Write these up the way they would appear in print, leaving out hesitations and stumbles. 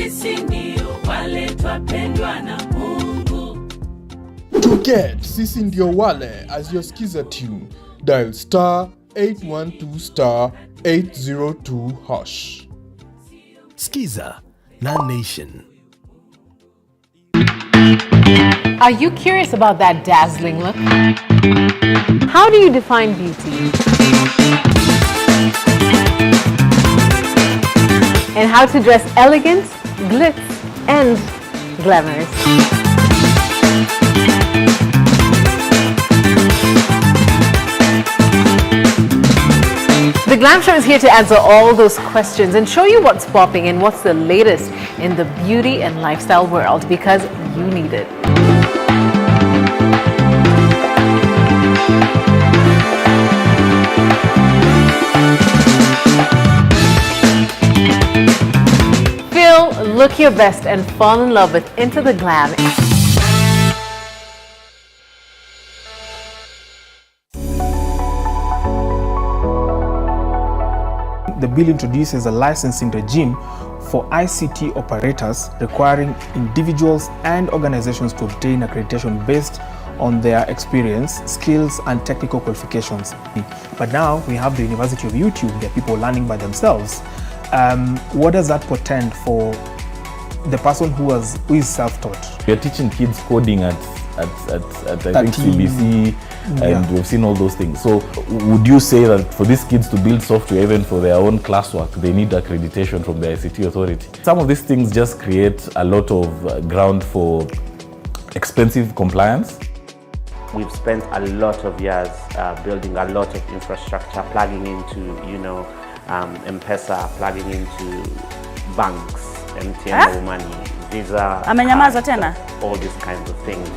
sisi ndio wale twapendwa na Mungu. To get Sisi Ndio Wale as your skiza tune, dial *812*802#. Skiza na Nation. Are you curious about that dazzling look? How do you define beauty? And how to dress elegance, glitz, and glamorous. The Glam Show is here to answer all those questions and show you what's popping and what's the latest in the beauty and lifestyle world, because you need it. Look your best and fall in love with Into the Glam. The bill introduces a licensing regime for ICT operators, requiring individuals and organizations to obtain accreditation based on their experience, skills, and technical qualifications. But now we have the University of YouTube. There are people learning by themselves. What does that portend for the person who is self-taught? We are teaching kids coding at I think CBC, and we've seen all those things. So would you say that for these kids to build software, even for their own classwork, they need accreditation from the ICT authority? Some of these things just create a lot of ground for expensive compliance. We've spent a lot of years building a lot of infrastructure, plugging into, M-Pesa, plugging into banks, MTN money, Visa, cards, all these kinds of things.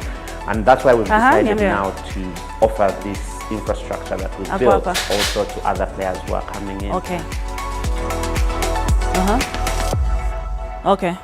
And that's why we've decided now to offer this infrastructure that we've built also to other players who are coming in. Okay. Okay.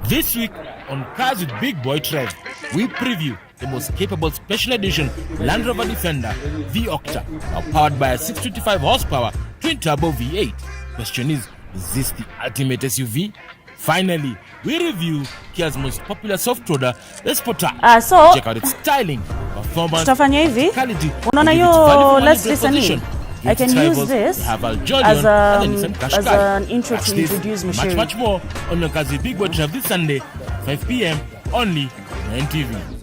This week on Cars with Big Boy Trev, we preview the most capable special edition Land Rover Defender V-Octa, powered by a 625 horsepower twin-turbo V8. Question is this the ultimate SUV? Finally, we review Kia's most popular soft-roader, the Sportage. So, check out its styling, performance, quality, let's listen in. I can use this as an intro to introduce machinery. Much more on your Cars with Big Boy Trev this Sunday, 5 p.m. only on NTV.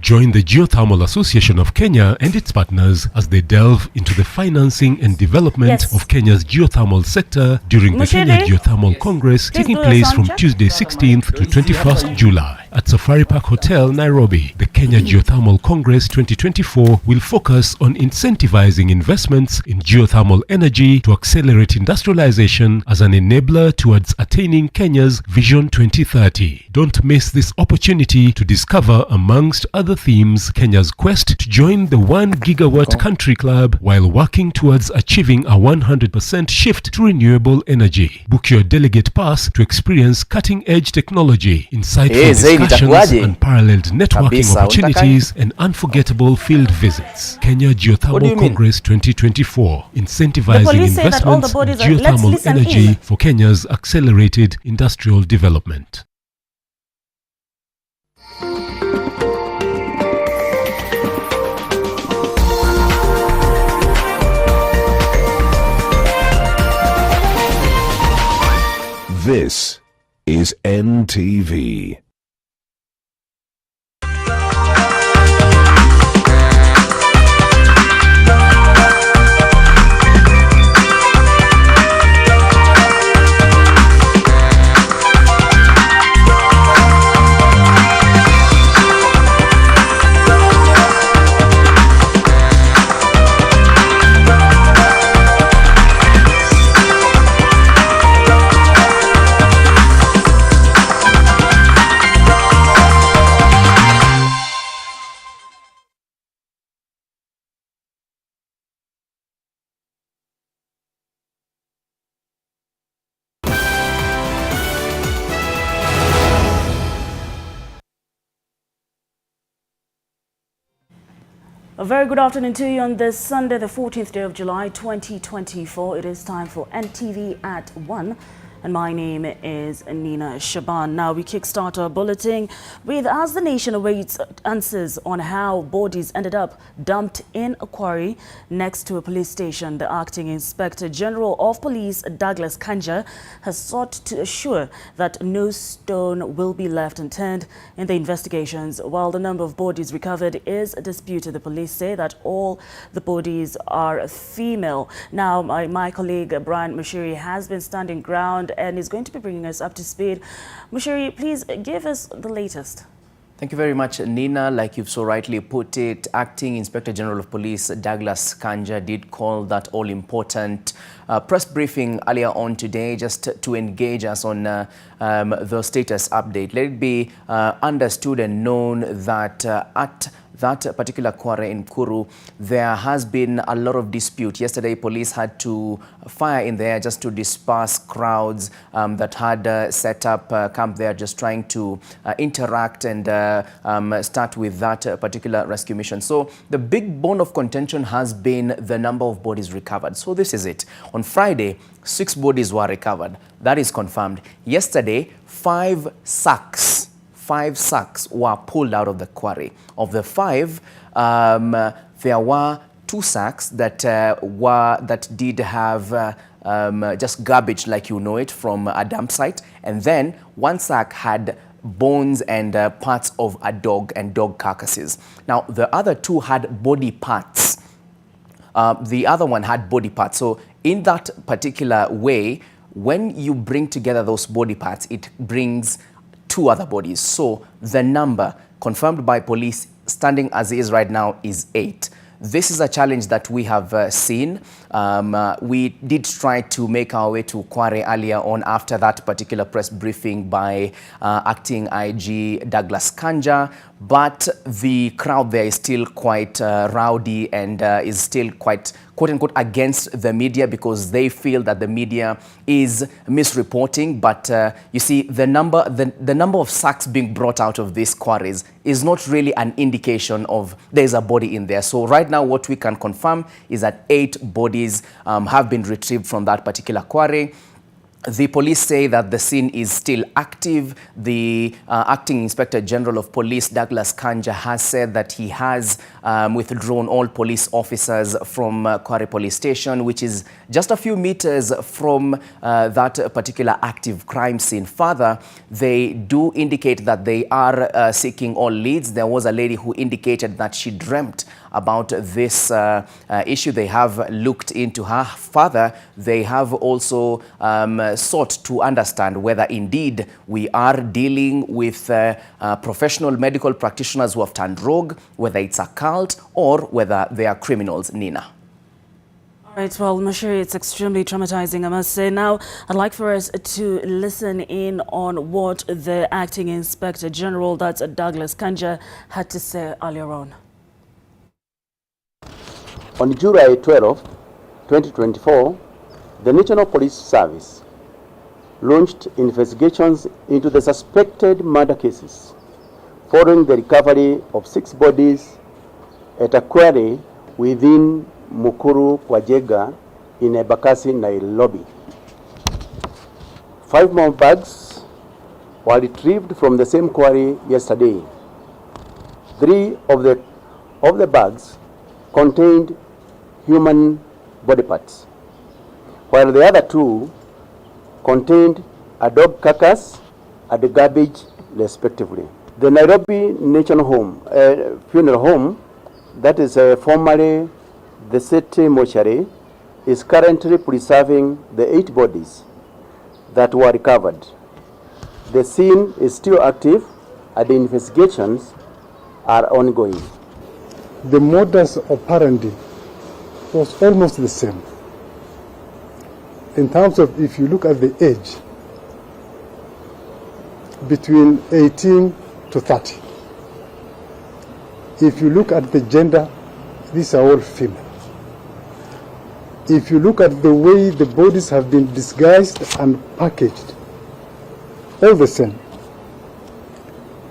Join the Geothermal Association of Kenya and its partners as they delve into the financing and development of Kenya's geothermal sector during the Kenya Geothermal Congress taking place from Tuesday 16th to 21st July at Safari Park Hotel, Nairobi. The Kenya Geothermal Congress 2024 will focus on incentivizing investments in geothermal energy to accelerate industrialization as an enabler towards attaining Kenya's Vision 2030. Don't miss this opportunity to discover, amongst other themes, Kenya's quest to join the 1 gigawatt country club while working towards achieving a 100% shift to renewable energy. Book your delegate pass to experience cutting-edge technology, insightful discussions, unparalleled networking opportunities, and unforgettable field visits. Kenya Geothermal Congress 2024, incentivizing investments in geothermal energy for Kenya's accelerated industrial development. This is NTV. A very good afternoon to you on this Sunday, the 14th day of July, 2024. It is time for NTV at 1. And my name is Nina Shaban. Now we kickstart our bulletin with, as the nation awaits answers on how bodies ended up dumped in a quarry next to a police station, the Acting Inspector General of Police, Douglas Kanja, has sought to assure that no stone will be left unturned in the investigations. While the number of bodies recovered is disputed, the police say that all the bodies are female. Now, my colleague Brian Mushiri has been standing ground and is going to be bringing us up to speed. Mushiri, please give us the latest. Thank you very much, Nina. Like you've so rightly put it, Acting Inspector General of Police Douglas Kanja did call that all-important press briefing earlier on today just to engage us on the status update. Let it be understood and known that at that particular quarry in Kuru, there has been a lot of dispute. Yesterday, police had to fire in there just to disperse crowds that had set up camp there, just trying to interact and start with that particular rescue mission. So the big bone of contention has been the number of bodies recovered. So this is it. On Friday, 6 bodies were recovered. That is confirmed. Yesterday, 5 sacks were pulled out of the quarry. Of the 5, there were 2 sacks that did have just garbage, like you know it, from a dump site, and then 1 sack had bones and parts of a dog and dog carcasses. Now the other 2 had body parts. The other one had body parts. So in that particular way, when you bring together those body parts, it brings 2 other bodies. So the number confirmed by police standing as is right now is 8. This is a challenge that we have seen. We did try to make our way to Kware earlier on after that particular press briefing by Acting IG Douglas Kanja, but the crowd there is still quite rowdy and is still quite quote-unquote against the media because they feel that the media is misreporting. But you see, the number of sacks being brought out of these quarries is not really an indication of there's a body in there. So right now what we can confirm is that 8 bodies have been retrieved from that particular quarry. The police say that the scene is still active. The Acting Inspector General of Police, Douglas Kanja, has said that he has withdrawn all police officers from Kware Police Station, which is just a few meters from that particular active crime scene. Further, they do indicate that they are seeking all leads. There was a lady who indicated that she dreamt about this issue. They have looked into her. Further, they have also sought to understand whether indeed we are dealing with professional medical practitioners who have turned rogue, whether it's a cult or whether they are criminals. Nina. All right, well, Mushiri, it's extremely traumatizing, I must say. Now, I'd like for us to listen in on what the Acting Inspector General, that's Douglas Kanja, had to say earlier on. On July 12, 2024, the National Police Service launched investigations into the suspected murder cases following the recovery of 6 bodies at a quarry within Mukuru Kwajega in Embakasi, Nairobi. 5 more bags were retrieved from the same quarry yesterday. 3 of the bags contained human body parts, while the other 2 contained a dog carcass and the garbage, respectively. The Nairobi National Home, Funeral Home, that is formerly the city mortuary, is currently preserving the 8 bodies that were recovered. The scene is still active and the investigations are ongoing. The modus operandi was almost the same. In terms of, if you look at the age, between 18 to 30. If you look at the gender, these are all female. If you look at the way the bodies have been disguised and packaged, all the same.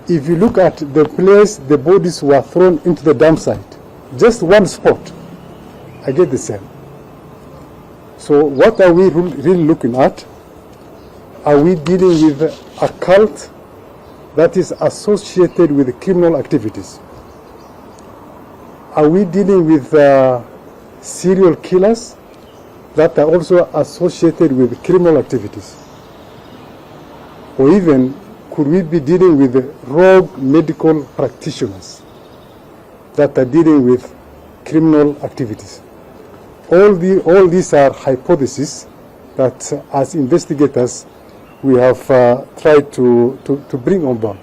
If you look at the place the bodies were thrown into the dump site, just one spot, I get the same. So what are we really looking at? Are we dealing with a cult that is associated with criminal activities? Are we dealing with serial killers that are also associated with criminal activities? Or even, could we be dealing with rogue medical practitioners that are dealing with criminal activities? All these are hypotheses that, as investigators, we have tried to bring on board.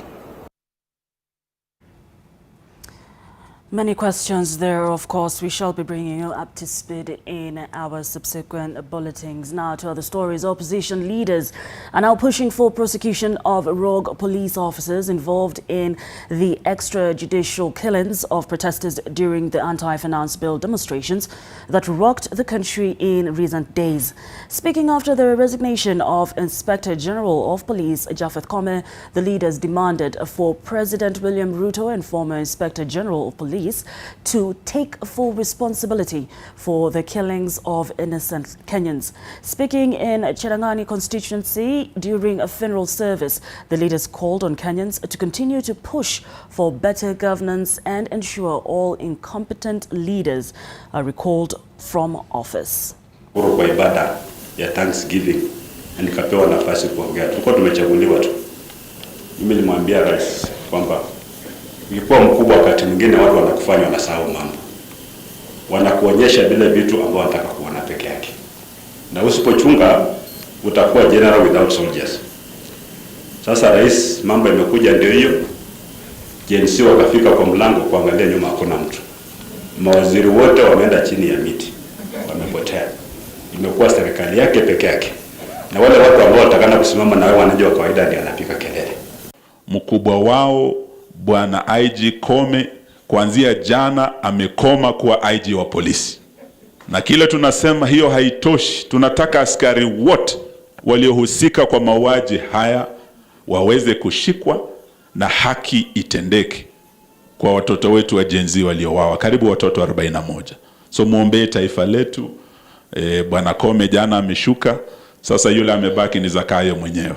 Many questions there, of course. We shall be bringing you up to speed in our subsequent bulletins. Now to other stories. Opposition leaders are now pushing for prosecution of rogue police officers involved in the extrajudicial killings of protesters during the anti-finance bill demonstrations that rocked the country in recent days. Speaking after the resignation of Inspector General of Police Japhet Koome, the leaders demanded for President William Ruto and former Inspector General of Police to take full responsibility for the killings of innocent Kenyans. Speaking in Cherangani constituency during a funeral service, the leaders called on Kenyans to continue to push for better governance and ensure all incompetent leaders are recalled from office. Kwa ibada ya Thanksgiving nikapewa nafasi kuongea. Tulikuwa tumechaguliwa tu. Mimi nilimwambia rais kwamba ulikuwa mkubwa, wakati mwingine watu wanakufanya wanasahau mambo. Wanakuonyesha vile vitu ambao wanataka kuona peke yake. Na usipochunga utakuwa general without soldiers. Sasa rais, mambo yamekuja ndio hiyo. Jensi wakafika kwa mlango kuangalia nyuma, hakuna mtu. Mawaziri wote wameenda chini ya miti. Wamepotea. Imekuwa serikali yake peke yake. Na wale watu ambao watakana kusimama na wao wanajua kawaida ndio anapika kelele. Mkubwa wao Bwana IG Koome kuanzia jana amekoma kuwa IG wa polisi. Na kile tunasema hiyo haitoshi. Tunataka askari wote waliohusika kwa mauaji haya waweze kushikwa na haki itendeke kwa watoto wetu wa Gen Z waliouawa, karibu watoto 41. So muombe taifa letu. Bwana Koome jana ameshuka, sasa yule amebaki ni Zakayo mwenyewe.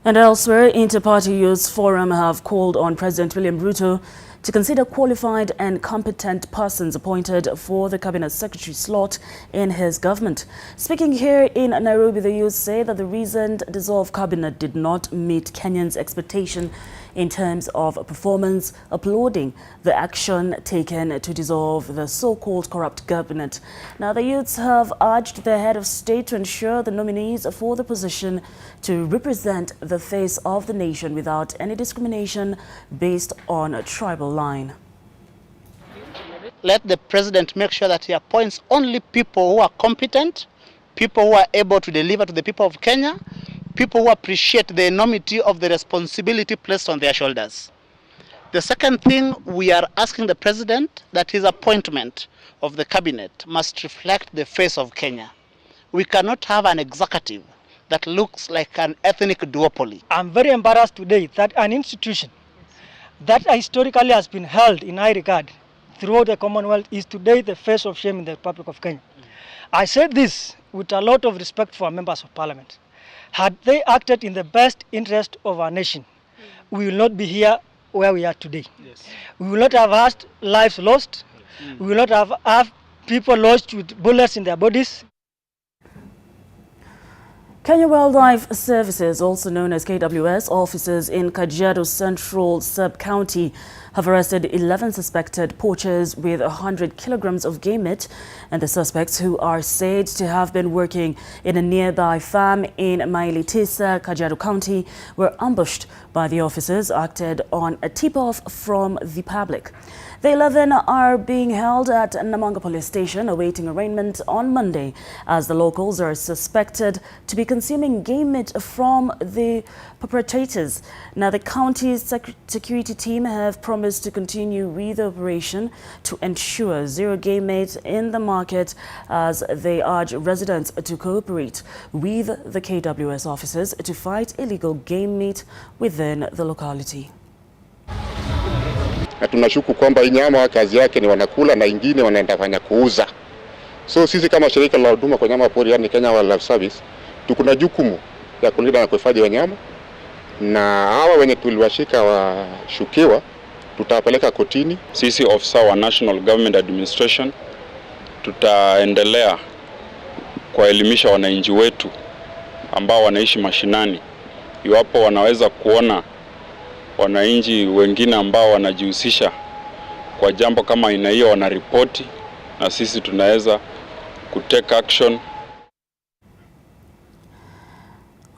And elsewhere, Inter-Party Youth Forum have called on President William Ruto to consider qualified and competent persons appointed for the cabinet secretary slot in his government. Speaking here in Nairobi, the youth say that the recent dissolved cabinet did not meet Kenyans' expectation in terms of performance, applauding the action taken to dissolve the so-called corrupt cabinet. Now, the youths have urged the head of state to ensure the nominees for the position to represent the face of the nation without any discrimination based on a tribal line. Let the president make sure that he appoints only people who are competent, people who are able to deliver to the people of Kenya, people who appreciate the enormity of the responsibility placed on their shoulders. The second thing, we are asking the president that his appointment of the cabinet must reflect the face of Kenya. We cannot have an executive that looks like an ethnic duopoly. I'm very embarrassed today that an institution that historically has been held in high regard throughout the Commonwealth is today the face of shame in the Republic of Kenya. I say this with a lot of respect for our members of parliament. Had they acted in the best interest of our nation, we will not be here where we are today. Yes. We will not have had lives lost. We will not have people lost with bullets in their bodies. Kenya Wildlife Services, also known as KWS, officers in Kajiado Central Sub-County have arrested 11 suspected poachers with 100 kilograms of game meat, and the suspects, who are said to have been working in a nearby farm in Mailitisa, Kajiado County, were ambushed by the officers, acted on a tip-off from the public. The 11 are being held at Namanga Police Station awaiting arraignment on Monday, as the locals are suspected to be consuming game meat from the perpetrators. Now, the county's security team have promised to continue with the operation to ensure zero game meat in the market, as they urge residents to cooperate with the KWS officers to fight illegal game meat within the locality. na tunashuku kwamba hii nyama kazi yake ni wanakula na ingine wanaenda fanya kuuza. So sisi kama shirika la huduma kwa nyama pori, yani Kenya Wildlife Service, tuko na jukumu ya kulinda na kuhifadhi wanyama, na hawa wenye tuliwashika washukiwa tutawapeleka kotini. Sisi ofisa wa National Government Administration tutaendelea kuelimisha wananchi wetu ambao wanaishi mashinani, iwapo wanaweza kuona wananchi wengine ambao wanajihusisha kwa jambo kama aina hiyo, wanaripoti na sisi tunaweza kutake action.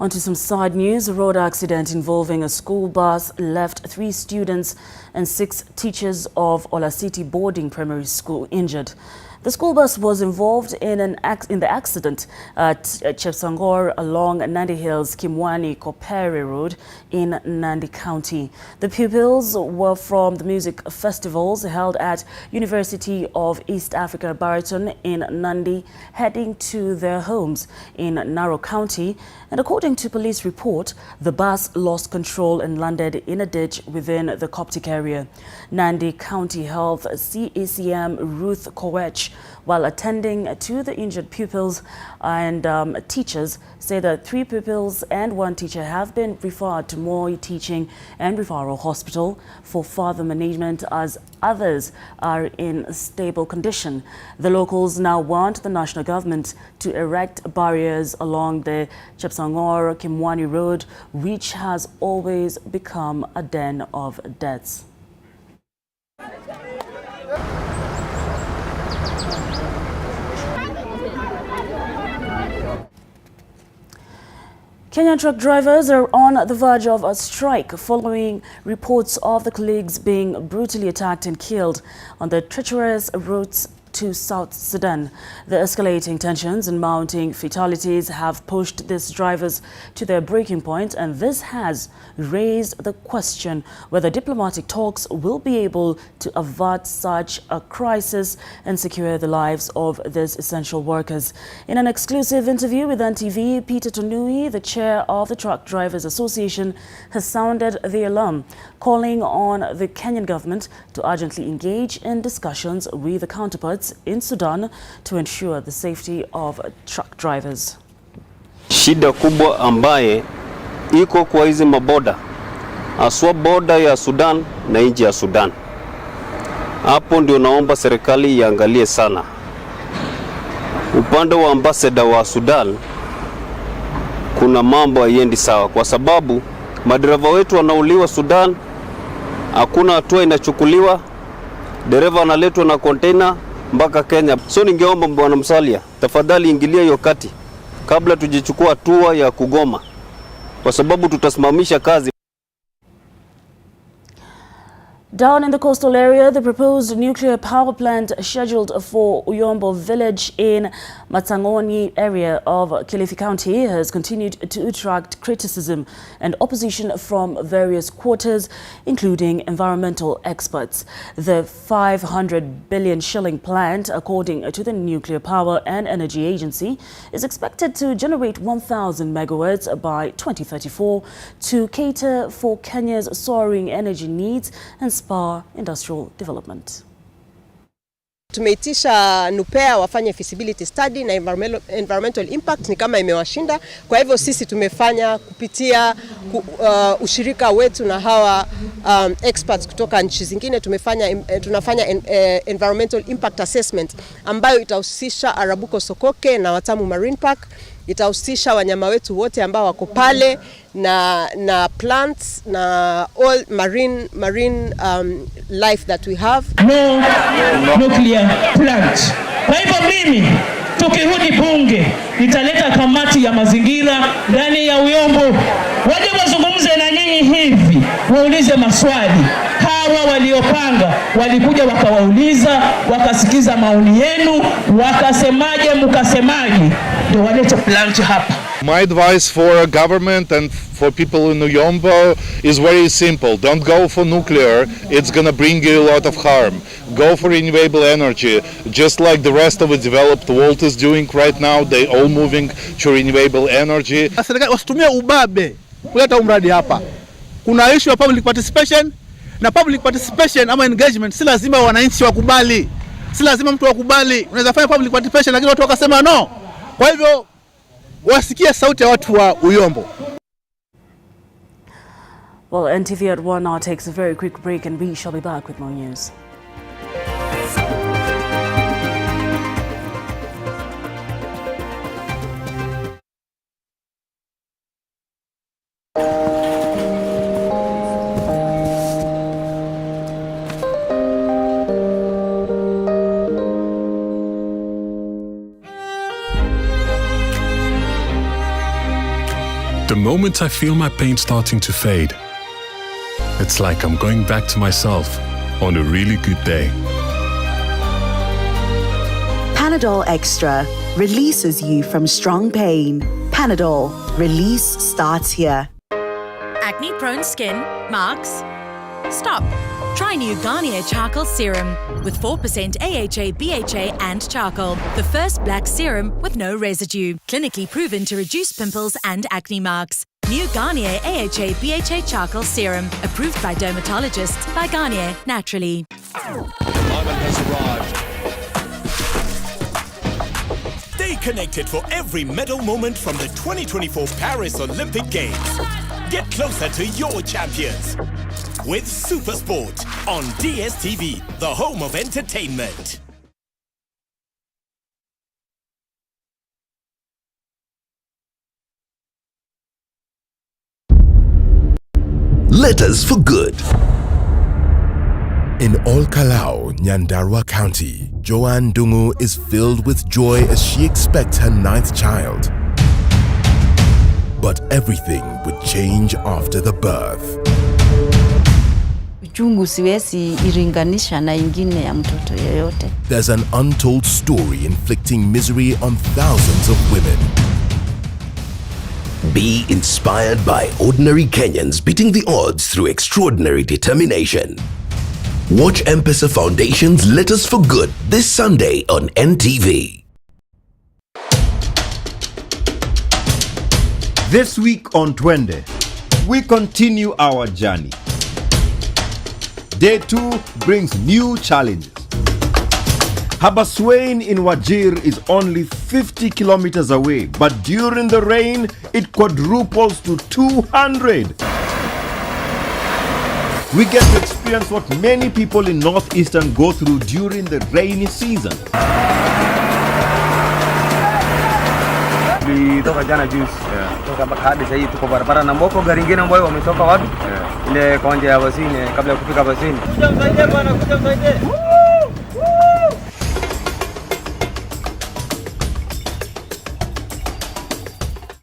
On to some side news. A road accident involving a school bus left 3 students and 6 teachers of Ola City Boarding Primary School injured. The school bus was involved in the accident at Chepsangor along Nandi Hills Kimwani Kopere Road in Nandi County. The pupils were from the music festivals held at University of East Africa Bariton in Nandi, heading to their homes in Narok County. And according to police report, the bus lost control and landed in a ditch within the Coptic area. Nandi County Health CECM Ruth Kowech, while attending to the injured pupils and teachers, say that 3 pupils and 1 teacher have been referred to Moi Teaching and Referral Hospital for further management, as others are in stable condition. The locals now want the national government to erect barriers along the Chepsangor Kimwani Road, which has always become a den of deaths. Kenyan truck drivers are on the verge of a strike following reports of the colleagues being brutally attacked and killed on the treacherous routes to South Sudan. The escalating tensions and mounting fatalities have pushed these drivers to their breaking point, and this has raised the question whether diplomatic talks will be able to avert such a crisis and secure the lives of these essential workers. In an exclusive interview with NTV, Peter Tonui, the chair of the Truck Drivers Association, has sounded the alarm, calling on the Kenyan government to urgently engage in discussions with the counterparts in Sudan to ensure the safety of truck drivers. Shida kubwa ambaye iko kwa hizi maboda, aswa boda ya Sudan na nchi ya Sudan. Hapo ndio naomba serikali iangalie sana. Upande wa ambassador wa Sudan kuna mambo hayendi sawa, kwa sababu madereva wetu wanauliwa Sudan, hakuna hatua inachukuliwa, dereva analetwa na container mpaka Kenya. So ningeomba Bwana Msalia, tafadhali ingilia hiyo kati kabla tujichukua hatua ya kugoma, kwa sababu tutasimamisha kazi. Down in the coastal area, the proposed nuclear power plant scheduled for Uyombo village in Matangoni area of Kilifi County has continued to attract criticism and opposition from various quarters, including environmental experts. The 500 billion shilling plant, according to the Nuclear Power and Energy Agency, is expected to generate 1,000 megawatts by 2034 to cater for Kenya's soaring energy needs and spur industrial development. Tumeitisha NUPEA wafanye feasibility study na environmental impact, ni kama imewashinda. Kwa hivyo sisi tumefanya kupitia ushirika wetu na hawa experts kutoka nchi zingine, tunafanya environmental impact assessment ambayo itahusisha Arabuko Sokoke na Watamu Marine Park, itahusisha wanyama wetu wote ambao wako pale na plants na all marine life that we have. No nuclear plant. Kwa hivyo mimi tukirudi bunge nitaleta kamati ya mazingira ndani ya Uyombo, waje wazungumze na nyinyi hivi, waulize maswali. Hawa waliopanga walikuja wakawauliza, wakasikiza maoni yenu, wakasemaje mukasemaje, ndio walete plant hapa. My advice for a government and for people in Uyombo is very simple. Don't go for nuclear, it's going to bring you a lot of harm. Go for renewable energy, just like the rest of the developed world is doing right now. They all moving to renewable energy. Serikali wasitumie ubabe kuleta mradi hapa. Kuna issue ya public participation Na public participation ama engagement si lazima wananchi wakubali. Si lazima mtu wakubali. Unaweza fanya public participation lakini watu wakasema no. Kwa hivyo wasikie sauti ya watu wa Uyombo. Well, NTV at 1 now takes a very quick break and we shall be back with more news. The moment I feel my pain starting to fade, it's like I'm going back to myself on a really good day. Panadol Extra releases you from strong pain. Panadol, release starts here. Acne-prone skin? Marks? Stop. Try new Garnier Charcoal Serum with 4% AHA, BHA and charcoal. The first black serum with no residue. Clinically proven to reduce pimples and acne marks. New Garnier AHA, BHA Charcoal Serum. Approved by dermatologists by Garnier Naturally. The moment has arrived. Stay connected for every medal moment from the 2024 Paris Olympic Games. Get closer to your champions with Supersport on DSTV, the home of entertainment. Letters for Good. In Olkalau, Nyandarua County, Joanne Dungu is filled with joy as she expects her 9th child. But everything would change after the birth. Uchungu siwezi iringanisha na ingine ya mtoto yoyote. There's an untold story inflicting misery on thousands of women. Be inspired by ordinary Kenyans beating the odds through extraordinary determination. Watch M-Pesa Foundation's Letters for Good this Sunday on NTV. This week on Twende, we continue our journey. Day 2 brings new challenges. Habaswein in Wajir is only 50 kilometers away, but during the rain, it quadruples to 200. We get to experience what many people in Northeastern go through during the rainy season. Toka jana juice. Toka hadi sasa hivi tuko barabara na mboko gari nyingine ambayo wametoka wapi? Ile konje ya Basini kabla ya kufika Basini. Kuja msaidie bwana, kuja msaidie.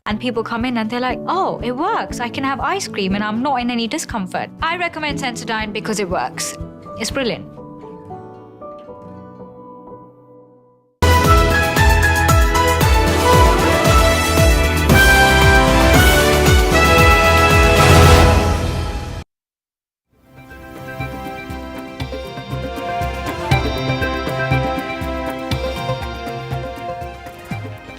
And people come in and they're like, oh, it works. I can have ice cream and I'm not in any discomfort. I recommend Sensodyne because it works. It's brilliant.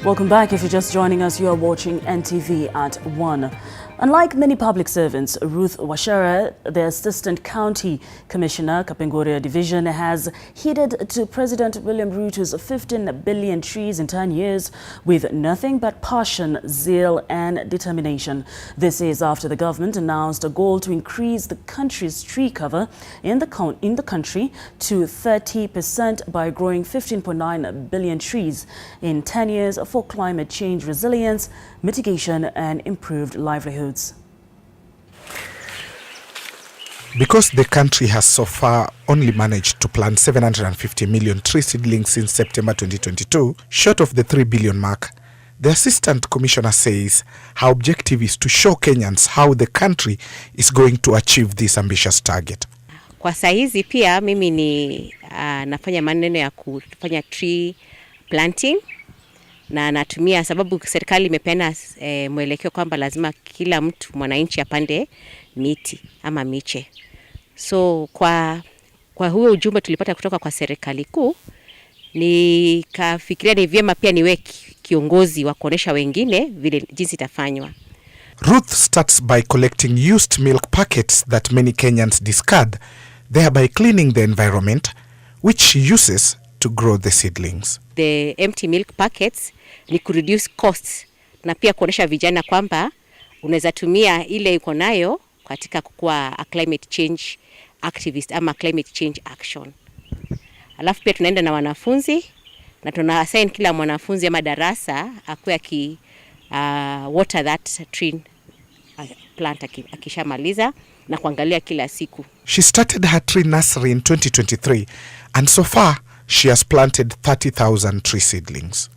Welcome back. If you're just joining us, you are watching NTV at 1. Unlike many public servants, Ruth Washara, the Assistant County Commissioner, Kapenguria Division, has heeded to President William Ruto's 15 billion trees in 10 years with nothing but passion, zeal and determination. This is after the government announced a goal to increase the country's tree cover in the country to 30% by growing 15.9 billion trees in 10 years for climate change resilience, mitigation and improved livelihoods. Because the country has so far only managed to plant 750 million tree seedlings since September 2022, short of the 3 billion mark, the Assistant Commissioner says her objective is to show Kenyans how the country is going to achieve this ambitious target. Kwa saizi pia mimi ni nafanya maneno ya kufanya tree planting na natumia sababu serikali imepeana mwelekeo kwamba lazima kila mtu mwananchi apande miti ama miche. So kwa huo ujumbe tulipata kutoka kwa serikali kuu, nikafikiria ni vyema pia niwe kiongozi wa kuonesha wengine vile jinsi itafanywa. Ruth starts by collecting used milk packets that many Kenyans discard, thereby cleaning the environment, which she uses to grow the seedlings. The empty milk packets ni ku reduce costs na pia kuonesha vijana kwamba unaweza tumia ile uko nayo katika kukua a climate change activist ama climate change action. Alafu pia tunaenda na wanafunzi na tuna assign kila mwanafunzi ama darasa akuwe water that tree plant akishamaliza na kuangalia kila siku. She started her tree nursery in 2023 and so far she has planted 30,000 tree seedlings.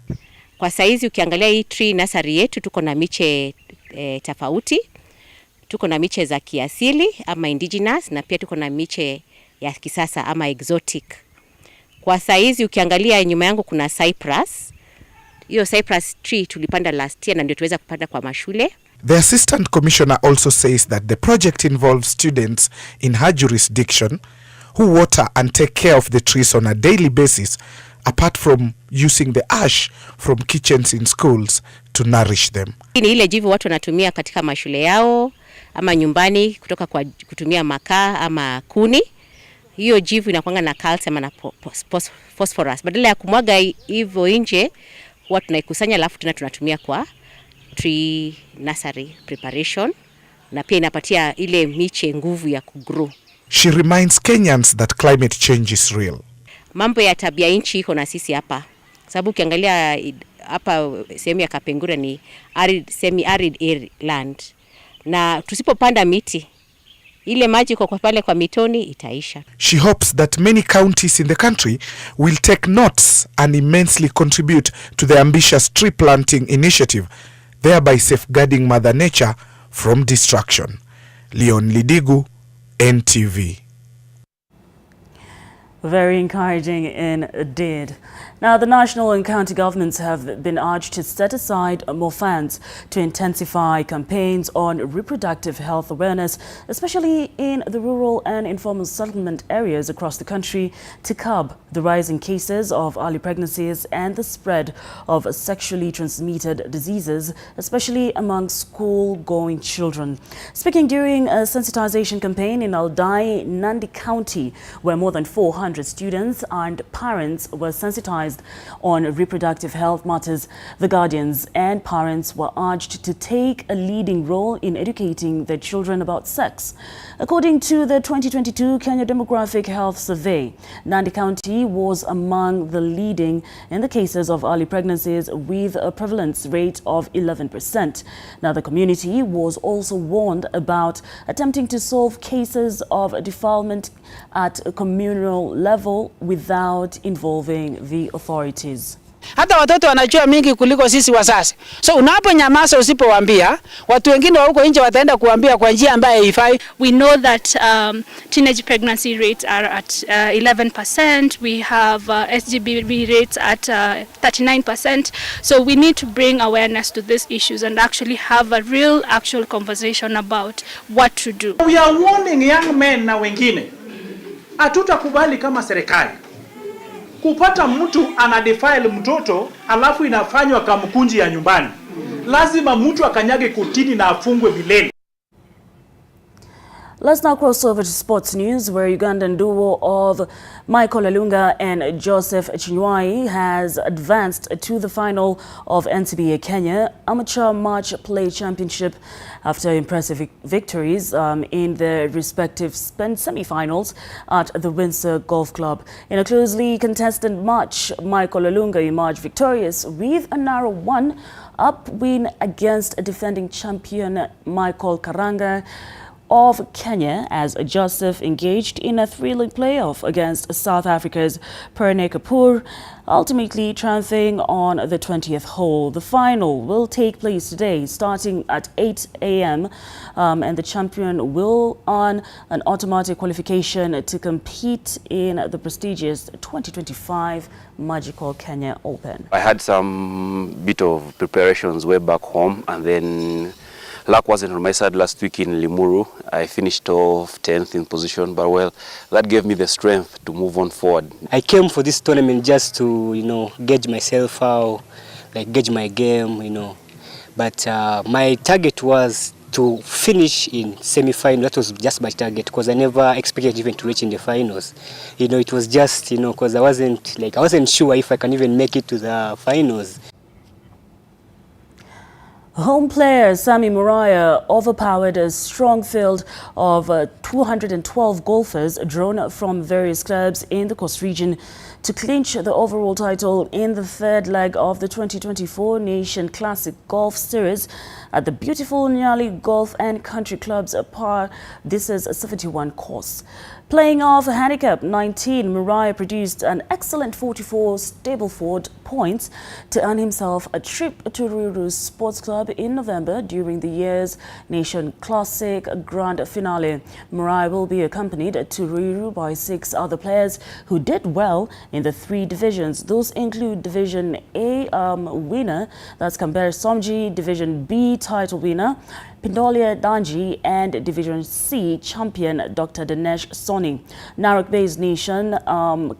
Kwa saizi ukiangalia hii tree nursery yetu tuko na miche tofauti. Tuko na miche za kiasili ama indigenous na pia tuko na miche ya kisasa ama exotic. Kwa saizi ukiangalia nyuma yangu kuna cypress. Hiyo cypress tree tulipanda last year na ndio tuweza kupanda kwa mashule. The Assistant Commissioner also says that the project involves students in her jurisdiction who water and take care of the trees on a daily basis, apart from using the ash from kitchens in schools to nourish them. Ni ile jivu watu wanatumia katika mashule yao ama nyumbani kutoka kwa kutumia makaa ama kuni. Hiyo jivu inakuanga na calcium na phosphorus. Badala ya kumwaga hivyo nje, huwa tunaikusanya alafu tunatumia kwa tree nursery preparation na pia inapatia ile miche nguvu ya kugrow. She reminds Kenyans that climate change is real. Mambo ya tabia nchi iko na sisi hapa. Sababu ukiangalia hapa sehemu ya Kapengura ni semi-arid land. Na tusipopanda miti, ile maji kwa pale kwa mitoni itaisha. She hopes that many counties in the country will take notes and immensely contribute to the ambitious tree planting initiative, thereby safeguarding Mother Nature from destruction. Leon Lidigu, NTV. Very encouraging indeed. Now, the national and county governments have been urged to set aside more funds to intensify campaigns on reproductive health awareness, especially in the rural and informal settlement areas across the country, to curb the rising cases of early pregnancies and the spread of sexually transmitted diseases, especially among school-going children. Speaking during a sensitization campaign in Aldai, Nandi County, where more than 400 students and parents were sensitized on reproductive health matters, the guardians and parents were urged to take a leading role in educating their children about sex. According to the 2022 Kenya Demographic Health Survey, Nandi County was among the leading in the cases of early pregnancies with a prevalence rate of 11%. Now, the community was also warned about attempting to solve cases of defilement at a communal level without involving the authorities. Hata watoto wanajua mingi kuliko sisi wazazi. So unaponyamaza usipowaambia, watu wengine wa huko nje wataenda kuambia kwa njia ambayo haifai. We know that teenage pregnancy rates are at 11%. We have SGBB rates at 39%. So we need to bring awareness to these issues and actually have a real actual conversation about what to do. We are warning young men na wengine. Hatutakubali kama serikali kupata mtu anadefile mtoto alafu inafanywa kama mkunji ya nyumbani. Lazima mtu akanyage kotini na afungwe milele. Let's now cross over to sports news, where Ugandan duo of Michael Alunga and Joseph Chinyuai has advanced to the final of NCBA Kenya Amateur Match Play Championship after impressive victories in their respective semi-finals at the Windsor Golf Club. In a closely contested match, Michael Alunga emerged victorious with a narrow 1-up win against defending champion Michael Karanga of Kenya, as Joseph engaged in a thrilling playoff against South Africa's Perne Kapoor, ultimately triumphing on the 20th hole. The final will take place today, starting at 8 a.m. And the champion will earn an automatic qualification to compete in the prestigious 2025 Magical Kenya Open. I had some bit of preparations way back home, and then luck wasn't on my side last week in Limuru. I finished off 10th in position, but well, that gave me the strength to move on forward. I came for this tournament just to, gauge myself out, gauge my game, But my target was to finish in semi-final. That was just my target because I never expected even to reach in the finals. It was just, because I wasn't sure if I can even make it to the finals. Home player Sami Muraya overpowered a strong field of 212 golfers drawn from various clubs in the Coast region to clinch the overall title in the third leg of the 2024 Nation Classic Golf Series at the beautiful Nyali Golf and Country Club's Par. This is a 71 course. Playing off handicap 19, Muraya produced an excellent 44 Stableford points to earn himself a trip to Ruru Sports Club in November during the year's Nation Classic Grand Finale. Muraya will be accompanied to Ruru by 6 other players who did well in the 3 divisions. Those include Division A winner, that's Kamber Somji, Division B title winner Pindolia Danji, and Division C champion Dr. Dinesh Soni. Narok-based Nation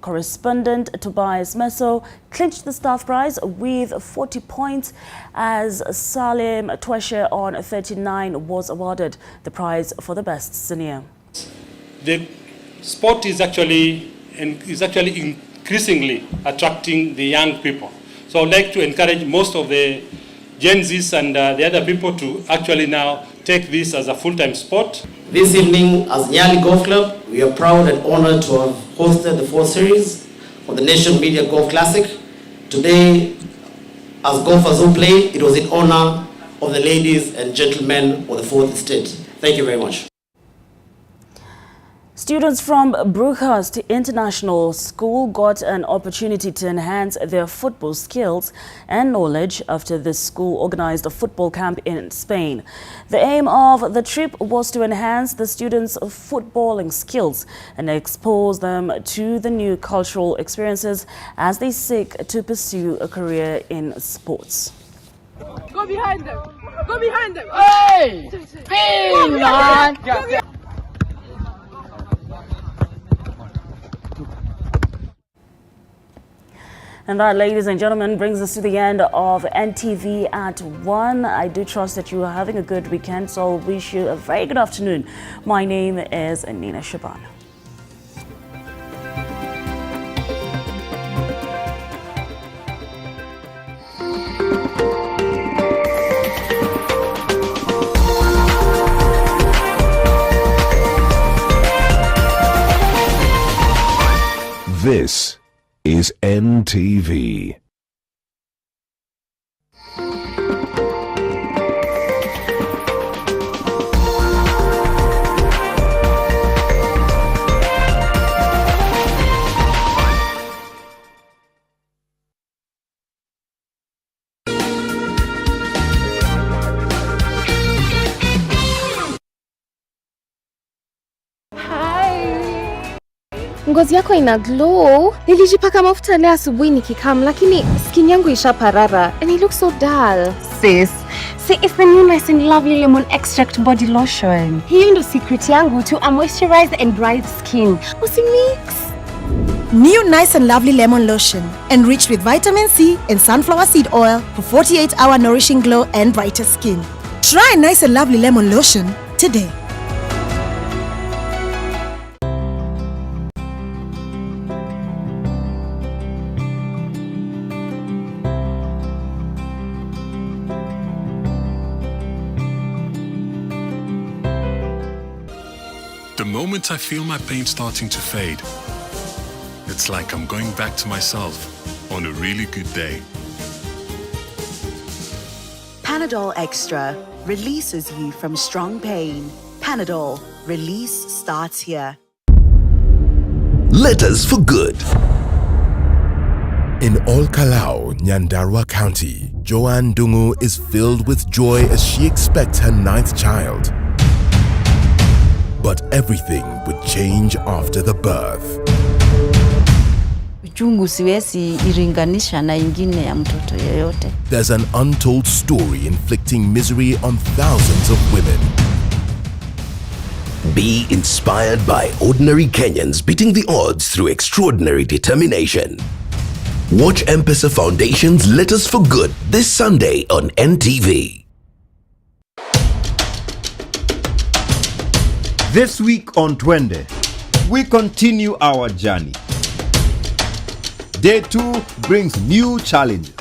correspondent Tobias Meso clinched the staff prize with 40 points as Salim Tweshe on 39 was awarded the prize for the best senior. The sport is actually increasingly attracting the young people. So I'd like to encourage most of the Gen Zs and the other people to actually now take this as a full-time sport. This evening, as Nyali Golf Club, we are proud and honored to have hosted the 4th series of the Nation Media Golf Classic. Today, as golfers who played, it was in honor of the ladies and gentlemen of the 4th Estate. Thank you very much. Students from Brookhurst International School got an opportunity to enhance their football skills and knowledge after the school organized a football camp in Spain. The aim of the trip was to enhance the students' footballing skills and expose them to the new cultural experiences as they seek to pursue a career in sports. Go behind them! Go behind them! Hey! Bing, man! And that, ladies and gentlemen, brings us to the end of NTV at 1. I do trust that you are having a good weekend, so I wish you a very good afternoon. My name is Nina Shaban. This is NTV. Ngozi yako ina glow. Nilijipaka mafuta leo asubuhi nikikam, lakini skin yangu ishaparara and it looks so dull. Sis, see, it's the new Nice and Lovely Lemon Extract Body Lotion. Hiyo ndo secret yangu to a moisturized and bright skin. Usimix. New Nice and Lovely Lemon Lotion, enriched with vitamin C and sunflower seed oil for 48-hour nourishing glow and brighter skin. Try Nice and Lovely Lemon Lotion today. The moment I feel my pain starting to fade, it's like I'm going back to myself on a really good day. Panadol Extra releases you from strong pain. Panadol, release starts here. Letters for Good. In Olkalau, Nyandarua County, Joanne Dungu is filled with joy as she expects her 9th child. But everything would change after the birth. Uchungu siwezi iringanisha na ingine ya mtoto yoyote. There's an untold story inflicting misery on thousands of women. Be inspired by ordinary Kenyans beating the odds through extraordinary determination. Watch M-Pesa Foundation's Letters for Good this Sunday on NTV. This week on Twende, we continue our journey. Day 2 brings new challenges.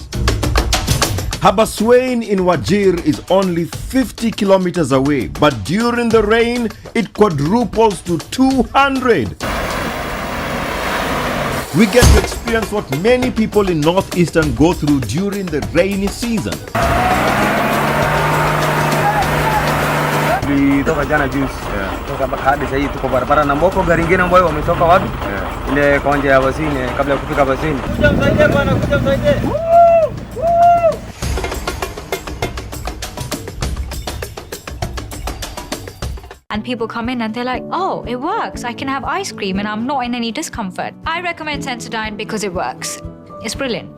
Habaswein in Wajir is only 50 kilometers away, but during the rain, it quadruples to 200. We get to experience what many people in Northeastern go through during the rainy season. Toka jana juice. Toka hadi sasa hivi tuko barabara na mboko gari nyingine ambayo wametoka wapi? Ile konja ya basini kabla ya kufika basini. Kuja msaidie bwana, kuja msaidie. And people come in and they're like, oh, it works. I can have ice cream and I'm not in any discomfort. I recommend Sensodyne because it works. It's brilliant.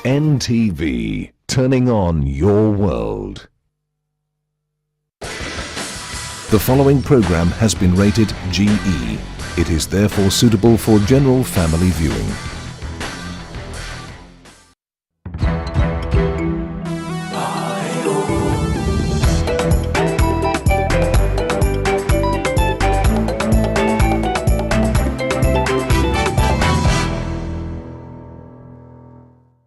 NTV, turning on your world. The following program has been rated GE. It is therefore suitable for general family viewing.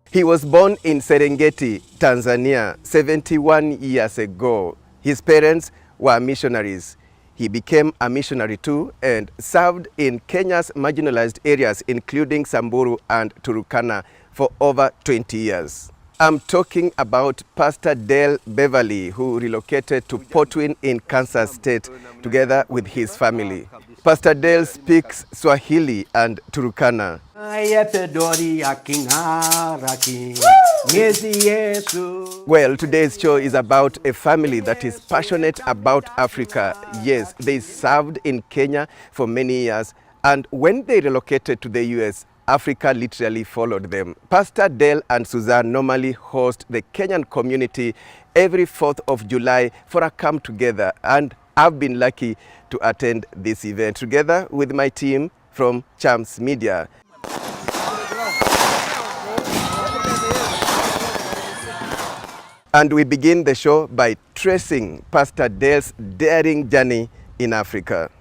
He was born in Serengeti, Tanzania, 71 years ago. His parents were missionaries. He became a missionary too and served in Kenya's marginalized areas, including Samburu and Turkana, for over 20 years. I'm talking about Pastor Dale Beverly, who relocated to Portwin in Kansas State together with his family. Pastor Dale speaks Swahili and Turkana. Well, today's show is about a family that is passionate about Africa. Yes, they served in Kenya for many years, and when they relocated to the US, Africa literally followed them. Pastor Dale and Suzanne normally host the Kenyan community every 4th of July for a come together, and I've been lucky to attend this event together with my team from Champs Media. And we begin the show by tracing Pastor Dale's daring journey in Africa.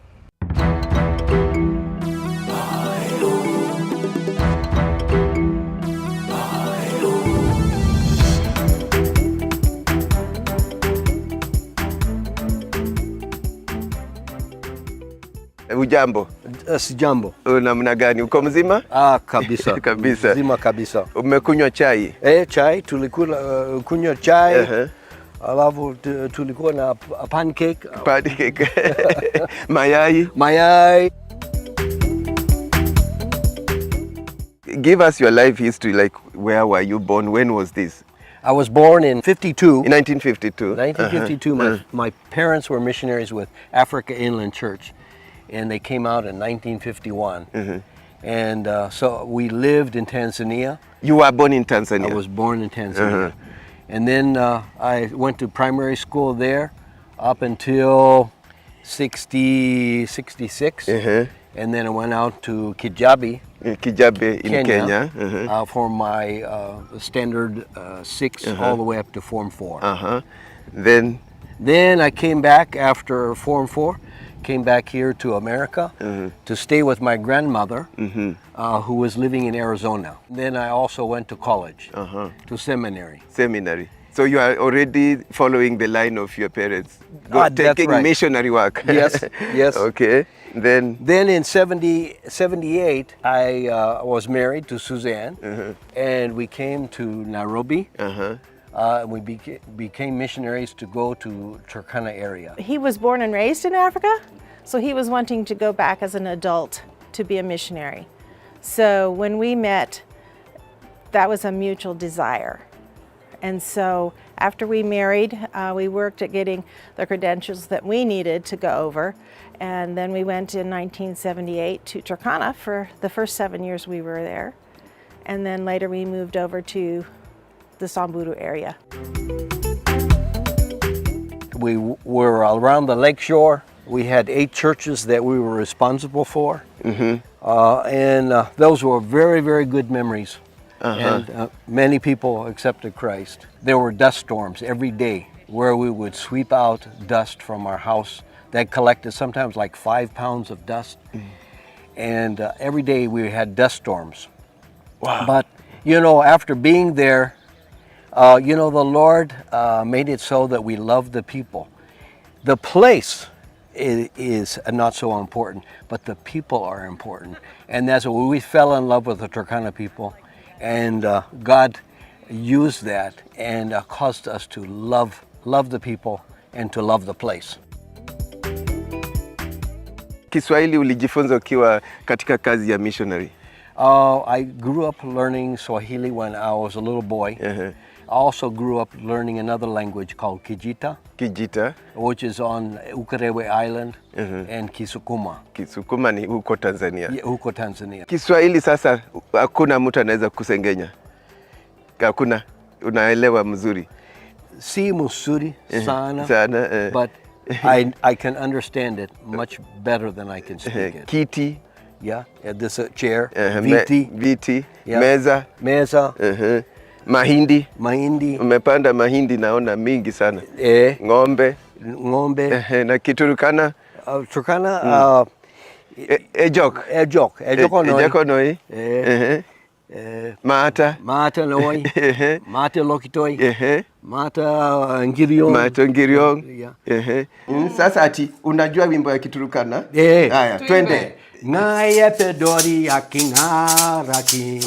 Ujambo? Sijambo. Namna gani? Uko mzima? Kabisa. Kabisa. Mzima kabisa. Umekunywa chai? Chai, tulikula kunywa chai. Alafu tulikuwa na pancake. Pancake. Mayai. Mayai. Give us your life history, like where were you born? When was this? I was born in 52. In 1952. 1952. My parents were missionaries with Africa Inland Church, and they came out in 1951. And so we lived in Tanzania. You were born in Tanzania? I was born in Tanzania. And then I went to primary school there up until 66. And then I went out to Kijabe. Kijabe in Kenya. For my standard 6 all the way up to Form 4. Then I came back after Form 4, came back here to America to stay with my grandmother who was living in Arizona. Then I also went to college, to seminary. Seminary. So you are already following the line of your parents, taking missionary work. Yes, yes. Okay. Then in 78, I was married to Suzanne, and we came to Nairobi. We became missionaries to go to Turkana area. He was born and raised in Africa, so he was wanting to go back as an adult to be a missionary. So when we met, that was a mutual desire. And so after we married, we worked at getting the credentials that we needed to go over. And then we went in 1978 to Turkana for the first 7 years we were there. And then later we moved over to the Samburu area. We were around the lake shore, We had 8 churches that we were responsible for. And those were very, very good memories. And many people accepted Christ. There were dust storms every day where we would sweep out dust from our house that collected sometimes like 5 pounds of dust. And every day we had dust storms. Wow. But, you know, after being there, you know, the Lord made it so that we love the people. The place is not so important, but the people are important. And that's where we fell in love with the Turkana people. And God used that and caused us to love the people and to love the place. Kiswahili ulijifunza ukiwa katika kazi ya missionary? I grew up learning Swahili when I was a little boy. I also grew up learning another language called Kijita. Kijita? Which is on Ukerewe Island and Kisukuma. Kisukuma ni huko Tanzania? Yeah, huko Tanzania. Kiswahili sasa hakuna mtu anaweza kusengenya? Hakuna? Unaelewa mzuri? Si mzuri sana. Sana. But I can understand it much better than I can speak it. Kiti? Yeah, this chair. Viti. Viti. Yeah. Meza. Meza. Mahindi. Mahindi. Umepanda mahindi naona mingi sana. Ng'ombe. Ng'ombe. Na Kiturkana? Turkana. Ejok. Ejok. Ejokonoi. Ejokonoi. Mata. Mata noi. Mata lokitoi. Mata ngiriong. Mata ngiriong. Sasa ati unajua wimbo ya Kiturkana? Haya, twende. Ngaya pedori akingaraki.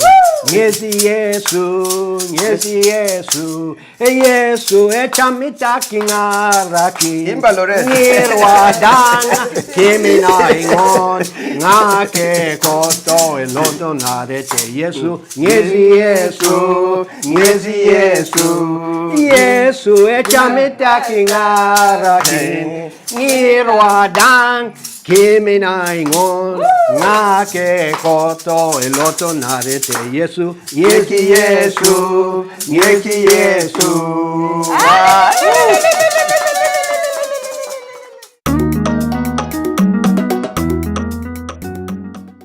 Ngezi Yesu, Ngezi Yesu. Yesu echamita kingaraki. Imba Lorenz. Ngirwadanga kimina ingon. Ngake koto elondo narete Yesu. Ngezi Yesu, Ngezi Yesu. Yesu echamita kingaraki. Ngirwadanga kimina ingon. Ngake koto eloto narete Yesu. Ngeki Yesu, Ngeki Yesu.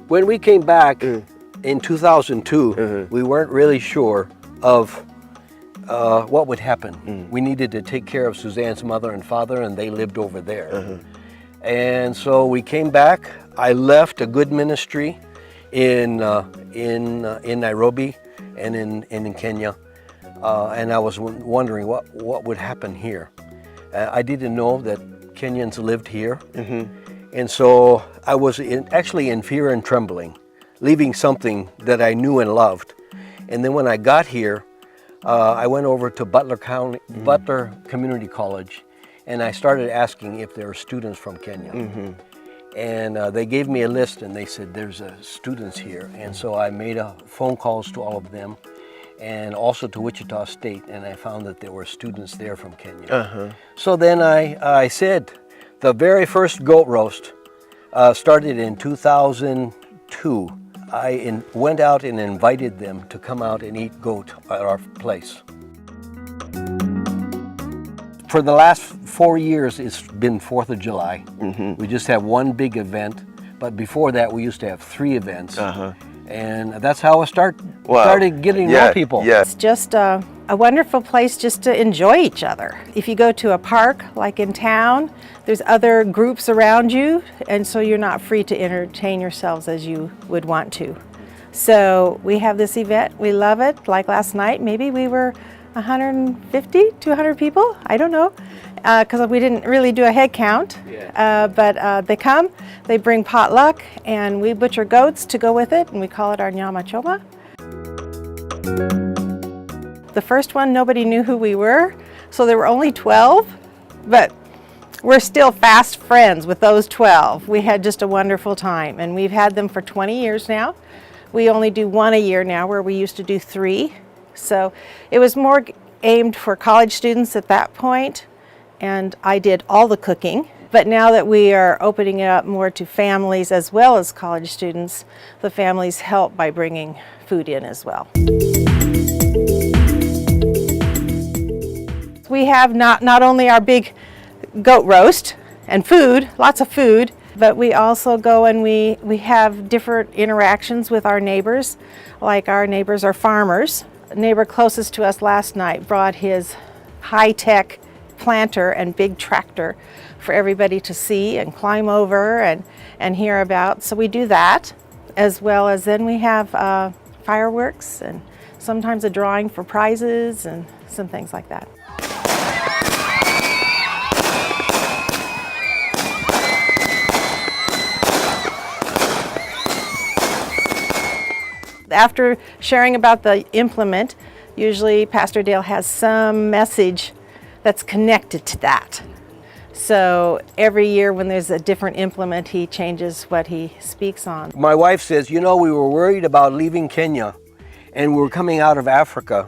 When we came back in 2002, we weren't really sure of what would happen. We needed to take care of Suzanne's mother and father, and they lived over there. And so we came back. I left a good ministry in Nairobi and in Kenya, and I was wondering what would happen here. I didn't know that Kenyans lived here, and so I was actually in fear and trembling, leaving something that I knew and loved. And then when I got here, I went over to Butler Community College, and I started asking if there were students from Kenya. And they gave me a list and they said, there's students here. And so I made phone calls to all of them and also to Wichita State, and I found that there were students there from Kenya. So then I said, the very first goat roast started in 2002. I went out and invited them to come out and eat goat at our place. For the last 4 years, it's been 4th of July. We just have one big event, but before that, we used to have 3 events. And that's how I started getting to know people. It's just a wonderful place just to enjoy each other. If you go to a park, like in town, there's other groups around you, and so you're not free to entertain yourselves as you would want to. So we have this event, we love it. Like last night, maybe we were 150, 200 people, I don't know, because we didn't really do a head count. But they come, they bring potluck, and we butcher goats to go with it, and we call it our nyama choma. The first one, nobody knew who we were, so there were only 12, but we're still fast friends with those 12. We had just a wonderful time, and we've had them for 20 years now. We only do 1 a year now, where we used to do 3. So it was more aimed for college students at that point, and I did all the cooking. But now that we are opening it up more to families as well as college students, the families help by bringing food in as well. We have not only our big goat roast, and food, lots of food. But we also go and we have different interactions with our neighbors. Like our neighbors are farmers. A neighbor closest to us last night brought his high-tech planter and big tractor for everybody to see and climb over and hear about. So we do that, as well as then we have fireworks and sometimes a drawing for prizes and some things like that. After sharing about the implement, usually Pastor Dale has some message that's connected to that. So every year when there's a different implement, he changes what he speaks on. My wife says, you know, we were worried about leaving Kenya and we were coming out of Africa,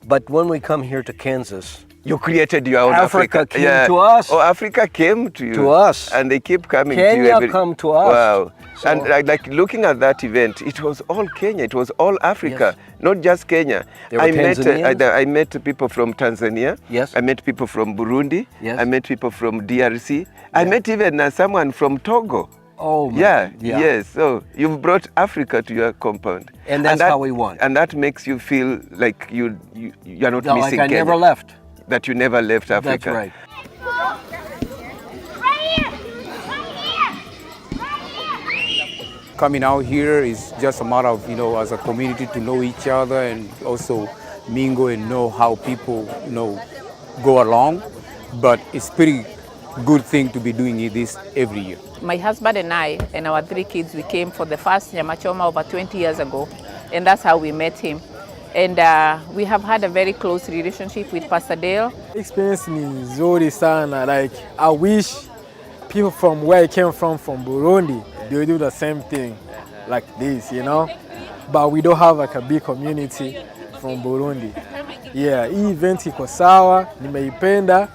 but when we come here to Kansas, you created your own Africa. Came to us. Oh, Africa came to you. To us. And they keep coming Kenya to you. Come to us. Wow. So, and like looking at that event, it was all Kenya, it was all Africa, yes. Not just Kenya. I met people from Tanzania, yes. I met people from Burundi, yes. I met people from DRC, I met even someone from Togo. Oh, yeah, yes. So you've brought Africa to your compound. And that's how we want. And that makes you feel like you're not missing like I Kenya. never left. That you never left Africa. That's right. Coming out here is just a matter of, as a community to know each other and also mingle and know how people, go along. But it's pretty good thing to be doing this every year. My husband and I and our 3 kids, we came for the first Nyama Choma over 20 years ago, and that's how we met him. And we have had a very close relationship with Pastor Dale. Experience ni nzuri sana. Like, I wish people from where I came from Burundi, they do the same thing like this, But we don't have like a big community from Burundi. Yeah, hii event iko sawa, nimeipenda.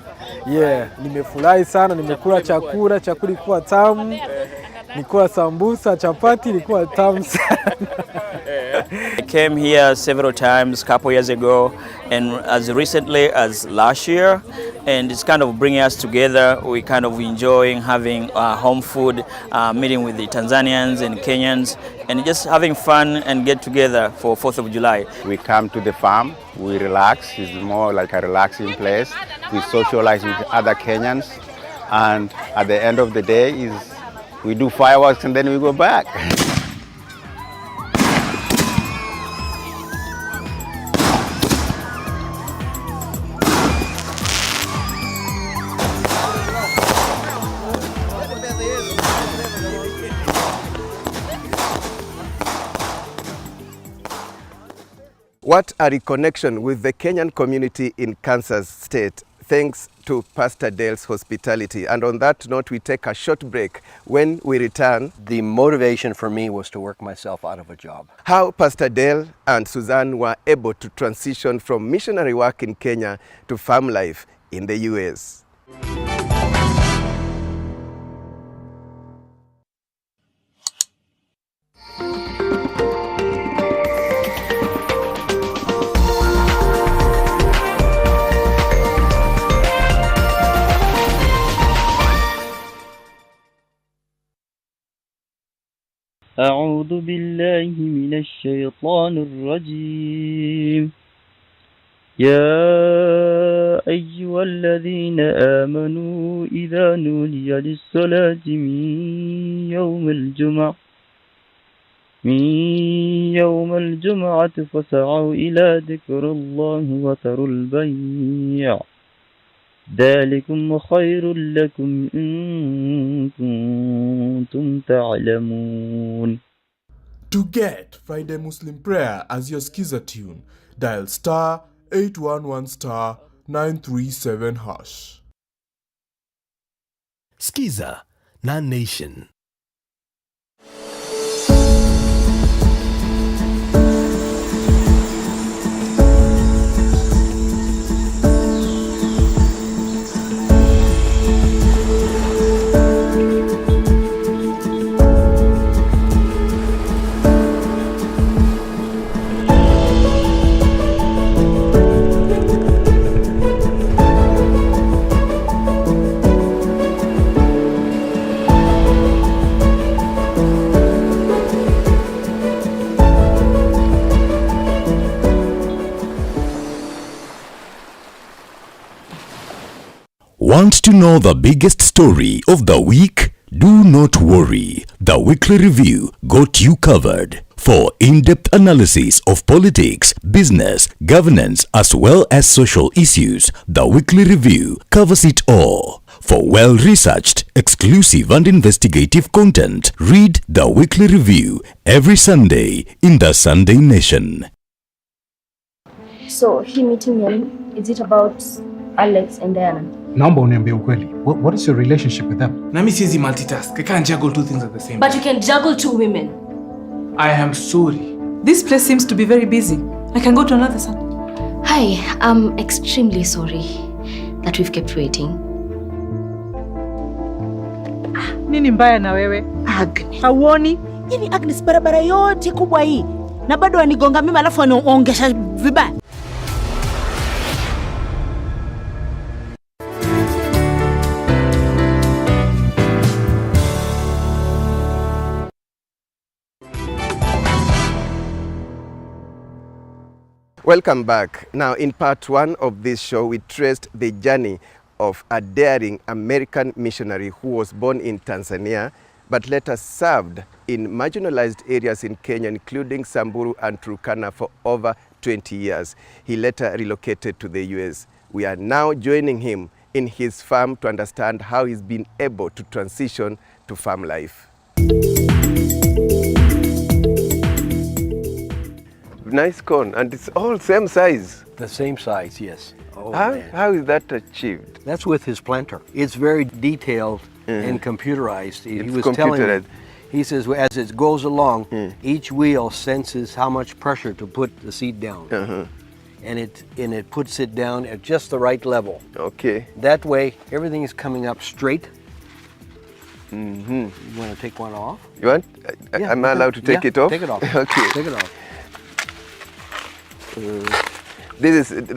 Yeah, nimefurahi sana, nimekula chakula ilikuwa tamu. Nikula sambusa, chapati ilikuwa tamu sana. I came here several times a couple years ago and as recently as last year, and it's kind of bringing us together. We kind of enjoying having home food, meeting with the Tanzanians and Kenyans, and just having fun and get together for 4th of July. We come to the farm, we relax. It's more like a relaxing place. We socialize with other Kenyans, and at the end of the day we do fireworks and then we go back. What a reconnection with the Kenyan community in Kansas State, thanks to Pastor Dale's hospitality. And on that note, we take a short break. When we return, the motivation for me was to work myself out of a job. How Pastor Dale and Suzanne were able to transition from missionary work in Kenya to farm life in the US. أعوذ بالله من الشيطان الرجيم يا أيها الذين آمنوا إذا نودي للصلاة من يوم الجمعة فسعوا إلى ذكر الله وذروا البيع ذلكم خير لكم إن كنتم تعلمون. To get Friday Muslim prayer as your skiza tune, dial *811 *937#. Skiza na Nation. Want to know the biggest story of the week? Do not worry. The Weekly Review got you covered. For in-depth analysis of politics, business, governance, as well as social issues, the Weekly Review covers it all. For well-researched, exclusive and investigative content, read the Weekly Review every Sunday in the Sunday Nation. So, hii meeting yenu, is it about Alex and Diana? Naomba uniambie ukweli. What is your relationship with them? Na mimi siwezi multitask. I can't juggle two things at the same time. But you can juggle two women. I am sorry. This place seems to be very busy. I can go to another son. Hi, I'm extremely sorry that we've kept waiting. Nini mbaya na wewe? Agnes. Hauoni? Yaani Agnes barabara yote kubwa hii. Na bado anigonga mimi alafu anaongesha vibaya. Welcome back. Now, in part one of this show, we traced the journey of a daring American missionary who was born in Tanzania, but later served in marginalized areas in Kenya, including Samburu and Turkana, for over 20 years. He later relocated to the US. We are now joining him in his farm to understand how he's been able to transition to farm life. Nice corn, and it's all same size. The same size, yes. Oh, how is that achieved? That's with his planter. It's very detailed and computerized. He was telling me, he says as it goes along, each wheel senses how much pressure to put the seed down. And it puts it down at just the right level. Okay. That way, everything is coming up straight. You want to take one off? You want? Yeah, am I allowed to take it off? Take it off. Okay. Take it off.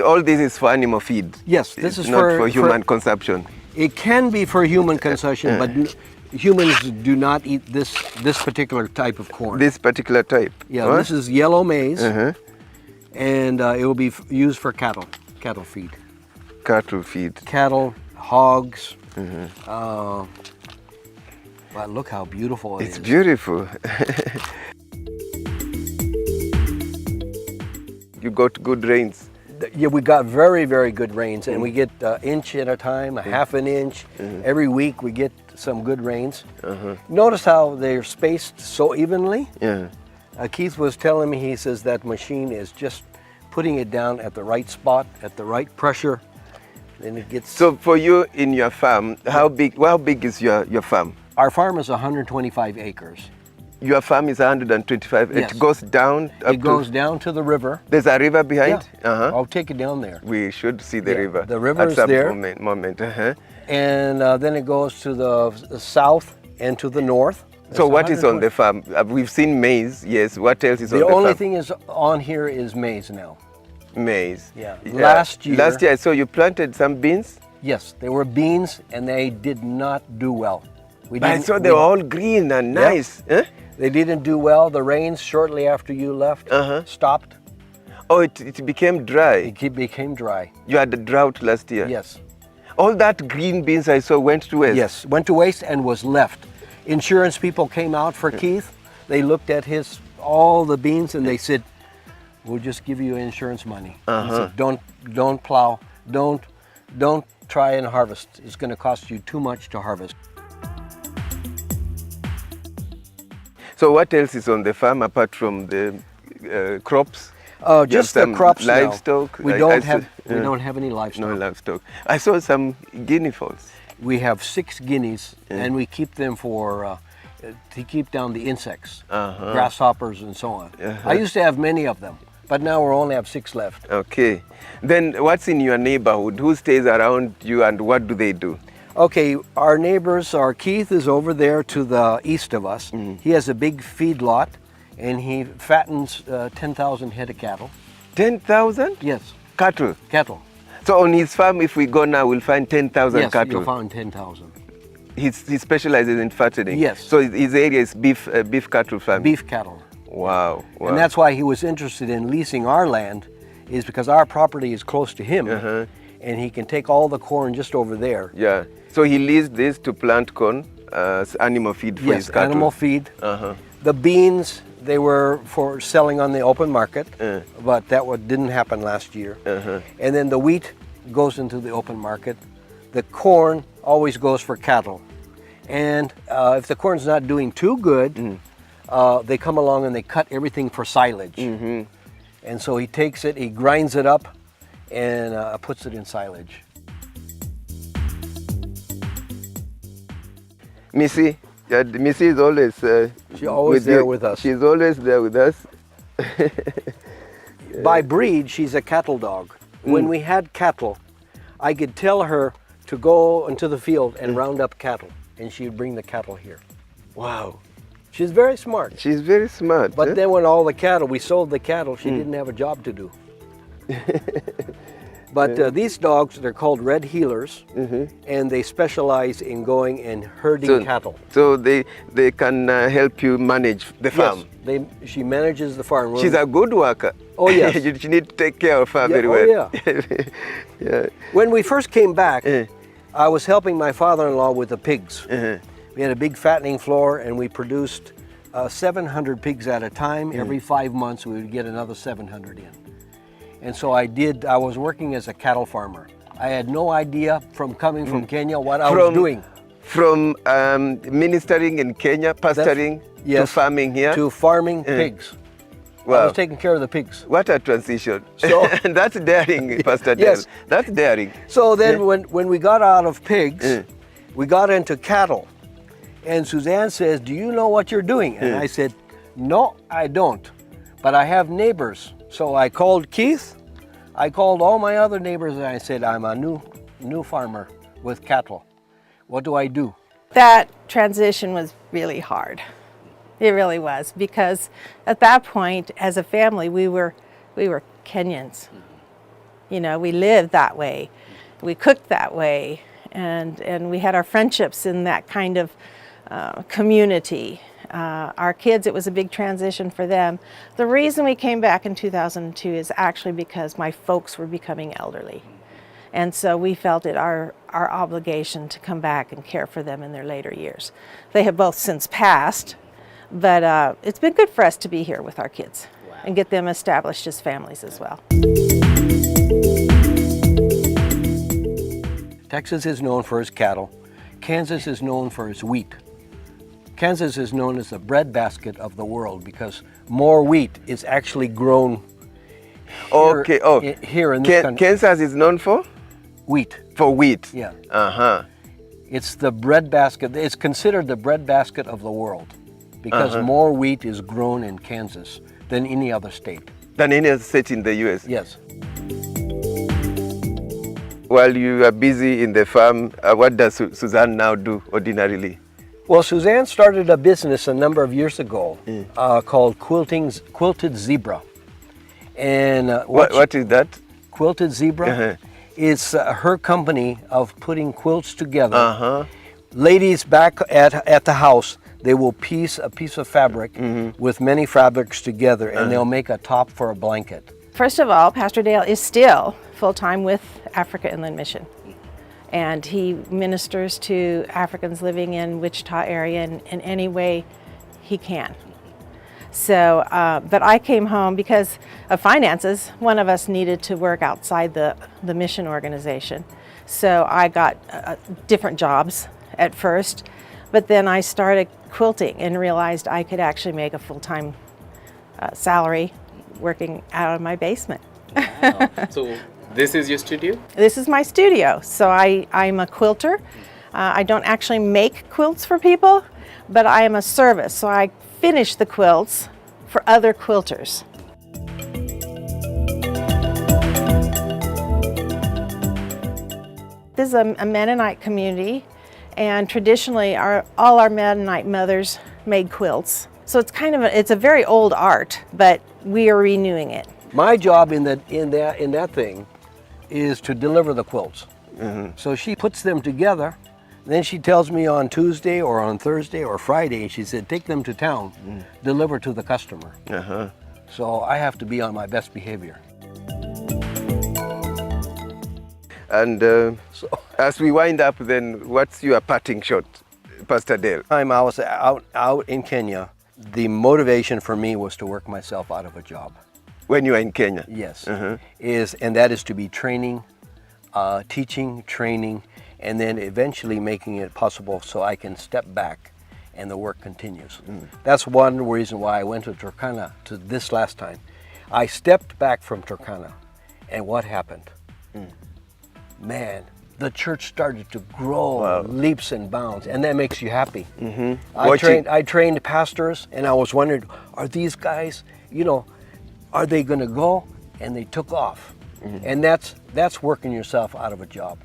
All this is for animal feed. Yes, this is not for human consumption. It can be for human consumption, but humans do not eat this particular type of corn. This particular type. Yeah, this is yellow maize, and it will be used for cattle feed. Cattle feed. Cattle, hogs. But look how beautiful it is. It's beautiful. You got good rains. Yeah, we got very, very good rains, and we get an inch at a time, a half an inch. Every week we get some good rains. Notice how they're spaced so evenly? Yeah. Keith was telling me, he says that machine is just putting it down at the right spot, at the right pressure, and it gets... So for you in your farm, how big is your farm? Our farm is 125 acres. Your farm is 125. Yes. It goes down. It goes down to the river. There's a river behind. Yeah. I'll take it down there. We should see the river. The river at is some there. Moment. And then it goes to the south and to the north. So what is on the farm? We've seen maize. Yes. What else is on the farm? The only thing is on here is maize now. Maize. Yeah. Last year I saw you planted some beans. Yes, they were beans, and they did not do well. I saw they were all green and nice. Yeah. They didn't do well. The rains shortly after you left stopped. Oh, it became dry. It became dry. You had a drought last year. Yes. All that green beans I saw went to waste. Yes, went to waste and was left. Insurance people came out for Keith. They looked at all the beans and they said, "We'll just give you insurance money." He said, "Don't plow. Don't try and harvest. It's going to cost you too much to harvest." So what else is on the farm apart from the crops? Just the crops. Livestock. We don't have any livestock. No livestock. I saw some guinea fowls. We have 6 guineas, and we keep them to keep down the insects, grasshoppers, and so on. I used to have many of them, but now we only have 6 left. Okay. Then what's in your neighborhood? Who stays around you, and what do they do? Okay, our neighbors, Keith is over there to the east of us. He has a big feed lot, and he fattens 10,000 head of cattle. 10,000? Yes. Cattle? Cattle. So on his farm, if we go now, we'll find 10,000 cattle? Yes, you'll find 10,000. He specializes in fattening? Yes. So his area is beef cattle farming? Beef cattle. Wow. And that's why he was interested in leasing our land, is because our property is close to him. and he can take all the corn just over there. Yeah. So he leased this to plant corn as animal feed for his cattle. Yes, animal feed. The beans, they were for selling on the open market, but that didn't happen last year. And then the wheat goes into the open market. The corn always goes for cattle. And if the corn's not doing too good, they come along and they cut everything for silage. And so he takes it, he grinds it up, and puts it in silage. Missy, Missy is always she's always there with us. She's always there with us. By breed, she's a cattle dog. When we had cattle, I could tell her to go into the field and round up cattle, and she'd bring the cattle here. Wow. She's very smart. She's very smart. But then when all the cattle, we sold the cattle, she didn't have a job to do. But these dogs, they're called red heelers, and they specialize in going and herding cattle. So they can help you manage the farm. Yes, she manages the farm. She's a good worker. Oh yes. You need to take care of her very well. Yeah. When we first came back, I was helping my father-in-law with the pigs. We had a big fattening floor, and we produced 700 pigs at a time. Every 5 months, we would get another 700 in. And so I was working as a cattle farmer. I had no idea from coming from Kenya what I was doing. From ministering in Kenya, pastoring, to farming here? To farming pigs. Wow. I was taking care of the pigs. What a transition. So that's daring, Pastor Del. Yes. That's daring. So then when we got out of pigs, we got into cattle. And Suzanne says, "Do you know what you're doing?" And I said, "No, I don't. But I have neighbors." So I called Keith, I called all my other neighbors, and I said, "I'm a new farmer with cattle. What do I do?" That transition was really hard. It really was, because at that point, as a family, we were Kenyans. You know, we lived that way, we cooked that way, and we had our friendships in that kind of community. Our kids, it was a big transition for them. The reason we came back in 2002 is actually because my folks were becoming elderly. And so we felt it our obligation to come back and care for them in their later years. They have both since passed, but it's been good for us to be here with our kids and get them established as families as well. Texas is known for its cattle. Kansas is known for its wheat. Kansas is known as the breadbasket of the world because more wheat is actually grown here in this country. Kansas is known for? Wheat. For wheat? Yeah. It's the breadbasket. It's considered the breadbasket of the world because more wheat is grown in Kansas than any other state. Than any other state in the U.S.? Yes. While you are busy in the farm, what does Suzanne now do ordinarily? Well, Suzanne started a business a number of years ago called Quilted Zebra. And what is that? Quilted Zebra? It's her company of putting quilts together. Ladies back at the house, they will piece a piece of fabric with many fabrics together, and they'll make a top for a blanket. First of all, Pastor Dale is still full-time with Africa Inland Mission. And he ministers to Africans living in Wichita area in any way he can. So, but I came home because of finances. One of us needed to work outside the mission organization. So I got different jobs at first, but then I started quilting and realized I could actually make a full-time salary working out of my basement. Wow. So this is your studio? This is my studio. So I'm a quilter. I don't actually make quilts for people, but I am a service. So I finish the quilts for other quilters. This is a Mennonite community, and traditionally all our Mennonite mothers made quilts. So it's it's a very old art, but we are renewing it. My job in that thing is to deliver the quilts. So she puts them together, then she tells me on Tuesday or on Thursday or Friday, she said, take them to town, deliver to the customer. So I have to be on my best behavior. And as we wind up, then what's your parting shot, Pastor Dale? Time I was out in Kenya, the motivation for me was to work myself out of a job. When you were in Kenya? Yes. And that is to be training, teaching, training, and then eventually making it possible so I can step back and the work continues. That's one reason why I went to Turkana to this last time. I stepped back from Turkana, and what happened? Man, the church started to grow leaps and bounds, and that makes you happy. I trained pastors, and I was wondering, are these guys, are they going to go? And they took off. And that's working yourself out of a job.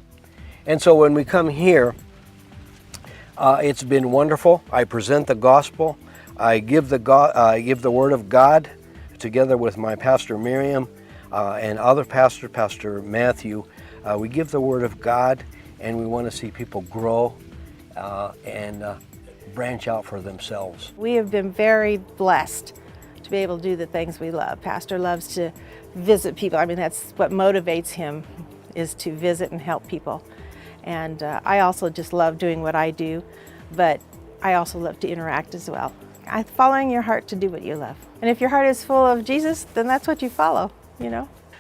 And so when we come here, it's been wonderful. I present the gospel. I give the word of God together with my pastor Miriam and other pastor, Pastor Matthew. We give the word of God, and we want to see people grow and branch out for themselves. We have been very blessed to be able to do the things we love. Pastor loves to visit people. I mean, that's what motivates him, is to visit and help people. And I also just love doing what I do, but I also love to interact as well. Following your heart to do what you love. And if your heart is full of Jesus, then that's what you follow,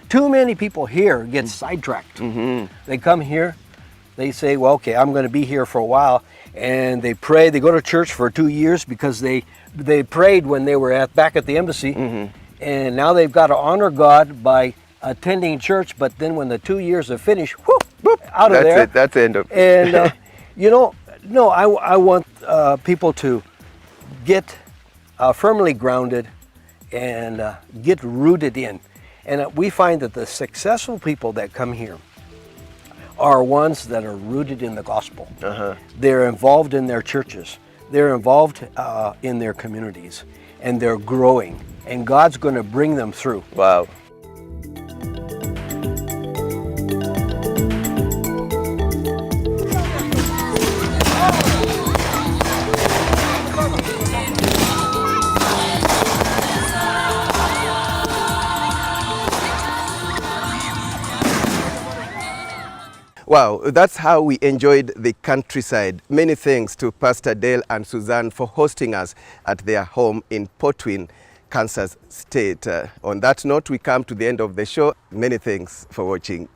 Too many people here get sidetracked. They come here, they say, well, okay, I'm going to be here for a while, and they pray, they go to church for 2 years because they prayed when they were back at the embassy, and now they've got to honor God by attending church, but then when the 2 years are finished, whoop, out of there. That's the end of it. And, no, I want people to get firmly grounded and get rooted in. And we find that the successful people that come here are ones that are rooted in the gospel. They're involved in their churches. They're involved in their communities, and they're growing. And God's going to bring them through. Wow. Wow, that's how we enjoyed the countryside. Many thanks to Pastor Dale and Suzanne for hosting us at their home in Portwin, Kansas State. On that note, we come to the end of the show. Many thanks for watching.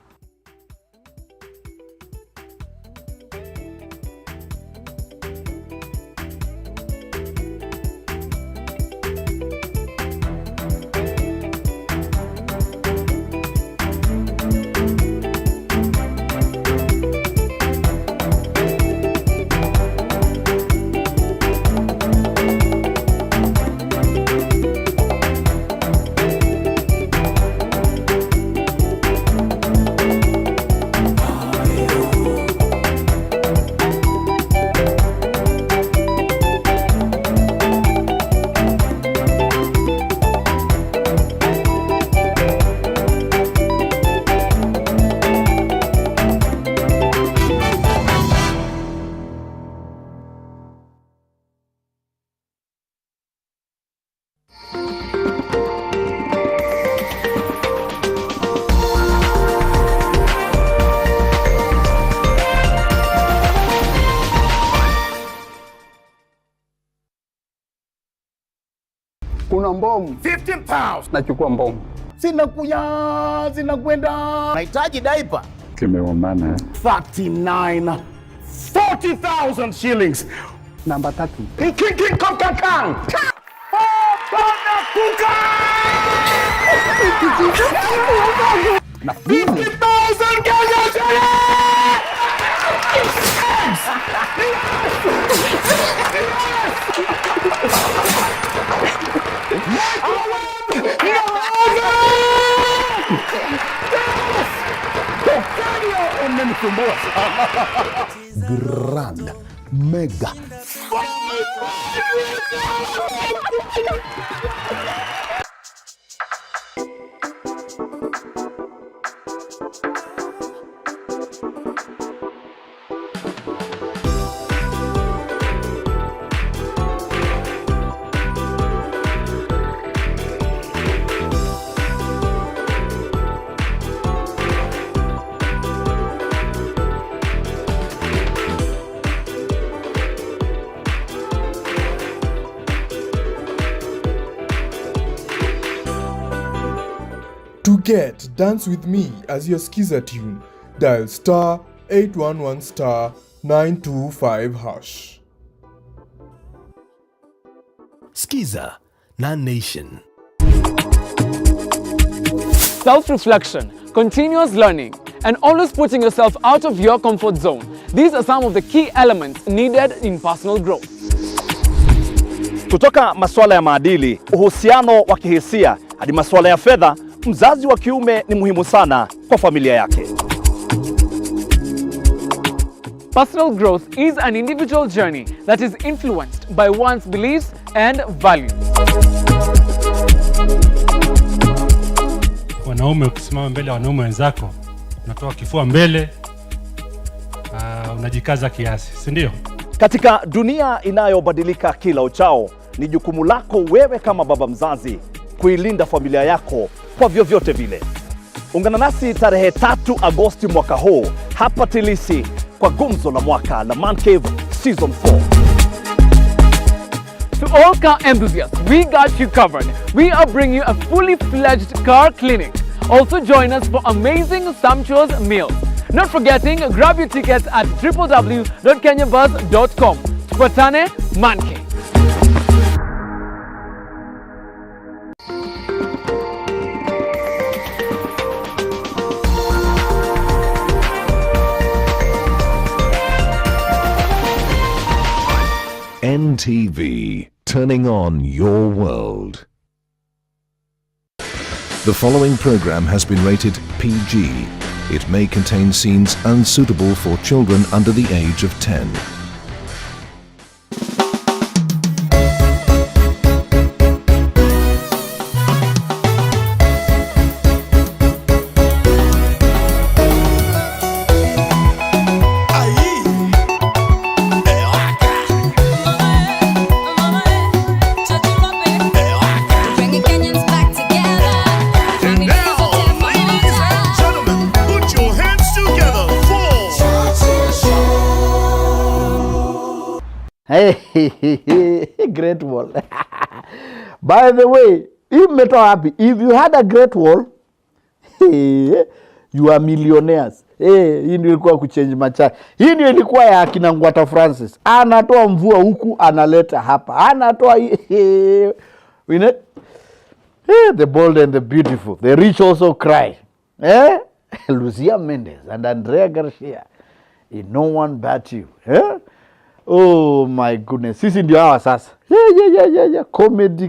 Kuna mbomu 15 pounds. Nachukua mbomu. Zinakwenda. Nahitaji diaper. Kimeumana. 39. 40,000 shillings. Namba 3. King Kong. Na 50,000 Kenya shillings. Grand, mega. get Dance With Me as your skiza tune, dial star 811 star 925 hash. Skiza na Nation. Self-reflection, continuous learning, and always putting yourself out of your comfort zone. These are some of the key elements needed in personal growth. Kutoka masuala ya maadili, uhusiano wa kihisia, hadi masuala ya fedha, mzazi wa kiume ni muhimu sana kwa familia yake. Personal growth is an individual journey that is influenced by one's beliefs and values. Wanaume, ukisimama mbele ya wanaume wenzako, unatoa kifua mbele, unajikaza kiasi, si ndio? Katika dunia inayobadilika kila uchao, ni jukumu lako wewe kama baba mzazi kuilinda familia yako kwa vyovyote vile. Ungana nasi tarehe 3 Agosti mwaka huu hapa Tilisi kwa gumzo la mwaka la Man Cave Season 4. To all car enthusiasts, we got you covered. We are bringing you a fully fledged car clinic. Also join us for amazing sumptuous meals. Not forgetting, grab your tickets at www.kenyabus.com. Tupatane Man Cave. NTV, turning on your world. The following program has been rated PG. It may contain scenes unsuitable for children under the age of 10. Great Wall. By the way, if metal happy, if you had a Great Wall, you are millionaires. Hii ndio ilikuwa kuchange macha. Hii ndio ilikuwa ya akina Ngwata Francis. Anatoa mvua huku analeta hapa. Anatoa we know, the bold and the beautiful. The rich also cry. Lucia Mendes and Andrea Garcia. No one but you. Oh my goodness. Sisi ndio hawa sasa. Yeah. Comedy.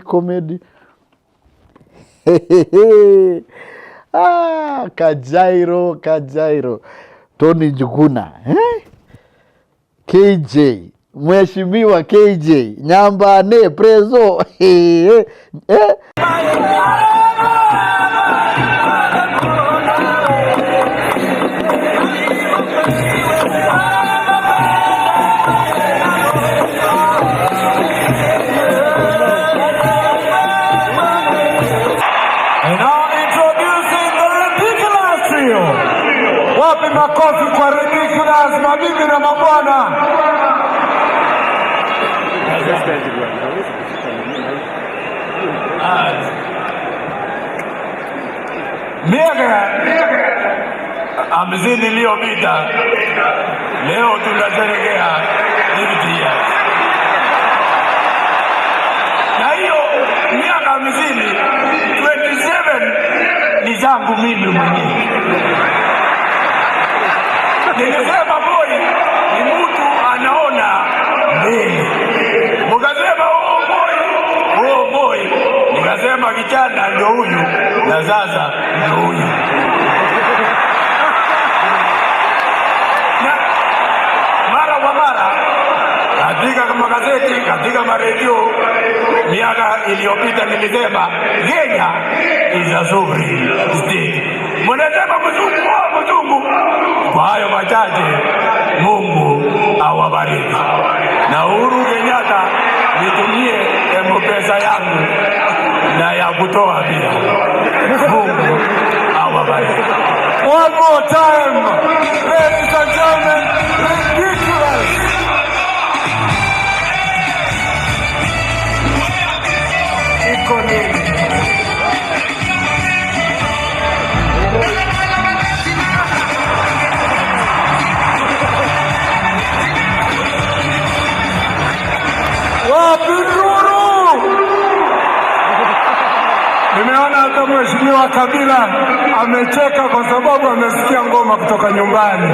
Kajairo. Tony Juguna. KJ. Mheshimiwa KJ. Nyambane Prezo. Makofi kwa ridiculous mabibi na mabwana. Miaka hamsini iliyopita, leo tunasherehekea 50 years. Na hiyo miaka 50, 27 ni zangu mimi mwenyewe. Nikasema boy ni mtu anaona mbele. Mkasema oh boy. Nikasema kijana ndio huyu na sasa ndio huyu. Na mara kwa mara katika magazeti, katika maredio miaka iliyopita nilisema Kenya is a sovereign state. Mnasema mzungu. Kwa hayo machache, Mungu awabariki. Na Uhuru Kenyatta nitumie pesa yangu na ya kutoa pia. Mungu awabariki. One more time, ladies and gentlemen, ridiculous. Iko nini? wa kabila amecheka kwa sababu amesikia ngoma kutoka nyumbani.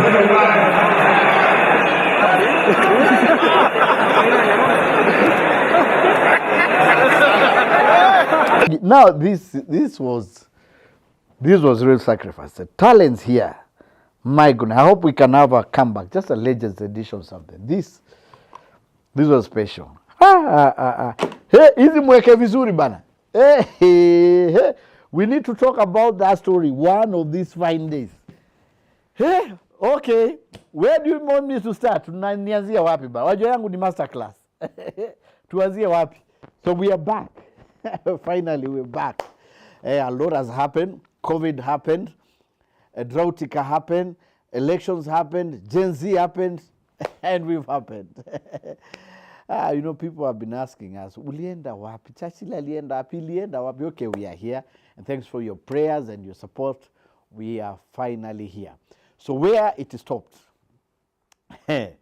Now this was real sacrifice. The talents here, my goodness. I hope we can have a comeback, just a Legends edition or something. This was special. Hey, hizi mweke vizuri bana. Hey. We need to talk about that story one of these fine days. Hey, okay. Where do you want me to start? Nianzia wapi bana? Wajua yangu ni master class. Tuanzie wapi? So we are back. Finally, we're back. A lot has happened. COVID happened. Droughtica happened. Elections happened. Gen Z happened. And we've happened. People have been asking us, ulienda wapi? Chachila alienda wapi? Ilienda wapi? Okay, we are here. And thanks for your prayers and your support. We are finally here. So where it stopped. The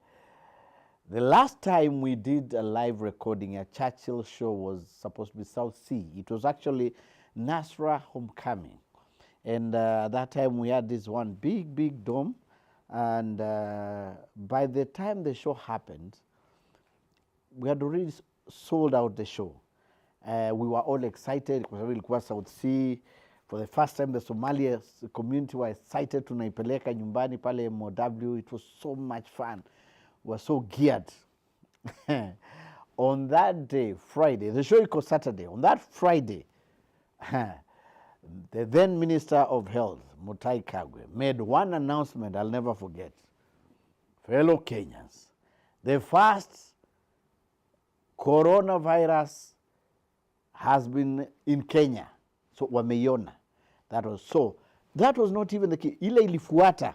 last time we did a live recording, a Churchill show was supposed to be South Sea. It was actually Nasra Homecoming. And that time we had this one big dome. And by the time the show happened, we had already sold out the show. We were all excited because we were South Sea. For the first time, the Somali community were excited to naipeleka nyumbani pale MOW. It was so much fun. We were so geared. On that day, Friday, the show was Saturday. On that Friday, the then Minister of Health, Mutahi Kagwe, made one announcement I'll never forget. Fellow Kenyans, the first coronavirus has been in Kenya. So wameiona. That was not even the key. Ile ilifuata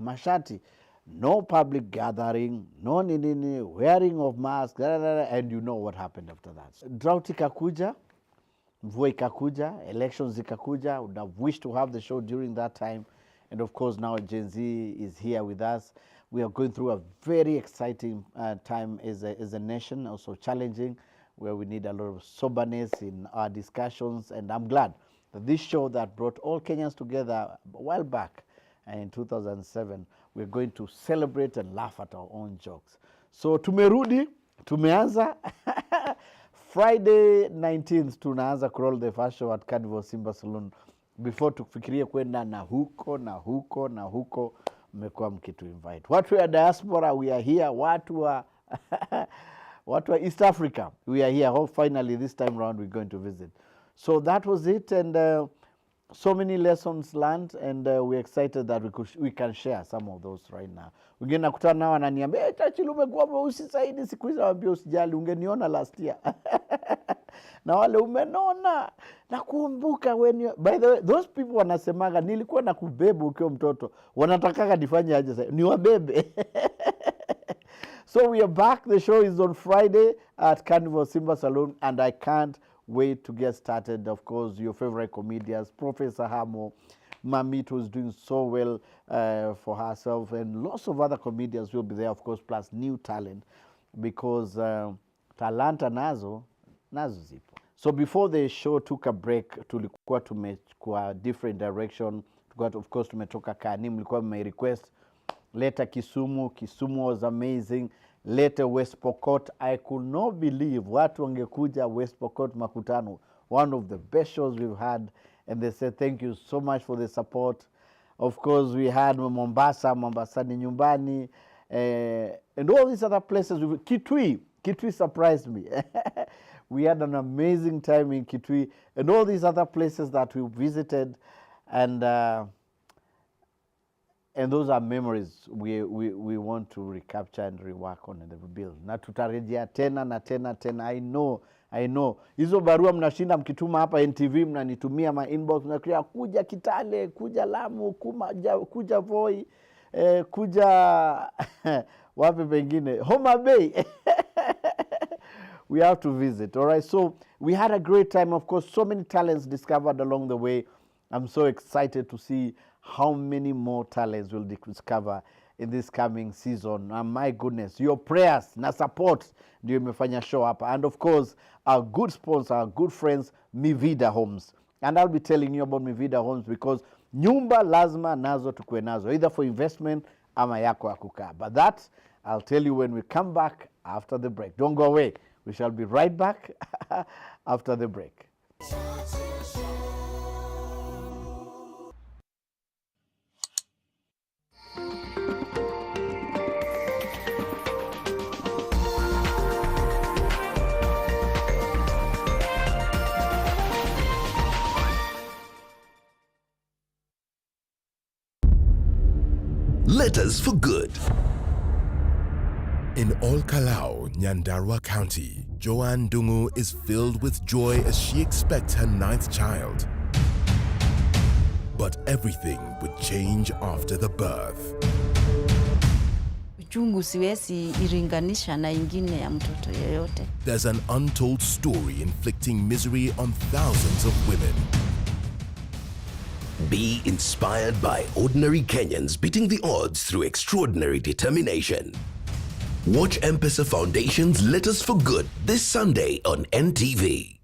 mashati, no public gathering, no nini, wearing of masks, and you know what happened after that. Drought ikakuja, mvua ikakuja, elections ikakuja. Would have wished to have the show during that time. And of course now Gen Z is here with us. We are going through a very exciting time as a nation, also challenging, where we need a lot of soberness in our discussions. And I'm glad that this show that brought all Kenyans together a while back in 2007, we're going to celebrate and laugh at our own jokes. So tumerudi, tumeanza. Friday 19th tunaanza kuroll the first show at Carnival Simba Saloon. Before tufikirie kwenda na huko, mmekuwa mkitu invite. Watu wa diaspora, we are here. Watu wa East Africa, we are here. Hope finally this time around we're going to visit. So that was it, and so many lessons learned, and we're excited that we can share some of those right now. Wengine nakutana nao wananiambia, Churchill umekuwa mweusi zaidi siku hizi, naambia usijali, ungeniona last year. Na wale umenona, nakumbuka when you, by the way, those people wanasemaga nilikuwa nakubeba ukiwa mtoto, wanatakaga nifanye aje sasa, niwabebe. So we are back. The show is on Friday at Carnival Simba Saloon, and I can't wait to get started. Of course, your favorite comedians, Professor Hamo, Mamit, who's doing so well for herself, and lots of other comedians will be there, of course, plus new talent, because talanta nazo zipo. So before the show took a break, tulikuwa tumechukua different direction. Of course, tumetoka Kani, mlikuwa mme request later Kisumu was amazing. Later West Pokot, I could not believe watu wangekuja West Pokot makutano, one of the best shows we've had, and they said thank you so much for the support. Of course, we had Mombasa ni nyumbani, and all these other places. Kitui surprised me. We had an amazing time in Kitui, and all these other places that we visited, and those are memories we want to recapture and rework on and rebuild. Na tutarejea tena na tena. I know. Hizo barua mnashinda mkituma hapa NTV, mnanitumia ma inbox, mnakuja kuja Kitale, kuja Lamu, kuja Voi, kuja wapi pengine, Homa Bay. We have to visit. All right. So we had a great time. Of course, so many talents discovered along the way. I'm so excited to see how many more talents we'll discover in this coming season. And my goodness, your prayers na support ndio imefanya show hapa. And of course, our good sponsor, our good friends, Mivida Homes. And I'll be telling you about Mivida Homes because nyumba lazima nazo tukue nazo, either for investment ama yako ya kukaa. But that I'll tell you when we come back after the break. Don't go away. We shall be right back after the break. Letters for Good. In Ol Kalou, Nyandarua County, Joanne Dungu is filled with joy as she expects her 9th child. But everything would change after the birth. Uchungu siwezi iringanisha na ingine ya mtoto yeyote. There's an untold story inflicting misery on thousands of women. Be inspired by ordinary Kenyans beating the odds through extraordinary determination. Watch M-Pesa Foundation's Letters for Good this Sunday on NTV.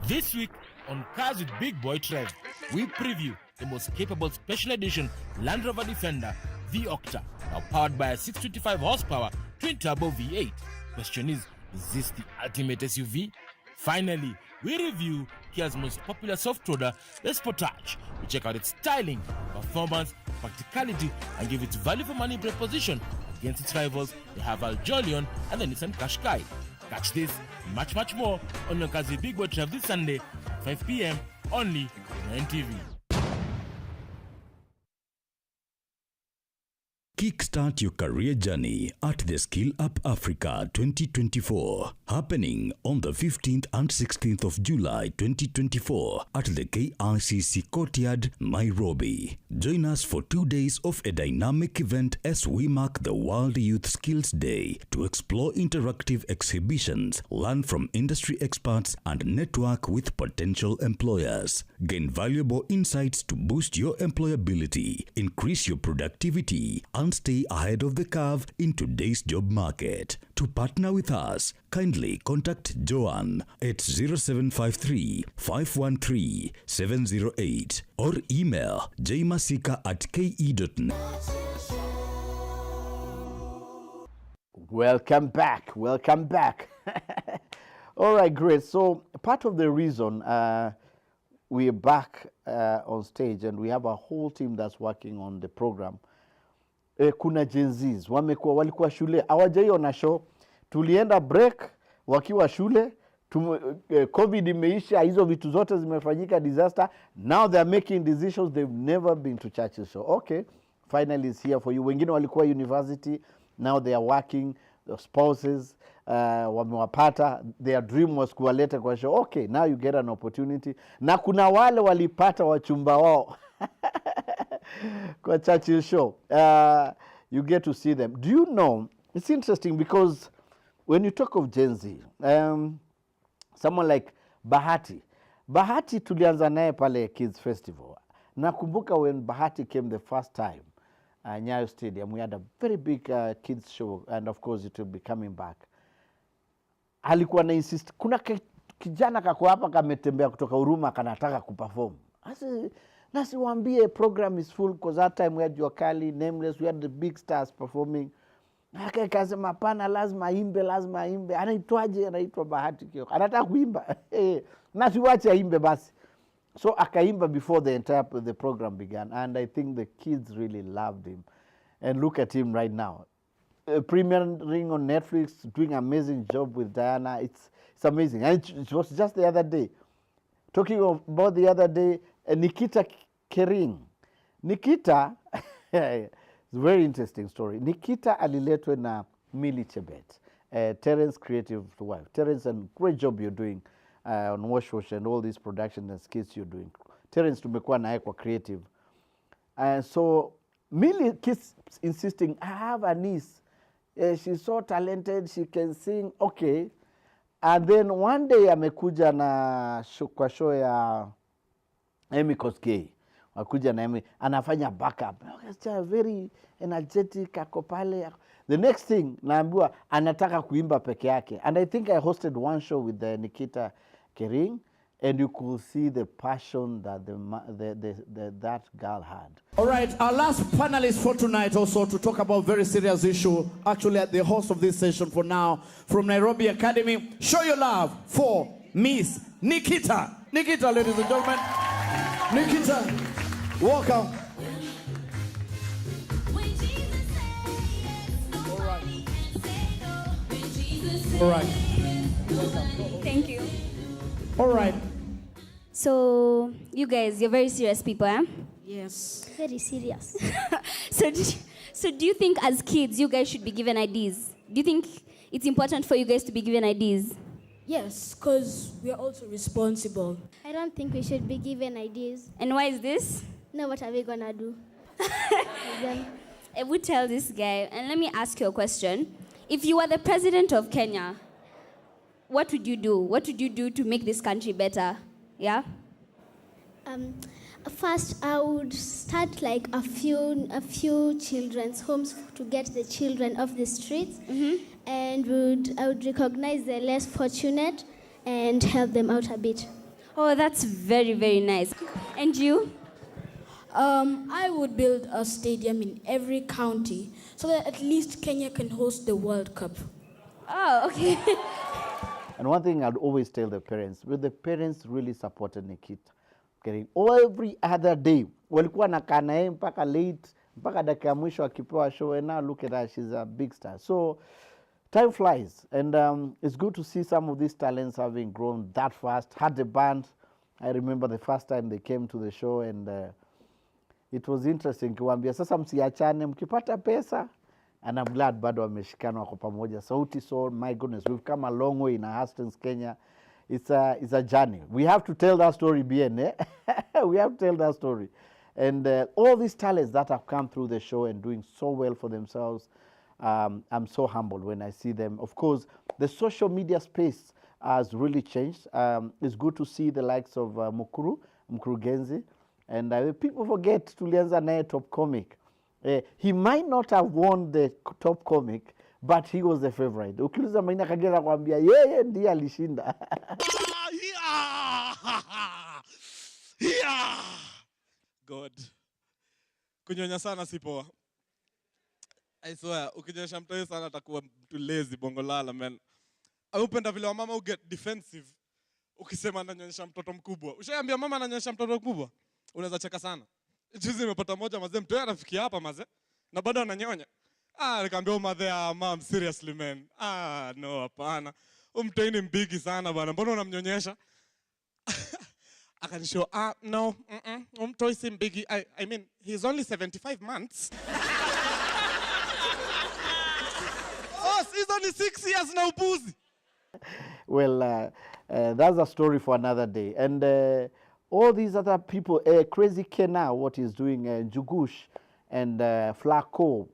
This week on Cars with Big Boy Trev, we preview the most capable special edition Land Rover Defender V-Octa, now powered by a 625 horsepower twin-turbo V8. Question is this the ultimate SUV? Finally, we review Kia's most popular soft-roader, the Sportage. We check out its styling, performance, practicality, and give its value-for-money proposition against its rivals, the Haval Jolion and the Nissan Qashqai. Catch this and much more on your Kazi Big Boy Trav this Sunday, 5 p.m. only on NTV. Kickstart your career journey at the Skill Up Africa 2024, happening on the 15th and 16th of July 2024 at the KICC Courtyard, Nairobi. Join us for 2 days of a dynamic event as we mark the World Youth Skills Day to explore interactive exhibitions, learn from industry experts, and network with potential employers. Gain valuable insights to boost your employability, increase your productivity, and stay ahead of the curve in today's job market. To partner with us, kindly contact Joanne at 0753 513 708 or email jmasika@ke.net. Welcome back. Welcome back. All right, great. So part of the reason we're back on stage and we have a whole team that's working on the program. Kuna Gen Zs walikuwa shule hawajaiona show, tulienda break wakiwa shule, COVID imeisha, hizo vitu zote zimefanyika, disaster. Now they are making decisions. They've never been to churches. So okay, finally it's here for you. Wengine walikuwa university, now they are working, the spouses wamewapata, their dream was kuwaleta kwa show. Okay, now you get an opportunity. Na kuna wale walipata wachumba wao kwa Churchill show. You get to see them. Do you know, it's interesting because when you talk of Gen Z, someone like Bahati tulianza naye pale Kids Festival. Nakumbuka when Bahati came the first time, Nyayo Stadium, we had a very big kids show, and of course it will be coming back. Alikuwa na insist, kuna kijana kako hapa kametembea kutoka Huruma kanataka kuperform. Nasiwaambie program is full because that time we had Juakali, Nameless, we had the big stars performing. Akasema hapana, lazima aimbe. Anaitwa Bahati Kioko. Anataka kuimba. Nasiwache aimbe basi. So akaimba before the program began, and I think the kids really loved him. And look at him right now. Premiering on Netflix, doing an amazing job with Diana. It's amazing. And it was just the other day. Talking about the other day, Nikita Kering. Nikita, it's a very interesting story. Nikita aliletwe na Millie Chebet, Terence creative wife. Terence, and great job you're doing on Wash and all these production and skits you're doing. Terence tumekuwa naye kwa creative. So Millie keeps insisting, I have a niece. She's so talented, she can sing. Okay. And then one day amekuja na kwa show ya Amy Koskei. Wakuja na Amy, anafanya backup. Very energetic, ako pale. The next thing, naambiwa, anataka kuimba peke yake. And I think I hosted one show with Nikita Kering. and you could see the passion that that girl had. All right, our last panelist for tonight also to talk about very serious issue, actually at the host of this session for now, from Nairobi Academy. Show your love for Miss Nikita. Nikita, ladies and gentlemen. Nikita, welcome. All right. Thank you. All right. So, you guys, you're very serious people, eh? Yes. Very serious. So do you think as kids, you guys should be given IDs? Do you think it's important for you guys to be given IDs? Yes, because we are also responsible. I don't think we should be given IDs. And why is this? No, what are we gonna do? I would tell this guy, and let me ask you a question. If you were the president of Kenya, what would you do? What would you do to make this country better? Yeah? First, I would start like a few children's homes to get the children off the streets, and I would recognize the less fortunate and help them out a bit. Oh, that's very, very nice. And you? I would build a stadium in every county so that at least Kenya can host the World Cup. Oh, okay. And one thing I'd always tell the parents, the parents really supported Nikita. Okay, every other day, walikuwa nakaa naye mpaka late, mpaka dakika ya mwisho akipewa show, and now look at her, she's a big star. So time flies, and it's good to see some of these talents having grown that fast. Had the band, I remember the first time they came to the show, and it was interesting kuambia sasa msiachane mkipata pesa, and I'm glad bado wameshikana wako pamoja. Sauti Sol, my goodness, we've come a long way in Hastings, Kenya. It's a journey. We have to tell that story, bien, eh? We have to tell that story. And all these talents that have come through the show and doing so well for themselves, I'm so humbled when I see them. Of course, the social media space has really changed. It's good to see the likes of Mkurugenzi. And people forget tulianza naye Top Comic. He might not have won the Top Comic, but he was the favorite. Ukiuliza Maina Kagera kwambia yeye ndiye alishinda. God. Kunyonya sana si poa. I swear, ukinyonyesha mtoto sana atakuwa mtu lazy bongo lala, man. Upenda vile wa mama get defensive ukisema ananyonyesha mtoto mkubwa. Ushaambia mama ananyonyesha mtoto mkubwa? Unaweza cheka sana. Juzi nimepata moja mazee, mtoto anafikia hapa mazee na bado ananyonya. Nikamwambia mother, mom, seriously man. No, hapana. Mtoto ni mbigi sana bwana. Mbona unamnyonyesha? Akanishow, no, mtoto si mbigi. I mean, he's only 75 months. Oh, he's only 6 years now, upuzi. Well, that's a story for another day. And all these other people, Crazy Kena, what he's doing, Jugush and Flacco,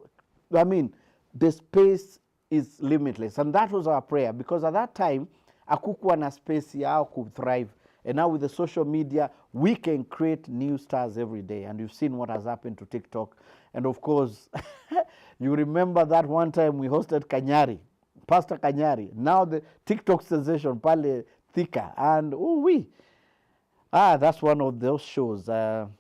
I mean, the space is limitless. And that was our prayer, because at that time, akukuwa na space yao could thrive. And now with the social media, we can create new stars every day. And you've seen what has happened to TikTok. And of course, you remember that one time we hosted Kanyari, Pastor Kanyari. Now the TikTok sensation, Pale Thika. And that's one of those shows. And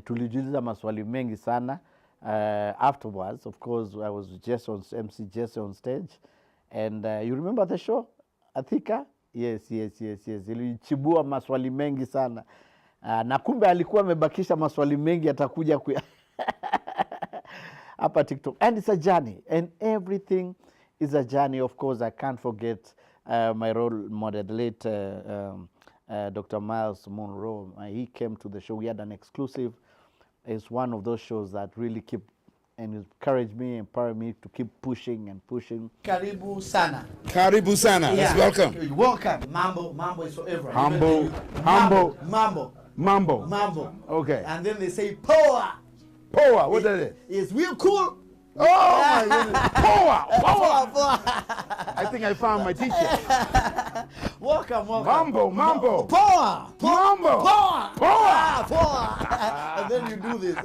tulijiuliza maswali mengi sana. Afterwards, of course, I was just on MC Jesse on stage. And you remember the show? Athika? Yes. Ilichibua maswali mengi sana. Na kumbe alikuwa amebakisha maswali mengi atakuja hapa TikTok. And it's a journey. And everything is a journey. Of course, I can't forget my role model, late Dr. Miles Monroe. He came to the show. We had an exclusive. It's one of those shows that really keep and encourage me, empower me to keep pushing and pushing. Karibu sana. Karibu sana. Yeah. Let's welcome. Welcome. Mambo is forever. Mambo. Okay. And then they say power. Power. What is it? It's real cool. Oh my goodness. Power. I think I found my teacher. Welcome. Mambo. Power. Power. And then you do this.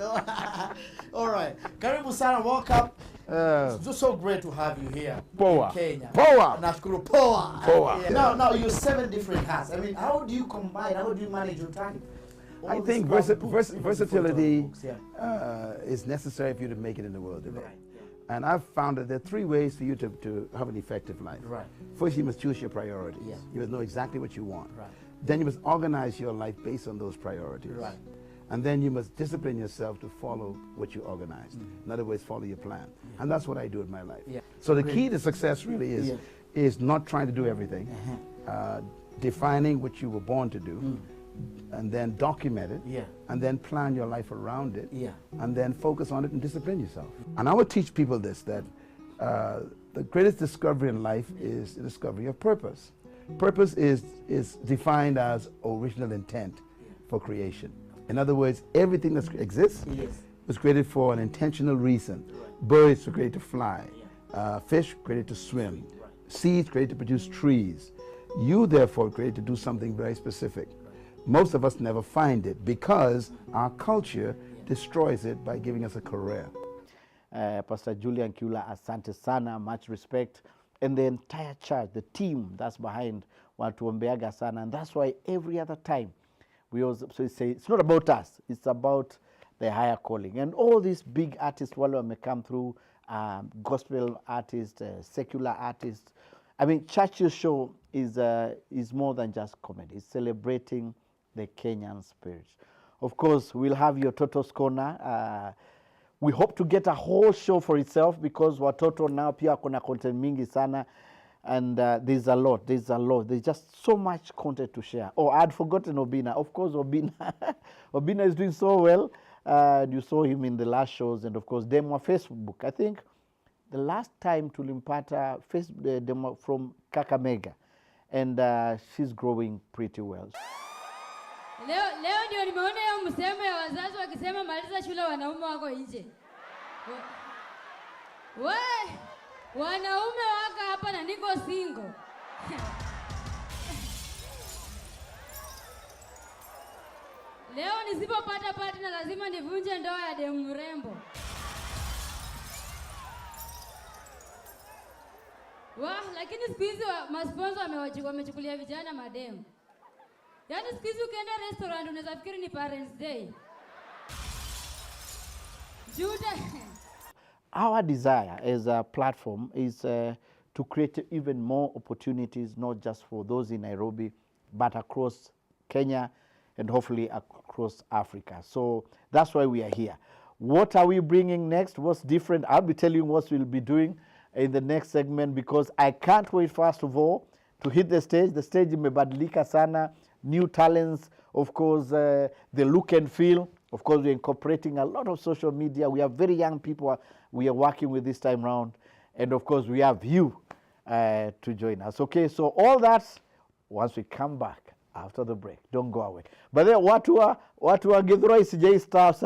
All right. Karibu sana. Welcome. It's so great to have you here Power. in Kenya. Power. Nashukuru power. Power. Yeah. Now you 7 different hats. I mean, how do you combine? How do you manage your time? I think versatility is necessary for you to make it in the world today. Right. And I've found that there are 3 ways for you to have an effective life. Right. First, you must choose your priorities. Yeah. You must know exactly what you want. Right. Then you must organize your life based on those priorities. Right. And then you must discipline yourself to follow what you organized. In other words, follow your plan. And that's what I do in my life. Yeah. So the key to success really is not trying to do everything, defining what you were born to do, and then document it, and then plan your life around it, and then focus on it and discipline yourself. And I would teach people this, that the greatest discovery in life is the discovery of purpose. Purpose is defined as original intent for creation. In other words, everything that exists was created for an intentional reason. Birds were created to fly, fish created to swim, seeds created to produce trees. You, therefore, created to do something very specific. Most of us never find it because our culture destroys it by giving us a career. Pastor Julian Kula, asante sana, much respect. And the entire church, the team that's behind Watuombeaga sana. And that's why every other time we also say it's not about us, it's about the higher calling. And all these big artists, while may come through, gospel artists, secular artists. I mean, Church's show is more than just comedy. It's celebrating the Kenyan spirit. Of course, we'll have your Toto's Corner. We hope to get a whole show for itself because Watoto now pia kuna content mingi sana, and there's a lot. There's just so much content to share. Oh, I'd forgotten Obina. Of course, Obina. Obina is doing so well. You saw him in the last shows, and of course, Demo Facebook. I think the last time tulimpata Facebook demo from Kakamega, and she's growing pretty well. Leo ndio nimeona hiyo msemo ya wazazi wakisema maliza shule wanaume wako nje. Wanaume waka hapa na niko single. Leo nisipopata partner lazima nivunje ndoa ya demu mrembo. Lakini siku hizi masponsor wamechukulia vijana mademu. Yaani siku hizi ukienda restaurant unaweza fikiri ni Parents Day. Our desire as a platform is to create even more opportunities, not just for those in Nairobi, but across Kenya and hopefully across Africa. So that's why we are here. What are we bringing next? What's different? I'll be telling you what we'll be doing in the next segment because I can't wait, first of all, to hit the stage. The stage imebadilika sana. New talents, of course, the look and feel. Of course, we're incorporating a lot of social media. We have very young people we are working with this time around. And of course, we have you to join us. Okay, so all that, once we come back after the break. Don't go away. But then, watu wa Githurai CJ Stars,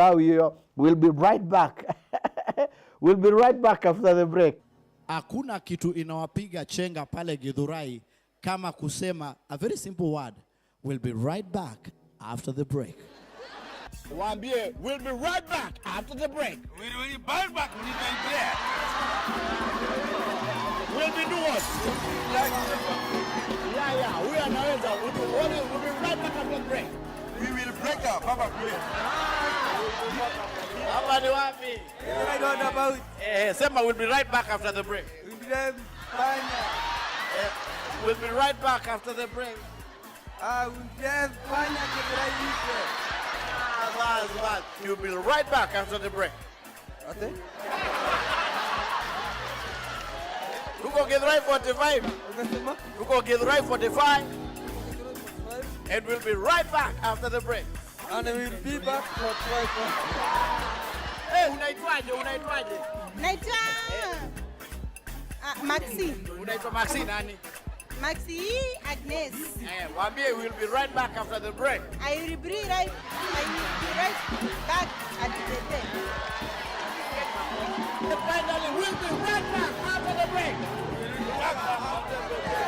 we'll be right back. We'll be right back after the break. Hakuna kitu inawapiga chenga pale Githurai kama kusema a very simple word. We'll be right back after the break. Waambie, we'll be right back after the break. We'll be right back when you get there. We'll be doing what? Yeah, we are now. We'll be right back after the break. We will break up. Papa, please. Papa, ni wapi? I don't know about. Sema, we'll be right back after the break. We'll be right back after the break. You'll be right back after the break. Okay. Tuko Githurai 45. Tuko Githurai 45. And we'll be right back after the break. And we'll be back for 12. Hey, unaitwaje? Naitwa Maxi. Unaitwa Maxi nani? Maxi Agnes. Waambie we'll be right back after the break. I will be right back at the break. Finally, we'll be right back after the break.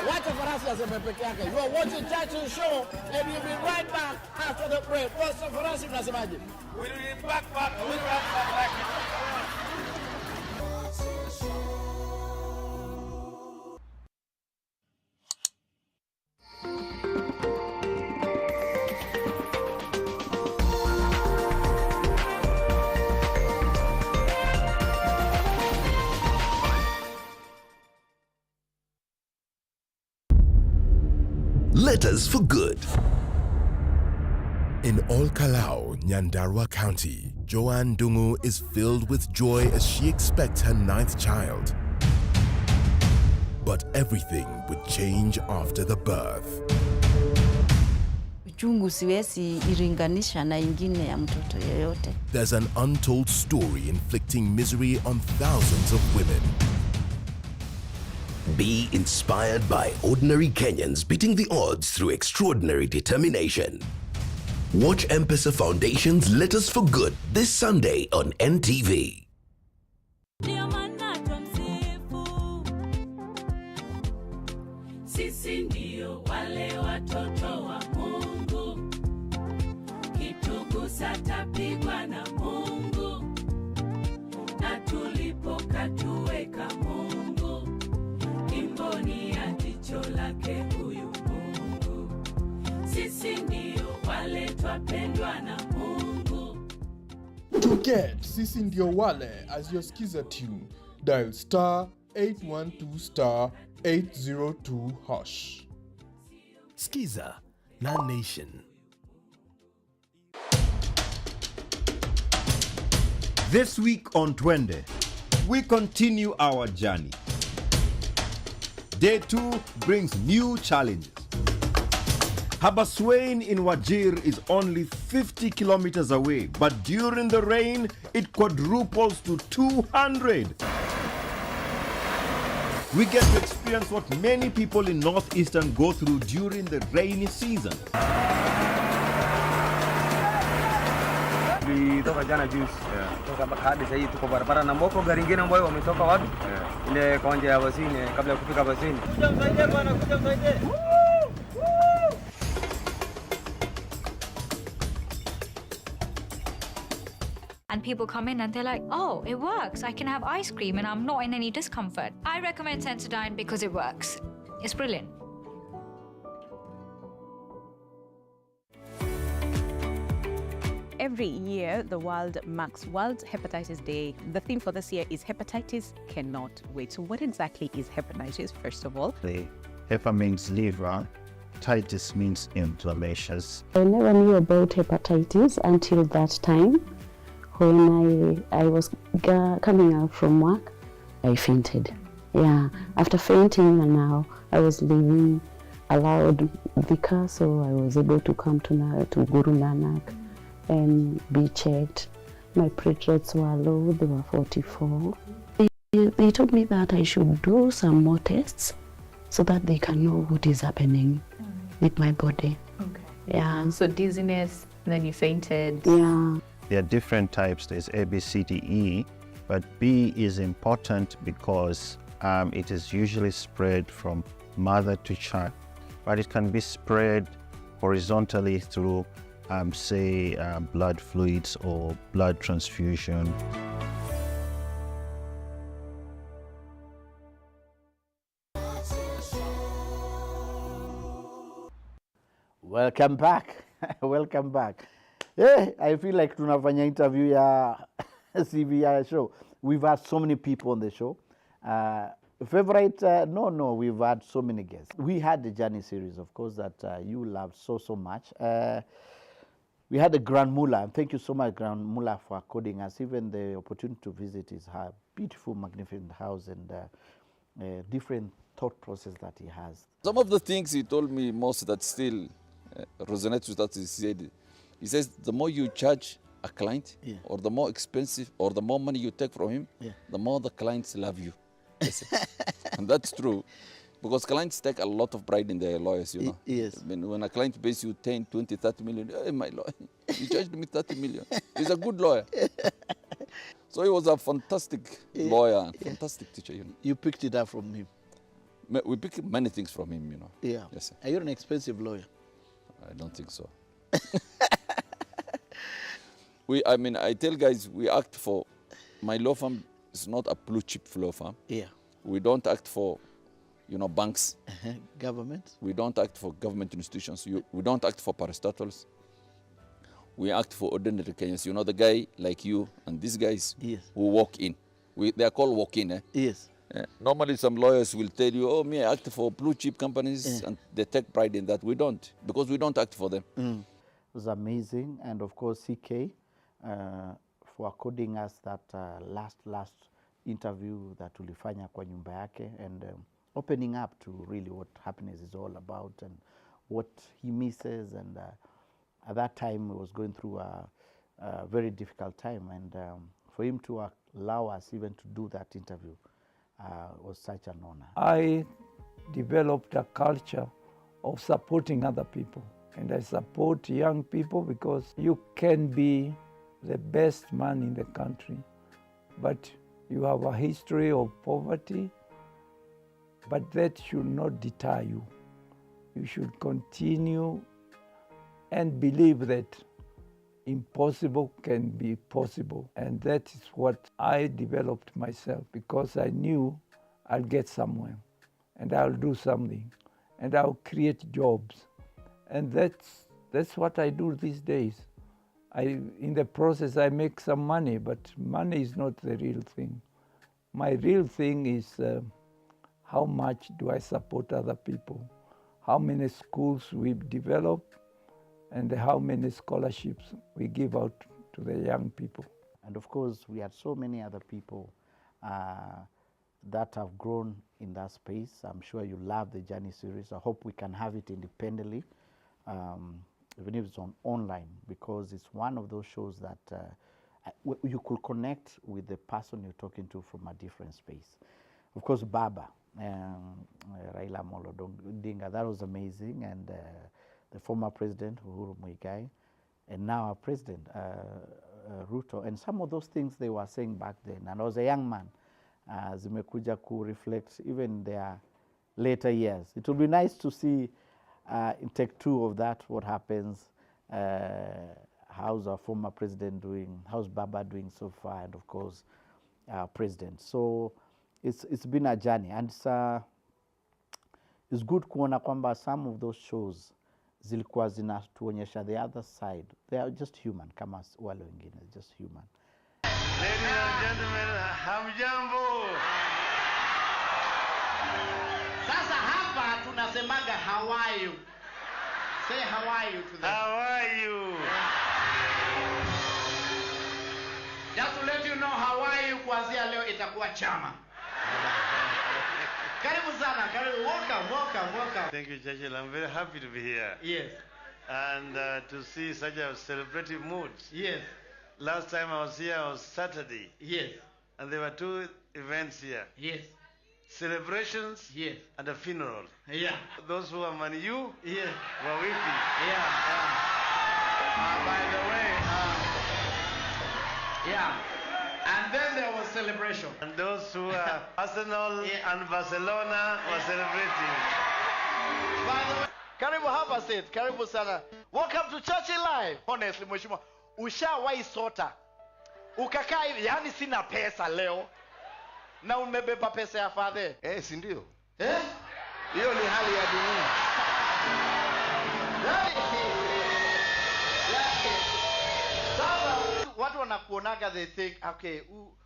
Wacha farasi aseme peke yake. You are watching Church's show and we'll be right back after the break. Wacha farasi unasemaje? We'll be back. We'll be right back. Letters for Good. In Olkalau, Nyandarua County, Joanne Dungu is filled with joy as she expects her 9th child. But everything would change after the birth. Uchungu siwezi iringanisha na ingine ya mtoto yoyote. There's an untold story inflicting misery on thousands of women. Be inspired by ordinary Kenyans beating the odds through extraordinary determination. Watch M-Pesa Foundation's Letters for Good this Sunday on NTV. Sisi ndio wale watoto wa Mungu, kitugusa tapigwa na Mungu, na tulipokatuweka Mungu, imboni ya jicho lake huyu Mungu. Sisi ndio wale twapendwa na Mungu. To get Sisi Ndio Wale as your skiza tune, dial *812 *802#. Skiza na Nation. This week on Twende, we continue our journey. Day 2 brings new challenges. Habaswein in Wajir is only 50 kilometers away, but during the rain, it quadruples to 200. We get to experience what many people in Northeastern go through during the rainy season. Toka jana juice. Toka hadi sasa tuko barabara na mboko gari nyingine ambayo wametoka wapi? Ile konje ya Basini kabla ya kufika Basini. Kuja msaidie bwana, kuja msaidie. And people come in and they're like, oh, it works. I can have ice cream and I'm not in any discomfort. I recommend Sensodyne because it works. It's brilliant. Every year, the world marks World Hepatitis Day. The theme for this year is Hepatitis Cannot Wait. So what exactly is hepatitis, first of all? The hepa means liver, titis means inflammations. I never knew about hepatitis until that time. When I was coming out from work, I fainted. Yeah, after fainting, and now I was living allowed Vika, so I was able to come to Guru Nanak and be checked. My platelets were low, they were 44. They told me that I should do some more tests so that they can know what is happening with my body. Okay. Yeah. So dizziness, then you fainted. Yeah. There are different types. There's A, B, C, D, E, but B is important because it is usually spread from mother to child, but it can be spread horizontally through, say, blood fluids or blood transfusion. Welcome back. Welcome back. Hey, I feel like tunafanya interview ya CBI show. We've had so many people on the show. Favorite? No, we've had so many guests. We had the Journey series, of course, that you loved so much. We had the Grand Mula, and thank you so much, Grand Mula, for according us even the opportunity to visit his beautiful, magnificent house and different thought process that he has. Some of the things he told me most that still resonates with what he said. He says the more you charge a client, or the more expensive, or the more money you take from him, the more the clients love you. And that's true, because clients take a lot of pride in their lawyers, you know. Yes. I mean, when a client pays you 10, 20, 30 million, hey, my lawyer, you charged me 30 million. He's a good lawyer. So he was a fantastic lawyer, fantastic teacher, you know. You picked it up from him? We picked many things from him, you know. Yeah. Yes, sir. Are you an expensive lawyer? I don't think so. I tell guys, we act for, my law firm is not a blue chip law firm. Yeah. We don't act for, banks. Government? We don't act for government institutions. We don't act for parastatals. We act for ordinary Kenyans. You know, the guy like you and these guys who walk in. They are called walk-in. Yes. Normally, some lawyers will tell you, oh, me, I act for blue chip companies, and they take pride in that. We don't, because we don't act for them. It was amazing, and of course, CK, for according us that last interview that tulifanya kwa nyumba yake, and opening up to really what happiness is all about and what he misses. And at that time, he was going through a very difficult time, and for him to allow us even to do that interview was such an honor. I developed a culture of supporting other people, and I support young people because you can be the best man in the country, but you have a history of poverty, but that should not deter you. You should continue and believe that impossible can be possible. And that is what I developed myself, because I knew I'll get somewhere and I'll do something and I'll create jobs. And that's what I do these days. In the process, I make some money, but money is not the real thing. My real thing is how much do I support other people, how many schools we've developed, and how many scholarships we give out to the young people. And of course, we had so many other people that have grown in that space. I'm sure you love the Journey series. I hope we can have it independently, even if it's online, because it's one of those shows that you could connect with the person you're talking to from a different space. Of course, Baba, Raila Amolo Odinga, that was amazing, and the former president, Uhuru Muigai, and now our president, Ruto, and some of those things they were saying back then. And I was a young man, zimekuja ku reflect even their later years. It will be nice to see in take two of that, what happens, how's our former president doing, how's Baba doing so far, and of course, our president. So it's been a journey, and it's good kuona kwamba some of those shows zilikuwa zinatuonyesha the other side. They are just human, kama wale wengine, just human. Ladies and gentlemen, hamjambo. Sasa hapa tunasemaga how are you? Say how are you to them. How are you? Just to let you know how are you, kuanzia leo itakuwa chama. Karibu sana, karibu. Welcome. Thank you, Churchill. I'm very happy to be here. Yes. And to see such a celebrative mood. Yes. Last time I was here was Saturday. Yes. And there were two events here. Yes. Celebrations. Yes. And a funeral. Yeah. Those who are Man U. Yes. Were weeping. Yeah. By the way, yeah. And then there was celebration. And those who are Arsenal and Barcelona were celebrating. By the way, karibu hapa Sid, karibu sana. Welcome to Churchill Live. Honestly, mheshimiwa, ushawahi sota ukakaa hivi, yani sina pesa leo na umebeba pesa ya fadhe? Si ndio? Hiyo ni hali ya dunia. Sasa watu wanakuonaga, they think okay,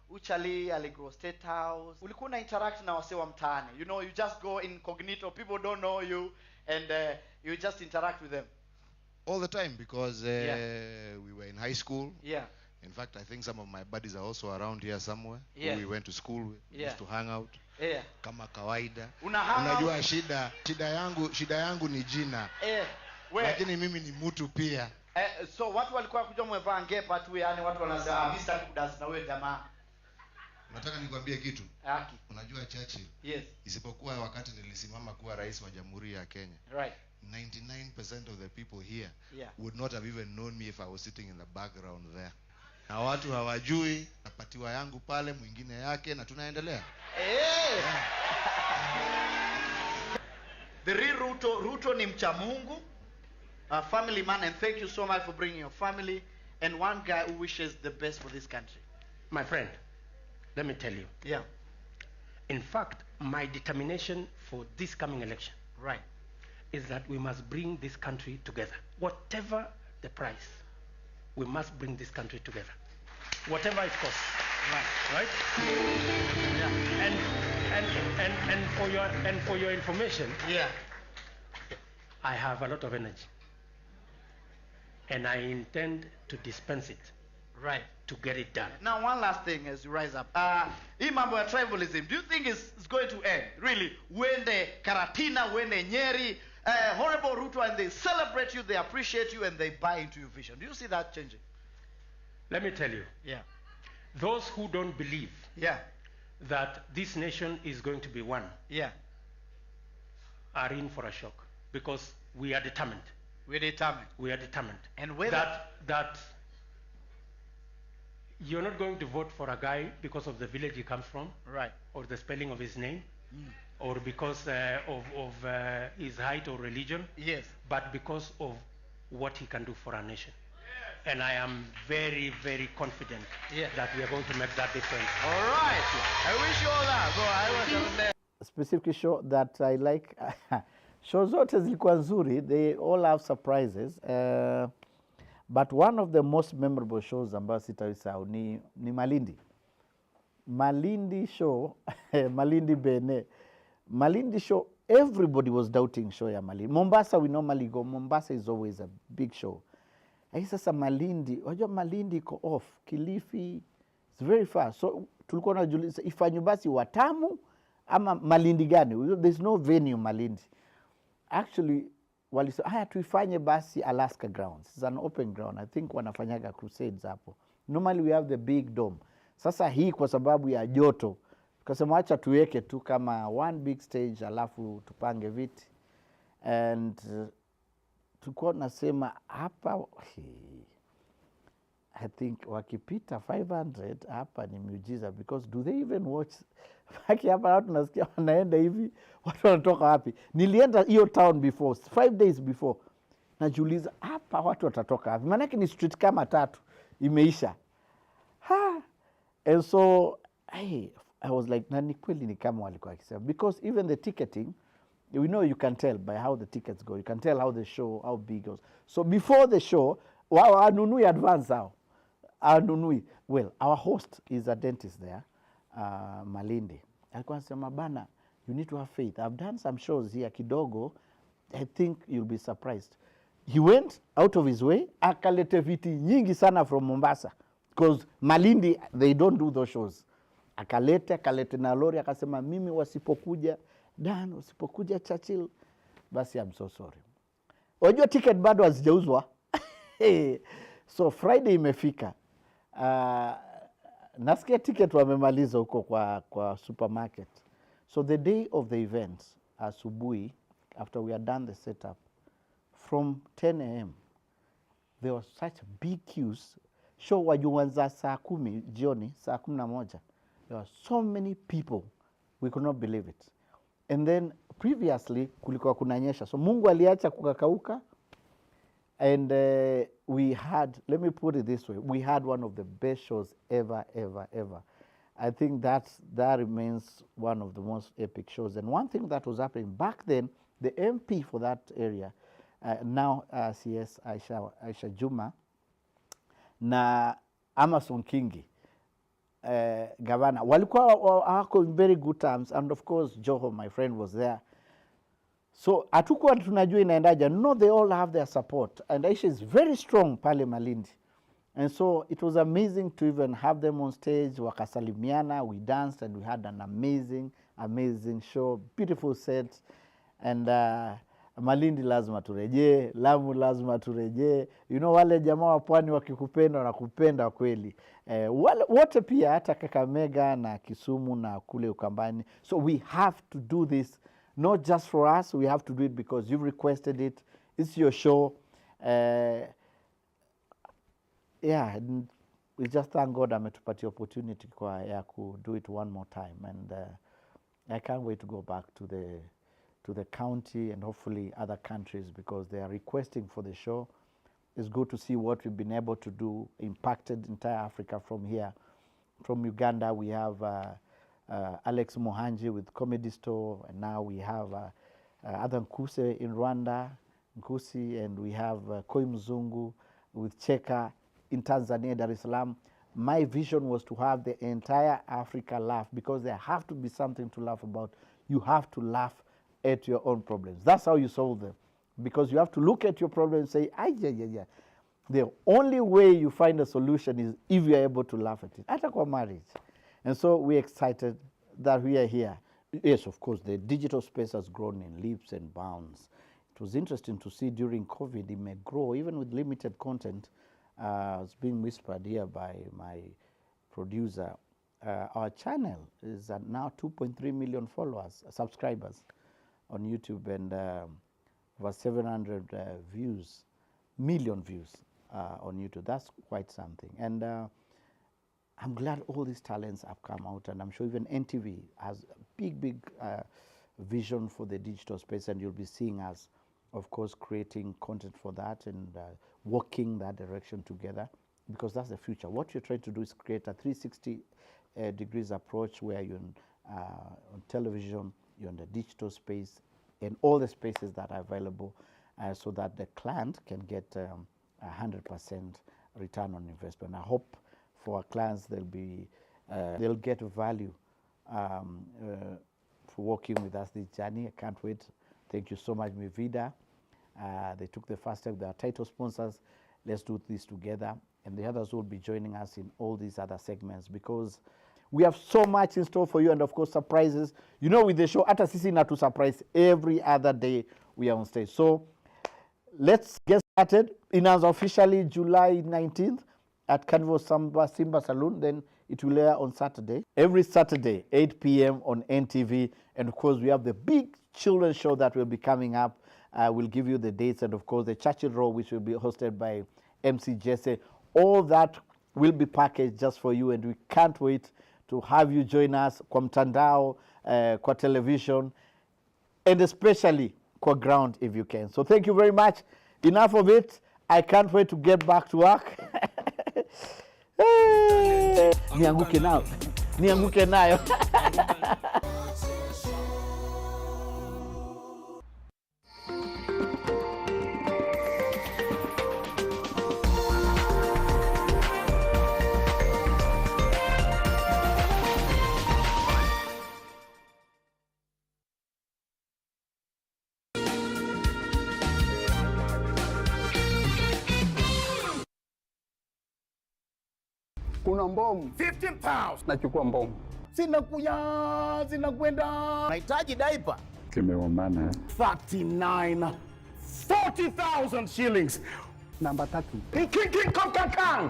uchali aligrow State House. Ulikuwa na interact na wase wa mtaani, you know, you just go incognito, people don't know you, and you just interact with them all the time, because we were in high school. Yeah. In fact, I think some of my buddies are also around here somewhere. Yeah. Who we went to school with. We used to hang out. Yeah. Kama kawaida. Unajua shida yangu ni jina. Lakini mimi ni mtu pia. So watu walikuwa kujua mwevaa ngepa tu, yani watu wanasema vista kudansi na wewe jamaa. Nataka nikwambie kitu. Haki. Unajua Churchill. Yes. Isipokuwa wakati nilisimama kuwa rais wa Jamhuri ya Kenya. Right. 99% of the people here would not have even known me if I was sitting in the background there. Na watu hawajui, napatiwa yangu pale, mwingine yake, na tunaendelea. The real Ruto ni mcha Mungu, a family man, and thank you so much for bringing your family, and one guy who wishes the best for this country. My friend, let me tell you. Yeah. In fact, my determination for this coming election, right, is that we must bring this country together. Whatever the price, we must bring this country together. Whatever it costs. Right. Right? Yeah. And for your information, Yeah. I have a lot of energy, and I intend to dispense it. Right. To get it done. Now, one last thing as you rise up. Hii mambo ya tribalism, do you think it's going to end? Really? When the Karatina, when the Nyeri, horrible Ruto, and they celebrate you, they appreciate you, and they buy into your vision. Do you see that changing? Let me tell you. Yeah. Those who don't believe that this nation is going to be one are in for a shock, because we are determined. We're determined. We are determined. And whether that you're not going to vote for a guy because of the village he comes from, right, or the spelling of his name, or because of his height or religion, yes, but because of what he can do for our nation. And I am very, very confident that we are going to make that difference. All right. I wish you all that. So I was there. Specific show that I like, show zote zilikuwa nzuri, they all have surprises. But one of the most memorable shows ambayo sitaisahau ni Malindi. Malindi show, Malindi Bene. Malindi show, everybody was doubting show ya Malindi. Mombasa, we normally go. Mombasa is always a big show. Sasa Malindi, wajua Malindi iko off. Kilifi, it's very far. So tulikuwa tunajiuliza ifanywe basi Watamu ama Malindi gani? There's no venue Malindi. Actually, walisema haya tuifanye basi Alaska grounds. It's an open ground. I think wanafanyaga crusades hapo. Normally we have the big dome. Sasa hii kwa sababu ya joto, tukasema acha tuweke tu kama one big stage alafu tupange viti. And tulikuwa nasema hapa I think wakipita 500 hapa ni miujiza, because do they even watch? Haki hapa watu nasikia wanaenda hivi, watu wanatoka wapi? Nilienda hiyo town before, 5 days before. Najiuliza hapa watu watatoka wapi? Maana ni street kama 3 imeisha. And so I was like, nani kweli ni kama walikuwa wakisema, because even the ticketing, we know you can tell by how the tickets go. You can tell how the show, how big it goes. So before the show, wao anunui advance hao. Anunui. Well, our host is a dentist there, Malindi. Alikuwa anasema bana, you need to have faith. I've done some shows here kidogo. I think you'll be surprised. He went out of his way, akalete viti nyingi sana from Mombasa. Because Malindi, they don't do those shows. Akalete na lori, akasema mimi wasipokuja Dan, wasipokuja Churchill, basi I'm so sorry. Wajua ticket bado hazijauzwa. So Friday imefika. Nasikia ticket wamemaliza huko kwa supermarket. So the day of the event, asubuhi, after we had done the setup, from 10 a.m., there was such big queues. Show wajuanza saa 10 jioni, saa 11. There were so many people, we could not believe it. And then previously kulikuwa kunanyesha, so Mungu aliacha kukakauka. And we had, let me put it this way, we had one of the best shows ever. I think that remains one of the most epic shows. And one thing that was happening back then, the MP for that area, now CS Aisha Juma, na Amason Kingi, Governor, walikuwa wako in very good terms, and of course Joho, my friend, was there. So hatukuwa tunajua inaendaje. No, they all have their support, and Aisha is very strong pale Malindi. And so it was amazing to even have them on stage. Wakasalimiana, we danced, and we had an amazing show, beautiful set. And Malindi lazima turejee, Lamu lazima turejee. You know, wale jamaa wa pwani wakikupenda wanakupenda kweli. Wote pia hata Kakamega na Kisumu na kule Ukambani. So we have to do this, not just for us, we have to do it because you've requested it. It's your show. Yeah, we just thank God ametupatia opportunity ya do it one more time. And I can't wait to go back to the county and hopefully other countries, because they are requesting for the show. It's good to see what we've been able to do, impacted entire Africa from here. From Uganda, we have Alex Mohanji with Comedy Store, and now we have Adam Kuse in Rwanda, Nkusi, and we have Koi Mzungu with Cheka in Tanzania, Dar es Salaam. my vision was to have the entire Africa laugh, because there have to be something to laugh about. You have to laugh at your own problems. That's how you solve them, because you have to look at your problem and say, yeah. The only way you find a solution is if you are able to laugh at it. Hata kwa marriage. And so we're excited that we are here. Yes, of course, the digital space has grown in leaps and bounds. It was interesting to see during COVID, it may grow, even with limited content. It's being whispered here by my producer. Our channel is at now 2.3 million followers, subscribers on YouTube, and over 700 million views on YouTube. That's quite something. And I'm glad all these talents have come out, and I'm sure even NTV has a big vision for the digital space, and you'll be seeing us, of course, creating content for that and working that direction together, because that's the future. What you're trying to do is create a 360 degrees approach where you're on television, you're in the digital space, and all the spaces that are available, so that the client can get 100% return on investment. I hope for our clients they'll get value for working with us this journey. I can't wait. Thank you so much, Mivida. They took the first step. They are title sponsors. Let's do this together. And the others will be joining us in all these other segments, because we have so much in store for you, and of course surprises. You know, with the show, Ata Sisi na to surprise every other day we are on stage. So let's get started. It is officially July 19th at Carnival Simba Saloon. Then it will air on Saturday. Every Saturday, 8 p.m. on NTV. And of course, we have the big children's show that will be coming up. We'll give you the dates. And of course, the Churchill Row, which will be hosted by MC Jesse. All that will be packaged just for you. And we can't wait to have you join us kwa mtandao, kwa television, and especially kwa ground if you can. So thank you very much. Enough of it. I can't wait to get back to work. Nianguke nayo. Kuna mbomu 15 pounds. Nachukua mbomu. Zinakwenda. Nahitaji diaper. Kimeumana. 39 40,000 shillings. Namba 3. King Kong Kang.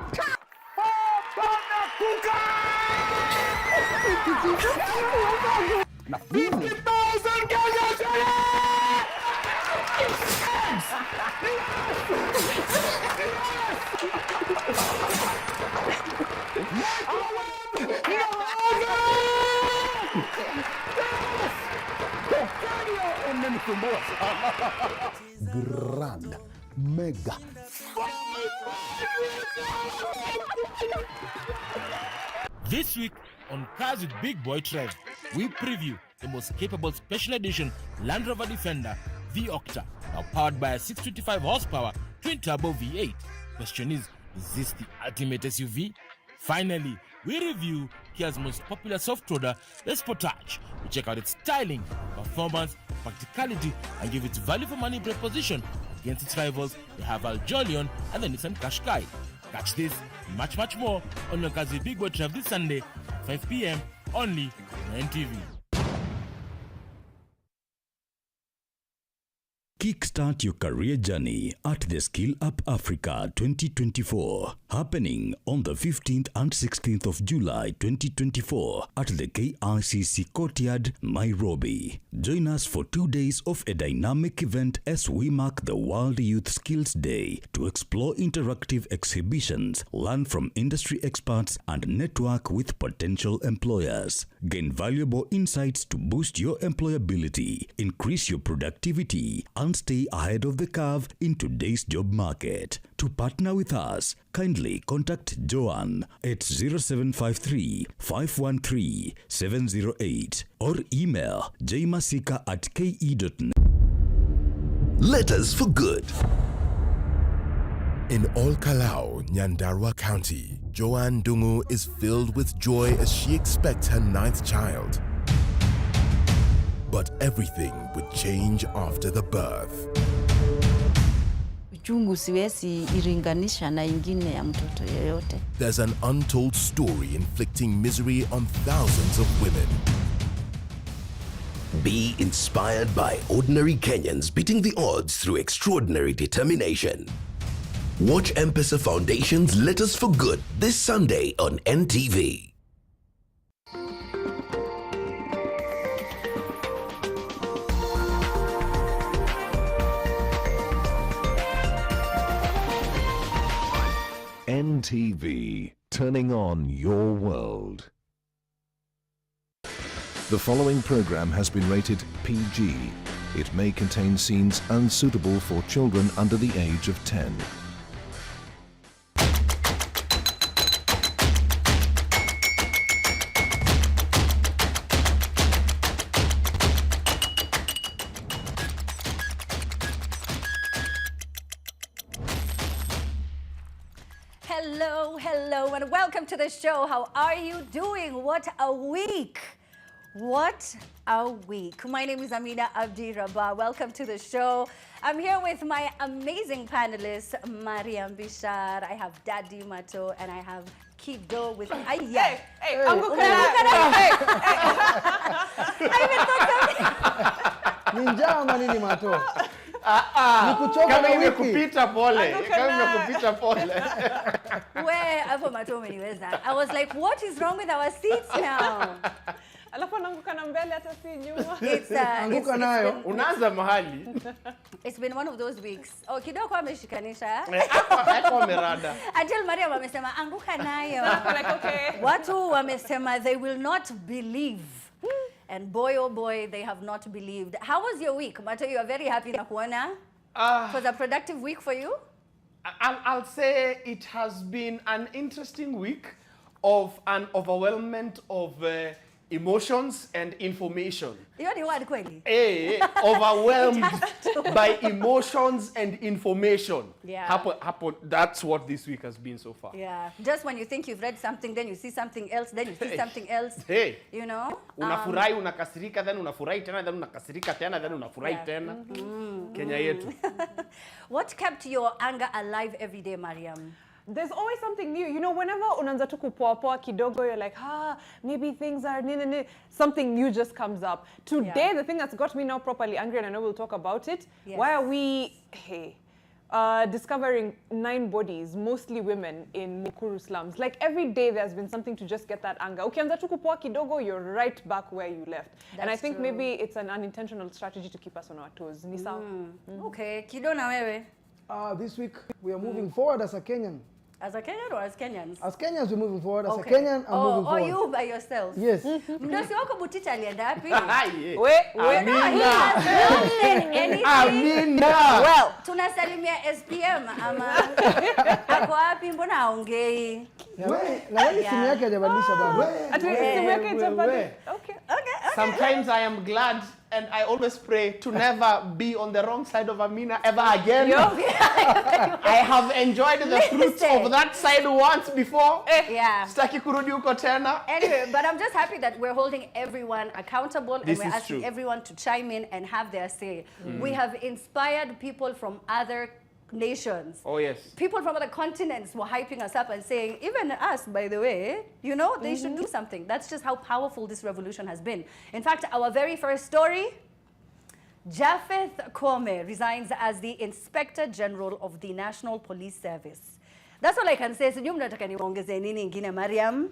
Na 50,000 Kenya Grand Mega This week on Cars with Big Boy Trev, we preview the most capable special edition Land Rover Defender V-Octa, now powered by a 625 horsepower twin-turbo V8. Question is this the ultimate SUV? Finally, we review Kia's most popular soft-roader, the Sportage. We check out its styling, performance, practicality, and give its value-for-money proposition against its rivals, the Haval Jolion and the Nissan Qashqai. Catch this and much more on your Cars with Big Boy Trev this Sunday at 5 p.m. only on NTV. Kickstart your career journey at the Skill Up Africa 2024, happening on the 15th and 16th of July 2024 at the KICC Courtyard, Nairobi. Join us for 2 days of a dynamic event as we mark the World Youth Skills Day to explore interactive exhibitions, learn from industry experts, and network with potential employers. Gain valuable insights to boost your employability, increase your productivity, and stay ahead of the curve in today's job market. To partner with us, kindly contact Joan at 0753 513 708 or email jmasika@ke.net. Letters for Good. In Ol Kalou, Nyandarua County, Joanne Dungu is filled with joy as she expects her 9th child. But everything would change after the birth. Uchungu siwezi iringanisha na ingine ya mtoto yeyote. There's an untold story inflicting misery on thousands of women. Be inspired by ordinary Kenyans beating the odds through extraordinary determination. Watch M-Pesa Foundation's Letters for Good this Sunday on NTV. NTV, turning on your world. The following program has been rated PG. It may contain scenes unsuitable for children under the age of 10. Hello, and welcome to the show. How are you doing? What a week! What a week. My name is Amina Abdi Rabah. Welcome to the show. I'm here with my amazing panelists, Mariam Bishar, I have Daddy Mato, and I have Kido with Aya. Hey, Uncle Ninja manini Mato. Kama imekupita pole. Kama imekupita pole. Where hapo Mato umeniweza. I was like, what is wrong with our seats now? Alafu ananguka na mbele hata si nyuma. Anguka nayo. Unaanza mahali. It's been one of those weeks. Oh, kidogo ameshikanisha. Hapo amerada. Until Mariam amesema anguka nayo. Like, okay. Watu wamesema they will not believe. And boy, oh boy, they have not believed. How was your week? Mato, you are very happy na kuona. It was a productive week for you? I'll say it has been an interesting week of an overwhelmment of emotions and information. Hiyo ni word kweli? Overwhelmed by emotions and information. Yeah. That's what this week has been so far. Yeah. Just when you think you've read something, then you see something else, then you see something else. Hey. You know? Unafurahi, unakasirika, then unafurahi tena, then unakasirika tena, then unafurahi tena. Kenya yetu. What kept your anger alive every day, Mariam? There's always something new. You know, whenever unanza tu kupoa kidogo, you're like, maybe things are something new just comes up. Today, the thing that's got me now properly angry, and I know we'll talk about it, why are we discovering 9 bodies, mostly women, in Mukuru slums? Like every day there's been something to just get that anger. Ukianza tu kupoa kidogo, you're right back where you left. And I think maybe it's an unintentional strategy to keep us on our toes. Ni sawa? Okay, Kido na wewe? This week we are moving forward as a Kenyan. As a Kenyan or as Kenyans? As Kenyans, we're moving forward. As a Kenyan, I'm moving forward. Or you by yourself? Yes. Mdosi wako Butita alienda wapi? Amina. Well, tunasalimia SPM ama ako wapi, mbona haongei? Na wewe simu yake hajabadilisha bado. Simu yake hajabadilisha. Okay. Sometimes I am glad and I always pray to never be on the wrong side of Amina ever again. I have enjoyed the fruits of that side once before. Sitaki kurudi huko tena. Anyway, but I'm just happy that we're holding everyone accountable and we're asking everyone to chime in and have their say. We have inspired people from other nations. Oh yes. People from other continents were hyping us up and saying, even us, by the way, you know, they should do something. That's just how powerful this revolution has been. In fact, our very first story, Japheth Kome resigns as the Inspector General of the National Police Service. That's all I can say. So you mnataka niongeze nini ingine, Mariam?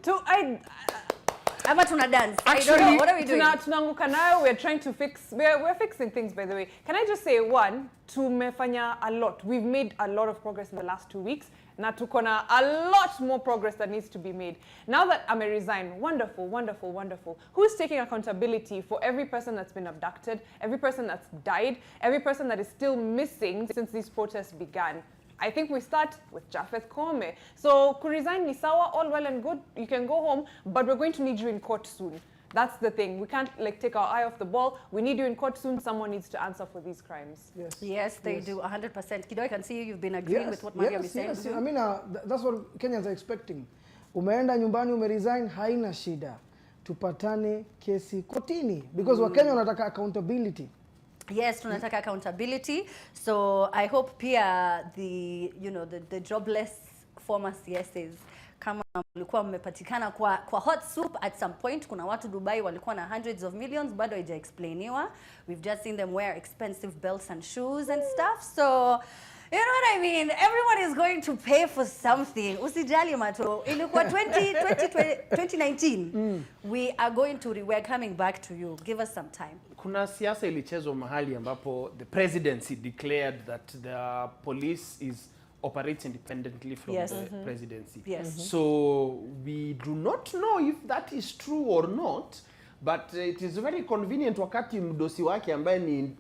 Ama tuna dance. Actually, I don't know. What are we doing? Tunanguka nayo, we're trying to fix, we're fixing things, by the way. Can I just say, one, tumefanya a lot. We've made a lot of progress in the last 2 weeks. Na tuko na a lot more progress that needs to be made. Now that I'm a resign, wonderful, wonderful, wonderful. Who's taking accountability for every person that's been abducted, every person that's died, every person that is still missing since these protests began? I think we start with Japheth Kome. So, kuresign ni sawa, all well and good, you can go home, but we're going to need you in court soon. That's the thing. We can't take our eye off the ball. We need you in court soon. Someone needs to answer for these crimes. Yes, they do, 100%. Kido, I can see you've been agreeing with what Mariam is saying. Yes, I mean, that's what Kenyans are expecting. Umeenda nyumbani, umeresign, haina shida. Tupatane kesi kotini because Wakenya wanataka accountability. Yes, tunataka accountability. So I hope pia the jobless former CSs kama mlikuwa mmepatikana kwa hot soup at some point. Kuna watu Dubai walikuwa na hundreds of millions, bado haija explainiwa. We've just seen them wear expensive belts and shoes and stuff. So you know what I mean? Everyone is going to pay for something. Usijali mato. Ilikuwa 2019. We are going to we're coming back to you. Give us some time. Kuna siasa ilichezwa mahali ambapo the presidency declared that the police operates independently from the presidency. Yes. So we do not know if that is true or not. But it is very convenient wakati mdosi wake ambaye ni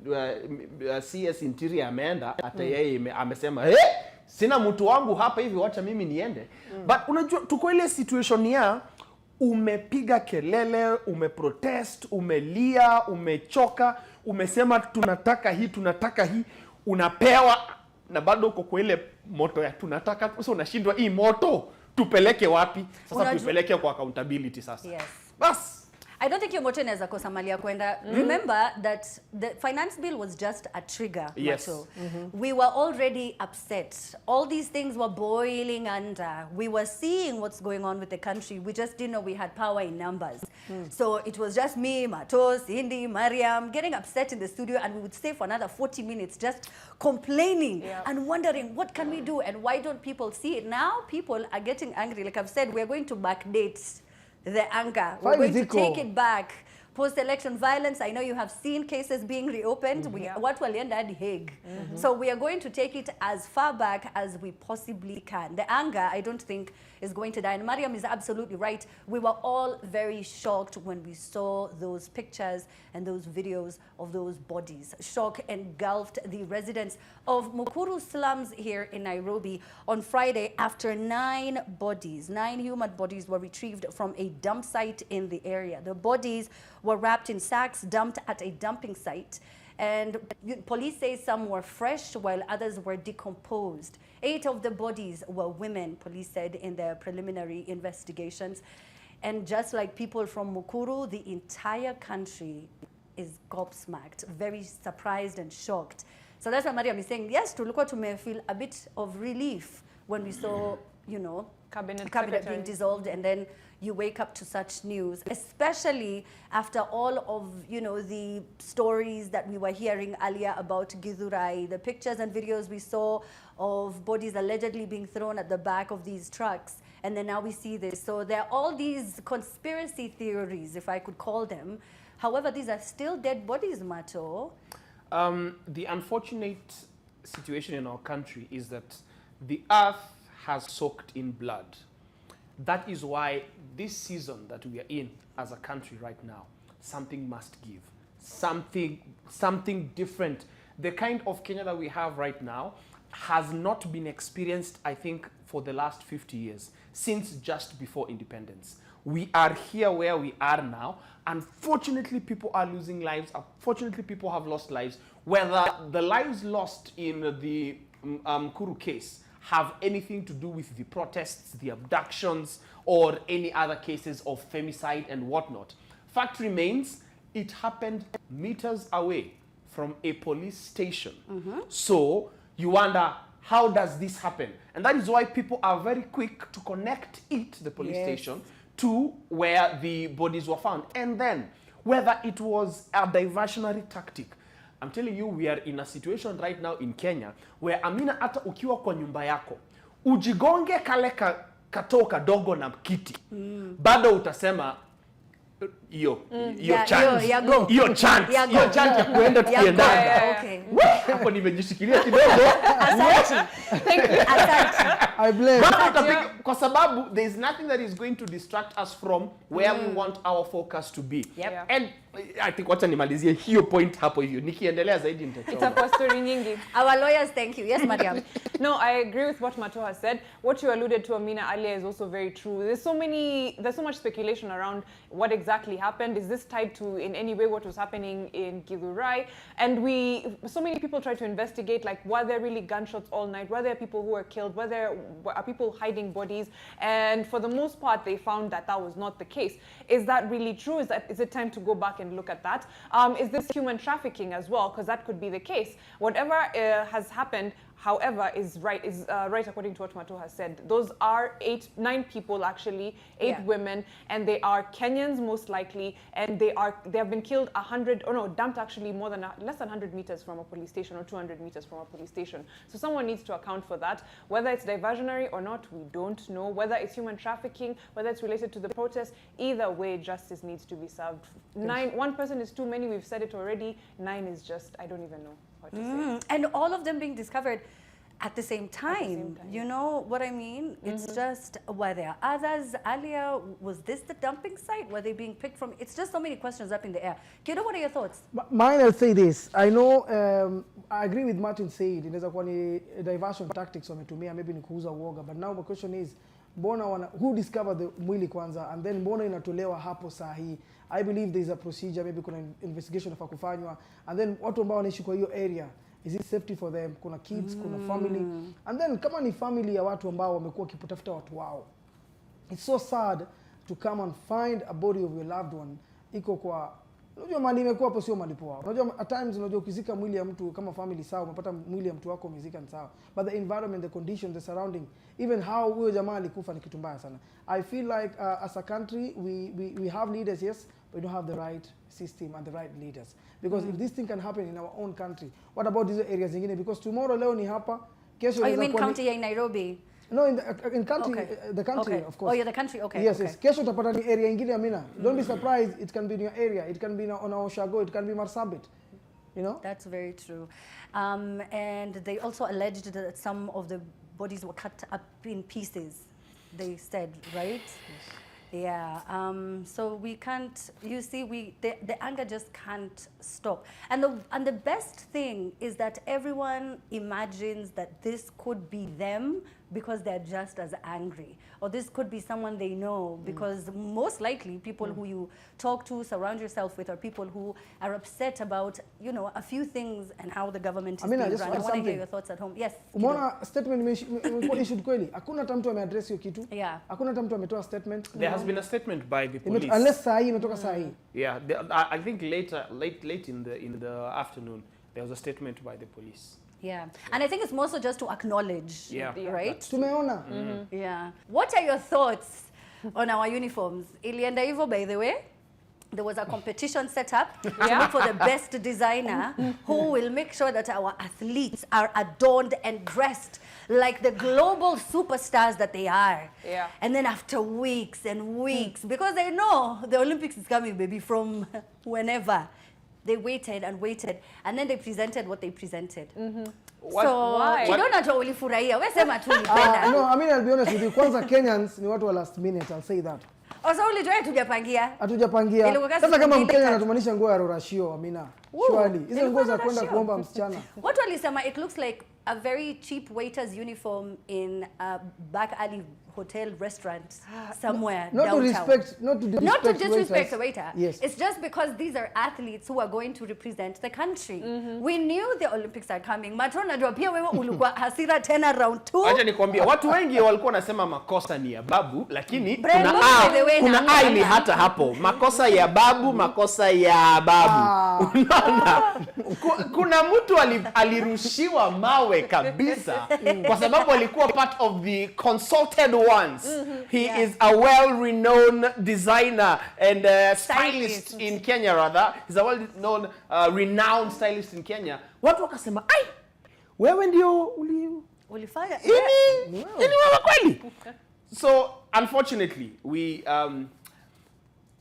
CS Interior ameenda hata yeye amesema sina mtu wangu hapa hivi, wacha mimi niende. But unajua tuko ile situation ya umepiga kelele, umeprotest, umelia, umechoka, umesema tunataka hii, unapewa na bado uko kwa ile moto ya tunataka, sasa unashindwa hii moto tupeleke wapi? Sasa tupeleke kwa accountability sasa. Yes. Bas. I don't think your moto inaweza kosa mali ya kwenda. Remember that the finance bill was just a trigger. Yes. We were already upset. All these things were boiling under. We were seeing what's going on with the country. We just didn't know we had power in numbers. So it was just me, Matos, Cindy, Mariam, getting upset in the studio, and we would stay for another 40 minutes just complaining and wondering what can we do and why don't people see it. Now people are getting angry. Like I've said, we're going to backdate the anger. We're going to take it back. Post-election violence, I know you have seen cases being reopened. What walienda hadi Hague. So we are going to take it as far back as we possibly can. The anger, I don't think, is going to die. And Mariam is absolutely right. We were all very shocked when we saw those pictures and those videos of those bodies. Shock engulfed the residents of Mukuru slums here in Nairobi on Friday after 9 human bodies were retrieved from a dump site in the area. The bodies were wrapped in sacks, dumped at a dumping site. And police say some were fresh while others were decomposed. 8 of the bodies were women, police said in their preliminary investigations. And just like people from Mukuru, the entire country is gobsmacked, very surprised and shocked. So that's why Mariam is saying, yes, tulikuwa feel a bit of relief when we saw, cabinet being dissolved, and then you wake up to such news, especially after all of, the stories that we were hearing earlier about Githurai, the pictures and videos we saw of bodies allegedly being thrown at the back of these trucks. And then now we see this. So there are all these conspiracy theories, if I could call them. However, these are still dead bodies, Mato. The unfortunate situation in our country is that the earth has soaked in blood. That is why this season that we are in as a country right now, something must give. Something different. The kind of Kenya that we have right now has not been experienced, I think, for the last 50 years, since just before independence. We are here where we are now. Unfortunately, people are losing lives. Unfortunately, people have lost lives. Whether the lives lost in the Kuru case have anything to do with the protests, the abductions, or any other cases of femicide and whatnot. Fact remains, it happened meters away from a police station. So you wonder, how does this happen? And that is why people are very quick to connect it, the police station, to where the bodies were found. And then, whether it was a diversionary tactic, I'm telling you, we are in a situation right now in Kenya where Amina, hata ukiwa kwa nyumba yako, ujigonge kale katoo kadogo na kiti, bado utasema hiyo chance ya kuenda tukiendana. Hapo nimejishikilia kidogo. I blame. Kwa sababu there is nothing that is going to distract us from where we want our focus to be. And I think wacha nimalizie hiyo point hapo hivyo. Nikiendelea zaidi nitachoma. Itakuwa story nyingi. Our lawyers, thank you. Yes, Mariam. No, I agree with what Mato has said. What you alluded to, Amina, earlier is also very true. There's so much speculation around what exactly happened. Is this tied to in any way what was happening in Githurai? And so many people people try to investigate, like, were there really gunshots all night? Were there people who were killed? Are people hiding bodies? And for the most part, they found that that was not the case. Is that really true? Is it time to go back and look at that? Is this human trafficking as well? Because that could be the case. Whatever has happened, however, is right according to what Mato has said. Those are 9 people actually, 8 women, and they are Kenyans most likely, and they have been killed dumped actually less than 100 meters from a police station or 200 meters from a police station. So someone needs to account for that. Whether it's diversionary or not, we don't know. Whether it's human trafficking, whether it's related to the protest, either way, justice needs to be served. 1 person is too many, we've said it already. 9 is just, I don't even know. And all of them being discovered at the same time. You know what I mean? It's just, were there others earlier? Was this the dumping site? Were they being picked from? It's just so many questions up in the air. Kido, what are your thoughts? Mine, I'll say this. I know, I agree with Martin said, inaweza kuwa ni diversion tactics wametumia, maybe ni kuuza uoga. But now my question is, who discovered the mwili kwanza, and then mbona inatolewa hapo sahi? I believe there is a procedure, maybe kuna investigation of kufanywa, and then watu ambao wanaishi kwa hiyo area, is it safety for them? Kuna kids, kuna family, and then kama ni family ya watu ambao wamekuwa kiputafuta watu wao, it's so sad to come and find a body of your loved one iko kwa, unajua mali imekuwa hapo, sio malipo wao. Unajua at times, unajua ukizika mwili ya mtu kama family sawa, umepata mwili ya mtu wako umezika ni sawa, but the environment, the condition, the surrounding, even how huyo jamaa alikufa ni kitu mbaya sana. I feel like as a country we have leaders, yes, but we don't have the right system and the right leaders, because if this thing can happen in our own country, what about these areas zingine? Because tomorrow leo ni hapa, kesho you mean county in Nairobi? No, in country, the country, of course. Oh, you're the country, okay. Yes, yes. Kesho utapata ni area ingine Amina. Don't be surprised, it can be in your area, it can be on our Shago, it can be Marsabit. You know? That's very true. And they also alleged that some of the bodies were cut up in pieces, they said, right? Yes. Yeah, so we can't, you see, the anger just can't stop. And the best thing is that everyone imagines that this could be them because they're just as angry. Or this could be someone they know, because most likely people who you talk to, surround yourself with, are people who are upset about, you know, a few things and how the government is being run. I want to hear your thoughts at home. Yes. Umeona statement issued kweli? Hakuna hata mtu ameaddress hiyo kitu. Yeah. Hakuna hata mtu ametoa statement. There has been a statement by the police. Unless saa hii imetoka saa hii. Yeah, I think late in the afternoon there was a statement by the police. Yeah, and I think it's more so just to acknowledge, right? Tumeona. Yeah. What are your thoughts on our uniforms? Ilienda hivyo, by the way. There was a competition set up to look for the best designer who will make sure that our athletes are adorned and dressed like the global superstars that they are. Yeah. And then after weeks and weeks, because they know the Olympics is coming, baby, from whenever. They waited and waited, and then they presented what they presented. So, Kidona tu ulifurahia, wewe sema tu ulipenda. No, I mean, I'll be honest with you. Kwanza Kenyans ni watu wa last minute, I'll say that. Osa ulijua tujapangia. Hatujapangia. Sasa kama Mkenya anatumanisha nguo ya Rorashio, Amina. Surely. Hizo nguo za kwenda kuomba msichana. Watu walisema it looks like a very cheap waiter's uniform in a back alley hotel restaurant somewhere downtown. Not to disrespect the waiter. Yes. It's just because these are athletes who are going to represent the country. We knew the Olympics are coming. Matrona ndio pia wewe ulikuwa hasira tena round 2. Acha nikwambie, watu wengi walikuwa nasema makosa ni ya babu, lakini kuna aili hata hapo. Makosa ya babu, makosa ya babu. Unaona? Kuna mtu alirushiwa mawe kabisa kwa sababu alikuwa part of the consulted ones. He is a well-renowned designer and stylist in Kenya, rather. He's a well-known, renowned stylist in Kenya. Watu wakasema, ai, wewe ndio ulifanya. Ini wewe kweli? So, unfortunately,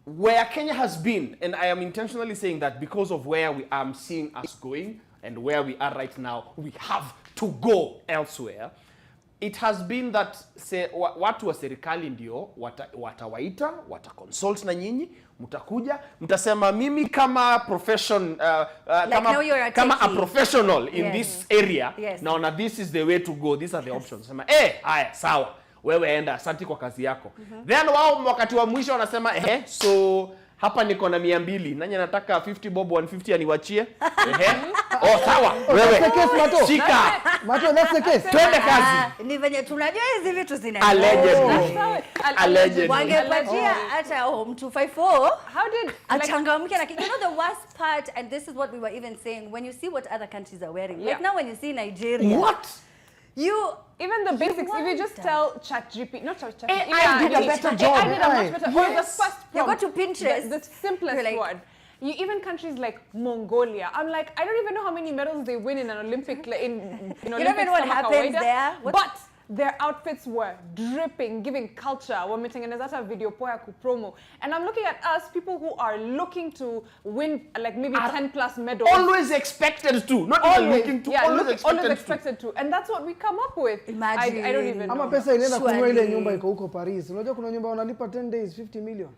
where Kenya has been, and I am intentionally saying that because of where we are seeing us going and where we are right now, we have to go elsewhere. It has been that watu wa serikali ndio watawaita, wataconsult na nyinyi, mtakuja, mtasema mimi kama profession kama a professional in this area, naona this is the way to go, these are the options. Sema haya sawa, wewe enda, asante kwa kazi yako. Then wao wakati wa mwisho wanasema so hapa niko na 200. Nani anataka 50 bob 150 aniwachie? Oh, sawa. Wewe. That's the case, Mato. Shika. Mato, that's the case. Twende kazi. Ni venye tunajua hizi vitu zinaenda. Allegedly. Allegedly. Wangepatia hata home 254. How did achangamke na you know the worst part, and this is what we were even saying, when you see what other countries are wearing. Like now when you see Nigeria. What? Even the basics, if you just tell ChatGPT, not ChatGPT, AI did a better job. I did a much better. Yes. The first prompt, you go to Pinterest. The simplest one. Even countries like Mongolia, I'm like, I don't even know how many medals they win in an Olympic. In you don't even know what happens there. But their outfits were dripping, giving culture. Wametengeneza hata video poa ya kupromo. And I'm looking at us, people who are looking to win like maybe 10 plus medals. Always expected to, not always, even looking to. Yeah, Always expected to. And that's what we come up with. Imagine. I don't even know. Ama pesa inaenda kununua ile nyumba iko huko Paris. Unajua kuna nyumba wanalipa 10 days 50 million.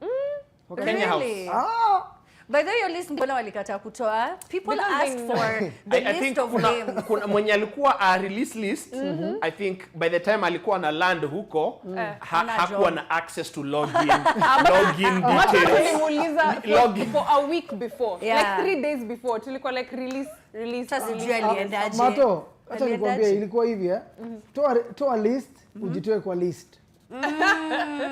Kenya House. By the way, your list mbona walikataa kutoa? People asked for the list of names. Kuna mwenye alikuwa a release list. I think by the time alikuwa na land huko, hakuwa na access to login details. For a week before. Like 3 days before. Tulikuwa like release. Mato, acha nikwambie ilikuwa hivi toa list, ujitoe kwa list.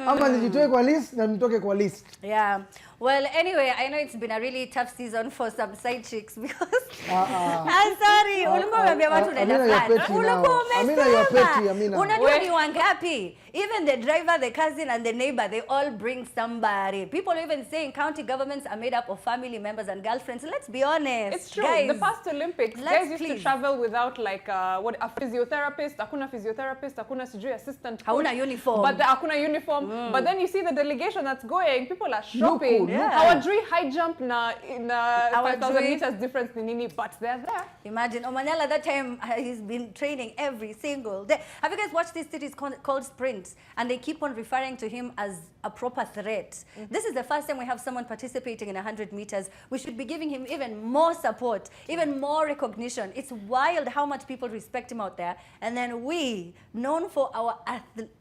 Ama nijitoe kwa list na nitoke kwa list. Yeah. Well, anyway, I know it's been a really tough season for some side chicks because I'm sorry. Ulikuwa umeambia watu unaenda flat. Ulikuwa umesema. Unajua ni wangapi? Even the driver, the cousin and the neighbor, they all bring somebody. People are even saying county governments are made up of family members and girlfriends. Let's be honest. It's true. Guys, the past Olympics, guys used to travel without like a physiotherapist, hakuna physiotherapist, hakuna sijui assistant coach. Hakuna uniform. But hakuna uniform. But then you see the delegation that's going, people are shopping. Our dream high jump in 5,000 meters difference ni nini, but they're there. Imagine Omanyala that time he's been training every single day. Have you guys watched this series called Sprint? And they keep on referring to him as a proper threat. This is the first time we have someone participating in 100 meters. We should be giving him even more support, even more recognition. It's wild how much people respect him out there. And then we, known for our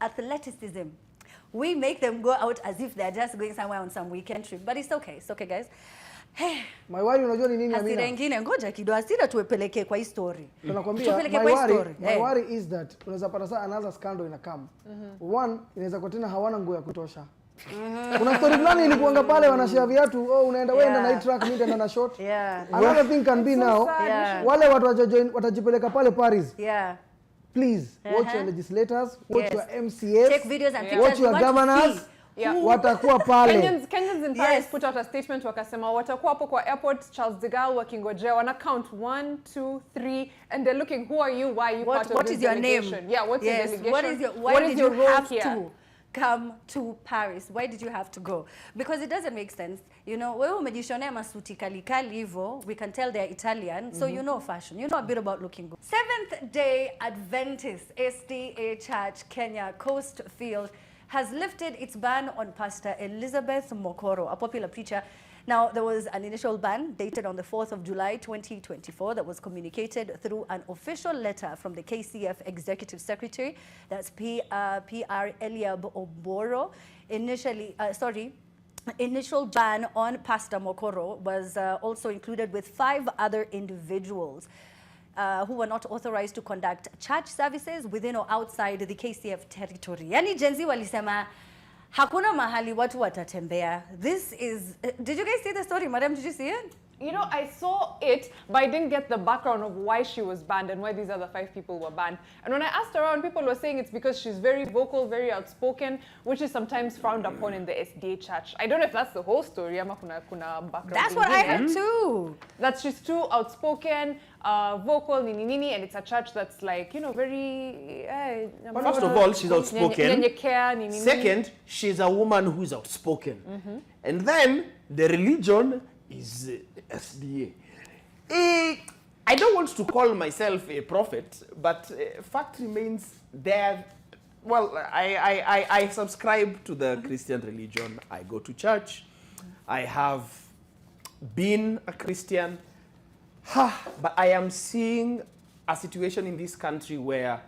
athleticism, we make them go out as if they're just going somewhere on some weekend trip. But it's okay. It's okay, guys. Hey. My worry unajua ni nini Amina? Hasira ingine ngoja kidogo hasira tuepeleke kwa story. Tunakwambia my worry is that unaweza pata saa another scandal ina come. One inaweza kwa tena hawana nguo ya kutosha. Kuna story fulani ilikuanga pale wanashare viatu, unaenda wewe na track mimi nenda na short. Another thing can be now wale watu watajipeleka pale Paris. Please watch your legislators, watch your MCAs, take videos and watch your governors. Watakuwa pale. Kenyans in Paris put out a statement wakasema watakuwa hapo kwa airport Charles de Gaulle wakingojea wana count 1 2 3 and they're looking who are you, why are you part of this what is your delegation? name? Yeah, what's your delegation? Why did you have here? to come to Paris? Why did you have to go? Because it doesn't make sense. You know, wewe umejishonea masuti kali hivyo, we can tell they're Italian, so you know fashion. You know a bit about looking good. Seventh-day Adventist SDA Church Kenya Coast Field has lifted its ban on Pastor Elizabeth Mokoro, a popular preacher. Now, there was an initial ban dated on the 4th of July 2024 that was communicated through an official letter from the KCF Executive Secretary, that's PR Eliab Oboro. Initial ban on Pastor Mokoro was also included with 5 other individuals who were not authorized to conduct church services within or outside the KCF territory. Yani Gen Z walisema hakuna mahali watu watatembea. This is, did you guys see the story, madam? Did you see it? You know, I saw it, but I didn't get the background of why she was banned and why these other 5 people were banned. And when I asked around, people were saying it's because she's very vocal, very outspoken, which is sometimes frowned upon in the SDA church. I don't know if that's the whole story, ama kuna background. That's what I heard too. That she's too outspoken, vocal, nini, and it's a church that's like, you know, very... First of all, she's outspoken. Second, she's a woman who's outspoken. And then, the religion is SDA. I don't want to call myself a prophet, but fact remains there. Well, I subscribe to the Christian religion. I go to church. I have been a Christian. But I am seeing a situation in this country where,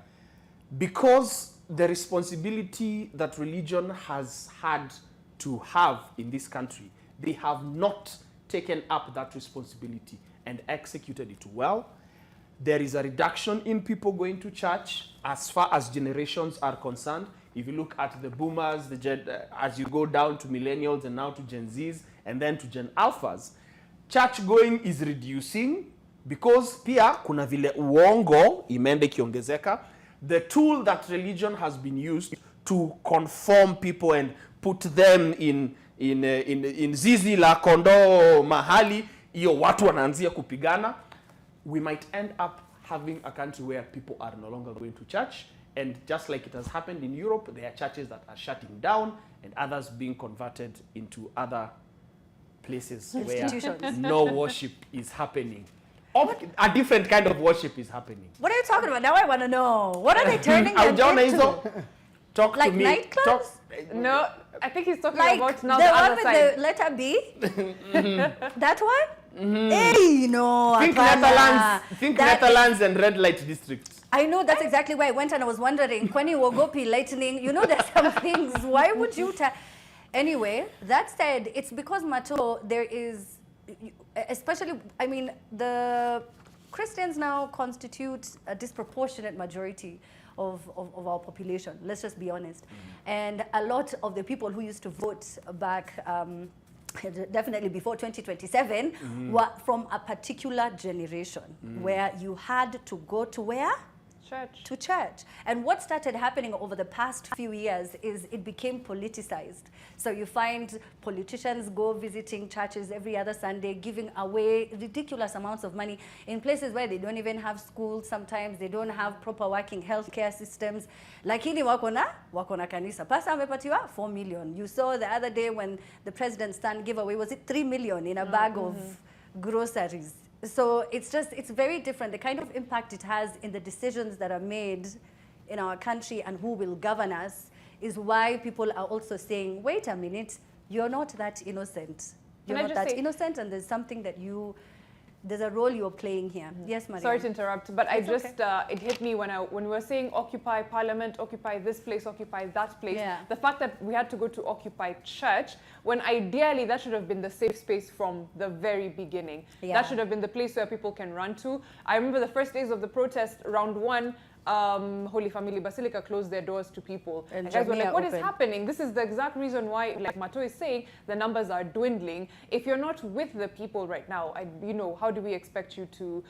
because the responsibility that religion has had to have in this country they have not taken up that responsibility and executed it well. There is a reduction in people going to church as far as generations are concerned. If you look at the boomers, as you go down to millennials and now to Gen Zs and then to Gen Alphas, church going is reducing because pia kuna vile uongo imeenda ikiongezeka. The tool that religion has been used to conform people and put them in zizi la kondoo mahali iyo watu wanaanzia kupigana, we might end up having a country where people are no longer going to church. And just like it has happened in Europe, there are churches that are shutting down and others being converted into other places where no worship is happening. A different kind of worship is happening. What are you talking about? Now I want to know. What are they turning them into? Talk like to me. Nightclubs? No, I think he's talking like about now the the one other with side. the letter B? That one? Hey, no. Think Netherlands and red light districts. I know, that's exactly why I went and I was wondering, when you Wogopi lightning, you know, there's some things, why would you Anyway, that said, it's because Mato, there is, especially, I mean, the Christians now constitute a disproportionate majority of our population, let's just be honest. And a lot of the people who used to vote back, definitely before 2027, were from a particular generation where you had to go to where? Church. To church. And what started happening over the past few years is it became politicized. So you find politicians go visiting churches every other Sunday, giving away ridiculous amounts of money in places where they don't even have schools sometimes, they don't have proper working healthcare systems. Lakini wakona kanisa. Pasa amepatiwa 4 million. You saw the other day when the president's son gave away, was it 3 million in a bag of groceries? So it's very different. The kind of impact it has in the decisions that are made in our country and who will govern us is why people are also saying, wait a minute, you're not that innocent. You're not that innocent, and there's something that there's a role you're playing here. Yes, Maria. Sorry to interrupt, but it hit me when we were saying occupy parliament, occupy this place, occupy that place. Yeah. The fact that we had to go to occupy church, when ideally that should have been the safe space from the very beginning. Yeah. That should have been the place where people can run to. I remember the first days of the protest, round one, Holy Family Basilica closed their doors to people. And guys were like, what is happening? This is the exact reason why, like Mato is saying, the numbers are dwindling. If you're not with the people right now, how do we expect you to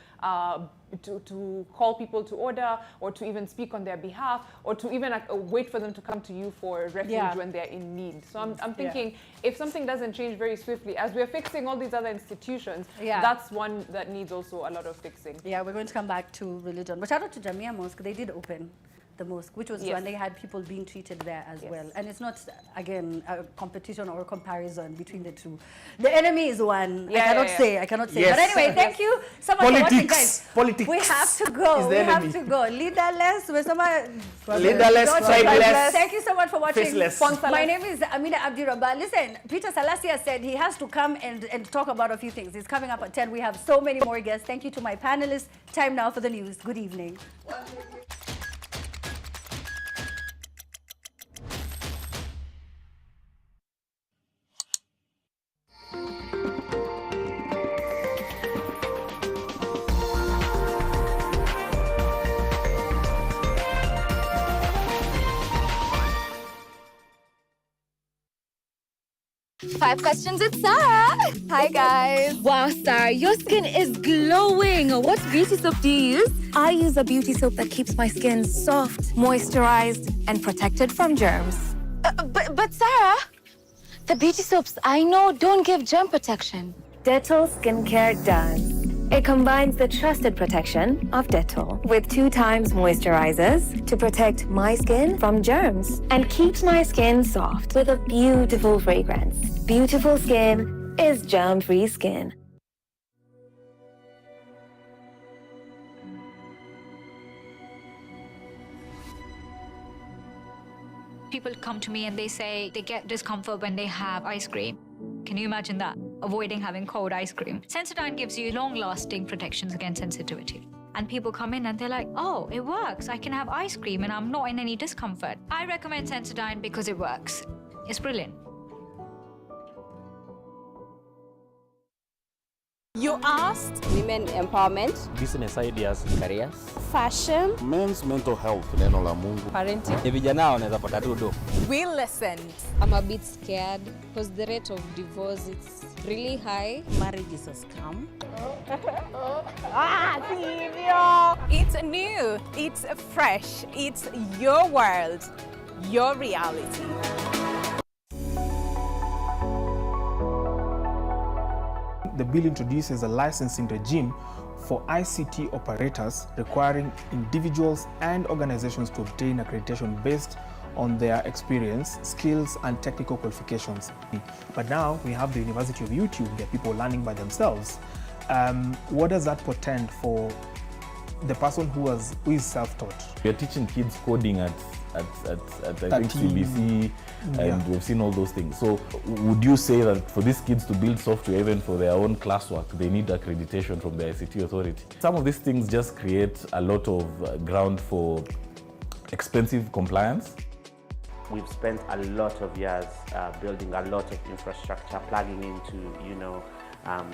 call people to order, or to even speak on their behalf, or to even wait for them to come to you for refuge when they're in need? So I'm thinking, if something doesn't change very swiftly, as we're fixing all these other institutions, that's one that needs also a lot of fixing. Yeah, we're going to come back to religion. But shout out to Jamia Mosque, they did open the mosque, which was when they had people being treated there as well. And it's not, again, a competition or a comparison between the two. The enemy is one. I cannot say. Yes. But anyway, thank you so much for watching, guys. Politics. We have to go. We have to go. Leaderless. Leaderless, tribeless. Thank you so much for watching. Faceless. My name is Amina Abdirabba. Listen, Peter Salasia said he has to come and talk about a few things. He's coming up at 10. We have so many more guests. Thank you to my panelists. Time now for the news. Good evening. Five questions with Sarah. Hi guys. Wow, Sarah, your skin is glowing. What beauty soap do you use? I use a beauty soap that keeps my skin soft, moisturized, and protected from germs. But Sarah, the beauty soaps I know don't give germ protection. Dettol Skincare does. It combines the trusted protection of Dettol with 2 times moisturizers to protect my skin from germs and keeps my skin soft with a beautiful fragrance. Beautiful skin is germ-free skin. People come to me and they say they get discomfort when they have ice cream. Can you imagine that? Avoiding having cold ice cream. Sensodyne gives you long-lasting protections against sensitivity. And people come in and they're like, oh, it works. I can have ice cream and I'm not in any discomfort. I recommend Sensodyne because it works. It's brilliant. You asked? Women empowerment, business ideas, careers, fashion, men's mental health, neno la Mungu, parenting. Ni vijana wanaweza pata tu do. We listened. I'm a bit scared because the rate of divorce is really high. Marriage is a scam. It's new, it's fresh, it's your world, your reality. The bill introduces a licensing regime for ICT operators requiring individuals and organizations to obtain accreditation based on their experience, skills, and technical qualifications. But now we have the University of YouTube, there are people learning by themselves. What does that portend for the person who is self-taught? We are teaching kids coding at I think CBC, and we've seen all those things. So would you say that for these kids to build software, even for their own classwork, they need accreditation from the ICT authority? Some of these things just create a lot of ground for expensive compliance. We've spent a lot of years building a lot of infrastructure, plugging into,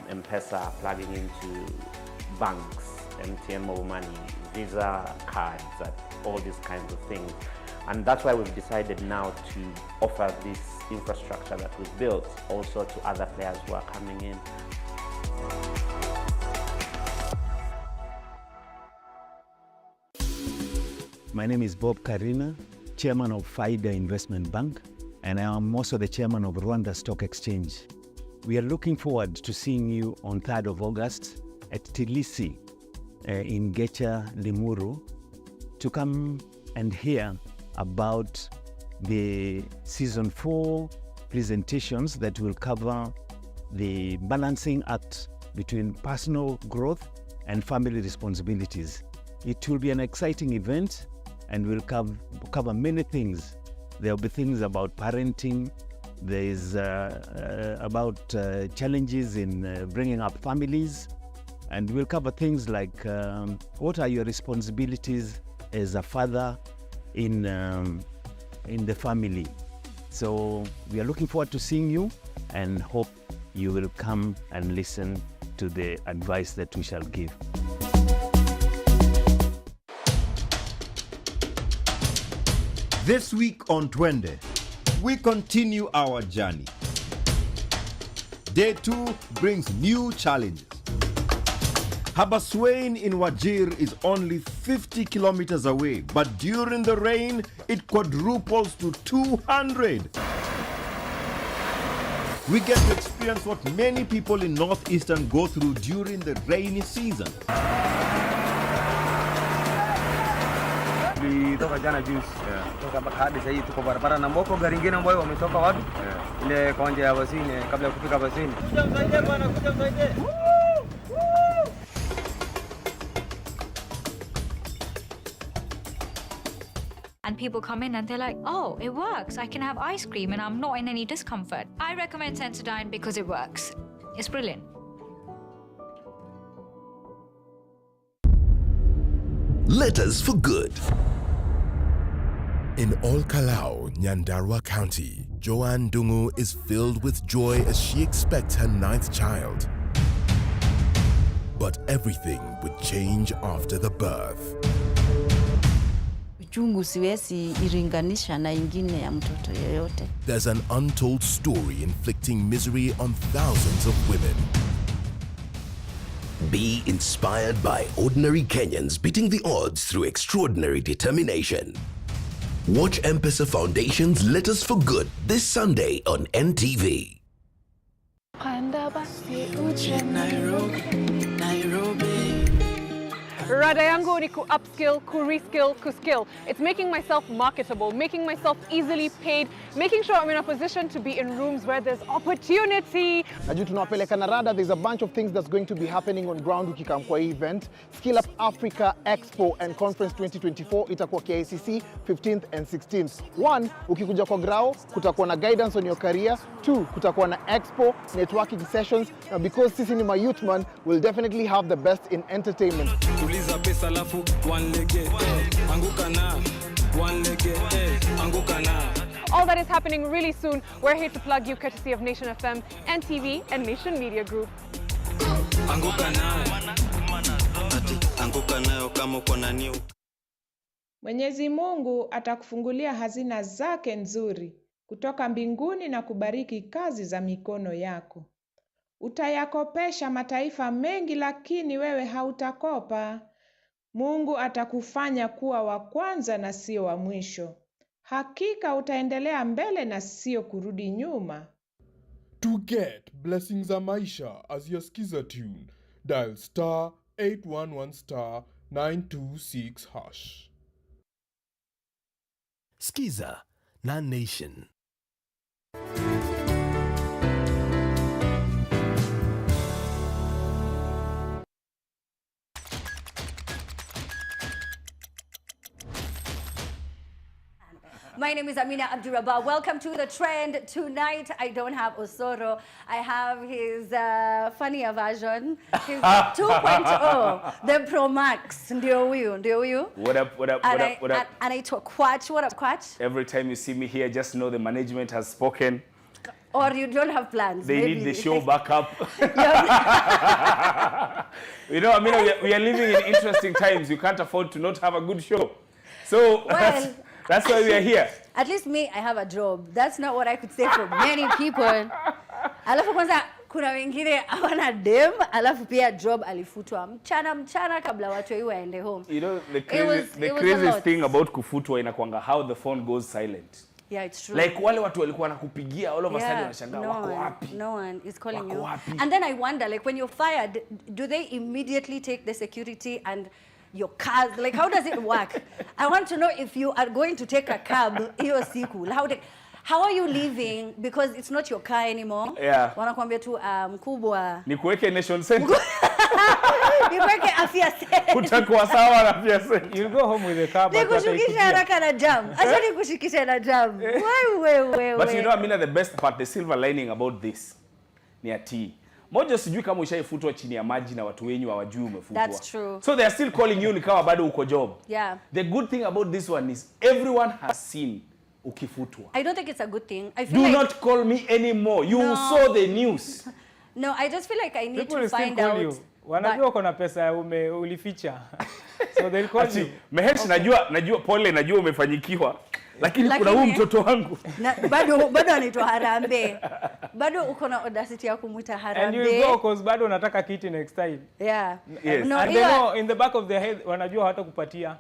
M-Pesa, plugging into banks, MTN Mobile Money, Visa cards, all these kinds of things. And that's why we've decided now to offer this infrastructure that we've built also to other players who are coming in. My name is Bob Karina, Chairman of FIDA Investment Bank, and I am also the Chairman of Rwanda Stock Exchange. We are looking forward to seeing you on 3rd of August at Tilisi in Gecha, Limuru, to come and hear about the Season 4 presentations that will cover the balancing act between personal growth and family responsibilities. It will be an exciting event and will cover many things. There will be things about parenting, there is about challenges in bringing up families, and we'll cover things like what are your responsibilities as a father in the family. So we are looking forward to seeing you and hope you will come and listen to the advice that we shall give. This week on Twende, we continue our journey. Day 2 brings new challenges. Habaswein in Wajir is only 50 kilometers away, but during the rain, it quadruples to 200. We get to experience what many people in Northeastern go through during the rainy season. Toka jana juice. Toka hadi sasa hivi tuko barabara na mboko gari nyingine ambayo wametoka wapi? Ile konje ya Basini kabla ya kufika Basini. Kuja msaidie bwana, kuja msaidie. And people come in and they're like, oh, it works. I can have ice cream and I'm not in any discomfort. I recommend Sensodyne because it works. It's brilliant. Letters for Good. In Ol Kalou, Nyandarua County, Joanne Dungu is filled with joy as she expects her 9th child. But everything would change after the birth. Uchungu siwezi iringanisha na ingine ya mtoto yeyote. There's an untold story inflicting misery on thousands of women. Be inspired by ordinary Kenyans beating the odds through extraordinary determination. Watch M-Pesa Foundation's Letters for Good this Sunday on NTV. Rada yangu ni ku-upskill, ku-reskill, ku-skill. It's making myself marketable, making myself easily paid, making sure I'm in a position to be in rooms where there's opportunity. Najua tunawapeleka na Rada, there's a bunch of things that's going to be happening on ground ukikam kwa event. Skill Up Africa Expo and Conference 2024 itakuwa KICC 15th and 16th. 1, ukikuja kwa grao, kutakuwa na guidance on your career. 2, kutakuwa na expo, networking sessions. Now because sisi ni ma-youth man, we'll definitely have the best in entertainment. Tuliza pesa lafu one lege anguka na one lege anguka na. All that is happening really soon. We're here to plug you courtesy of Nation FM, NTV, and Nation Media Group. anguka nayo. Ati anguka nayo kama uko na new. Mwenyezi Mungu atakufungulia hazina zake nzuri kutoka mbinguni na kubariki kazi za mikono yako. Utayakopesha mataifa mengi, lakini wewe hautakopa. Mungu atakufanya kuwa wa kwanza na sio wa mwisho. Hakika utaendelea mbele na sio kurudi nyuma. To get blessings za maisha as your skiza tune, dial *811 *926#. Skiza na Nation. My name is Amina Abdurrabah. Welcome to The Trend. Tonight, I don't have Osoro. I have his funnier version, his 2.0, the Pro Max. Ndio huyu. What up? And I talk Quatch. What up, Quatch? Every time you see me here, just know the management has spoken. Or you don't have plans. They maybe. need the show back up. You know, I mean, we are living in interesting times. You can't afford to not have a good show. So that's why we are here. At least me, I have a job. That's not what I could say for many people. Alafu kwanza kuna wengine hawana dem, alafu pia job alifutwa mchana kabla watu hiyo waende home. You know, the craziest thing about kufutwa inakuanga how the phone goes silent. Yeah, it's true. Like wale watu walikuwa nakupigia all of a sudden wanashangaa wako wapi? No one is calling wako you. Wapi? And then I wonder, like when you're fired, do they immediately take the security and your cars? Like how does it work? I want to know if you are going to take a cab hiyo siku. How are you leaving? Because it's not your car anymore. Yeah. Wanakuambia tu mkubwa. Nikuweke Nation Center. Nikuweke afya center. Utakuwa sawa na afya center. You go home with the car. Nikushukisha haraka na jam. Acha nikushikishe na jam. Wewe. But you know, I mean, the best part, the silver lining about this ni ati moja sijui kama ushaifutwa chini ya maji na watu wenyu hawajui umefutwa. That's true. So they are still calling you ni kama bado uko job. Yeah. The good thing about this one is everyone has seen ukifutwa. I don't think it's a good thing. I feel Do like not call me anymore. You saw the news. No, I just feel like I need People to find call out. You. Wanajua uko na pesa ulificha. So they'll call you. Mehesh, najua pole, najua umefanyikiwa. Lakini kuna huyu mtoto wangu. Bado anaitwa Harambe. Bado uko na audacity ya kumuita Harambe. And you go cause bado unataka kiti next time. Yeah. Yes. No, and they know in the back of their head wanajua hata kupatia.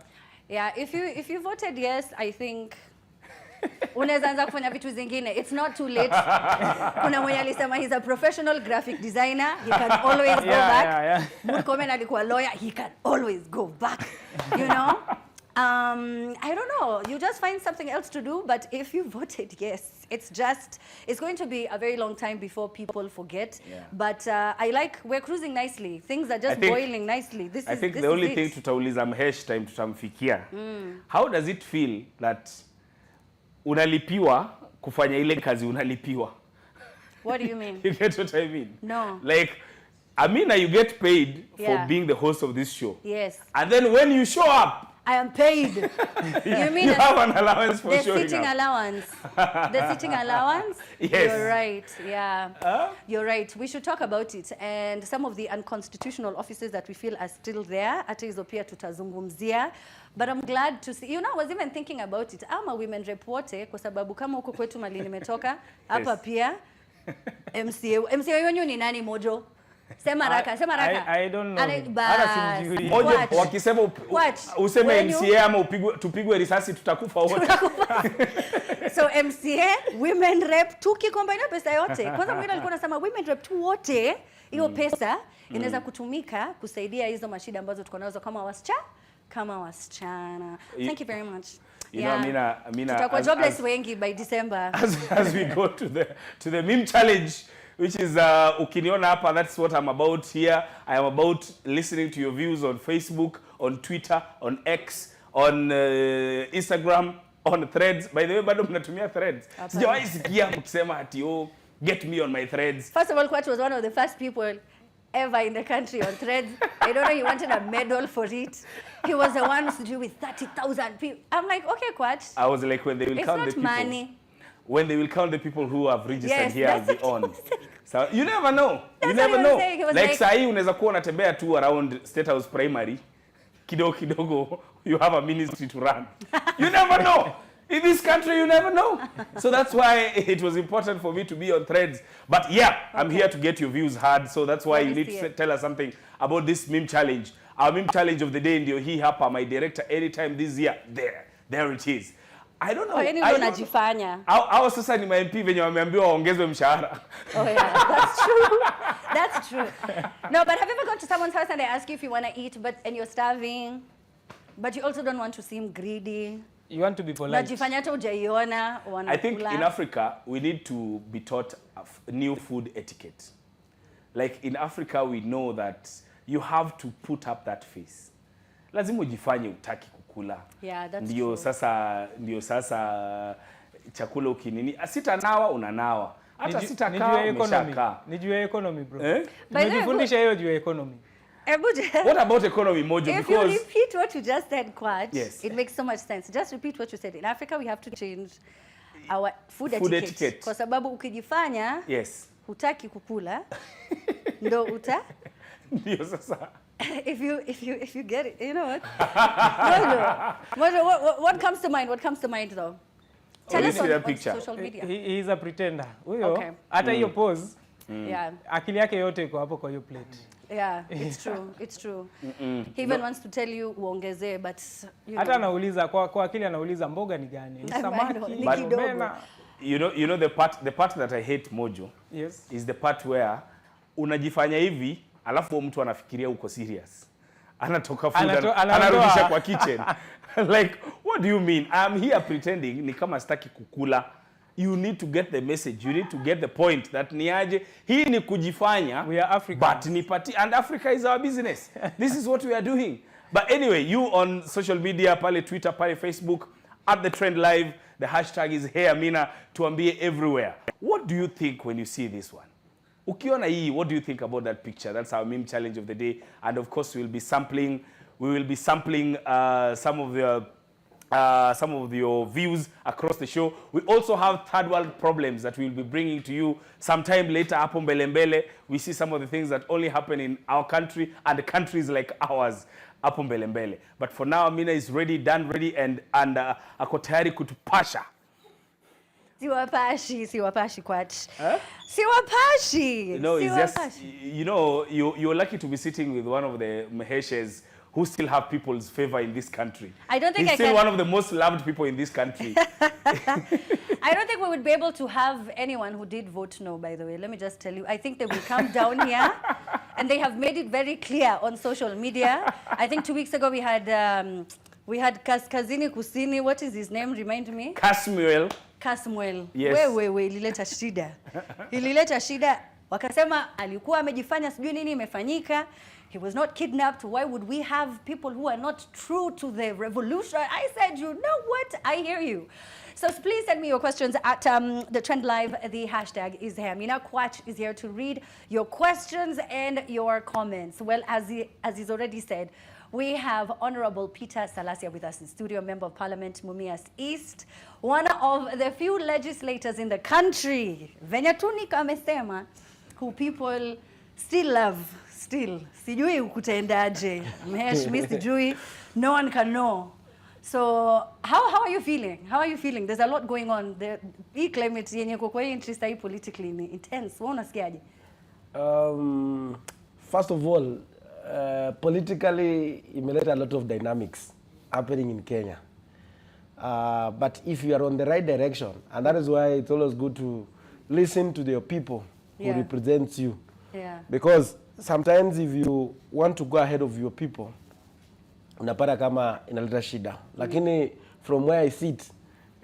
Yeah, if you voted yes, I think unaweza anza kufanya vitu zingine. It's not too late. Kuna mwenye alisema he's a professional graphic designer. He can always go back. Yeah. Murkomen alikuwa lawyer. He can always go back. You know? I don't know. You just find something else to do. But if you voted yes, it's going to be a very long time before people forget. Yeah. But we're cruising nicely. Things are just boiling nicely. I think the only thing tutauliza Mhesh time tutamfikia. How does it feel that unalipiwa kufanya ile kazi unalipiwa? What do you mean? You get what I mean? No. Like, Amina, you get paid for being the host of this show. Yes. And then when you show up, I am paid. You mean you have an allowance for showing up? The sitting allowance. The sitting allowance? Yes. You're right. Yeah. You're right. We should talk about it. And some of the unconstitutional offices that we feel are still there. Hata hizo pia tutazungumzia. But I'm glad to see. You know, I was even thinking about it. Ama women rep wote kwa sababu kama huko kwetu mali nimetoka hapa pia MCA wenyu ni nani Mojo? Sema raka. I don't know. Hata simjui. Moja wakisema useme MCA ama tupigwe risasi tutakufa wote. So MCA, women rep, tukicombine pesa yote. Kwanza mwingine alikuwa anasema women rep tu wote, hiyo pesa inaweza kutumika kusaidia hizo mashida ambazo tuko nazo kama wasichana. Thank you very much. You know, Amina, tutakuwa jobless wengi by December. As we go to the meme challenge, which is ukiniona hapa, that's what I'm about here. I am about listening to your views on Facebook, on Twitter, on X, on Instagram, on Threads. By the way, bado mnatumia Threads. Sijawahi sikia mkisema ati get me on my Threads. First of all, Kwach was one of the first people ever in the country on Threads. I don't know, he wanted a medal for it. He was the one to do with 30,000 people. I'm like, okay, Kwach. I was like, when they will count the people. It's not money. When they will count the people who have registered here as the on. So you never know. You never know. Like sahi unaweza kuwa unatembea tu around State House Primary. Kidogo you have a ministry to run. You never know. In this country, you never know. So that's why it was important for me to be on Threads. But yeah, I'm here to get your views heard. So that's why you need to tell us something about this meme challenge. Our meme challenge of the day ndio hii hapa, my director, anytime this year. There it is. I don't know. Hawa sasa ni ma-MP venye wameambiwa waongezwe mshahara. Oh yeah, that's true. That's true. No, but have you ever gone to someone's house and they ask you if you want to eat, and you're starving, but you also don't want to seem greedy? You want to be polite. I think in Africa, we need to be taught new food etiquette. Like in Africa, we know that you have to put up that face. Lazima ujifanye utaki kukula. Yeah, that's true. Ndio sasa chakula ukinini. Sitanawa unanawa. Hata sitakaa umeshakaa. Ni juu ya economy, bro. Tunajifundisha hiyo juu ya economy. What about economy, Mojo? If because you repeat what you just said, Kwach, yes, it makes so much sense. Just repeat what you said. In Africa, we have to change our food etiquette. Kwa sababu ukijifanya, yes, hutaki kukula, ndo ndio sasa. If you get it, you know what? What comes to mind? What comes to mind though? Tell us on social media. He is a pretender. Huyo hata hiyo pose. Yeah. Akili yake yote iko hapo kwa hiyo plate. Yeah, it's true. It's true. He even wants to tell you uongezee, but hata anauliza kwa akili anauliza mboga ni gani? Ni samaki, ni kidogo. You know the part that I hate, Mojo. Yes. Is the part where unajifanya hivi alafu mtu anafikiria uko serious. Anatoka food anarudisha kwa kitchen. Like, what do you mean? I'm here pretending ni kama sitaki kukula. You need to get the message. You need to get the point that niaje hii ni kujifanya. We are African. But ni party, and Africa is our business. This is what we are doing. But anyway, you on social media, pale Twitter, pale Facebook, at the Trend Live, the hashtag is Hey Amina, tuambie everywhere. What do you think when you see this one? Ukiona hii, what do you think about that picture? That's our meme challenge of the day. And of course, we will be sampling some of your views across the show. We also have third world problems that we'll be bringing to you sometime later. Hapo mbele mbele, we see some of the things that only happen in our country and countries like ours. Hapo mbele mbele. But for now, Amina is ready, done, ready, and ako tayari kutupasha. Siwapashi Kwach. Siwapashi. No, it's just, you know, you're lucky to be sitting with one of the Maheshes who still have people's favor in this country. I don't think He's still one of the most loved people in this country. I don't think we would be able to have anyone who did vote no, by the way. Let me just tell you. I think they will come down here, and they have made it very clear on social media. I think 2 weeks ago we had Kazini Kusini. What is his name? Remind me. Kasmuel. Yes. Ilileta shida. Ilileta shida. Wakasema alikuwa amejifanya sijui nini imefanyika. He was not kidnapped. Why would we have people who are not true to the revolution? I said, you know what? I hear you. So please send me your questions at the Trend Live. The hashtag is here. Amina Kwach is here to read your questions and your comments. Well, as he's already said, we have Honorable Peter Salasia with us in studio, Member of Parliament, Mumias East, one of the few legislators in the country, Venyatunika amesema, who people still love. Sijui ukutaendaje. Mimi sijui. No one can know. So how are you feeling? How are you feeling? There's a lot going on. The climate yenye kwa interest hii politically intense. Wewe unasikiaje? First of all, politically imeleta a lot of dynamics happening in Kenya. But if you are on the right direction, and that is why it's always good to listen to the people who represent you. Yeah. Because sometimes if you want to go ahead of your people, unapata kama inaleta shida. Lakini from where I sit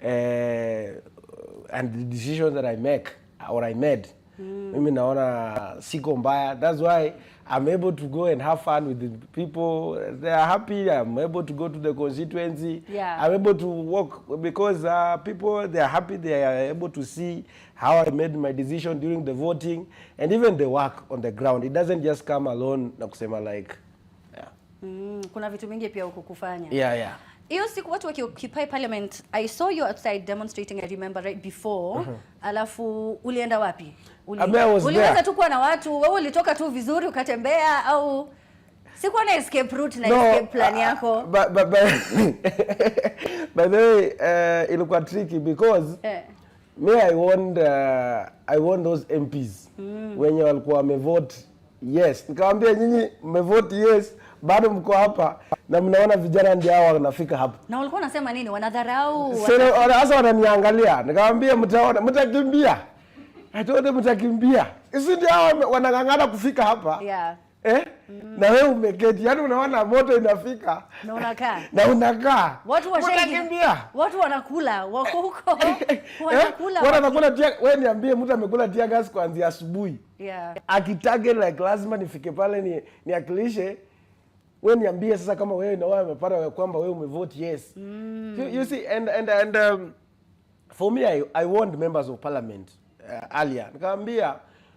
and the decisions that I make or I made, mimi naona siko mbaya. That's why I'm able to go and have fun with the people. They are happy. I'm able to go to the constituency. Yeah. I'm able to walk because people, they are happy. They are able to see how I made my decision during the voting and even the work on the ground. It doesn't just come alone na kusema like, kuna vitu mingi pia huko kufanya. Yeah. hiyo siku watu wakioccupy parliament, I saw you outside demonstrating, I remember right before. Alafu ulienda wapi? Uliweza tu kuwa na watu, wewe ulitoka tu vizuri ukatembea au sikuwa na escape route na escape plan yako? By the way, ilikuwa tricky because me I won those MPs wenye walikuwa wamevote yes. Nikamwambia nyinyi mmevote yes, bado mko hapa na mnaona vijana ndio hao wanafika hapa. Na walikuwa wanasema nini? Wanadharau? Sasa wananiangalia. Nikamwambia mtaona, mtakimbia. Hatote mtakimbia. Isi ndio hao wanang'ang'ana kufika hapa. Yeah. Na wewe umeketi, yani unaona moto inafika. Na unakaa. Na unakaa. Watu watakimbia. Watu wanakula, wako huko. Wanakula. Watu wanakula tia, wewe niambie mtu amekula tia gas kuanzia asubuhi. Yeah. Akitarget like lazima nifike pale niakilishe. Wewe niambie sasa kama wewe na wewe umepata kwamba wewe umevote yes. You see and for me I warned members of parliament earlier. Nikamwambia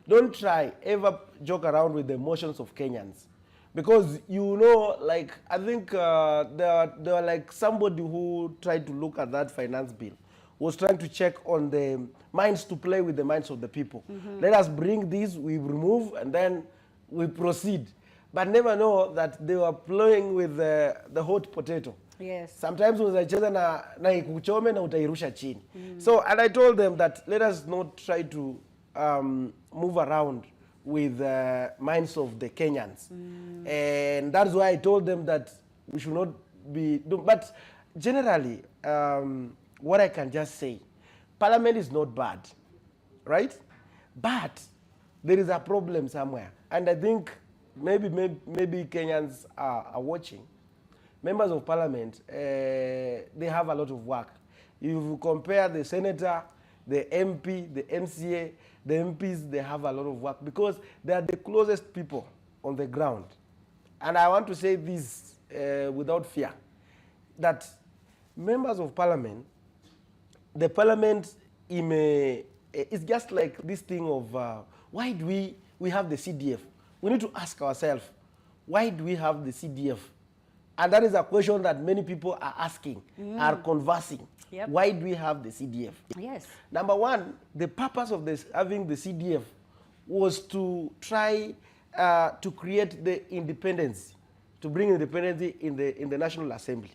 don't try ever joke around with the emotions of Kenyans, because you know, like I think there were like somebody who tried to look at that finance bill was trying to check on the minds, to play with the minds of the people. Let us bring this, we remove, and then we proceed. But never know that they were playing with the hot potato. Yes. Sometimes unacheza na ikuchome na utairusha chini. So, and I told them that let us not try to move around with the minds of the Kenyans. And that's why I told them that we should not be doing. But generally, what I can just say, Parliament is not bad, right? But there is a problem somewhere. And I think maybe Kenyans are watching. Members of Parliament, they have a lot of work. If you compare the senator, the MP, the MCA, the MPs, they have a lot of work because they are the closest people on the ground. And I want to say this without fear, that members of Parliament, the Parliament is just like this thing of why do we have the CDF? We need to ask ourselves, why do we have the CDF? And that is a question that many people are asking, are conversing. Yep. Why do we have the CDF? Yes. Number one, the purpose of having the CDF was to try to create the independence, to bring independence in the National Assembly.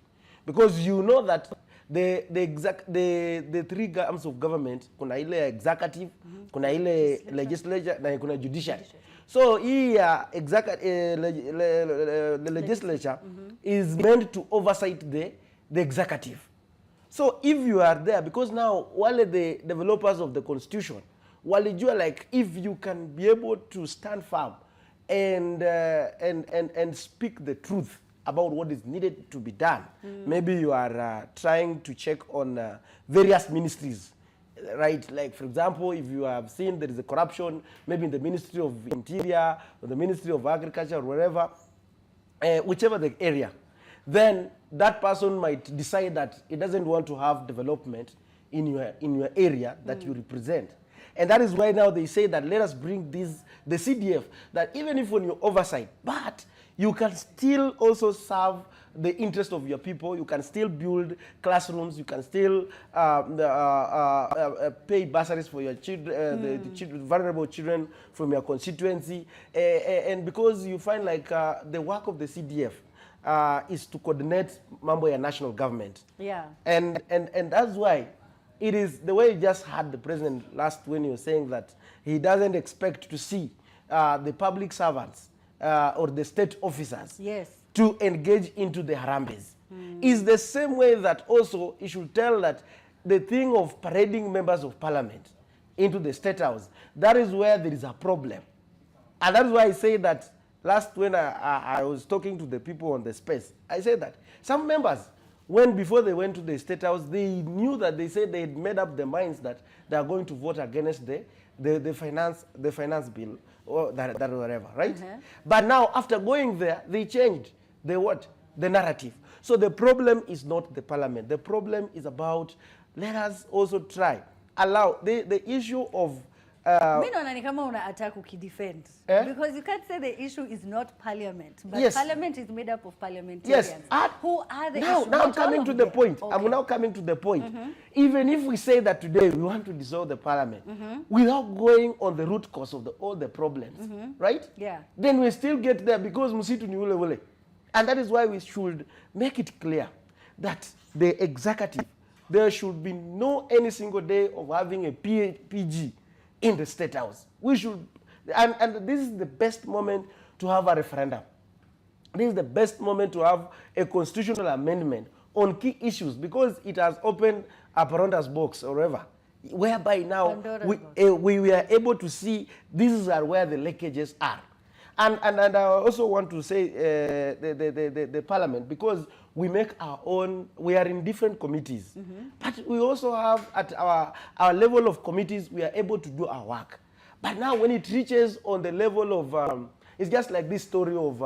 Because you know that the three arms of government, kuna ile executive, kuna ile legislature, na kuna judiciary. So here, the legislature is meant to oversight the executive. So if you are there, because now wale the developers of the constitution, walijua like if you can be able to stand firm and speak the truth about what is needed to be done. Maybe you are trying to check on various ministries, right? Like for example, if you have seen there is a corruption, maybe in the Ministry of Interior or the Ministry of Agriculture or wherever, whichever the area, then that person might decide that it doesn't want to have development in your area that you represent. And that is why now they say that let us bring the CDF, that even if when you oversight, but you can still also serve the interest of your people, you can still build classrooms, you can still pay bursaries for your children, the vulnerable children from your constituency. And because you find like the work of the CDF is to coordinate mambo ya national government. Yeah. And that's why it is the way you just had the president last when he was saying that he doesn't expect to see the public servants or the state officers to engage into the harambes. Is the same way that also he should tell that the thing of parading members of parliament into the state house, that is where there is a problem. And that's why I say that last when I was talking to the people on the space, I said that some members, before they went to the state house, they knew that they said they had made up their minds that they are going to vote against the finance bill or that whatever, right? But now after going there, they changed the narrative. So the problem is not the parliament. The problem is about, let us also try, allow the issue of Mimi naona ni kama una attack ukidefend. Because you can't say the issue is not parliament, but yes. Parliament is made up of parliamentarians. Yes. Who are the now, issues? now I'm coming to the point. Okay. I'm now coming to the point. Even if we say that today we want to dissolve the parliament without going on the root cause of all the problems, right? Yeah. Then we still get there because msitu ni ule ule. And that is why we should make it clear that the executive, there should be no any single day of having a PG in the State House. We should, and this is the best moment to have a referendum. This is the best moment to have a constitutional amendment on key issues because it has opened a Pandora's box or whatever, whereby now we are able to see these are where the leakages are. And I also want to say the parliament, because we make our own, we are in different committees, but we also have at our level of committees, we are able to do our work. But now when it reaches on the level of, it's just like this story of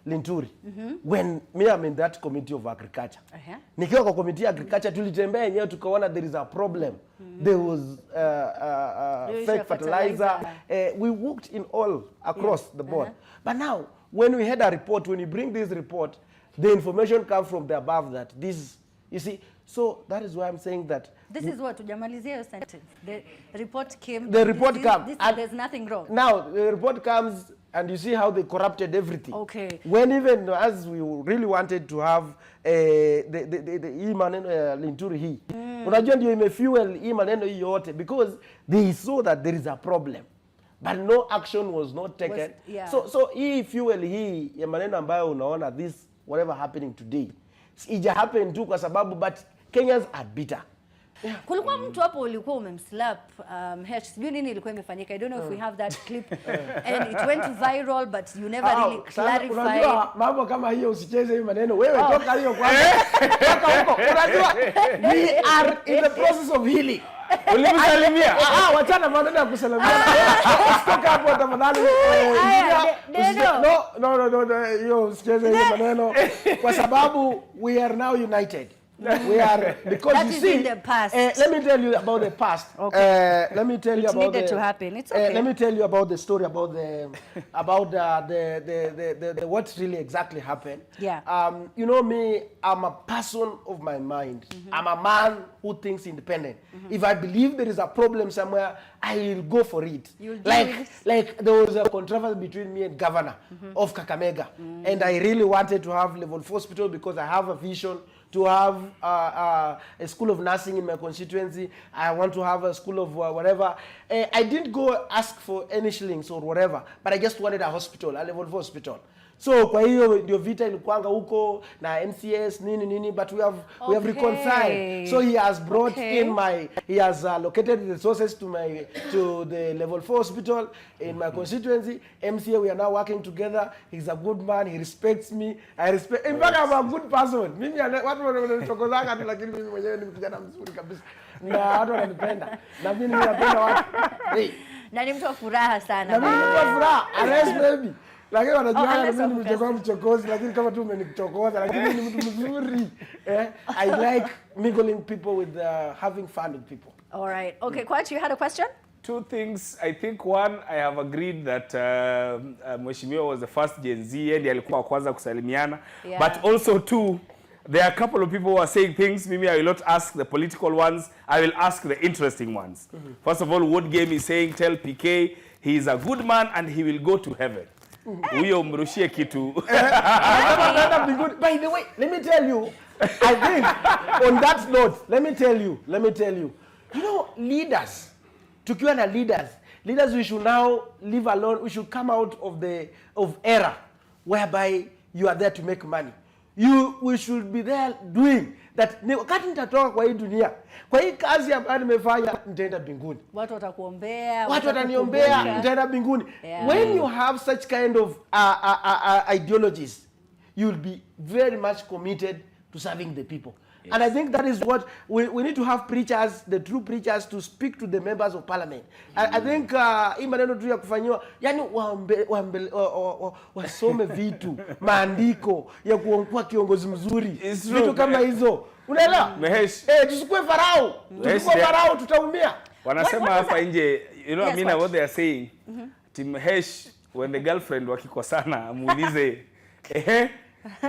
Linturi. When me I'm in that committee of agriculture. Nikiwa kwa committee of agriculture, tulitembea yenyewe tukaona there is a problem. There was fake fertilizer. We worked in all across the board. But now, when we had a report, when you bring this report, the information comes from the above that this, you see, so that is why I'm saying that. This is what, Ujamalizia your sentence. The report came. The report comes. There's nothing wrong. Now, the report comes and you see how they corrupted everything. Okay. When even as we really wanted to have the maneno Linturi hii. Unajua ndio imefuel hii maneno hii yote because they saw that there is a problem. But no action was not taken. So hii fuel hii ya maneno ambayo unaona this whatever happening today. Ija happen tu kwa sababu but Kenyans are bitter. Kulikuwa mtu hapo ulikuwa umemslap sijui nini ilikuwa imefanyika. I don't know if we have that clip and it went viral but you never really clarified. Unajua mambo kama hiyo usicheze hiyo maneno. Wewe toka hiyo kwanza. Toka huko. Unajua we are in the process of healing. Ulimsalimia? Wachana maneno ya kusalimia. Usitoka hapo tafadhali. No, hiyo usicheze hiyo maneno kwa sababu we are now united. We are, because that you is see, in the past. Let me tell you about the past. Okay. Let me tell you it about needed to happen. It's okay. Let me tell you about the story about the what really exactly happened. Yeah. You know me, I'm a person of my mind. I'm a man who thinks independent. If I believe there is a problem somewhere, I will go for it. Like there was a controversy between me and governor of Kakamega, and I really wanted to have level 4 hospital because I have a vision to have a school of nursing in my constituency. I want to have a school of whatever. I didn't go ask for any shillings or whatever, but I just wanted a hospital, a level 4 hospital. So kwa hiyo ndio vita ilikuanga huko na NCS nini, but we have reconciled. So he has brought in he has allocated the resources to the level 4 hospital in my constituency. MCA, we are now working together. He's a good man. He respects me. I respect. In fact, I'm a good person. Mimi watu wanatokozanga tu, lakini mimi mwenyewe ni kijana mzuri kabisa. Na watu wananipenda. Na mimi ninapenda watu. Na ni mtu wa furaha sana. Na mimi ni mtu wa furaha. Unless maybe. Lakini wanajua mimi nimetoka mchokozi, lakini kama tu umenichokoza, lakini ni mtu mzuri. I like mingling people with having fun with people. All right. Okay, Kwach, you had a question? Two things. I think one, I have agreed that Mheshimiwa was the first Gen Z and alikuwa wa kwanza kusalimiana. Yeah. But also two, there are a couple of people who are saying things. Maybe I will not ask the political ones. I will ask the interesting ones. First of all, Wood Game is saying, tell PK he is a good man and he will go to heaven. Huyo mrushie kitu. By the way, let me tell you, I think on that note, let me tell you, you know, leaders, tukiwa na leaders, we should now live alone. We should come out of era whereby you are there to make money. We should be there doing that. Wakati nitatoka kwa hii dunia, kwa hii kazi ambayo nimefanya, nitaenda mbinguni. Watu watakuombea, watu wataniombea, nitaenda mbinguni. When you have such kind of ideologies, you will be very much committed to serving the people. Yes. And I think that is what we need to have preachers, the true preachers, to speak to the members of parliament. I think hii maneno tu ya kufanywa, yani wasome vitu, maandiko ya kuwa kiongozi mzuri. Vitu kama hizo. Unaelewa? Mehesh. Tusikue farao. Tusikue farao tutaumia. Wanasema hapa nje you know, Yes, Amina, what? what they are saying, Team Hesh, when the girlfriend wakikosana, amuulize,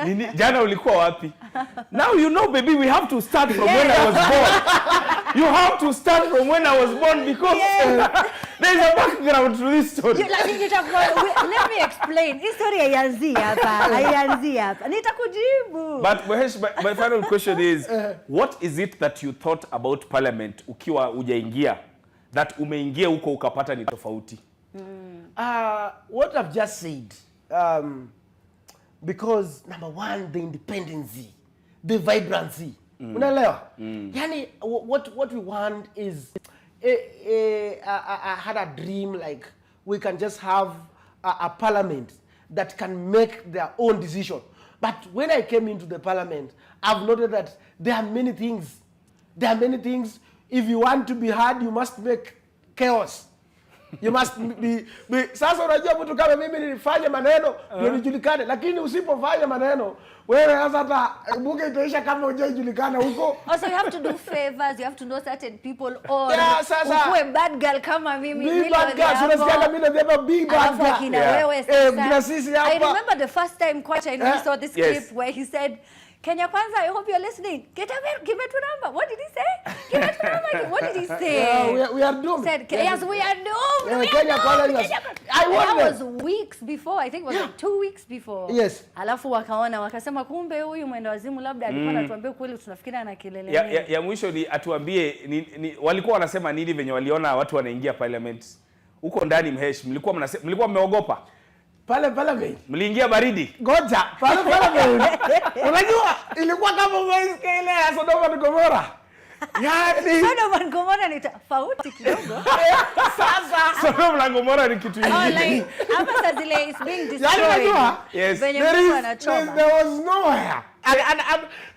nini, jana ulikuwa wapi? Now you know, baby, we have to start from when I was born. You have to start from when I was born because there is a background to this story. Let me explain. This story haianzi hapa. Nitakujibu. But Mahesh, my final question is, what is it that you thought about parliament ukiwa hujaingia that umeingia huko ukapata ni tofauti? What I've just said, because number one, the independency, the vibrancy. Unaelewa? Yani, what we want is, I had a dream like we can just have a parliament that can make their own decision. But when I came into the parliament, I've noted that there are many things. If you want to be heard, you must make chaos. You must be sasa unajua mtu kama mimi nilifanya maneno ndio nijulikane, lakini usipofanya maneno wewe sasa hata bunge itaisha kama hujajulikana huko. Also you have to do favors, you have to know certain people or sasa bad girl kama mimi big bad girl, unasikia mimi ndio big bad girl. I remember the first time Kwacha I saw this clip where he said, Kenya Kwanza, I hope you're listening. Give it to number. What did he say? Give it to number. What did he say? We are doomed. Said, yes, we are doomed. Kenya Kwanza. That was weeks before. I think it was like 2 weeks before. Yes. Alafu wakaona wakasema kumbe huyu mwenda wazimu labda alikuwa anatuambia kweli tunafikiria na kelele. Ya mwisho ni atuambie walikuwa wanasema nini venye waliona watu wanaingia parliament. Huko ndani Mhesh, mlikuwa mmeogopa? Parliament. Mliingia baridi. Ngoja, parliament. Unajua ilikuwa kama umesikia ile ya Sodoma na Gomora. Yani Sodoma na Gomora ni tofauti kidogo. Sasa Sodoma na Gomora ni kitu kingine. Like hapa sasa zile is being destroyed. Yes. There was nowhere. And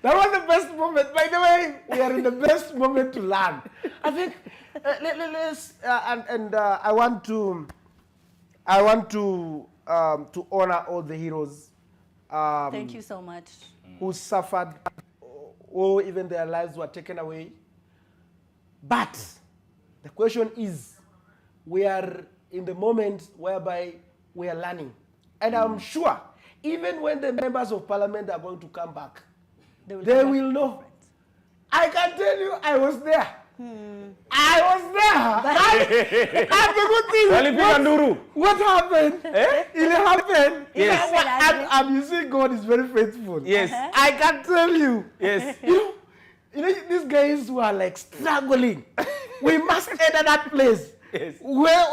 that was the best moment. By the way, we are in the best moment to learn. I think let's I want to honor all the heroes. Thank you so much. Who suffered, or even their lives were taken away. But the question is, we are in the moment whereby we are learning. And I'm sure, even when the members of parliament are going to come back, they will know. I can tell you, I was there. I was there. And the good thing, what happened? It happened. Yes. And you see, God is very faithful. Yes. I can tell you. Yes. You know, these guys who are like struggling. We must enter that place. Yes. Where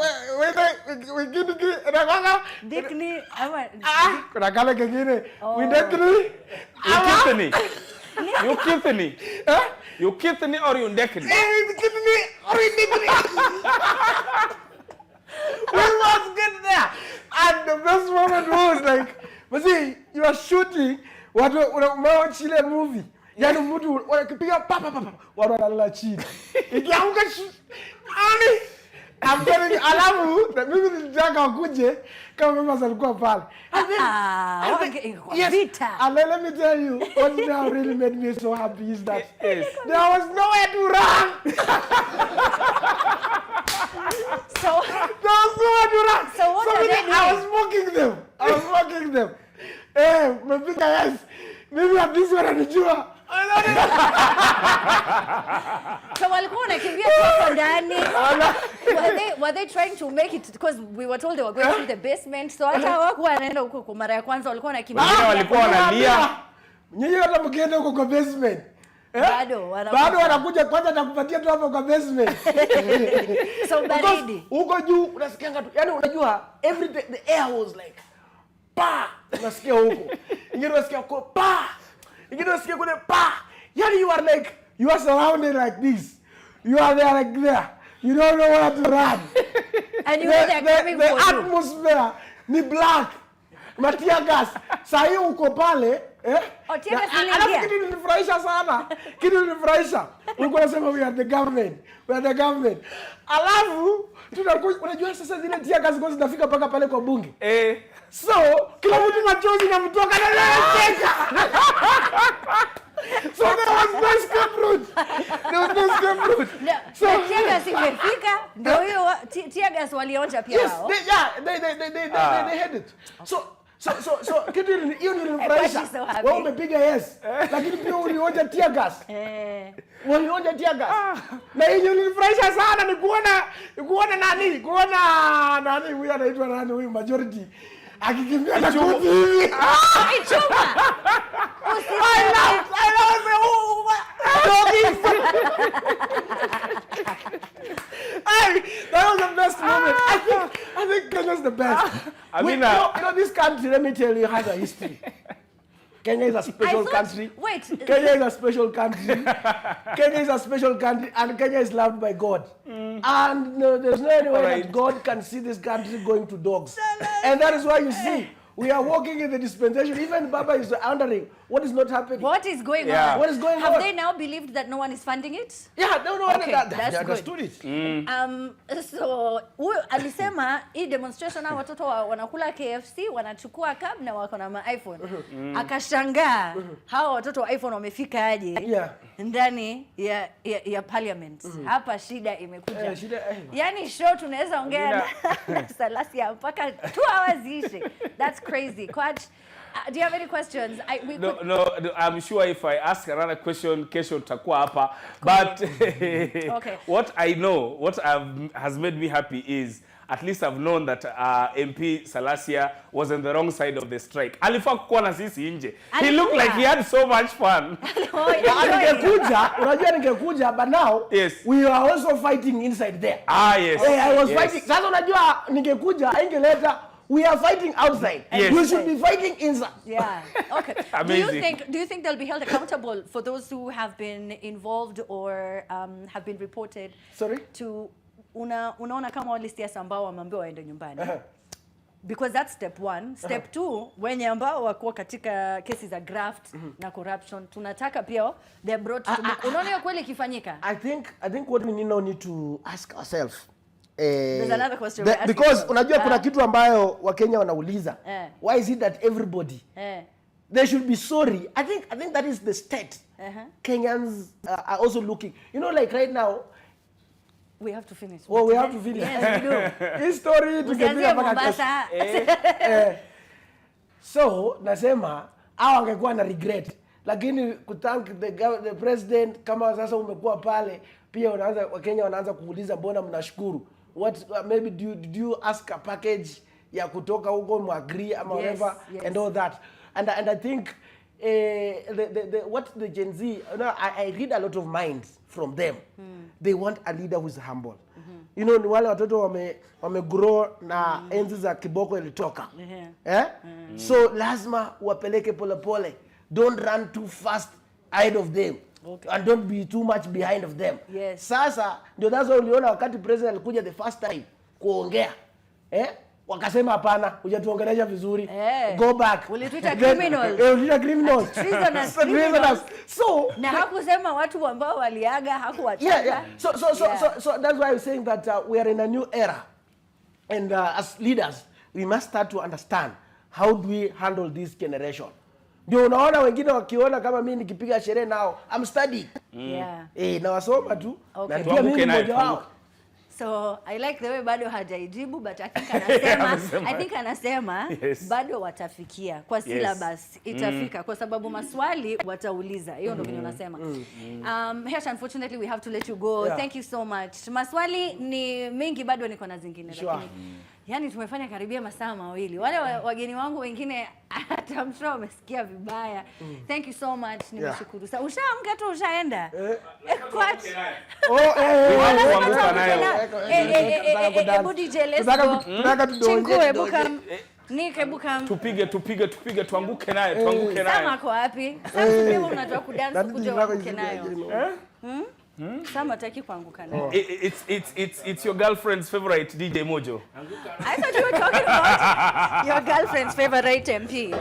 You kithini or you dekini? We must get there. And the best moment was like, but see, you are shooting what Chile movie. Yani mtu wanakipiga papa watu wanalala chini. Ikianguka ani I'm telling you, alafu mimi nilitaka wakuje kama mama alikuwa pale. Yes, and let me tell you, what now really made me so happy is that there was nowhere to run. So there was nowhere to run. So what are they doing? I was mocking them. Hey, mpika yes. Maybe at this one anijua. So walikuwa wanakimbia hapo ndani. Were they trying to make it, because we were told they were going through the basement, so hata hawakuwa wanaenda huko kwa mara ya kwanza, walikuwa wanakimbia. Walikuwa wanalia. Nyinyi hata mkienda huko kwa basement. Bado wanakuja kwanza atakupatia tu hapo kwa basement. So baridi. Huko juu unasikianga tu. Yaani unajua every day the air was like pa, unasikia huko. Ingine unasikia huko pa. Ingine unasikia kule pa. Yaani you are surrounded like this. You are there like there. You don't know where to run. And you know they're coming for you. The atmosphere ni black. Matia gas. Saa hiyo uko pale, Tia gas iliingia. Alafu kitu nilifurahisha sana. Ulikuwa unasema we are the government. We are the government. Alafu tunakuja, unajua sasa zile tia gas ziko zinafika mpaka pale kwa bunge. So, kila mtu machozi yanamtoka na anacheka. So there was no escape route. So tia gas imefika, ndio hiyo tia so walionja pia Yes, wao. they had it. So kitu hiyo nilinifurahisha. I'm so happy. Wewe umepiga yes. Lakini pia ulionja tear gas. Walionja tear gas. Na hiyo nilinifurahisha sana ni kuona nani huyu anaitwa nani huyu majority. Akikimbia na kupi hivi. Ichuma. I love that was the best moment. I think Kenya's the best. You know, this country, let me tell you, has a history. Kenya is a special country. Wait. Kenya is a special country. Kenya is a special country, and Kenya is loved by God. And there's no any way that God can see this country going to dogs. And that is why you see, we are walking in the dispensation. Even Baba is wondering what is not happening. What is going on? What is going on? Have they now believed that no one is funding it? Yeah, no, Okay, they understood it. So huyu alisema hii demonstration hao watoto wanakula KFC, wanachukua cab na wako na iPhone. Akashangaa hao watoto wa iPhone wamefika aje ndani ya parliament. Hapa shida imekuja. Yaani show tunaweza ongea na Salasia mpaka 2 hours ishe. That's crazy. Coach, do you have any questions? No, I'm sure if I ask another question, kesho tutakuwa hapa. But Okay. what I know, what has made me happy is at least I've known that MP Salasia was on the wrong side of the strike. Alifaa kuwa na sisi nje. He looked like he had so much fun. Ningekuja, but now we are also fighting inside there. Yes. I was fighting. Sasa unajua ningekuja aingeleta. We are fighting outside. We should be fighting inside. Yeah. Okay. Amazing. Do you think they'll be held accountable for those who have been involved or have been reported? Sorry? To unaona kama wale siasa ambao wameambiwa waende nyumbani. Because that's step 1. Step 2, wenye ambao wako katika kesi za graft na corruption, tunataka pia they brought to unaona hiyo kweli ikifanyika? I think what we need to ask ourselves. There's another question we're asking because you. unajua kuna kitu ambayo Wakenya wanauliza. Why is it that everybody they should be sorry? I think that is the state. Kenyans are also looking. You know, like right now. We have to finish. Oh, we have to finish. Yes, we do. Hii story tukiambia Mombasa. So, nasema hao angekuwa na regret. Lakini kuthank the president kama sasa umekuwa pale pia Wakenya wanaanza kuuliza mbona mnashukuru? What maybe did you ask a package ya kutoka huko muagree ama whatever and all that. And I think what the Gen Z, you know, I read a lot of minds from them. They want a leader who is humble. You know, ni wale watoto wame na enzi za kiboko ilitoka. So lazima wapeleke pole pole. Don't run too fast ahead of them. And don't be too much behind of them. Sasa ndio that's why uliona wakati president alikuja the first time kuongea. Wakasema hapana, hujatuongelesha vizuri. Go back. Ulituita criminals. Ulituita criminals. Treasonous. So na hakusema watu ambao waliaga hakuwataka. So that's why I'm saying that we are in a new era. And as leaders, we must start to understand how do we handle this generation. Ndio unaona wengine wakiona kama mimi nikipiga sherehe nao I'm studying. Na wasoma tu. Na pia mimi mmoja wao. So I like the way bado hajaijibu, but I think anasema bado watafikia kwa syllabus itafika kwa sababu maswali watauliza. Hiyo ndio unasema. Hesh, unfortunately we have to let you go. Thank you so much. Maswali ni mengi, bado niko na zingine lakini yani tumefanya karibia masaa mawili. Wale wageni wangu wengine I'm sure wamesikia vibaya. Thank you so much. Nimeshukuru. Sasa ushaamka tu ushaenda. Hebu DJ let's go. Chingu hebu come. Nick hebu come. Tupige tuanguke naye, Sama kwa wapi? Sasa wewe unajua kudance kuja uanguke nayo. Sama taki kuanguka nayo. It's your girlfriend's favorite DJ Mojo. I thought you were talking about your girlfriend's favorite MP.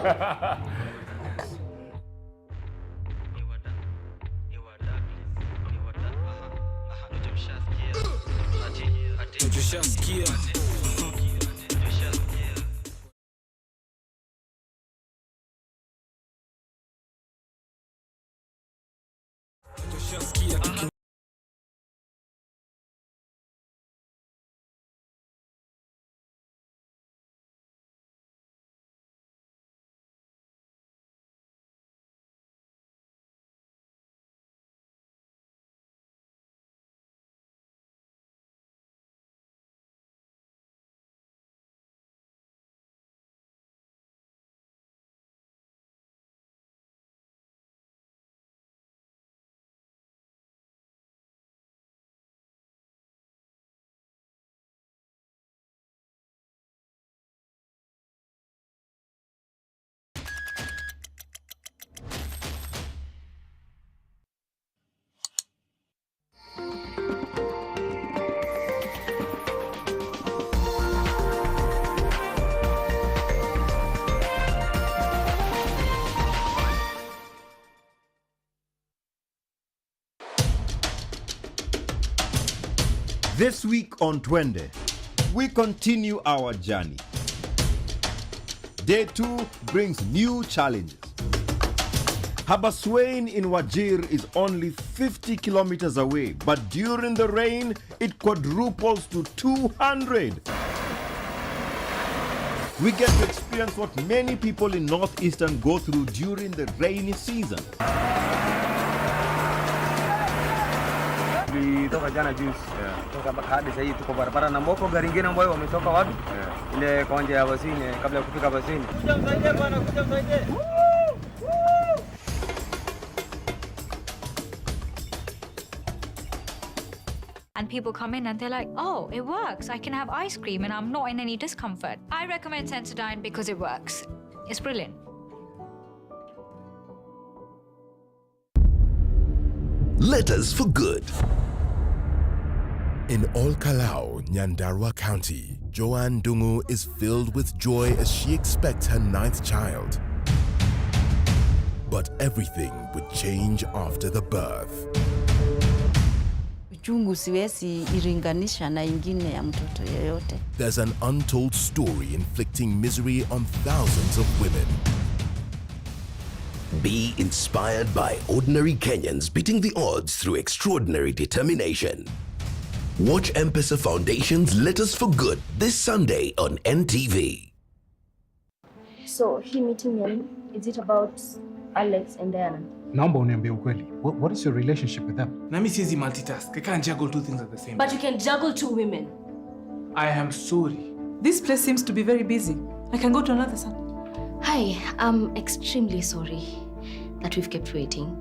This week on Twende, we continue our journey. Day 2 brings new challenges. Habaswein in Wajir is only 50 kilometers away, but during the rain, it quadruples to 200. We get to experience what many people in Northeastern go through during the rainy season. Tulitoka jana juice. Toka mpaka hadi sasa hivi tuko barabara na mboko gari nyingine ambayo wametoka wapi? Ile konje ya Basini kabla ya kufika Basini. Kuja msaidie bwana, kuja msaidie. And people come in and they're like, oh, it works. I can have ice cream and I'm not in any discomfort. I recommend Sensodyne because it works. It's brilliant. Letters for Good. In Ol Kalou, Nyandarua County, Joanne Dungu is filled with joy as she expects her 9th child. But everything would change after the birth. Uchungu siwezi iringanisha na ingine ya mtoto yeyote. There's an untold story inflicting misery on thousands of women. Be inspired by ordinary Kenyans beating the odds through extraordinary determination. Watch M-Pesa Foundation's Letters for Good this Sunday on NTV. So, hii meeting yenu, is it about Alex and Diana? Naomba uniambie ukweli. What is your relationship with them? Nami siwezi multitask. I can't juggle two things at the same time. But you can juggle 2 women. I am sorry. This place seems to be very busy. I can go to another son. Hi, I'm extremely sorry that we've kept waiting.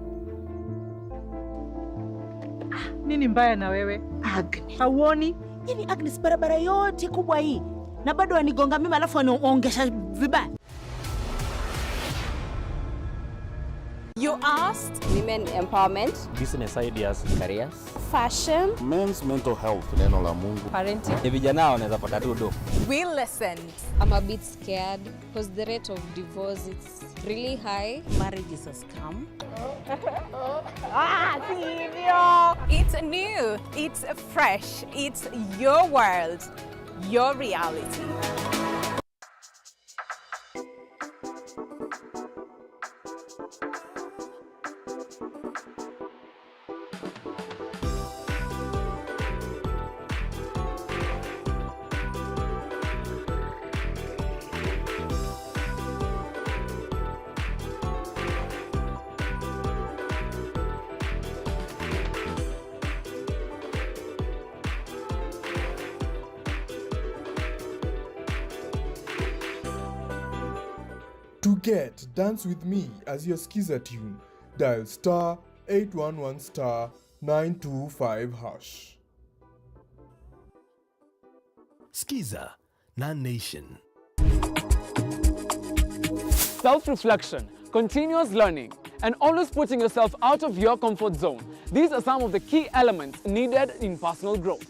Nini mbaya na wewe? Agnes. Hauoni? Yaani Agnes, barabara yote kubwa hii na bado anigonga mimi alafu anaongesha vibaya. You asked women empowerment, business ideas, careers, fashion, men's mental health, neno la Mungu, parenting. Ni vijana wanaweza pata tudo. We listened. I'm a bit scared because the rate of divorce is really high. Marriage is a scam. It's new, it's fresh, it's your world, your reality. To get Dance With Me as your skiza tune, dial star 811 star 925 hash. Skiza, non-nation. Self-reflection, continuous learning, and always putting yourself out of your comfort zone. These are some of the key elements needed in personal growth.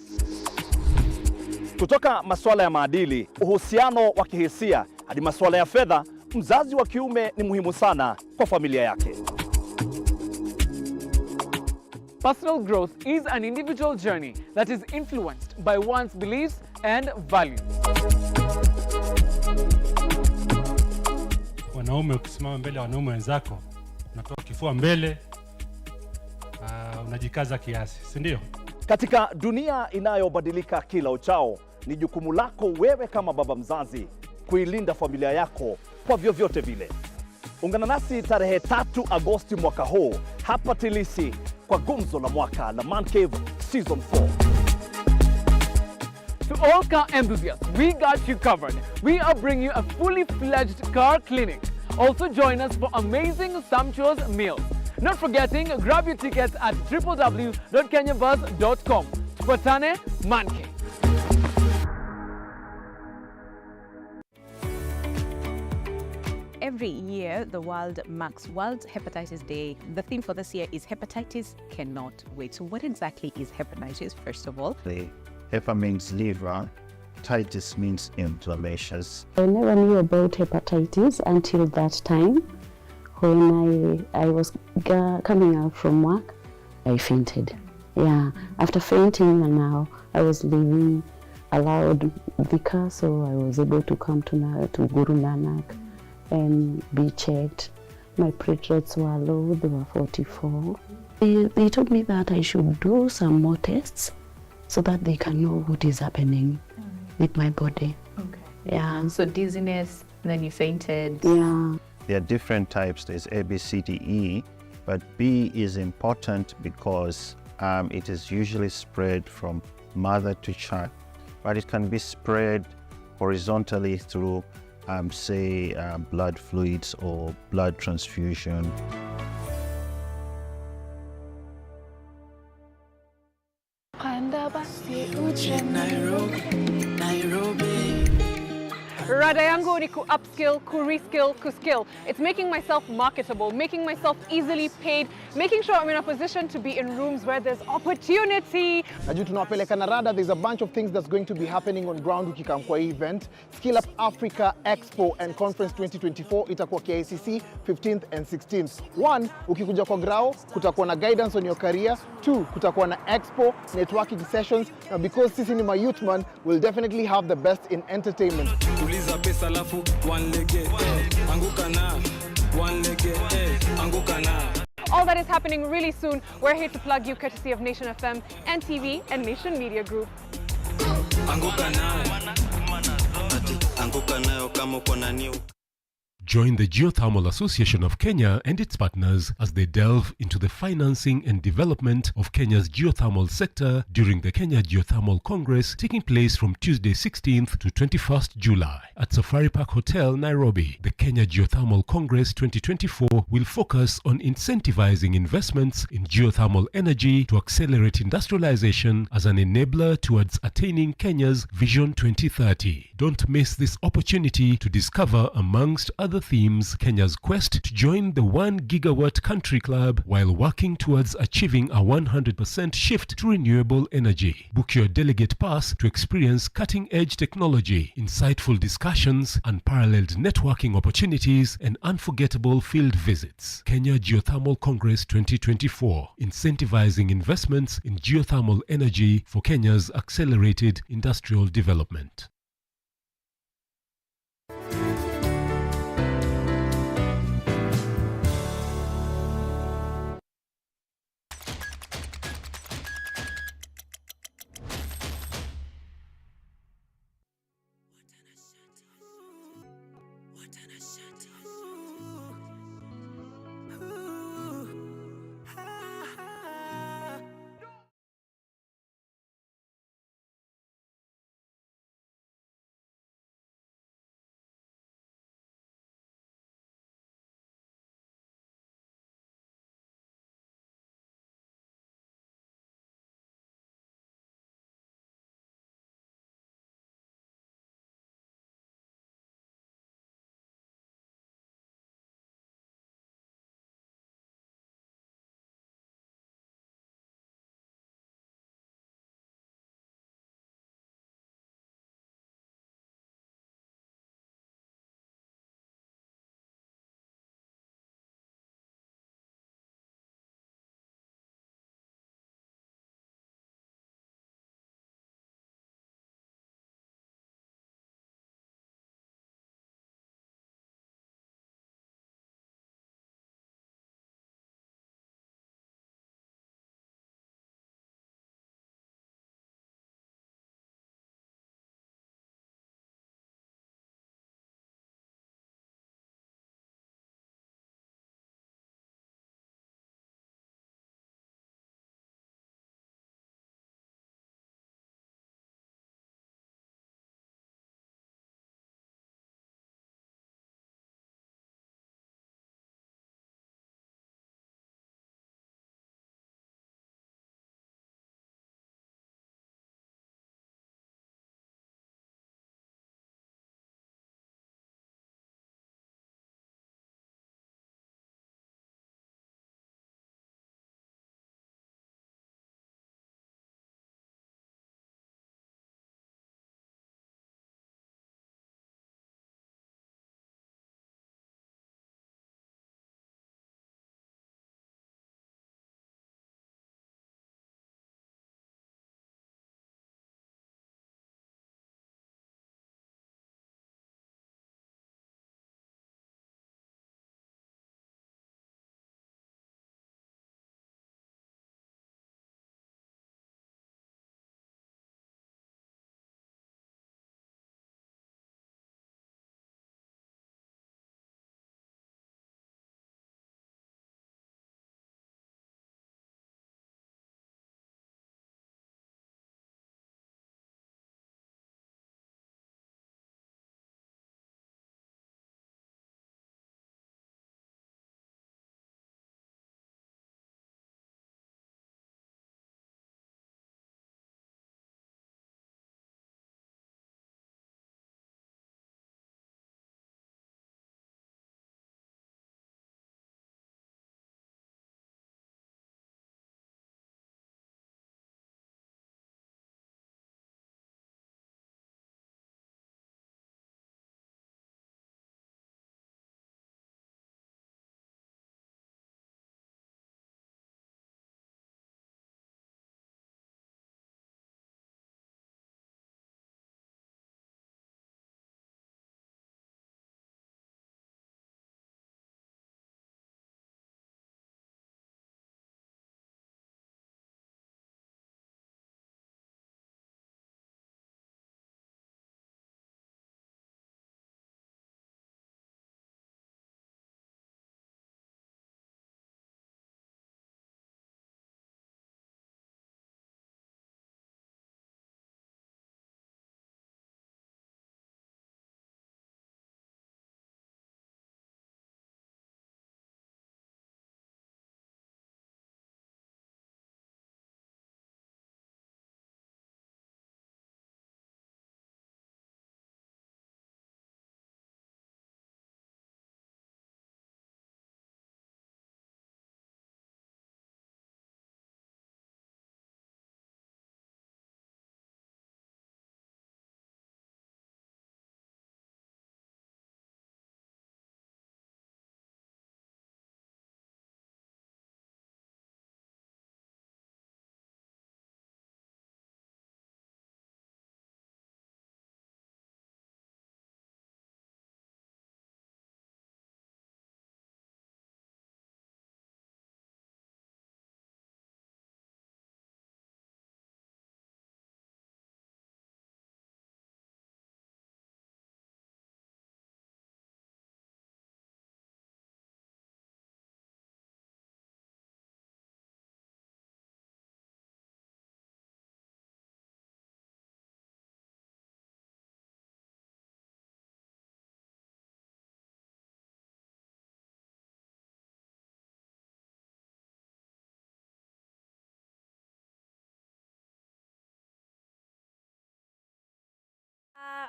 Kutoka masuala ya maadili, uhusiano wa kihisia, hadi masuala ya fedha, mzazi wa kiume ni muhimu sana kwa familia yake. Personal growth is an individual journey that is influenced by one's beliefs and values. Wanaume, ukisimama mbele ya wanaume wenzako, unatoa kifua mbele, unajikaza kiasi, si ndio? Katika dunia inayobadilika kila uchao, ni jukumu lako wewe kama baba mzazi kuilinda familia yako kwa vyovyote vile. Ungana nasi tarehe 3 Agosti mwaka huu hapa Tilisi kwa gumzo la mwaka la Man Cave Season 4. To all car enthusiasts, we got you covered. We are bringing you a fully fledged car clinic. Also join us for amazing sumptuous meals. Not forgetting, grab your tickets at www.kenyabus.com. Tupatane Man Cave. Every year, the world marks World Hepatitis Day. The theme for this year is Hepatitis Cannot Wait. So what exactly is hepatitis, first of all? The hepa means liver, titis means inflammations. I never knew about hepatitis until that time. When I was coming out from work, I fainted. Yeah, after fainting and now I was living allowed Vika, so I was able to come to Guru Nanak and be checked. My platelets were low, they were 44. They told me that I should do some more tests so that they can know what is happening with my body. Okay. Yeah. So dizziness, then you fainted. Yeah. There are different types. There's A, B, C, D, E, but B is important because it is usually spread from mother to child, but it can be spread horizontally through, say, blood fluids or blood transfusion. Rada yangu ni ku-upskill, ku-reskill, ku-skill. It's making myself marketable, making myself easily paid, making sure I'm in a position to be in rooms where there's opportunity. Najua tunawapeleka na Rada, there's a bunch of things that's going to be happening on ground ukikam kwa event. Skill Up Africa Expo and Conference 2024 itakuwa KICC 15th and 16th. 1, ukikuja kwa grao, kutakuwa na guidance on your career. 2, kutakuwa na expo, networking sessions. Now because sisi ni ma-youth man, we'll definitely have the best in entertainment. Tuliza pesa lafu one lege anguka na one lege anguka na. All that is happening really soon. We're here to plug you courtesy of Nation FM, NTV, and Nation Media Group. Anguka na anguka nayo kama uko na new. Join the Geothermal Association of Kenya and its partners as they delve into the financing and development of Kenya's geothermal sector during the Kenya Geothermal Congress taking place from Tuesday 16th to 21st July at Safari Park Hotel, Nairobi. The Kenya Geothermal Congress 2024 will focus on incentivizing investments in geothermal energy to accelerate industrialization as an enabler towards attaining Kenya's Vision 2030. Don't miss this opportunity to discover, amongst other themes, Kenya's quest to join the 1 gigawatt country club while working towards achieving a 100% shift to renewable energy. Book your delegate pass to experience cutting-edge technology, insightful discussions, unparalleled networking opportunities, and unforgettable field visits. Kenya Geothermal Congress 2024, incentivizing investments in geothermal energy for Kenya's accelerated industrial development.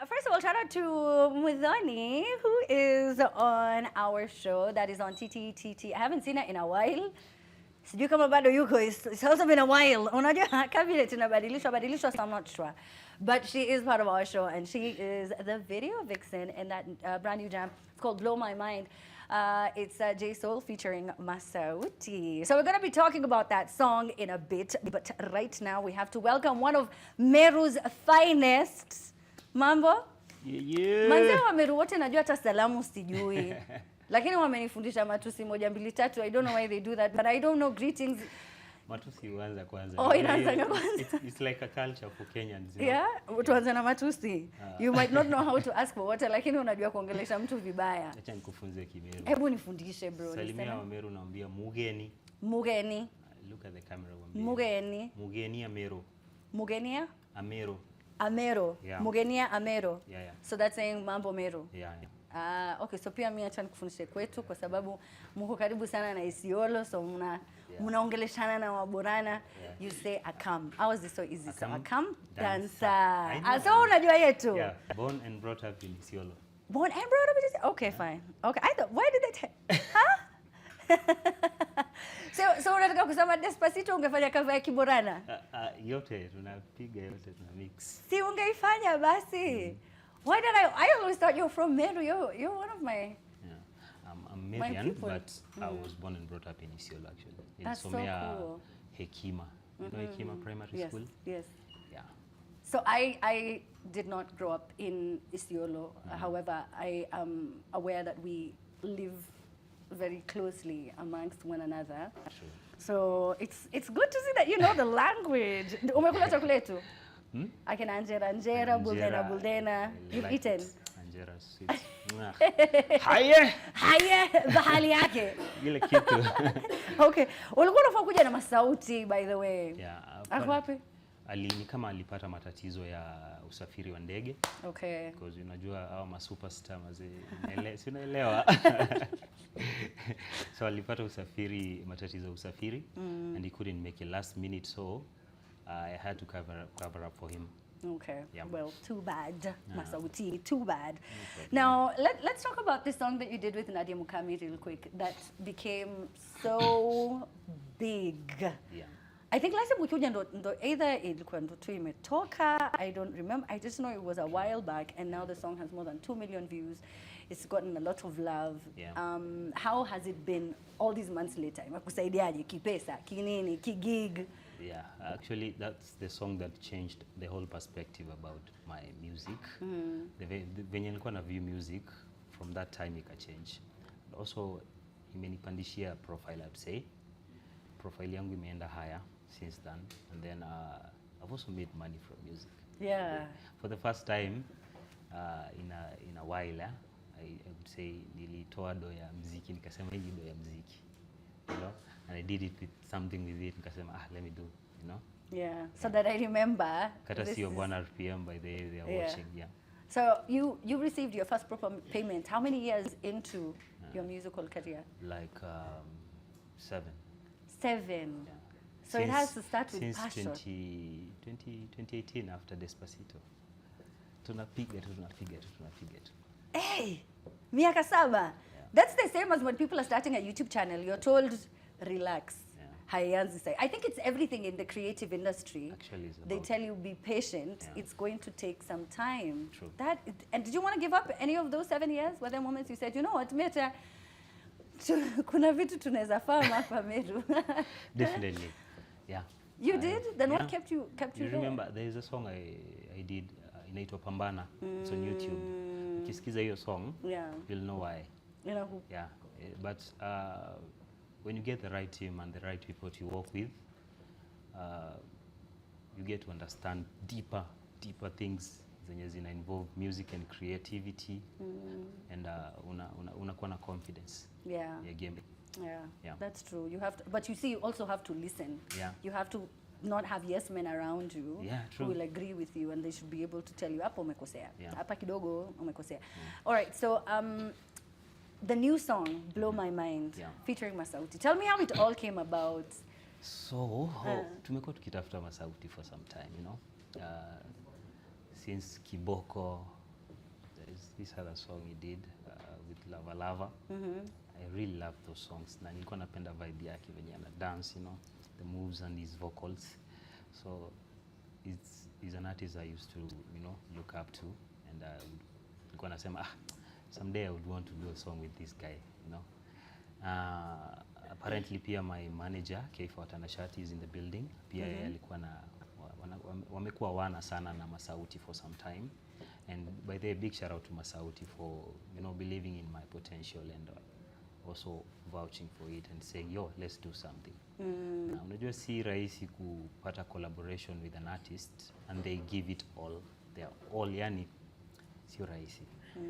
First of all, shout out to Mudhoni, who is on our show that is on TTTT. I haven't seen her in a while. Sijui kama bado yuko. It's also been a while. Unajua kabila tunabadilishwa, so I'm not sure. But she is part of our show, and she is the video vixen in that brand new jam. It's called Blow My Mind. It's J Soul featuring Masauti. So we're going to be talking about that song in a bit. But right now we have to welcome one of Meru's finest. Mambo? Yeah. Manze wa Meru wote najua hata salamu sijui. Lakini wamenifundisha matusi moja mbili tatu. I don't know why they do that, but I don't know greetings. Matusi huanza kwanza. Oh, inaanza kwanza. It's like a culture for Kenyans. You know? Yeah, tuanze na matusi. You might not know how to ask for water, lakini unajua kuongelesha mtu vibaya. Acha nikufunze Kimeru. Hebu nifundishe bro. Salimia wa Meru naambia mugeni. Mugeni. Look at the camera one. Mugeni. Mugeni Amero. Mugenia? Amero. Amero. Yeah. Mugenia Amero. Yeah, yeah. So that's saying mambo Meru. Yeah. Okay, so pia mimi acha nikufundishe kwetu kwa sababu mko karibu sana na Isiolo, so mnaongeleshana na Waborana. Yeah. You say akam. How is this so easy? So akam dancer. So unajua yetu. Yeah, born and brought up in Isiolo. Born and brought up in Isiolo? Okay, fine. Okay, I thought, why did they huh? So unataka kusema Despacito ungefanya cover ya Kiborana? Yote tunapiga, yote tuna mix. Si ungeifanya basi. Why did I always thought you're from Meru. You're one of my... Yeah. I'm Merian, but I was born and brought up in Isiolo actually. In That's Somea, so cool. Hekima. You know Hekima Primary School? Yes. Yeah. So I did not grow up in Isiolo. However, I am aware that we live very closely amongst one another. True. So it's good to see that you know the language. Umekula chakula yetu? I can anjera, buldena. You've eaten? Anjera sweet. Haye, bahali yake. Ile kitu. Okay. Ulikuwa unafaa kuja na Masauti by the way. Yeah. Ako wapi? Ni kama alipata matatizo ya usafiri wa ndege. Okay. Because unajua hao ma superstar si unaelewa. So alipata matatizo ya usafiri and he couldn't make it last minute, so I had to cover up for him. Okay. Yeah. Well, too bad, Masauti. Too bad. Now let's talk about this song that you did with Nadia Mukami real quick. That became so big. Yeah. I think last time ukuja ndo either ilikuwa ndo tu imetoka. I don't remember. I just know it was a while back, and now the song has more than 2 million views. It's gotten a lot of love. Yeah. How has it been all these months later? Imekusaidiaje kipesa, kinini, kigig? Yeah, actually that's the song that changed the whole perspective about my music. Venye nilikuwa na view music from that time ika change. Also imenipandishia profile, I'd say. Profile yangu imeenda higher since then, and then I've also made money from music. Yeah. For the first time in a while, I would say nilitoa do ya mziki, nikasema hii do ya mziki. You know, and I did it with something with it, nikasema let me do, you know. Yeah, so that I remember. Kata sio 1 RPM by the way they are watching. Yeah. So you received your first proper payment. How many years into your musical career? Like 7. 7. Yeah. So it has to start with passion. Since 2018 after Despacito. Tunapiga tu. Hey, miaka 7. Yeah. That's the same as when people are starting a YouTube channel. You're told, relax. Yeah. I think it's everything in the creative industry. Actually, they tell you be patient. Yeah. It's going to take some time. True. And did you want to give up any of those 7 years? Were there moments you said, you know what, Meta, kuna vitu tunaweza fahamu hapa Meru? Definitely. Yeah. You did? Then what kept you there? Remember, there is a song I did inaitwa Pambana. It's on YouTube. Ukisikiza hiyo song, you'll know why. You know who? Yeah. But when you get the right team and the right people to work with, you get to understand deeper things zenye zina involve music and creativity, and unakuwa na confidence. Yeah. Game. Yeah, that's true. You have to, but you see, you also have to listen. Yeah. You have to not have yes men around you who will agree with you, and they should be able to tell you hapa umekosea, hapa kidogo umekosea. Mm. All right, so the new song Blow My Mind featuring Masauti. Tell me how it all came about. So tumekuwa tukitafuta Masauti for some time, you know. Since Kiboko there's this other song he did with Lava Lava. I really love those songs. Na nilikuwa napenda vibe yake venye ana dance, you know, the moves and his vocals. So he's an artist I used to, you know, look up to, and nilikuwa nasema someday I would want to do a song with this guy, you know. Apparently pia my manager Keifo Tanashati is in the building. Pia alikuwa na wamekuwa wana sana na Masauti for some time, and by the way, big shout out to Masauti for, you know, believing in my potential and also vouching for it and saying, yo, let's do something. Na unajua si rahisi kupata collaboration with an artist and they give it all, they are all, yani sio rahisi.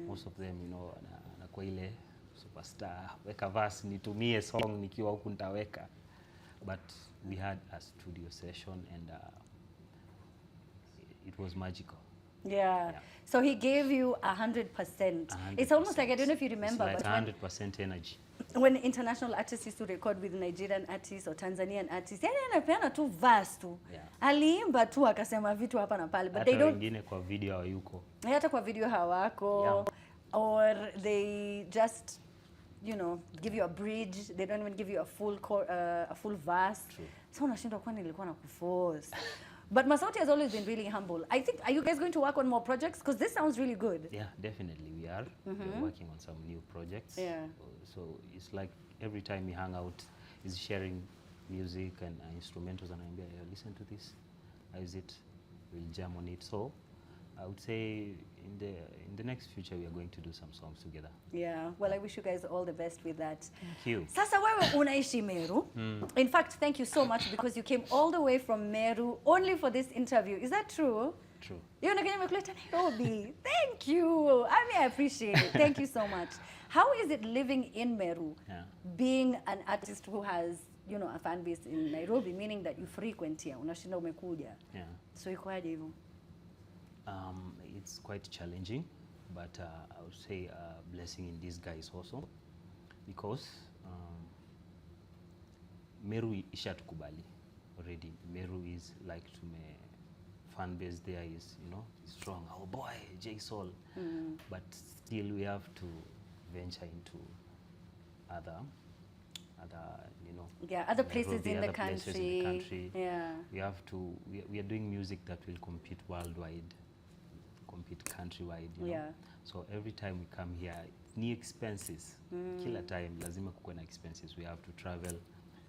Most of them, you know, na kwa ile superstar, weka verse nitumie song nikiwa huku nitaweka. But we had a studio session and it was magical. Yeah. So he gave you 100%. It's almost like, I don't know if you remember, it's but like 100% energy. When international artists used to record with Nigerian artists or Tanzanian artists, yani anapeana tu verse tu. Aliimba tu akasema vitu hapa na pale, but they don't. Wengine kwa video hawayuko. Hata kwa video hawako, or they just, you know, give you a bridge. They don't even give you a full verse. True. So unashindwa kwani nilikuwa na kuforce. But Masauti has always been really humble. I think, are you guys going to work on more projects? Because this sounds really good. Yeah, definitely we are. We're working on some new projects. Yeah. So it's like every time we hang out, is sharing music and instrumentals, and I'm listen to this. How is it? We'll jam on it. So I would say in the next future we are going to do some songs together. Yeah. Well, I wish you guys all the best with that. Thank you. Sasa wewe unaishi Meru. In fact, thank you so much because you came all the way from Meru only for this interview. Is that true? True. You're not going to Nairobi. Thank you. I mean, I appreciate it. Thank you so much. How is it living in Meru, being an artist who has, you know, a fan base in Nairobi, meaning that you frequent here, unashinda umekuja? Yeah. So ikoaje hivyo? It's quite challenging, but I would say a blessing in disguise also, because Meru ishatukubali already. Meru is like fan base there is, you know, strong. Our boy J Soul, but still we have to venture into other, you know, other places Nairobi, in the other places in the country. Yeah. We have to. We are doing music that will compete worldwide, compete countrywide. You know? So every time we come here, new expenses. Kila time lazima kukuwe na expenses. We have to travel.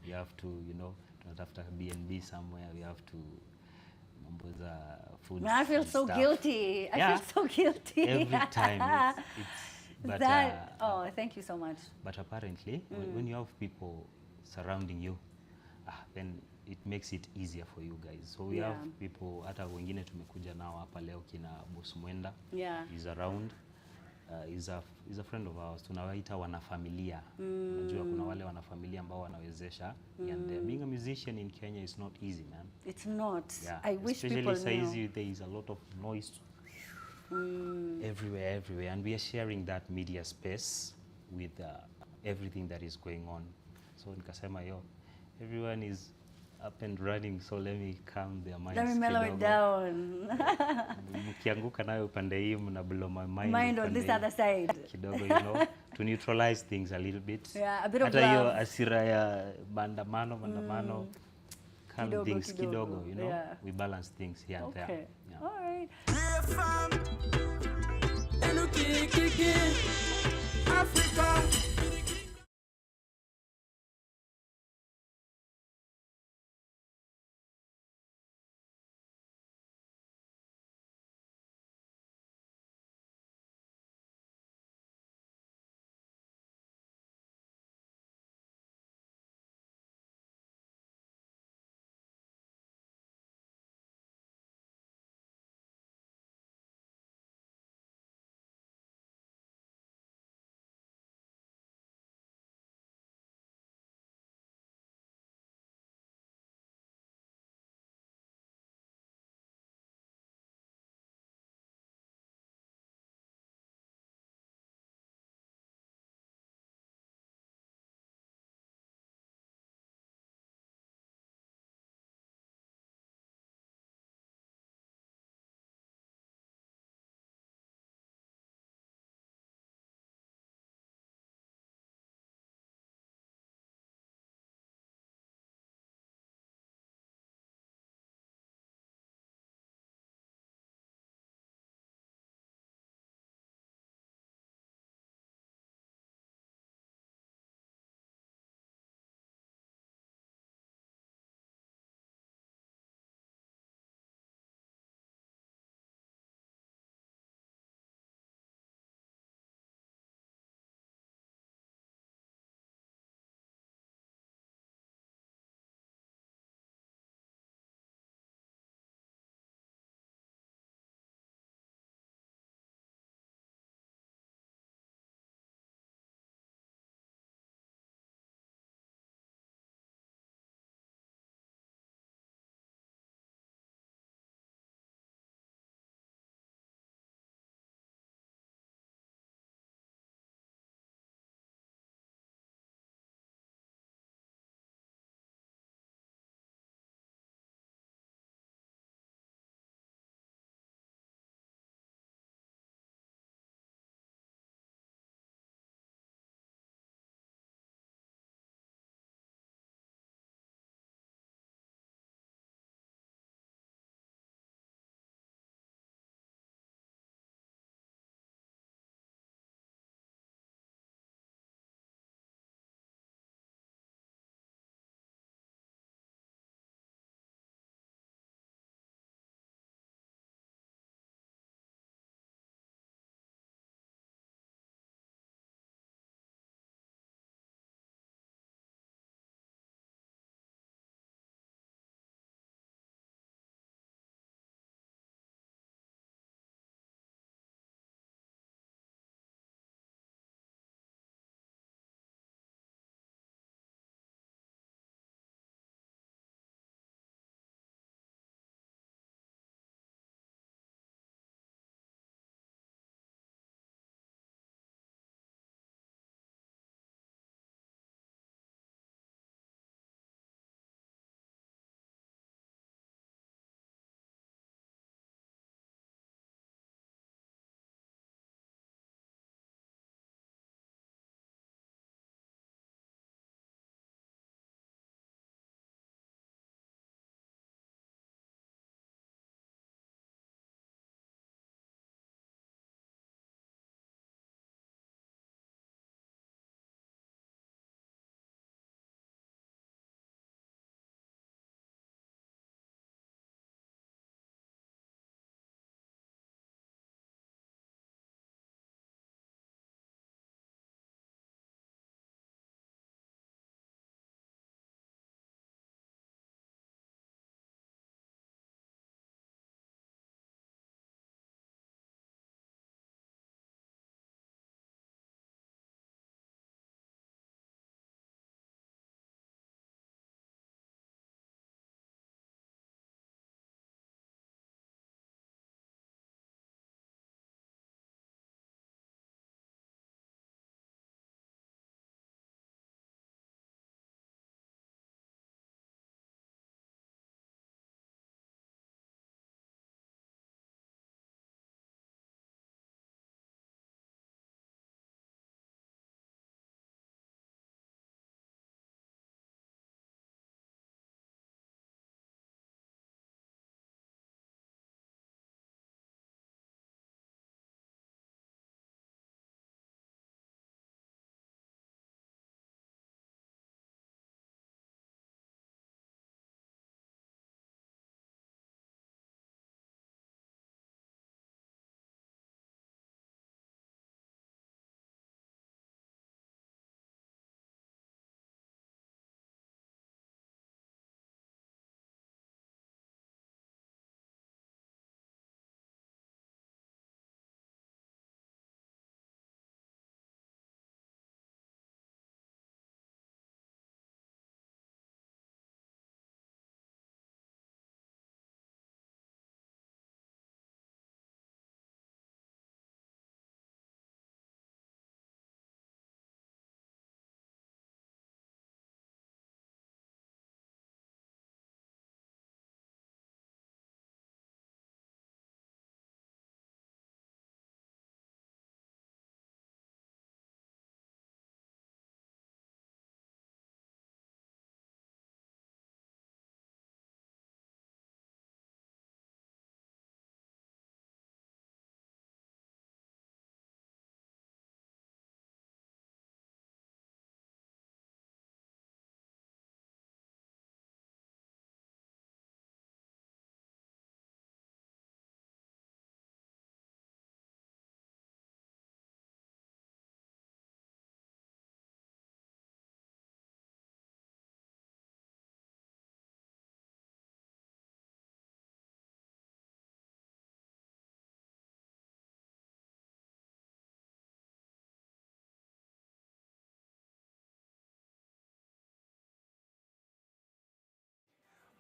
We have to, you know, tunatafuta B&B somewhere. We have to mambo za food. I feel so stuff. Guilty. I feel so guilty. Every time it's but oh, thank you so much. But apparently, when you have people surrounding you, then it makes it easier for you guys. So we have people, hata wengine tumekuja nao hapa leo kina Boss Mwenda. He's around. He's a friend of ours. Tunawaita wanafamilia. Unajua kuna wale wanafamilia ambao wanawezesha. And being a musician in Kenya is not easy, man. It's not. Yeah. I wish people knew. Especially there is a lot of noise everywhere, and we are sharing that media space with everything that is going on. So nikasema everyone is up and running, so let me calm their minds. Let me mellow it down. Mkianguka nayo upande hii mna blow my mind on this other side. Kidogo, you know, to neutralize things a little bit. Yeah, a bit of hata hiyo love. asira ya maandamano calm things kidogo, you know. We balance things here and there. All right. Africa.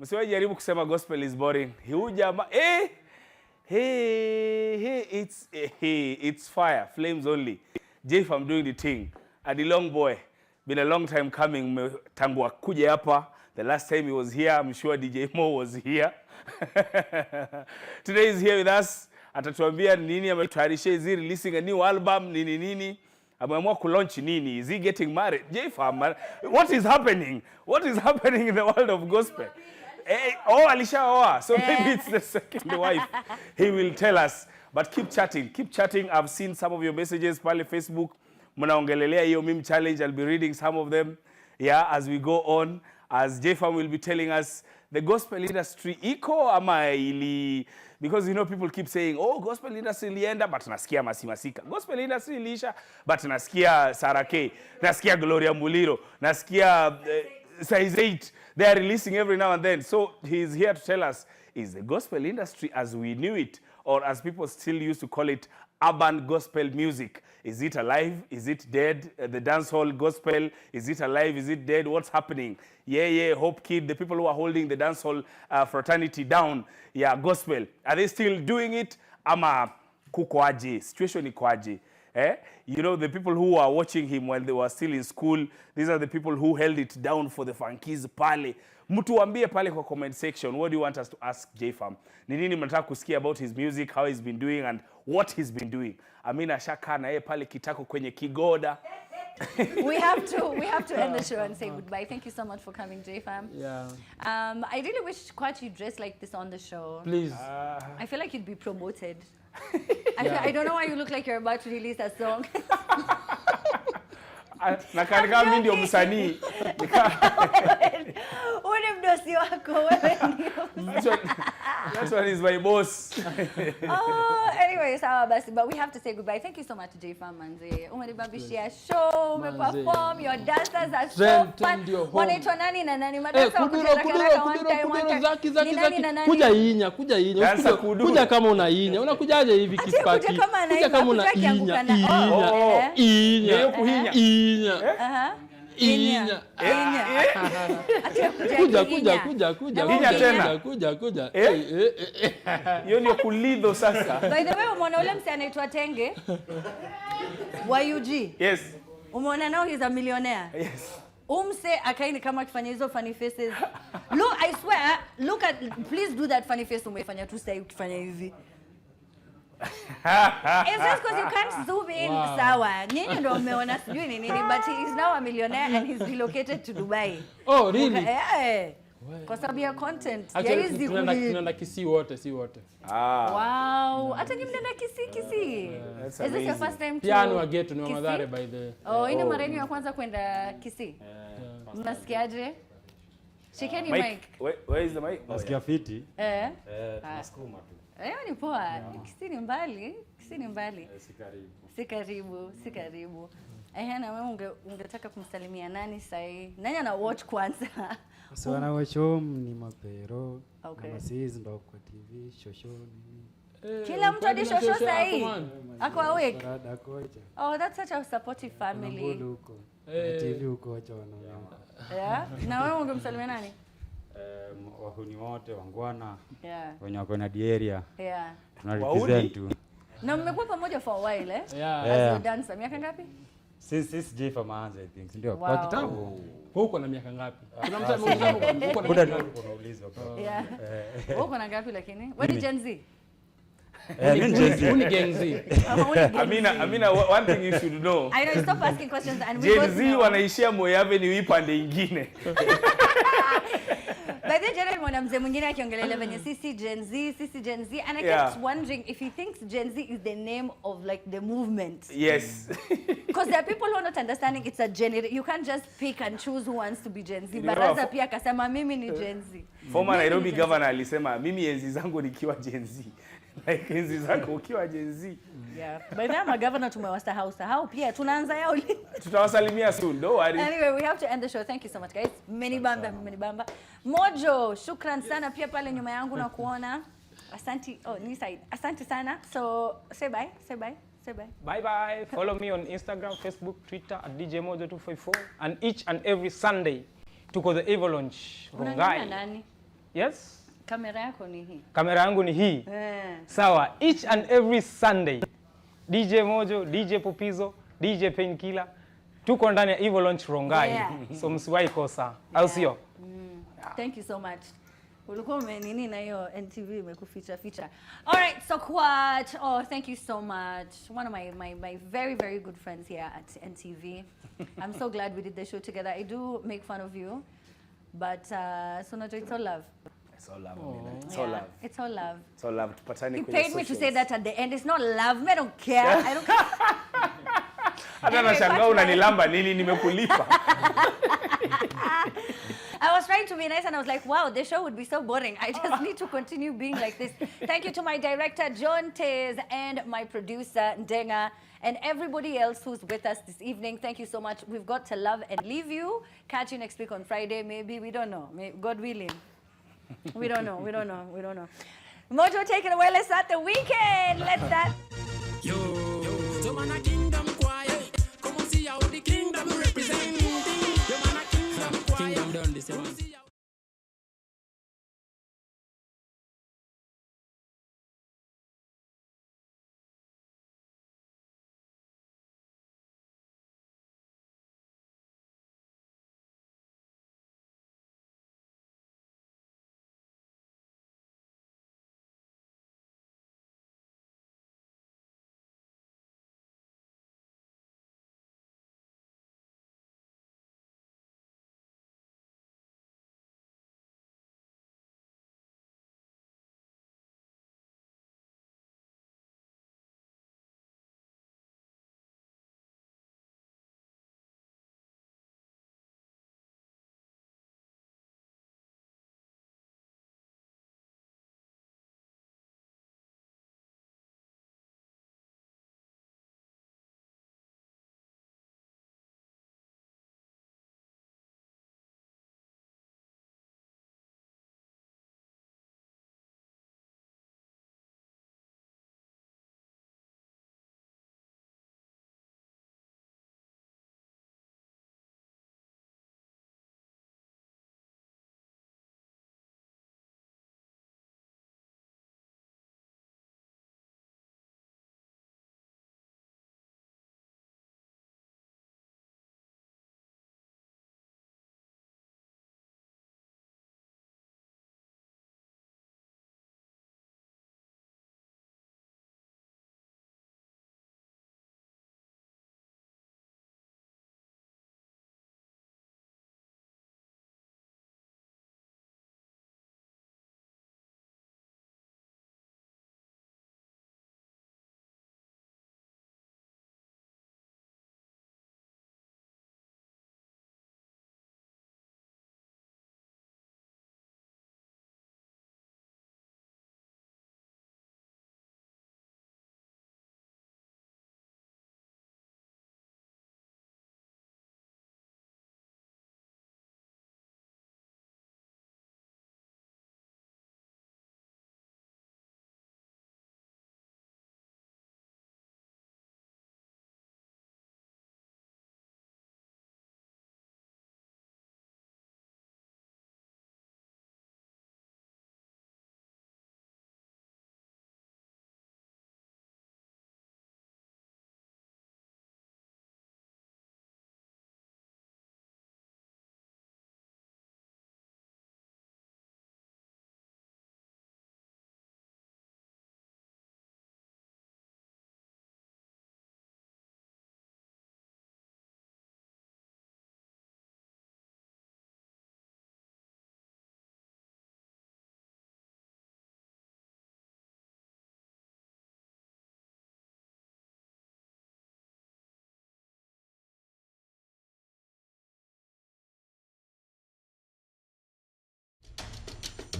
Msiwe jaribu kusema gospel is boring. Huyu jamaa it's fire, flames only. Jeff, I'm doing the thing. Adi Long Boy, been a long time coming. Tangu akuje hapa. The last time he was here, I'm sure DJ Mo was here. Today he's here with us. Atatuambia nini ametayarishia, is he releasing a new album, nini. Ameamua kulaunch nini? Is he getting married? Jeff, what is happening? What is happening in the world of gospel? Alishaoa. So maybe it's the second wife. He will tell us. But keep chatting. I've seen some of your messages pale Facebook. Mnaongelelea hiyo meme challenge. I'll be reading some of them. Yeah, as we go on. As Jefam will be telling us, the gospel industry iko ama ili, because you know people keep saying, oh, gospel industry ilienda, but nasikia Masimasika. Gospel industry ilisha, but nasikia Sarake, nasikia Gloria Muliro, nasikia Size 8. They are releasing every now and then. So he's here to tell us, is the gospel industry as we knew it, or as people still used to call it, urban gospel music? Is it alive? Is it dead? The dancehall gospel, is it alive? Is it dead? What's happening? Yeah, Hope Kid, the people who are holding the dancehall fraternity down, gospel. Are they still doing it? Ama kukoaje? Situation ikoaje? You know, the people who are watching him while they were still in school, these are the people who held it down for the funkies pale. Mtuambie pale kwa comment section, what do you want us to ask J-Fam? Ni nini mnataka kusikia about his music, how he's been doing and what he's been doing? Amina shaka na yeye pale kitako kwenye kigoda. we have to end the show and say goodbye. Thank you so much for coming, J-Fam. Yeah. I really wish Kwachi dressed like this on the show. Please. I feel like you'd be promoted. I don't know why you look like you're about to release a song. Na kanikaa mimi ndio msanii. Ule mdosi wako wewe ndio. That one is my boss. Anyway, sawa basi, but we have to say goodbye. Thank you so much to J-Fam manze. Umenibabishia show, umeperform, your dancers are so fun. Wanaitwa nani na nani? Madansa kuduro zaki. Kuja inya. Kuja kama una inya. Unakujaje hivi kispati? Kuja kama una inya. Kuja. Hiyo ndio kulido sasa. By the way, umeona ule msanii anaitwa Tenge? YUG. Yes. Umeona now he's a millionaire. Yes. Umse akaini kama akifanya hizo funny faces. Look, I swear, please do that funny face umefanya tu sasa ukifanya hivi. It's just because you can't zoom in. Wow. Sawa. Nyinyi ndio mmeona sijui ni nini, but he is now a millionaire and he's relocated to Dubai. Oh, really? Kwa sababu ya content. Actually, tunaenda Kisii wote, si wote. Wow. Hata nyinyi mnaenda Kisii. Is this your first time to? Piano agetu ni Madhare by the. Ina mara yenu ya kwanza kwenda Kisii. Mnasikiaje? Shikeni mic. Where is the mic? Nasikia fiti. Tunasukuma tu. Ni poa. Kisii ni mbali. Si karibu. Na wewe ungetaka kumsalimia nani sahi? Nani ana watch kwanza? So wana watch home ni Mapero. Okay. Na sisi ndo kwa TV, shosho nini. Kila mtu hadi shosho sahi. Ako awake. Oh, that's such a supportive family. TV uko acha wanaona. Yeah. Na wewe ungemsalimia nani? Wahuni wote wangwana. Yeah. Wenye wako na area. Yeah. Tuna represent tu. Na mmekuwa pamoja for a while Yeah. As a dancer. Miaka ngapi? Since J-Fam aanze I think. Ndio. Kwa kitambo. Huko na miaka ngapi? Kuna mtu ameuliza huko na miaka ngapi unaulizwa. Yeah. Huko na ngapi lakini? Wewe ni Gen Z? Uni Gen Z. Amina, one thing you should know. I know, stop asking questions and we Gen Z wanaishia Moi Avenue ipande ingine. By the way, mwana mzee mwingine akiongelea venye sisi Gen Z and I kept wondering if he thinks Gen Z is the name of like the movement. Yes. Because there are people who are not understanding it's a generation. You can't just pick and choose who wants to be Gen Z. Baraza pia akasema mimi ni Gen Z. Former Nairobi governor alisema mimi enzi zangu nikiwa Gen Z. Like enzi zako ukiwa Gen Z. Yeah. By the way, governor tumewasahau pia tunaanza yao. Tutawasalimia soon, don't worry. Anyway, we have to end the show. Thank you so much guys. Menibamba. Mojo, shukran sana pia pale nyuma yangu na kuona. Asante. Ni side. Asante sana. So, say bye. Bye. Follow me on Instagram, Facebook, Twitter at DJMojo254 and each and every Sunday tuko the Avalanche Rongai. Nani? Yes? Kamera yako ni hii. Kamera yangu ni hii. Sawa, each and every Sunday DJ Mojo, DJ Pupizo, DJ Painkiller tuko ndani ya Evil Launch Rongai. Yeah. So msiwahi kosa. Au sio? Thank you so much. Ulikuwa umenini na hiyo NTV imekuficha ficha. All right, so Kwat, thank you so much. One of my very, very good friends here at NTV. I'm so glad we did the show together. I do make fun of you, but so no, it's all love. It's all love, Amina. It's Yeah, all love. It's all love. It's all love. Tupatane You kwenye paid me to socials. say that at the end. It's not love. I don't care. I don't care. Hata nashangaa unanilamba nini, nimekulipa. I was trying to be nice and I was like, wow, the show would be so boring. I just need to continue being like this. Thank you to my director, John Taze, and my producer, Ndenga, and everybody else who's with us this evening. Thank you so much. We've got to love and leave you. Catch you next week on Friday, maybe. We don't know. God willing. We don't know. We don't know. We don't know. Mojo, take it away. Let's start the weekend. Let's start. Yo, so man a kingdom quiet. Come on see how the kingdom representing. Yo man a kingdom quiet. Kingdom done this.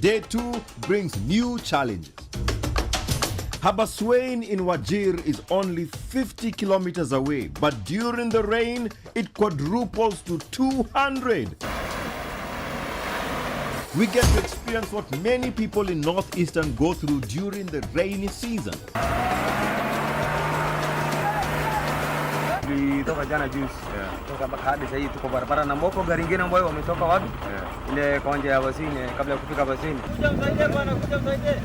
Day 2 brings new challenges. Habaswein in Wajir is only 50 kilometers away, but during the rain, it quadruples to 200. We get to experience what many people in Northeastern go through during the rainy season. The nilitoka jana juice. Kutoka mpaka hadi sasa tuko barabara na mboko gari nyingine ambayo wametoka wapi? Ile konje ya Basini kabla ya kufika Basini. Kuja msaidie bwana, kuja msaidie.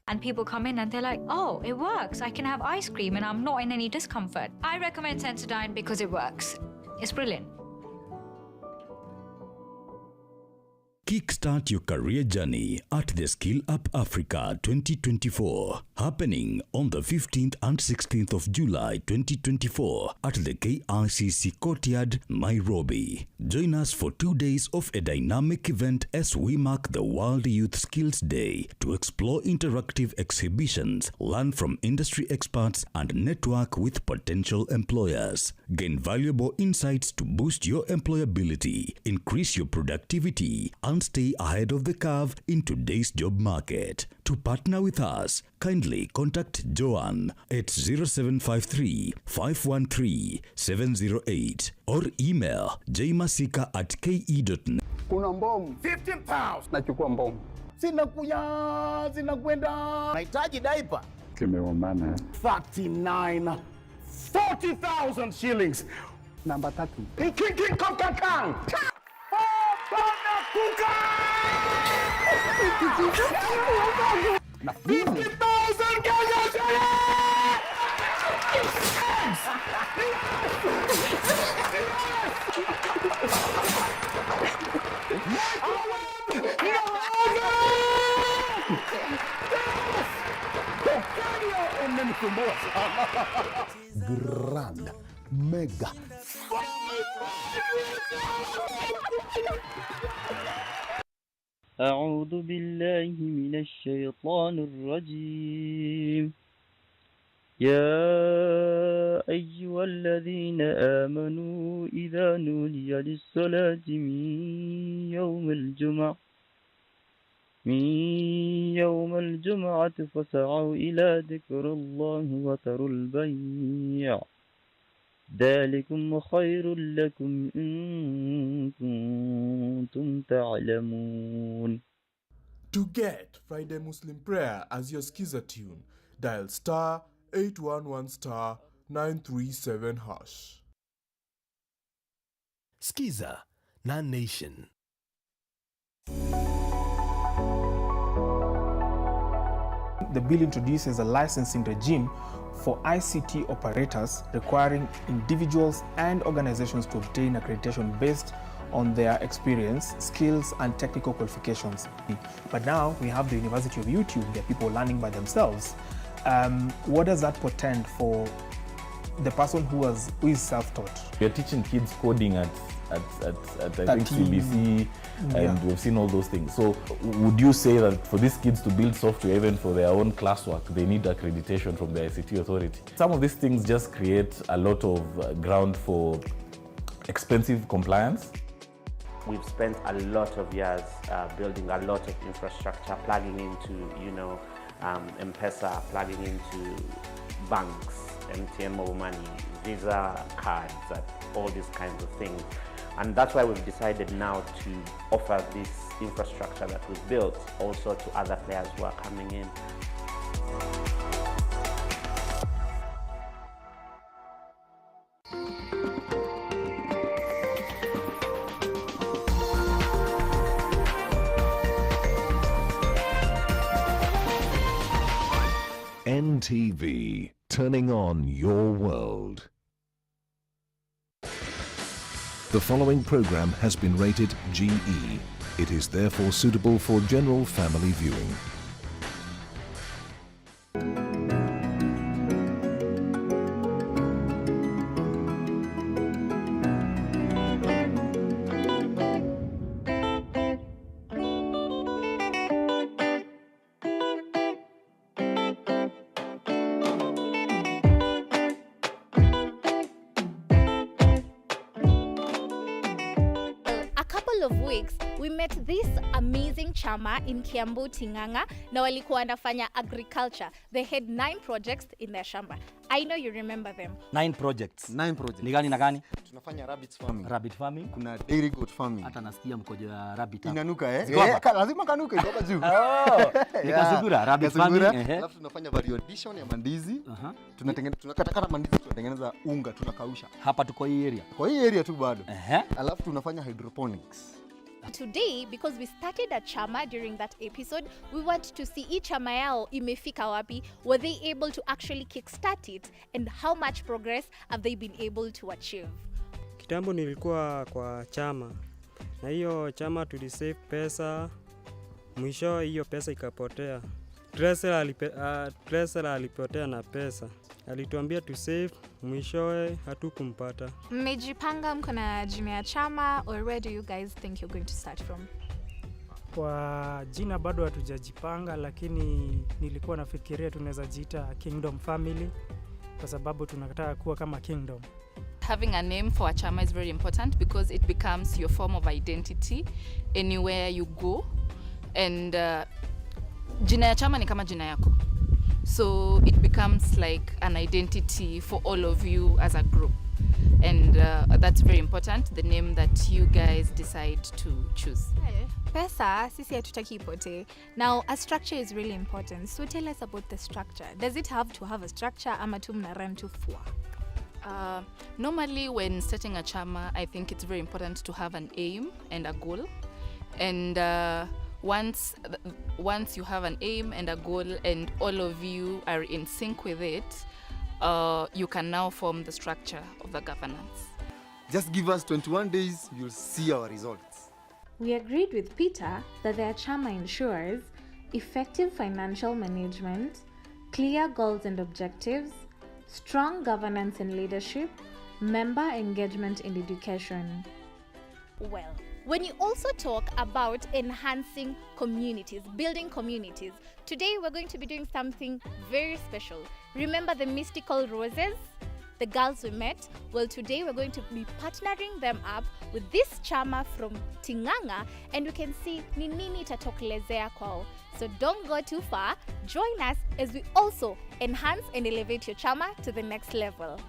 And people come in and they're like, oh, it works. I can have ice cream and I'm not in any discomfort. I recommend Sensodyne because it works. It's brilliant. Kickstart your career journey at the Skill Up Africa 2024, happening on the 15th and 16th of July 2024 at the KICC Courtyard, Nairobi. Join us for 2 days of a dynamic event as we mark the World Youth Skills Day to explore interactive exhibitions, learn from industry experts, and network with potential employers. Gain valuable insights to boost your employability, increase your productivity, and stay ahead of the curve in today's job market. To partner with us, kindly contact Joanne at 0753 513 708 or email jmasika@ke.net. Kuna mbomu 15 pounds. Nachukua mbomu. Zinakwenda. Nahitaji diaper. Kimeumana. 39. 40,000 shillings. Namba 3. King Kong. Na 50,000 Kenya Grand Mega أعوذ بالله من الشيطان الرجيم يا أيها الذين آمنوا إذا نودي للصلاة من يوم الجمعة فسعوا إلى ذكر الله وذروا البيع ذلكم خير لكم إن كنتم تعلمون. To get Friday Muslim prayer as your skiza tune, dial star 811 star 937 hash. Skiza na Nation. The bill introduces a licensing regime for ICT operators requiring individuals and organizations to obtain accreditation based on their experience, skills, and technical qualifications. But now we have the University of YouTube, there are people learning by themselves. What does that portend for the person who is self-taught? We are teaching kids coding at I think CBC, and we've seen all those things. So would you say that for these kids to build software, even for their own classwork, they need accreditation from the ICT authority? Some of these things just create a lot of ground for expensive compliance. We've spent a lot of years building a lot of infrastructure, plugging into, M-Pesa, plugging into banks, MTN Mobile Money, Visa cards, all these kinds of things. And that's why we've decided now to offer this infrastructure that we've built also to other players who are coming in. NTV, turning on your world. The following program has been rated GE. It is therefore suitable for general family viewing. Of weeks we met this amazing chama in Kiambu Tinganga na walikuwa wanafanya agriculture. They had 9 projects in their shamba. I know you remember them. 9 projects. 9 projects. Ni gani na gani? Tunafanya rabbit farming. Rabbit farming. Kuna dairy goat farming. Hata nasikia mkojo ya rabbit hapa. Inanuka lazima kanuke kutoka juu. Nikasugura rabbit farming. Alafu tunafanya value addition ya mandizi. Tunakata mandizi tunatengeneza unga tunakausha. Hapa tuko hii area. Kwa hii area tu bado. Alafu tunafanya hydroponics. Today, because we started a chama during that episode, we want to see each chama yao imefika wapi. Were they able to actually kickstart it, and how much progress have they been able to achieve? Kitambo nilikuwa kwa chama, na hiyo chama tulisave pesa, mwisho hiyo pesa ikapotea. Treasurer alipotea na pesa, alituambia to save, mwishowe hatukumpata. Mmejipanga, mko na jina ya chama, or where do you guys think you're going to start from? Kwa jina bado hatujajipanga, lakini nilikuwa nafikiria tunaweza jiita Kingdom Family kwa sababu tunataka kuwa kama kingdom. Having a name for a chama is very important because it becomes your form of identity anywhere you go, and jina ya chama ni kama jina yako, so it becomes like an identity for all of you as a group, and that's very important, the name that you guys decide to choose. Pesa sisi hatutaki ipote. Now a structure is really important, so tell us about the structure. Does it have to have a structure ama tu mna run to fua? Normally when starting a chama, I think it's very important to have an aim and a goal, and once you have an aim and a goal and all of you are in sync with it, you can now form the structure of the governance. Just give us 21 days, you'll see our results. We agreed with Peter that their chama ensures effective financial management, clear goals and objectives, strong governance and leadership, member engagement and education. Well, when you also talk about enhancing communities, building communities, today we're going to be doing something very special. Remember the mystical roses? The girls we met? Well, today we're going to be partnering them up with this chama from Tinganga, and we can see ni nini itatokelezea kwao. So don't go too far. Join us as we also enhance and elevate your chama to the next level.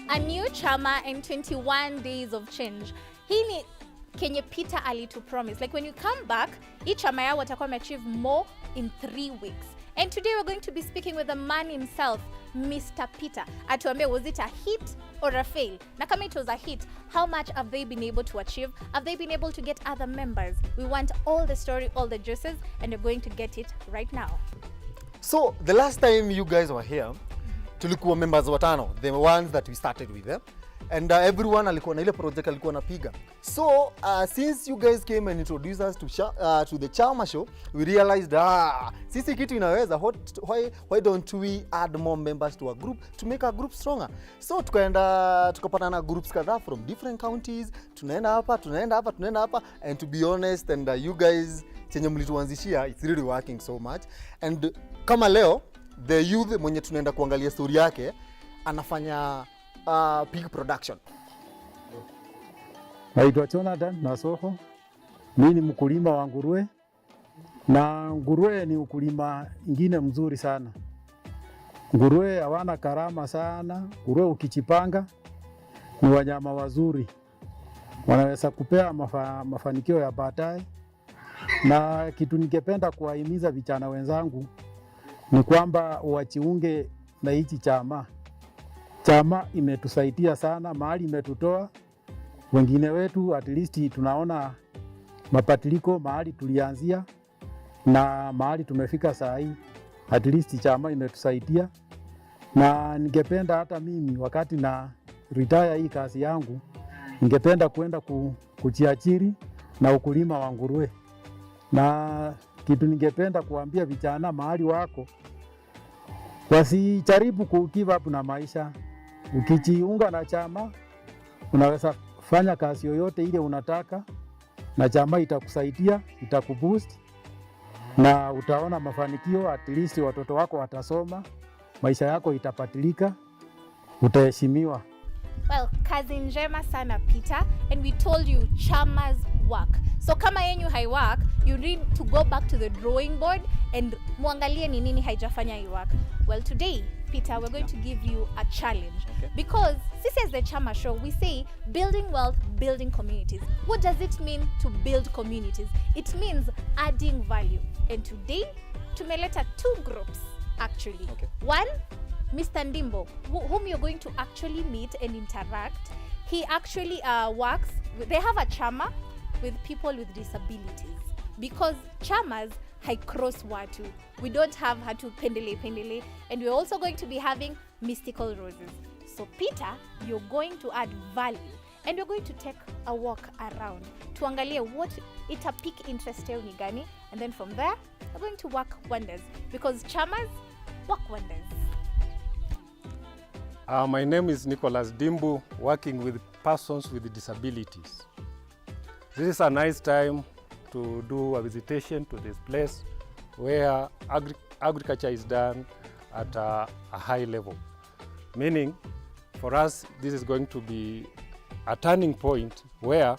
A new chama and 21 days of change. Hii ni Kenye Peter alitu promise. Like when you come back, each chama yao watakuwa achieve more in 3 weeks. And today we're going to be speaking with the man himself, Mr. Peter. Atuambie, was it a hit or a fail? Na kama it was a hit, how much have they been able to achieve? Have they been able to get other members? We want all the story, all the juices, and we're going to get it right now. So the last time you guys were here, tulikuwa members watano, the ones that we started with, and everyone alikuwa na ile project alikuwa napiga. So since you guys came and introduced us to the chama show, we realized sisi kitu inaweza, why don't we add more members to our group to make our group stronger? So tukapata na groups kadhaa from different counties, tunaenda hapa, and to be honest, and you guys chenye mlituanzishia, it's really working so much. And kama leo the youth mwenye tunaenda kuangalia story yake anafanya pig production. Naitwa Jonathan Nasoko. Mimi ni mkulima wa nguruwe, na nguruwe ni ukulima ingine mzuri sana. Nguruwe hawana karama sana. Nguruwe ukichipanga ni wanyama wazuri, wanaweza kupea mafanikio ya baadaye. Na kitu ningependa kuwahimiza vijana wenzangu ni kwamba wajiunge na hichi chama. Chama imetusaidia sana, mahali imetutoa wengine wetu, at least tunaona mabadiliko mahali tulianzia na mahali tumefika saa hii. At least chama imetusaidia, na ningependa hata mimi wakati na retire hii kazi yangu, ningependa kwenda kujiajiri na ukulima wa nguruwe. Na kitu ningependa kuambia vijana mahali wako, wasijaribu ku-give up na maisha. Ukijiunga na chama, unaweza fanya kazi yoyote ile unataka, na chama itakusaidia, itakuboost, na utaona mafanikio. At least watoto wako watasoma, maisha yako itapatilika, utaheshimiwa. Well, kazi njema sana Peter, and we told you chamas work. So kama yenyu hai work, you need to go back to the drawing board and muangalie ni nini haijafanya hai work. Well, today, Peter, we're going to give you a challenge. Because this is the Chama Show. We say building wealth, building communities. What does it mean to build communities? It means adding value. And today, tumeleta 2 groups actually. One, Mr. Ndimbo, whom you're going to actually meet and interact. He actually works, they have a chama with people with disabilities. Because chamas hai cross watu. We don't have hatu pendele. And we're also going to be having mystical roses. So Peter, you're going to add value. And we're going to take a walk around. Tuangalie what ita pick interest yao ni gani. And then from there, we're going to work wonders. Because chamas work wonders. My name is Nicholas Dimbu, working with persons with disabilities. This is a nice time to do a visitation to this place where agriculture is done at a high level. Meaning, for us, this is going to be a turning point where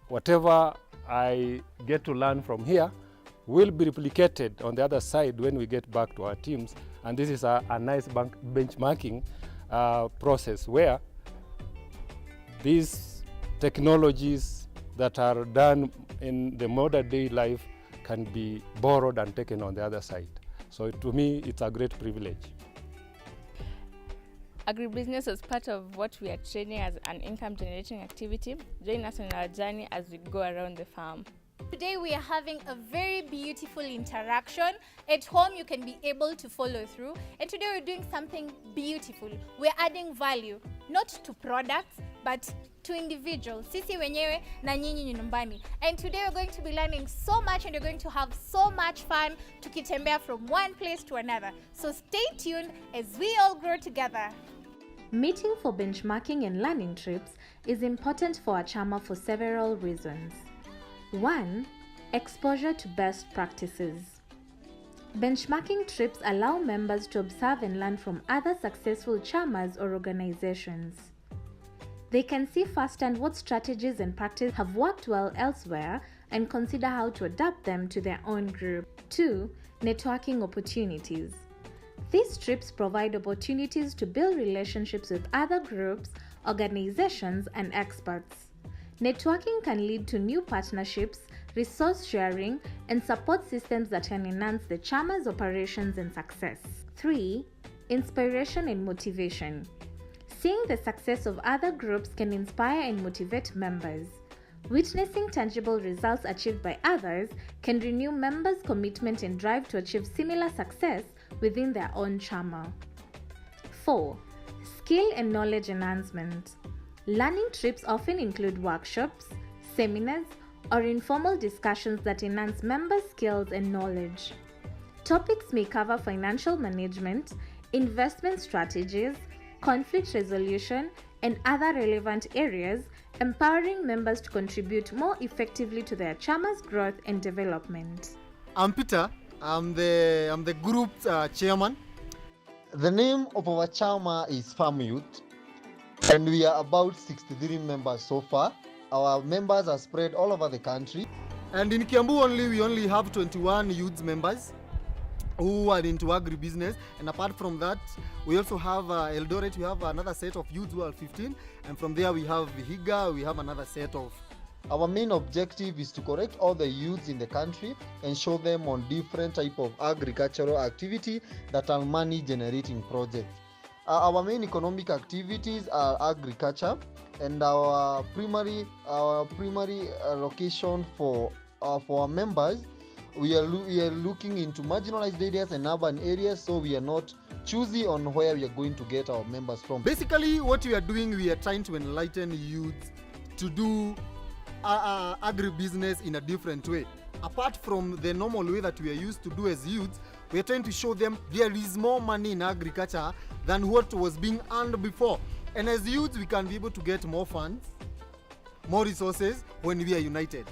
whatever I get to learn from here will be replicated on the other side when we get back to our teams. And this is a nice benchmarking process where these technologies that are done in the modern day life can be borrowed and taken on the other side. So to me, it's a great privilege. Agribusiness is part of what we are training as an income generating activity. Join us on our journey as we go around the farm. Today we are having a very beautiful interaction. At home you can be able to follow through. And today we're doing something beautiful. We're adding value, not to products, but to individuals. Sisi wenyewe na nyinyi nyumbani. And today we're going to be learning so much and you're going to have so much fun tukitembea from one place to another. So stay tuned as we all grow together. Meeting for benchmarking and learning trips is important for a chama for several reasons. 1. Exposure to best practices. Benchmarking trips allow members to observe and learn from other successful chamas or organizations. They can see firsthand what strategies and practices have worked well elsewhere and consider how to adapt them to their own group. 2. Networking opportunities. These trips provide opportunities to build relationships with other groups, organizations, and experts. Networking can lead to new partnerships, resource sharing, and support systems that can enhance the chama's operations and success. 3. Inspiration and motivation. Seeing the success of other groups can inspire and motivate members. Witnessing tangible results achieved by others can renew members' commitment and drive to achieve similar success within their own chama. 4. Skill and knowledge enhancement. Learning trips often include workshops, seminars, or informal discussions that enhance members' skills and knowledge. Topics may cover financial management, investment strategies, conflict resolution, and other relevant areas, empowering members to contribute more effectively to their chama's growth and development. I'm Peter. I'm the group chairman. The name of our chama is Farm Youth, and we are about 63 members so far. Our members are spread all over the country. And in Kiambu we only have 21 youth members who are into agribusiness. And apart from that, we also have Eldoret, we have another set of youth who are 15. And from there we have Vihiga, we have another set of. Our main objective is to connect all the youths in the country and show them on different type of agricultural activity that are money generating projects. Our main economic activities are agriculture, and our primary location for our members, we are looking into marginalized areas and urban areas, so we are not choosy on where we are going to get our members from. Basically, what we are doing, we are trying to enlighten youth to do agribusiness in a different way. Apart from the normal way that we are used to do as youths, we are trying to show them there is more money in agriculture than what was being earned before. And as youths, we can be able to get more funds, more resources when we are united.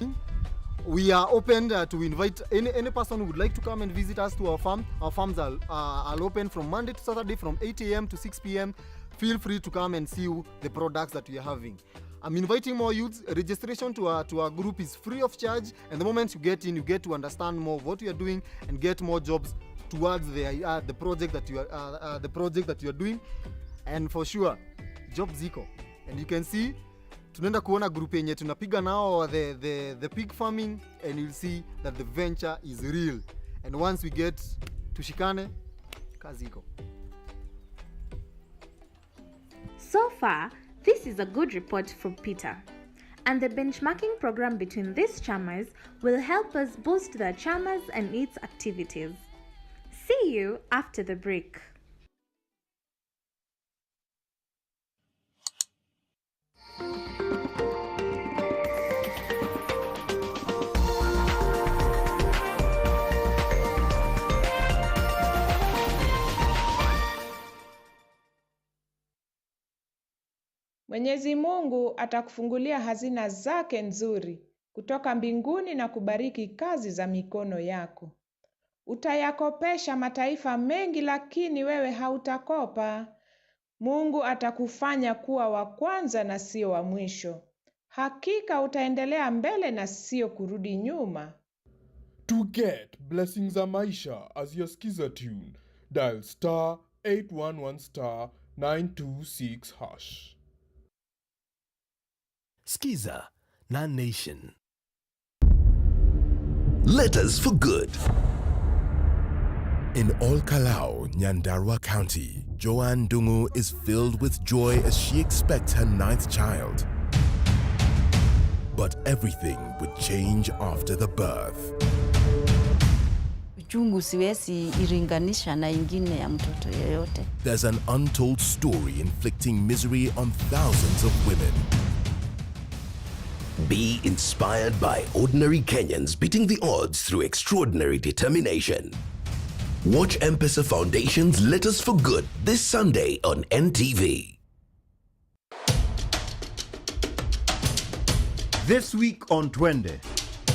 we are open to invite any person who would like to come and visit us to our farm. Our farms are open from Monday to Saturday from 8 a.m. to 6 p.m. Feel free to come and see the products that we are having. I'm inviting more youths. Registration to our group is free of charge, and the moment you get in, you get to understand more of what we are doing and get more jobs towards the project that you are doing. And for sure, job ziko. And you can see tunaenda kuona group yenye tunapiga nao the pig farming, and you'll see that the venture is real. And once we get tushikane, kazi iko. So far, this is a good report from Peter. And the benchmarking program between these chamas will help us boost the chamas and its activities. See you after the break. Mwenyezi Mungu atakufungulia hazina zake nzuri kutoka mbinguni na kubariki kazi za mikono yako. Utayakopesha mataifa mengi, lakini wewe hautakopa. Mungu atakufanya kuwa wa kwanza na sio wa mwisho. Hakika utaendelea mbele na sio kurudi nyuma. To get blessings za maisha as your skiza tune, dial star 811 star 926 hash. Skiza na Nation. Letters for Good. In Ol Kalou, Nyandarua County, Joanne Dungu is filled with joy as she expects her 9th child. But everything would change after the birth. Uchungu siwezi iringanisha na ingine ya mtoto yeyote. There's an untold story inflicting misery on thousands of women. Be inspired by ordinary Kenyans beating the odds through extraordinary determination. Watch M-Pesa Foundation's Letters for Good this Sunday on NTV. This week on Twende,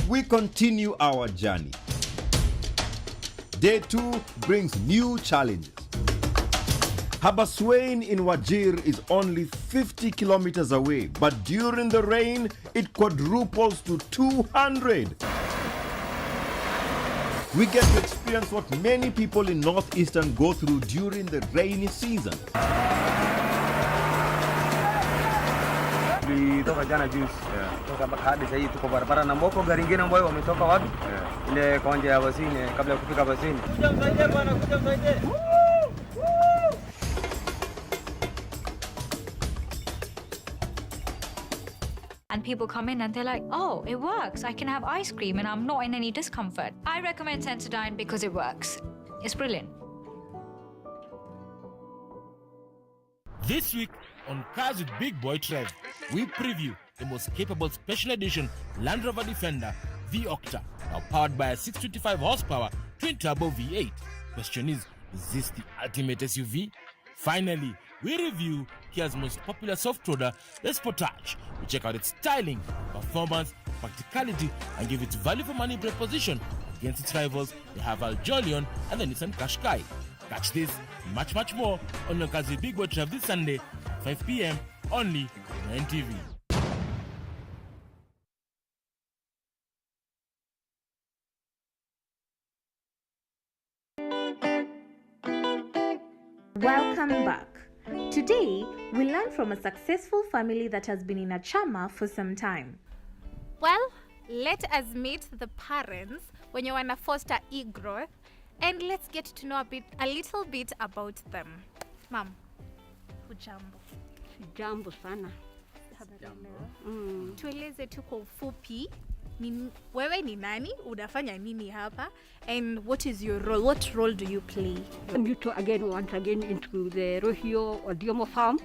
we continue our journey. Day 2 brings new challenges. Habaswein in Wajir is only 50 kilometers away, but during the rain, it quadruples to 200. We get to experience what many people in Northeastern go through during the rainy season. Toka jana juice. Toka hadi sasa tuko barabara na mboko gari nyingine ambayo wametoka wapi? Ile konje ya Basini kabla ya kufika Basini. Kuja msaidie bwana, kuja msaidie. And people come in and they're like, oh, it works. I can have ice cream and I'm not in any discomfort. I recommend Sensodyne because it works. It's brilliant. This week on Cars with Big Boy Trev, we preview the most capable special edition Land Rover Defender V-Octa, now powered by a 625 horsepower twin-turbo V8. Question is this the ultimate SUV? Finally, we review Kia's most popular soft-roader, the Sportage. We check out its styling, performance, practicality, and give its value-for-money proposition against its rivals, the Haval Jolion and the Nissan Qashqai. Catch this and much more on your Cars with Big Boy Trev this Sunday, 5 p.m. only on NTV. Welcome back. Today, we learn from a successful family that has been in a chama for some time. Well, let us meet the parents when you wanna foster e-growth, and let's get to know a little bit about them. Mom, hujambo? Jambo sana. Tueleze tu kwa ufupi, wewe ni nani, unafanya nini hapa, and what is your role? What role do you play? I'm new to once again into the Rohio Adiomo farm.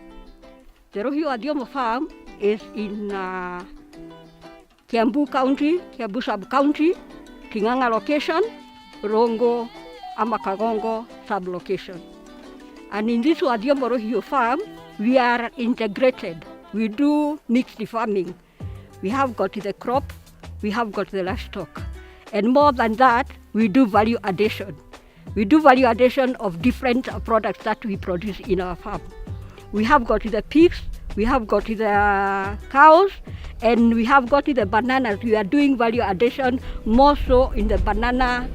The Rohio Adiomo farm is in Kiambu County, Kiambu sub-county, Kinganga location, Rongo, Amakagongo sub-location. And in this Adiomo Rohio farm, we are integrated. We do mixed farming. We have got the crop, we have got the livestock. And more than that, we do value addition. We do value addition of different products that we produce in our farm. We have got the pigs, we have got the cows, and we have got the bananas. We are doing value addition more so in the bananas.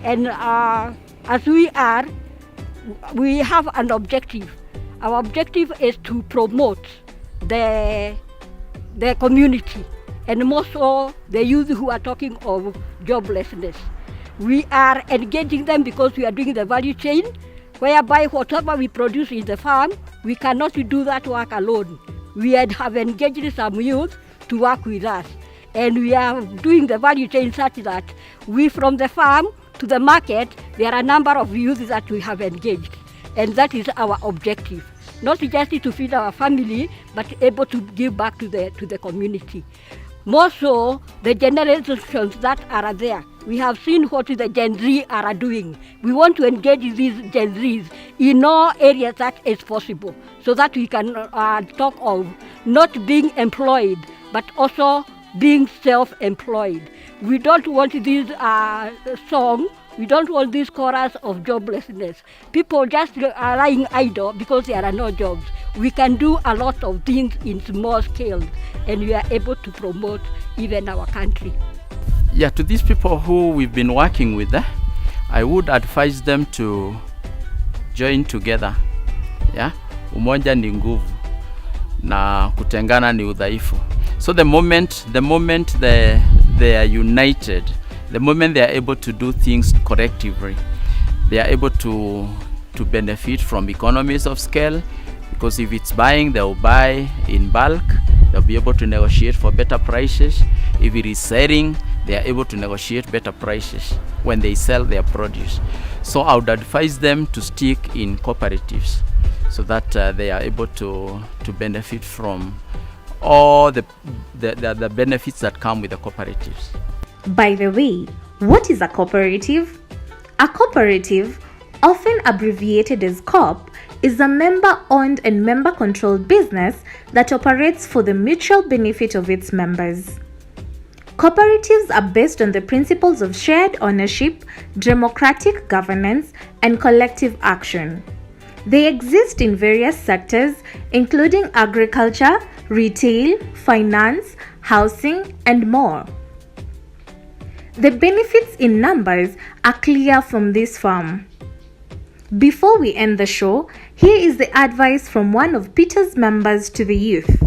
And as we have an objective. Our objective is to promote the community, and more so the youth who are talking of joblessness. We are engaging them because we are doing the value chain, whereby whatever we produce in the farm, we cannot do that work alone. We have engaged some youth to work with us, and we are doing the value chain such that we, from the farm to the market, there are a number of youth that we have engaged, and that is our objective. Not just to feed our family, but able to give back to the community. More so, the generations that are there. We have seen what the Gen Z are doing. We want to engage these Gen Zs in all areas that is possible, so that we can talk of not being employed, but also being self-employed. We don't want this song. We don't want this chorus of joblessness. People just are lying idle because there are no jobs. We can do a lot of things in small scale, and we are able to promote even our country. Yeah, to these people who we've been working with, I would advise them to join together. Yeah, umoja ni nguvu na kutengana ni udhaifu. So the moment they are united, the moment they are able to do things collectively, they are able to benefit from economies of scale, because if it's buying, they'll buy in bulk, they'll be able to negotiate for better prices. If it is selling, they are able to negotiate better prices when they sell their produce. So I would advise them to stick in cooperatives so that they are able to benefit from all the benefits that come with the cooperatives. By the way, what is a cooperative? A cooperative, often abbreviated as COOP, is a member-owned and member-controlled business that operates for the mutual benefit of its members. Cooperatives are based on the principles of shared ownership, democratic governance, and collective action. They exist in various sectors, including agriculture, retail, finance, housing, and more. The benefits in numbers are clear from this farm. Before we end the show, here is the advice from one of Peter's members to the youth.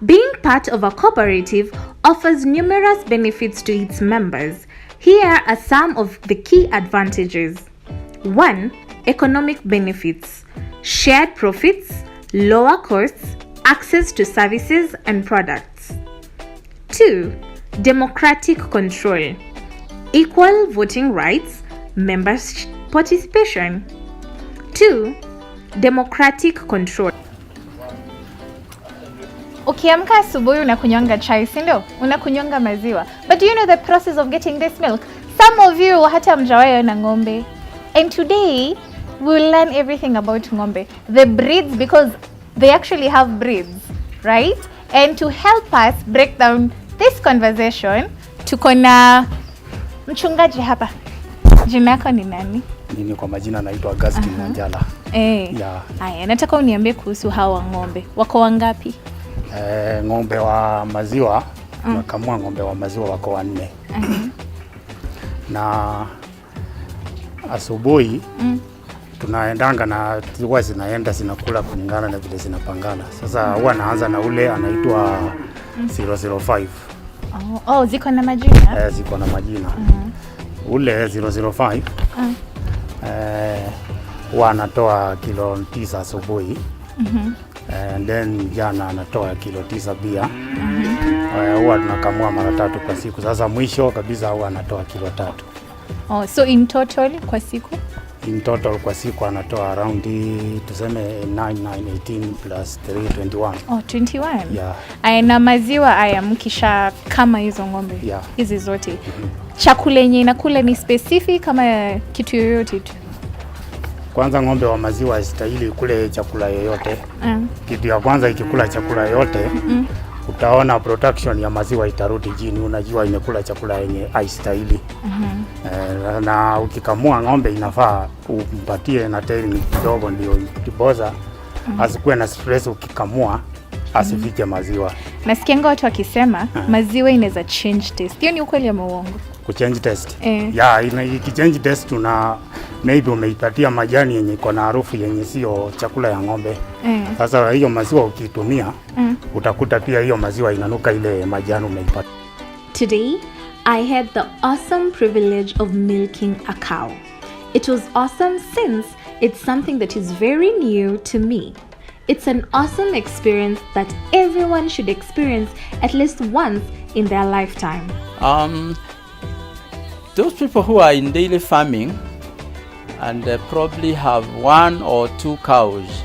Being part of a cooperative offers numerous benefits to its members. Here are some of the key advantages. 1. Economic benefits. Shared profits, lower costs, access to services and products. 2. Democratic control. Equal voting rights, member participation. 2. Democratic control. Ukiamka asubuhi unakunywanga chai, si ndio? Unakunywanga maziwa. But do you know the process of getting this milk? Some of you hata mjawahi ona ng'ombe. And today we'll learn everything about ng'ombe. The breeds, because they actually have breeds, right? And to help us break down this conversation, tuko na mchungaji hapa. Jina yako ni nani? Mimi kwa majina naitwa Augustine Mwanjala. Yeah. Haya, nataka uniambie kuhusu hawa ng'ombe. Wako wangapi? Ng'ombe wa maziwa, nakamua ng'ombe wa maziwa wako 4. Na asubuhi tunaendanga na huwa zinaenda zinakula kulingana na vile zinapangana. Sasa huwa naanza na ule anaitwa 005. Oh, ziko na majina? Ziko na majina. Ule 005 huwa anatoa kilo 9 asubuhi. And then jana anatoa kilo 9 pia. Huwa tunakamua mara 3 kwa siku. Sasa mwisho kabisa huwa anatoa kilo 3. Oh, so in total kwa siku? In total kwa siku anatoa around tuseme 18 plus 3 21. Oh, 21. Yeah. Aya, na maziwa aya mkisha kama hizo ng'ombe. Yeah. Hizi zote. Chakula yenye inakula ni specific kama kitu yoyote tu? Kwanza ng'ombe wa maziwa istahili kule chakula yoyote. Kitu ya kwanza ikikula chakula yoyote, utaona production ya maziwa itarudi chini, unajua imekula chakula yenye haistahili. Na ukikamua ng'ombe inafaa umpatie na tairi kidogo ndio kiboza asikuwe na stress ukikamua asifike maziwa. Nasikianga watu wakisema maziwa inaweza change taste. Hiyo ni ukweli ama uongo? Kuchange taste. Ikichange taste maybe umeipatia majani yenye iko na harufu yenye sio chakula ya ng'ombe. Sasa hiyo maziwa ukitumia utakuta pia hiyo maziwa inanuka ile majani umeipatia. Today, I had the awesome privilege of milking a cow. It was awesome since it's something that is very new to me. It's an awesome experience that everyone should experience at least once in their lifetime. Those people who are in daily farming and probably have 1 or 2 cows,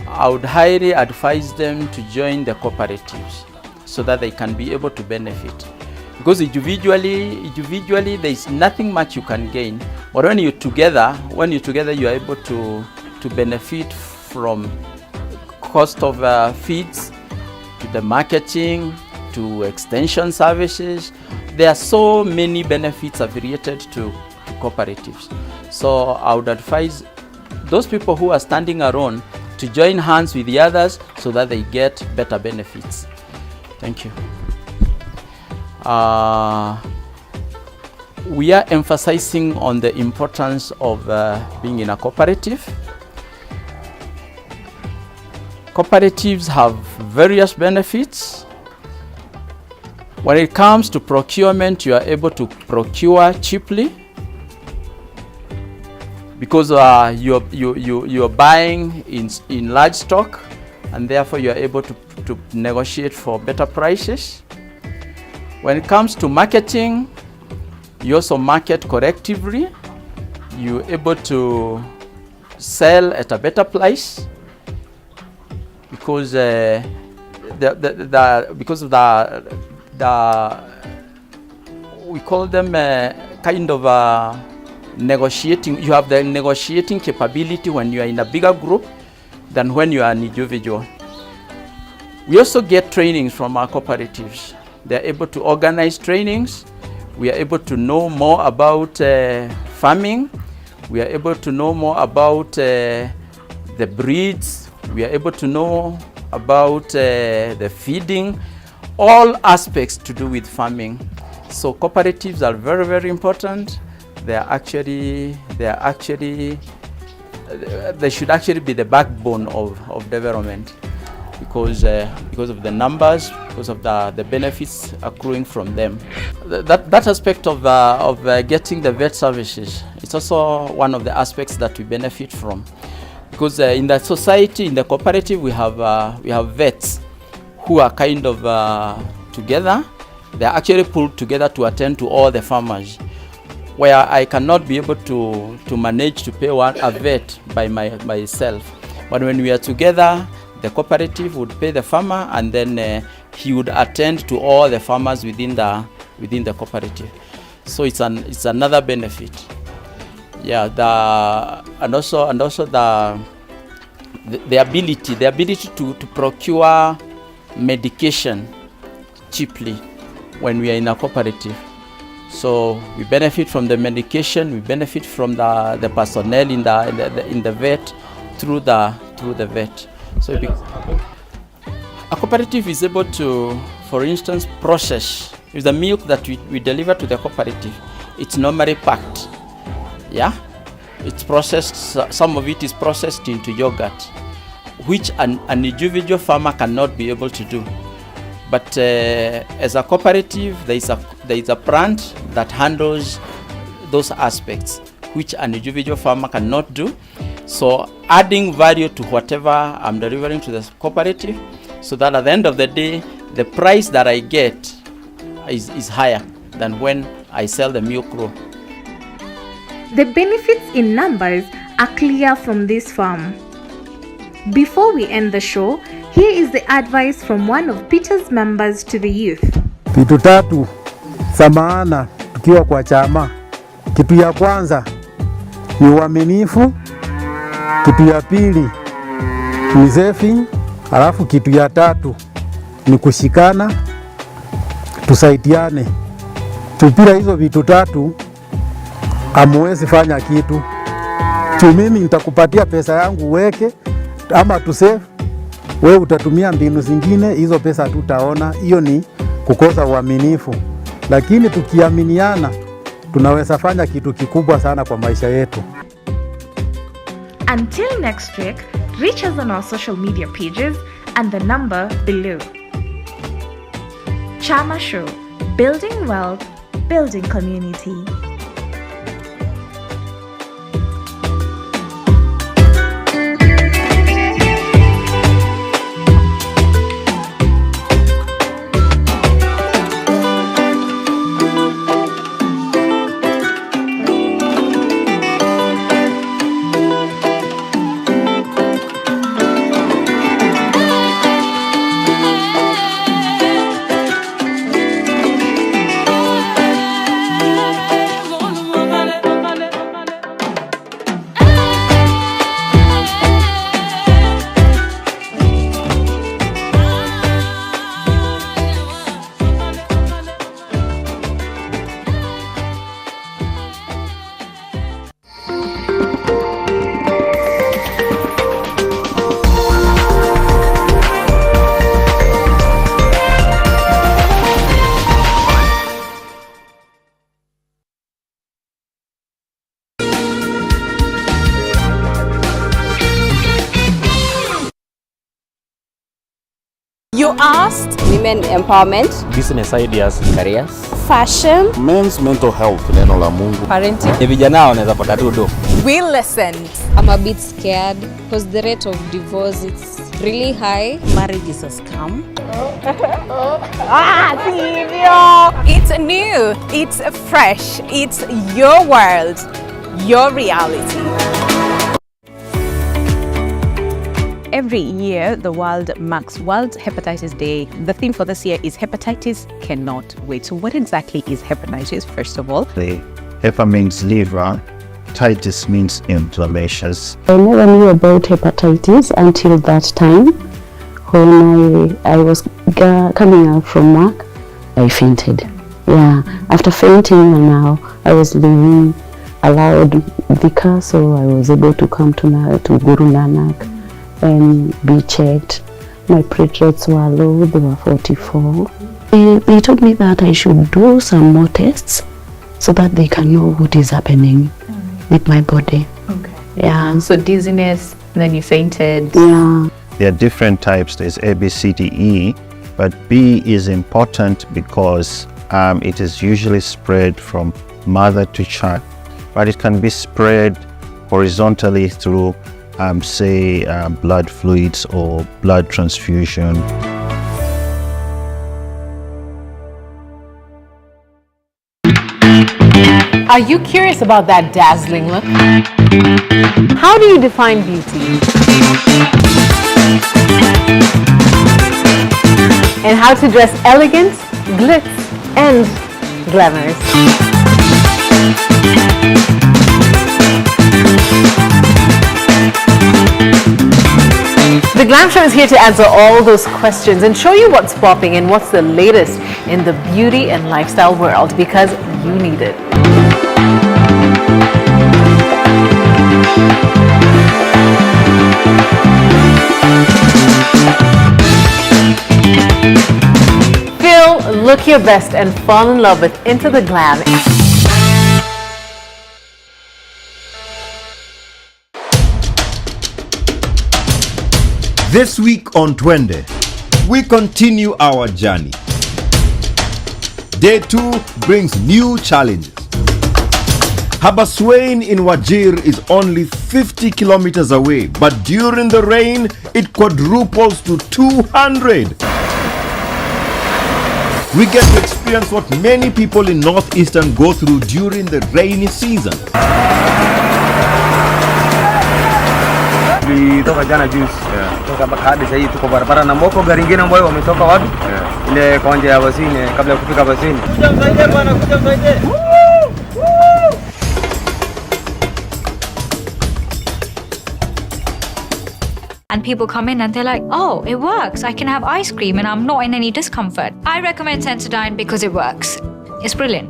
I would highly advise them to join the cooperatives so that they can be able to benefit. Because individually there is nothing much you can gain, but when you're together, you are able to benefit from cost of feeds, to the marketing, to extension services. There are so many benefits affiliated to cooperatives. So I would advise those people who are standing alone to join hands with the others so that they get better benefits. Thank you. We are emphasizing on the importance of being in a cooperative. Cooperatives have various benefits. When it comes to procurement, you are able to procure cheaply because you're buying in large stock, and therefore you are able to negotiate for better prices. When it comes to marketing, you also market correctively. You're able to sell at a better price because we call them kind of negotiating. You have the negotiating capability when you are in a bigger group than when you are an individual. We also get trainings from our cooperatives. They are able to organize trainings. We are able to know more about farming. We are able to know more about the breeds. We are able to know about the feeding, all aspects to do with farming. So cooperatives are very, very important. They should actually be the backbone of development because of the numbers, because of the benefits accruing from them. That aspect of getting the vet services, it's also one of the aspects that we benefit from. Because in the society, in the cooperative, we have vets who are kind of together. They are actually pulled together to attend to all the farmers. Where I cannot be able to manage to pay a vet by myself. But when we are together, the cooperative would pay the farmer, and then he would attend to all the farmers within the cooperative. So it's another benefit. Yeah, and also the ability to procure medication cheaply when we are in a cooperative. So we benefit from the medication, we benefit from the personnel in the vet through the vet. So a cooperative is able to, for instance, process. If the milk that we deliver to the cooperative, it's normally packed. Yeah, it's processed. Some of it is processed into yogurt, which an individual farmer cannot be able to do. But as a cooperative, there is a plant that handles those aspects, which an individual farmer cannot do. So adding value to whatever I'm delivering to the cooperative, so that at the end of the day, the price that I get is higher than when I sell the milk raw. The benefits in numbers are clear from this farm. Before we end the show, here is the advice from one of Peter's members to the youth. Vitu tatu za maana tukiwa kwa chama. Kitu ya kwanza ni uaminifu. Kitu ya pili ni saving, alafu kitu ya tatu ni kushikana, tusaidiane. Tupira hizo vitu tatu amuwezi fanya kitu. Mimi nitakupatia pesa yangu uweke ama tu save, wewe utatumia mbinu zingine, hizo pesa hatutaona. Hiyo ni kukosa uaminifu. Lakini tukiaminiana tunaweza fanya kitu kikubwa sana kwa maisha yetu. Until next week, reach us on our social media pages and the number below. Chama Show, building wealth, building community. You asked women empowerment, business ideas, careers, fashion, men's mental health, neno la Mungu, parenting. Ni vijana wanaweza pata tudo. We listened. I'm a bit scared because the rate of divorce it's really high. Marriage is a scam. It's new, it's fresh, it's your world, your reality. Every year, the world marks World Hepatitis Day. The theme for this year is Hepatitis Cannot Wait. So what exactly is hepatitis, first of all? The hepa means liver, titis means inflammations. I never knew about hepatitis until that time. When I was coming out from work, I fainted. Yeah, after fainting, now I was living allowed Vika, so I was able to come to Guru Nanak and be checked. My platelets were low, they were 44. They told me that I should do some more tests so that they can know what is happening with my body. Okay. Yeah. So dizziness, then you fainted. Yeah. There are different types. There's A, B, C, D, E, but B is important because it is usually spread from mother to child, but it can be spread horizontally through say blood fluids or blood transfusion. Are you curious about that dazzling look? How do you define beauty? And how to dress elegant, glitz, and glamorous. The Glam Show is here to answer all those questions and show you what's popping and what's the latest in the beauty and lifestyle world, because you need it. Feel, look your best, and fall in love with Into the Glam. This week on Twende, we continue our journey. Day 2 brings new challenges. Habaswein in Wajir is only 50 kilometers away, but during the rain, it quadruples to 200. We get to experience what many people in Northeastern go through during the rainy season. Toka jana juice. Toka hadi sasa hivi tuko barabara na mboko gari nyingine ambayo wametoka wapi? Ile konje ya basini kabla ya kufika basini. Kuja msaidie bwana, kuja msaidie. And people come in and they're like, oh, it works. I can have ice cream and I'm not in any discomfort. I recommend Sensodyne because it works. It's brilliant.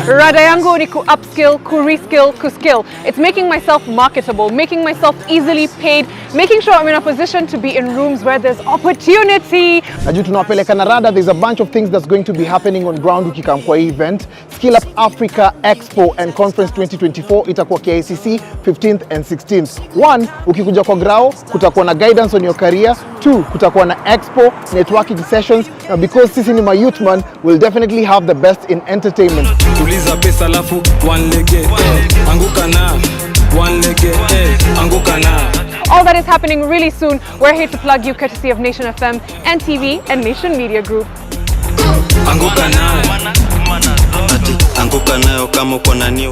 Rada yangu ni ku-upskill, ku-reskill, ku-skill. It's making myself marketable, making myself easily paid, making sure I'm in a position to be in rooms where there's opportunity. Najua tunawapeleka na Rada, there's a bunch of things that's going to be happening on ground ukikam kwa event. Skill Up Africa Expo and Conference 2024 itakuwa KICC 15th and 16th. 1, ukikuja kwa grao, kutakuwa na guidance on your career. 2, kutakuwa na expo, networking sessions. Now because sisi ni ma youth man, we'll definitely have the best in entertainment. Tuliza pesa lafu one lege anguka na one lege anguka na. All that is happening really soon. We're here to plug you courtesy of Nation FM, NTV and Nation Media Group. Anguka na anguka nayo kama uko na new.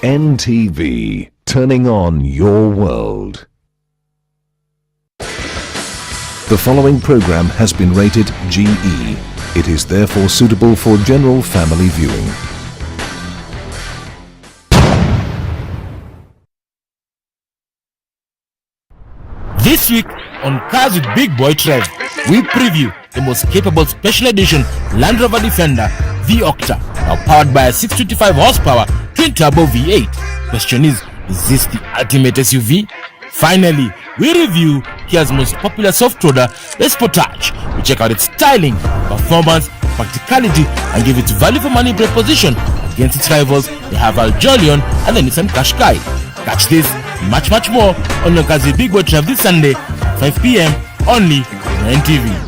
NTV, turning on your world. The following program has been rated GE. It is therefore suitable for general family viewing. This week on Cars with Big Boy Trev, we preview the most capable special edition Land Rover Defender V-Octa, now powered by a 625 horsepower twin-turbo V8. Question is this the ultimate SUV? Finally, we review Kia's most popular soft-roader, the Sportage. We check out its styling, performance, practicality, and give its value-for-money proposition against its rivals, the Haval Jolion and the Nissan Qashqai. Catch this, much more on your Cars with Big Boy Trev this Sunday, 5 p.m. only on NTV.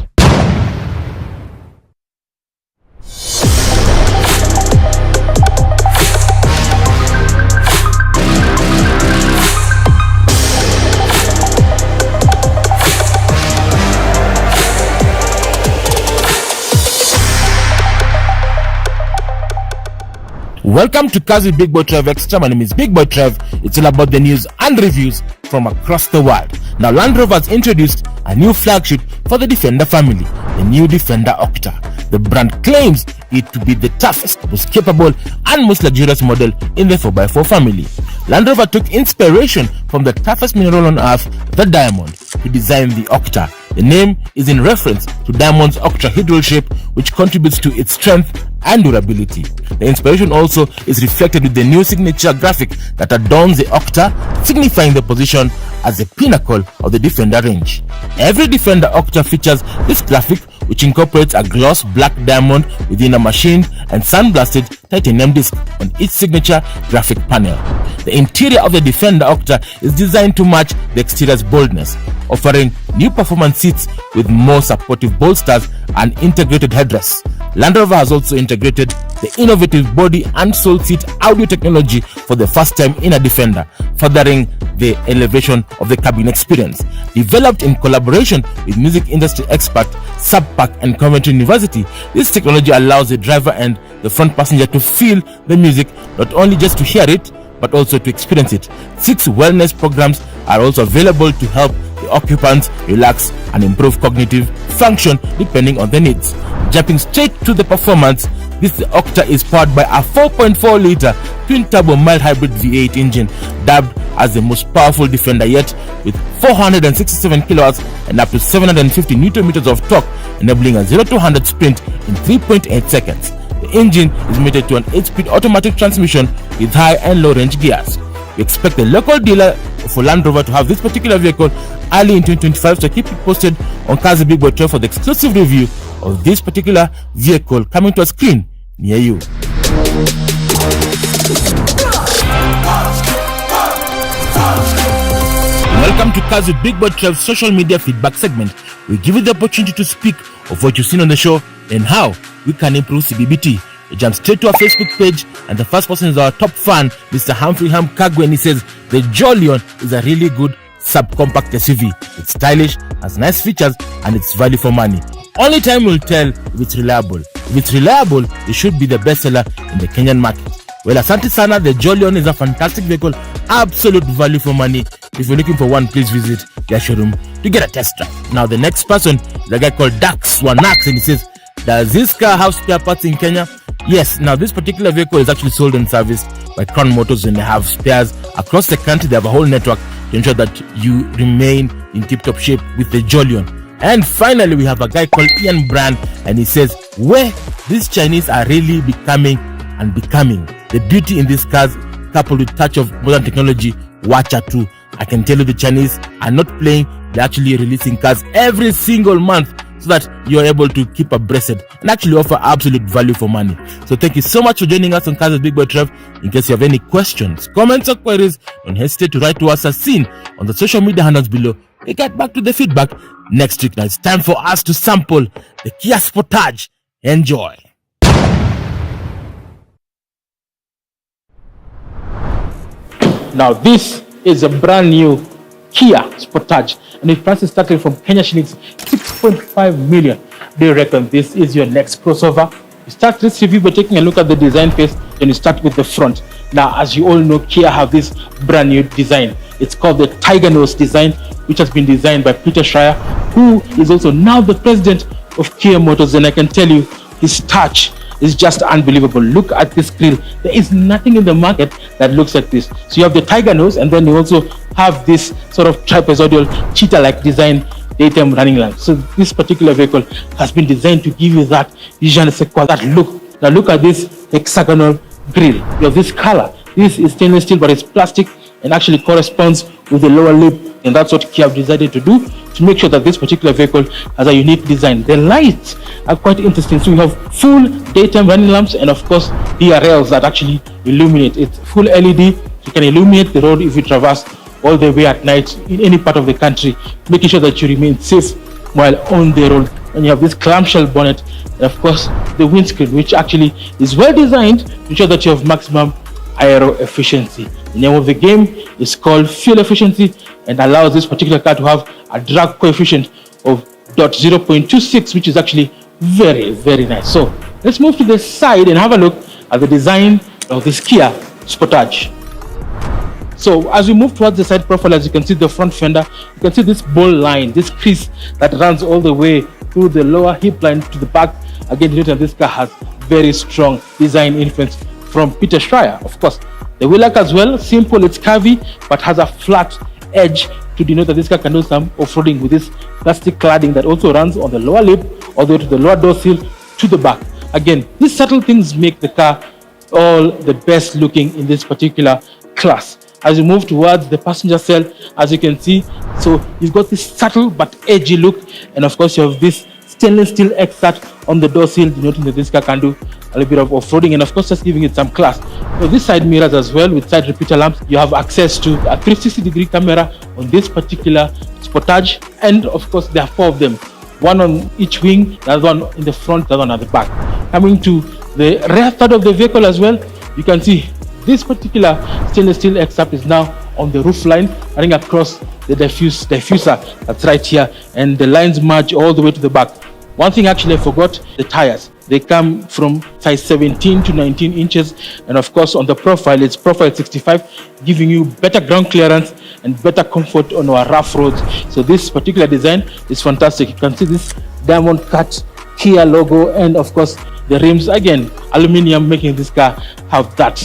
Welcome to Cars with Big Boy Trev Extra. My name is Big Boy Trev. It's all about the news and reviews from across the world. Now, Land Rover has introduced a new flagship for the Defender family, the new Defender Octa. The brand claims it to be the toughest, most capable and most luxurious model in the 4x4 family. Land Rover took inspiration from the toughest mineral on earth, the diamond, to design the Octa. The name is in reference to diamond's octahedral shape, which contributes to its strength and durability. The inspiration also is reflected with the new signature graphic that adorns the Octa, signifying the position as the pinnacle of the Defender range. Every Defender Octa features this graphic, which incorporates a gloss black diamond within a machined and sandblasted titanium disc on each signature graphic panel. The interior of the Defender Octa is designed to match the exterior's boldness, offering new performance seats with more supportive bolsters and integrated headrests. Land Rover has also integrated the innovative body and soul seat audio technology for the first time in a Defender, furthering the elevation of the cabin experience. Developed in collaboration with music industry expert Subpac and Coventry University, this technology allows the driver and the front passenger to feel the music, not only just to hear it, but also to experience it. 6 wellness programs are also available to help the occupants relax and improve cognitive function depending on their needs. Jumping straight to the performance, this Octa is powered by a 4.4-liter twin-turbo mild hybrid V8 engine, dubbed as the most powerful Defender yet, with 467 kilowatts and up to 750 newton meters of torque, enabling a 0-100 sprint in 3.8 seconds. The engine is mated to an 8-speed automatic transmission with high and low range gears. We expect the local dealer for Land Rover to have this particular vehicle early in 2025, so keep it posted on Cars with Big Boy Trev for the exclusive review of this particular vehicle coming to a screen near you. Welcome to Cars with Big Boy Trev's social media feedback segment. We give you the opportunity to speak of what you've seen on the show and how we can improve CBBT. We jump straight to our Facebook page, and the first person is our top fan, Mr. Humphrey Ham Kagwe, and he says the Jolion is a really good subcompact SUV. It's stylish, has nice features, and it's value for money. Only time will tell if it's reliable. If it's reliable, it should be the bestseller in the Kenyan market. Well, asante sana, the Jolion is a fantastic vehicle, absolute value for money. If you're looking for one, please visit their showroom to get a test drive. Now, the next person is a guy called Dax Wanax, and he says, does this car have spare parts in Kenya? Yes. Now, this particular vehicle is actually sold and serviced by Crown Motors, and they have spares across the country. They have a whole network to ensure that you remain in tip-top shape with the Jolion. And finally, we have a guy called Ian Brand, and he says, where these Chinese are really becoming. The beauty in these cars, coupled with touch of modern technology, Watcha too. I can tell you the Chinese are not playing. They're actually releasing cars every single month so that you're able to keep abreast and actually offer absolute value for money. So thank you so much for joining us on Cars with Big Boy Trev. In case you have any questions, comments or queries, don't hesitate to write to us as seen on the social media handles below. We get back to the feedback next week. Now it's time for us to sample the Kia Sportage. Enjoy. Now this is a brand new Kia Sportage, and the price is starting from Kenya shillings 6.5 million. Do you reckon this is your next crossover? You start this review by taking a look at the design phase, then you start with the front. Now, as you all know, Kia have this brand new design. It's called the Tiger Nose design, which has been designed by Peter Schreier, who is also now the president of Kia Motors, and I can tell you his touch is just unbelievable. Look at this grille. There is nothing in the market that looks like this. So you have the Tiger Nose, and then you also have this sort of trapezoidal cheetah-like design daytime running lamp. So this particular vehicle has been designed to give you that je ne sais quoi, that look. Now look at this hexagonal grille. You have this color. This is stainless steel, but it's plastic and actually corresponds with the lower lip, and that's what Kia have decided to do to make sure that this particular vehicle has a unique design. The lights are quite interesting. So we have full daytime running lamps, and of course DRLs that actually illuminate. It's full LED. You can illuminate the road if you traverse all the way at night in any part of the country, making sure that you remain safe while on the road. And you have this clamshell bonnet, and of course the windscreen, which actually is well designed to ensure that you have maximum aero efficiency. The name of the game is called fuel efficiency, and allows this particular car to have a drag coefficient of 0.26, which is actually very, very nice. So let's move to the side and have a look at the design of this Kia Sportage. So as we move towards the side profile, as you can see the front fender, you can see this bowl line, this crease that runs all the way through the lower hip line to the back. Again, you know, this car has very strong design influence from Peter Schreier. Of course, the wheel arch as well, simple, it's curvy, but has a flat edge to denote that this car can do some off-roading with this plastic cladding that also runs on the lower lip all the way to the lower door seal to the back. Again, these subtle things make the car all the best looking in this particular class. As you move towards the passenger cell, as you can see, so you've got this subtle but edgy look, and of course you have this stainless steel exit on the door seal, denoting that this car can do a little bit of off-roading, and of course just giving it some class. So these side mirrors as well with side repeater lamps. You have access to a 360-degree camera on this particular Sportage, and of course there are 4 of them, one on each wing, the other one in the front, the other one at the back. Coming to the rear third of the vehicle as well, you can see this particular stainless steel exit is now on the roof line, running across the diffuser that's right here, and the lines merge all the way to the back. One thing actually I forgot, the tires. They come from size 17 to 19 inches, and of course on the profile, it's profile 65, giving you better ground clearance and better comfort on our rough roads. So this particular design is fantastic. You can see this diamond cut Kia logo, and of course the rims, again aluminium, making this car have that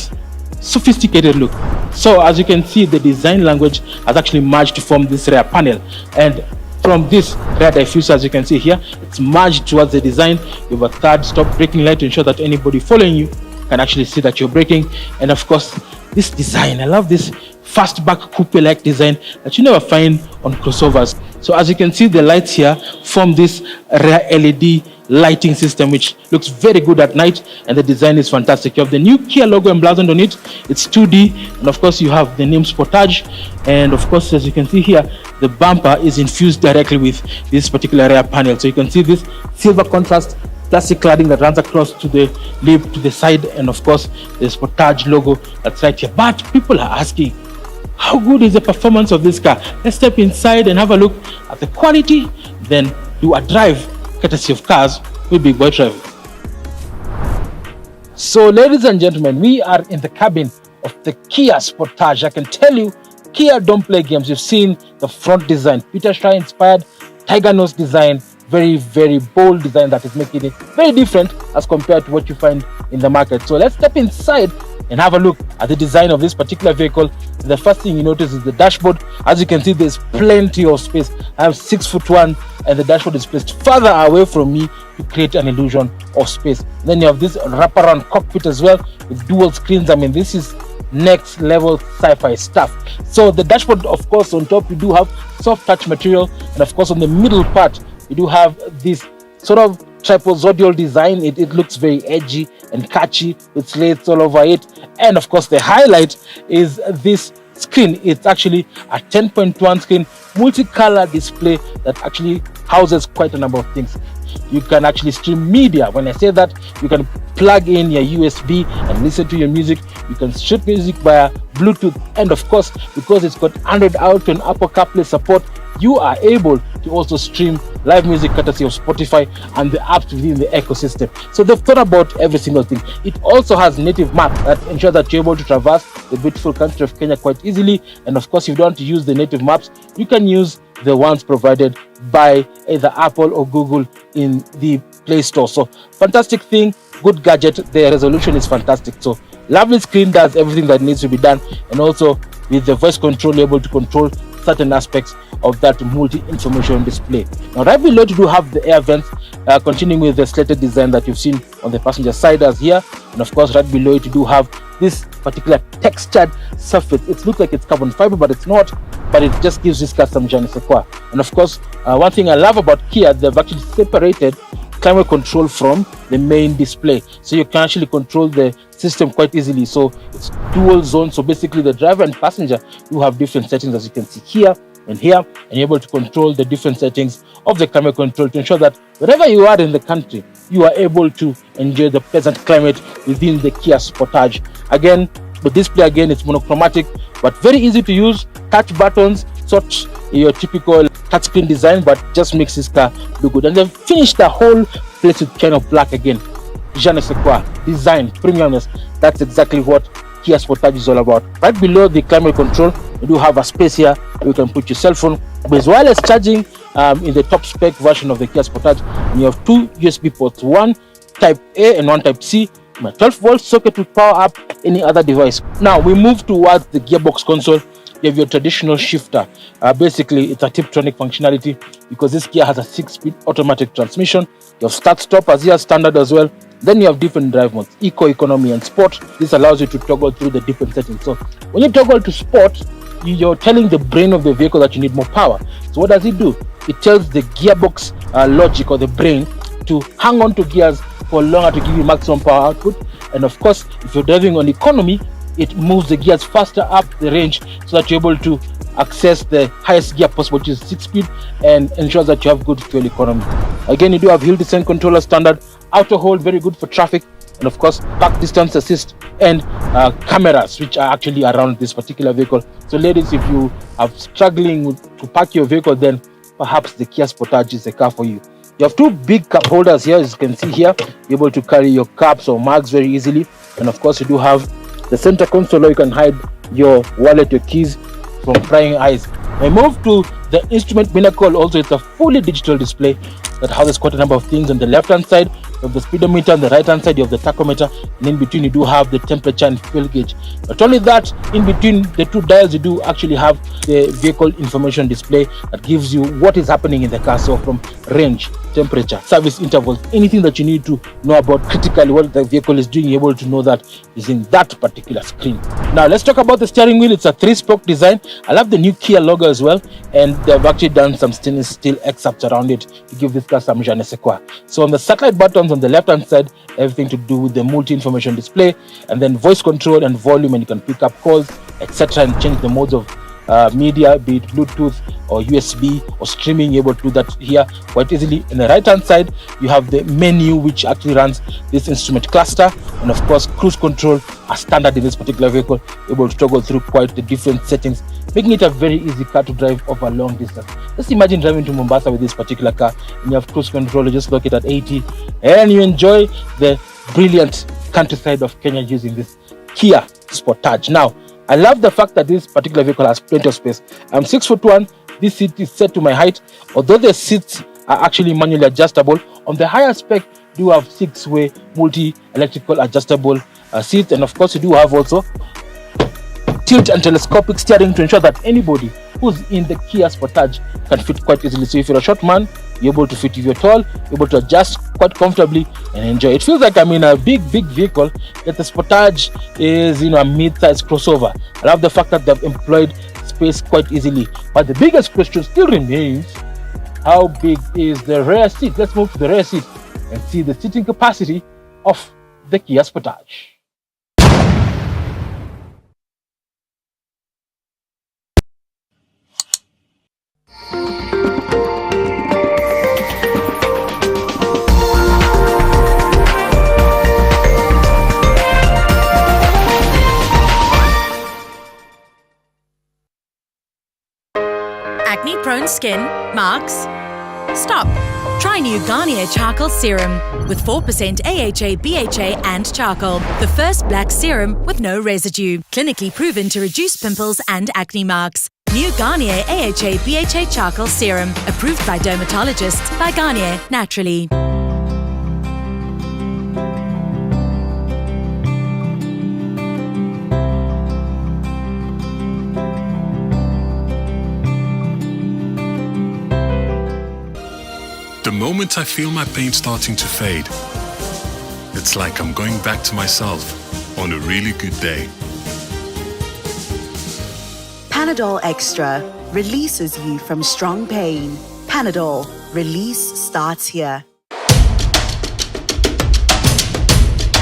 sophisticated look. So as you can see, the design language has actually merged to form this rear panel, and from this rear diffuser, as you can see here, it's merged towards the design. You have a third stop braking light to ensure that anybody following you can actually see that you're braking. And of course this design, I love this fastback coupe-like design that you never find on crossovers. So as you can see, the lights here form this rear LED lighting system, which looks very good at night, and the design is fantastic. You have the new Kia logo emblazoned on it. It's 2D, and of course you have the name Sportage, and of course as you can see here, the bumper is infused directly with this particular rear panel. So you can see this silver contrast plastic cladding that runs across to the lip, to the side, and of course the Sportage logo that's right here. But people are asking, how good is the performance of this car? Let's step inside and have a look at the quality, then do a drive courtesy of Cars with Big Boy Trev. So, ladies and gentlemen, we are in the cabin of the Kia Sportage. I can tell you, Kia don't play games. You've seen the front design, Peter Shry inspired tiger nose design, very, very bold design that is making it very different as compared to what you find in the market. So let's step inside and have a look at the design of this particular vehicle. The first thing you notice is the dashboard. As you can see, there's plenty of space. I have 6'1", and the dashboard is placed further away from me to create an illusion of space. Then you have this wraparound cockpit as well with dual screens. I mean, this is next level sci-fi stuff. So the dashboard, of course, on top you do have soft touch material, and of course on the middle part you do have this sort of trapezoidal design. It looks very edgy and catchy with slates all over it. And of course the highlight is this screen. It's actually a 10.1 screen multicolor display that actually houses quite a number of things. You can actually stream media. When I say that, you can plug in your USB and listen to your music. You can stream music via Bluetooth, and of course, because it's got Android Auto and Apple CarPlay support, you are able to also stream live music courtesy of Spotify and the apps within the ecosystem. So they've thought about every single thing. It also has native maps that ensure that you're able to traverse the beautiful country of Kenya quite easily. And of course, if you don't want to use the native maps, you can use the ones provided by either Apple or Google in the Play Store. So fantastic thing, good gadget. The resolution is fantastic. So lovely screen, does everything that needs to be done, and also with the voice control, you're able to control certain aspects of that multi-information display. Now right below you do have the air vents, continuing with the slated design that you've seen on the passenger side as here, and of course right below it you do have this particular textured surface. It looks like it's carbon fiber, but it's not, but it just gives this car some je ne sais quoi. And of course one thing I love about Kia, they've actually separated climate control from the main display, so you can actually control the system quite easily. So it's dual zone, so basically the driver and passenger you have different settings, as you can see here and here, and you're able to control the different settings of the climate control to ensure that wherever you are in the country, you are able to enjoy the pleasant climate within the Kia Sportage. Again, the display again, it's monochromatic but very easy to use. Touch buttons, such your typical touchscreen design, but just makes this car look good. And then finish the whole place with kind of black again. Je ne sais quoi, design, premiumness. That's exactly what Kia Sportage is all about. Right below the climate control, you do have a space here where you can put your cell phone. There's wireless charging in the top spec version of the Kia Sportage, and you have two USB ports, one type A and one type C. A 12-volt socket to power up any other device. Now we move towards the gearbox console. You have your traditional shifter. Basically, it's a Tiptronic functionality because this Kia has a 6-speed automatic transmission. You have start-stop as here standard as well. Then you have different drive modes, eco, economy, and sport. This allows you to toggle through the different settings. So when you toggle to sport, you're telling the brain of the vehicle that you need more power. So what does it do? It tells the gearbox logic or the brain to hang on to gears for longer to give you maximum power output. And of course, if you're driving on economy, it moves the gears faster up the range so that you're able to access the highest gear possible, which is 6-speed, and ensures that you have good fuel economy. Again, you do have hill descent controller standard, auto hold, very good for traffic, and of course park distance assist and cameras which are actually around this particular vehicle. So ladies, if you are struggling to park your vehicle, then perhaps the Kia Sportage is the car for you. You have two big cup holders here, as you can see here. You're able to carry your cups or mugs very easily, and of course you do have the center console where you can hide your wallet, your keys from prying eyes. I move to the instrument pinnacle. Also, it's a fully digital display that houses quite a number of things. On the left hand side you have the speedometer, on the right hand side you have the tachometer, and in between you do have the temperature and fuel gauge. Not only that, in between the two dials you do actually have the vehicle information display that gives you what is happening in the car. So from range, temperature, service intervals, anything that you need to know about critically what the vehicle is doing, you're able to know that is in that particular screen. Now let's talk about the steering wheel. It's a 3-spoke design. I love the new Kia logo as well, and they've actually done some stainless steel excerpts around it to give this car some je ne sais quoi. So on the satellite buttons on the left hand side, everything to do with the multi-information display, and then voice control and volume, and you can pick up calls, etc., and change the modes of media, be it Bluetooth or USB or streaming. You're able to do that here quite easily. In the right hand side you have the menu which actually runs this instrument cluster, and of course cruise control are standard in this particular vehicle. You're able to toggle through quite the different settings, making it a very easy car to drive over a long distance. Just imagine driving to Mombasa with this particular car and you have cruise control. You just lock it at 80 and you enjoy the brilliant countryside of Kenya using this Kia Sportage. Now, I love the fact that this particular vehicle has plenty of space. I'm 6'1". This seat is set to my height. Although the seats are actually manually adjustable, on the higher spec, you do have 6-way multi-electrical adjustable seats, and of course, you do have also tilt and telescopic steering to ensure that anybody who's in the Kia Sportage can fit quite easily. So if you're a short man, you're able to fit. If you're tall, you're able to adjust quite comfortably and enjoy. It feels like I'm in a big vehicle, yet the Sportage is, a mid-size crossover. I love the fact that they've employed space quite easily. But the biggest question still remains, how big is the rear seat? Let's move to the rear seat and see the seating capacity of the Kia Sportage. Acne-prone skin, marks? Stop. Try new Garnier Charcoal Serum with 4% AHA, BHA and charcoal. The first black serum with no residue. Clinically proven to reduce pimples and acne marks. New Garnier AHA, BHA Charcoal Serum. Approved by dermatologists by Garnier Naturally. The moment I feel my pain starting to fade, it's like I'm going back to myself on a really good day. Panadol Extra releases you from strong pain. Panadol, release starts here.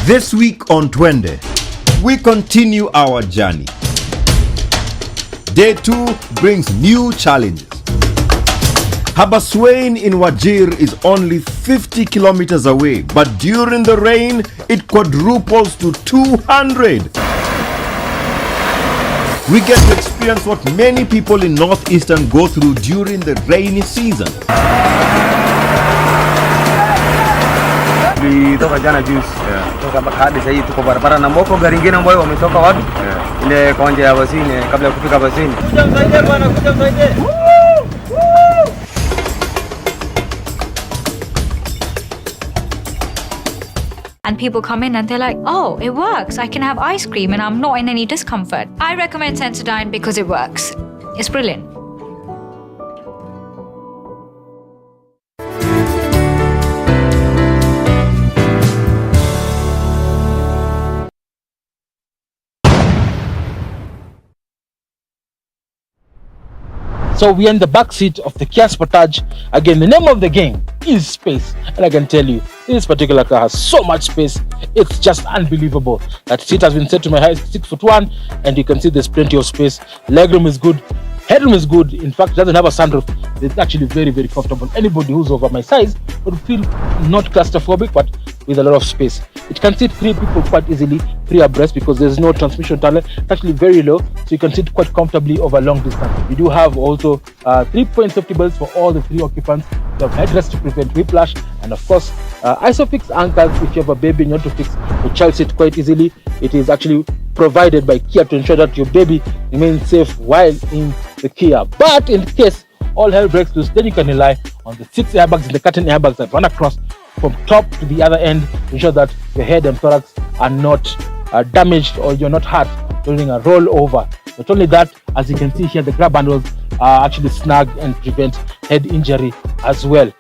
This week on Twende, we continue our journey. Day 2 brings new challenges. Habaswein in Wajir is only 50 kilometers away, but during the rain, it quadruples to 200. We get to experience what many people in Northeastern go through during the rainy season. Toka jana juice. Toka hadi sasa hivi tuko barabara na mboko gari nyingine ambayo wametoka wapi? Ile konje ya basini kabla ya kufika basini. Kuja msaidie bwana, kuja msaidie. And people come in and they're like, oh, it works. I can have ice cream and I'm not in any discomfort. I recommend Sensodyne because it works. It's brilliant. So we are in the back seat of the Kia Sportage. Again, the name of the game is space. And I can tell you, this particular car has so much space. It's just unbelievable. That seat has been set to my height, 6'1", and you can see there's plenty of space. Legroom is good. Headroom is good. In fact, it doesn't have a sunroof. It's actually very, very comfortable. Anybody who's over my size would feel not claustrophobic, but with a lot of space. It can seat 3 people quite easily, 3 abreast, because there's no transmission tunnel. It's actually very low, so you can sit quite comfortably over long distance. You do have also 3-point safety belts for all the 3 occupants. You have headrests to prevent whiplash, and of course, ISOFIX anchors if you have a baby and you want to fix the child seat quite easily. It is actually provided by Kia to ensure that your baby remains safe while in the Kia. But in case all hell breaks loose, then you can rely on the 6 airbags and the curtain airbags that run across from top to the other end to ensure that your head and thorax are not damaged or you're not hurt during a rollover. Not only that, as you can see here, the grab handles are actually snug and prevent head injury as well.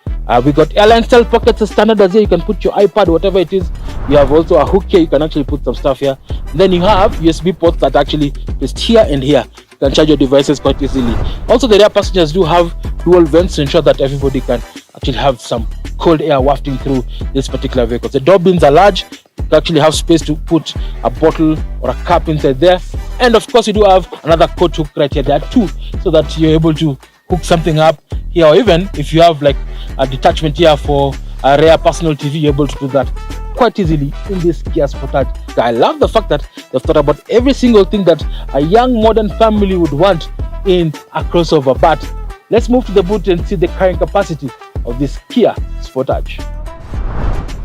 We got airline style pockets as standard as here. You can put your iPad, whatever it is. You have also a hook here. You can actually put some stuff here. And then you have USB ports that actually placed here and here. You can charge your devices quite easily. Also, the rear passengers do have dual vents to ensure that everybody can actually have some cold air wafting through this particular vehicle. The door bins are large. You can actually have space to put a bottle or a cup inside there. And of course, you do have another coat hook right here. There are 2, so that you're able to hook something up here, or even if you have like a detachment here for a rear personal TV, you're able to do that quite easily in this Kia Sportage. I love the fact that they've thought about every single thing that a young modern family would want in a crossover. But let's move to the boot and see the carrying capacity of this Kia Sportage.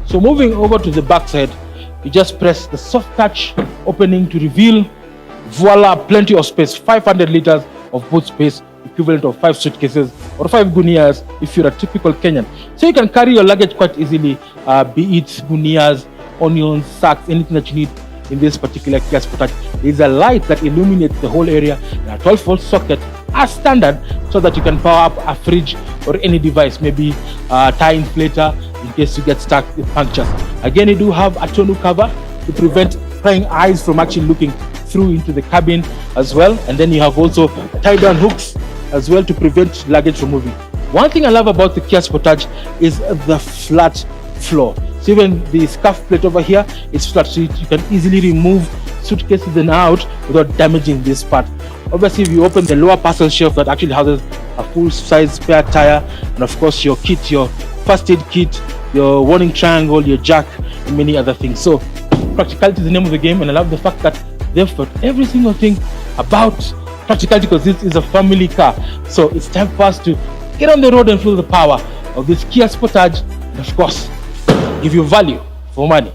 So moving over to the backside, You just press the soft touch opening to reveal, voila, plenty of space, 500 liters of boot space, equivalent of 5 suitcases or 5 gunias if you're a typical Kenyan. So you can carry your luggage quite easily, be it gunias, onions, sacks, anything that you need in this particular Kia Sportage. There's a light that illuminates the whole area and a 12-volt socket as standard so that you can power up a fridge or any device, maybe a tire inflator in case you get stuck with punctures. Again, you do have a tonneau cover to prevent prying eyes from actually looking through into the cabin as well. And then you have also tie-down hooks as well to prevent luggage from moving. One thing I love about the Kia Sportage is the flat floor. So even the scuff plate over here is flat, so you can easily remove suitcases and out without damaging this part. Obviously, if you open the lower parcel shelf that actually houses a full-size spare tire, and of course your kit, your first aid kit, your warning triangle, your jack, and many other things. So practicality is the name of the game, and I love the fact that they've got every single thing about practicality because this is a family car. So it's time for us to get on the road and feel the power of this Kia Sportage, and of course, give you value for money.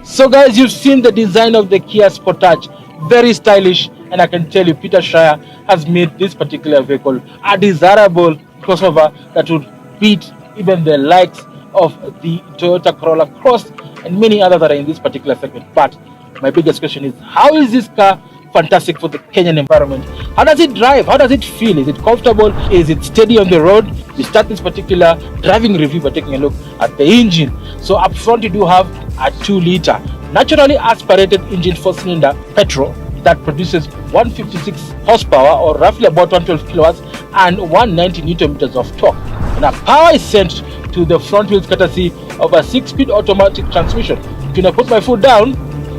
So guys, you've seen the design of the Kia Sportage, very stylish, and I can tell you Peter Schreier has made this particular vehicle a desirable crossover that would beat even the likes of the Toyota Corolla Cross and many others that are in this particular segment. But my biggest question is, how is this car fantastic for the Kenyan environment? How does it drive? How does it feel? Is it comfortable? Is it steady on the road? We start this particular driving review by taking a look at the engine. So up front you do have a 2-liter naturally aspirated engine, 4-cylinder petrol that produces 156 horsepower or roughly about 112 kilowatts and 190 newton meters of torque. And our power is sent to the front wheels courtesy of a 6-speed automatic transmission. When I put my foot down,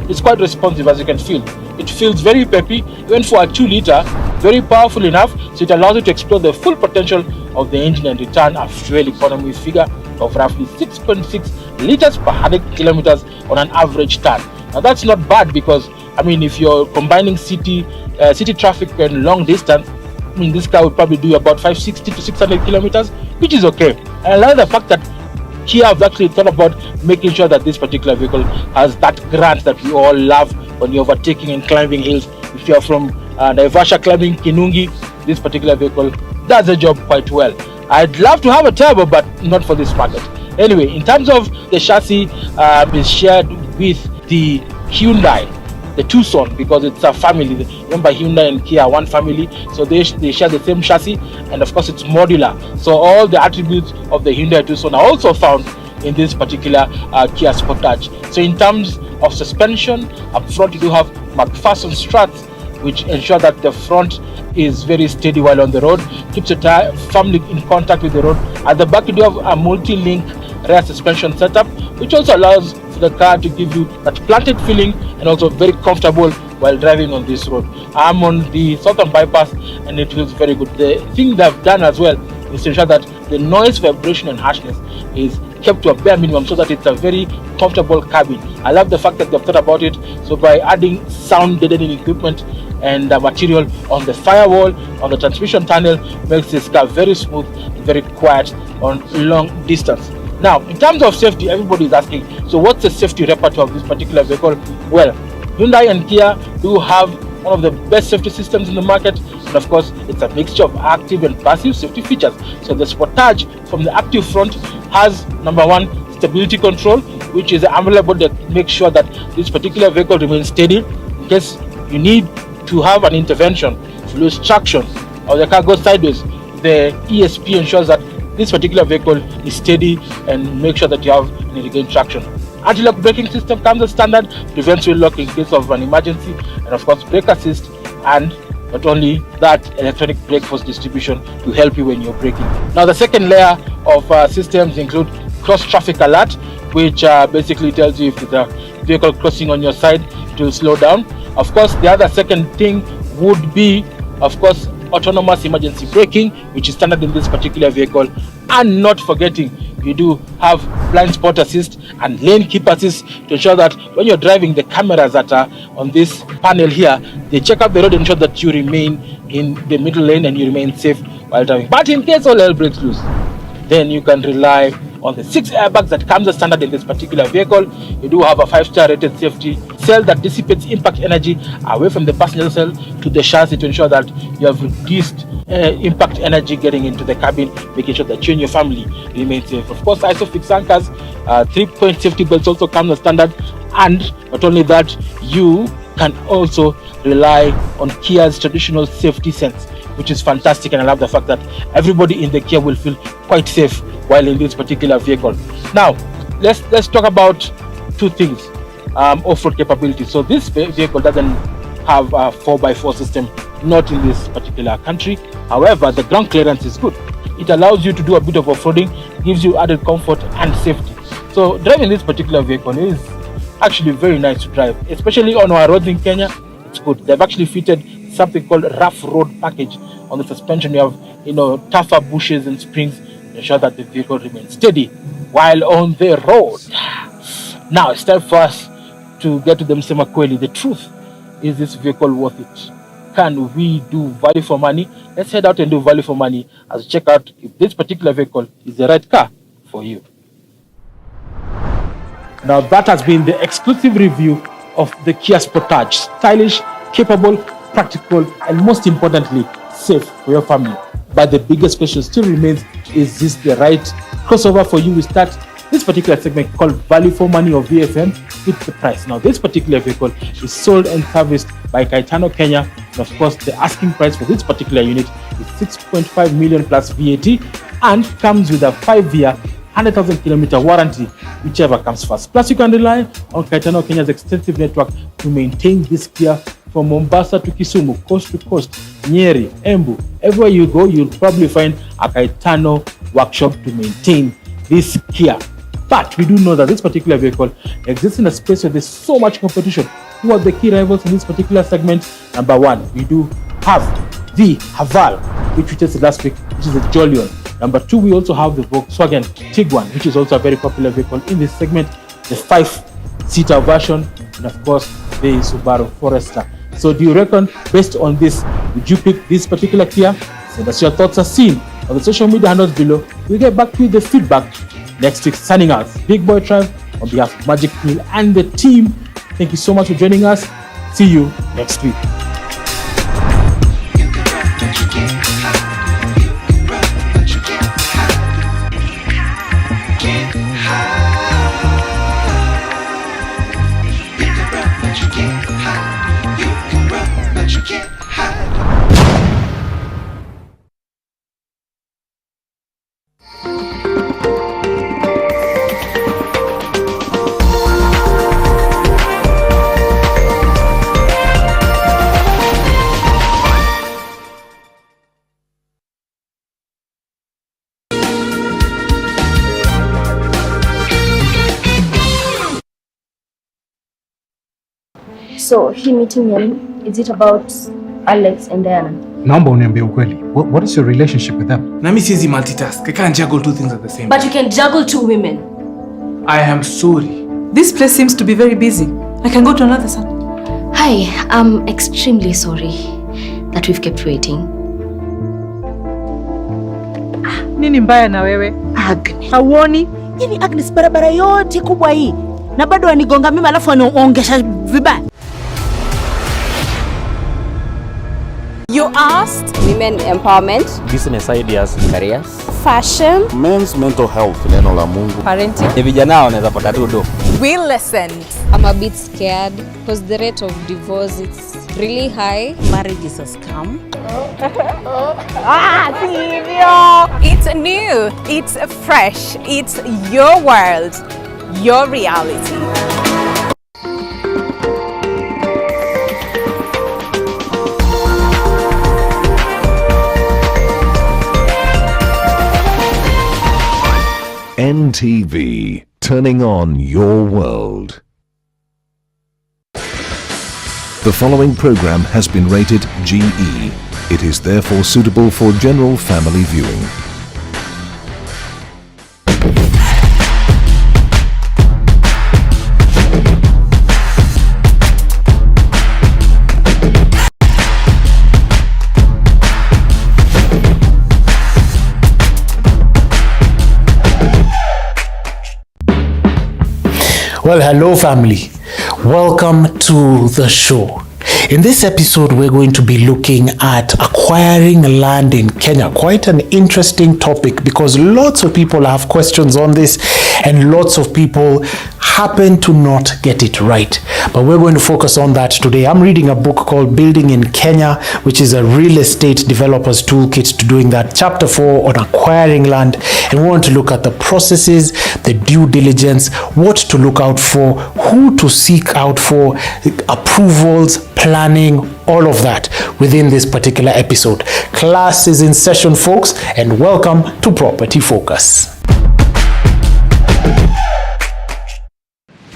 it's quite responsive, as you can feel. It feels very peppy, even for a 2-liter, very powerful enough, so it allows you to explore the full potential of the engine and return a fuel economy figure of roughly 6.6 liters per 100 kilometers on an average turn. Now that's not bad because, I mean, if you're combining city traffic and long distance, I mean, this car would probably do about 560 to 600 kilometers, which is okay. And I like the fact that Kia have actually thought about making sure that this particular vehicle has that grunt that we all love when you're overtaking and climbing hills. If you're from Naivasha climbing Kinungi, this particular vehicle does the job quite well. I'd love to have a turbo, but not for this market. Anyway, in terms of the chassis, is shared with the Hyundai, the Tucson, because it's a family. Remember, Hyundai and Kia are one family, so they share the same chassis, and of course it's modular. So all the attributes of the Hyundai Tucson are also found in this particular Kia Sportage. So in terms of suspension, up front you do have McPherson struts, which ensure that the front is very steady while on the road, keeps the tire firmly in contact with the road. At the back you do have a multi-link rear suspension setup, which also allows for the car to give you that planted feeling and also very comfortable while driving on this road. I'm on the southern bypass and it feels very good. The thing they've done as well is to ensure that the noise, vibration and harshness is kept to a bare minimum so that it's a very comfortable cabin. I love the fact that they've thought about it. So by adding sound deadening equipment and material on the firewall, on the transmission tunnel, makes this car very smooth and very quiet on long distance. Now, in terms of safety, everybody is asking, so what's the safety repertoire of this particular vehicle? Well, Hyundai and Kia do have one of the best safety systems in the market, and of course it's a mixture of active and passive safety features. So the Sportage from the active front has, number one, stability control, which is available to make sure that this particular vehicle remains steady in case you need to have an intervention. If you lose traction or the car goes sideways, the ESP ensures that this particular vehicle is steady and make sure that you have an regained traction. Anti-lock braking system comes as standard, prevents wheel lock in case of an emergency, and of course brake assist, and not only that, electronic brake force distribution to help you when you're braking. Now the second layer of systems include cross traffic alert, which basically tells you if there's a vehicle crossing on your side, it will slow down. Of course, the other second thing would be, of course, autonomous emergency braking, which is standard in this particular vehicle. And not forgetting, you do have blind spot assist and lane keep assist to ensure that when you're driving, the cameras that are on this panel here, they check out the road and ensure that you remain in the middle lane and you remain safe while driving. But in case all hell breaks loose, then you can rely on the 6 airbags that comes as standard in this particular vehicle. You do have a 5-star rated safety cell that dissipates impact energy away from the passenger cell to the chassis to ensure that you have reduced impact energy getting into the cabin, making sure that you and your family remain safe. Of course, ISOFIX anchors, 3-point safety belts also come as standard, and not only that, you can also rely on Kia's traditional safety sense, which is fantastic, and I love the fact that everybody in the Kia will feel quite safe while in this particular vehicle. Now, let's talk about two things. Off-road capability. So this vehicle doesn't have a 4x4 system, not in this particular country. However, the ground clearance is good. It allows you to do a bit of off-roading, gives you added comfort and safety. So driving this particular vehicle is actually very nice to drive, especially on our roads in Kenya. It's good. They've actually fitted something called rough road package on the suspension. You have, tougher bushes and springs to ensure that the vehicle remains steady while on the road. Now it's time for us to get to the Msema Kweli. The truth, is this vehicle worth it? Can we do value for money? Let's head out and do value for money as we check out if this particular vehicle is the right car for you. Now that has been the exclusive review of the Kia Sportage. Stylish, capable, practical, and most importantly, safe for your family. But the biggest question still remains, is this the right crossover for you? We start this particular segment called Value for Money or VFM with the price. Now this particular vehicle is sold and serviced by Caetano Kenya, and of course the asking price for this particular unit is 6.5 million plus VAT and comes with a 5-year 100,000 kilometer warranty, whichever comes first. Plus you can rely on Caetano Kenya's extensive network to maintain this Kia from Mombasa to Kisumu, coast to coast, Nyeri, Embu. Everywhere you go, you'll probably find a Caetano workshop to maintain this Kia. But we do know that this particular vehicle exists in a space where there's so much competition. Who are the key rivals in this particular segment? Number one, we do have the Haval, which we tested last week, which is a Jolion. Number two, we also have the Volkswagen Tiguan, which is also a very popular vehicle in this segment, the 5-seater version, and of course, the Subaru Forester. So do you reckon, based on this, would you pick this particular Kia? Send us your thoughts as seen on the social media handles below. We'll get back to you with the feedback next week. Signing out, Big Boy Tribe, on behalf of Magic Mill and the team. Thank you so much for joining us. See you next week. So, hii meeting yenu, is it about Alex and Diana? Naomba uniambie ukweli. What is your relationship with them? Na mimi siwezi multitask. I can't juggle two things at the same time. But you can juggle two women. I am sorry. This place seems to be very busy. I can go to another son. Hi, I'm extremely sorry that we've kept waiting. Nini mbaya na wewe? Agnes. Hauoni? Yaani Agnes, barabara yote kubwa hii na bado anigonga mimi alafu anaongesha vibaya. You asked women empowerment, Business ideas, careers, fashion, men's mental health, neno la Mungu. parenting. Ni vijana wanaweza pata tu do. We listened. I'm a bit scared because the rate of divorce is really high. Marriage is a scam. It's new, it's fresh, it's your world, your reality. NTV, turning on your world. The following program has been rated GE. It is therefore suitable for general family viewing. Well, hello family. Welcome to the show. In this episode, we're going to be looking at acquiring land in Kenya. Quite an interesting topic because lots of people have questions on this and lots of people happen to not get it right. But we're going to focus on that today. I'm reading a book called Building in Kenya, which is a real estate developer's toolkit to doing that. Chapter 4 on acquiring land. And we want to look at the processes, the due diligence, what to look out for, who to seek out for, approvals, planning, all of that within this particular episode. Class is in session, folks, and welcome to Property Focus.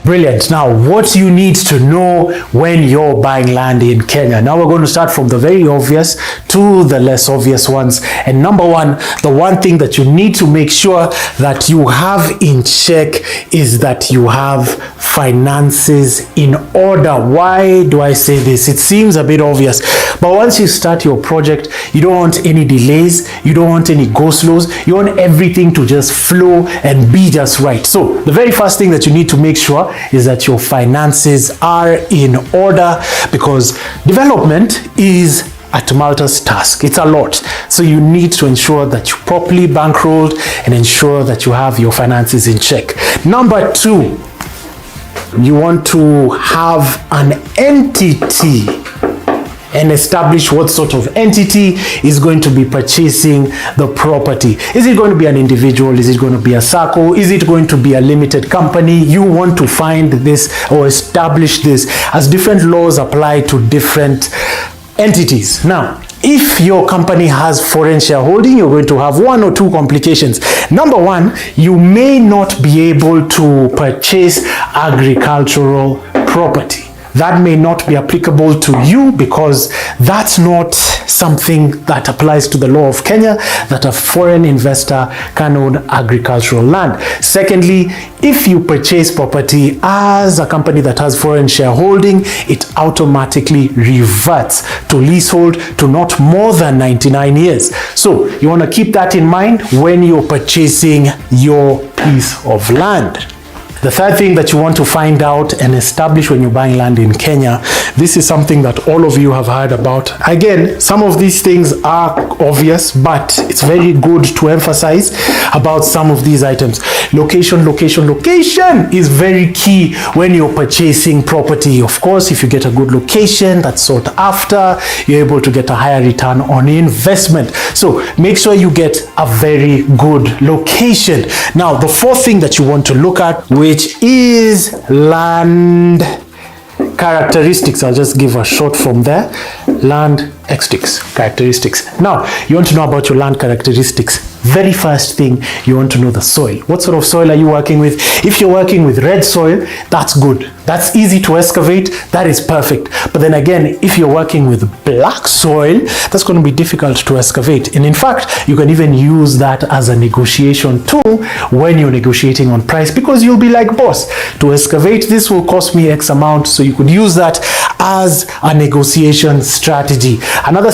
Brilliant. Now, what you need to know when you're buying land in Kenya. Now we're going to start from the very obvious to the less obvious ones. And number one, the one thing that you need to make sure that you have in check is that you have finances in order. Why do I say this? It seems a bit obvious, but once you start your project, you don't want any delays, you don't want any go-slows, you want everything to just flow and be just right. So the very first thing that you need to make sure is that your finances are in order, because development is a tumultuous task. It's a lot. So you need to ensure that you properly bankrolled and ensure that you have your finances in check. Number two, you want to have an entity and establish what sort of entity is going to be purchasing the property. Is it going to be an individual? Is it going to be a circle? Is it going to be a limited company? You want to find this or establish this, as different laws apply to different entities. Now, if your company has foreign shareholding, you're going to have one or two complications. Number one, you may not be able to purchase agricultural property. That may not be applicable to you because that's not something that applies to the law of Kenya, that a foreign investor can own agricultural land. Secondly, if you purchase property as a company that has foreign shareholding, it automatically reverts to leasehold to not more than 99 years. So you want to keep that in mind when you're purchasing your piece of land. The third thing that you want to find out and establish when you're buying land in Kenya, this is something that all of you have heard about. Again, some of these things are obvious, but it's very good to emphasize about some of these items. Location, location, location is very key when you're purchasing property. Of course, if you get a good location that's sought after, you're able to get a higher return on investment. So make sure you get a very good location. Now, the fourth thing that you want to look at, which is land characteristics. I'll just give a short from there. Land characteristics. Now, you want to know about your land characteristics. Very first thing, you want to know the soil. What sort of soil are you working with? If you're working with red soil, that's good. That's easy to excavate. That is perfect. But then again, if you're working with black soil, that's going to be difficult to excavate. And in fact, you can even use that as a negotiation tool when you're negotiating on price, because you'll be like, boss, to excavate this will cost me X amount. So you could use that as a negotiation strategy. Another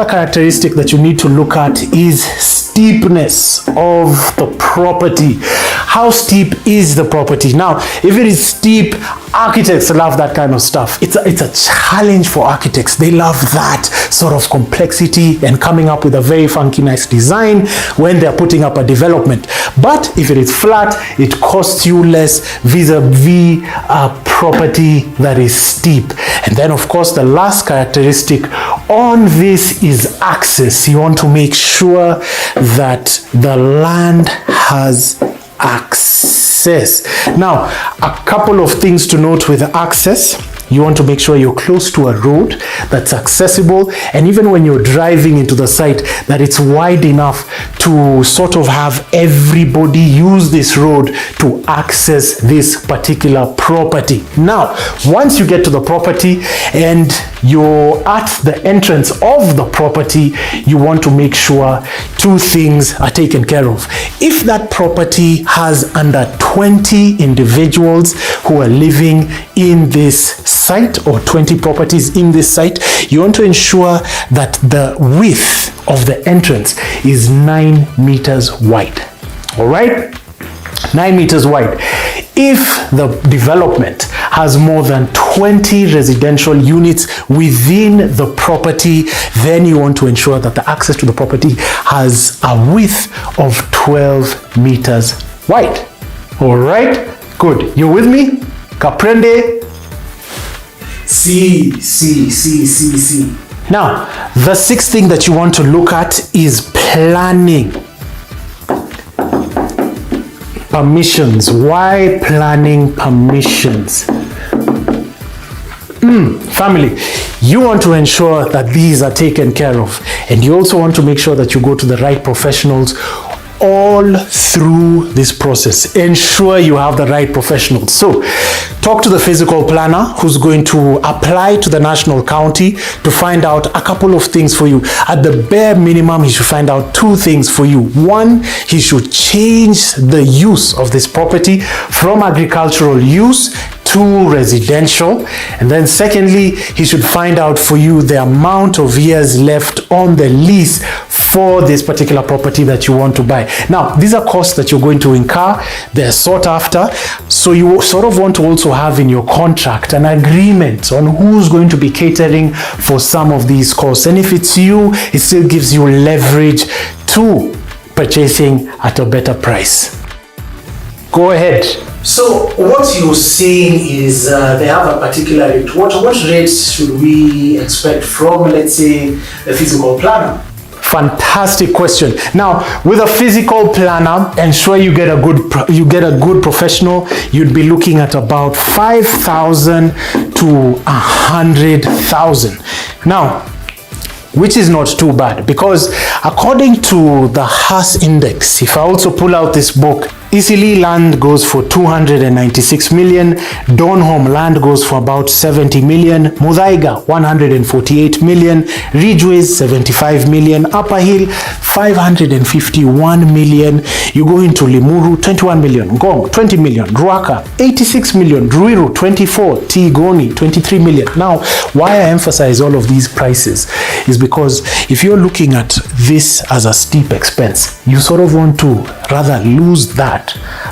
characteristic that you need to look at is steepness of the property. How steep is the property? Now, if it is steep, architects love that kind of stuff. It's a challenge for architects. They love that sort of complexity and coming up with a very funky, nice design when they're putting up a development. But if it is flat, it costs you less vis-a-vis a property that is steep. And then, of course, the last characteristic on this is access. You want to make sure that the land has access. Now, a couple of things to note with access. You want to make sure you're close to a road that's accessible, and even when you're driving into the site, that it's wide enough to sort of have everybody use this road to access this particular property. Now, once you get to the property and you're at the entrance of the property, you want to make sure two things are taken care of. If that property has under 20 individuals who are living in this site, or 20 properties in this site, you want to ensure that the width of the entrance is 9 meters wide. All right, 9 meters wide. If the development has more than 20 residential units within the property, then you want to ensure that the access to the property has a width of 12 meters wide. All right, good. You with me? Kaprende? See. Now, the sixth thing that you want to look at is planning. Permissions. Why planning permissions? Family, you want to ensure that these are taken care of, and you also want to make sure that you go to the right professionals all through this process. Ensure you have the right professionals. So talk to the physical planner who's going to apply to the national county to find out a couple of things for you. At the bare minimum, he should find out two things for you. One, he should change the use of this property from agricultural use to residential. And then secondly, he should find out for you the amount of years left on the lease for this particular property that you want to buy. Now, these are costs that you're going to incur. They're sought after. So you sort of want to also have in your contract an agreement on who's going to be catering for some of these costs. And if it's you, it still gives you leverage to purchasing at a better price. Go ahead. So what you're saying is they have a particular rate. What rates should we expect from, let's say, the physical planner? Fantastic question. Now, with a physical planner, ensure you get a good professional. You'd be looking at about 5,000 to 100,000. Now, which is not too bad, because according to the Haas Index, if I also pull out this book, Easily land goes for 296 million, Donholm land goes for about 70 million, Muthaiga 148 million, Ridgeways 75 million, Upper Hill 551 million, you go into Limuru 21 million, Ngong 20 million, Ruaka 86 million, Ruiru 24, Tigoni 23 million. Now, why I emphasize all of these prices is because if you're looking at this as a steep expense, you sort of want to rather lose that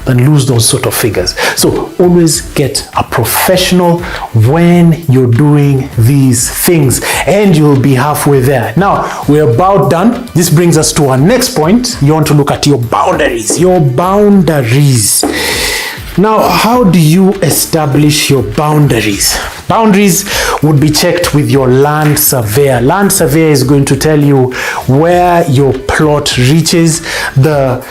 than lose those sort of figures. So always get a professional when you're doing these things, and you'll be halfway there. Now, we're about done. This brings us to our next point. You want to look at your boundaries. Now, how do you establish your boundaries? Boundaries would be checked with your land surveyor. Land surveyor is going to tell you where your plot reaches, the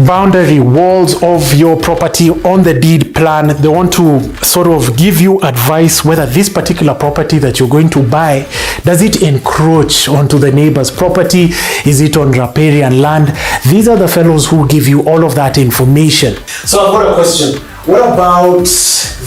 boundary walls of your property on the deed plan. They want to sort of give you advice whether this particular property that you're going to buy, does it encroach onto the neighbor's property? Is it on riparian land? These are the fellows who give you all of that information. So I've got a question. What about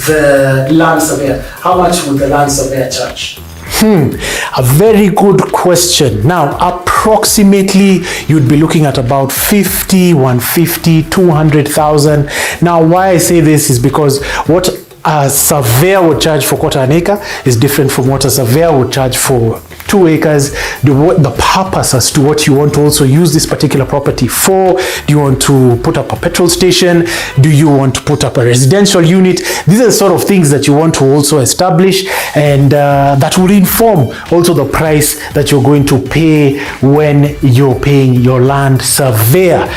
the land surveyor? How much would the land surveyor charge? A very good question. Now, approximately you'd be looking at about 50, 150, 200,000. Now, why I say this is because what a surveyor would charge for quarter an acre is different from what a surveyor would charge for 2 acres. The purpose as to what you want to also use this particular property for. Do you want to put up a petrol station? Do you want to put up a residential unit? These are the sort of things that you want to also establish, and that will inform also the price that you're going to pay when you're paying your land surveyor.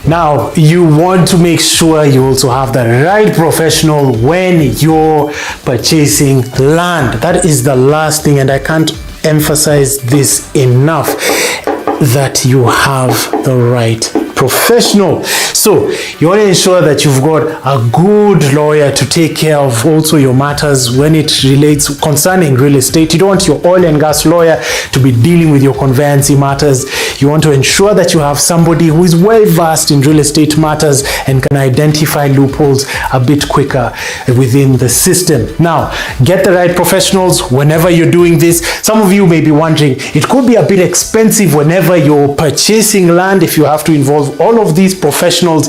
Now, you want to make sure you also have the right professional when you're purchasing land. That is the last thing, and I can't emphasize this enough, that you have the right professional. So you want to ensure that you've got a good lawyer to take care of also your matters when it relates concerning real estate. You don't want your oil and gas lawyer to be dealing with your conveyancing matters. You want to ensure that you have somebody who is well versed in real estate matters and can identify loopholes a bit quicker within the system. Now, get the right professionals whenever you're doing this. Some of you may be wondering, it could be a bit expensive whenever you're purchasing land if you have to involve of all of these professionals,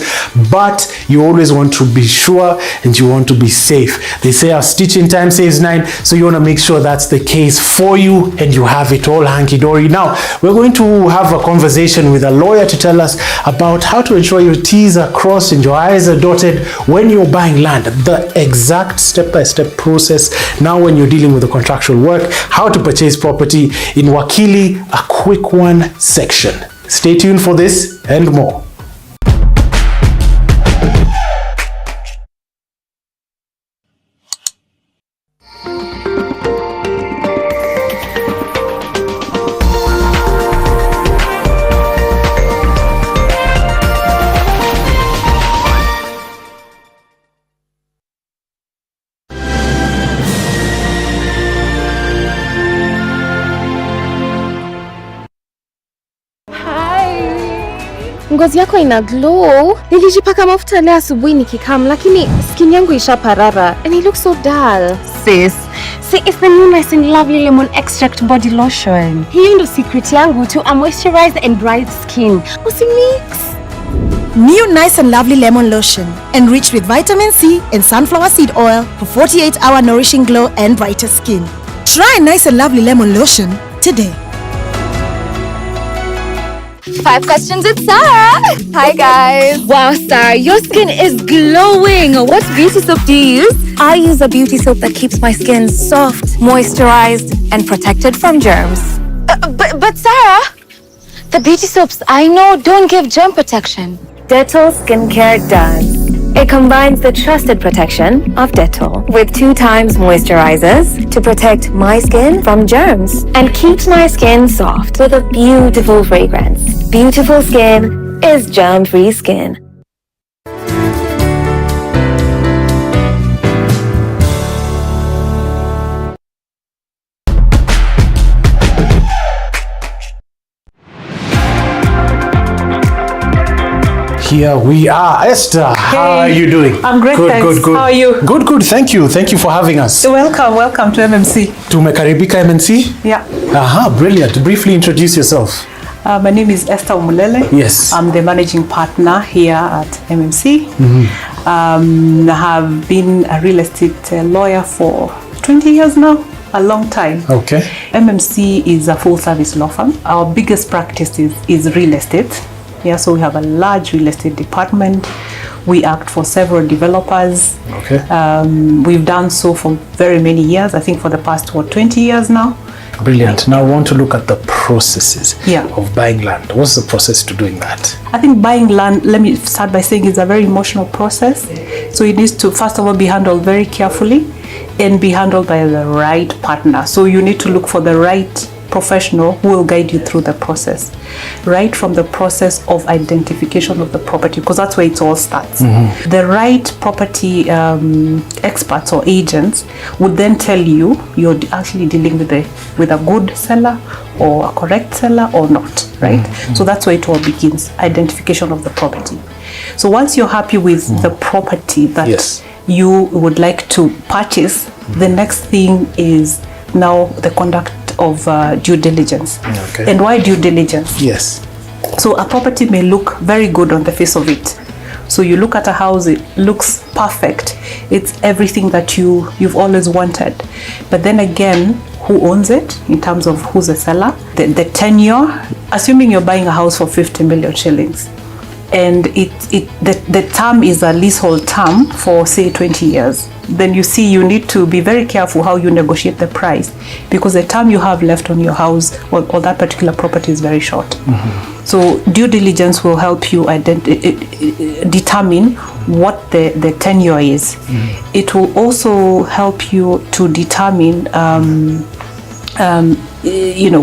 but you always want to be sure and you want to be safe. They say a stitch in time saves 9, so you want to make sure that's the case for you and you have it all hanky-dory. Now, we're going to have a conversation with a lawyer to tell us about how to ensure your T's are crossed and your I's are dotted when you're buying land. The exact step-by-step process now when you're dealing with the contractual work, how to purchase property in Wakili, a quick one section. Stay tuned for this and more. Ngozi yako ina glow. Nilijipaka mafuta leo asubuhi nikikam, lakini skin yangu ishaparara and it looks so dull. Sis, see, it's the new Nice and Lovely Lemon Extract Body Lotion. Hii ndo secret yangu to a moisturized and bright skin. Usimix. New Nice and Lovely Lemon Lotion, enriched with vitamin C and sunflower seed oil for 48-hour nourishing glow and brighter skin. Try Nice and Lovely Lemon Lotion today. 5 questions with Sarah. Hi guys. Wow, Sarah, your skin is glowing. What beauty soap do you use? I use a beauty soap that keeps my skin soft, moisturized, and protected from germs. But Sarah, the beauty soaps I know don't give germ protection. Dettol Skincare does. It combines the trusted protection of Dettol with 2 times moisturizers to protect my skin from germs and keeps my skin soft with a beautiful fragrance. Beautiful skin is germ-free skin. Here we are. Esther, how are you doing? I'm great, good, thanks. Good. How are you? Good. Thank you for having us. You're welcome to MMC. Tumekaribika MNC? Yeah. Brilliant. Briefly introduce yourself. My name is Esther Umulele. Yes. I'm the managing partner here at MMC. I have been a real estate lawyer for 20 years now. A long time. Okay. MMC is a full service law firm. Our biggest practice is real estate. Yeah, so we have a large real estate department. We act for several developers. Okay. We've done so for very many years. I think for the past 20 years now. Brilliant. Now I want to look at the processes of buying land. What's the process to doing that? I think buying land, let me start by saying, it's a very emotional process. So it needs to first of all be handled very carefully and be handled by the right partner. So you need to look for the right professional who will guide you through the process, right from the process of identification of the property, because that's where it all starts. The right property experts or agents would then tell you you're actually dealing with a good seller or a correct seller or not, right? So that's where it all begins, identification of the property. So once you're happy with the property that you would like to purchase, the next thing is now the conduct of due diligence. Okay. And why due diligence? Yes. So a property may look very good on the face of it. So you look at a house, it looks perfect. It's everything that you've always wanted. But then again, who owns it in terms of who's the seller, the tenure, assuming you're buying a house for 50 million shillings. And the term is a leasehold term for say 20 years. Then you see you need to be very careful how you negotiate the price, because the time you have left on your house or that particular property is very short. So due diligence will help you determine what the tenure is. It will also help you to determine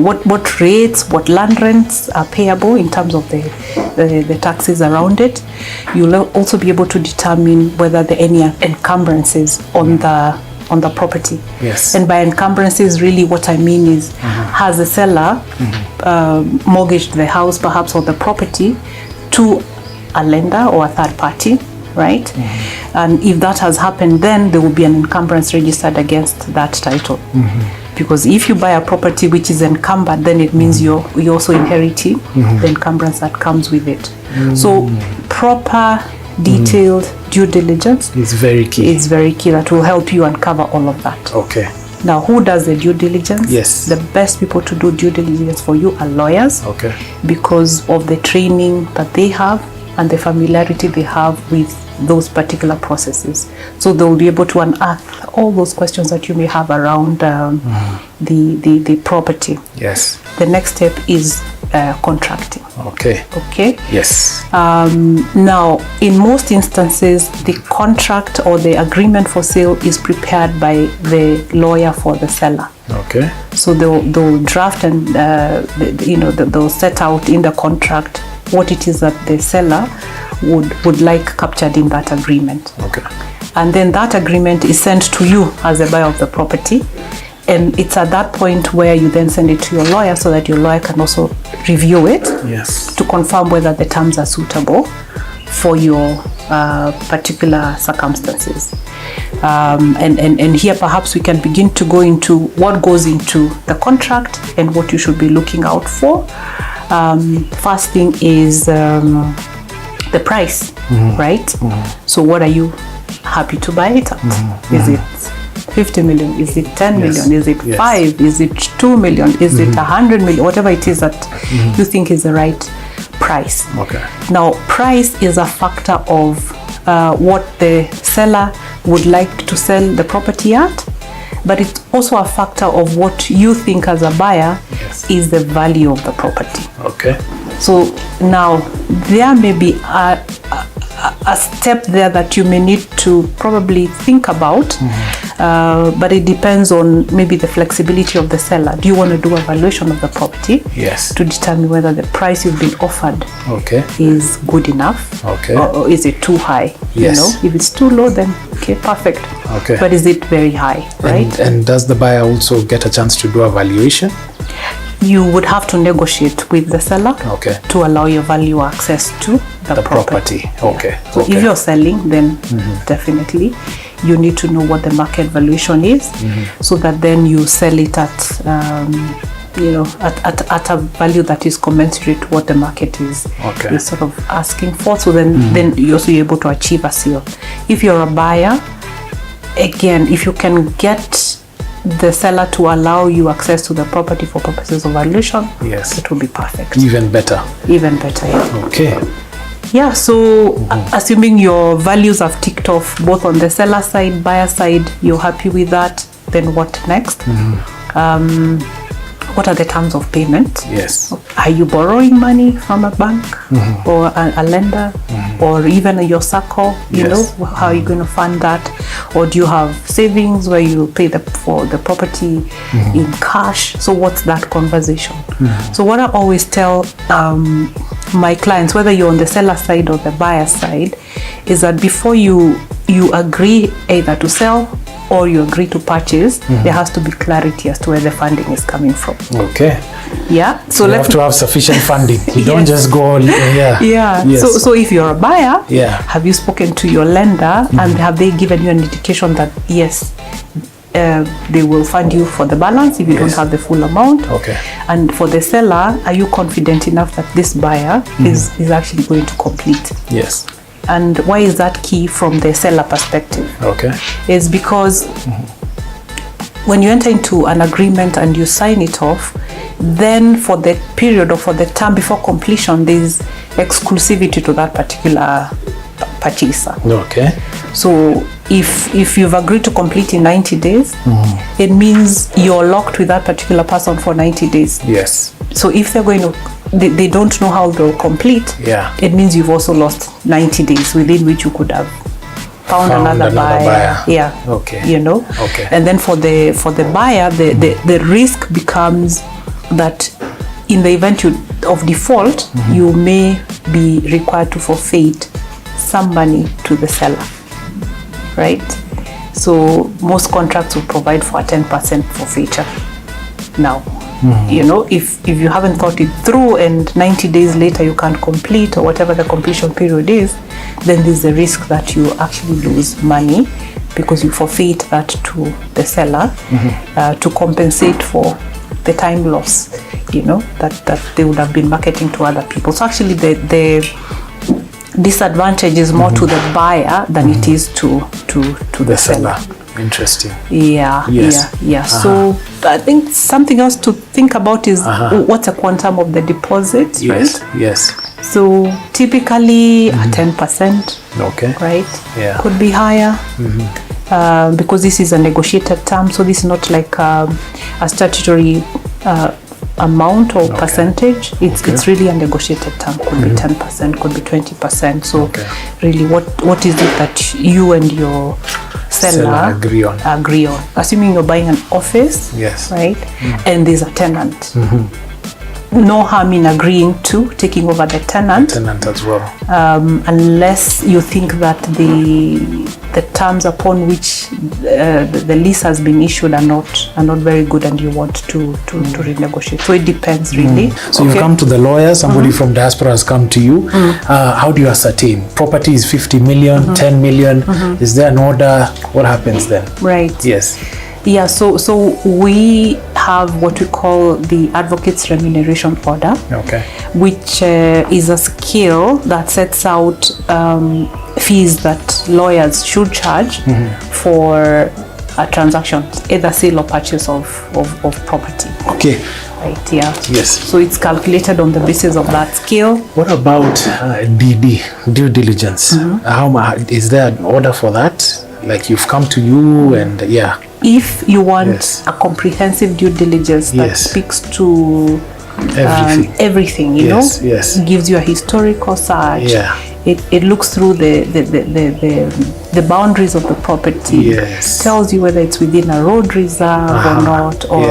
what rates, what land rents are payable in terms of the taxes around it. You'll also be able to determine whether there are any encumbrances on the property. Yes. And by encumbrances, really what I mean is, has the seller mortgaged the house perhaps or the property to a lender or a third party, right? And if that has happened, then there will be an encumbrance registered against that title. Because if you buy a property which is encumbered, then it means you're also inheriting the encumbrance that comes with it. So proper, detailed due diligence is very key. It's very key. That will help you uncover all of that. Okay. Now, who does the due diligence? Yes. The best people to do due diligence for you are lawyers. Okay. Because of the training that they have and the familiarity they have with those particular processes. So they'll be able to unearth all those questions that you may have around the property. Yes. The next step is contracting. Okay. Okay. Yes. Now, in most instances, the contract or the agreement for sale is prepared by the lawyer for the seller. Okay. So they'll draft and they'll set out in the contract what it is that the seller would like captured in that agreement. Okay. And then that agreement is sent to you as a buyer of the property. And it's at that point where you then send it to your lawyer so that your lawyer can also review it. Yes. To confirm whether the terms are suitable for your particular circumstances. And here perhaps we can begin to go into what goes into the contract and what you should be looking out for. First thing is the price, right? So what are you happy to buy it at? Is it 50 million? Is it 10 million? Is it 5? Is it 2 million? Is it 100 million? Whatever it is that you think is the right price. Okay. Now, price is a factor of what the seller would like to sell the property at, but it's also a factor of what you think as a buyer is the value of the property. Okay. So now there may be a step there that you may need to probably think about, but it depends on maybe the flexibility of the seller. Do you want to do a valuation of the property? Yes. To determine whether the price you've been offered okay. is good enough, okay. or is it too high? Yes. You know, if it's too low, then okay, perfect. Okay. But is it very high, right? And does the buyer also get a chance to do a valuation? You would have to negotiate with the seller to allow your valuer access to the property. Okay. So if you're selling, then definitely you need to know what the market valuation is, so that then you sell it at at a value that is commensurate to what the market is sort of asking for. So then you're also able to achieve a sale. If you're a buyer, again, if you can get the seller to allow you access to the property for purposes of valuation, it will be perfect. Even better. Even better, yeah. Okay. Yeah, so assuming your values have ticked off both on the seller side, buyer side, you're happy with that, then what next? What are the terms of payment? Yes. Are you borrowing money from a bank or a lender or even your circle? You know, how are you going to fund that? Or do you have savings where you pay for the property in cash? So what's that conversation? So what I always tell my clients, whether you're on the seller side or the buyer side, is that before you agree either to sell or you agree to purchase, there has to be clarity as to where the funding is coming from. Okay. Yeah. So you have to have sufficient funding. You don't just go. Yeah. Yes. So if you're a buyer, have you spoken to your lender and have they given you an indication that yes, they will fund you for the balance if you don't have the full amount? Okay. And for the seller, are you confident enough that this buyer is actually going to complete? Yes. And why is that key from the seller perspective? Okay. Is because when you enter into an agreement and you sign it off, then for the period or for the term before completion, there's exclusivity to that particular purchaser. Okay. So if you've agreed to complete in 90 days, it means you're locked with that particular person for 90 days. Yes. So if they're going to they don't know how they'll complete, it means you've also lost 90 days within which you could have found another buyer. Yeah. Okay. You know? Okay. And then for the buyer, the risk becomes that in the event of default, you may be required to forfeit some money to the seller. Right? So most contracts will provide for a 10% forfeiture. Now, you know, if you haven't thought it through and 90 days later you can't complete or whatever the completion period is, then there's a risk that you actually lose money because you forfeit that to the seller to compensate for the time loss, you know, that they would have been marketing to other people. So actually the disadvantage is more to the buyer than it is to the seller. Interesting. Yeah. So I think something else to think about is what's the quantum of the deposit, right? Yes. So typically 10%. Okay. Right? Yeah. Could be higher. Because this is a negotiated term, so this is not like a statutory amount or percentage. It's really a negotiated term. Could be 10%, could be 20%. So really, what is it that you and your seller agree on? Assuming you're buying an office, right? And there's a tenant. No harm in agreeing to taking over the tenant as well, unless you think that the terms upon which the lease has been issued are not very good, and you want to renegotiate. So it depends really. So you come to the lawyer, somebody from diaspora has come to you. How do you ascertain? Property is 50 million, 10 million. Is there an order? What happens then? Right. Yes. Yeah, so we have what we call the Advocate's Remuneration Order, which is a scale that sets out fees that lawyers should charge for a transaction, either sale or purchase of property. Okay. Right, yeah. Yes. So it's calculated on the basis of that scale. What about DD, due diligence? How is there an order for that? Like you've come to you and if you want a comprehensive due diligence that speaks to everything, you know, gives you a historical search. It looks through the boundaries of the property, tells you whether it's within a road reserve or not, or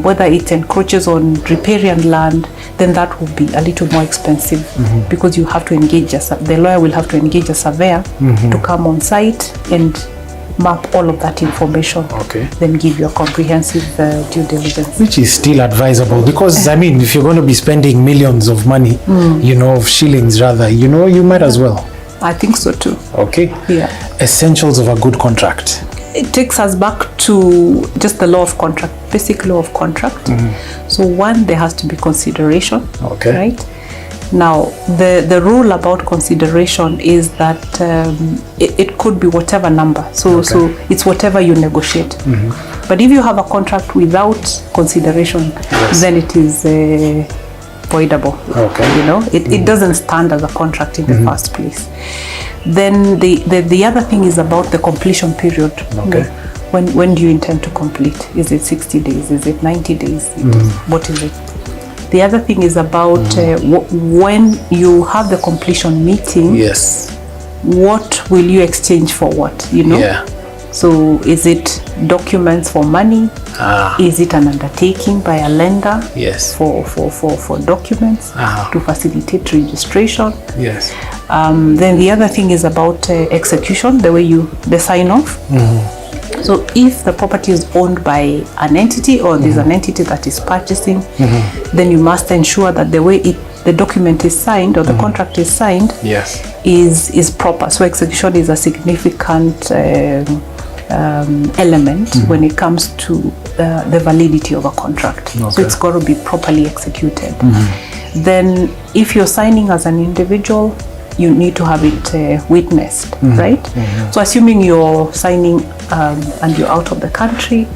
whether it encroaches on riparian land, then that will be a little more expensive because you have to engage the lawyer will have to engage a surveyor to come on site and map all of that information, then give you a comprehensive due diligence. Which is still advisable because, I mean, if you're going to be spending millions of money, you know, of shillings rather, you know, you might as well. I think so too. Okay. Yeah. Essentials of a good contract. It takes us back to just the law of contract, basic law of contract. So one, there has to be consideration, right? Now, the rule about consideration is that it could be whatever number. So it's whatever you negotiate. But if you have a contract without consideration, then it is voidable. You know, it doesn't stand as a contract in the first place. Then the other thing is about the completion period. When do you intend to complete? Is it 60 days? Is it 90 days? What is it? The other thing is about when you have the completion meeting, what will you exchange for what, you know? So is it documents for money? Is it an undertaking by a lender for documents to facilitate registration? Then the other thing is about execution, the sign off. So if the property is owned by an entity or there's an entity that is purchasing, then you must ensure that the way the document is signed or the contract is signed is proper. So execution is a significant element when it comes to the validity of a contract. So it's got to be properly executed. Then if you're signing as an individual, you need to have it witnessed, right? So assuming you're signing and you're out of the country,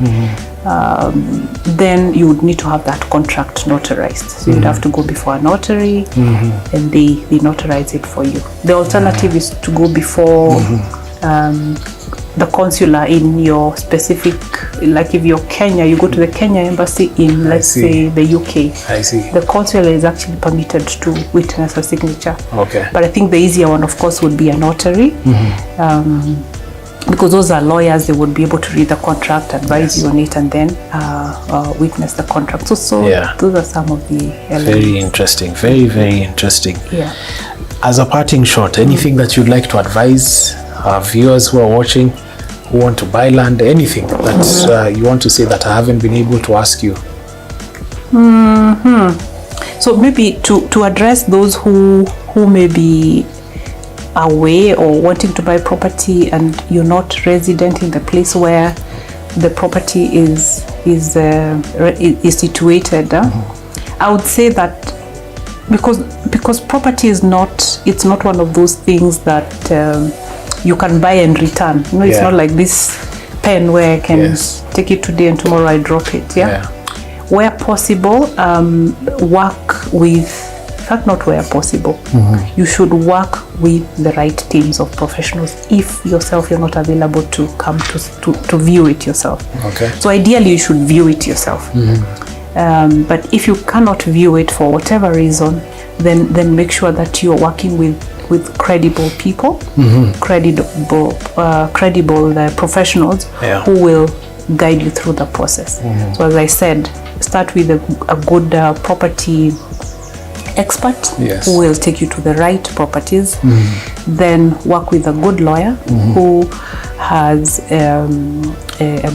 then you would need to have that contract notarized. So you'd have to go before a notary and they notarize it for you. The alternative is to go before the consular in your specific, like if you're Kenya, you go to the Kenya embassy in, let's say, the UK. I see. The consular is actually permitted to witness a signature. Okay. But I think the easier one, of course, would be a notary. Because those are lawyers, they would be able to read the contract, advise you on it, and then witness the contract. So those are some of the elements. Very interesting. Very, very interesting. Yeah. As a parting shot, anything that you'd like to advise our viewers who are watching, who want to buy land, anything that you want to say that I haven't been able to ask you? So maybe to address those who may be away or wanting to buy property and you're not resident in the place where the property is situated, I would say that because property is not one of those things that you can buy and return. You know, it's not like this pen where I can take it today and tomorrow I drop it. Where possible, work with. In fact, not where possible. You should work with the right teams of professionals if yourself you're not available to come to view it yourself. Okay. So ideally you should view it yourself. But if you cannot view it for whatever reason, then make sure that you're working with credible people, credible professionals who will guide you through the process. So as I said, start with a good property expert who will take you to the right properties. Then work with a good lawyer who has a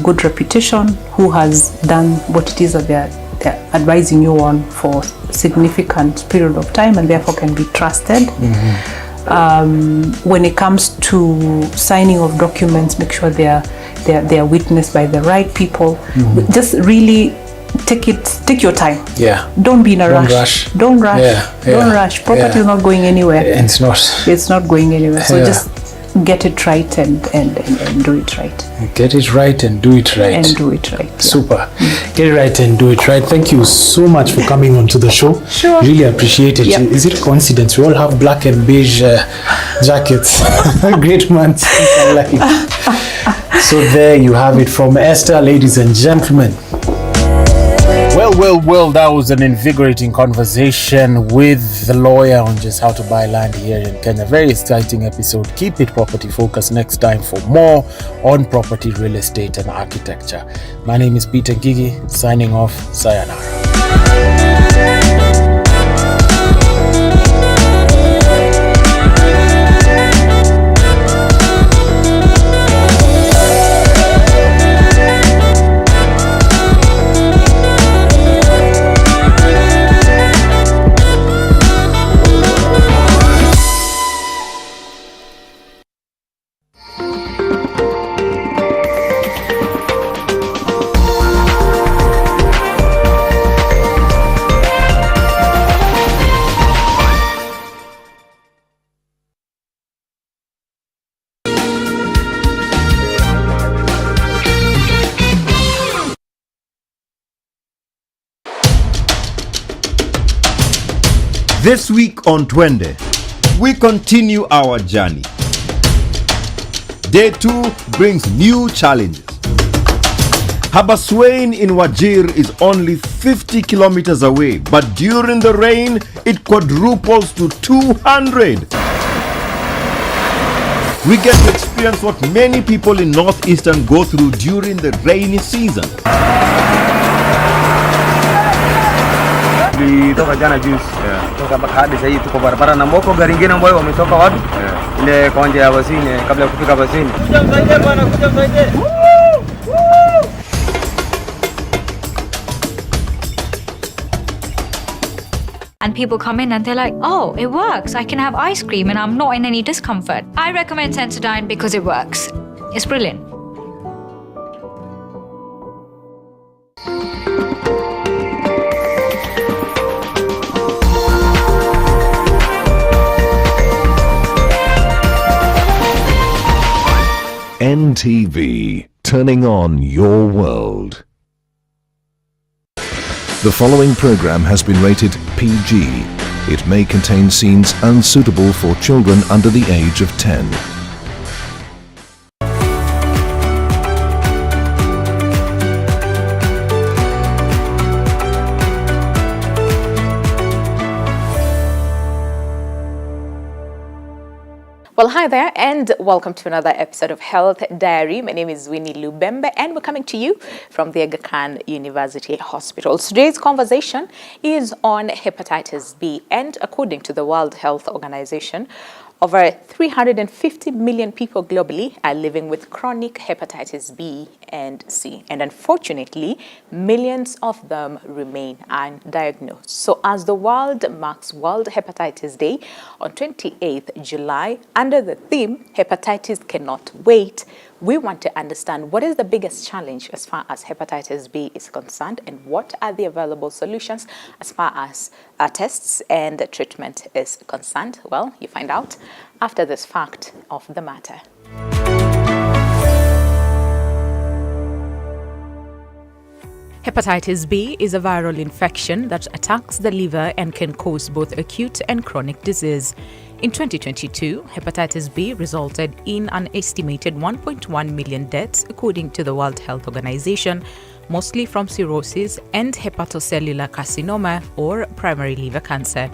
good reputation, who has done what it is that they're advising you on for significant period of time and therefore can be trusted. When it comes to signing of documents, make sure they are witnessed by the right people. Just really take your time. Don't be in a rush. Don't rush. Property is not going anywhere. It's not going anywhere. So just get it right and do it right. Get it right and do it right. Super. Get it right and do it right. Thank you so much for coming onto the show. Sure. Really appreciate it. Is it a coincidence? We all have black and beige jackets. Great man. So there you have it from Esther, ladies and gentlemen. Well, that was an invigorating conversation with the lawyer on just how to buy land here in Kenya. Very exciting episode. Keep it property focused next time for more on property, real estate and architecture. My name is Peter Ngigi, signing off. Sayonara. This week on Twende, we continue our journey. Day 2 brings new challenges. Habaswein in Wajir is only 50 kilometers away, but during the rain, it quadruples to 200. We get to experience what many people in Northeastern go through during the rainy season. Toka jana juice. Toka mpaka hadi sasa tuko barabara na mboko gari nyingine ambayo wametoka wapi? Ile konje ya Basini kabla ya kufika Basini. Kuja msaidie bwana, kuja msaidie. And people come in and they're like, oh, it works. I can have ice cream and I'm not in any discomfort. I recommend Sensodyne because it works. It's brilliant. NTV, turning on your world. The following program has been rated PG. It may contain scenes unsuitable for children under the age of 10. Well, hi there and welcome to another episode of Health Diary. My name is Winnie Lubembe and we're coming to you from the Aga Khan University Hospital. Today's conversation is on hepatitis B, and according to the World Health Organization, Over 350 million people globally are living with chronic hepatitis B and C, and unfortunately, millions of them remain undiagnosed. So as the world marks World Hepatitis Day on 28th July, under the theme, Hepatitis Cannot Wait, we want to understand what is the biggest challenge as far as hepatitis B is concerned and what are the available solutions as far as tests and treatment is concerned. Well, you find out after this fact of the matter. Hepatitis B is a viral infection that attacks the liver and can cause both acute and chronic disease. In 2022, hepatitis B resulted in an estimated 1.1 million deaths, according to the World Health Organization, mostly from cirrhosis and hepatocellular carcinoma or primary liver cancer.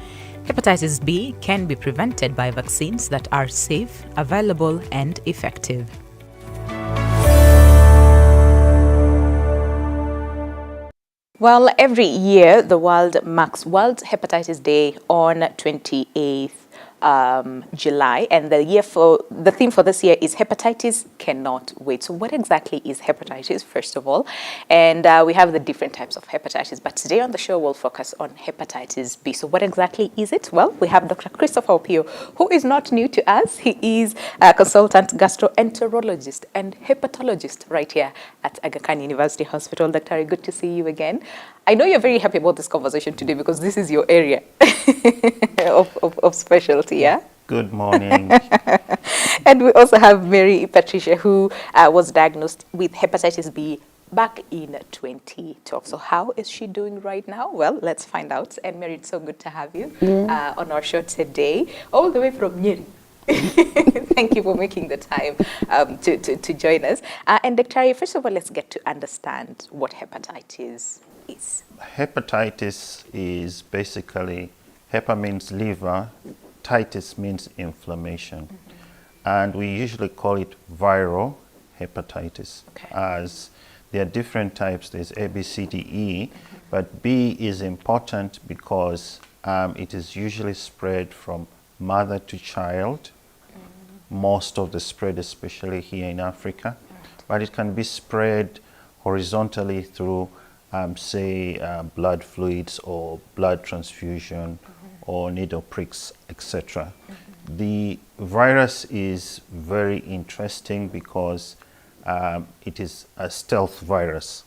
Hepatitis B can be prevented by vaccines that are safe, available, and effective. Well, every year the world marks World Hepatitis Day on 28th July, and the theme for this year is Hepatitis Cannot Wait. So what exactly is hepatitis, first of all? And we have the different types of hepatitis, but today on the show we'll focus on hepatitis B. So what exactly is it? Well, we have Dr. Christopher Opio, who is not new to us. He is a consultant gastroenterologist and hepatologist right here at Aga Khan University Hospital. Dr. good to see you again. I know you're very happy about this conversation today because this is your area of specialty, yeah? Good morning. And we also have Mary Patricia, who was diagnosed with hepatitis B back in 2012. So how is she doing right now? Well, let's find out. And Mary, it's so good to have you on our show today, all the way from Nyeri. Thank you for making the time to join us. And Dr. first of all, let's get to understand what hepatitis is. Hepatitis is basically, hepa means liver, titis means inflammation. And we usually call it viral hepatitis, as there are different types. There's A, B, C, D, E, but B is important because it is usually spread from mother to child. Most of the spread, especially here in Africa, but it can be spread horizontally through blood fluids or blood transfusion or needle pricks, etc. The virus is very interesting because it is a stealth virus.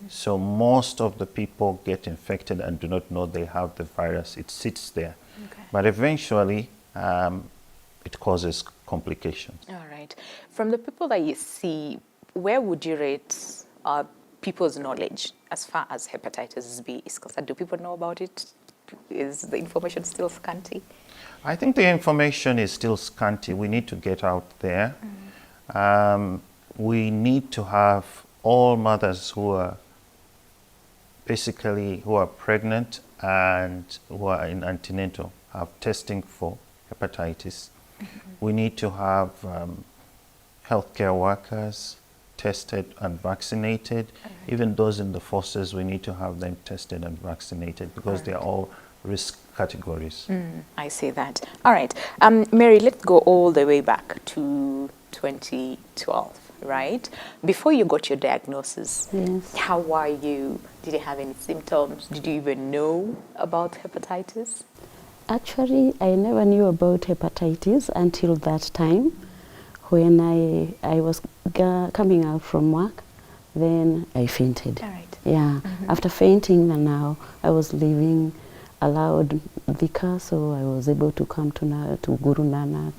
So most of the people get infected and do not know they have the virus. It sits there. But eventually it causes complications. All right. From the people that you see, where would you rate people's knowledge as far as hepatitis B is concerned? Do people know about it? Is the information still scanty? I think the information is still scanty. We need to get out there. We need to have all mothers who are pregnant and who are in antenatal have testing for hepatitis. We need to have healthcare workers tested and vaccinated. Even those in the forces, we need to have them tested and vaccinated because they are all risk categories. I see that. All right. Mary, let's go all the way back to 2012, right? Before you got your diagnosis, how were you? Did you have any symptoms? Did you even know about hepatitis? Actually, I never knew about hepatitis until that time when I was coming out from work. Then I fainted. All right. Yeah. After fainting, and now I was living a loud vicar, so I was able to come to Guru Nanak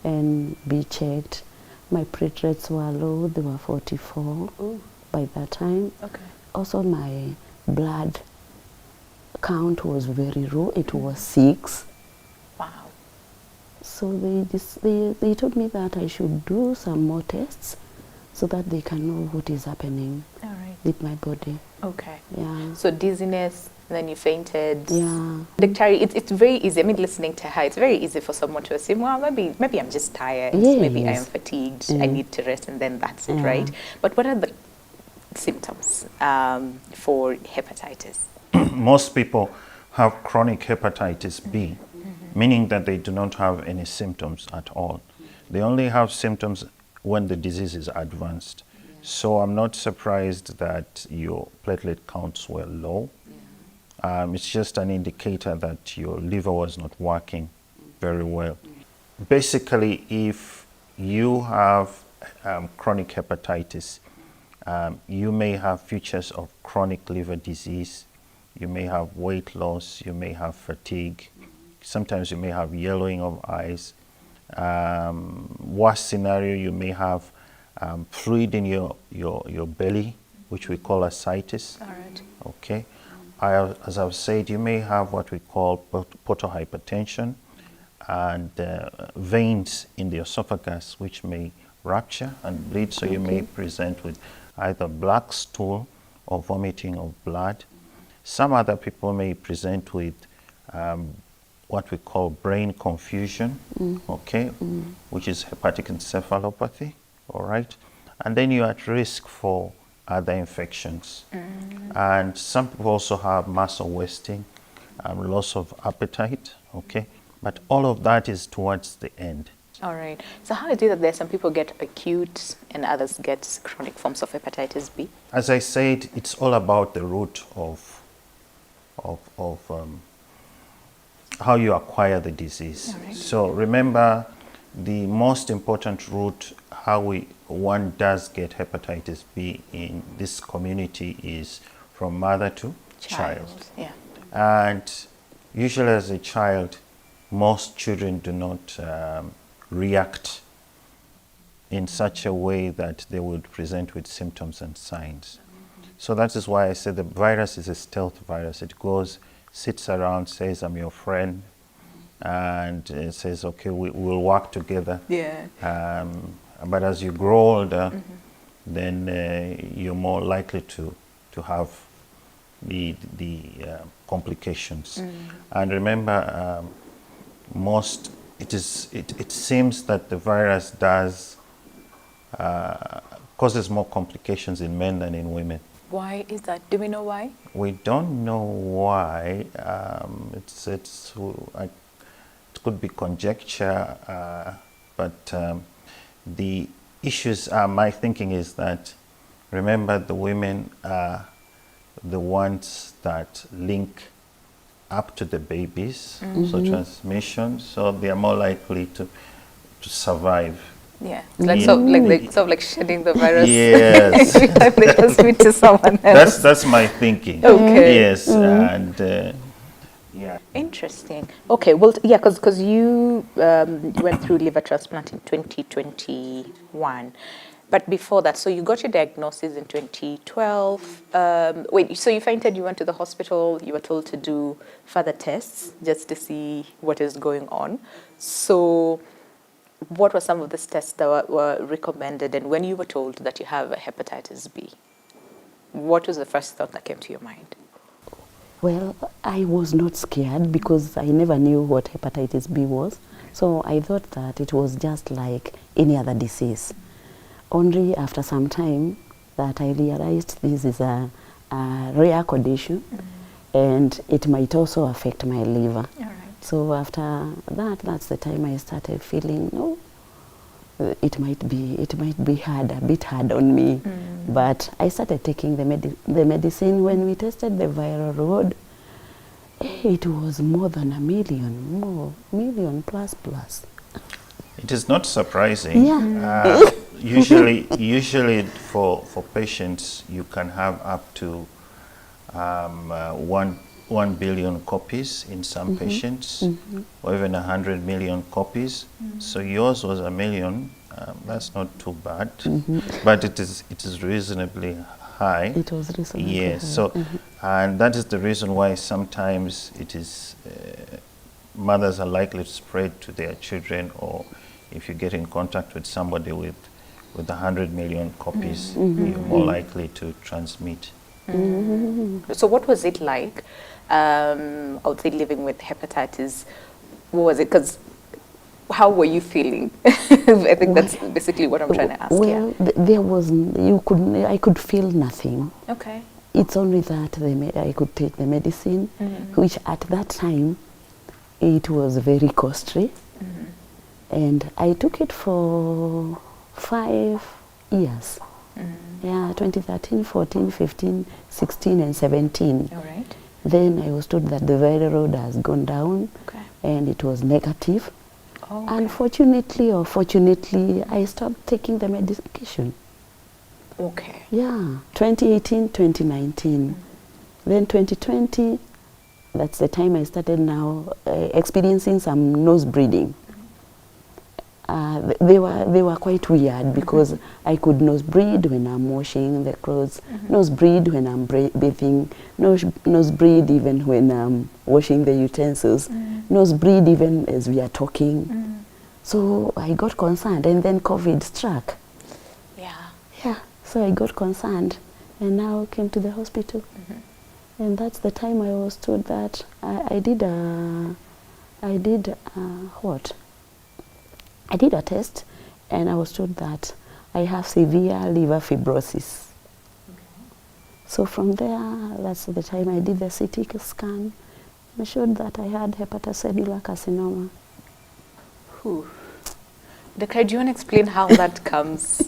and be checked. My platelets were low; they were 44 by that time. Okay. Also, my blood count was very low. It was 6. Wow. So they told me that I should do some more tests so that they can know what is happening with my body. Okay. Yeah. So dizziness, then you fainted. Yeah. Dr. It's very easy. I mean, listening to her, it's very easy for someone to assume, well, maybe I'm just tired. Yes. Maybe I am fatigued. I need to rest, and then that's it, right? But what are the symptoms for hepatitis? Most people have chronic hepatitis B, meaning that they do not have any symptoms at all. They only have symptoms when the disease is advanced. So I'm not surprised that your platelet counts were low. It's just an indicator that your liver was not working very well. Basically, if you have chronic hepatitis, you may have features of chronic liver disease. You may have weight loss, you may have fatigue. Sometimes you may have yellowing of eyes. Worst scenario, you may have fluid in your belly, which we call ascites. All right. Okay. As I've said, you may have what we call portal hypertension and veins in the esophagus, which may rupture and bleed. So you may present with either black stool or vomiting of blood. Some other people may present with what we call brain confusion, okay, which is hepatic encephalopathy, all right? And then you're at risk for other infections. And some people also have muscle wasting, loss of appetite, okay? But all of that is towards the end. All right. So how is it that there some people get acute and others get chronic forms of hepatitis B? As I said, it's all about the route of how you acquire the disease. Right. So remember, the most important route how one does get hepatitis B in this community is from mother to child. Yeah. And usually as a child, most children do not react in such a way that they would present with symptoms and signs. So that is why I said the virus is a stealth virus. It goes, sits around, says, I'm your friend, and it says, okay, we'll work together. Yeah. But as you grow older, then you're more likely to have the complications. And remember, it seems that the virus causes more complications in men than in women. Why is that? Do we know why? We don't know why. It could be conjecture, but the issues, my thinking is that, remember, the women are the ones that link up to the babies, so transmission, so they are more likely to survive. Yeah, like sort of like shedding the virus. Yes. Every time they transmit to someone else. That's my thinking. Okay. Yes, and yeah. Interesting. Okay, well, yeah, because you went through liver transplant in 2021. But before that, so you got your diagnosis in 2012. Wait, so you fainted, you went to the hospital, you were told to do further tests just to see what is going on. So what were some of these tests that were recommended? And when you were told that you have hepatitis B, what was the first thought that came to your mind? Well, I was not scared because I never knew what hepatitis B was. So I thought that it was just like any other disease. Only after some time that I realized this is a rare condition and it might also affect my liver. All right. So after that, that's the time I started feeling, no, it might be hard, a bit hard on me. But I started taking the medicine. When we tested the viral load, it was more than a million plus. It is not surprising. Yeah. Usually for patients, you can have up to 1 billion copies in some patients, or even 100 million copies. So yours was 1 million. That's not too bad, but it is reasonably high. It was reasonably high. Yes. So, and that is the reason why sometimes it is mothers are likely to spread to their children, or if you get in contact with somebody with 100 million copies, you're more likely to transmit. So what was it like, I would say, living with hepatitis? What was it? Because how were you feeling? I think that's basically what I'm trying to ask. Well, there was, I could feel nothing. Okay. It's only that I could take the medicine, which at that time, it was very costly. And I took it for 5 years. Yeah, 2013, 14, 15, 16 and 17. All right. Then I was told that the viral load has gone down and it was negative. Oh, okay. Unfortunately or fortunately, I stopped taking the medication. Okay. Yeah, 2018, 2019. Then 2020, that's the time I started now experiencing some nose bleeding. They were quite weird because I could nose bleed when I'm washing the clothes, nose bleed when I'm bathing, nose bleed even when I'm washing the utensils, nose bleed even as we are talking. So I got concerned, and then COVID struck. Yeah, so I got concerned and now came to the hospital. And that's the time I was told that I did a test, and I was told that I have severe liver fibrosis. So from there, that's the time I did the CT scan. I showed that I had hepatocellular carcinoma. Doctor, do you want to explain how that comes?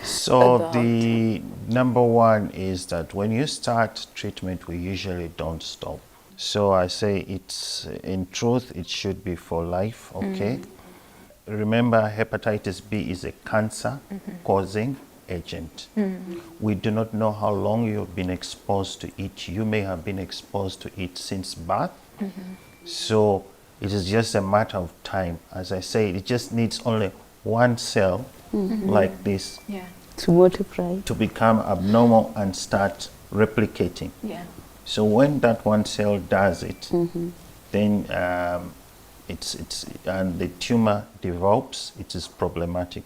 So the number one is that when you start treatment, we usually don't stop. So I say it's, in truth, it should be for life, okay? Remember, hepatitis B is a cancer-causing agent. We do not know how long you've been exposed to it. You may have been exposed to it since birth. So it is just a matter of time. As I say, it just needs only one cell like this to multiply, to become abnormal and start replicating. So when that one cell does it, then and the tumor develops, it is problematic.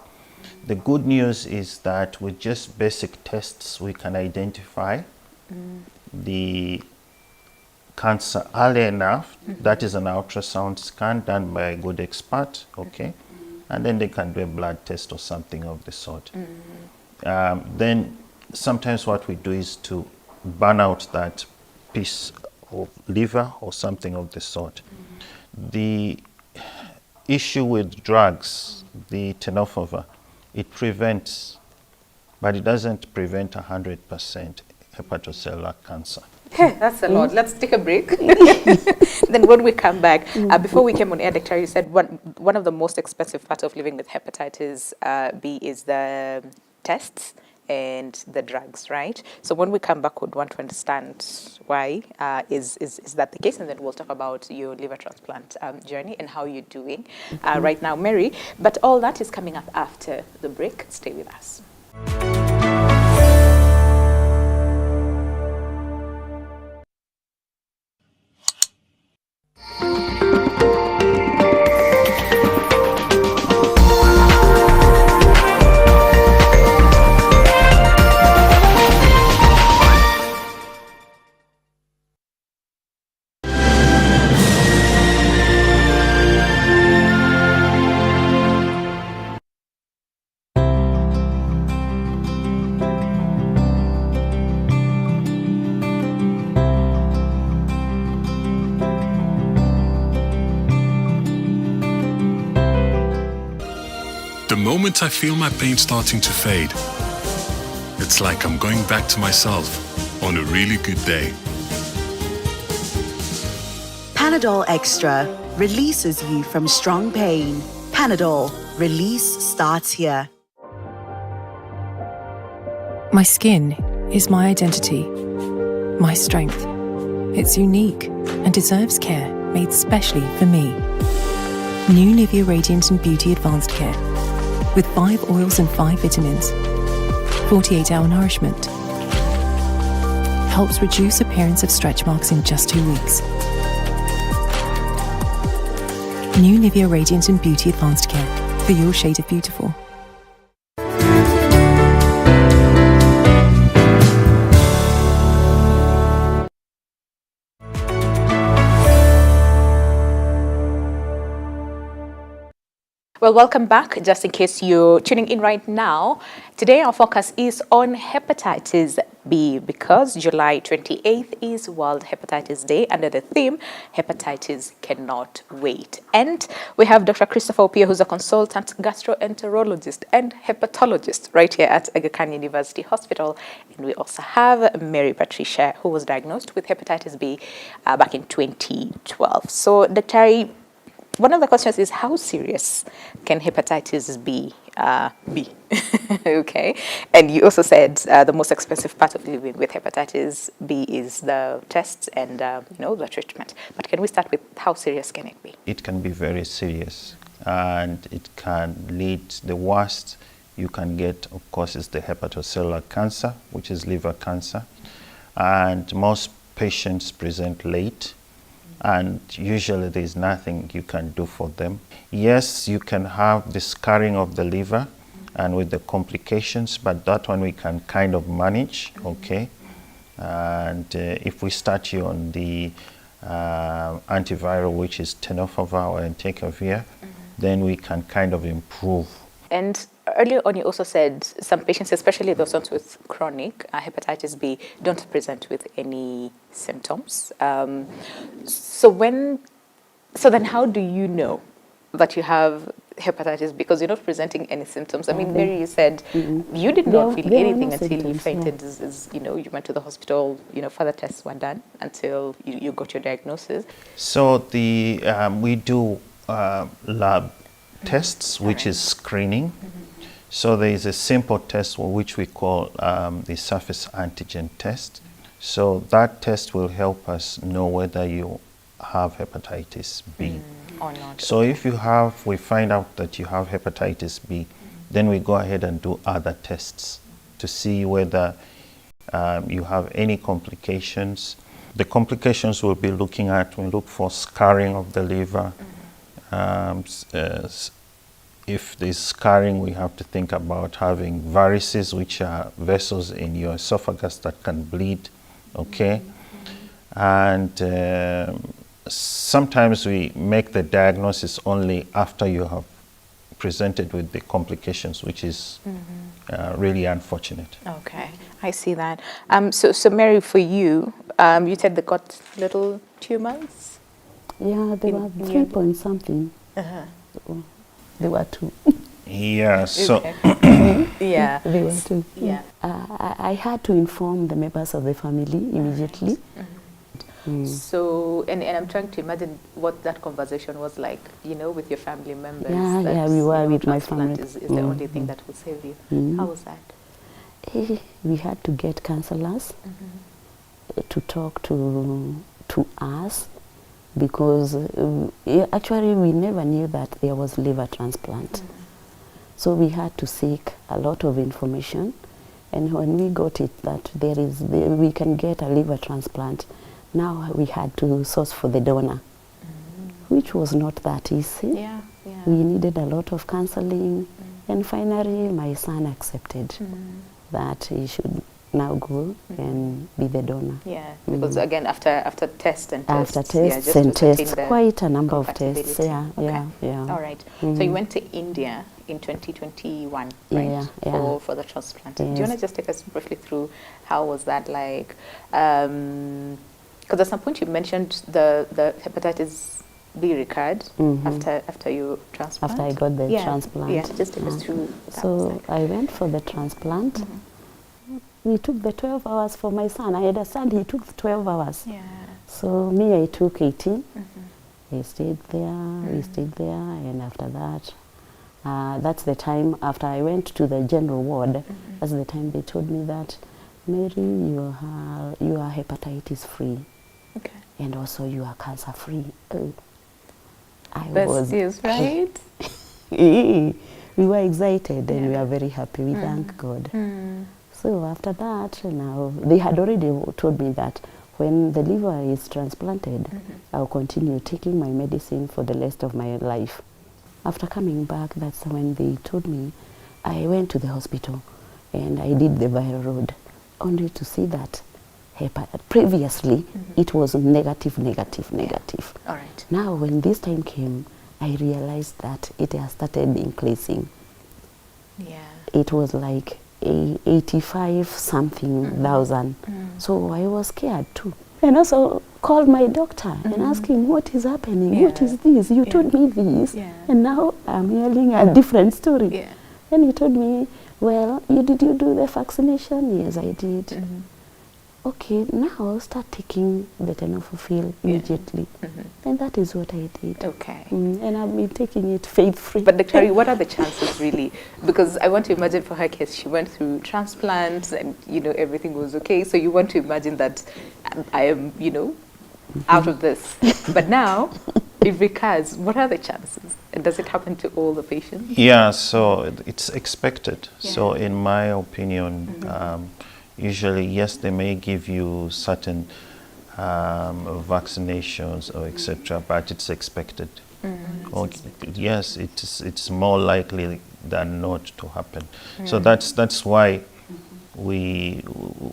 The good news is that with just basic tests, we can identify the cancer early enough. That is an ultrasound scan done by a good expert, okay? And then they can do a blood test or something of the sort. Then sometimes what we do is to burn out that piece of liver or something of the sort. The issue with drugs, the tenofovir, it prevents, but it doesn't prevent 100% hepatocellular cancer. Okay, that's a lot. Let's take a break. Then when we come back, before we came on air, Doctor, you said one of the most expensive parts of living with hepatitis B is the tests and the drugs, right? So when we come back, we'd want to understand why is that the case, and then we'll talk about your liver transplant journey and how you're doing right now, Mary. But all that is coming up after the break. Stay with us. The moment I feel my pain starting to fade, it's like I'm going back to myself on a really good day. Panadol Extra releases you from strong pain. Panadol, release starts here. My skin is my identity, my strength. It's unique and deserves care made specially for me. New Nivea Radiant and Beauty Advanced Care. With 5 oils and 5 vitamins. 48-hour nourishment. Helps reduce appearance of stretch marks in just 2 weeks. New Nivea Radiant and Beauty Advanced Care. For your shade of beautiful. Well, welcome back. Just in case you're tuning in right now, today our focus is on hepatitis B because July 28th is World Hepatitis Day under the theme, Hepatitis Cannot Wait. And we have Dr. Christopher Opio, who's a consultant gastroenterologist and hepatologist right here at Aga Khan University Hospital. And we also have Mary Patricia, who was diagnosed with hepatitis B back in 2012. So, Dr. One of the questions is, how serious can hepatitis B be? Okay. And you also said the most expensive part of living with hepatitis B is the tests and, the treatment. But can we start with how serious can it be? It can be very serious, and it can lead, the worst you can get, of course, is the hepatocellular cancer, which is liver cancer. And most patients present late, and usually there's nothing you can do for them. Yes, you can have the scarring of the liver and with the complications, but that one we can kind of manage, okay? And if we start you on the antiviral, which is tenofovir or entecavir, then we can kind of improve. And earlier on, you also said some patients, especially those ones with chronic hepatitis B, don't present with any symptoms. So then how do you know that you have hepatitis B? Because you're not presenting any symptoms. I mean, Mary, you said you did not feel anything until you fainted. You went to the hospital, further tests were done until you got your diagnosis. So we do lab tests, which is screening. So there is a simple test which we call the surface antigen test. So that test will help us know whether you have hepatitis B or not. So if we find out that you have hepatitis B, then we go ahead and do other tests to see whether you have any complications. The complications we'll be looking at, we look for scarring of the liver. If there's scarring, we have to think about having varices, which are vessels in your esophagus that can bleed, okay? And sometimes we make the diagnosis only after you have presented with the complications, which is really unfortunate. Okay, I see that. So Mary, for you, you said they got little tumors? Yeah, they were 3 point something. They were 2. Yeah, so yeah, they were 2. Yeah, I had to inform the members of the family immediately. So, and I'm trying to imagine what that conversation was like, with your family members. Yeah, we were with my family. Is the only thing that will save you. How was that? We had to get counselors to talk to us, because actually we never knew that there was liver transplant. So we had to seek a lot of information, and when we got it that we can get a liver transplant, now we had to source for the donor, which was not that easy. We needed a lot of counseling, and finally my son accepted that he should now go and be the donor. Yeah, because again, after tests and tests. After tests and tests, quite a number of tests. Yeah. All right. So you went to India in 2021, right? For the transplant. Yes. Do you want to just take us briefly through how was that like? Because at some point you mentioned the hepatitis B recurred after you transplant. After I got the transplant. Yeah, just take us through that. So I went for the transplant. We took the 12 hours for my son. I understand he took 12 hours. Yeah. So me, I took 18. We stayed there, and after that, that's the time after I went to the general ward. That's the time they told me that, Mary, you are hepatitis free. Okay. And also you are cancer free. Best news, right? We were excited and we are very happy. We thank God. So after that, now they had already told me that when the liver is transplanted, I'll continue taking my medicine for the rest of my life. After coming back, that's when they told me, I went to the hospital and I did the viral load, only to see that previously it was negative. All right. Now when this time came, I realized that it has started increasing. Yeah. It was like 85 something thousand. So I was scared too. And also called my doctor and asked him, what is happening? What is this? You told me this. And now I'm hearing a different story. And he told me, well, did you do the vaccination? Yes, I did. Okay, now start taking the tenofovir immediately. And that is what I did. Okay. And I've been taking it faith-free. But Dr. What are the chances really? Because I want to imagine for her case, she went through transplants and, everything was okay. So you want to imagine that I am, out of this. But now, it recurs. What are the chances? And does it happen to all the patients? Yeah, so it's expected. So in my opinion, usually, yes, they may give you certain vaccinations or etc., but it's expected. Yes, it's more likely than not to happen. So that's why we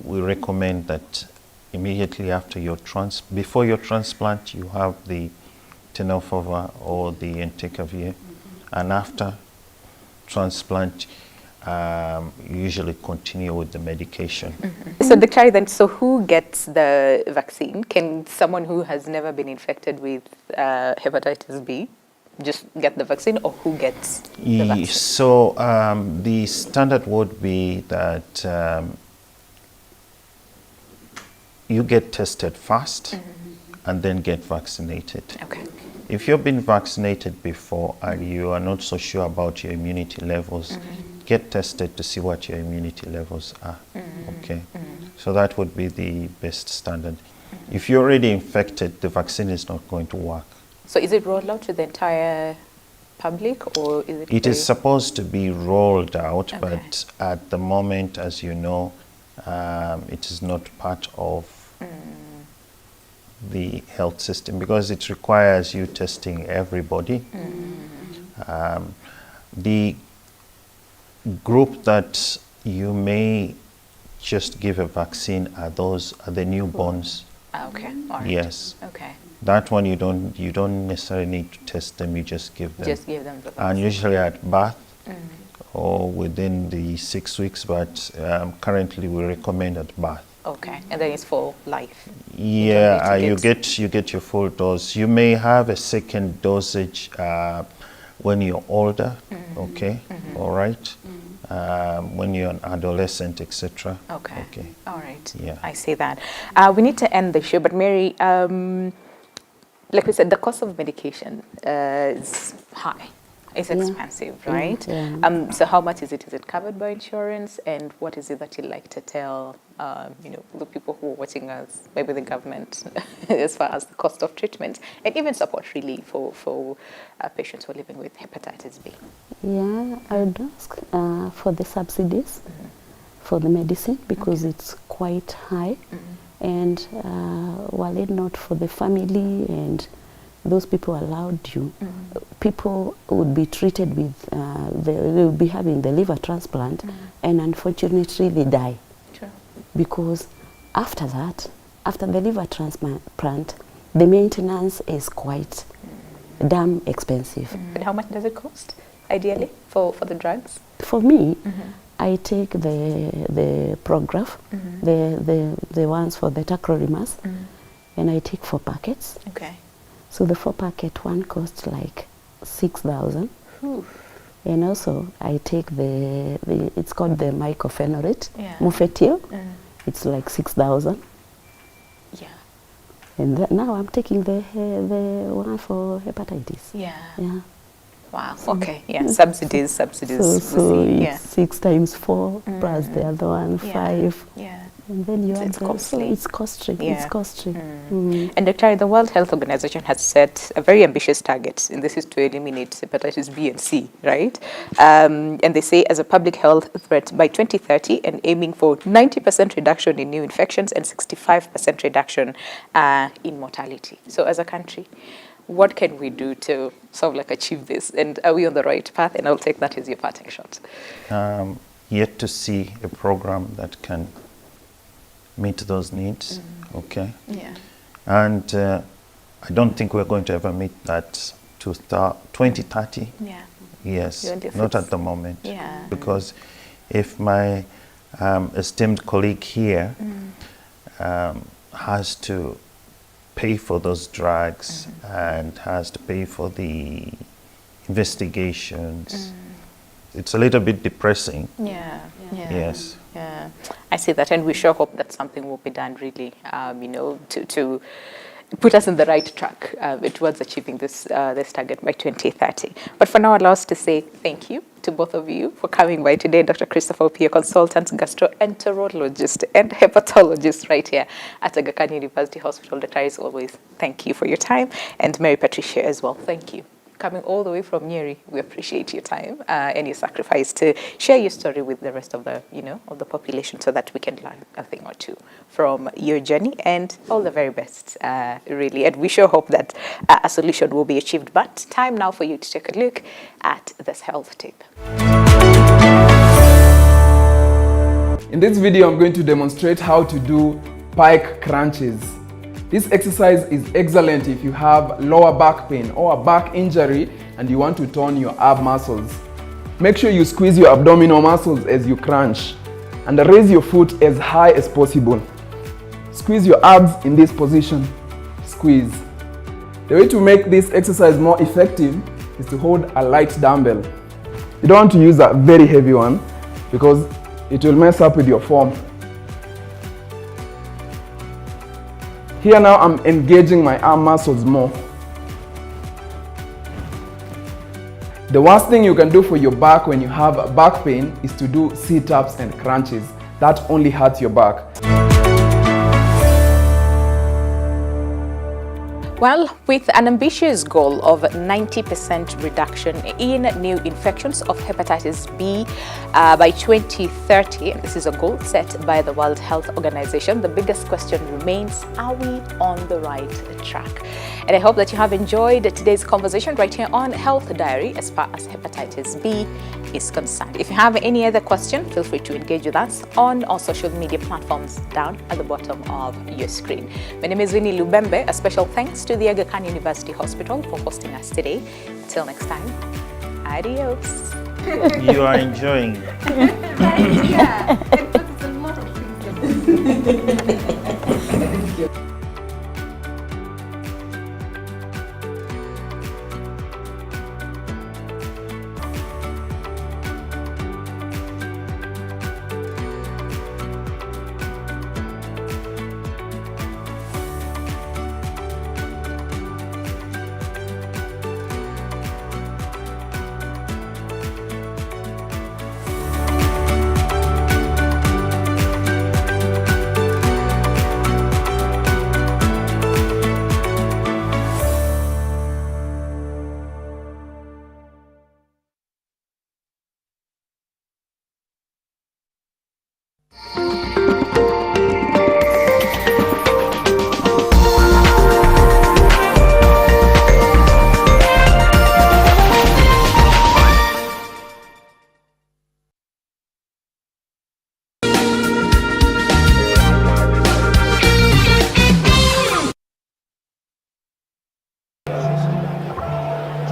recommend that immediately after your before your transplant, you have the tenofovir or the entecavir, and after transplant, usually continue with the medication. So Dr. then, who gets the vaccine? Can someone who has never been infected with hepatitis B just get the vaccine, or who gets the vaccine? So the standard would be that you get tested first and then get vaccinated. Okay. If you've been vaccinated before and you are not so sure about your immunity levels, get tested to see what your immunity levels are. Okay, so that would be the best standard. If you're already infected, the vaccine is not going to work. So is it rolled out to the entire public, or is it? It is supposed to be rolled out, but at the moment, as you know, it is not part of the health system because it requires you testing everybody. The group that you may just give a vaccine are the newborns. Okay. All right. Yes. Okay. That one you don't necessarily need to test them. You just give them. Just give them the vaccine. And usually at birth or within the 6 weeks, but currently we recommend at birth. Okay, and then it's for life. Yeah, you get your full dose. You may have a second dosage when you're older. Okay, all right. When you're an adolescent, etc. Okay. All right. Yeah. I see that. We need to end the show, but Mary, like we said, the cost of medication is high. It's expensive, right? Yeah. So how much is it? Is it covered by insurance? And what is it that you'd like to tell, the people who are watching us, maybe the government, as far as the cost of treatment and even support really for patients who are living with hepatitis B? Yeah, I would ask for the subsidies for the medicine because it's quite high. And while it not for the family and those people allowed you, people would be treated with, they would be having the liver transplant and unfortunately they die. Sure. Because after that, after the liver transplant, the maintenance is quite damn expensive. But how much does it cost, ideally, for the drugs? For me, I take the Prograf, the ones for the tacrolimus, and I take 4 packets. Okay. So the 4-packet one costs like 6,000. And also I take it's called the mycophenolate, mofetil. It's like 6,000. Yeah. And now I'm taking the one for hepatitis. Yeah. Yeah. Wow. Okay. Yeah. Subsidies. So Yeah. it's 6 times 4 plus the other one 5. Yeah. And then you add costly. It's costly. Yeah. It's costly. And Dr. the World Health Organization has set a very ambitious target, and this is to eliminate hepatitis B and C, right? And they say as a public health threat by 2030, and aiming for 90% reduction in new infections and 65% reduction in mortality. So as a country, what can we do to sort of achieve this? And are we on the right path? And I'll take that as your parting shot. Yet to see a program that can meet those needs. Okay. Yeah. And I don't think we're going to ever meet that 2030. Yeah. Yes, You're in the not fix. at the moment. Yeah. Because if my esteemed colleague here has to pay for those drugs and has to pay for the investigations, it's a little bit depressing. Yeah. Yes. Yeah, I see that, and we sure hope that something will be done really, to put us on the right track towards achieving this target by 2030. But for now, allow us to say thank you to both of you for coming by today. Dr. Christopher Opio, consultant gastroenterologist and hepatologist right here at Aga Khan University Hospital. Dr. As always, thank you for your time, and Mary Patricia as well. Thank you. Coming all the way from Nyeri, we appreciate your time and your sacrifice to share your story with the rest of the, of the population, so that we can learn a thing or two from your journey. And all the very best, really. And we sure hope that a solution will be achieved. But time now for you to take a look at this health tip. In this video, I'm going to demonstrate how to do pike crunches. This exercise is excellent if you have lower back pain or a back injury and you want to tone your ab muscles. Make sure you squeeze your abdominal muscles as you crunch and raise your foot as high as possible. Squeeze your abs in this position. Squeeze. The way to make this exercise more effective is to hold a light dumbbell. You don't want to use a very heavy one because it will mess up with your form. Here now I'm engaging my arm muscles more. The worst thing you can do for your back when you have back pain is to do sit-ups and crunches. That only hurts your back. Well, with an ambitious goal of 90% reduction in new infections of hepatitis B by 2030, and this is a goal set by the World Health Organization, the biggest question remains, are we on the right track? And I hope that you have enjoyed today's conversation right here on Health Diary as far as hepatitis B is concerned. If you have any other question, feel free to engage with us on our social media platforms down at the bottom of your screen. My name is Winnie Lubembe. A special thanks to the Aga Khan University Hospital for hosting us today. Till next time, adios. You are enjoying. Yeah, it puts a lot of things.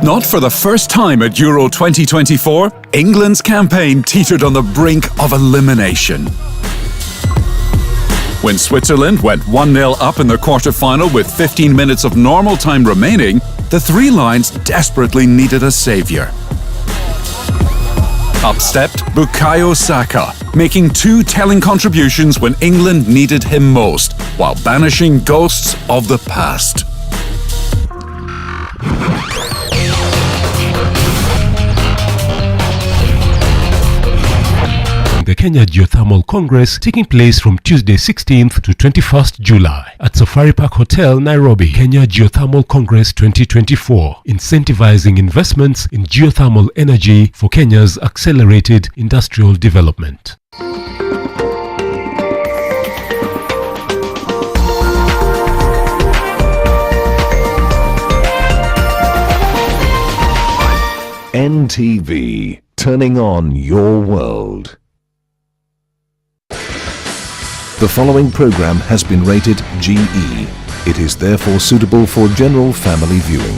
Not for the first time at Euro 2024, England's campaign teetered on the brink of elimination. When Switzerland went 1-0 up in the quarter-final with 15 minutes of normal time remaining, the Three Lions desperately needed a saviour. Up stepped Bukayo Saka, making two telling contributions when England needed him most, while banishing ghosts of the past. The Kenya Geothermal Congress taking place from Tuesday 16th to 21st July at Safari Park Hotel, Nairobi. Kenya Geothermal Congress 2024, incentivizing investments in geothermal energy for Kenya's accelerated industrial development. NTV, turning on your world. The following program has been rated GE. It is therefore suitable for general family viewing.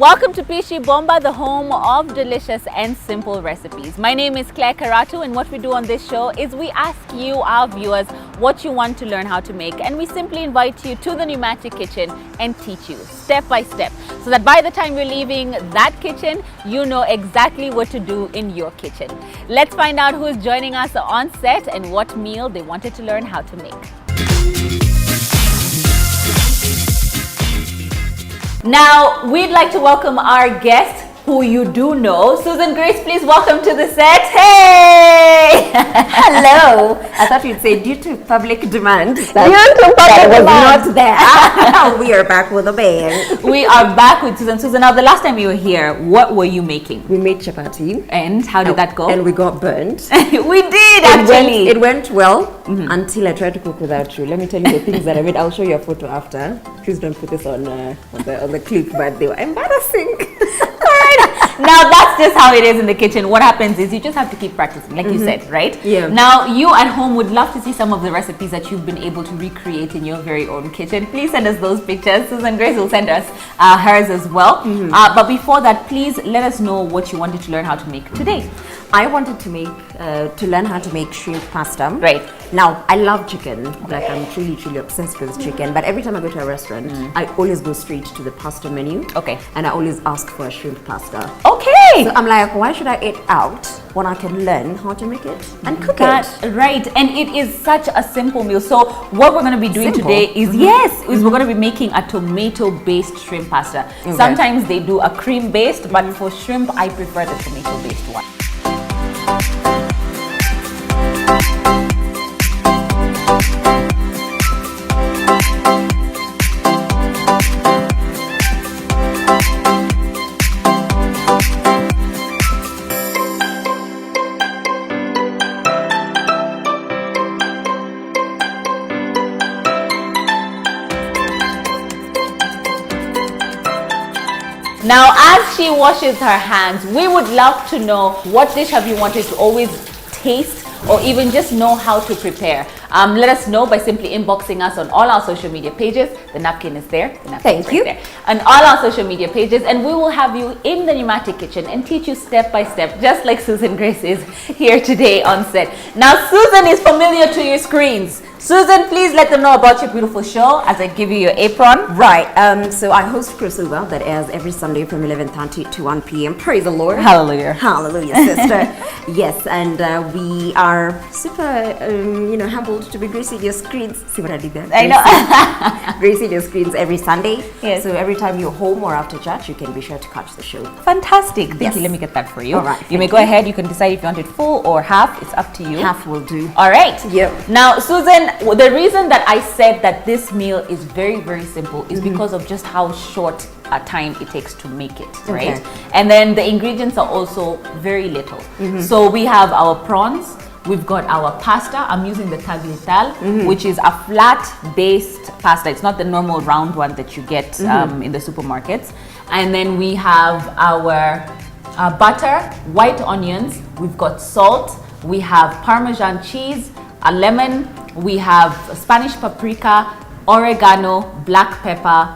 Welcome to Pishi Bomba, the home of delicious and simple recipes. My name is Claire Karatu, and what we do on this show is we ask you, our viewers, what you want to learn how to make, and we simply invite you to the pneumatic kitchen and teach you step by step, so that by the time you're leaving that kitchen, you know exactly what to do in your kitchen. Let's find out who is joining us on set and what meal they wanted to learn how to make. Now, we'd like to welcome our guest, who you do know. Susan Grace, please welcome to the set. Hey! Hello. I thought you'd say due to public demand. That was not there. We are back with a bang. We are back with Susan. Susan, now the last time you were here, what were you making? We made chapati. And how did that go? And we got burnt. We did, actually. It went well until I tried to cook without you. Let me tell you the things that I made. I'll show you a photo after. Please don't put this on the clip, but they were embarrassing. Now that's just how it is in the kitchen. What happens is you just have to keep practicing, like you said, right? Yeah. Now you at home would love to see some of the recipes that you've been able to recreate in your very own kitchen. Please send us those pictures. Susan Grace will send us hers as well. But before that, please let us know what you wanted to learn how to make today. I wanted to make to learn how to make shrimp pasta. Right. Now, I love chicken. Like, I'm truly obsessed with chicken. But every time I go to a restaurant, I always go straight to the pasta menu. Okay. And I always ask for a shrimp pasta. Okay. So I'm like, why should I eat out when I can learn how to make it and cook it? Right. And it is such a simple meal. So what we're going to be doing today is, we're going to be making a tomato-based shrimp pasta. Okay. Sometimes they do a cream-based, but for shrimp, I prefer the tomato-based one. Now, as she washes her hands, we would love to know what dish have you wanted to always taste or even just know how to prepare. Let us know by simply inboxing us on all our social media pages. The napkin is there. Thank you. There. On all our social media pages, and we will have you in the pneumatic kitchen and teach you step by step, just like Susan Grace is here today on set. Now, Susan is familiar to your screens. Susan, please let them know about your beautiful show as I give you your apron. Right. So I host Crossover that airs every Sunday from 11:30 to 1 p.m. Praise the Lord. Hallelujah. Hallelujah, sister. Yes, and we are super, humbled to be gracing your screens. See what I did there? I know. Gracing your screens every Sunday. Yes. So every time you're home or after church, you can be sure to catch the show. Fantastic. Thank you. Let me get that for you. All right. You may go ahead. You can decide if you want it full or half. It's up to you. Half will do. All right. Yep. Now, Susan, the reason that I said that this meal is very, very simple is because of just how short a time it takes to make it, right? Okay. And then the ingredients are also very little. So we have our prawns. We've got our pasta. I'm using the tagliatelle, which is a flat-based pasta. It's not the normal round one that you get in the supermarkets. And then we have our butter, white onions. We've got salt. We have Parmesan cheese, a lemon. We have Spanish paprika, oregano, black pepper.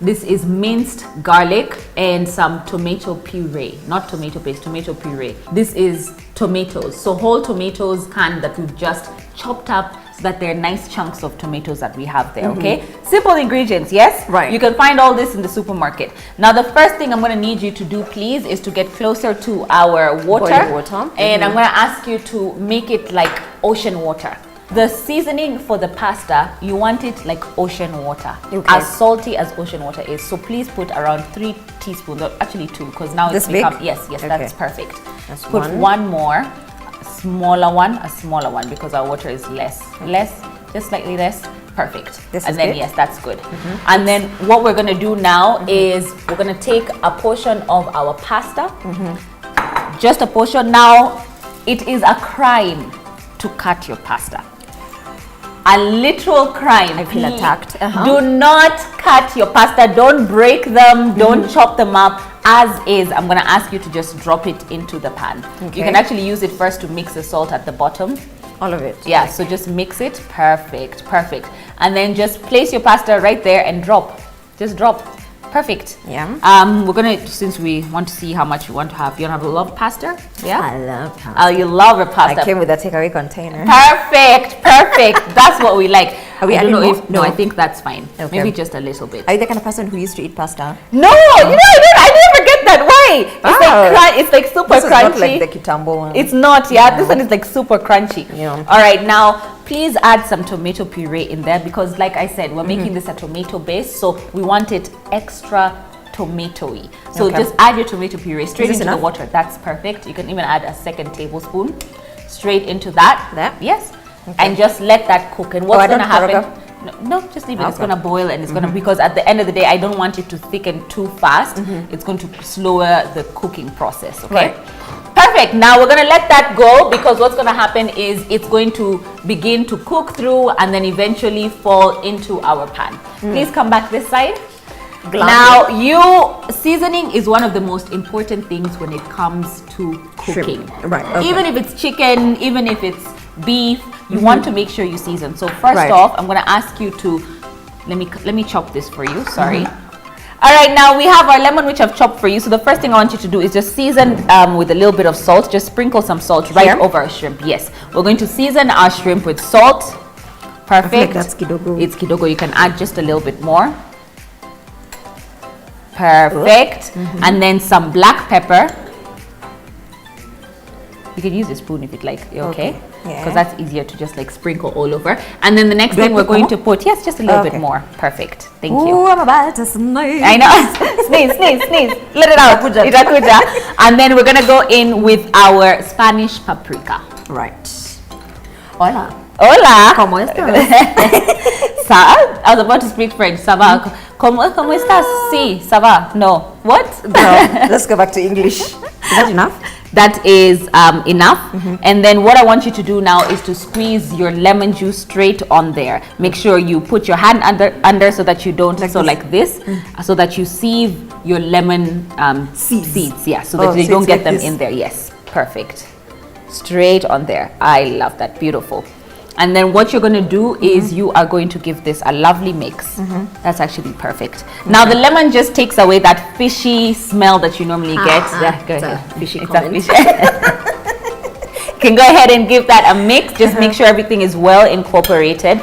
This is minced garlic and some tomato puree, not tomato paste, tomato puree. This is tomatoes, so whole tomatoes canned that we've just chopped up so that they're nice chunks of tomatoes that we have there, okay? Simple ingredients, yes? Right. You can find all this in the supermarket. Now, the first thing I'm gonna need you to do, please, is to get closer to our water. Boiling water. And I'm gonna ask you to make it like ocean water. The seasoning for the pasta, you want it like ocean water, as salty as ocean water is. So please put around 3 teaspoons, or actually 2, because now it's become, yes, that's perfect. That's put one more, a smaller one, because our water is less, just slightly less. Perfect. And then, yes, that's good. And then what we're gonna do now is we're gonna take a portion of our pasta, just a portion. Now, it is a crime to cut your pasta. A literal crime. I feel attacked. Do not cut your pasta. Don't break them. Don't chop them up. As is, I'm going to ask you to just drop it into the pan. Okay. You can actually use it first to mix the salt at the bottom. All of it? Yeah, so just mix it. Perfect. And then just place your pasta right there and drop. Just drop. Perfect. Yeah. We're gonna, since we want to see how much you want to have, you want to have a love pasta? Yeah. I love pasta. Oh, you love a pasta. I came with a takeaway container. Perfect. That's what we like. Are we I don't know adding if more? I think that's fine. Okay. Maybe just a little bit. Are you the kind of person who used to eat pasta? No, I never get that. Why? It's like super this crunchy. Is not like the kitambo one. It's not. Yeah, this one is like super crunchy. Yeah. All right, now please add some tomato puree in there because, like I said, we're making this a tomato base, so we want it extra tomatoey. So just add your tomato puree straight into the water. That's perfect. You can even add a second tablespoon straight into that. Yes. And just let that cook. And what's going to happen? No, just leave it. It's going to boil and it's going to, because at the end of the day, I don't want it to thicken too fast. It's going to slower the cooking process. Okay. Perfect. Now we're going to let that go because what's going to happen is it's going to begin to cook through and then eventually fall into our pan. Please come back this side. Now, seasoning is one of the most important things when it comes to cooking. Right. Okay. Even if it's chicken, even if it's beef, you want to make sure you season. So first off, I'm going to ask you to let me chop this for you. Sorry. All right, now we have our lemon which I've chopped for you. So the first thing I want you to do is just season with a little bit of salt. Just sprinkle some salt right over our shrimp. Yes, we're going to season our shrimp with salt. Perfect. I feel like that's kidogo. It's kidogo. You can add just a little bit more. Perfect. And then some black pepper. You can use a spoon if you'd like. Okay? Because that's easier to just like sprinkle all over. And then the next thing we're going to put, yes, just a little bit more. Perfect. Thank you. I'm about to sneeze. I know. Sneeze. Let it out. Itakuja. And then we're going to go in with our Spanish paprika. Right. Hola. ¿Cómo estás? I was about to speak French. Ça va? ¿Cómo estás? Sí, ça va. No. What? No. Let's go back to English. Is that enough? That is enough. And then what I want you to do now is to squeeze your lemon juice straight on there. Make sure you put your hand under so that you don't, like this, so that you sieve your lemon seeds. Yeah, so that you don't get them in there. Yes, perfect. Straight on there. I love that. Beautiful. And then what you're going to do is you are going to give this a lovely mix. That's actually perfect. Now the lemon just takes away that fishy smell that you normally get. Go ahead. Fishy You can go ahead and give that a mix. Just make sure everything is well incorporated.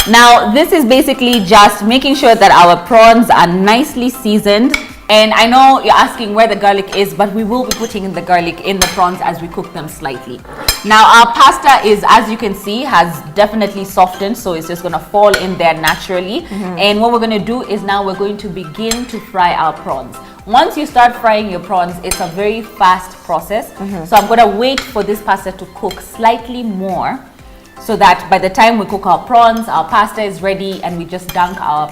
Now this is basically just making sure that our prawns are nicely seasoned. And I know you're asking where the garlic is, but we will be putting in the garlic in the prawns as we cook them slightly. Now our pasta is, as you can see, has definitely softened, so it's just going to fall in there naturally. And what we're going to do is now we're going to begin to fry our prawns. Once you start frying your prawns, it's a very fast process. So I'm going to wait for this pasta to cook slightly more, so that by the time we cook our prawns, our pasta is ready and we just dunk our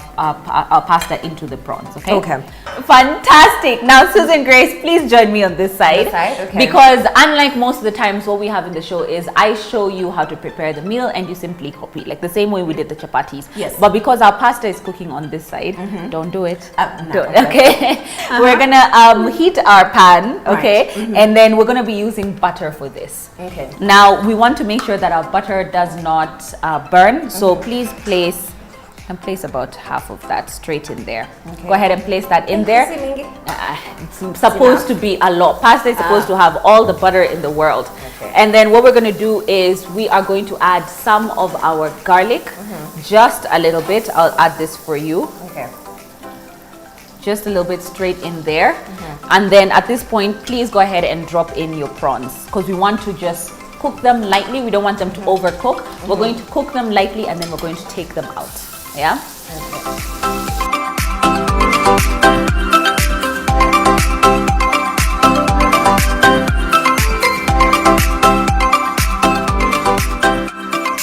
pasta into the prawns. Okay. Fantastic. Now Susan Grace, please join me on this side. Because unlike most of the times what we have in the show is I show you how to prepare the meal and you simply copy, like the same way we did the chapatis. Yes. But because our pasta is cooking on this side, don't do it. No, okay. We're gonna heat our pan. Okay. And then we're gonna be using butter for this. Okay. Now we want to make sure that our butter does not burn, so please place about half of that straight in there. Go ahead and place that in there. It's supposed to be a lot. Pasta is supposed to have all the butter in the world. And then what we're going to do is we are going to add some of our garlic, just a little bit. I'll add this for you. Just a little bit straight in there. And then at this point, please go ahead and drop in your prawns because we want to just cook them lightly. We don't want them to overcook. We're going to cook them lightly and then we're going to take them out. Yeah?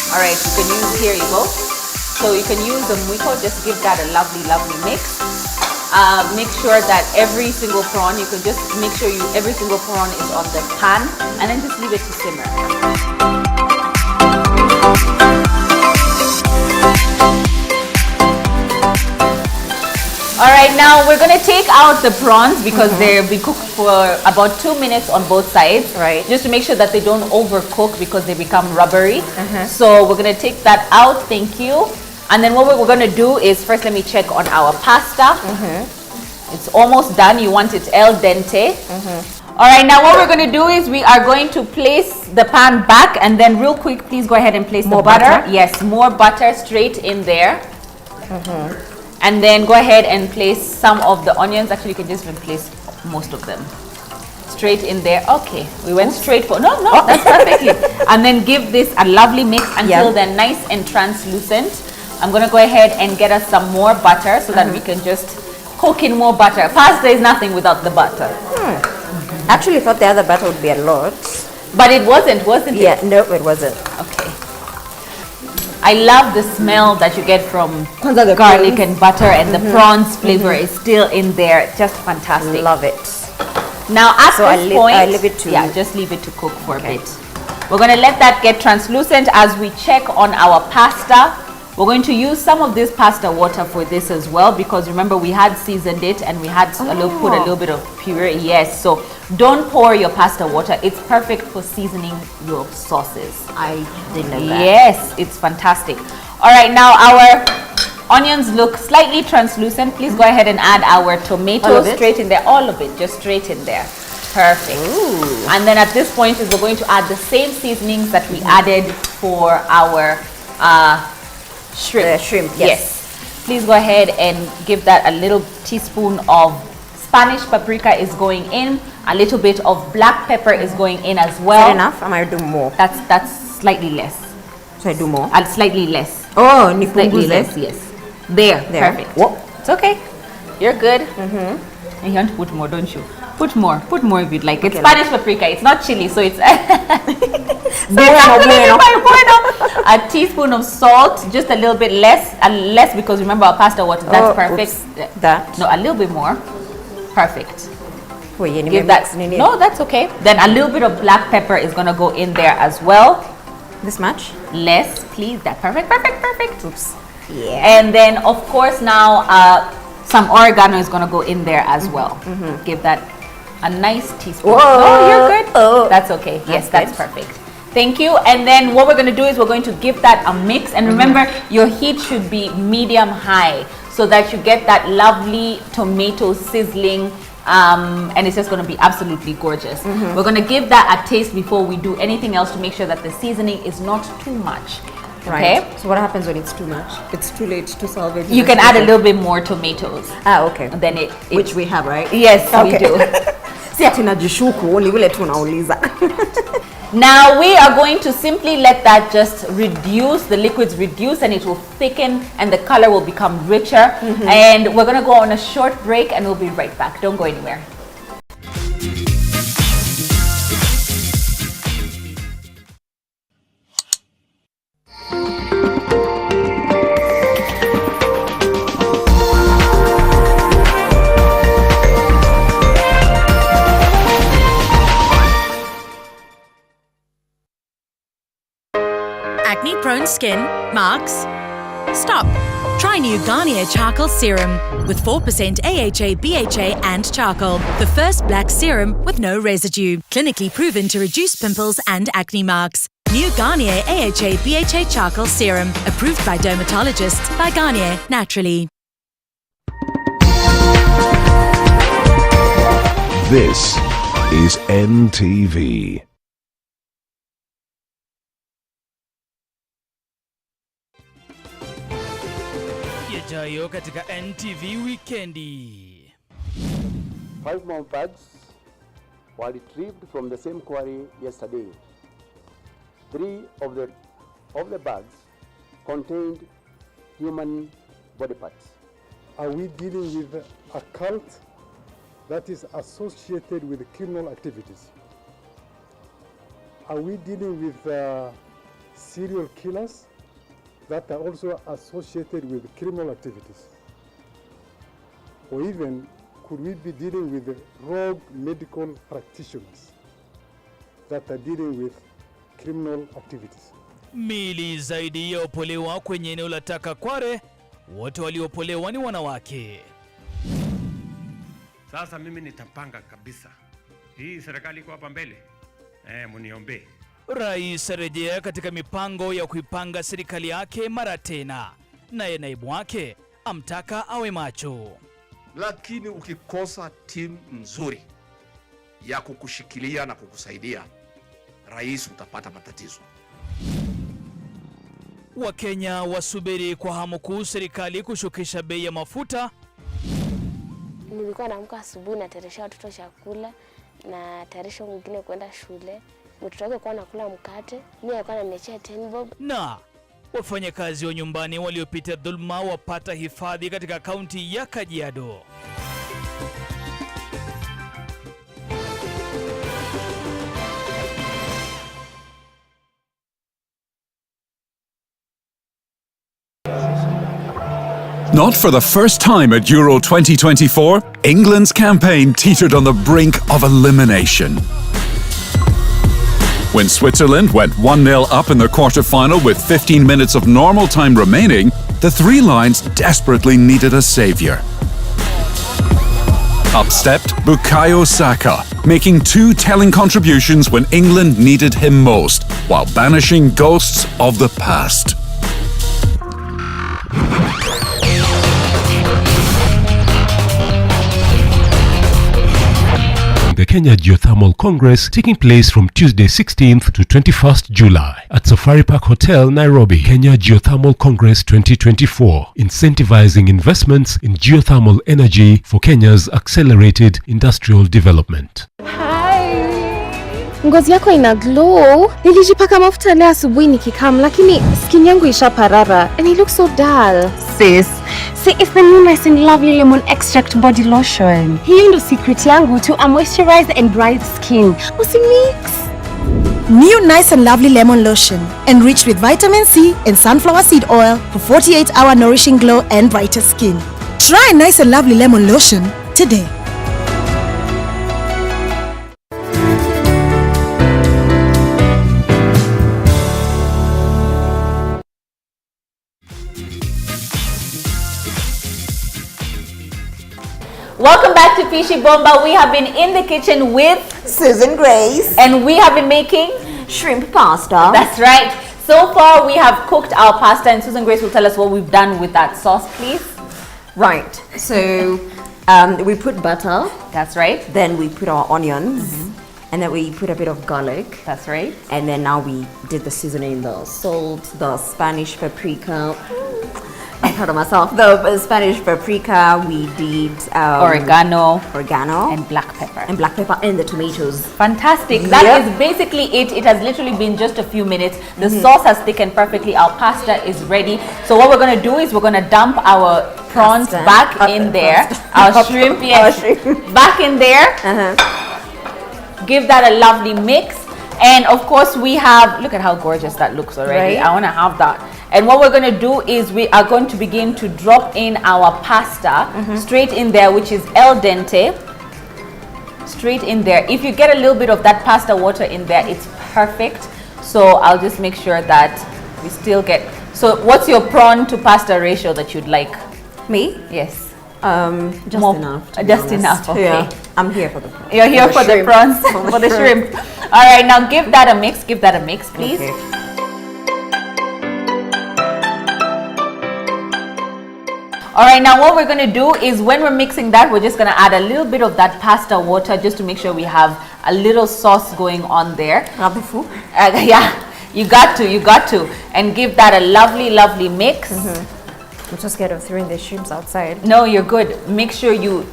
Alright, you can use, here you go. So you can use the mwiko, just give that a lovely mix. Make sure that every single prawn, you can just make sure every single prawn is on the pan and then just leave it to simmer. Alright, now we're going to take out the prawns because they'll be cooked for about 2 minutes on both sides. Right. Just to make sure that they don't overcook because they become rubbery. So we're going to take that out. Thank you. And then what we're going to do is first let me check on our pasta. It's almost done. You want it al dente. All right, now what we're going to do is we are going to place the pan back, and then real quick, please go ahead and place the butter. Yes, more butter straight in there. And then go ahead and place some of the onions. Actually, you can just even place most of them straight in there. Okay, we went straight for, no, that's perfectly. And then give this a lovely mix until they're nice and translucent. I'm going to go ahead and get us some more butter so that we can just cook in more butter. Pasta is nothing without the butter. Actually, I thought the other butter would be a lot. But it wasn't it? Yeah, no, it wasn't. Okay. I love the smell that you get from the garlic and butter, and the prawns flavor is still in there. Just fantastic. Love it. Now at this point, I leave it to just leave it to cook for a bit. We're going to let that get translucent as we check on our pasta. We're going to use some of this pasta water for this as well, because remember we had seasoned it and we had put a little bit of puree. Yes, so don't pour your pasta water. It's perfect for seasoning your sauces. I didn't know that. Yes, it's fantastic. All right, now our onions look slightly translucent. Please go ahead and add our tomatoes straight in there. All of it, just straight in there. Perfect. Ooh. And then at this point is we're going to add the same seasonings that we added for our shrimp. Yes. Please go ahead and give that a little teaspoon of Spanish paprika is going in. A little bit of black pepper is going in as well. Is that enough? Am I do more? That's slightly less. So I do more? Slightly less. Oh, slightly less. Yes. There. Perfect. Whoa. It's okay. You're good. And you want to put more, don't you? Put more if you'd like. It's Spanish paprika. It's not chili, so it's a teaspoon of salt, just a little bit less because remember our pasta water. That's perfect. No, a little bit more. Perfect. Give that. No, that's okay. Then a little bit of black pepper is gonna go in there as well. This much? Less, please. That's perfect. Oops. Yeah. And then of course now some oregano is gonna go in there as well. Give that a nice teaspoon. Whoa. Oh, you're good. Oh, that's okay. Yes, that's perfect. Thank you. And then what we're going to do is we're going to give that a mix. And remember, your heat should be medium high so that you get that lovely tomato sizzling. And it's just going to be absolutely gorgeous. We're going to give that a taste before we do anything else to make sure that the seasoning is not too much. Right. Okay. So what happens when it's too much? It's too late to salvage. You can add a little bit more tomatoes. Okay. And then which we have, right? Yes, we do. Now we are going to simply let that just reduce, the liquids reduce, and it will thicken and the color will become richer. And we're going to go on a short break and we'll be right back. Don't go anywhere. Acne-prone skin, marks? Stop. Try new Garnier Charcoal Serum with 4% AHA, BHA and charcoal. The first black serum with no residue. Clinically proven to reduce pimples and acne marks. New Garnier AHA, BHA Charcoal Serum. Approved by dermatologists by Garnier Naturally. This is NTV. Yajayo katika NTV Weekendi. 5 more bags were retrieved from the same quarry yesterday. 3 of the bags contained human body parts. Are we dealing with a cult that is associated with criminal activities? Are we dealing with serial killers that are also associated with criminal activities? Or even, could we be dealing with rogue medical practitioners that are dealing with criminal activities? Mili zaidi ya opolewa kwenye eneo la Takakware, wote waliopolewa ni wanawake. Sasa mimi nitapanga kabisa. Hii serikali iko hapa mbele. Muniombe. Rais arejea katika mipango ya kuipanga serikali yake mara tena. naye naibu wake amtaka awe macho. Lakini ukikosa timu nzuri ya kukushikilia na kukusaidia, rais, utapata matatizo. Wakenya wasubiri kwa hamu kuu serikali kushukisha bei ya mafuta. Nilikuwa naamka asubuhi na tayarisha watoto chakula na tayarisha mwingine kwenda shule. Mtoto wake kwa nakula mkate, mimi alikuwa ananiachia 10 bob. Na wafanyakazi wa nyumbani waliopita dhulma wapata hifadhi katika kaunti ya Kajiado. Not for the first time at Euro 2024, England's campaign teetered on the brink of elimination. When Switzerland went 1-0 up in the quarter-final with 15 minutes of normal time remaining, the Three Lions desperately needed a saviour. Up stepped Bukayo Saka, making 2 telling contributions when England needed him most, while banishing ghosts of the past. The Kenya Geothermal Congress taking place from Tuesday 16th to 21st July at Safari Park Hotel, Nairobi. Kenya Geothermal Congress 2024, incentivizing investments in geothermal energy for Kenya's accelerated industrial development. Ngozi yako ina glow. Nilijipaka mafuta leo asubuhi nikikam, lakini skin yangu ishaparara and it looks so dull. Sis, see, it's the new Nice and Lovely Lemon Extract Body Lotion. Hiyo ndo secret yangu to a moisturized and bright skin. Usimix. New Nice and Lovely Lemon Lotion, enriched with vitamin C and sunflower seed oil for 48-hour nourishing glow and brighter skin. Try Nice and Lovely Lemon Lotion today. Welcome back to Fishy Bomba. We have been in the kitchen with Susan Grace. And we have been making shrimp pasta. That's right. So far we have cooked our pasta and Susan Grace will tell us what we've done with that sauce, please. Right. So we put butter. That's right. Then we put our onions. And then we put a bit of garlic. That's right. And then now we did the seasoning, the salt, the Spanish paprika. I'm proud of myself. The Spanish paprika, we did oregano, and black pepper. And the tomatoes. Fantastic. That is basically it. It has literally been just a few minutes. The sauce has thickened perfectly. Our pasta is ready. So what we're going to do is we're going to dump our prawns back in there. Our shrimp, yes, back in there. Give that a lovely mix. And of course we have, look at how gorgeous that looks already. Right. I want to have that. And what we're going to do is we are going to begin to drop in our pasta straight in there, which is al dente. Straight in there. If you get a little bit of that pasta water in there, it's perfect. So I'll just make sure that we still get. So what's your prawn to pasta ratio that you'd like? Me? Yes. Just More, enough. Just enough. Okay. Yeah. I'm here for the prawns. You're here for the prawns, for the shrimp. All right, now give that a mix. Give that a mix, please. Okay. All right, now what we're going to do is when we're mixing that, we're just going to add a little bit of that pasta water just to make sure we have a little sauce going on there. Yeah, you got to. And give that a lovely, lovely mix. I'm just scared of throwing the shrimps outside. No, you're good. Make sure you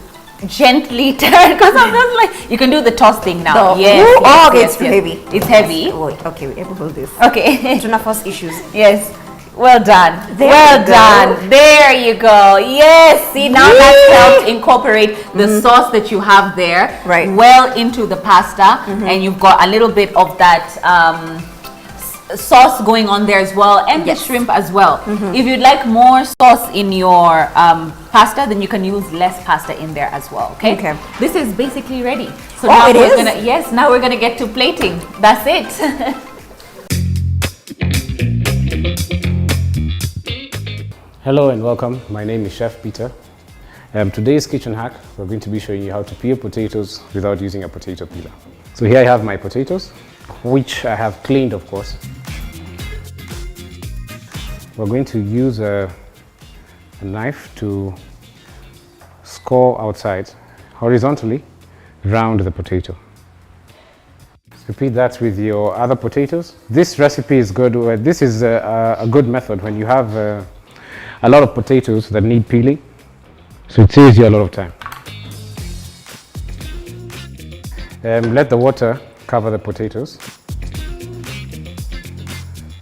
gently turn because I'm just like, you can do the toss thing now. It's heavy. It's heavy. Okay, we able to hold this. Okay. Do not force issues. Yes. Well done. There done. There you go. Yes. See, now that's helped incorporate the sauce that you have there well into the pasta. And you've got a little bit of that sauce going on there as well. And the shrimp as well. If you'd like more sauce in your pasta, then you can use less pasta in there as well. Okay. This is basically ready. So now we're gonna now we're gonna get to plating. That's it. Hello and welcome. My name is Chef Peter. Today's kitchen hack, we're going to be showing you how to peel potatoes without using a potato peeler. So here I have my potatoes, which I have cleaned, of course. We're going to use a a knife to score outside horizontally round the potato. Repeat that with your other potatoes. This recipe is good. This is a good method when you have a lot of potatoes that need peeling, so it saves you a lot of time. Let the water cover the potatoes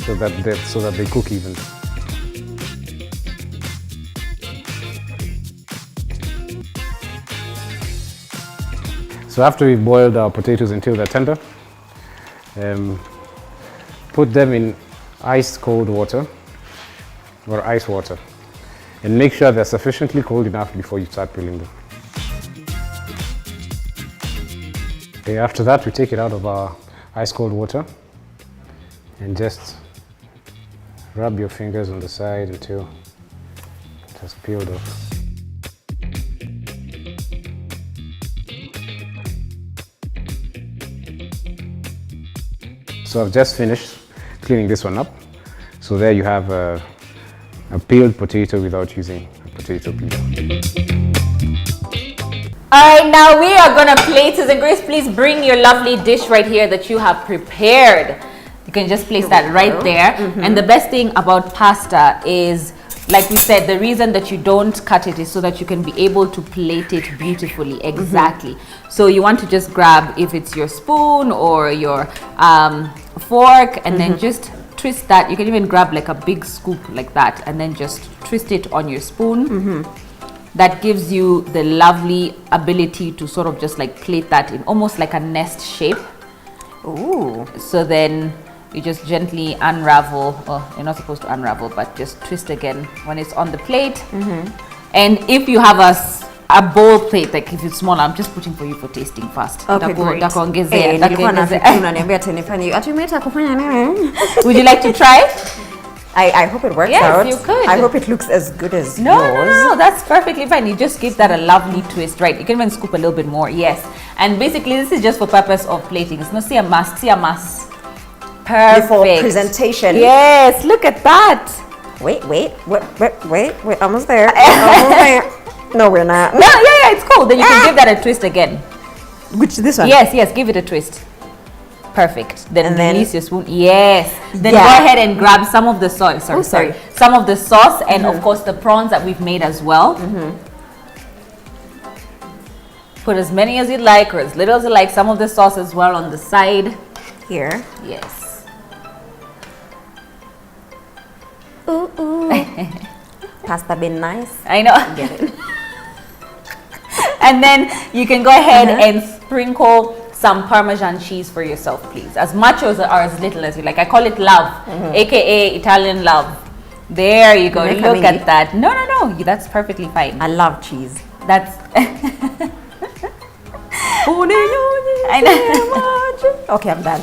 so that they cook evenly. So after we've boiled our potatoes until they're tender, put them in ice cold water or ice water, and make sure they're sufficiently cold enough before you start peeling them. Okay, after that we take it out of our ice cold water and just rub your fingers on the side until it has peeled off. So I've just finished cleaning this one up. So there you have a peeled potato without using a potato peeler. All right, now we are gonna plate. Susan Grace, please bring your lovely dish right here that you have prepared. You can just place that right there. And the best thing about pasta is, like we said, the reason that you don't cut it is so that you can be able to plate it beautifully. Exactly. So you want to just grab, if it's your spoon or your fork, and then just twist that. You can even grab like a big scoop like that and then just twist it on your spoon. That gives you the lovely ability to sort of just like plate that in almost like a nest shape. Ooh. So then you just gently unravel. Oh, you're not supposed to unravel, but just twist again when it's on the plate. And if you have a bowl plate, like if it's small, I'm just putting for you for tasting first. Okay, great. Would you like to try? I hope it works Yes, out. you could. I hope it looks as good as No, yours. no, that's perfectly fine. You just give that a lovely twist, right? You can even scoop a little bit more, yes. And basically, this is just for purpose of plating. It's not see a mass. Perfect. For presentation. Yes, look at that. Wait, almost there. No, we're not. No, yeah, it's cool. Then you can give that a twist again. Which, this one? Yes, give it a twist. Perfect. Then release your spoon. Yes. Then Yeah. go ahead and grab some of the sauce. Sorry. Some of the sauce and of course the prawns that we've made as well. Put as many as you'd like or as little as you like. Some of the sauce as well on the side. Here. Yes. Ooh. Pasta been nice. I know. Get it. And then you can go ahead and sprinkle some Parmesan cheese for yourself, please. As much or as little as you like. I call it love, aka Italian love. There you go. Look at that. No. That's perfectly fine. I love cheese. That's. I know. Okay, I'm done.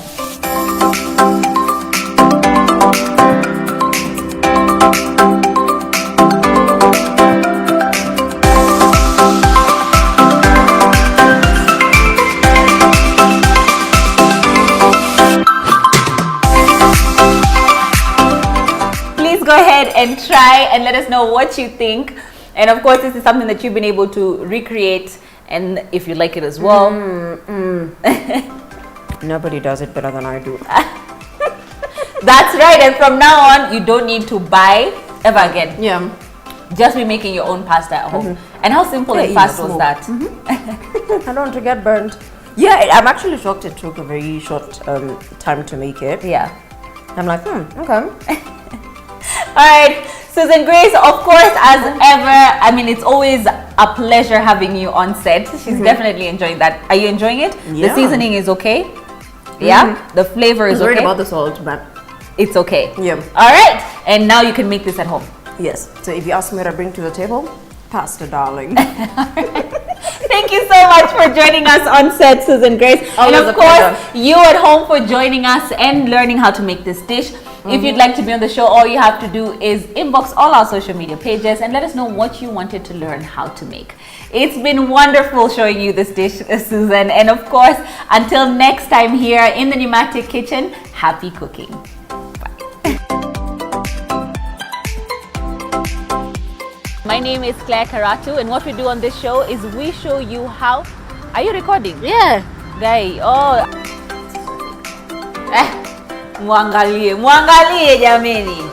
Go ahead and try and let us know what you think. And of course, this is something that you've been able to recreate, and if you like it as well. Nobody does it better than I do. That's right. And from now on, you don't need to buy ever again. Yeah. Just be making your own pasta at home. And how simple and fast was that? I don't want to get burnt. Yeah, I'm actually shocked it took a very short time to make it. Yeah. I'm like, okay. All right, Susan Grace, of course, as ever, I mean, it's always a pleasure having you on set. She's definitely enjoying that. Are you enjoying it? Yeah. The seasoning is okay? Yeah? The flavor is I'm worried okay? about the salt, but it's okay. Yeah. All right, and now you can make this at home. Yes. So if you ask me what I bring to the table, pasta, darling. Thank you so much for joining us on set, Susan Grace. Always and of a course, pleasure. you at home for joining us and learning how to make this dish. If you'd like to be on the show, all you have to do is inbox all our social media pages and let us know what you wanted to learn how to make. It's been wonderful showing you this dish, Susan. And of course, until next time here in the Pneumatic Kitchen, happy cooking. My My name is Claire Karatu, and what we do on this show is we show you how... Are you recording? Yeah. Guy, oh. Muangalie jameni.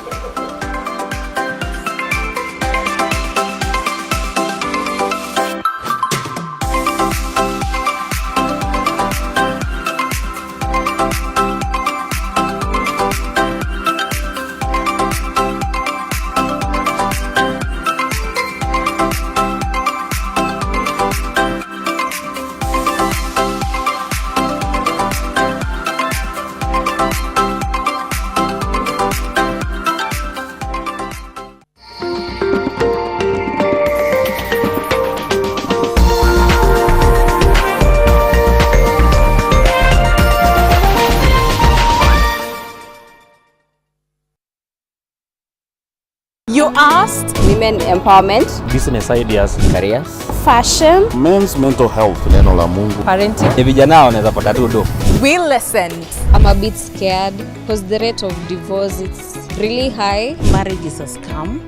You asked women empowerment, business ideas, careers, fashion, men's mental health, neno la Mungu, parenting. Vijana wanaweza pata tu do. We listened. I'm a bit scared because the rate of divorce is really high. Marriage is a scam.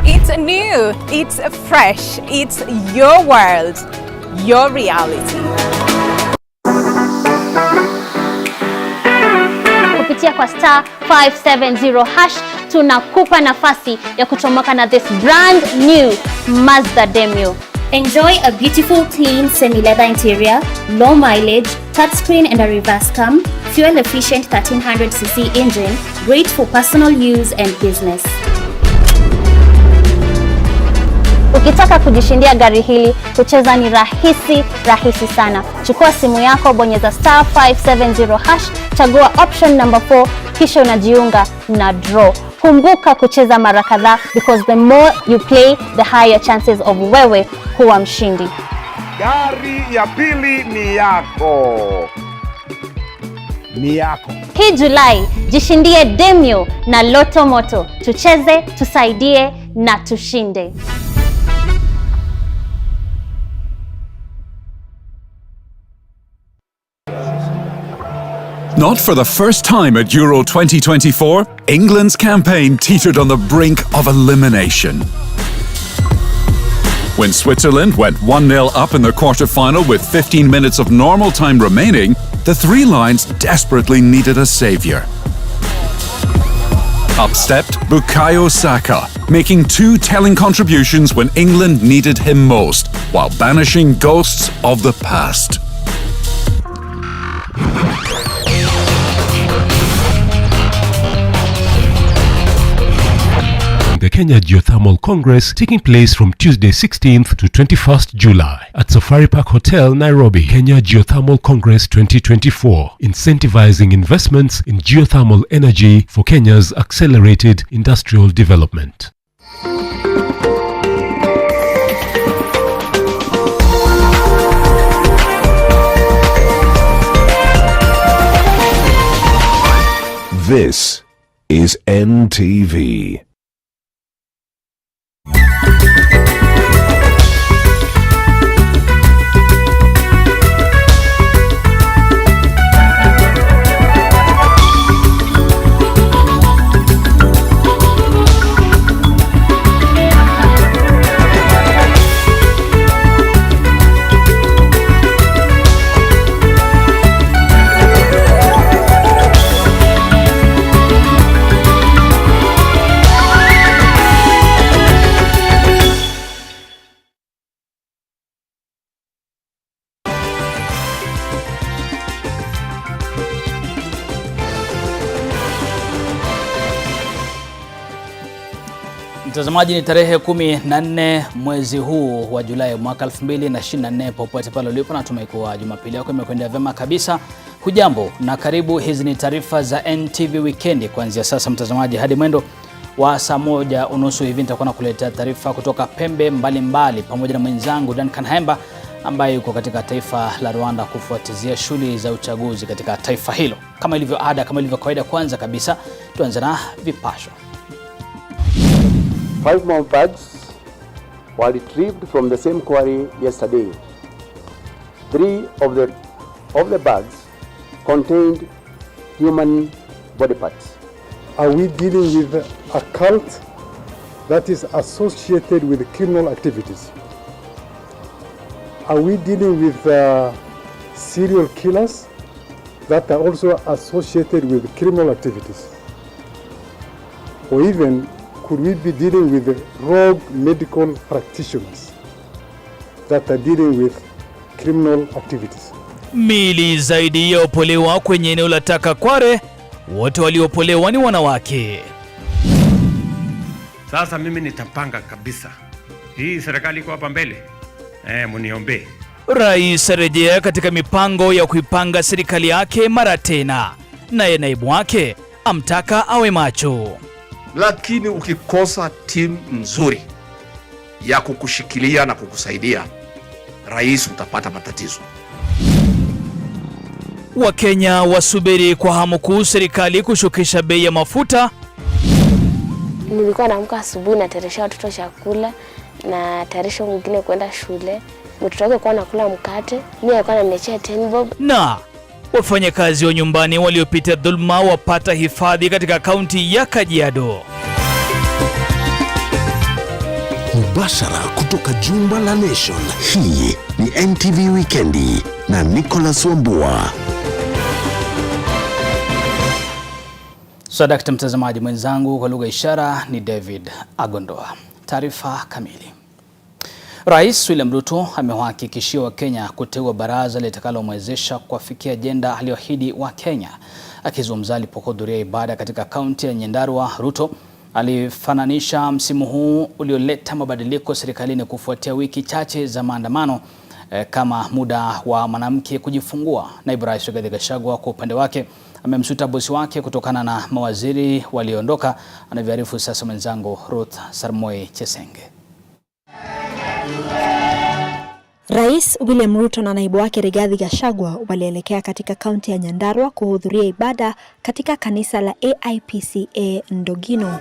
It's new, it's fresh, it's your world, your reality. Kupitia kwa star 570 hash tunakupa nafasi ya kuchomoka na this brand new Mazda Demio. Enjoy a beautiful clean semi-leather interior, low mileage, touchscreen and a reverse cam, fuel efficient 1300cc engine, great for personal use and business. Ukitaka kujishindia gari hili, kucheza ni rahisi sana. Chukua simu yako, bonyeza star 570 hash, chagua option number 4, kisha unajiunga na draw. Kumbuka kucheza mara kadhaa because the more you play, the higher chances of wewe kuwa mshindi. Gari ya pili ni yako. Ni yako. Hii Julai, jishindie Demio na Loto Moto. Tucheze, tusaidie na tushinde. Not for the first time at Euro 2024, England's campaign teetered on the brink of elimination. When Switzerland went 1-0 up in the quarter-final with 15 minutes of normal time remaining, the Three Lions desperately needed a saviour. Up stepped Bukayo Saka, making 2 telling contributions when England needed him most, while banishing ghosts of the past. The Kenya Geothermal Congress taking place from Tuesday 16th to 21st July at Safari Park Hotel, Nairobi. Kenya Geothermal Congress 2024, incentivizing investments in geothermal energy for Kenya's accelerated industrial development. This is NTV. Mtazamaji, ni tarehe 14 mwezi huu wa Julai mwaka 2024. Popote pale ulipo, natumai kuwa Jumapili yako imekwenda vyema kabisa. Hujambo na karibu. Hizi ni taarifa za NTV Weekend. Kuanzia sasa mtazamaji, hadi mwendo wa saa 1:30 hivi nitakuwa nakuletea taarifa kutoka pembe mbalimbali pamoja na mwenzangu Duncan Haemba ambaye yuko katika taifa la Rwanda kufuatizia shughuli za uchaguzi katika taifa hilo. Kama ilivyo ada, kama ilivyo kawaida, kwanza kabisa tuanze na vipasho. 5 more bags were retrieved from the same quarry yesterday. 3 of the bags contained human body parts. Are we dealing with a cult that is associated with criminal activities? Are we dealing with serial killers that are also associated with criminal activities? Or even, could we be dealing with rogue medical practitioners that are dealing with criminal activities? Mili zaidi ya opolewa kwenye eneo la Takakware, wote waliopolewa ni wanawake. Sasa mimi nitapanga kabisa. Hii serikali iko hapa mbele. Muniombe. Rais rejea katika mipango ya kuipanga serikali yake mara tena. Naye naibu wake amtaka awe macho. Lakini ukikosa timu nzuri ya kukushikilia na kukusaidia, rais, utapata matatizo. Wakenya wasubiri kwa hamu kuu serikali kushukisha bei ya mafuta. Nilikuwa naamka asubuhi na tayarisha watoto chakula na tayarisha mwingine kwenda shule. Mtoto wake kwa nakula mkate, mimi alikuwa ananiletea 10 bob. Na wafanyakazi wa nyumbani waliopita dhulma wapata hifadhi katika kaunti ya Kajiado. Mubashara kutoka jumba la Nation. Hii ni NTV Weekendi na Nicholas Wambua. Sadakta mtazamaji mwenzangu, kwa lugha ishara ni David Agondoa. Taarifa kamili. Rais William Ruto amewahakikishia Wakenya kuteua baraza litakalomwezesha kuafikia ajenda aliyoahidi wa Kenya. Akizungumza alipohudhuria ibada katika kaunti ya Nyandarua, Ruto alifananisha msimu huu ulioleta mabadiliko serikalini kufuatia wiki chache za maandamano kama muda wa mwanamke kujifungua. Naibu Rais Rigathi Gachagua kwa upande wake amemsuta bosi wake kutokana na mawaziri walioondoka. Anavyoarifu sasa mwenzangu Ruth Sarmoi Chesenge. Rais William Ruto na naibu wake Rigathi Gachagua walielekea katika kaunti ya Nyandarua kuhudhuria ibada katika kanisa la AIPCA Ndogino.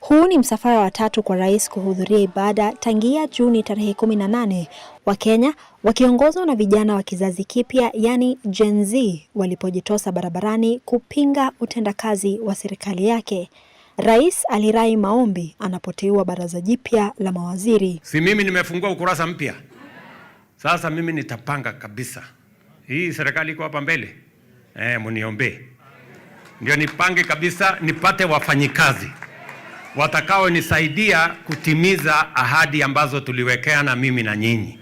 Huu ni msafara wa tatu kwa rais kuhudhuria ibada tangia Juni tarehe 18. Wakenya wakiongozwa na vijana wa kizazi kipya yani Gen Z walipojitosa barabarani kupinga utendakazi wa serikali yake. Rais alirai maombi anapoteua baraza jipya la mawaziri. Si mimi nimefungua ukurasa mpya. Sasa mimi nitapanga kabisa. Hii serikali iko hapa mbele. Muniombe. Ndio nipange kabisa, nipate wafanyikazi watakao nisaidia kutimiza ahadi ambazo tuliwekea na mimi na nyinyi.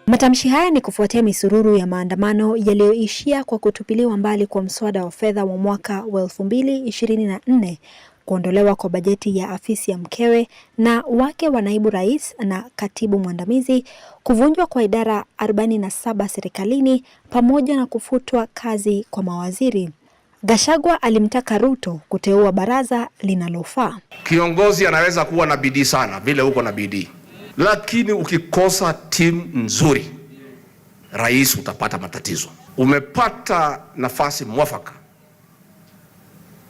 Matamshi haya ni kufuatia misururu ya maandamano yaliyoishia kwa kutupiliwa mbali kwa mswada wa fedha wa mwaka wa 2024, kuondolewa kwa bajeti ya afisi ya mkewe na wake wa naibu rais na katibu mwandamizi, kuvunjwa kwa idara 47 serikalini pamoja na kufutwa kazi kwa mawaziri. Gachagua alimtaka Ruto kuteua baraza linalofaa. Kiongozi anaweza kuwa na bidii sana vile uko na bidii, lakini ukikosa timu nzuri, rais, utapata matatizo. Umepata nafasi mwafaka,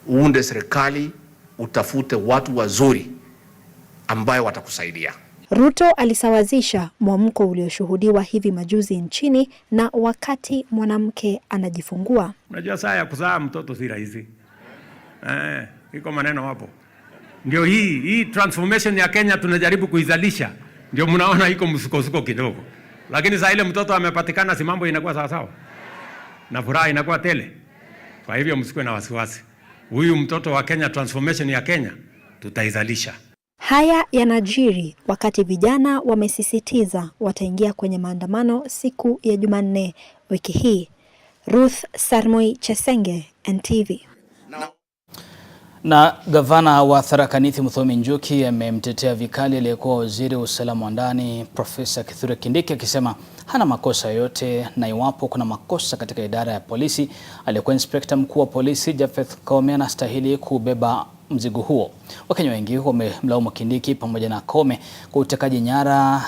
uunde serikali, utafute watu wazuri ambayo watakusaidia. Ruto alisawazisha mwamko ulioshuhudiwa hivi majuzi nchini na wakati mwanamke anajifungua. Unajua saa ya kuzaa mtoto si rahisi. Iko maneno hapo. Ndio hii transformation ya Kenya tunajaribu kuizalisha. Ndio mnaona iko msukosuko kidogo. Lakini saa ile mtoto amepatikana, si mambo inakuwa sawa sawa. Na furaha inakuwa tele. Kwa hivyo msikuwe na wasiwasi. Huyu mtoto wa Kenya, transformation ya Kenya tutaizalisha. Haya yanajiri wakati vijana wamesisitiza wataingia kwenye maandamano siku ya Jumanne wiki hii. Ruth Sarmoi Chesenge, NTV. Na gavana wa Tharaka Nithi Muthomi Njuki amemtetea vikali aliyekuwa waziri wa usalama wa ndani Profesa Kithure Kindiki akisema hana makosa yote, na iwapo kuna makosa katika idara ya polisi, aliyekuwa inspekta mkuu wa polisi Japheth Koome anastahili kubeba mzigo huo. Wakenya wengi wamemlaumu Kindiki pamoja na Koome kwa utekaji nyara,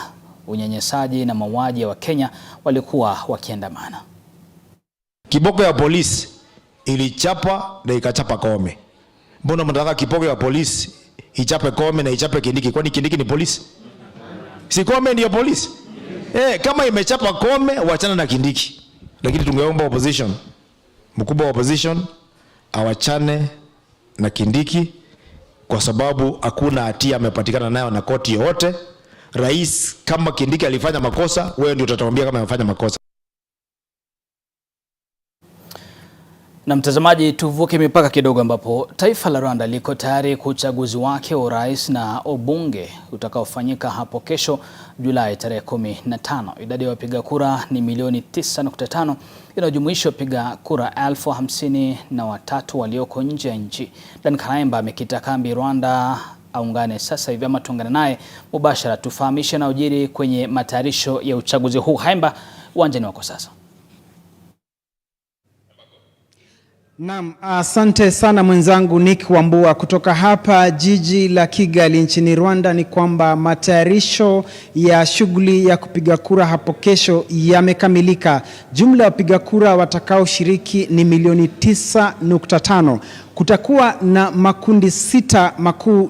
unyanyasaji na mauaji ya Wakenya walikuwa wakiandamana. Kiboko ya polisi ilichapa na ikachapa Koome. Mbona mnataka kiboko ya polisi ichape Koome na ichape Kindiki? Kwani Kindiki ni polisi? Si Koome ndio polisi? Kama imechapa Koome, wachana na Kindiki. Lakini tungeomba opposition, mkubwa wa opposition awachane na Kindiki kwa sababu hakuna hatia amepatikana nayo na koti yote. Rais, kama Kindiki alifanya makosa, wewe ndio utatuambia kama amefanya makosa. Na mtazamaji, tuvuke mipaka kidogo ambapo taifa la Rwanda liko tayari kwa uchaguzi wake wa urais na ubunge utakaofanyika hapo kesho Julai tarehe 15. Idadi ya wapiga kura ni milioni 9.5 inayojumuisha wapiga kura 53,000 walioko nje ya nchi. Dan Kanaimba amekita kambi Rwanda, aungane sasa hivi ama tuungane naye mubashara tufahamishe na ujiri kwenye matayarisho ya uchaguzi huu. Haimba, uwanjani wako sasa. Naam, asante sana mwenzangu Nick Wambua kutoka hapa jiji la Kigali nchini Rwanda. Ni kwamba matayarisho ya shughuli ya kupiga kura hapo kesho yamekamilika. Jumla ya wapiga kura watakaoshiriki ni milioni 9.5. Kutakuwa na makundi 6 makuu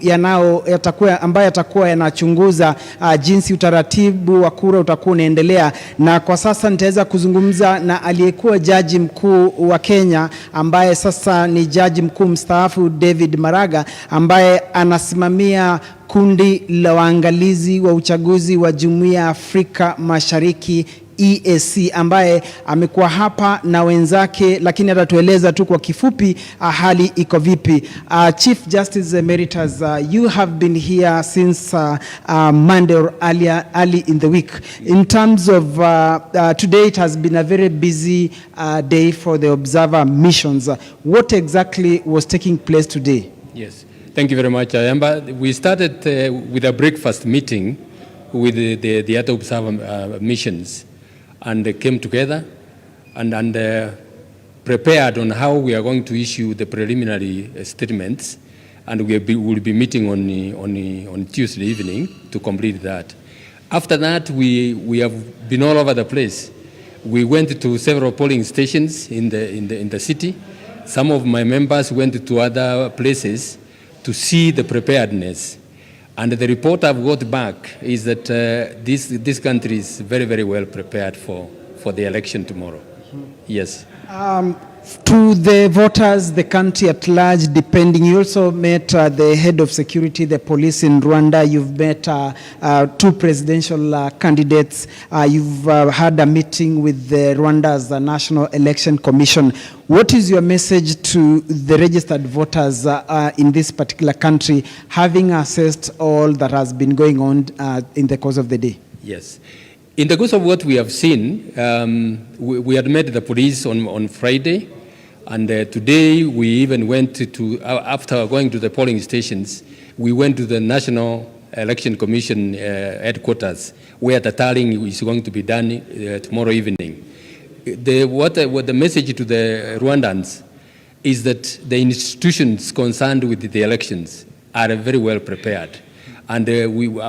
ambayo yatakuwa yanachunguza jinsi utaratibu wa kura utakuwa unaendelea, na kwa sasa nitaweza kuzungumza na aliyekuwa jaji mkuu wa Kenya ambaye sasa ni jaji mkuu mstaafu David Maraga, ambaye anasimamia kundi la waangalizi wa uchaguzi wa Jumuiya ya Afrika Mashariki EAC, ambaye amekuwa hapa na wenzake, lakini atatueleza tu kwa kifupi hali iko vipi. Chief Justice Emeritus, you have been here since Monday or early in the week. In terms of today, it has been a very busy day for the observer missions. What exactly was taking place today? Yes, thank you very much, Ayamba. We started with a breakfast meeting with the other observer missions, and they came together and prepared on how we are going to issue the preliminary statements, and we will be meeting on Tuesday evening to complete that. After that, we have been all over the place. We went to several polling stations in the city. Some of my members went to other places to see the preparedness. And the report I've got back is that this country is very, very well prepared for the election tomorrow. Yes. To the voters, the country at large, depending, you also met the head of security, the police in Rwanda. You've met 2 presidential candidates. You've had a meeting with the Rwanda's National Election Commission. What is your message to the registered voters in this particular country, having assessed all that has been going on in the course of the day? Yes. In the course of what we have seen, we had met the police on Friday, and today we even went to, after going to the polling stations, we went to the National Election Commission headquarters, where the tallying is going to be done tomorrow evening. What the message to the Rwandans is that the institutions concerned with the elections are very well prepared. And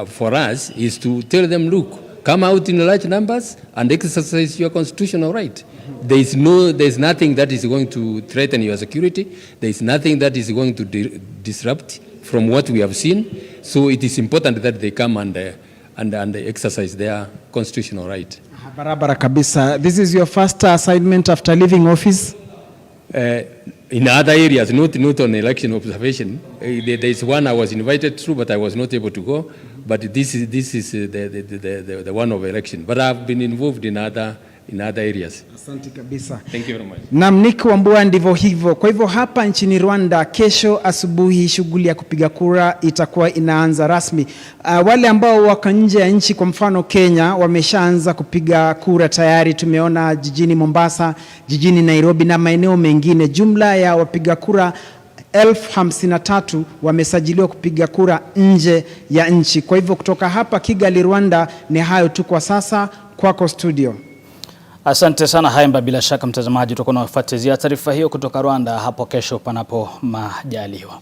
for us is to tell them, look, come out in large numbers and exercise your constitutional right. There's nothing that is going to threaten your security. There's nothing that is going to disrupt from what we have seen. So it is important that they come and exercise their constitutional right. Barabara kabisa. This is your first assignment after leaving office? In other areas, not on election observation. There is one I was invited to, but I was not able to go. But this is the one of election. But I've been involved in other areas. Asante kabisa. Thank you very much. Naam, Nick Wambua, ndivyo hivyo. Kwa hivyo hapa nchini Rwanda kesho asubuhi shughuli ya kupiga kura itakuwa inaanza rasmi. Wale ambao wako nje ya nchi, kwa mfano Kenya, wameshaanza kupiga kura tayari. Tumeona jijini Mombasa, jijini Nairobi na maeneo mengine. Jumla ya wapiga kura 53,000 wamesajiliwa kupiga kura nje ya nchi. Kwa hivyo kutoka hapa Kigali, Rwanda, ni hayo tu kwa sasa. Kwako studio. Asante sana Haimba, bila shaka mtazamaji tutakuwa tunafuatilia taarifa hiyo kutoka Rwanda hapo kesho panapo majaliwa.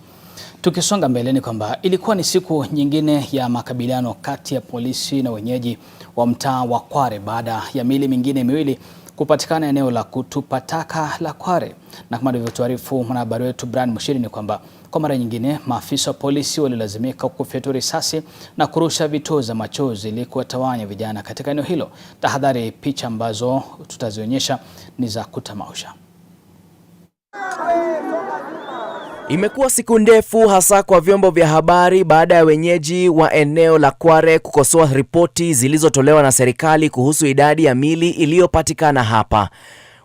Tukisonga mbele ni kwamba ilikuwa ni siku nyingine ya makabiliano kati ya polisi na wenyeji wa mtaa wa Kware baada ya miili mingine miwili kupatikana eneo la kutupa taka la Kware. Na kama alivyotuarifu mwanahabari wetu Brian Mushiri ni kwamba kwa mara nyingine maafisa wa polisi walilazimika kufyatua risasi na kurusha vitoza machozi ili kuwatawanya vijana katika eneo hilo. Tahadhari, picha ambazo tutazionyesha ni za kutamausha. Imekuwa siku ndefu hasa kwa vyombo vya habari baada ya wenyeji wa eneo la Kware kukosoa ripoti zilizotolewa na serikali kuhusu idadi ya mili iliyopatikana hapa.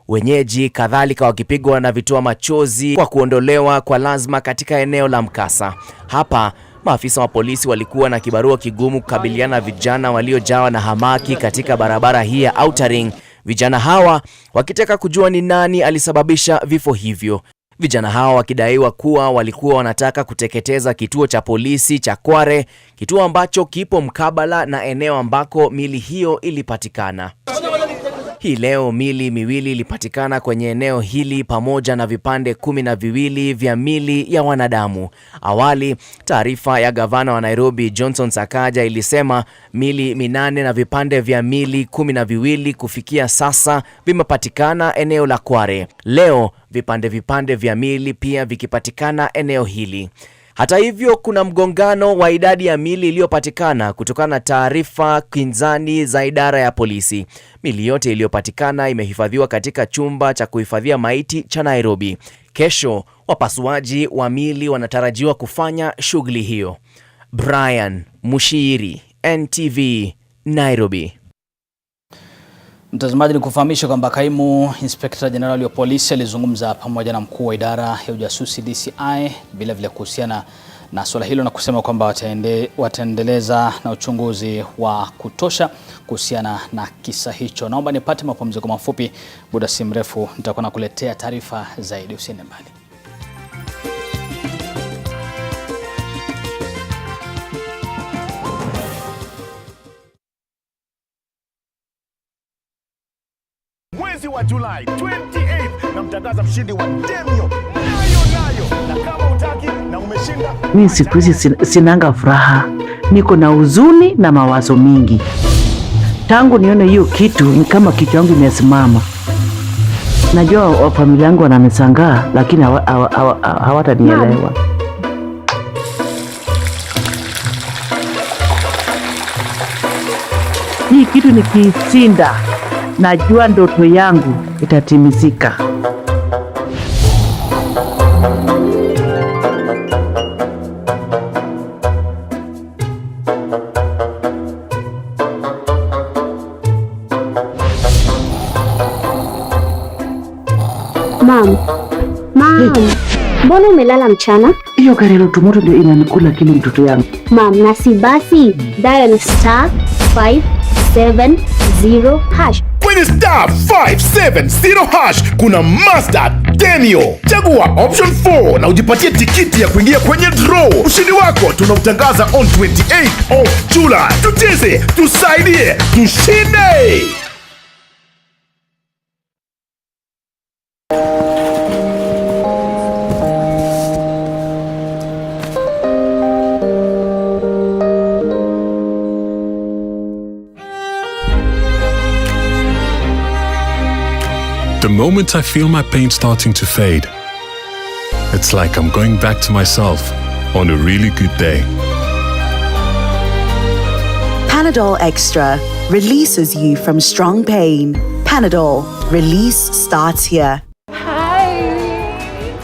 Wenyeji kadhalika wakipigwa na vitoa machozi kwa kuondolewa kwa lazima katika eneo la mkasa. Hapa maafisa wa polisi walikuwa na kibarua kigumu kukabiliana na vijana waliojawa na hamaki katika barabara hii ya Outer Ring. Vijana hawa wakitaka kujua ni nani alisababisha vifo hivyo. Vijana hawa wakidaiwa kuwa walikuwa wanataka kuteketeza kituo cha polisi cha Kware, kituo ambacho kipo mkabala na eneo ambako mili hiyo ilipatikana. Hii leo mili miwili ilipatikana kwenye eneo hili pamoja na vipande 12 vya mili ya wanadamu. Awali, taarifa ya gavana wa Nairobi Johnson Sakaja ilisema mili 8 na vipande vya mili 12 kufikia sasa vimepatikana eneo la Kware. Leo vipande vya mili pia vikipatikana eneo hili. Hata hivyo kuna mgongano wa idadi ya mili iliyopatikana kutokana na taarifa kinzani za idara ya polisi. Mili yote iliyopatikana imehifadhiwa katika chumba cha kuhifadhia maiti cha Nairobi. Kesho wapasuaji wa mili wanatarajiwa kufanya shughuli hiyo. Brian Mushiri, NTV, Nairobi. Mtazamaji, ni kufahamisha kwamba kaimu inspekta jenerali wa polisi alizungumza pamoja na mkuu wa idara ya ujasusi DCI vile kuhusiana na swala hilo na kusema kwamba wataendeleza na uchunguzi wa kutosha kuhusiana na kisa hicho. Naomba nipate mapumziko mafupi, muda si mrefu nitakuwa nakuletea taarifa zaidi, usiende mbali. Mwezi wa Julai 28 na mtangaza mshindi wa Demio nayo na kama utaki na umeshinda. Mimi siku hizi sinanga furaha, niko na huzuni na mawazo mingi. Tangu nione hiyo kitu ni kama kichwa changu imesimama. Najua familia yangu wananisangaa lakini hawatanielewa. Hii kitu nikishinda, najua ndoto yangu itatimizika. Mom. Mbona umelala mchana? Hiyo gari la tumoto ndio inanikula kile mtoto yangu. Mom, nasi basi dial *570#. Kwenye *570# kuna Mazda Demio. Chagua option 4 na ujipatie tikiti ya kuingia kwenye draw. Ushindi wako tunautangaza on 28 of July. Tucheze, tusaidie, tushinde. The moment I feel my pain starting to fade, it's like I'm going back to myself on a really good day. Panadol Extra releases you from strong pain. Panadol, release starts here.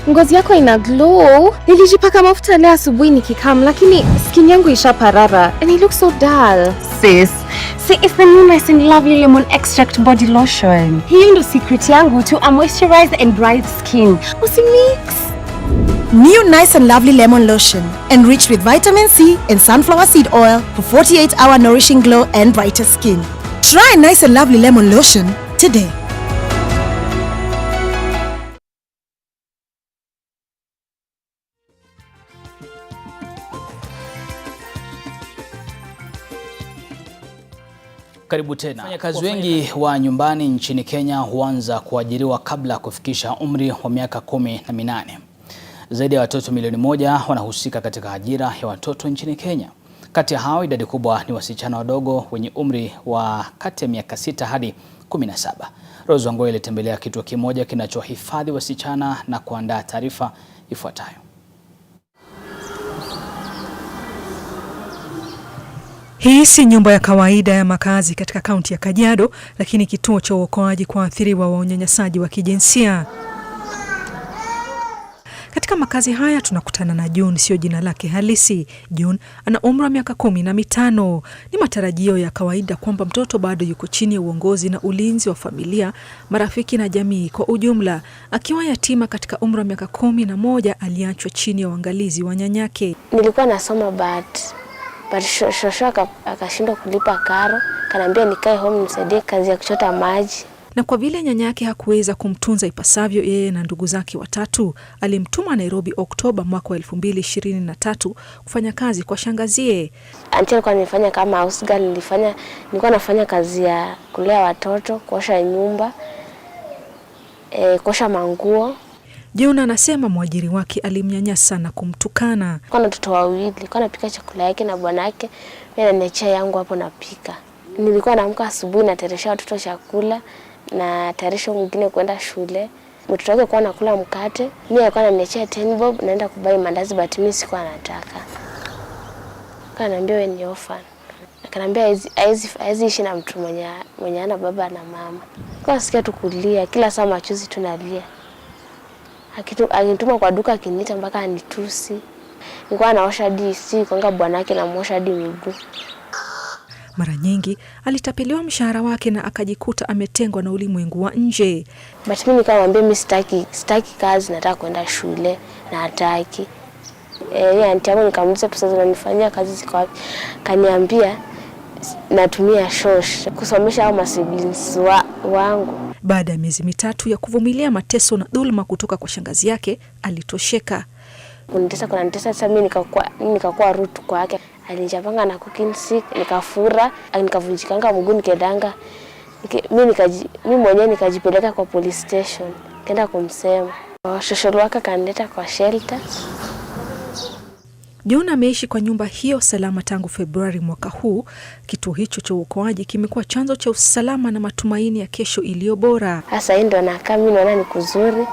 Ngozi yako ina glow. Nilijipaka mafuta leo asubuhi nikikam, lakini skin yangu ishaparara and it looks so dull. Sis, see, it's the new Nice and Lovely Lemon Extract Body Lotion. Hii ndo secret yangu to a moisturized and bright skin. Usimix. New Nice and Lovely Lemon Lotion, enriched with vitamin C and sunflower seed oil for 48-hour nourishing glow and brighter skin. Try Nice and Lovely Lemon Lotion today. Karibu tena. Wafanyakazi wengi wa nyumbani nchini Kenya huanza kuajiriwa kabla ya kufikisha umri wa miaka 18. Zaidi ya watoto milioni 1 wanahusika katika ajira ya watoto nchini Kenya. Kati ya hao idadi kubwa ni wasichana wadogo wenye umri wa kati ya miaka 6 hadi 17. Rose Wangoi ilitembelea kituo kimoja kinachohifadhi wasichana na kuandaa taarifa ifuatayo. Hii si nyumba ya kawaida ya makazi katika kaunti ya Kajiado, lakini kituo cha uokoaji kwa waathiriwa wa unyanyasaji wa kijinsia. Katika makazi haya tunakutana na June, sio jina lake halisi. June ana umri wa miaka 15. Ni matarajio ya kawaida kwamba mtoto bado yuko chini ya uongozi na ulinzi wa familia, marafiki na jamii kwa ujumla. Akiwa yatima katika umri wa miaka 11, aliachwa chini ya uangalizi wa nyanyake. Nilikuwa nasoma but shosho akashindwa kulipa karo, kaniambia nikae home nisaidie kazi ya kuchota maji. Na kwa vile nyanyake hakuweza kumtunza ipasavyo yeye na ndugu zake watatu, alimtuma Nairobi Oktoba mwaka 2023 kufanya kazi kwa shangazie. Auntie alikuwa anifanya kama house girl, nilikuwa nafanya kazi ya kulea watoto, kuosha nyumba, kuosha manguo. June anasema mwajiri wake alimnyanyasa na kumtukana. Kwa watoto wawili, nilikuwa napika chakula yake na bwanake, mimi ananiachia yangu hapo napika. Nilikuwa naamka asubuhi na tayarisha watoto chakula na tayarisha mwingine kwenda shule. Mtoto wake alikuwa anakula mkate, mimi alikuwa ananiachia 10 bob naenda kubai mandazi but mimi sikuwa nataka. Akaniambia wewe ni orphan. Akaniambia haizi ishi na mtu mwenye ana baba na mama. Kwa sikia tu kulia, kila saa machozi tunalia. Akinituma kwa duka akiniita mpaka anitusi. Nilikuwa naosha DC kwanga bwanake na muosha hadi miguu. Mara nyingi alitapeliwa mshahara wake na akajikuta ametengwa na ulimwengu wa nje. But mimi nikamwambia mimi sitaki kazi, nataka kwenda shule na hataki. Auntie yangu nikamuuliza pesa zinanifanyia kazi ziko wapi? Kaniambia natumia shosh kusomesha hao siblings wangu. Baada ya miezi mitatu ya kuvumilia mateso na dhulma kutoka kwa shangazi yake, alitosheka. Kunitesa sasa mimi nikakuwa root kwake. Alinijapanga na cooking sick, nikafura, nikavunjikanga mguu nikedanga. Mimi mwenyewe nikajipeleka kwa police station, kaenda kumsema. Shosho wake kanileta kwa shelter. June ameishi kwa nyumba hiyo salama tangu Februari mwaka huu. Kituo hicho cha uokoaji kimekuwa chanzo cha usalama na matumaini ya kesho iliyo bora. Sasa hii ndo nakaa mimi naona ni kuzuri.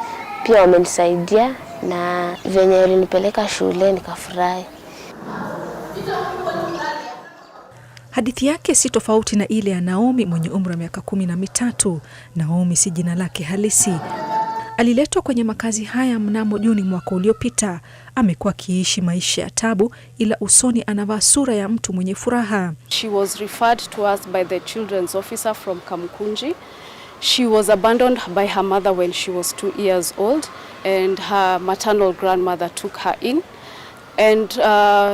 Pia wamenisaidia na venye walinipeleka shule nikafurahi. Hadithi yake si tofauti na ile ya Naomi mwenye umri wa miaka 13. Naomi si jina lake halisi. Aliletwa kwenye makazi haya mnamo Juni mwaka uliopita. Amekuwa akiishi maisha ya tabu, ila usoni anavaa sura ya mtu mwenye furaha. She was referred to us by the children's officer from Kamkunji. She was abandoned by her mother when she was 2 years old, and her maternal grandmother took her in. And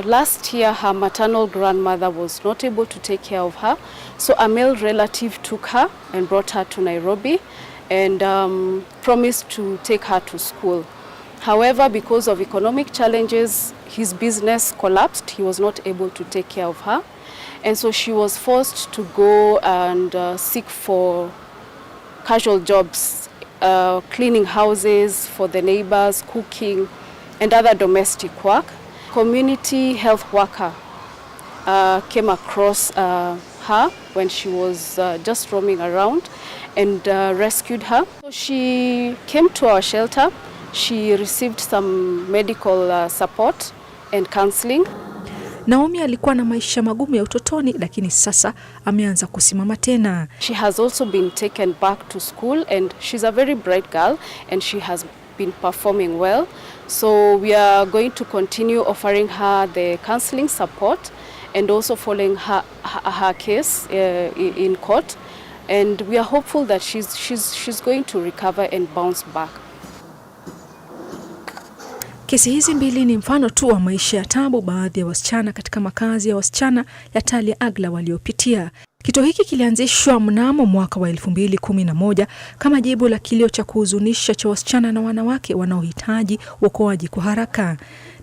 last year, her maternal grandmother was not able to take care of her. So a male relative took her and brought her to Nairobi and promised to take her to school. However, because of economic challenges, his business collapsed. He was not able to take care of her. And so she was forced to go and seek for casual jobs, cleaning houses for the neighbors, cooking, and other domestic work. Community health worker came across her when she was just roaming around and rescued her. So she came to our shelter. She received some medical support and counseling. Naomi alikuwa na maisha magumu ya utotoni, lakini sasa ameanza kusimama tena. She has also been taken back to school and she's a very bright girl and she has been performing well. So we are going to continue offering her the counseling support and also following her case in court. And we are hopeful that she's going to recover and bounce back. Kesi hizi mbili ni mfano tu wa maisha ya tabu baadhi ya wasichana katika makazi ya wasichana ya Talia Agla waliopitia. Kituo hiki kilianzishwa mnamo mwaka wa 2011 kama jibu la kilio cha kuhuzunisha cha wasichana na wanawake wanaohitaji uokoaji kwa haraka.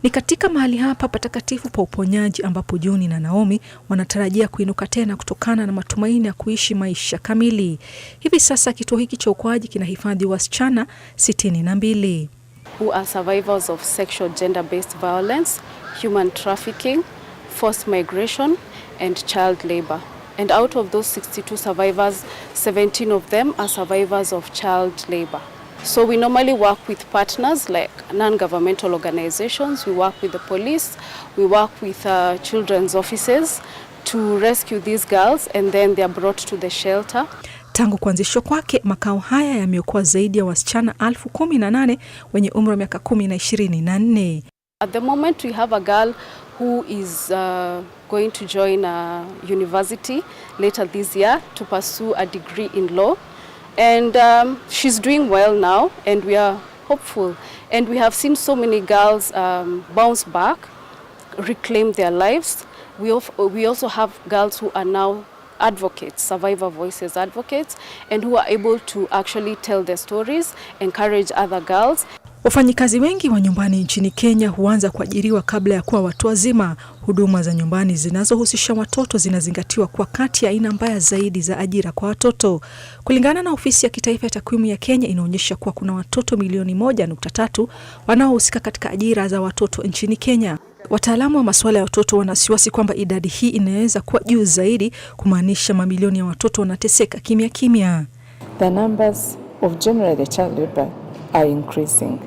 Ni katika mahali hapa patakatifu pa uponyaji ambapo Juni na Naomi wanatarajia kuinuka tena kutokana na matumaini ya kuishi maisha kamili. Hivi sasa kituo hiki cha uokoaji kinahifadhi wasichana 62 who are survivors of sexual gender-based violence, human trafficking, forced migration, and child labor. And out of those 62 survivors, 17 of them are survivors of child labor. So we normally work with partners like non-governmental organizations, we work with the police, we work with children's offices to rescue these girls and then they are brought to the shelter. Tangu kuanzishwa kwake, makao haya yameokoa zaidi ya wasichana 18,000 wenye umri wa miaka 10 na 24. At the moment we have a girl who is going to join a university later this year to pursue a degree in law, and she's doing well now, and we are hopeful, and we have seen so many girls bounce back, reclaim their lives. We also have girls who are now advocates, survivor voices advocates, and who are able to actually tell their stories, encourage other girls. Wafanyikazi wengi wa nyumbani nchini Kenya huanza kuajiriwa kabla ya kuwa watu wazima. Huduma za nyumbani zinazohusisha watoto zinazingatiwa kwa kati ya aina mbaya zaidi za ajira kwa watoto. Kulingana na ofisi ya kitaifa ya takwimu ya Kenya, inaonyesha kuwa kuna watoto milioni 1.3 wanaohusika katika ajira za watoto nchini Kenya. Wataalamu wa masuala ya watoto wanasiwasi kwamba idadi hii inaweza kuwa juu zaidi, kumaanisha mamilioni ya watoto wanateseka kimya kimya. The numbers of generally child labor are increasing,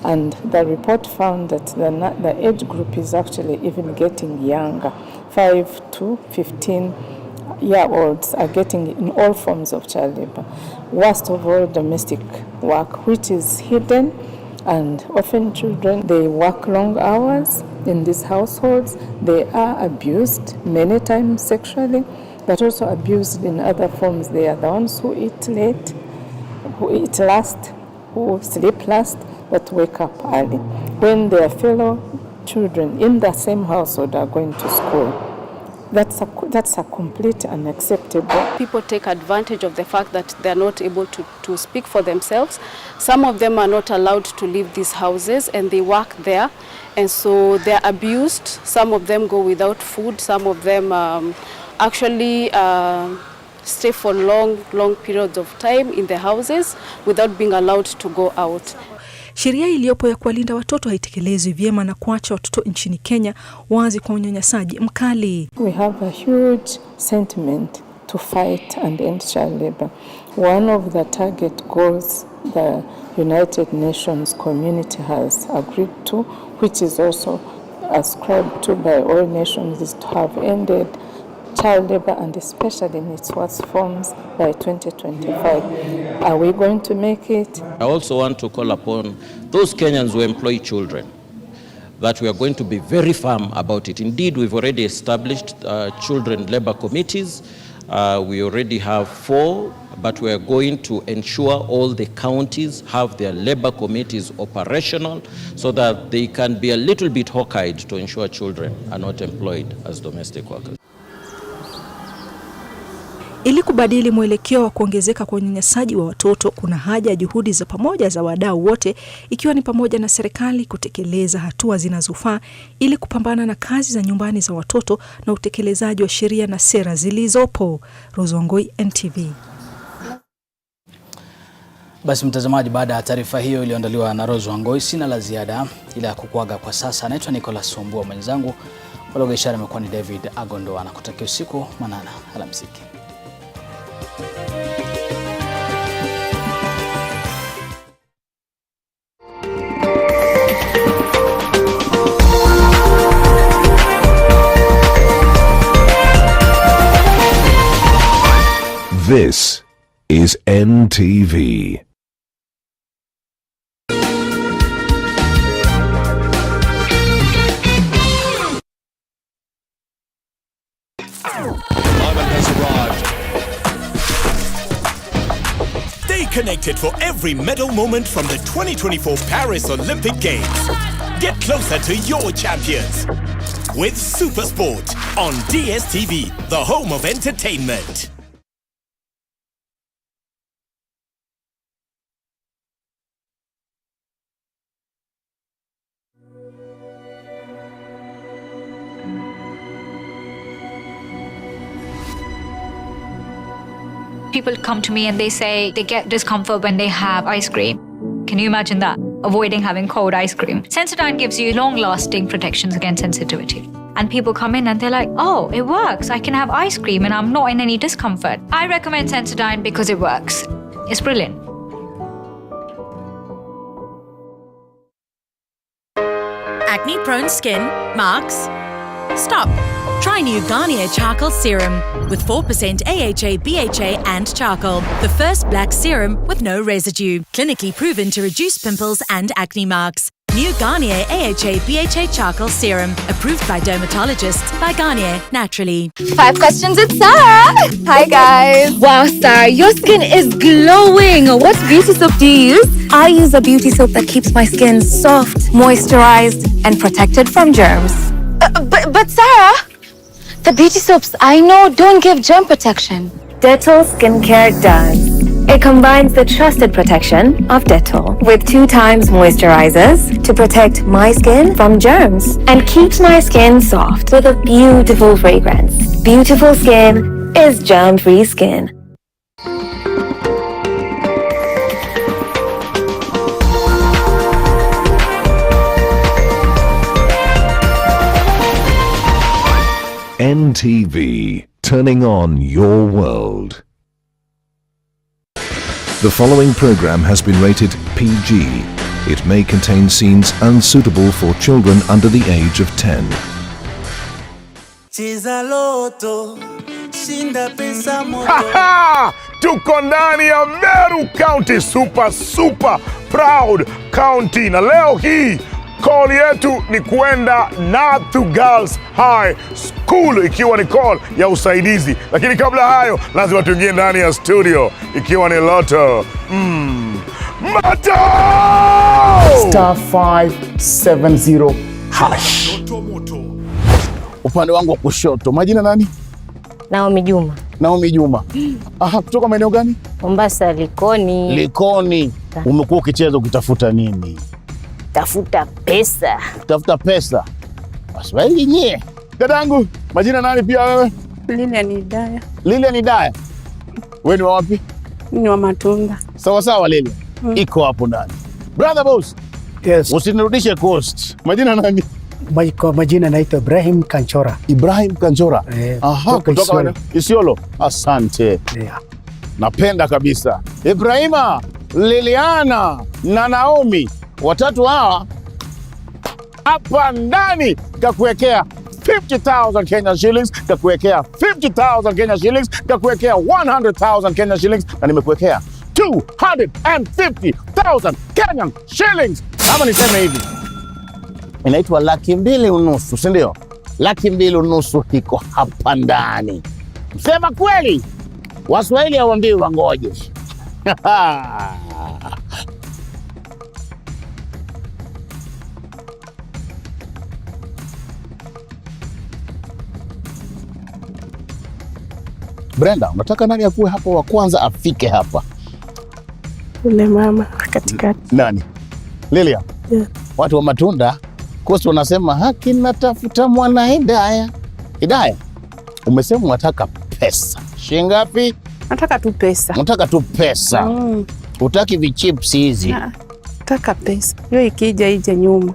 and the report found that the age group is actually even getting younger. 5 to 15-year-olds are getting in all forms of child labor. Worst of all, domestic work, which is hidden, and often children, they work long hours in these households. They are abused many times sexually, but also abused in other forms. They are the ones who eat late, who eat last, who sleep last, but wake up early, when their fellow children in the same household are going to school. That's a complete unacceptable. People take advantage of the fact that they are not able to speak for themselves. Some of them are not allowed to leave these houses, and they work there, and so they are abused. Some of them go without food. Some of them actually stay for long periods of time in the houses without being allowed to go out. Sheria iliyopo ya kuwalinda watoto haitekelezwi vyema na kuacha watoto nchini Kenya wazi kwa unyanyasaji mkali. We have a huge sentiment to fight and end child labor. One of the target goals the United Nations community has agreed to, which is also ascribed to by all nations, is to have ended child labor, and especially in its worst forms, by 2025. Are we going to make it? I also want to call upon those Kenyans who employ children that we are going to be very firm about it. Indeed, we've already established children labor committees. We already have 4, but we are going to ensure all the counties have their labor committees operational so that they can be a little bit hawk-eyed to ensure children are not employed as domestic workers. Ili kubadili mwelekeo wa kuongezeka kwa unyanyasaji wa watoto, kuna haja ya juhudi za pamoja za wadau wote, ikiwa ni pamoja na serikali kutekeleza hatua zinazofaa ili kupambana na kazi za nyumbani za watoto na utekelezaji wa sheria na sera zilizopo. Rose Wangoi, NTV. Basi mtazamaji, baada ya taarifa hiyo iliyoandaliwa na Rose Wangoi, sina la ziada ila ya kukuaga kwa sasa. Naitwa Nicholas Sombua, mwenzangu kwa lugha ishara amekuwa ni David Agondo. Anakutakia usiku mwanana. Alamsiki. This is NTV. Stay connected for every medal moment from the 2024 Paris Olympic Games. Get closer to your champions with Supersport on DSTV, the home of entertainment. People come to me and they say they get discomfort when they have ice cream. Can you imagine that? Avoiding having cold ice cream. Sensodyne gives you long-lasting protections against sensitivity. And people come in and they're like, oh, it works. I can have ice cream and I'm not in any discomfort. I recommend Sensodyne because it works. It's brilliant. Acne-prone skin, marks, Stop. Try new Garnier Charcoal Serum with 4% AHA, BHA and charcoal. The first black serum with no residue. Clinically proven to reduce pimples and acne marks. New Garnier AHA, BHA Charcoal Serum. Approved by dermatologists by Garnier Naturally. 5 questions with Sarah. Hi guys. Wow, Sarah, your skin is glowing. What beauty soap do you use? I use a beauty soap that keeps my skin soft, moisturized, and protected from germs. But Sarah, the beauty soaps I know don't give germ protection. Dettol Skincare does. It combines the trusted protection of Dettol with 2 times moisturizers to protect my skin from germs and keeps my skin soft with a beautiful fragrance. Beautiful skin is germ-free skin. NTV, turning on your world. The following program has been rated PG. It may contain scenes unsuitable for children under the age of 10. Cheza loto, shinda pesa moto. Tuko ndani ya Meru County, super proud county, na leo hii call yetu ni kuenda Nathu Girls High School, ikiwa ni call ya usaidizi. Lakini kabla hayo lazima tuingie ndani ya studio, ikiwa ni Loto Moto *570 hash. Upande wangu wa kushoto, majina nani? Naomi Juma. Naomi Juma. Aha, kutoka maeneo gani? Mombasa, Likoni. Likoni. Umekuwa ukicheza ukitafuta nini? Tafuta pesa. Tafuta pesa. Waswahili nyie. Dadangu, majina nani pia wewe? Lilian Idaya. Lilian Idaya. Wewe ni wa wapi? Ni wa Matunda. Sawa sawa Lilian. Iko hapo ndani. Brother boss. Yes. Usinirudishe coast. Majina nani? Kwa majina naitwa Ibrahim Kanchora. Ibrahim Kanchora. Aha, kutoka Isiolo. Asante. Yeah. Napenda kabisa. Ibrahima, Liliana na Naomi, watatu hawa hapa ndani kakuwekea 50,000 Kenya shillings, kakuwekea 50,000 Kenya shillings, kakuwekea 100,000 Kenya shillings, na nimekuwekea 250,000 Kenyan shillings. Kama niseme hivi, inaitwa 250,000, si ndio? 250,000 iko hapa ndani. Sema kweli, Waswahili hawaambiwi wangoje. Brenda, unataka nani akuwe hapa wa kwanza afike hapa? Ule mama katikati. Nani? Lilia? Yeah. Watu wa Matunda kosi wanasema haki natafuta mwana Hidaya. Hidaya, umesema unataka pesa. Shilingi ngapi? Nataka tu pesa. Unataka tu pesa. Utaki vichips hizi. Nataka pesa. Hiyo ikija ije nyuma.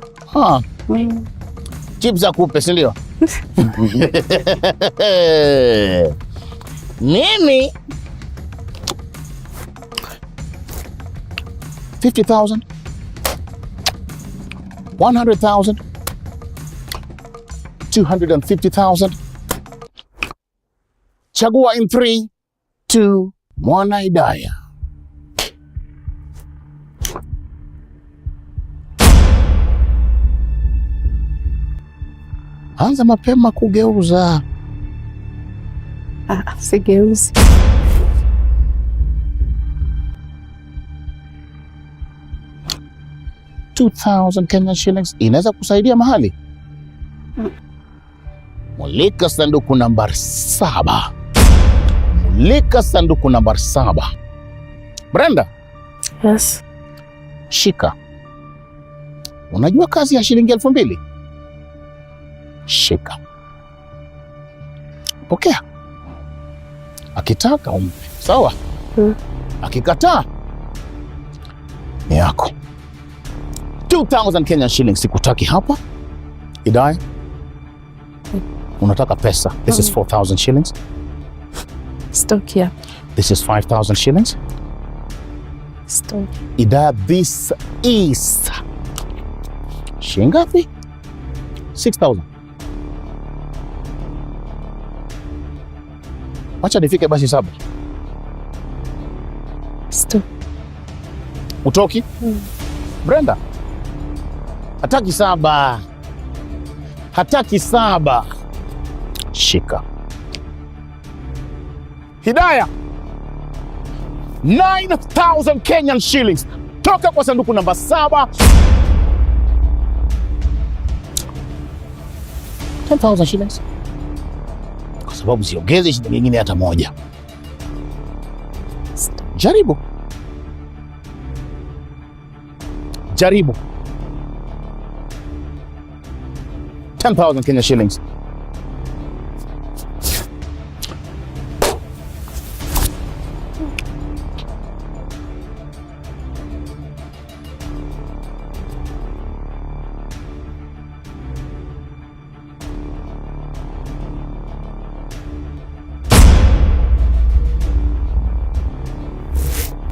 Chips za kupe, si ndio? Mimi 50,000, 100,000, 250,000. Chagua in 3, 2, mwana Hidaya. Anza mapema kugeuza. Sigeuzi. $2,000 Kenya shillings inaweza kusaidia mahali. Mulika sanduku nambari 7. Mulika sanduku nambari 7. Brenda. Yes. Shika. Unajua kazi ya shilingi 2,000? Shika. Pokea. Akitaka umpe. Sawa? Akikataa ni yako. 2,000 Kenya shillings sikutaki hapa. Hidaya, unataka pesa. This is 4,000 shillings. Stock here. This is 5,000 shillings. Stock. Hidaya, this is shilingi ngapi? 6,000. Acha nifike basi 7. Stop. Utoki? Brenda. Hataki 7. Hataki 7. Shika. Hidaya. 9,000 Kenyan shillings. Toka kwa sanduku namba 7. 10,000 shillings. Kwa sababu siongezi shilingi nyingine hata moja. Jaribu. Jaribu. 10,000 Kenya shillings.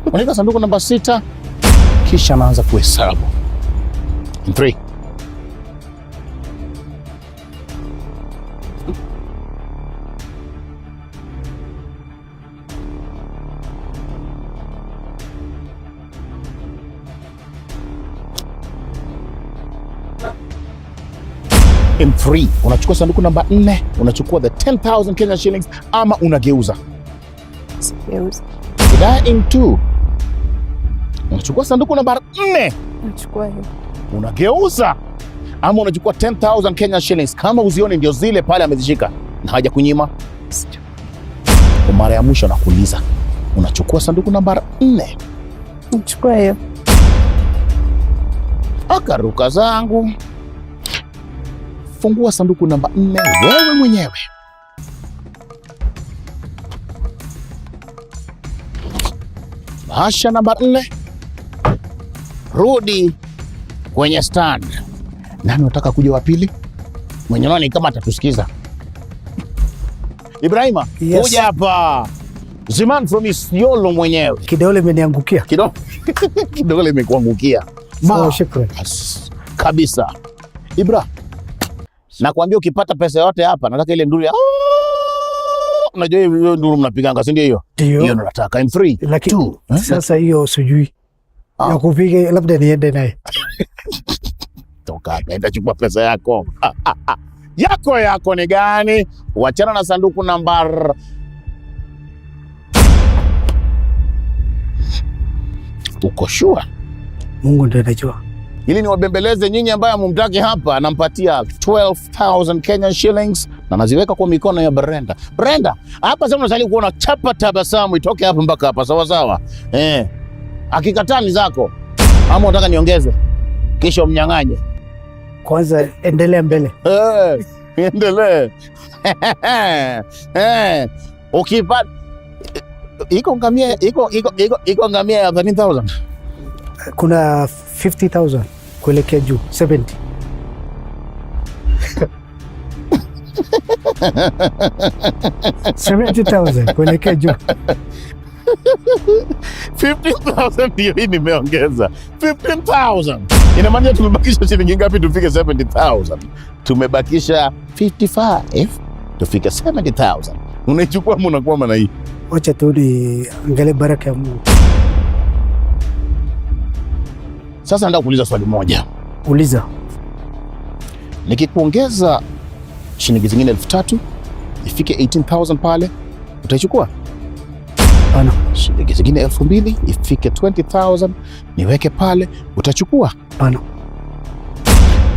Unaweka sanduku namba 6 kisha anaanza kuhesabu. 3. In 3 unachukua sanduku namba 4, unachukua the 10,000 Kenya shillings ama unageuza. Geuza. In 2 unachukua sanduku namba 4, Nachukua hiyo. unageuza ama unachukua 10,000 Kenya shillings kama uzioni ndio zile pale amezishika na haja kunyima. Kwa mara ya mwisho nakuuliza, unachukua sanduku namba 4? Nachukua hiyo. Akaruka zangu. Fungua sanduku namba 4 wewe mwenyewe. Bahasha namba 4. Rudi kwenye stand. Nani unataka kuja wa pili? Mwenye nani kama atatusikiza. Ibrahima, Yes. kuja hapa. Ziman from Isiolo mwenyewe. Kidole imeniangukia. Kidole imekuangukia. Sawa, shukrani. Kabisa. Ibra, nakwambia ukipata pesa yote hapa, nataka ile nduru ya unajua hiyo nduru mnapiganga, si ndio hiyo? Hiyo nataka in 3. Lakini sasa hiyo sijui. Ya kupiga labda niende naye. Toka, naenda chukua pesa yako. Yako ni gani? Wachana na sanduku namba. Uko sure? Mungu ndiye anajua. Ili niwabembeleze nyinyi ambaye mumtaki hapa, nampatia 12,000 Kenyan shillings na naziweka kwa mikono ya Brenda. Brenda, hapa sasa unastahili kuona chapa tabasamu itoke hapa mpaka hapa, sawa sawa? Akikataa ni zako. Ama unataka niongeze? Kisha mnyang'anye. Kwanza endelea mbele. Endelee. Ukipata iko ngamia ya 13,000. Kuna 50,000 kuelekea juu 70. 70,000 kuelekea juu. 15,000 ndio hii nimeongeza. 15,000. Ina maana tumebakisha shilingi ngapi tufike 70,000? Tumebakisha 55 tufike 70,000. Unaichukua mnakuwa maana hii. Wacha tu ni angalie baraka ya Mungu. Sasa nataka kuuliza swali moja. Uliza. Nikikuongeza shilingi zingine 3,000 ifike 18,000 pale, utaichukua? Hapana. Shilingi zingine 2,000 ifike 20,000 niweke pale, utachukua? Hapana.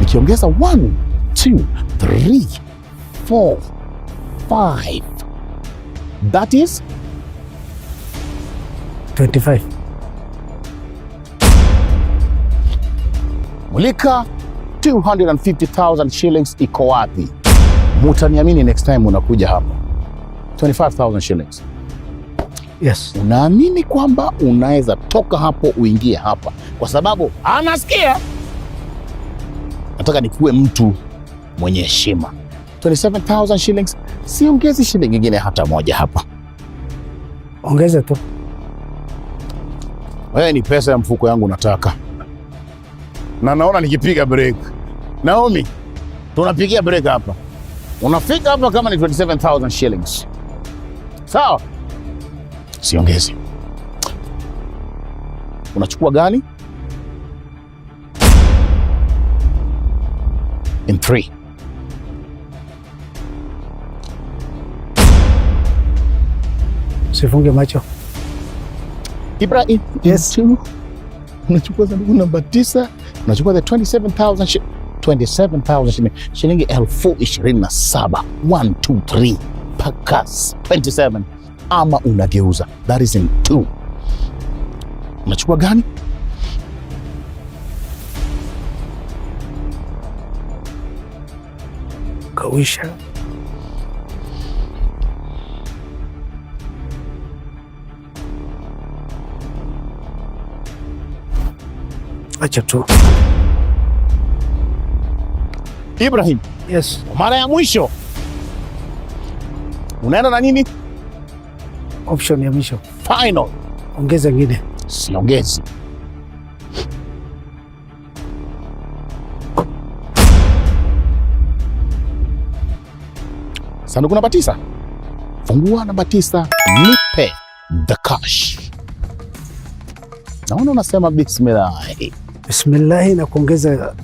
Nikiongeza 1, 2, 3, 4, 5. That is 25. Mulika, 250,000 shillings iko wapi? Mutaniamini next time unakuja hapa. 25,000 shillings. Yes. Unaamini kwamba unaweza toka hapo uingie hapa? Kwa sababu anasikia. Nataka nikuwe mtu mwenye heshima. 27,000 shillings, siongezi shilingi nyingine hata moja hapa. Ongeza tu. Wewe ni pesa ya mfuko yangu nataka. Na naona nikipiga break. Naomi, tunapigia break hapa. Unafika hapa kama ni 27,000 shillings. Sawa? Siongezi. Unachukua gani? In 3. Sifunge macho. Ibrahim, yes. Unachukua sanduku namba 9, unachukua the 27,000 shilingi 27,000. 1 2 3 paka 27, ama unageuza. That is in 2. Unachukua gani? Kawisha. Acha tu. Ibrahim. Yes. Mara ya mwisho. Unaenda na nini? Option ya mwisho. Final. Ongeza ngine. Siongezi. Sanduku namba 9. Fungua namba 9. Nipe the cash. Naona unasema bismillah. Bismillah na kuongeza.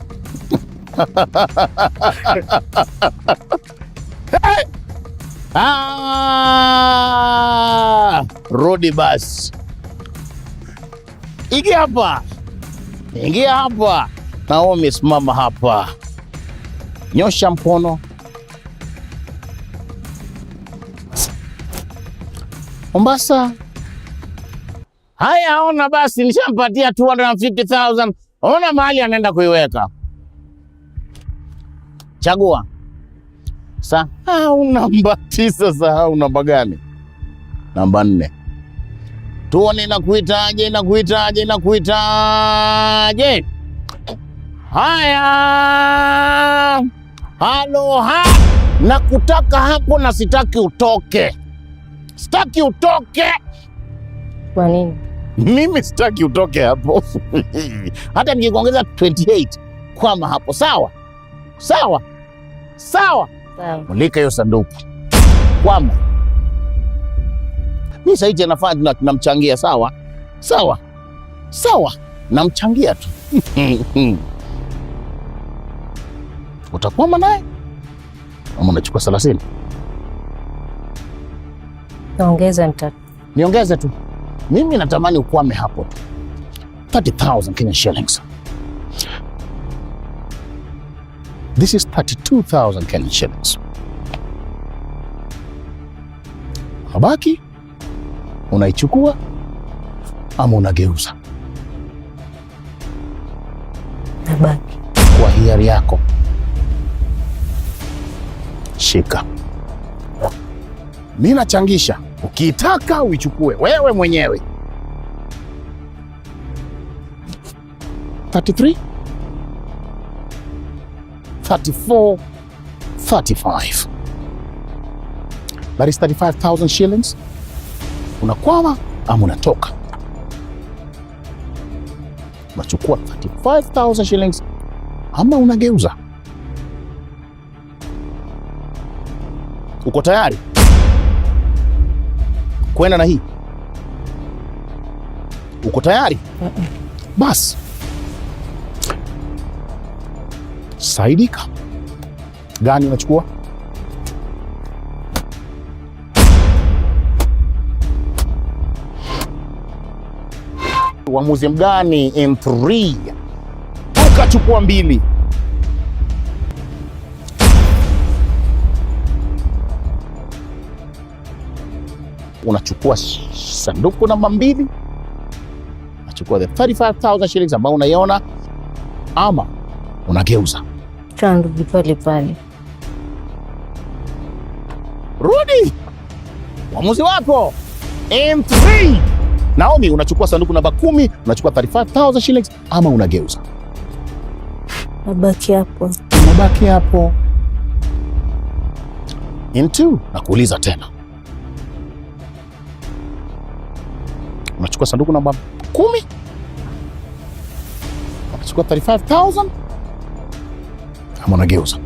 Rudi basi. Ingia hapa. Ingia hapa. Naomi, simama hapa. Nyosha mkono. Mombasa. Haya, ona basi, nishampatia 250,000. Ona mahali anaenda kuiweka. Chagua. Sahau namba 9, sahau namba gani? Namba 4. Tuone nakuitaje. Haya. Halo, nakutaka hapo na sitaki utoke. Sitaki utoke. Kwa nini? Mimi sitaki utoke hapo. Hata nikikuongeza 28 kwama hapo. Sawa? Sawa? Sawa? Sawa. Mulika hiyo sanduku. Kwama. Mimi sasa hivi nafanya tunamchangia. Sawa? Sawa? Sawa. Namchangia tu. Utakwama naye? Ama unachukua 30? Naongeza mtatu. Niongeze tu. Mimi natamani ukwame hapo tu. 30,000 Kenyan shillings. This is 32,000 Kenyan shillings. Mabaki unaichukua ama unageuza? Mabaki. Kwa hiari yako. Shika. Mimi nachangisha. Ukitaka uichukue wewe mwenyewe. 33, 34, 35. That is 35,000 shillings. Unakwama ama unatoka? Unachukua 35,000 shillings ama unageuza? Uko tayari kwenda na hii? Uko tayari? Basi saidika. Gani unachukua? Uamuzi mgani? In 3. Ukachukua 2. Unachukua sanduku namba 2. Unachukua the 35,000 shillings ambao unaiona, ama unageuza? Chandu pale pale. Rudi. Uamuzi wako. In 3. Naomi, unachukua sanduku namba 10, unachukua 35,000 shillings ama unageuza? Nabaki hapo. Nabaki hapo. In 2. Nakuuliza tena. Unachukua sanduku namba 10, unachukua 35,000 ama unageuza?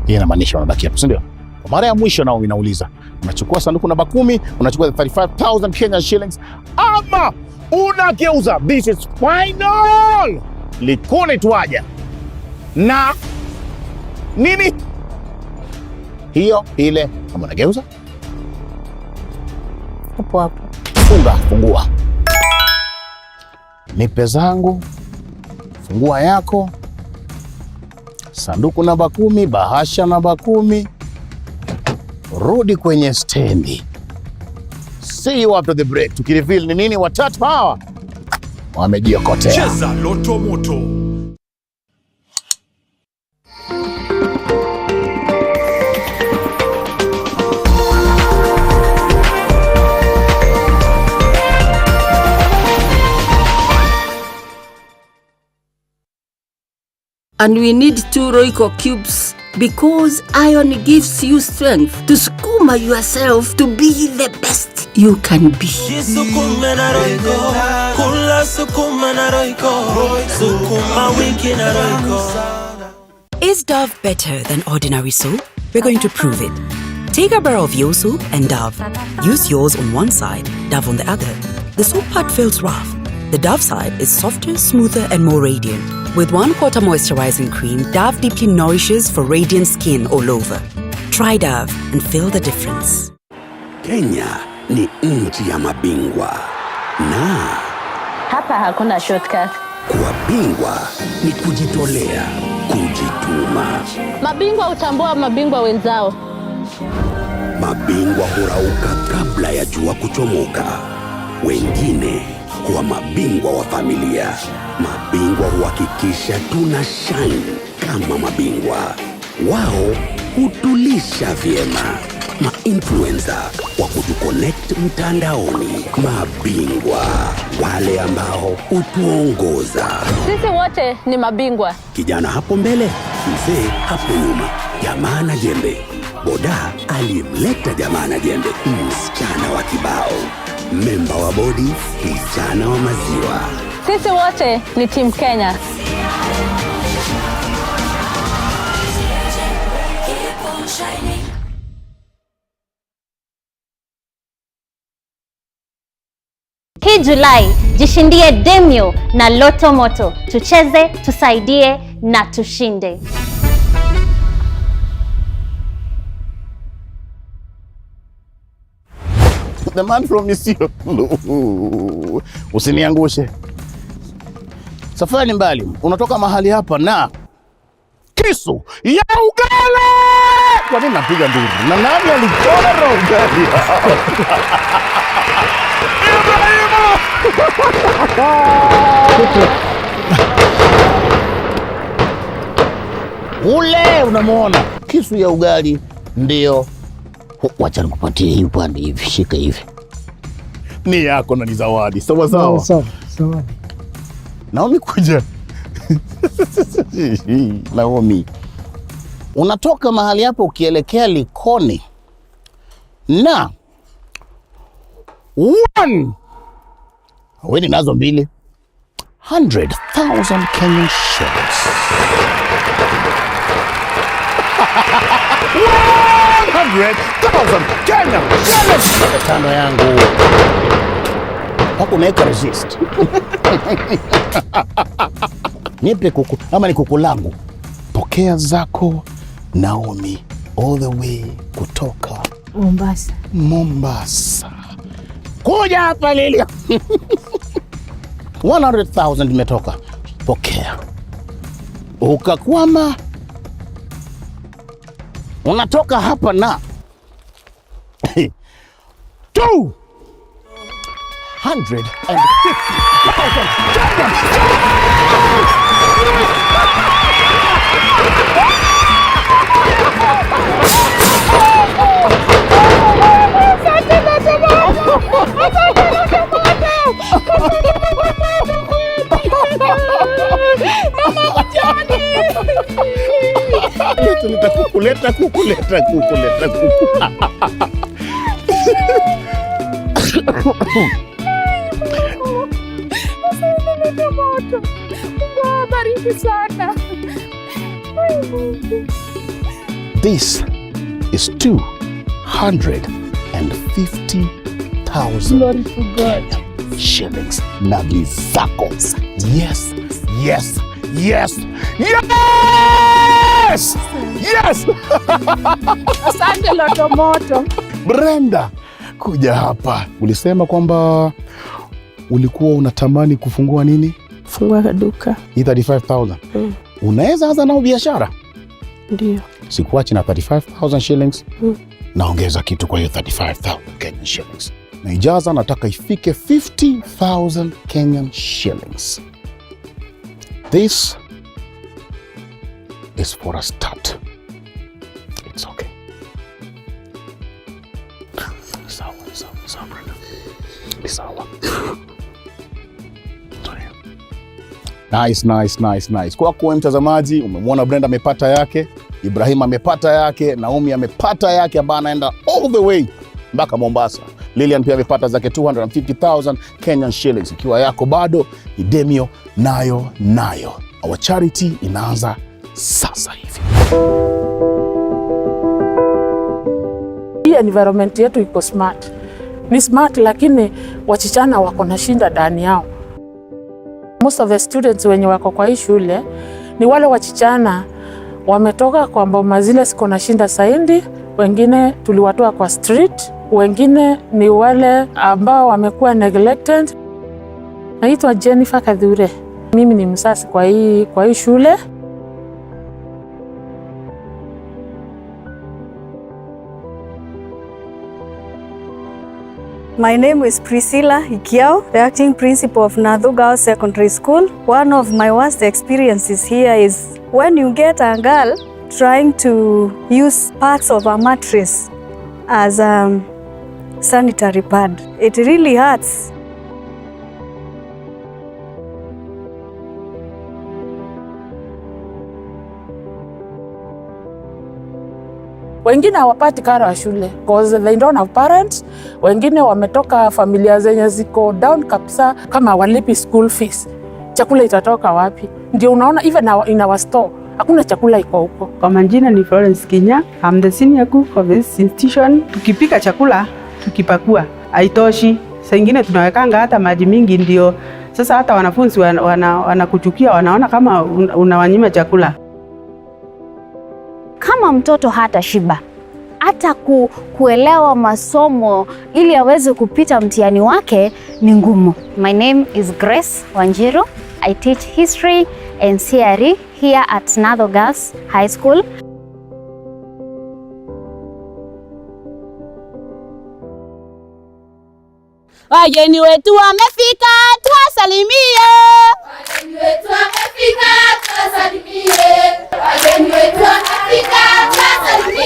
Hii inamaanisha unabaki hapo, si ndio? Kwa mara ya mwisho nao inauliza, unachukua sanduku namba 10, unachukua 35,000 Kenyan shillings ama unageuza? This is final. Likoni tuaja na nini hiyo ile, kama unageuza Hapo hapo. Fungua. Nipe zangu, fungua yako. Sanduku namba 10, bahasha namba 10. Rudi kwenye stendi. See you after the break. Tukireveal ni nini watatu hawa wamejiokotea. Cheza Loto Moto. And we need 2 Royco cubes because iron gives you strength to sukuma yourself to be the best you can be. Sukuma na Royco, kula sukuma na Royco, sukuma wiki na Royco. Is Dove better than ordinary soap? We're going to prove it. Take a bar of your soap and Dove. Use yours on one side, Dove on the other. The soap part feels rough. The Dove side is softer, smoother, and more radiant. With 1/4 moisturizing cream, Dove deeply nourishes for radiant skin all over. Try Dove and feel the difference. Kenya ni nchi ya mabingwa na hapa hakuna shortcut. Kuwa bingwa ni kujitolea, kujituma. Mabingwa hutambua mabingwa wenzao. Mabingwa hurauka kabla ya jua kuchomoka. Wengine huwa mabingwa wa familia. Mabingwa huhakikisha tuna shine kama mabingwa. Wao hutulisha vyema. Ma-influencer wa kutuconnect mtandaoni. Mabingwa, wale ambao hutuongoza. Sisi wote ni mabingwa. Kijana hapo mbele, mzee hapo nyuma. Jamaa na jembe. Boda alimleta jamaa na jembe, msichana wa kibao. Memba wa bodi, msichana wa maziwa. Sisi wote ni Team Kenya. Hii Julai, jishindie Demio na Loto Moto. Tucheze, tusaidie na tushinde. The man from Misio. Usiniangushe. Safari ni mbali. Unatoka mahali hapa na kisu ya ugali. Kwa nini napiga nduru? Na nani alikora ugali? Ule unamuona kisu ya ugali ndio. Wacha nikupatie hii upande hivi, shika hivi. Ni yako na ni zawadi. Sawa sawa. Zawadi. Naomi kuja. Naomi. Unatoka mahali hapo ukielekea Likoni. Na 1 wewe nazo 2 100,000 Kenyan shillings. 100,000 Kenyan shillings. Tano yangu. Hapo umeweka resist. Nipe kuku ama ni kuku langu. Pokea zako Naomi, all the way kutoka Mombasa. Kuja hapa Lilia. 100,000 imetoka. Pokea. Ukakwama. Unatoka hapa na 100,000. Leta kuku. This is 250,000 Glory to God. shillings. Nagi zako. Yes, yes, yes, yes! Yes! Asante Lotomoto. Brenda, kuja hapa. Ulisema kwamba ulikuwa unatamani kufungua nini? Fungua duka. 35,000. Unaweza anza nao biashara? Ndio. Sikuachi na 35,000 shillings. Naongeza kitu kwa hiyo 35,000 Kenyan shillings. Na ijaza nataka ifike 50,000 Kenyan shillings. This is for a start. It's okay. Sawa, Brenda. Sawa. Nice. Kwa mtazamaji, umemwona Brenda amepata yake, Ibrahim amepata yake, Naomi amepata yake ambaye anaenda all the way mpaka Mombasa. Lilian pia amepata zake 250,000 Kenyan shillings. Ikiwa yako bado, ni Demio nayo. Our charity inaanza sasa hivi. Hii environment yetu iko smart. Ni smart lakini wachichana wako na shinda ndani yao. Most of the students wenye wako kwa hii shule ni wale wachichana wametoka kwa mboma zile siko na shinda saindi, wengine tuliwatoa kwa street, wengine ni wale ambao wamekuwa neglected. Naitwa Jennifer Kadhure. Mimi ni msasi kwa hii shule. My name is Priscilla Ikiao, the acting principal of Nadhu Girls Secondary School. One of my worst experiences here is when you get a girl trying to use parts of a mattress as a sanitary pad. It really hurts. Wengine hawapati karo ya shule because they don't have parents. Wengine wametoka familia zenye ziko down kabisa, kama walipi school fees. Chakula itatoka wapi? Ndio unaona even in our store hakuna chakula iko huko. Kwa majina ni Florence Kinya. I'm the senior cook of this institution. Tukipika chakula, tukipakua haitoshi. Saa ingine tunawekanga hata maji mingi, ndio sasa hata wanafunzi wanakuchukia, wanaona kama unawanyima chakula. Kama mtoto hata shiba, hata kuelewa masomo ili aweze kupita mtihani wake ni ngumu. My name is Grace Wanjiru. I teach history and CRE here at Nadhu Girls High School. Wageni wetu wamefika, tuwasalimie. Wageni wetu wamefika, tuwasalimie. Wageni wetu wamefika, tuwasalimie.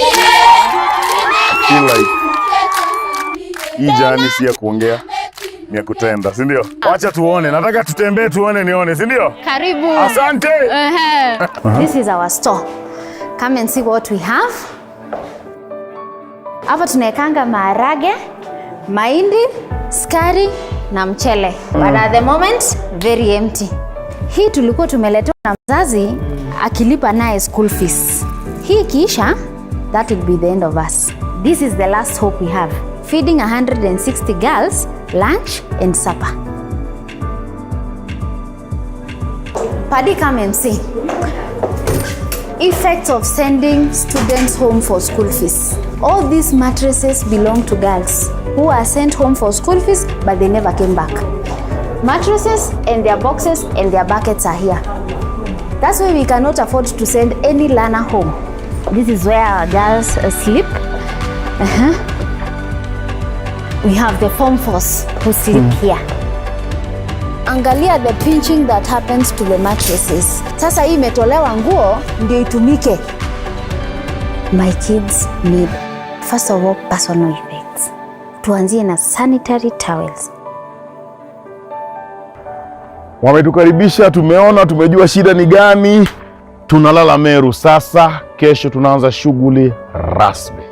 Hii jani si ya kuongea, ni ya kutenda, si ndio? Wacha tuone, nataka tutembee tuone nione, si ndio? Karibu. Asante. This is our store. Come and see what we have. Hapa tunaekanga maharage, mahindi, sukari na mchele. But at the moment very empty. Hii tulikuwa tumeletewa na mzazi akilipa naye school fees. Hii kisha, that will be the end of us. This is the last hope we have. Feeding 160 girls lunch and supper. Paddy, come and see. Effects of sending students home for school fees. All these mattresses belong to girls who are sent home for school fees but they never came back. Mattresses and their boxes and their buckets are here. That's why we cannot afford to send any learner home. This is where our girls sleep. We have the form force who sleep here. Angalia the pinching that happens to the mattresses. Sasa hii imetolewa nguo ndio itumike. My kids need, first of all, personal effects. Tuanzie na sanitary towels. Wametukaribisha, tumeona, tumejua shida ni gani. Tunalala Meru sasa, kesho tunaanza shughuli rasmi.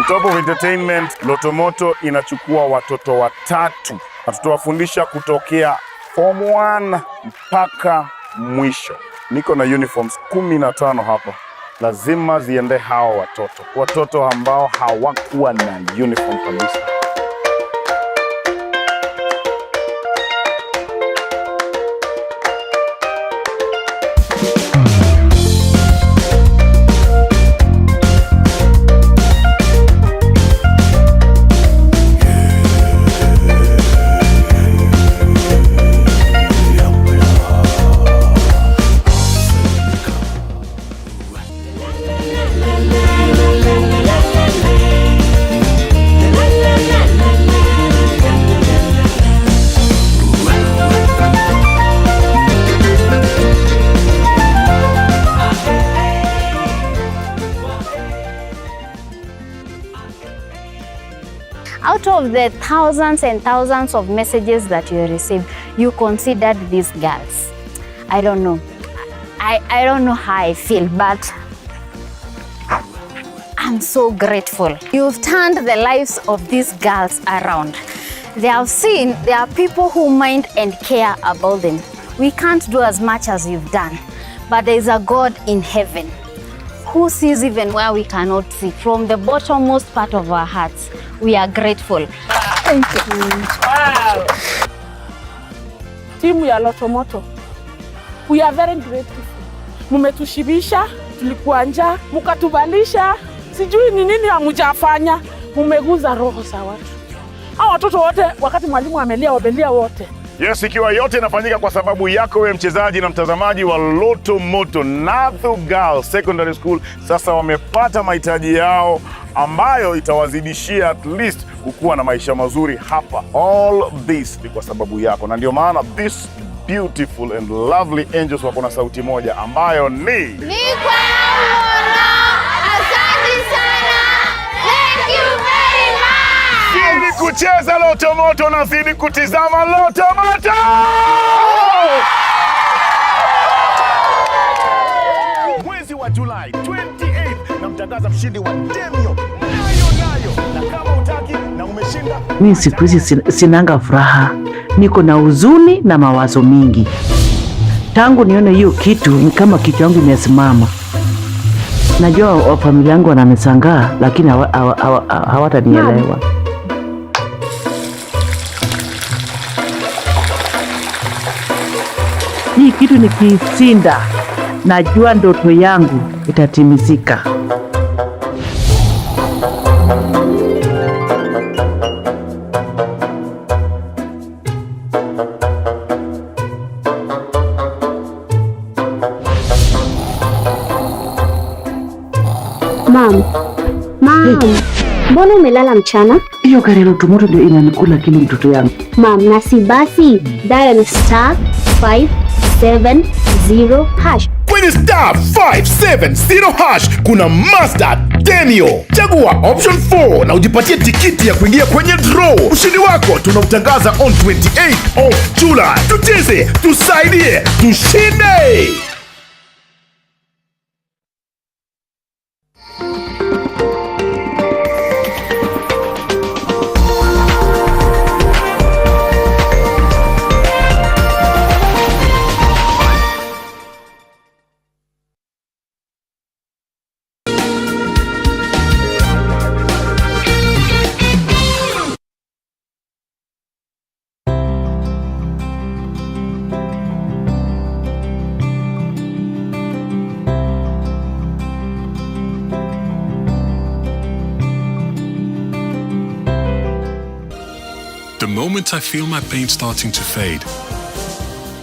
Top of entertainment, Lotomoto inachukua watoto watatu na tutawafundisha kutokea form 1 mpaka mwisho. Niko na uniforms 15 hapa. Lazima ziende hawa watoto ambao hawakuwa na uniform kabisa. Out of the thousands and thousands of messages that you received, you considered these girls. I don't know. I don't know how I feel, but I'm so grateful. You've turned the lives of these girls around. They have seen there are people who mind and care about them. We can't do as much as you've done, but there is a God in heaven who sees even where we cannot see. From the bottommost part of our hearts, we are grateful. Thank you. Wow. Timu ya Lotomoto, we are very grateful. Mumetushibisha, tulikuwa njaa, mukatubalisha, sijui ni nini hamujafanya, mumeguza roho za watu. Hao watoto wote wakati mwalimu amelia wabelia wote. Yes, ikiwa yote inafanyika kwa sababu yako wewe mchezaji na mtazamaji wa Lotomoto. Nathu Girls Secondary School sasa wamepata mahitaji yao ambayo itawazidishia at least kukuwa na maisha mazuri hapa. All this ni kwa sababu yako, na ndio maana this beautiful and lovely angels wako na sauti moja ambayo ni kwa Mola. Asante sana. Thank you very much. Zidi kucheza Lotomoto na zidi kutizama Lotomoto. Mwezi wa Julai 28 na mtangaza mshindi wa Demio nayo. Na kama utaki na umeshinda, mimi siku hizi sinanga furaha. Niko na huzuni na mawazo mingi. Tangu nione hiyo kitu ni kama kichwa changu imesimama. Najua wa familia yangu wananisangaa lakini hawatanielewa. Hii kitu nikisinda, najua ndoto yangu itatimizika. Mom. Mbona umelala mchana? Hiyo gari Lotomoto ndio inanikula kile mtoto yangu. Mom, na si basi dial *570#. Kwenye *570# kuna Master Demio. Chagua option 4 na ujipatie tikiti ya kuingia kwenye draw. Ushindi wako tunautangaza on 28 of July. Tucheze, tusaidie, tushinde. The moment I feel my pain starting to fade,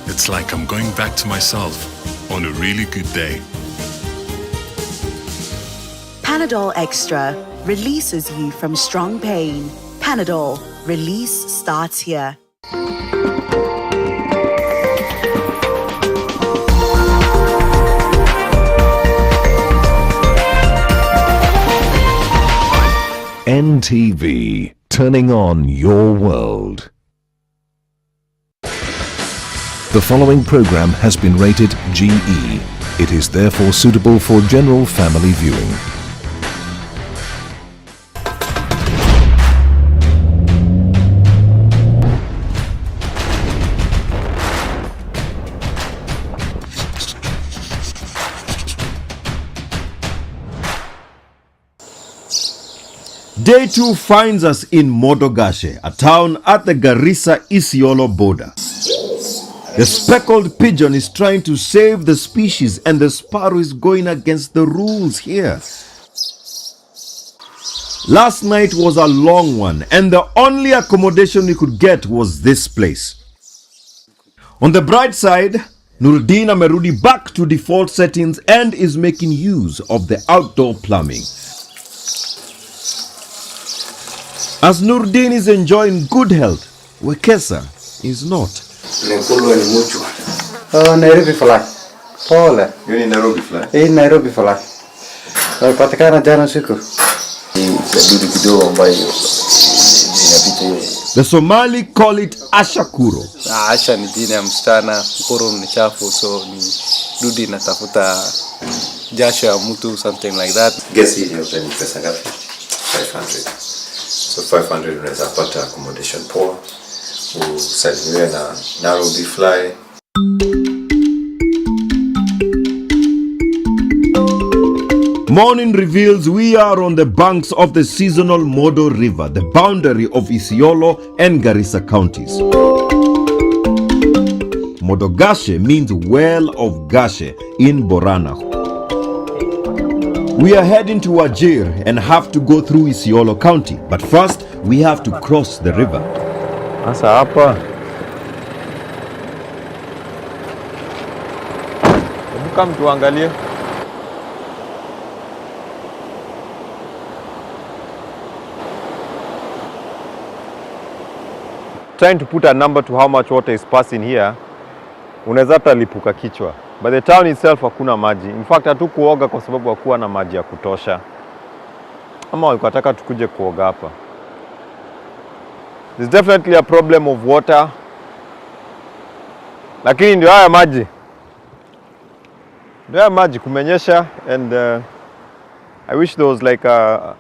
it's like I'm going back to myself on a really good day. Panadol Extra releases you from strong pain. Panadol, release starts here. NTV, turning on your world. The following program has been rated GE. It is therefore suitable for general family viewing. Day 2 finds us in Modogashe, a town at the Garissa-Isiolo border. The speckled pigeon is trying to save the species and the sparrow is going against the rules here. Last night was a long one and the only accommodation we could get was this place. On the bright side, Nuruddin amerudi back to default settings and is making use of the outdoor plumbing. As Nuruddin is enjoying good health, Wekesa is not. Nairobi fly. Pole. You're in Nairobi fly? In Nairobi fly. Patikana jana siku. The Somali call it Ashakuro. Asha ni jina ya msichana, mkoro ni chafu, so ni dudi inatafuta jasho ya mtu, something like that. Guess hii yote ni pesa ngapi? 500. So 500 unaweza pata accommodation poa, usalimiwe na Nairobi fly. Morning reveals we are on the banks of the seasonal Modo River, the boundary of Isiolo and Garissa counties. Modogashe means well of Gashe in Borana. We are heading to Wajir and have to go through Isiolo County, but first we have to cross the river. Asa hapa. Hebu tuangalie. Trying to put a number to how much water is passing here, unaweza hata lipuka kichwa. But the town itself hakuna maji. In fact, hatukuoga kwa sababu hakuwa na maji ya kutosha. Ama wakataka tukuje kuoga hapa. There's definitely a problem of water. Lakini ndio haya maji. Ndio haya maji kumenyesha, and I wish there was like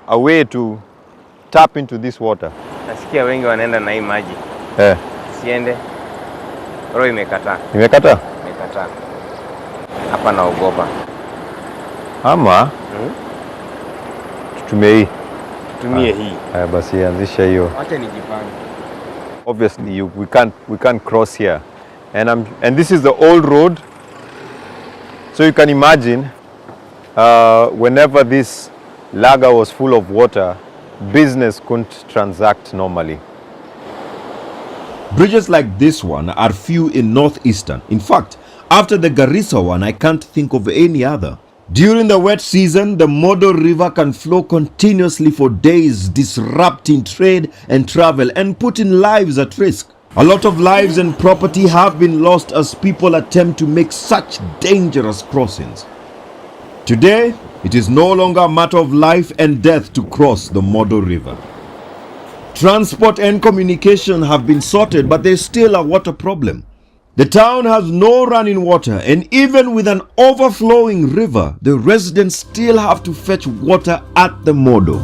a way to tap into this water. Nasikia wengi wanaenda na hii maji. Siende. Roho imekataa. Imekataa? Imekataa. Hapa naogopa. Ama tutumie hii. Tutumie hii. Haya basi anzisha hiyo. Acha nijipange. Obviously we can't cross here. And this is the old road. So you can imagine whenever this lager was full of water, business couldn't transact normally. Bridges like this one are few in northeastern. In fact, after the Garissa one, I can't think of any other. During the wet season, the Modo River can flow continuously for days, disrupting trade and travel and putting lives at risk. A lot of lives and property have been lost as people attempt to make such dangerous crossings. Today, it is no longer a matter of life and death to cross the Modo River. Transport and communication have been sorted, but there's still a water problem. The town has no running water, and even with an overflowing river, the residents still have to fetch water at the Modo.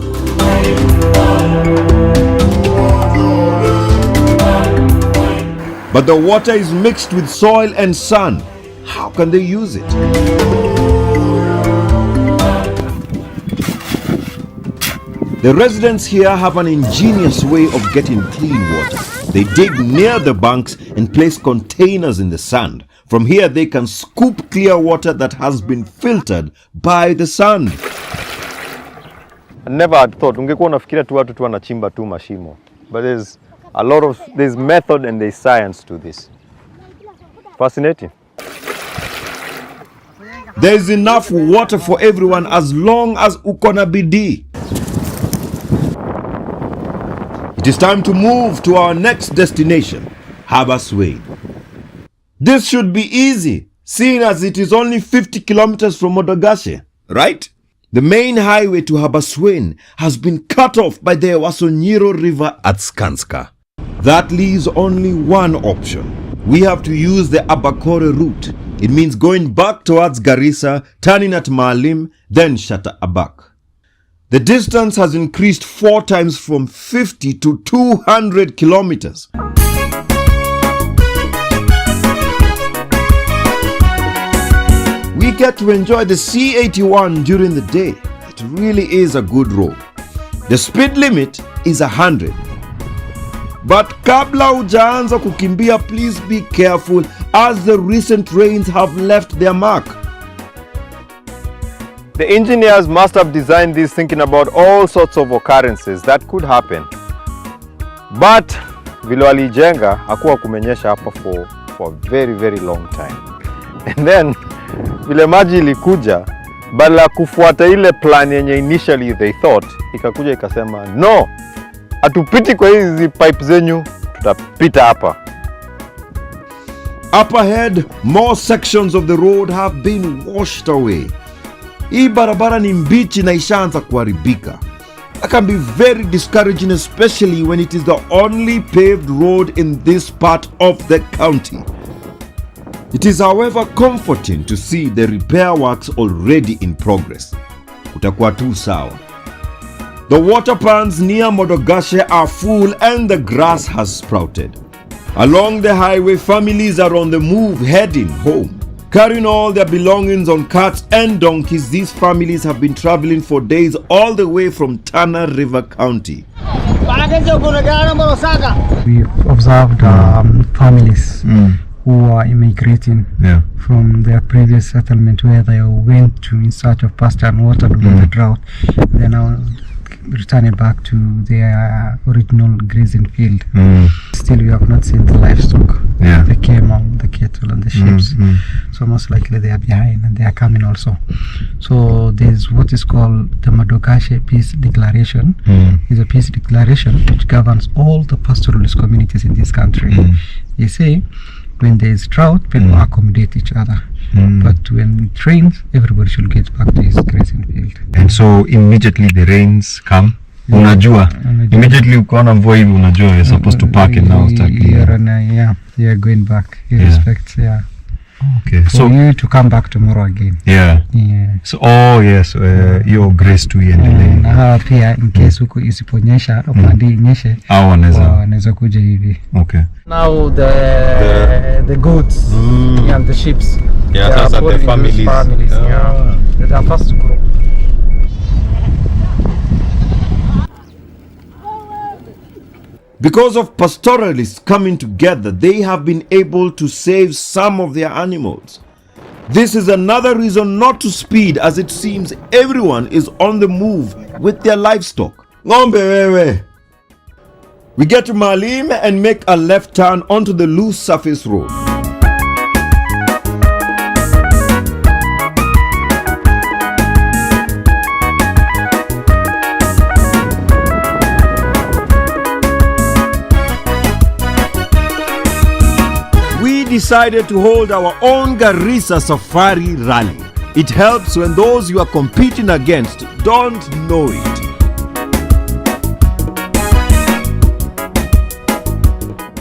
But the water is mixed with soil and sand. How can they use it? The residents here have an ingenious way of getting clean water. They dig near the banks and place containers in the sand. From here they can scoop clear water that has been filtered by the sand. I never had thought, ungekuwa unafikiria tu watu tu wanachimba tu mashimo. But there's method and there's science to this. Fascinating. There is enough water for everyone as long as ukona bidii. It is time to move to our next destination, Habaswein. This should be easy, seeing as it is only 50 kilometers from Modogashe, right? The main highway to Habaswein has been cut off by the Wasonyiro River at Skanska. That leaves only one option. We have to use the Abakore route. It means going back towards Garissa, turning at Maalim, then Shatta Abak. The distance has increased 4 times from 50 to 200 kilometers. We get to enjoy the C81 during the day. It really is a good road. The speed limit is 100. But kabla hujaanza kukimbia, please be careful as the recent rains have left their mark. The engineers must have designed this thinking about all sorts of occurrences that could happen. But vile walijenga hakuwa kumenyesha hapa for a very very long time. And then vile maji ilikuja, badala kufuata ile plan yenye initially they thought, ikakuja ikasema no, hatupiti kwa hizi pipe zenyu, tutapita hapa. Up ahead, more sections of the road have been washed away. Hii barabara ni mbichi na ishaanza kuharibika. That can be very discouraging, especially when it is the only paved road in this part of the county. It is, however, comforting to see the repair works already in progress. Kutakuwa tu sawa. The water pans near Modogashe are full and the grass has sprouted. Along the highway, families are on the move heading home. Carrying all their belongings on carts and donkeys, these families have been traveling for days all the way from Tana River County. We observed families who are immigrating from their previous settlement where they went to in search of pasture and water during the drought. They now returning back to their original grazing field. Still, we have not seen the livestock, the camel, the cattle and the sheep. So most likely they are behind and they are coming also. So there's what is called the Modogashe Peace Declaration. It's a peace declaration which governs all the pastoralist communities in this country. They say when there is drought, people accommodate each other. But when it rains, everybody should get back to his grazing field. And so immediately the rains come, unajua, immediately ukaona mvua hivi unajua you're supposed to park and now start clear. Yeah, going back. You expect, Okay, so you to come back tomorrow again. So your grace to iendelee. Na pia in case huko isiponyesha upande inyeshe, wanaweza kuja hivi. Okay. Now the goats and the sheep. Those are the families. That are first to grow. Because of pastoralists coming together, they have been able to save some of their animals. This is another reason not to speed, as it seems everyone is on the move with their livestock. Ng'ombe wewe! We get to Maalim and make a left turn onto the loose surface road. Decided to hold our own Garissa Safari Rally. It helps when those you are competing against don't know it.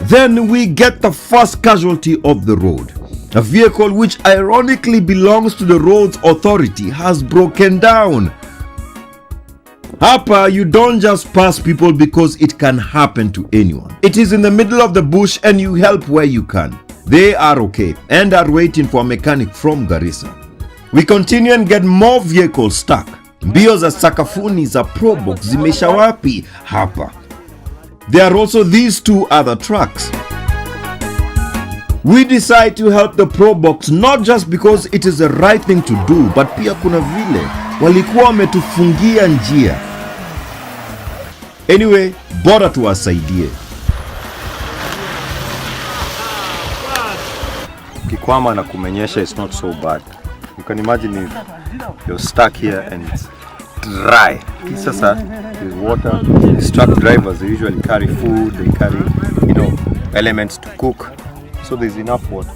Then we get the first casualty of the road. A vehicle which ironically belongs to the roads authority has broken down. Hapa, you don't just pass people because it can happen to anyone. It is in the middle of the bush and you help where you can. They are okay and are waiting for a mechanic from Garissa. We continue and get more vehicles stuck. Mbio za sakafuni za Probox zimesha wapi hapa. There are also these two other trucks. We decide to help the Probox not just because it is the right thing to do, but pia kuna vile walikuwa wametufungia njia. Anyway, bora tuwasaidie. Kikwama na kumenyesha is not so bad. You can imagine if you're stuck here and it's dry. Sasa there's water. These truck drivers, they usually carry food, they carry, elements to cook. So there's enough water.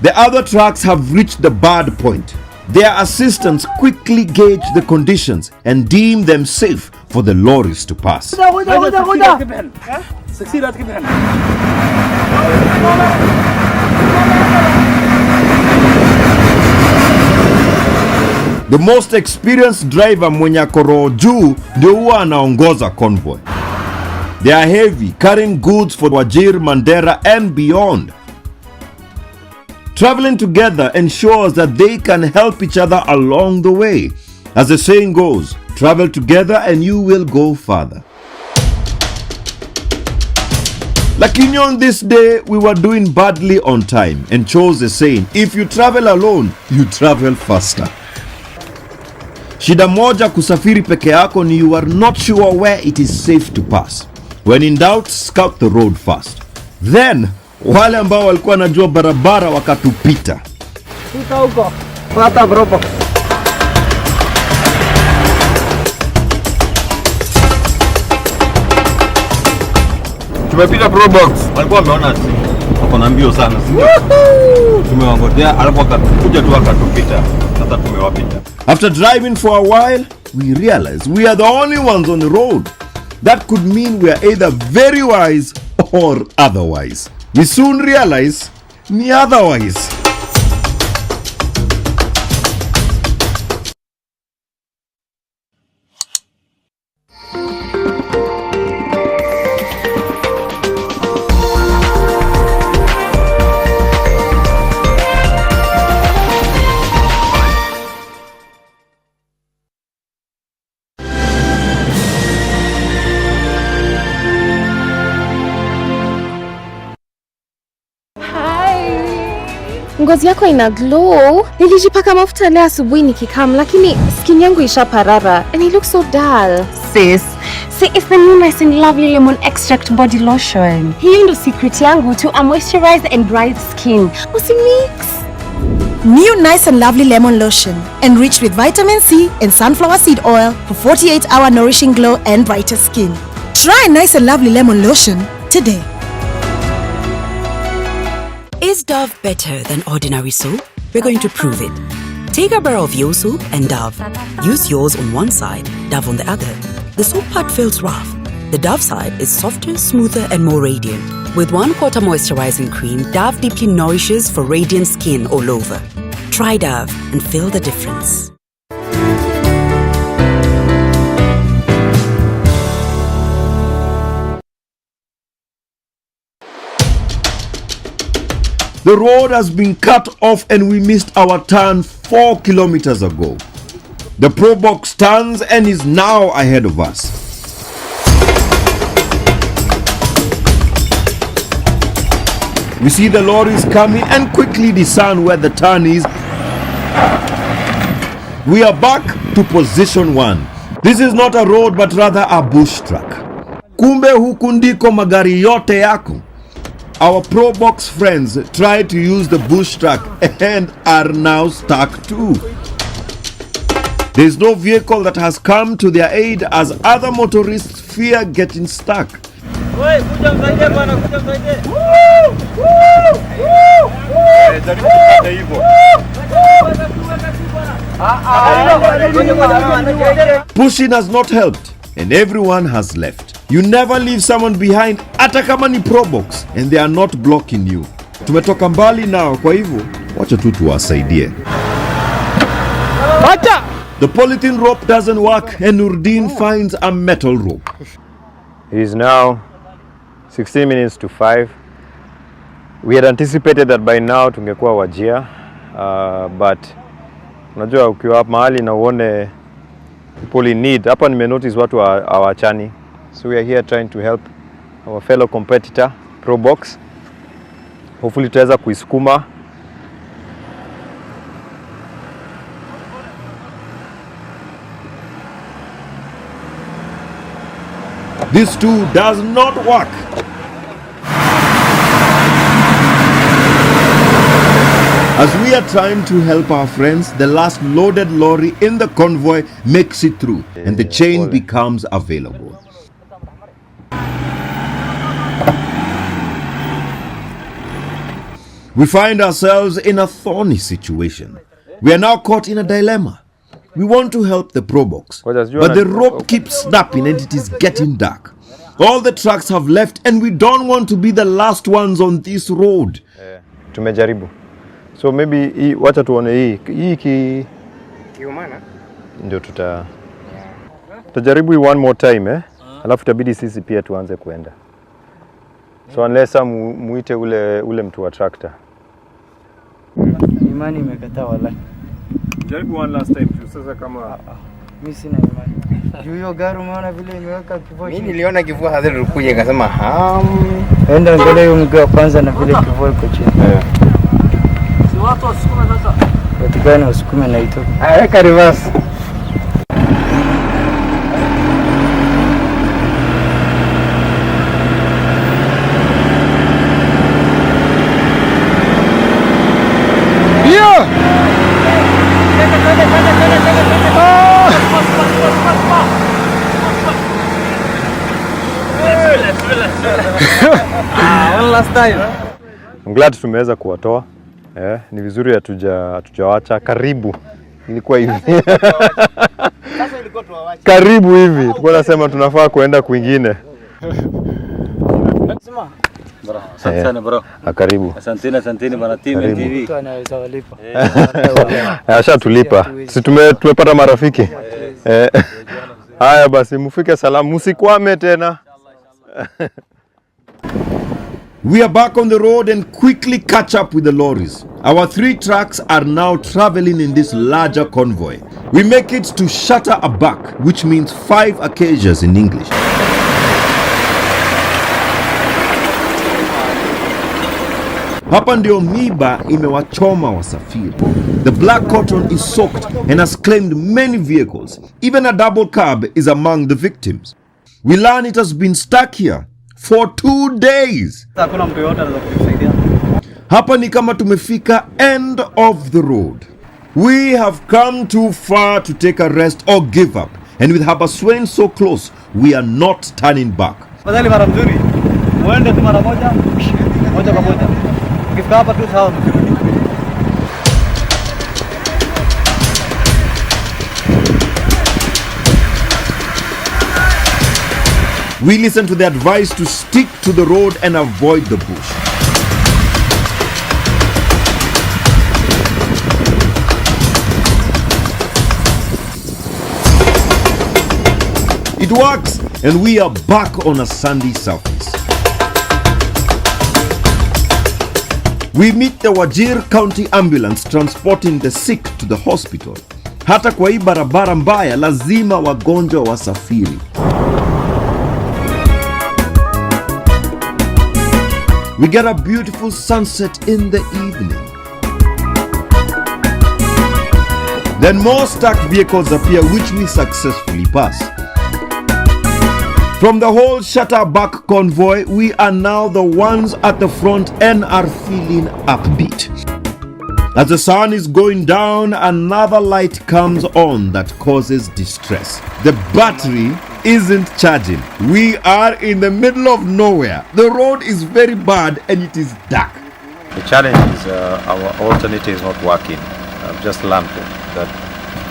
The other trucks have reached the bad point. Their assistants quickly gauge the conditions and deem them safe for the lorries to pass. The most experienced driver mwenye ako juu ndio huwa anaongoza convoy. They are heavy, carrying goods for Wajir, Mandera and beyond. Traveling together ensures that they can help each other along the way. As the saying goes, travel together and you will go farther. Lakini on this day, we were doing badly on time and chose the saying, if you travel alone, you travel faster. Shida moja kusafiri peke yako ni you are not sure where it is safe to pass. When in doubt, scout the road first. Then, wale ambao walikuwa najua barabara wakatupita. Huko. Pata Probox. Tumepita Probox. Walikuwa wameona wako na mbio sana. Tumewangojea alafu akakuja tu akatupita. Sasa tumewapita. After driving for a while, we realized we are the only ones on the road. That could mean we are either very wise or otherwise. We soon realize ni otherwise. Ngozi yako ina glow. Nilijipaka mafuta leo asubuhi nikikam, lakini skin yangu ishaparara and it looks so dull. Sis, see, it's the new Nice and Lovely Lemon Extract Body Lotion. Hiyo ndo secret yangu to a moisturized and bright skin. Usimix. New Nice and Lovely Lemon Lotion, enriched with vitamin C and sunflower seed oil for 48-hour nourishing glow and brighter skin. Try Nice and Lovely Lemon Lotion today. Is Dove better than ordinary soap? We're going to prove it. Take a bar of your soap and Dove. Use yours on one side, Dove on the other. The soap part feels rough. The Dove side is softer, smoother and more radiant. With 1/4 moisturizing cream, Dove deeply nourishes for radiant skin all over. Try Dove and feel the difference. The road has been cut off and we missed our turn 4 kilometers ago. The Probox turns and is now ahead of us. We see the lorries coming and quickly discern where the turn is. We are back to position 1. This is not a road but rather a bush track. Kumbe huku ndiko magari yote yako. Our Probox friends tried to use the bush track and are now stuck too. There is no vehicle that has come to their aid as other motorists fear getting stuck. Pushing has not helped and everyone has left. You never leave someone behind hata kama ni Probox and they are not blocking you. Tumetoka mbali nao kwa hivyo wacha tu tuwasaidie. The polythene rope doesn't work and Nurdin finds a metal rope. It is now 16 minutes to 5. We had anticipated that by now tungekuwa Wajir, but unajua ukiwa mahali na uone people in need, hapa nimenotice watu hawachani. So we are here trying to help our fellow competitor Probox. Hopefully tutaweza kuisukuma. This too does not work. As we are trying to help our friends, the last loaded lorry in the convoy makes it through and the chain becomes available. We find ourselves in a thorny situation. We are now caught in a dilemma. We want to help the probox, but the rope keeps snapping and it is getting dark. All the trucks have left and we don't want to be the last ones on this road. Tumejaribu. So maybe wacha tuone hii Kiumana ndio tutajaribu one more time alafu itabidi sisi pia tuanze kuenda. So unless muite ule mtu wa tractor. Imani imekataa wala. Jaribu one last time tu sasa kama mimi sina imani. Juu hiyo gari umeona vile imeweka kivua. Mimi niliona kivua hazili rukuja nikasema enda ngole hiyo mguu kwanza na vile kivua iko chini. Si watu wasukume sasa. Watu gani wasukume na ito? Weka reverse. One last time. I'm glad tumeweza kuwatoa. Ni vizuri hatujawacha karibu. Ilikuwa hivi. Sasa ilikuwa tuwaache. Karibu hivi. Tulikuwa nasema tunafaa kuenda kwingine. Sema. Bro, asante sana bro. Karibu. Asanteni bana team NTV. Mtu anaweza walipa. Ashatulipa. Sisi tumepata marafiki. Haya basi mufike salamu, msikwame tena. We are back on the road and quickly catch up with the lorries. Our 3 trucks are now traveling in this larger convoy. We make it to Shatta Abak, which means 5 acacias in English. Hapa ndio miba imewachoma wasafiri. The black cotton is soaked and has claimed many vehicles. Even a double cab is among the victims. We learn it has been stuck here for 2 days. Hapa ni kama tumefika end of the road. We have come too far to take a rest or give up. And with Habaswein so close, we are not turning back. Fadhali mara mzuri. Muende tu mara moja kwa moja. Ukifika hapa tu sawa. We listen to the advice to stick to the road and avoid the bush. It works, and we are back on a sandy surface. We meet the Wajir County ambulance transporting the sick to the hospital. Hata kwa hii barabara mbaya lazima wagonjwa wasafiri. We get a beautiful sunset in the evening. Then more stuck vehicles appear which we successfully pass. From the whole Shatta Abak convoy, we are now the ones at the front and are feeling upbeat. As the sun is going down, another light comes on that causes distress. The battery isn't charging. We are in the middle of nowhere. The road is very bad and it is dark. The challenge is our alternator is not working. I've just learned that.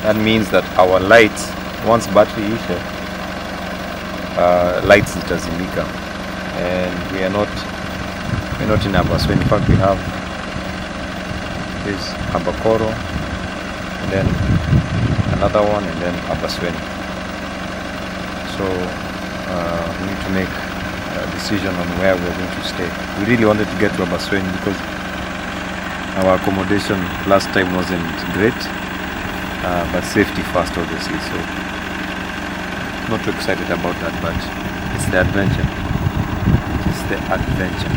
That means that our lights, once battery issue, lights zitazimika, and we're not in Abaswe. In fact, we have this Abakoro, and then another one, and then Abaswe. So we need to make a decision on where we're going to stay. We really wanted to get to Abaswe because our accommodation last time wasn't great, but safety first, obviously. So not too excited about that, but it's the adventure. It's the adventure.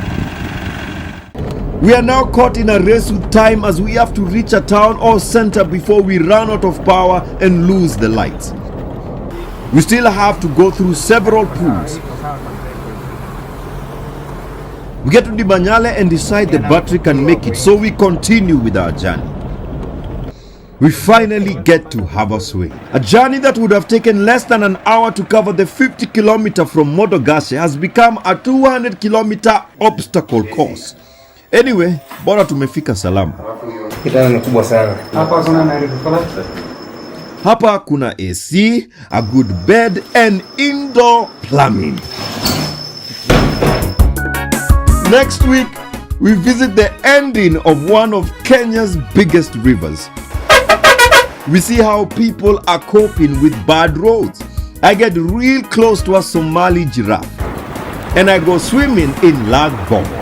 We are now caught in a race with time as we have to reach a town or center before we run out of power and lose the lights. We still have to go through several pools. We get to Dibanyale and decide the battery can make it, so we continue with our journey. We finally get to Habaswe. A journey that would have taken less than an hour to cover the 50 kilometer from Modogashe has become a 200 kilometer obstacle course. Anyway, bora tumefika salama. Hapa kuna AC, a good bed and indoor plumbing. Next week, we visit the ending of one of Kenya's biggest rivers. We see how people are coping with bad roads. I get real close to a Somali giraffe and I go swimming in Lag Bombo.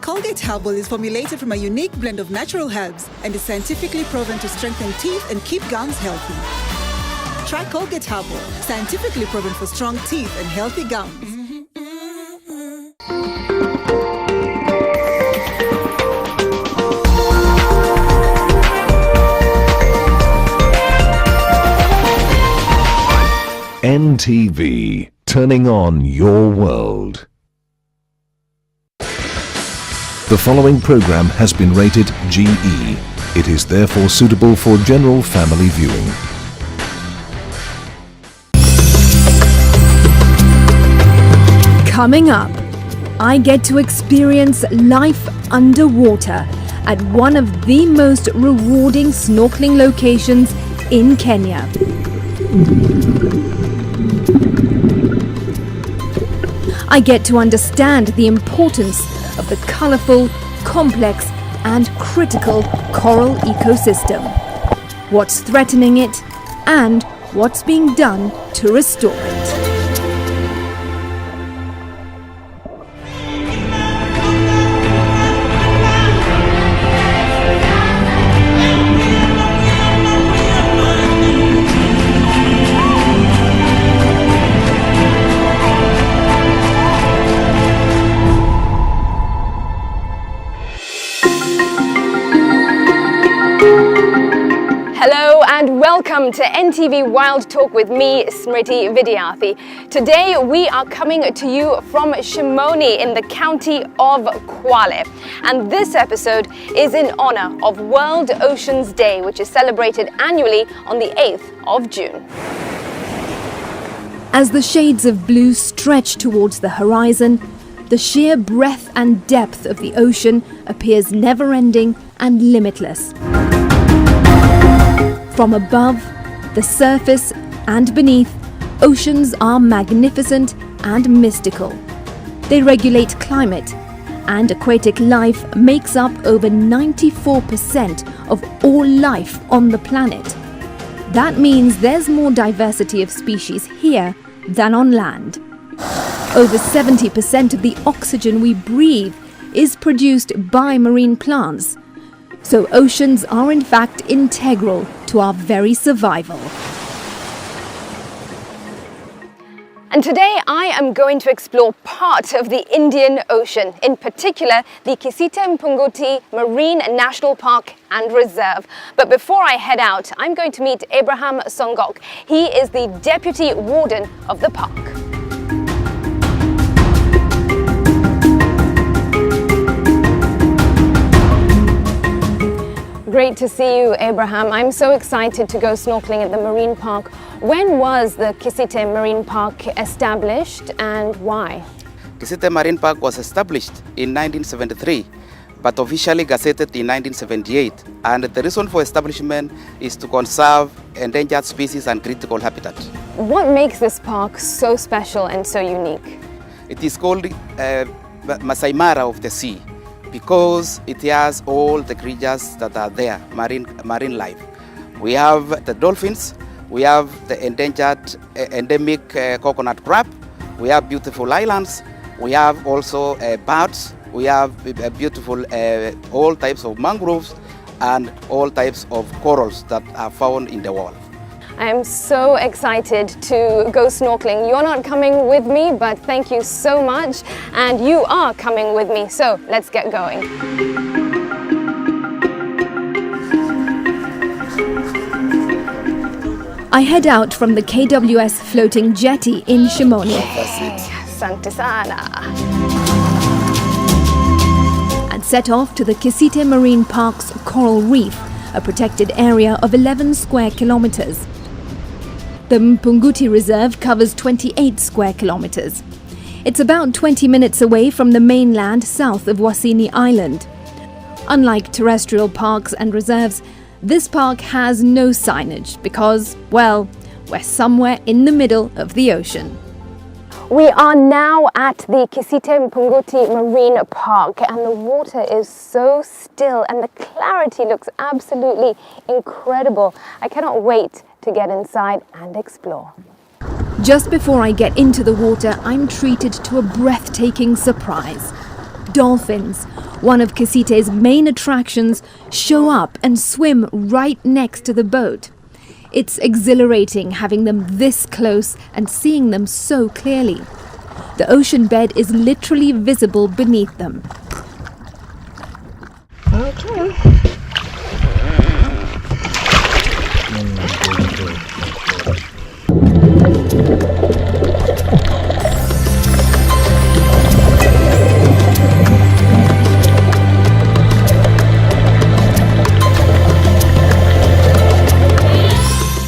Colgate Herbal is formulated from a unique blend of natural herbs and is scientifically proven to strengthen teeth and keep gums healthy. Try Colgate Herbal, scientifically proven for strong teeth and healthy gums. NTV, turning on your world. The following program has been rated GE. It is therefore suitable for general family viewing. Coming up, I get to experience life underwater at one of the most rewarding snorkeling locations in Kenya. I get to understand the importance of the colourful, complex and critical coral ecosystem, what's threatening it and what's being done to restore it. Hello and welcome to NTV Wild Talk with me, Smriti Vidyarthi. Today we are coming to you from Shimoni in the county of Kwale. And this episode is in honor of World Oceans Day, which is celebrated annually on the 8th of June. As the shades of blue stretch towards the horizon, the sheer breadth and depth of the ocean appears never-ending and limitless. From above, the surface and beneath, oceans are magnificent and mystical. They regulate climate, and aquatic life makes up over 94% of all life on the planet. That means there's more diversity of species here than on land. Over 70% of the oxygen we breathe is produced by marine plants. So oceans are in fact integral to our very survival. And today I am going to explore part of the Indian Ocean, in particular the Kisite Mpungoti Marine National Park and Reserve. But before I head out, I'm going to meet Abraham Songok. He is the Deputy Warden of the park. Great to see you, Abraham. I'm so excited to go snorkeling at the marine park. When was the Kisite Marine Park established and why? Kisite Marine Park was established in 1973 but officially gazetted in 1978. And the reason for establishment is to conserve endangered species and critical habitat. What makes this park so special and so unique? It is called Masai Mara of the sea because it has all the creatures that are there, marine life. We have the dolphins, we have the endangered endemic coconut crab, we have beautiful islands, we have also birds, we have beautiful all types of mangroves and all types of corals that are found in the world. I am so excited to go snorkeling. You're not coming with me, but thank you so much. And you are coming with me, so let's get going. I head out from the KWS floating jetty in Shimoni. Asante sana. And set off to the Kisite Marine Park's Coral Reef, a protected area of 11 square kilometers. The Mpunguti Reserve covers 28 square kilometers. It's about 20 minutes away from the mainland south of Wasini Island. Unlike terrestrial parks and reserves, this park has no signage because, well, we're somewhere in the middle of the ocean. We are now at the Kisite Mpunguti Marine Park and the water is so still and the clarity looks absolutely incredible. I cannot wait to get inside and explore. Just before I get into the water, I'm treated to a breathtaking surprise. Dolphins, one of Kisite's main attractions, show up and swim right next to the boat. It's exhilarating having them this close and seeing them so clearly. The ocean bed is literally visible beneath them. Okay.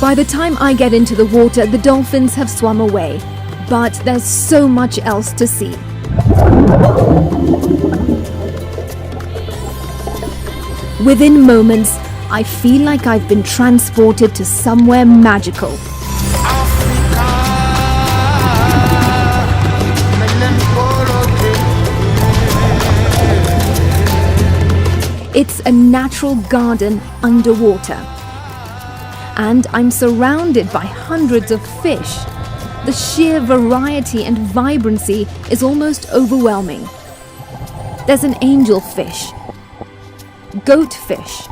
By the time I get into the water, the dolphins have swum away. But there's so much else to see. Within moments, I feel like I've been transported to somewhere magical. It's a natural garden underwater. And I'm surrounded by hundreds of fish. The sheer variety and vibrancy is almost overwhelming. There's an angelfish, goatfish,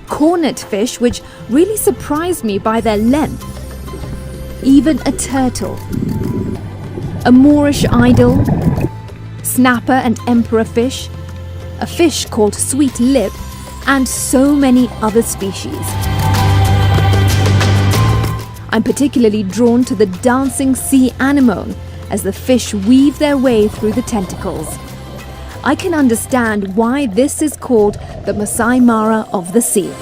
cornetfish, which really surprised me by their length, even a turtle, a Moorish idol, snapper and emperor fish, a fish called sweet lip, and so many other species. I'm particularly drawn to the dancing sea anemone as the fish weave their way through the tentacles. I can understand why this is called the Masai Mara of the sea.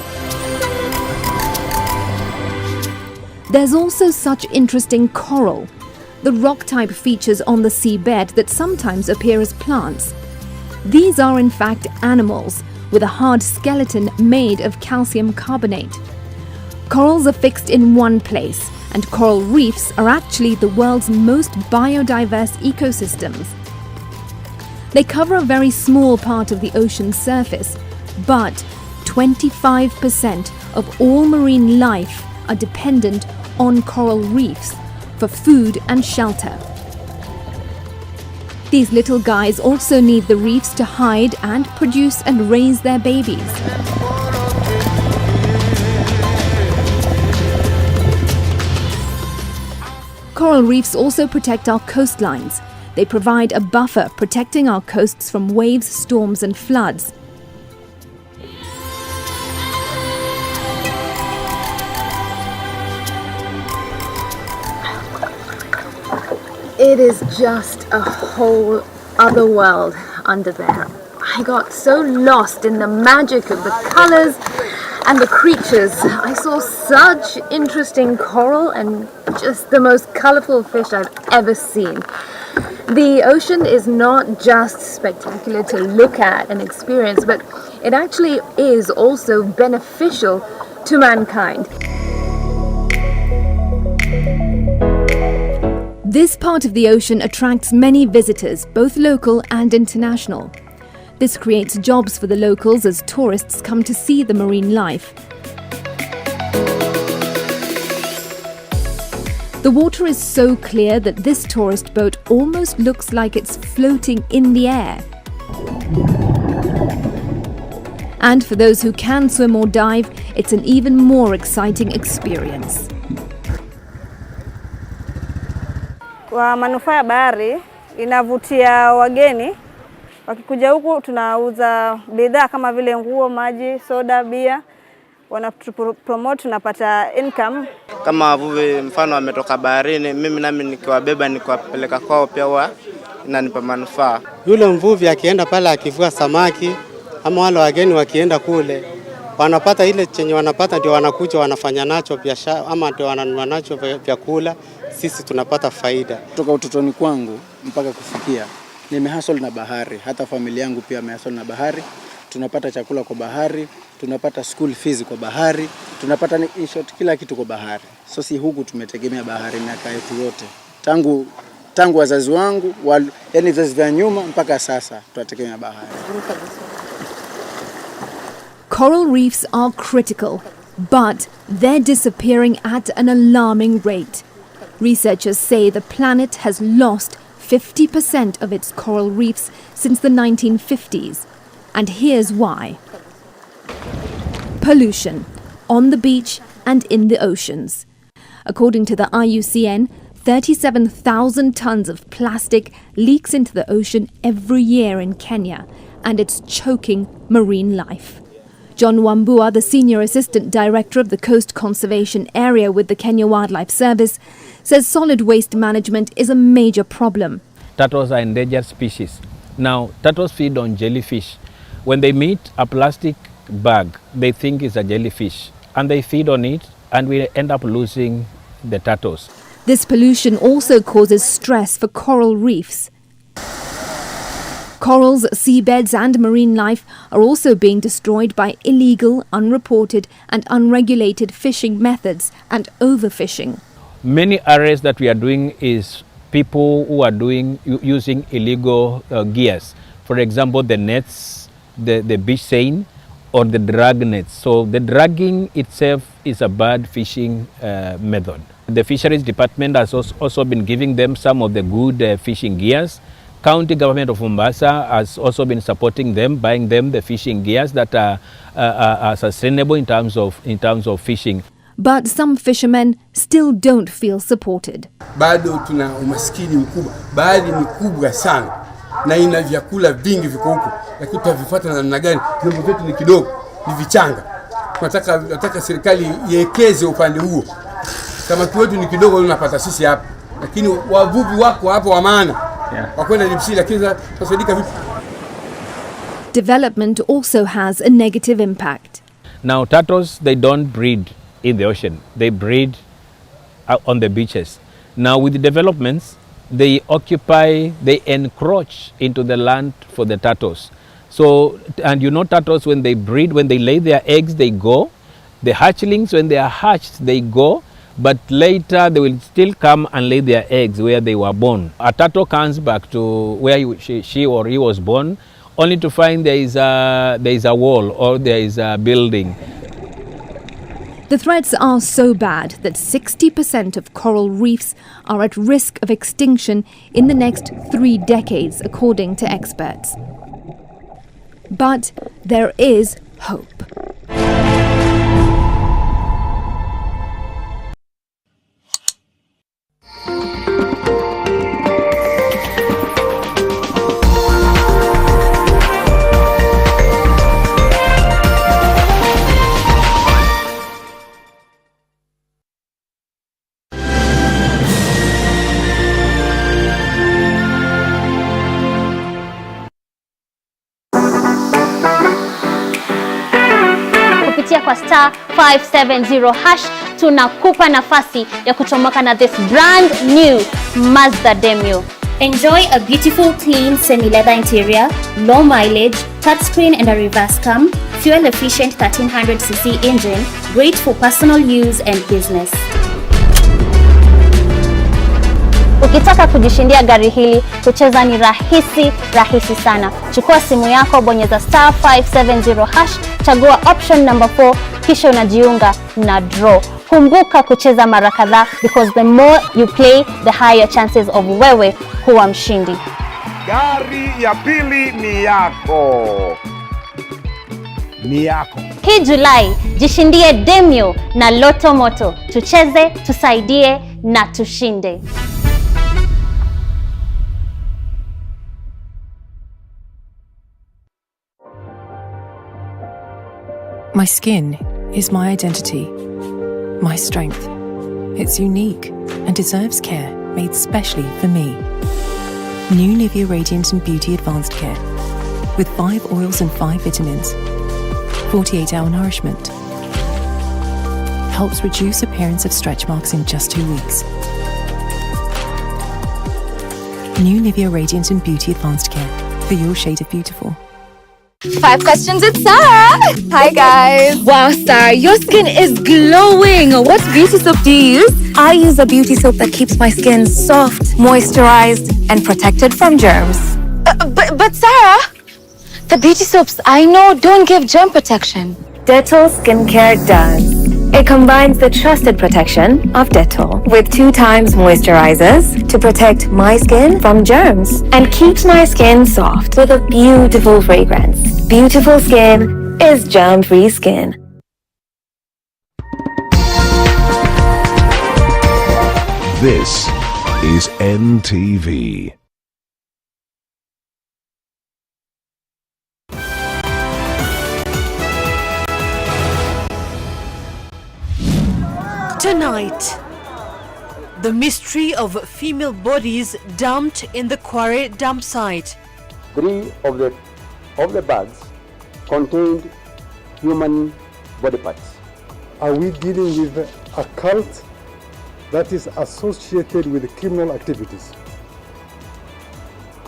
There's also such interesting coral, the rock-type features on the seabed that sometimes appear as plants. These are in fact animals with a hard skeleton made of calcium carbonate. Corals are fixed in one place, and coral reefs are actually the world's most biodiverse ecosystems. They cover a very small part of the ocean's surface, but 25% of all marine life are dependent on coral reefs for food and shelter. These little guys also need the reefs to hide and produce and raise their babies. Coral reefs also protect our coastlines. They provide a buffer protecting our coasts from waves, storms and floods. It is just a whole other world under there. I got so lost in the magic of the colors and the creatures. I saw such interesting coral and just the most colorful fish I've ever seen. The ocean is not just spectacular to look at and experience, but it actually is also beneficial to mankind. This part of the ocean attracts many visitors, both local and international. This creates jobs for the locals as tourists come to see the marine life. The water is so clear that this tourist boat almost looks like it's floating in the air. And for those who can swim or dive, it's an even more exciting experience. Kwa manufaa ya bahari, inavutia wageni. Wakikuja huku tunauza bidhaa kama vile nguo, maji, soda, bia. Wanapromote, tunapata income. Kama wavuvi mfano wametoka baharini, mimi nami nikiwabeba nikiwapeleka kwao pia huwa inanipa manufaa. Yule mvuvi akienda pale akivua samaki ama wale wageni wakienda kule, wanapata ile chenye wanapata ndio wanakuja wanafanya nacho biashara ama ndio wananunua nacho vyakula, sisi tunapata faida. Kutoka utotoni kwangu mpaka kufikia nimehustle na bahari, hata familia yangu pia imehustle na bahari. Tunapata chakula kwa bahari, tunapata school fees kwa bahari, tunapata in short kila kitu kwa bahari. So si huku tumetegemea bahari miaka yetu yote. Tangu wazazi wangu, yani vizazi vya nyuma mpaka sasa tunategemea bahari. Coral reefs are critical, but they're disappearing at an alarming rate. Researchers say the planet has lost 50% of its coral reefs since the 1950s. And here's why. Pollution, on the beach and in the oceans. According to the IUCN, 37,000 tons of plastic leaks into the ocean every year in Kenya, and it's choking marine life. John Wambua, the Senior Assistant Director of the Coast Conservation Area with the Kenya Wildlife Service, says solid waste management is a major problem. Turtles are endangered species. Now, turtles feed on jellyfish. When they meet a plastic bag, they think it's a jellyfish, and they feed on it, and we end up losing the turtles. This pollution also causes stress for coral reefs. Corals, seabeds and marine life are also being destroyed by illegal, unreported and unregulated fishing methods and overfishing. Many areas that we are doing is people who are using illegal gears. For example, the nets, the beach seine or the drag nets. So the dragging itself is a bad fishing method. The fisheries department has also been giving them some of the good fishing gears. County government of Mombasa has also been supporting them, buying them the fishing gears that are sustainable in terms of fishing. But some fishermen still don't feel supported. Bado tuna umaskini mkubwa, bahari ni kubwa sana na ina vyakula vingi viko huko, lakini tutavifuata na namna gani? Vyombo vyetu ni kidogo, ni vichanga. Tunataka serikali iwekeze upande huo. Samaki wetu ni kidogo tunapata sisi hapa, lakini wavuvi wako hapo wa maana wakwenda dipsi, lakini tusaidika vipi? Development also has a negative impact. Now turtles, they don't breed in the ocean, they breed on the beaches. Now with the developments, they encroach into the land for the turtles. So, and you know, turtles when they breed, when they lay their eggs, they go. The hatchlings, when they are hatched, they go. But later they will still come and lay their eggs where they were born. A turtle comes back to where she or he was born, only to find there is a wall or there is a building. The threats are so bad that 60% of coral reefs are at risk of extinction in the next 3 decades, according to experts. But there is hope. Kwa star 570 hash tunakupa nafasi ya kuchomoka na this brand new Mazda Demio. Enjoy a beautiful, clean, semi-leather interior, low mileage, touchscreen and a reverse cam, fuel-efficient 1300cc engine, great for personal use and business. Ukitaka kujishindia gari hili, kucheza ni rahisi sana. Chukua simu yako, bonyeza *570#, chagua option number 4, kisha unajiunga na draw. Kumbuka kucheza mara kadhaa, because the more you play, the higher chances of wewe kuwa mshindi. Gari ya pili ni yako. Ni yako. Hii Julai, jishindie Demio na Loto Moto. Tucheze, tusaidie na tushinde. My skin is my identity, my strength. It's unique and deserves care made specially for me. New Nivea Radiant and Beauty Advanced Care with 5 oils and 5 vitamins. 48-hour nourishment. Helps reduce appearance of stretch marks in just 2 weeks. New Nivea Radiant and Beauty Advanced Care for your shade of beautiful. 5 questions with Sarah. Hi guys. Wow, Sarah, your skin is glowing. What beauty soap do you use? I use a beauty soap that keeps my skin soft, moisturized, and protected from germs. But Sarah, the beauty soaps I know don't give germ protection. Dettol Skincare does. It combines the trusted protection of Dettol with 2 times moisturizers to protect my skin from germs and keeps my skin soft with a beautiful fragrance. Beautiful skin is germ-free skin. This is NTV. Tonight, the mystery of female bodies dumped in the quarry dump site. 3 of the bags contained human body parts. Are we dealing with a cult that is associated with criminal activities?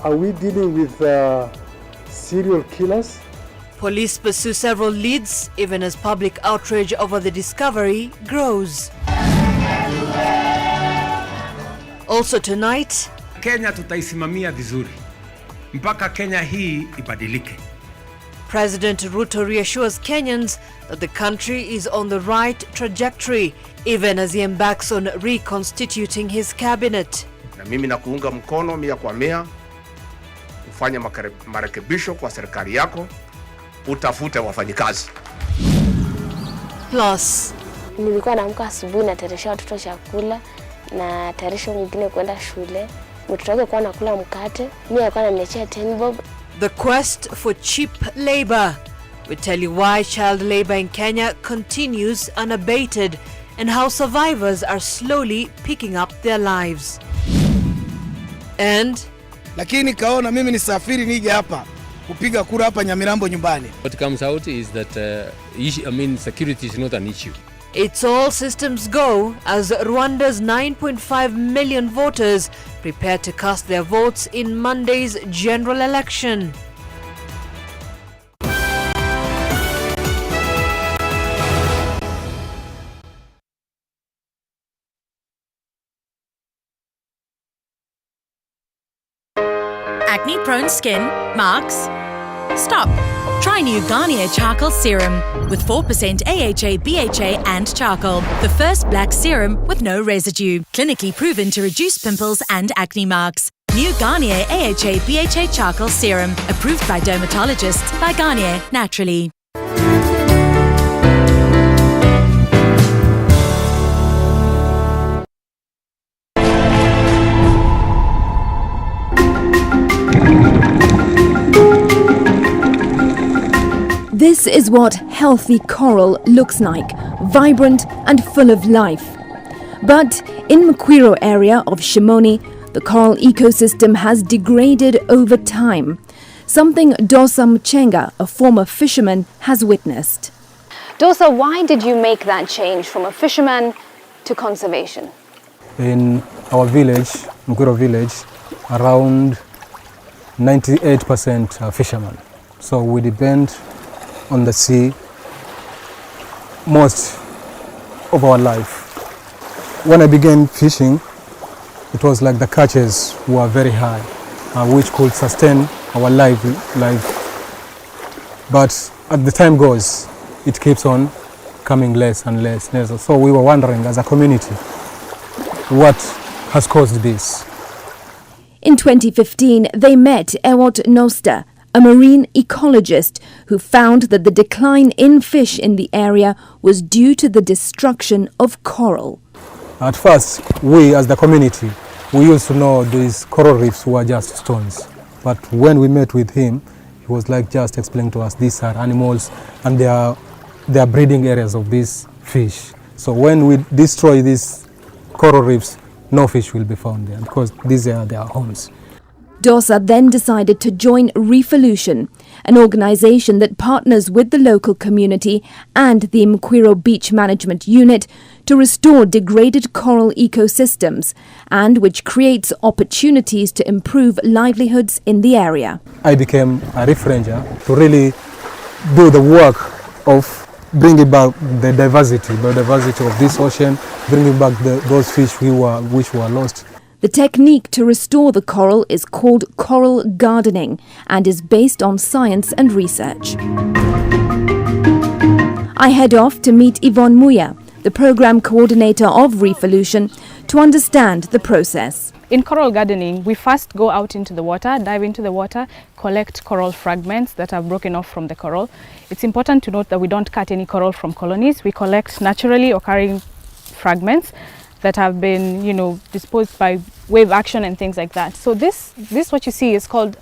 Are we dealing with serial killers? Police pursue several leads even as public outrage over the discovery grows. Also tonight, Kenya tutaisimamia vizuri mpaka Kenya hii ibadilike. President Ruto reassures Kenyans that the country is on the right trajectory even as he embarks on reconstituting his cabinet. Na mimi nakuunga mkono 100% kufanya marekebisho kwa serikali yako, utafute wafanyikazi. Plus, nilikuwa naamka asubuhi na tayarisha watoto chakula na tayarisha mwingine kwenda shule. Mtoto wake kwa anakula mkate, mimi alikuwa ananiletea 10 bob. The quest for cheap labor. We tell you why child labor in Kenya continues unabated and how survivors are slowly picking up their lives. And lakini kaona mimi nisafiri nije hapa kupiga kura hapa Nyamirambo nyumbani. What comes out is that security is not an issue. It's all systems go as Rwanda's 9.5 million voters prepare to cast their votes in Monday's general election. Acne-prone skin? Marks? Stop. Try new Garnier Charcoal Serum with 4% AHA, BHA and charcoal. The first black serum with no residue. Clinically proven to reduce pimples and acne marks. New Garnier AHA, BHA Charcoal Serum. Approved by dermatologists by Garnier Naturally. This is what healthy coral looks like, vibrant and full of life. But in Mkwiro area of Shimoni, the coral ecosystem has degraded over time, something Dosa Mchenga, a former fisherman, has witnessed. Dosa, why did you make that change from a fisherman to conservation? In our village, Mkwiro village, around 98% are fishermen. So we depend on the sea most of our life. When I began fishing, it was like the catches were very high, which could sustain our life. But as the time goes, it keeps on coming less and less. So we were wondering as a community, what has caused this? In 2015, they met Ewart Noster, a marine ecologist who found that the decline in fish in the area was due to the destruction of coral. At first, we as the community, we used to know these coral reefs were just stones. But when we met with him, he was like just explaining to us these are animals and they are breeding areas of these fish. So when we destroy these coral reefs, no fish will be found there because these are their homes. Dosa then decided to join Reefolution, an organization that partners with the local community and the Mkwiro Beach Management Unit to restore degraded coral ecosystems and which creates opportunities to improve livelihoods in the area. I became a reef ranger to really do the work of bringing back the biodiversity of this ocean, bringing back those fish which were lost. The technique to restore the coral is called coral gardening and is based on science and research. I head off to meet Yvonne Muya, the program coordinator of Reefolution, to understand the process. In coral gardening, we first go out into the water, dive into the water, collect coral fragments that are broken off from the coral. It's important to note that we don't cut any coral from colonies. We collect naturally occurring fragments that have been, disposed by wave action and things like that. So this what you see is called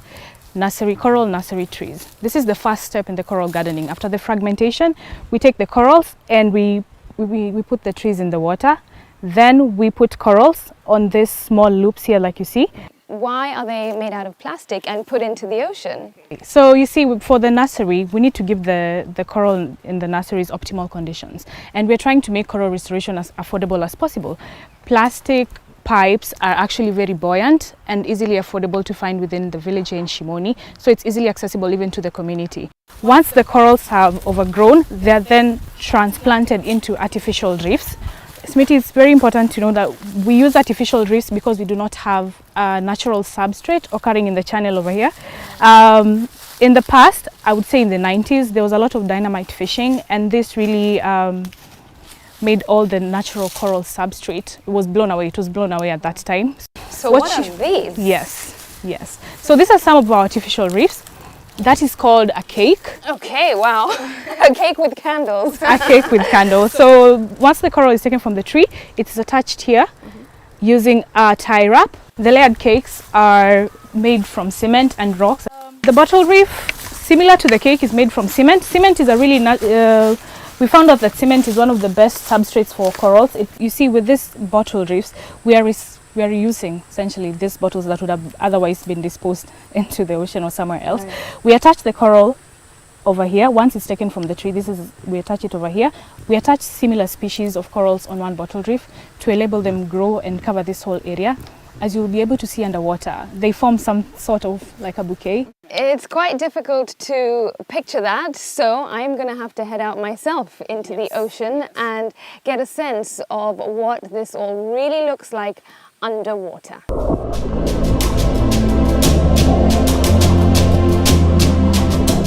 coral nursery trees. This is the first step in the coral gardening. After the fragmentation, we take the corals and we put the trees in the water. Then we put corals on these small loops here like you see. Why are they made out of plastic and put into the ocean? So you see, for the nursery, we need to give the coral in the nurseries optimal conditions. And we're trying to make coral restoration as affordable as possible. Plastic pipes are actually very buoyant and easily affordable to find within the village here in Shimoni. So it's easily accessible even to the community. Once the corals have overgrown, they're then transplanted into artificial reefs. Smitty, it's very important to know that we use artificial reefs because we do not have a natural substrate occurring in the channel over here. In the past, I would say in the 90s, there was a lot of dynamite fishing, and this really made all the natural coral substrate. It was blown away. It was blown away at that time. So what are these? Yes. So these are some of our artificial reefs. That is called a cake. Okay, wow. A cake with candles. A cake with candles. So once the coral is taken from the tree, it is attached here using a tie wrap. The layered cakes are made from cement and rocks. The bottle reef, similar to the cake, is made from cement. Cement is a really, we found out that cement is one of the best substrates for corals. You see, with this bottle reefs, we are reusing essentially these bottles that would have otherwise been disposed into the ocean or somewhere else. Right. We attach the coral over here. Once it's taken from the tree, we attach it over here. We attach similar species of corals on one bottle reef to enable them grow and cover this whole area. As you'll be able to see underwater, they form some sort of like a bouquet. It's quite difficult to picture that, so I'm going to have to head out myself into the ocean and get a sense of what this all really looks like underwater.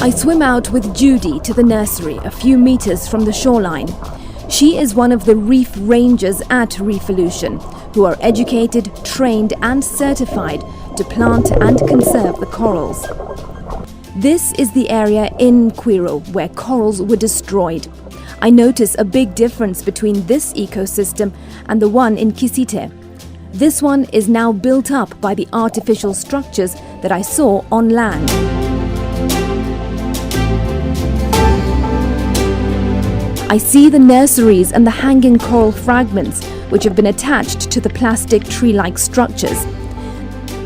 I swim out with Judy to the nursery a few meters from the shoreline. She is one of the reef rangers at Reefolution, who are educated, trained and certified to plant and conserve the corals. This is the area in Mkwiro where corals were destroyed. I notice a big difference between this ecosystem and the one in Kisite. This one is now built up by the artificial structures that I saw on land. I see the nurseries and the hanging coral fragments which have been attached to the plastic tree-like structures.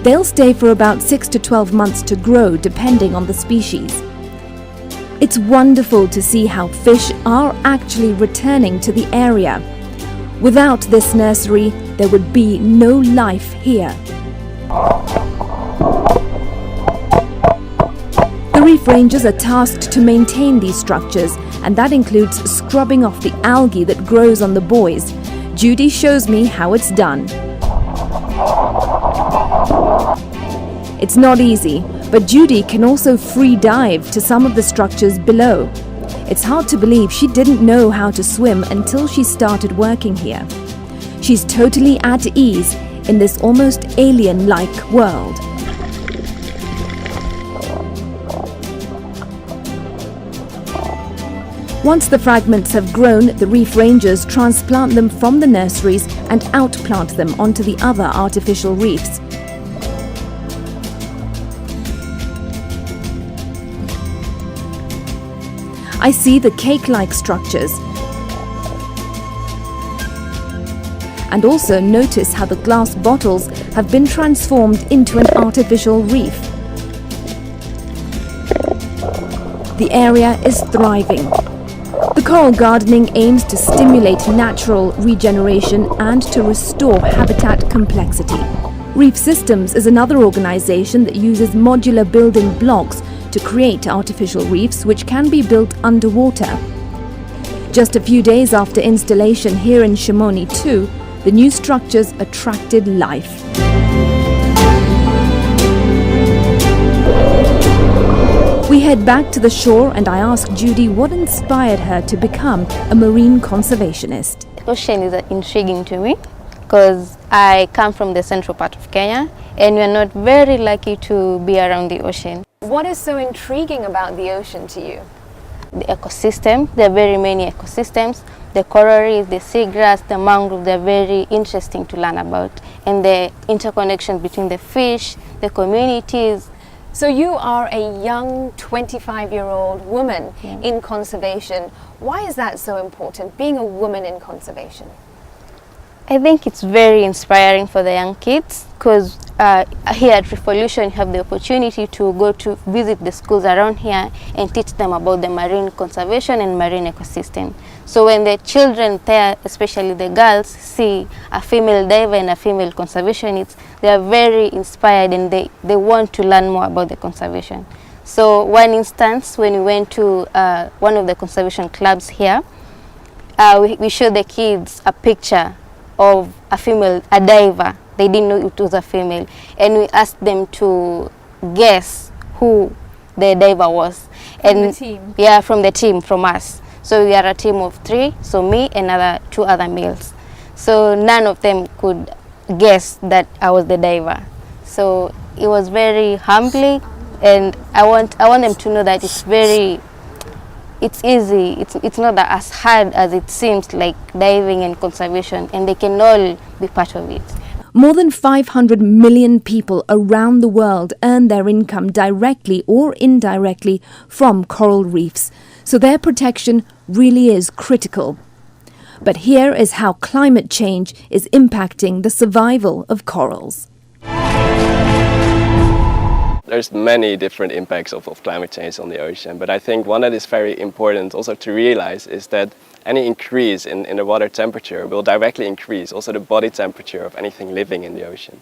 They'll stay for about 6 to 12 months to grow depending on the species. It's wonderful to see how fish are actually returning to the area. Without this nursery, there would be no life here. reef rangers are tasked to maintain these structures, and that includes scrubbing off the algae that grows on the buoys. Judy shows me how it's done. It's not easy, but Judy can also free dive to some of the structures below. It's hard to believe she didn't know how to swim until she started working here. She's totally at ease in this almost alien-like world. Once the fragments have grown, the reef rangers transplant them from the nurseries and outplant them onto the other artificial reefs. I see the cake-like structures and also notice how the glass bottles have been transformed into an artificial reef. The area is thriving. The coral gardening aims to stimulate natural regeneration and to restore habitat complexity. Reef Systems is another organization that uses modular building blocks to create artificial reefs which can be built underwater. Just a few days after installation here in Shimoni 2, the new structures attracted life. We head back to the shore and I ask Judy what inspired her to become a marine conservationist. Ocean is intriguing to me because I come from the central part of Kenya and we are not very lucky to be around the ocean. What is so intriguing about the ocean to you? The ecosystem, there are very many ecosystems. The coral reef, the seagrass, the mangrove, they're very interesting to learn about. And the interconnection between the fish, the communities. So you are a young 25-year-old woman in conservation. Why is that so important, being a woman in conservation? I think it's very inspiring for the young kids because here at Revolution you have the opportunity to go to visit the schools around here and teach them about the marine conservation and marine ecosystem. So when the children there, especially the girls, see a female diver and a female conservationist, they are very inspired and they want to learn more about the conservation. So one instance, when we went to one of the conservation clubs here, we showed the kids a picture of a diver. They didn't know it was a female, and we asked them to guess who the diver was. From the team? Yeah, from the team, from us. So we are a team of 3, so me and two other males. So none of them could guess that I was the diver. So it was very humbling, and I want them to know that it's easy. It's not that as hard as it seems, like diving and conservation, and they can all be part of it. More than 500 million people around the world earn their income directly or indirectly from coral reefs, so their protection really is critical. But here is how climate change is impacting the survival of corals. There's many different impacts of climate change on the ocean, but I think one that is very important also to realize is that any increase in the water temperature will directly increase also the body temperature of anything living in the ocean.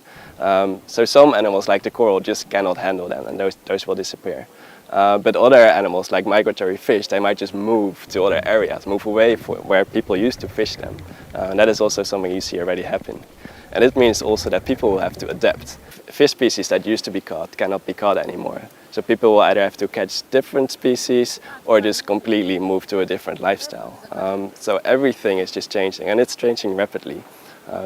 So some animals like the coral just cannot handle them, and those will disappear. But other animals like migratory fish, they might just move to other areas, move away from where people used to fish them. And that is also something you see already happen. And it means also that people will have to adapt. Fish species that used to be caught cannot be caught anymore. So people will either have to catch different species or just completely move to a different lifestyle. So everything is just changing, and it's changing rapidly.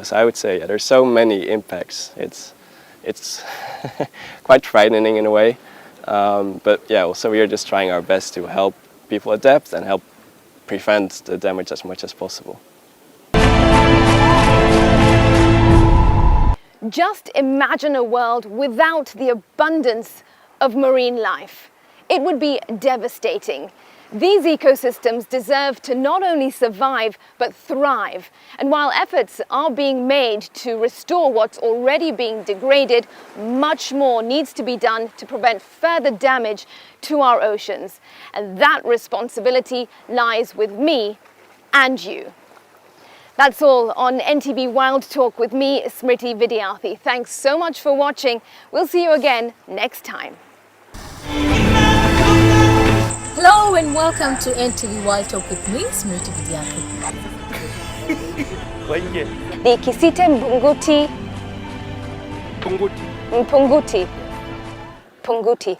So I would say there's so many impacts. It's quite frightening in a way. But yeah, also we are just trying our best to help people adapt and help prevent the damage as much as possible. Just imagine a world without the abundance of marine life. It would be devastating. These ecosystems deserve to not only survive, but thrive. And while efforts are being made to restore what's already being degraded, much more needs to be done to prevent further damage to our oceans. And that responsibility lies with me and you. That's all on NTV Wild Talk with me, Smriti Vidyarthi. Thanks so much for watching. We'll see you again next time. Hello and welcome to NTV Wild Talk with me, Smriti Vidiathi. Ni Kisite Mpunguti. Punguti.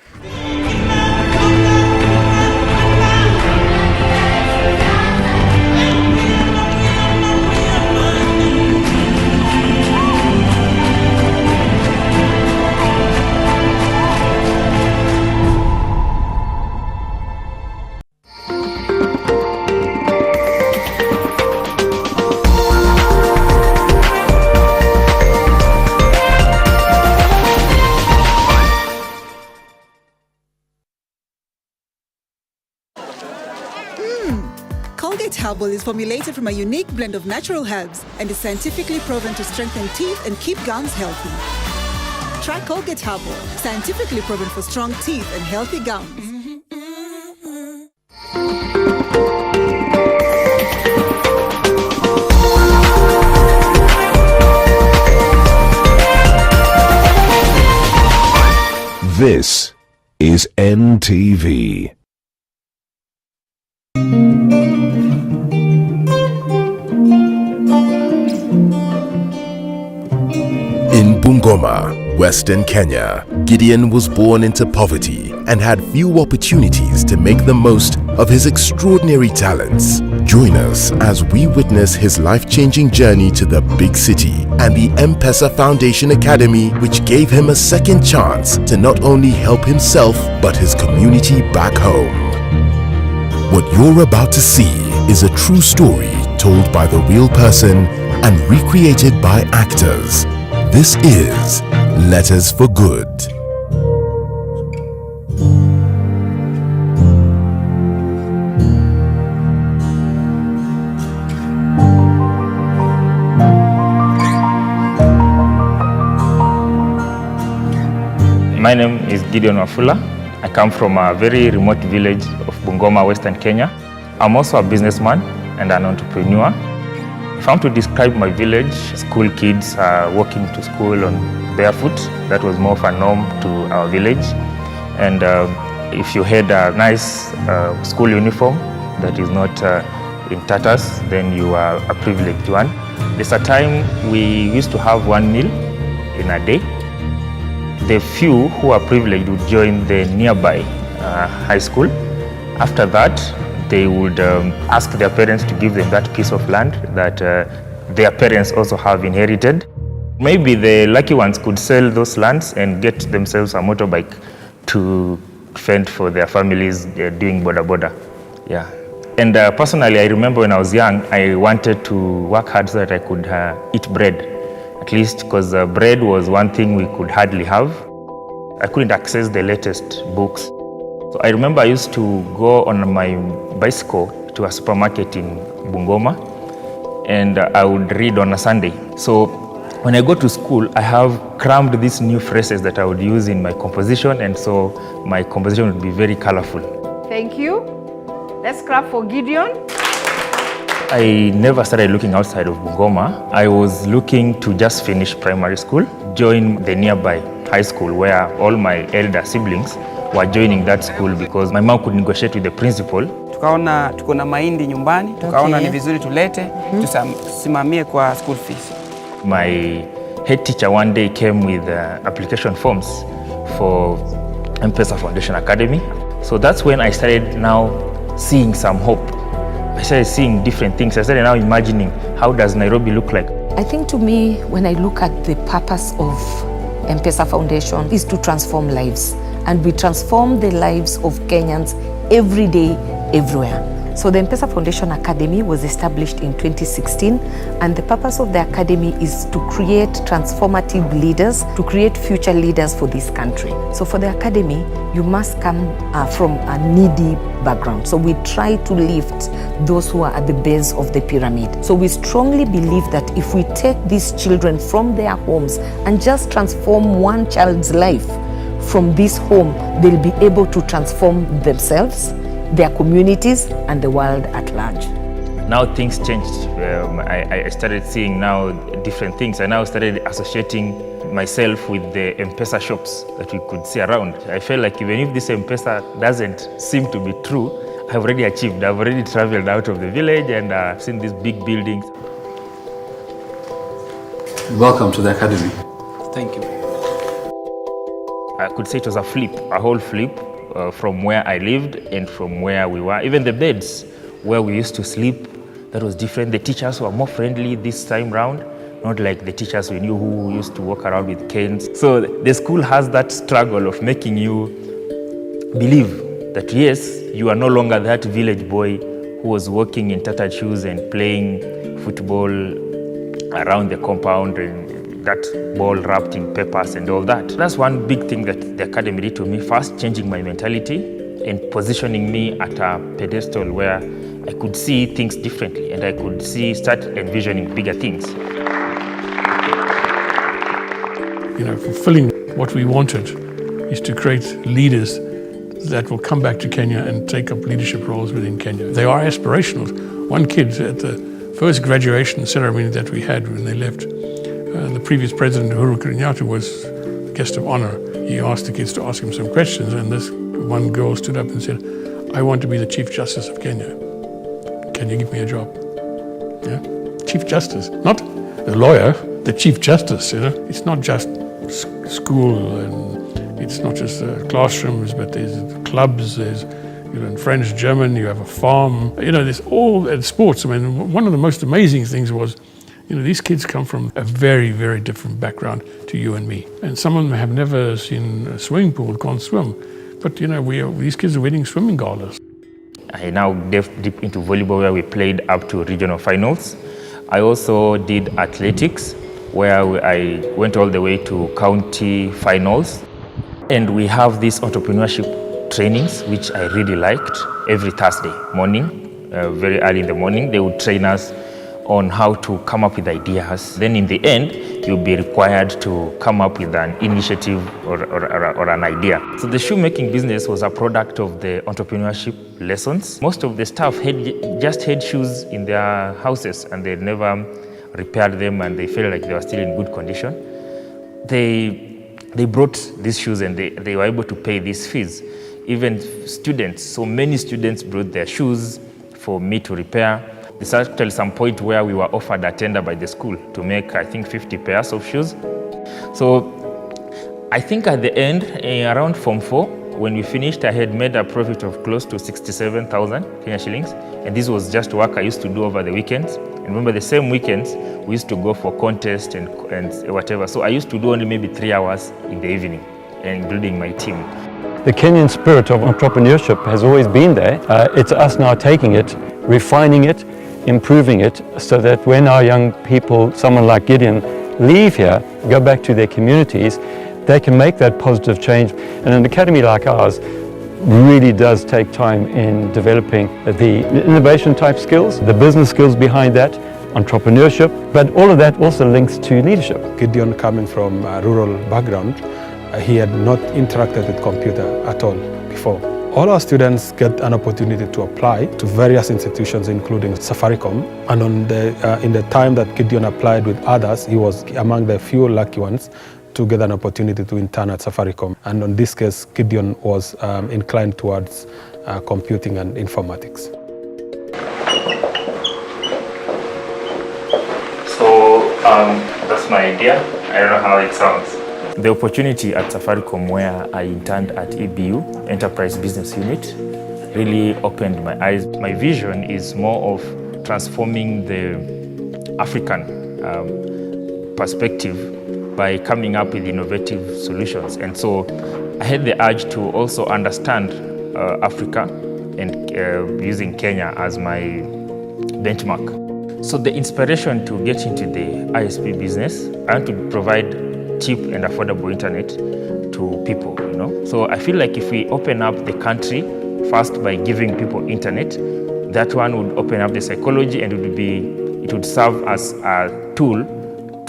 Colgate Herbal is formulated from a unique blend of natural herbs and is scientifically proven to strengthen teeth and keep gums healthy. Try Colgate Herbal, scientifically proven for strong teeth and healthy gums. This is NTV. In Bungoma, Western Kenya, Gideon was born into poverty and had few opportunities to make the most of his extraordinary talents. Join us as we witness his life-changing journey to the big city and the M-Pesa Foundation Academy, which gave him a second chance to not only help himself but his community back home. What you're about to see is a true story told by the real person and recreated by actors. This is Letters for Good. My name is Gideon Wafula. I come from a very remote village of Bungoma, Western Kenya. I'm also a businessman and an entrepreneur. If I'm to describe my village, school kids are walking to school on barefoot. That was more of a norm to our village. And if you had a nice school uniform that is not in tatters, then you are a privileged one. There's a time we used to have one meal in a day. The few who are privileged would join the nearby high school. After that, they would ask their parents to give them that piece of land that their parents also have inherited. Maybe the lucky ones could sell those lands and get themselves a motorbike to fend for their families doing boda. Yeah. And personally, I remember when I was young, I wanted to work hard so that I could eat bread, at least because bread was one thing we could hardly have. I couldn't access the latest books. So I remember I used to go on my bicycle to a supermarket in Bungoma, and I would read on a Sunday. So when I go to school, I have crammed these new phrases that I would use in my composition, and so my composition would be very colorful. Thank you. Let's clap for Gideon. I never started looking outside of Bungoma. I was looking to just finish primary school, join the nearby high school where all my elder siblings were joining that school because my mom could negotiate with the principal. Tukaona tuko na mahindi nyumbani, tukaona ni vizuri tulete, tusimamie kwa school fees. My head teacher one day came with application forms for M-Pesa Foundation Academy. So that's when I started now seeing some hope. I started seeing different things. I started now imagining, how does Nairobi look like? I think to me, when I look at the purpose of M-Pesa Foundation is to transform lives. And we transform the lives of Kenyans every day, everywhere. So the M-Pesa Foundation Academy was established in 2016, and the purpose of the academy is to create transformative leaders, to create future leaders for this country. So for the academy, you must come from a needy background. So we try to lift those who are at the base of the pyramid. So we strongly believe that if we take these children from their homes and just transform one child's life from this home, they'll be able to transform themselves, their communities, and the world at large. Now things changed. I started seeing now different things. I now started associating myself with the M-Pesa shops that we could see around. I felt like even if this M-Pesa doesn't seem to be true, I've already achieved. I've already traveled out of the village and I've seen these big buildings. Welcome to the academy. Thank you. I could say it was a flip, a whole flip from where I lived and from where we were. Even the beds where we used to sleep, that was different. The teachers were more friendly this time round, not like the teachers we knew who used to walk around with canes. So the school has that struggle of making you believe that yes, you are no longer that village boy who was walking in tattered shoes and playing football around the compound and that ball wrapped in papers and all that. That's one big thing that the academy did to me. First, changing my mentality and positioning me at a pedestal where I could see things differently and I could start envisioning bigger things. You know, fulfilling what we wanted is to create leaders that will come back to Kenya and take up leadership roles within Kenya. They are aspirational. One kid at the first graduation ceremony that we had when they left, the previous president, Uhuru Kenyatta, was the guest of honor. He asked the kids to ask him some questions, and this one girl stood up and said, "I want to be the Chief Justice of Kenya. Can you give me a job?" Yeah? Chief Justice, not a lawyer, the Chief Justice, you know. It's not just school and it's not just classrooms, but there's clubs, there's, you know, in French, German, you have a farm. You know, there's all sports. I mean, one of the most amazing things was, you know, these kids come from a very, very different background to you and me. And some of them have never seen a swimming pool, can't swim. But, you know, these kids are winning swimming galas. I now delved deep into volleyball where we played up to regional finals. I also did athletics where I went all the way to county finals. And we have these entrepreneurship trainings, which I really liked. Every Thursday morning, very early in the morning, they would train us on how to come up with ideas. Then in the end, you'll be required to come up with an initiative or an idea. So the shoemaking business was a product of the entrepreneurship lessons. Most of the staff just had shoes in their houses and they never repaired them and they felt like they were still in good condition. They brought these shoes and they were able to pay these fees. Even students, so many students brought their shoes for me to repair. There's actually some point where we were offered a tender by the school to make, I think, 50 pairs of shoes. So I think at the end, around Form 4, when we finished, I had made a profit of close to 67,000 Kenya shillings. And this was just work I used to do over the weekends. And remember, the same weekends, we used to go for contests and whatever. So I used to do only maybe 3 hours in the evening, including my team. The Kenyan spirit of entrepreneurship has always been there. It's us now taking it, refining it, improving it, so that when our young people, someone like Gideon, leave here, go back to their communities, they can make that positive change. And an academy like ours really does take time in developing the innovation type skills, the business skills behind that, entrepreneurship, but all of that also links to leadership. Gideon, coming from a rural background, he had not interacted with computer at all before. All our students get an opportunity to apply to various institutions, including Safaricom. And in the time that Gideon applied with others, he was among the few lucky ones to get an opportunity to intern at Safaricom. And in this case, Gideon was inclined towards computing and informatics. So that's my idea. I don't know how it sounds. The opportunity at Safaricom, where I interned at EBU, Enterprise Business Unit, really opened my eyes. My vision is more of transforming the African perspective by coming up with innovative solutions. And so I had the urge to also understand Africa and using Kenya as my benchmark. So the inspiration to get into the ISP business, I want to provide cheap and affordable internet to people, you know. So I feel like if we open up the country first by giving people internet, that one would open up the psychology and it would serve as a tool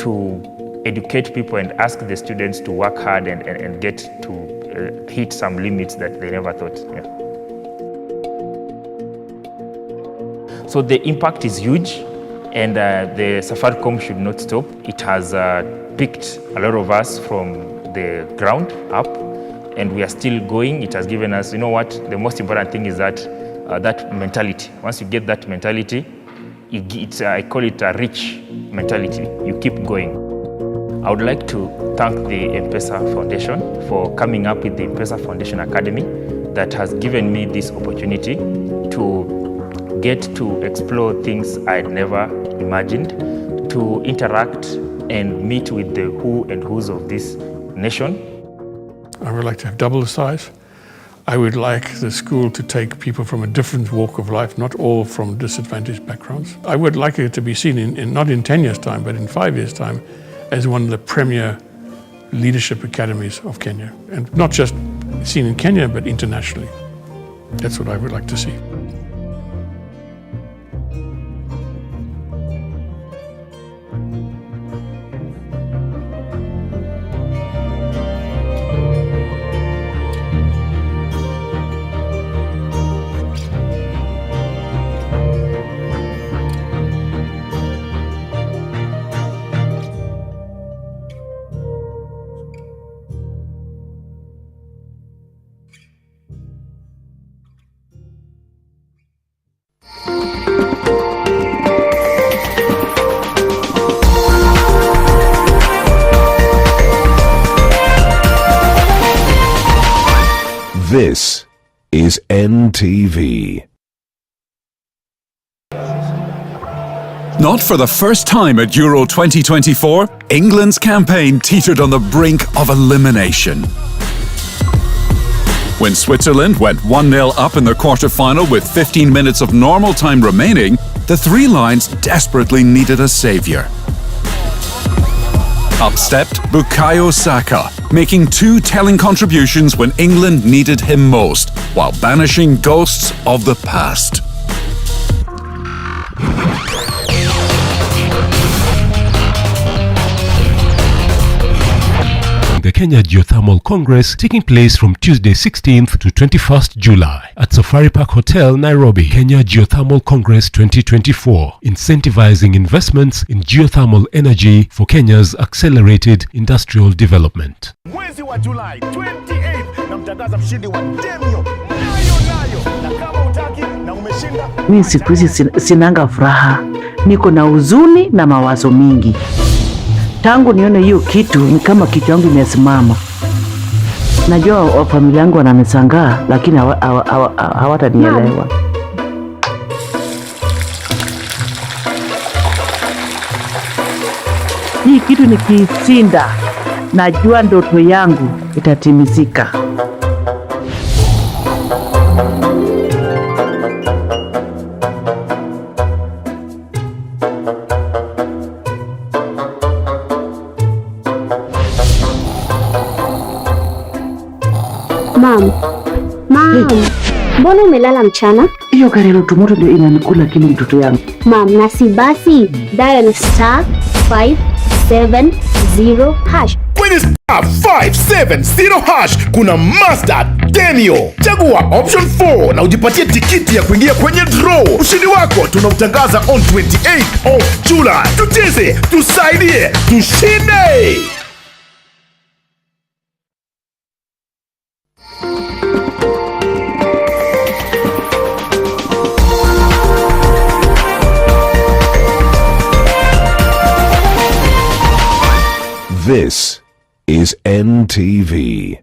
to educate people and ask the students to work hard and get to hit some limits that they never thought. Yeah. So the impact is huge, and the Safaricom should not stop. It has picked a lot of us from the ground up, and we are still going. It has given us, you know what, the most important thing is that that mentality. Once you get that mentality, I call it a rich mentality. You keep going. I would like to thank the M-Pesa Foundation for coming up with the M-Pesa Foundation Academy that has given me this opportunity to get to explore things I'd never imagined, to interact and meet with the who and who's of this nation. I would like to have double the size. I would like the school to take people from a different walk of life, not all from disadvantaged backgrounds. I would like it to be seen not in 10 years' time, but in 5 years' time, as one of the premier leadership academies of Kenya. And not just seen in Kenya, but internationally. That's what I would like to see. This is NTV. Not for the first time at Euro 2024, England's campaign teetered on the brink of elimination. When Switzerland went 1-0 up in the quarter-final with 15 minutes of normal time remaining, the Three Lions desperately needed a saviour. Up stepped Bukayo Saka, making 2 telling contributions when England needed him most, while banishing ghosts of the past. The Kenya Geothermal Congress taking place from Tuesday 16th to 21st July at Safari Park Hotel, Nairobi. Kenya Geothermal Congress 2024, incentivizing investments in geothermal energy for Kenya's accelerated industrial development. Mwezi wa Julai 28 namtangaza mshindi wa Demio nayo na kama utaki na umeshinda. Mimi siku hizi sinanga furaha, niko na huzuni na mawazo mingi. Tangu nione hiyo kitu ni kama kichwa changu imesimama. Najua familia yangu wananisangaa, lakini hawatanielewa. Hii kitu nikishinda, najua ndoto yangu itatimizika. Mam, mbona umelala mchana? Hiyo gari la tumoto ndio inanikula kile mtoto yangu. Mam, nasi basi dial *570#. When it's *570# kuna Master Demio. Chagua option 4 na ujipatie tikiti ya kuingia kwenye draw. Ushindi wako tunautangaza on 28th of July. Tucheze, tusaidie, tushinde. This is NTV.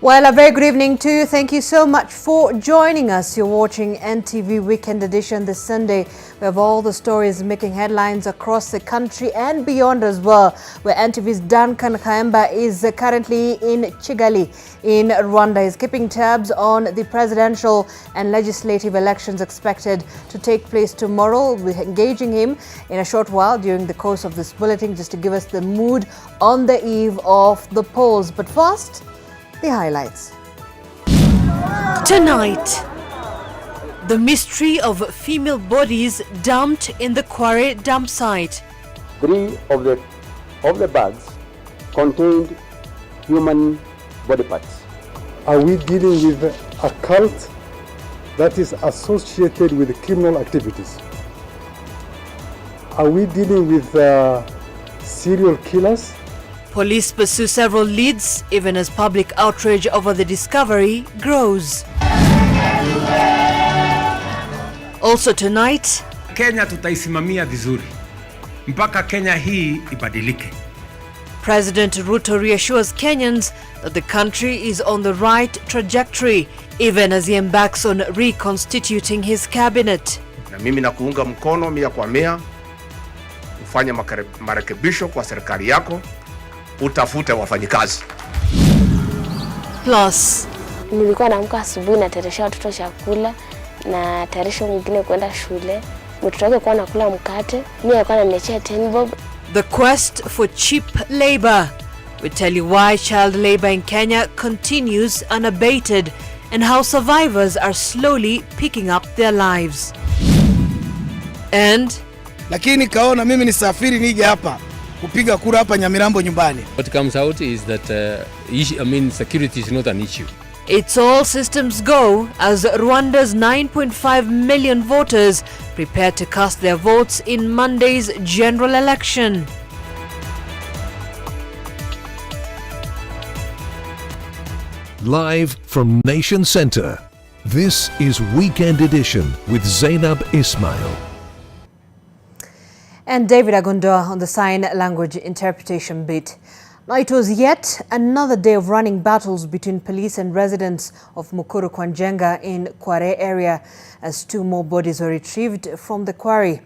Well, a very good evening to you. Thank you so much for joining us. You're watching NTV Weekend Edition this Sunday. We have all the stories making headlines across the country and beyond as well, where NTV's Duncan Khaemba is currently in Kigali in Rwanda. He's keeping tabs on the presidential and legislative elections expected to take place tomorrow. We'll be engaging him in a short while during the course of this bulletin just to give us the mood on the eve of the polls. But first, the highlights. Tonight, the mystery of female bodies dumped in the Kware dump site. 3 of the bags contained human body parts. Are we dealing with a cult that is associated with criminal activities? Are we dealing with serial killers? Police pursue several leads even as public outrage over the discovery grows. Also tonight, Kenya tutaisimamia vizuri mpaka Kenya hii ibadilike. President Ruto reassures Kenyans that the country is on the right trajectory even as he embarks on reconstituting his cabinet. Na mimi nakuunga mkono mia kwa mia ufanye marekebisho kwa serikali yako, utafute wafanyikazi. Plus, nilikuwa naamka asubuhi na tayarisha watoto chakula na tayarisha mwingine kwenda shule. Mtoto wake kwa anakula mkate, mimi alikuwa ananiachia 10 bob. The quest for cheap labor. We tell you why child labor in Kenya continues unabated and how survivors are slowly picking up their lives. And lakini kaona mimi nisafiri nije hapa kupiga kura hapa Nyamirambo nyumbani. What comes out is that security is not an issue. It's all systems go as Rwanda's 9.5 million voters prepare to cast their votes in Monday's general election. Live from Nation Center, this is Weekend Edition with Zainab Ismail. And David Agondoa on the sign language interpretation bit. Now, it was yet another day of running battles between police and residents of Mukuru Kwanjenga in Kware area as 2 more bodies were retrieved from the quarry.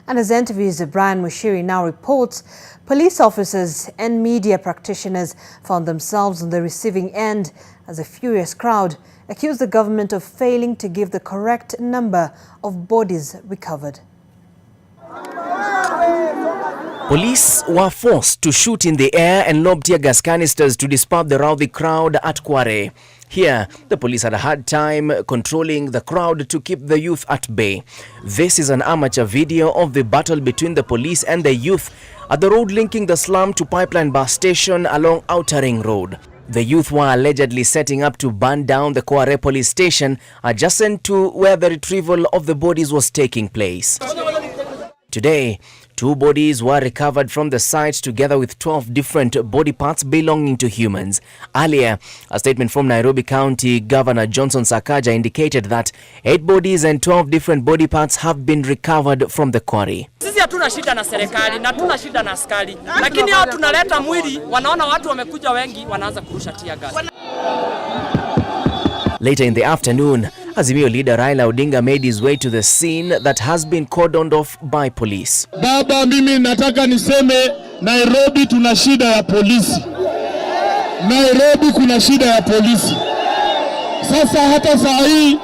And as NTV's Brian Mushiri now reports, police officers and media practitioners found themselves on the receiving end as a furious crowd accused the government of failing to give the correct number of bodies recovered. Police were forced to shoot in the air and lob tear gas canisters to disperse the rowdy crowd at Kware. Here, the police had a hard time controlling the crowd to keep the youth at bay. This is an amateur video of the battle between the police and the youth at the road linking the slum to Pipeline bus station along Outer Ring Road. The youth were allegedly setting up to burn down the Kware police station adjacent to where the retrieval of the bodies was taking place. Today, 2 bodies were recovered from the site together with 12 different body parts belonging to humans. Earlier, a statement from Nairobi County Governor Johnson Sakaja indicated that 8 bodies and 12 different body parts have been recovered from the quarry. Sisi hatuna shida na serikali na hatuna shida na askari, lakini hao tunaleta mwili, wanaona watu wamekuja wengi, wanaanza kurusha tear gas. Later in the afternoon, Azimio leader Raila Odinga made his way to the scene that has been cordoned off by police. Baba, mimi nataka niseme Nairobi tuna shida ya polisi. Nairobi kuna shida ya polisi. Sasa hata saa hii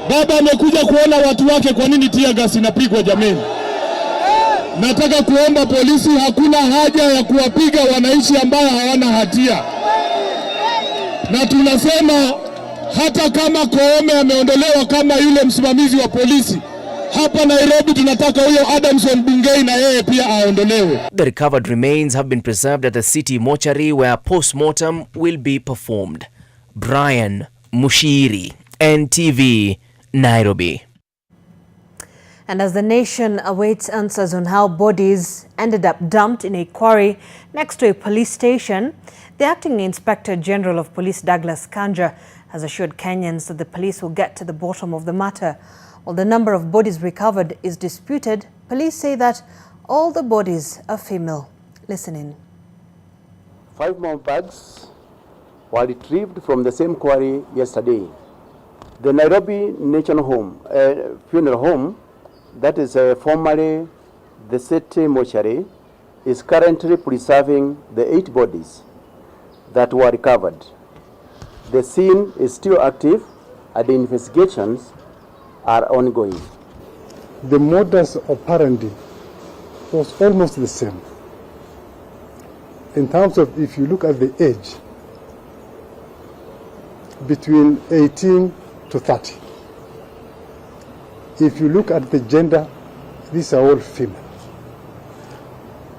baba amekuja kuona watu wake kwa nini tear gas inapigwa jameni. Nataka kuomba polisi, hakuna haja ya kuwapiga wananchi ambao hawana hatia. Na tunasema hata kama Koome ameondolewa kama yule msimamizi wa polisi, hapa Nairobi tunataka huyo Adamson Bungei na yeye pia aondolewe. The recovered remains have been preserved at the city mortuary where post-mortem will be performed. Brian Mushiri, NTV, Nairobi. And as the nation awaits answers on how bodies ended up dumped in a quarry next to a police station, the Acting Inspector General of Police Douglas Kanja has assured Kenyans that the police will get to the bottom of the matter. While the number of bodies recovered is disputed, police say that all the bodies are female. Listen in. 5 more bags were retrieved from the same quarry yesterday. The Nairobi National Home, Funeral Home, that is formerly the city mortuary, is currently preserving the 8 bodies that were recovered. The scene is still active and the investigations are ongoing. The modus operandi was almost the same. In terms of, if you look at the age, between 18 to 30. If you look at the gender, these are all female.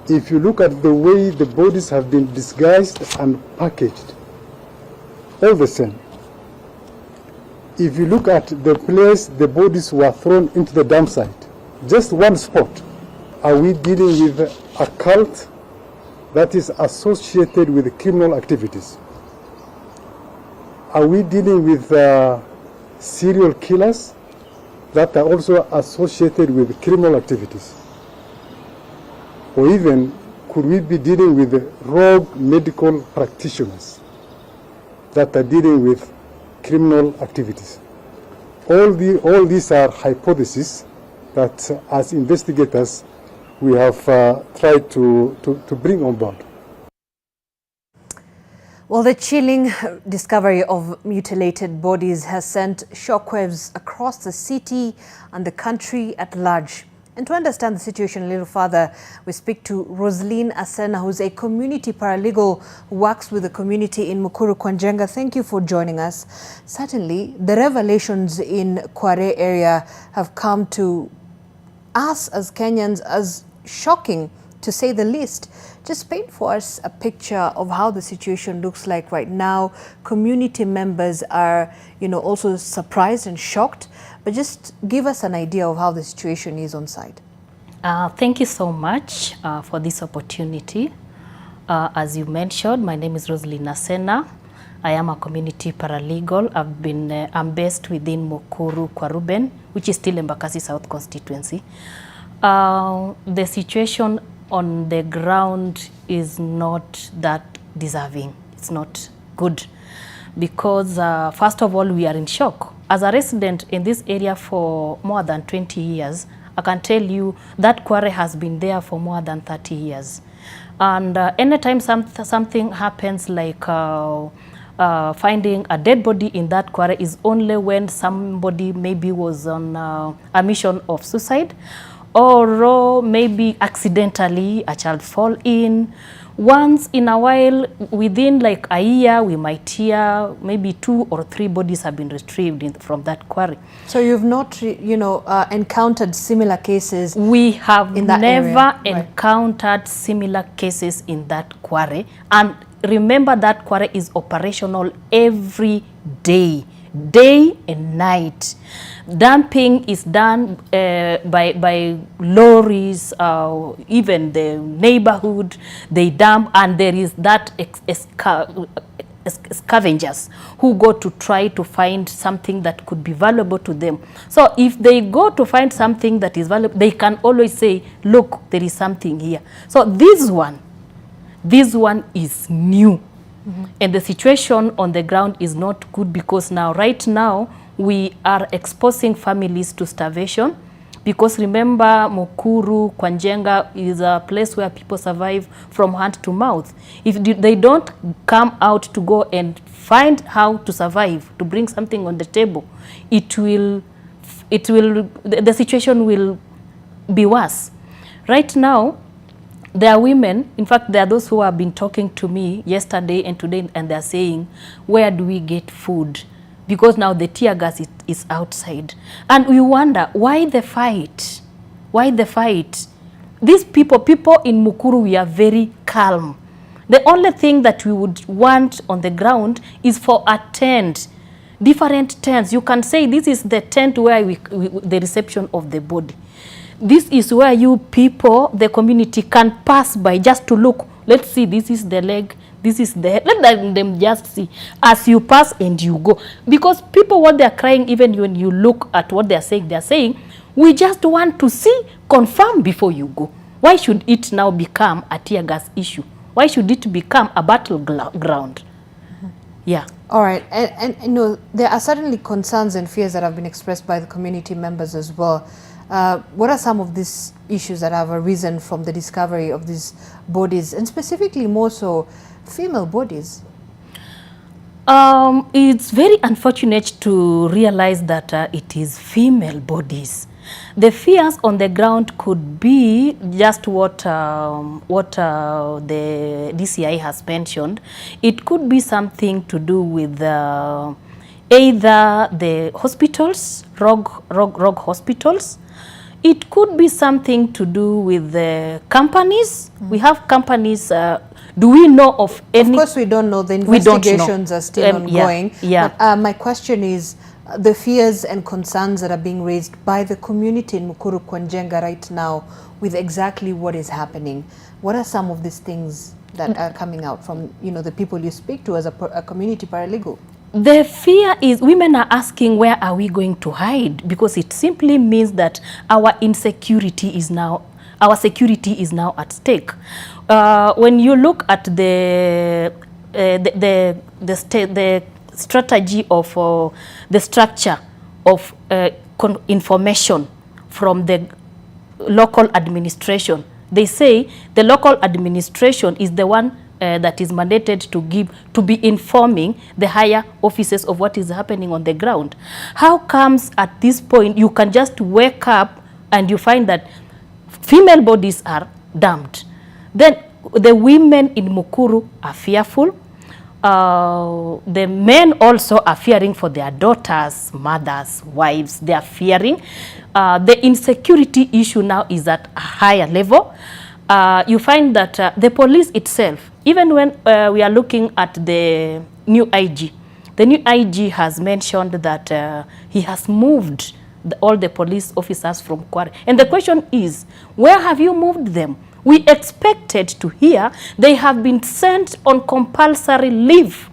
If you look at the way the bodies have been disguised and packaged, all the same. If you look at the place the bodies were thrown into the dump site, just one spot, are we dealing with a cult that is associated with criminal activities? Are we dealing with serial killers that are also associated with criminal activities? Or even, could we be dealing with rogue medical practitioners that are dealing with criminal activities? All these are hypotheses that, as investigators, we have tried to bring on board. Well, the chilling discovery of mutilated bodies has sent shockwaves across the city and the country at large. And to understand the situation a little further, we speak to Rosaline Asena, who's a community paralegal who works with the community in Mukuru Kwanjenga. Thank you for joining us. Certainly, the revelations in Kware area have come to us as Kenyans as shocking, to say the least. Just paint for us a picture of how the situation looks like right now. Community members are, also surprised and shocked, but just give us an idea of how the situation is on site. Thank you so much for this opportunity. As you mentioned, my name is Rosaline Asena. I am a community paralegal. I'm based within Mukuru Kwaruben, which is still Embakasi South constituency. The situation on the ground is not that deserving. It's not good because first of all, we are in shock. As a resident in this area for more than 20 years, I can tell you that quarry has been there for more than 30 years. And anytime something happens like finding a dead body in that quarry is only when somebody maybe was on a mission of suicide, or maybe accidentally a child fall in. Once in a while, within like a year, we might hear maybe 2 or 3 bodies have been retrieved from that quarry. So you've not, encountered similar cases? We have in that never area. encountered similar cases in that quarry. And remember, that quarry is operational every day and night. Dumping is done by lorries, even the neighborhood, they dump, and there is that scavengers who go to try to find something that could be valuable to them. So if they go to find something that is valuable, they can always say, look, there is something here. So this one is new. Mm-hmm. And the situation on the ground is not good because right now, we are exposing families to starvation because remember, Mukuru, Kwanjenga is a place where people survive from hand to mouth. If they don't come out to go and find how to survive, to bring something on the table, the situation will be worse. Right now, there are women, in fact, there are those who have been talking to me yesterday and today, and they're saying, where do we get food? Because now the tear gas is outside. And we wonder, why the fight? Why the fight? These people in Mukuru, we are very calm. The only thing that we would want on the ground is for a tent, different tents. You can say this is the tent where the reception of the body. This is where you people, the community, can pass by just to look. Let's see, this is the leg, this is the head. Let them just see as you pass and you go. Because people, what they're crying, even when you look at what they're saying, we just want to see, confirm before you go. Why should it now become a tear gas issue? Why should it become a battleground? Yeah. All right, and you know, there are certainly concerns and fears that have been expressed by the community members as well. What are some of these issues that have arisen from the discovery of these bodies, and specifically more so female bodies? It's very unfortunate to realize that it is female bodies. The fears on the ground could be just what the DCI has mentioned. It could be something to do with either the hospitals, rogue hospitals. It could be something to do with the companies. We have companies. Do we know of any? Of course, we don't know. The investigations are still ongoing. Yeah. But my question is, the fears and concerns that are being raised by the community in Mukuru Kwanjenga right now with exactly what is happening. What are some of these things that are coming out from, you know, the people you speak to as a community paralegal? The fear is women are asking, where are we going to hide? Because it simply means that our security is now at stake. When you look at the strategy of the structure of information from the local administration, they say the local administration is the one that is mandated to be informing the higher officers of what is happening on the ground. How comes at this point you can just wake up and you find that female bodies are dumped? Then the women in Mukuru are fearful. The men also are fearing for their daughters, mothers, wives. They are fearing. The insecurity issue now is at a higher level. You find that the police itself, even when we are looking at the new IG has mentioned that he has moved all the police officers from Kware. And the question is, where have you moved them? We expected to hear they have been sent on compulsory leave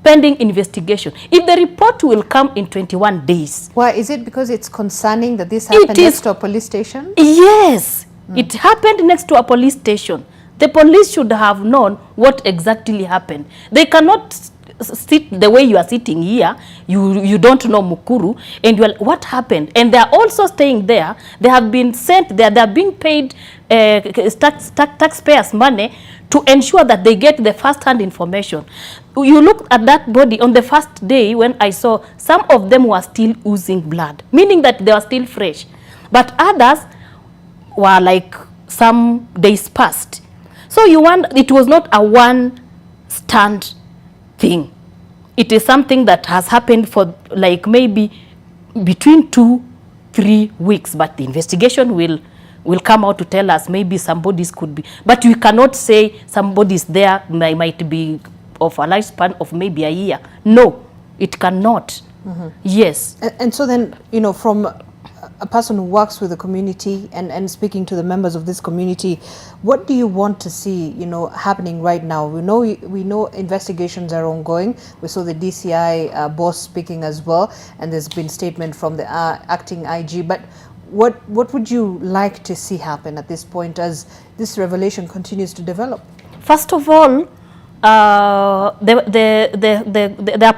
pending investigation. If the report will come in 21 days. Why? Is it because it's concerning that this happened next to a police station? Yes. It happened next to a police station. The police should have known what exactly happened. They cannot sit the way you are sitting here. You don't know Mukuru, and you are, what happened? And they are also staying there. They have been sent there. They are being paid taxpayers' money to ensure that they get the first-hand information. You look at that body on the first day when I saw some of them were still oozing blood, meaning that they were still fresh. But others were like some days past. So you want, it was not a one-stand thing. It is something that has happened for like maybe between 2-3 weeks, but the investigation will come out to tell us maybe some bodies could be, but we cannot say some bodies there might be of a lifespan of maybe a year. No, it cannot. Yes. And so then, you know, from a person who works with the community and speaking to the members of this community, what do you want to see, you know, happening right now? We know investigations are ongoing. We saw the DCI boss speaking as well, and there's been statement from the acting IG. But what would you like to see happen at this point as this revelation continues to develop? First of all, there are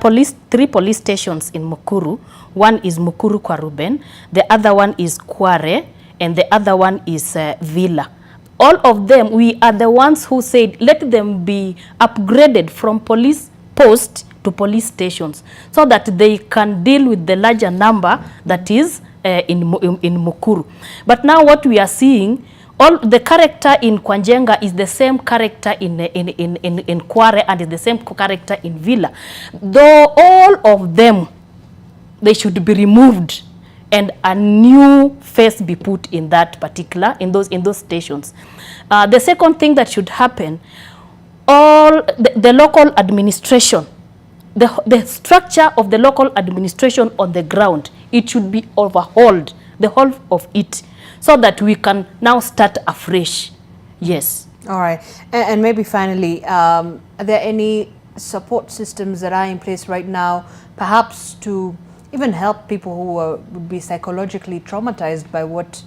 3 police stations in Mukuru. One is Mukuru Kwaruben, the other one is Kware, and the other one is Villa. All of them, we are the ones who said let them be upgraded from police post to police stations so that they can deal with the larger number that is in Mukuru. But now what we are seeing, all the character in Kwanjenga is the same character in Kware and is the same character in Villa. Though all of them, they should be removed and a new face be put in that particular, in those stations. The second thing that should happen, all the local administration, the structure of the local administration on the ground, it should be overhauled, the whole of it, so that we can now start afresh. Yes. All right. And maybe finally, are there any support systems that are in place right now, perhaps to even help people who would be psychologically traumatized by what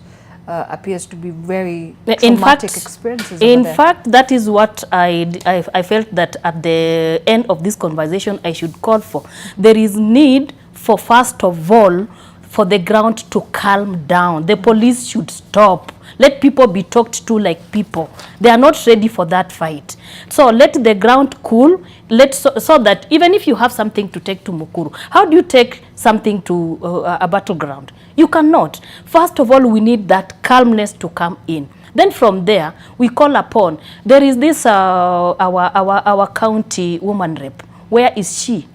appears to be very traumatic experiences. In fact, that is what I felt that at the end of this conversation I should call for. There is need for, first of all, for the ground to calm down. The police should stop. Let people be talked to like people. They are not ready for that fight. So let the ground cool. So that even if you have something to take to Mukuru, how do you take something to a battleground? You cannot. First of all, we need that calmness to come in. Then from there, we call upon. There is this our county woman rep. Where is she?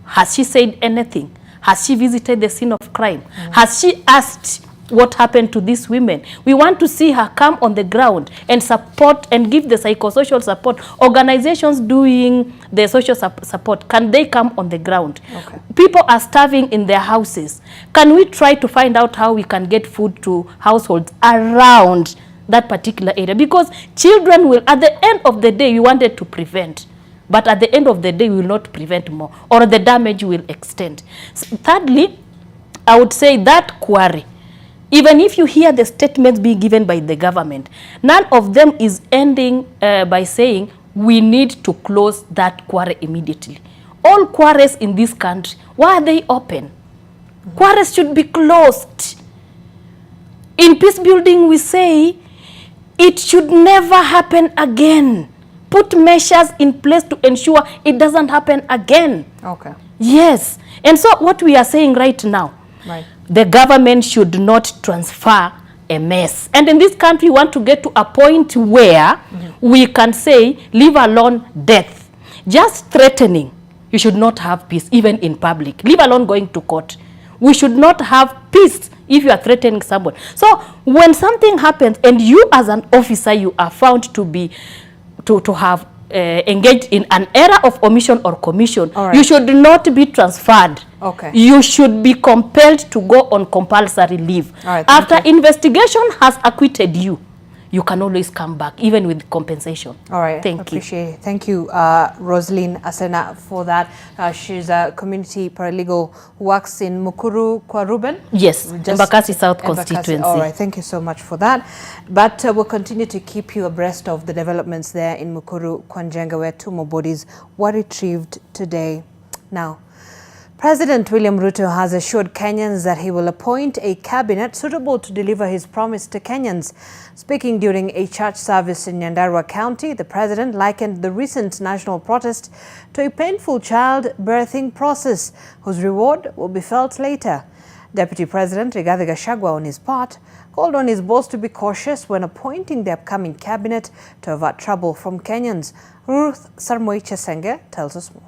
Has she said anything? Has she visited the scene of crime? Has she asked what happened to these women? We want to see her come on the ground and support and give the psychosocial support. Organizations doing the social support, can they come on the ground? Okay. People are starving in their houses. Can we try to find out how we can get food to households around that particular area? Because children will, at the end of the day, we wanted to prevent. But at the end of the day, we will not prevent more, or the damage will extend. Thirdly, I would say that quarry, even if you hear the statements being given by the government, none of them is ending by saying we need to close that quarry immediately. All quarries in this country, why are they open? Quarries should be closed. In peace building, we say it should never happen again. Put measures in place to ensure it doesn't happen again. Okay. Yes. And so what we are saying right now, the government should not transfer a mess. And in this country, we want to get to a point where we can say, leave alone death. Just threatening, you should not have peace, even in public. Leave alone going to court. We should not have peace if you are threatening someone. So when something happens and you as an officer, you are found to be to have engaged in an error of omission or commission, you should not be transferred. Okay. You should be compelled to go on compulsory leave. After investigation has acquitted you, you can always come back, even with compensation. All right. Thank you. Thank you, Rosaline Asena, for that. She's a community paralegal who works in Mukuru Kwa Ruben. Yes, Embakasi South constituency. All right. Thank you so much for that. But we'll continue to keep you abreast of the developments there in Mukuru Kwa Njenga, where 2 more bodies were retrieved today. Now, President William Ruto has assured Kenyans that he will appoint a cabinet suitable to deliver his promise to Kenyans. Speaking during a church service in Nyandarua County, the president likened the recent national protest to a painful child-birthing process whose reward will be felt later. Deputy President Rigathi Gachagua, on his part, called on his boss to be cautious when appointing the upcoming cabinet to avert trouble from Kenyans. Ruth Sarmoi Chesenge tells us more.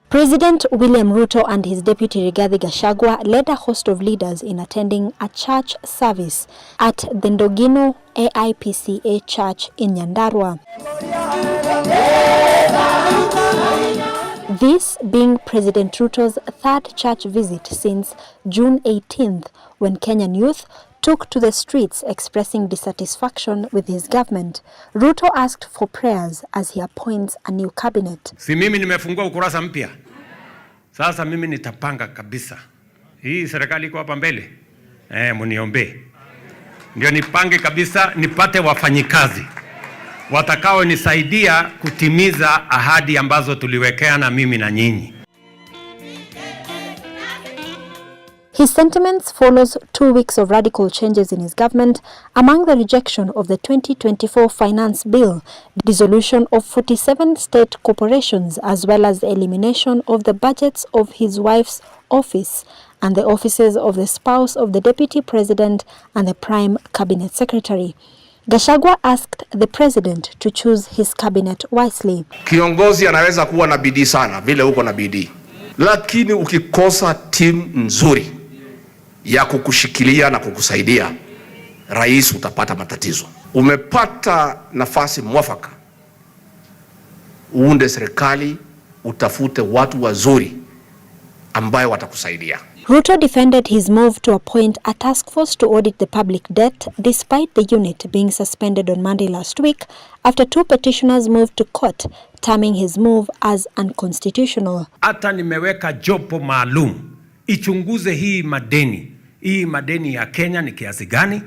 President William Ruto and his deputy Rigathi Gachagua led a host of leaders in attending a church service at the Ndogino AIPCA Church in Nyandarua. This being President Ruto's 3rd church visit since June 18th, when Kenyan youth took to the streets expressing dissatisfaction with his government. Ruto asked for prayers as he appoints a new cabinet. Si mimi nimefungua ukurasa mpya. Sasa mimi nitapanga kabisa. Hii serikali iko hapa mbele. Mniombe. Ndio nipange kabisa, nipate wafanyikazi watakao nisaidia kutimiza ahadi ambazo tuliwekea na mimi na nyinyi. His sentiments follows 2 weeks of radical changes in his government, among the rejection of the 2024 finance bill, dissolution of 47 state corporations, as well as the elimination of the budgets of his wife's office and the offices of the spouse of the deputy president and the prime cabinet secretary. Gachagua asked the president to choose his cabinet wisely. Kiongozi anaweza kuwa na bidii sana vile uko na bidii, lakini ukikosa timu nzuri ya kukushikilia na kukusaidia, rais, utapata matatizo. Umepata nafasi mwafaka, uunde serikali, utafute watu wazuri ambayo watakusaidia. Ruto defended his move to appoint a task force to audit the public debt, despite the unit being suspended on Monday last week after 2 petitioners moved to court, terming his move as unconstitutional. Hata nimeweka jopo maalum ichunguze hii madeni hii madeni ya Kenya ni kiasi gani,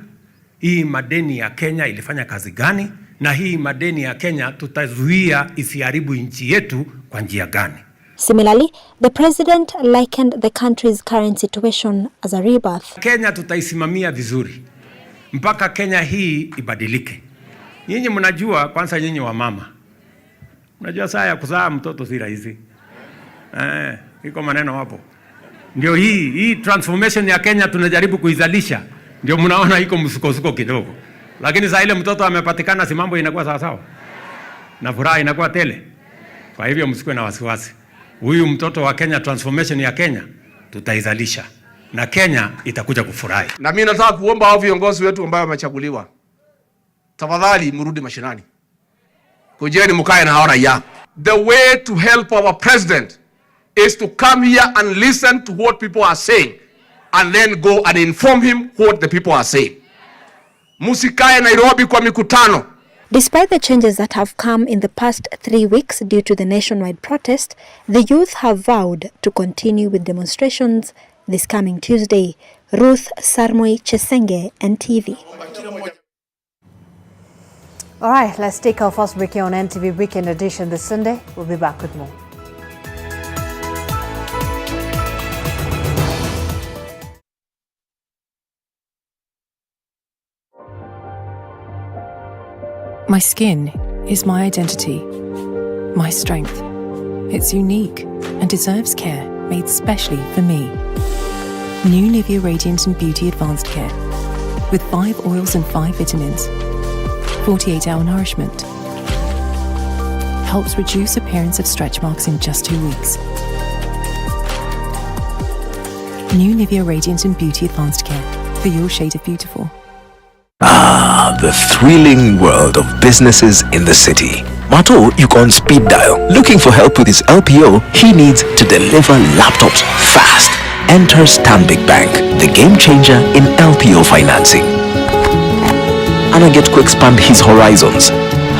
hii madeni ya Kenya ilifanya kazi gani, na hii madeni ya Kenya tutazuia isiharibu nchi yetu kwa njia gani. Similarly, the president likened the country's current situation as a rebirth. Kenya tutaisimamia vizuri mpaka Kenya hii ibadilike. Nyinyi mnajua, kwanza nyinyi wa mama, mnajua saa ya kuzaa mtoto si rahisi. Iko maneno hapo. Ndio hii transformation ya Kenya tunajaribu kuizalisha. Ndio mnaona iko msukosuko kidogo. Lakini saa ile mtoto amepatikana, si mambo inakuwa sawa sawa. Na furaha inakuwa tele. Kwa hivyo msikuwe na wasiwasi. Huyu mtoto wa Kenya, transformation ya Kenya tutaizalisha. Na Kenya itakuja kufurahi. Na mimi nataka kuomba hao viongozi wetu ambao wamechaguliwa, tafadhali mrudi mashinani. Kujeni mkae na hao raia. The way to help our president is to come here and listen to what people are saying and then go and inform him what the people are saying. Musikae Nairobi kwa mikutano. Despite the changes that have come in the past 3 weeks due to the nationwide protest, the youth have vowed to continue with demonstrations this coming Tuesday. Ruth Sarmoi Chesenge, NTV. All right, let's take our first break here on NTV Weekend Edition this Sunday. We'll be back with more. My skin is my identity, my strength. It's unique and deserves care made specially for me. New Nivea Radiant and Beauty Advanced Care with 5 oils and 5 vitamins. 48-hour nourishment. Helps reduce appearance of stretch marks in just 2 weeks. New Nivea Radiant and Beauty Advanced Care for your shade of beautiful. The thrilling world of businesses in the city. Mato, you go on speed dial. Looking for help with his LPO, he needs to deliver laptops fast. Enter Stanbic Bank, the game changer in LPO financing. Ana get to expand his horizons.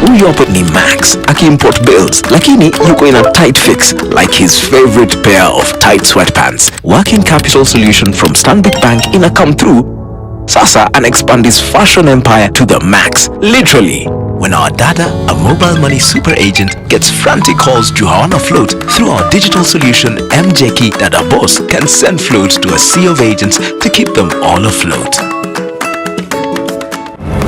Huyu hapo ni Max, aki-import bills, lakini yuko in a tight fix, like his favorite pair of tight sweatpants. Working capital solution from Stanbic Bank in a come through. Sasa and expand his fashion empire to the max. Literally. When our dada, a mobile money super agent, gets frantic calls to hawana float, through our digital solution, MJK Dada Boss can send floats to a sea of agents to keep them all afloat.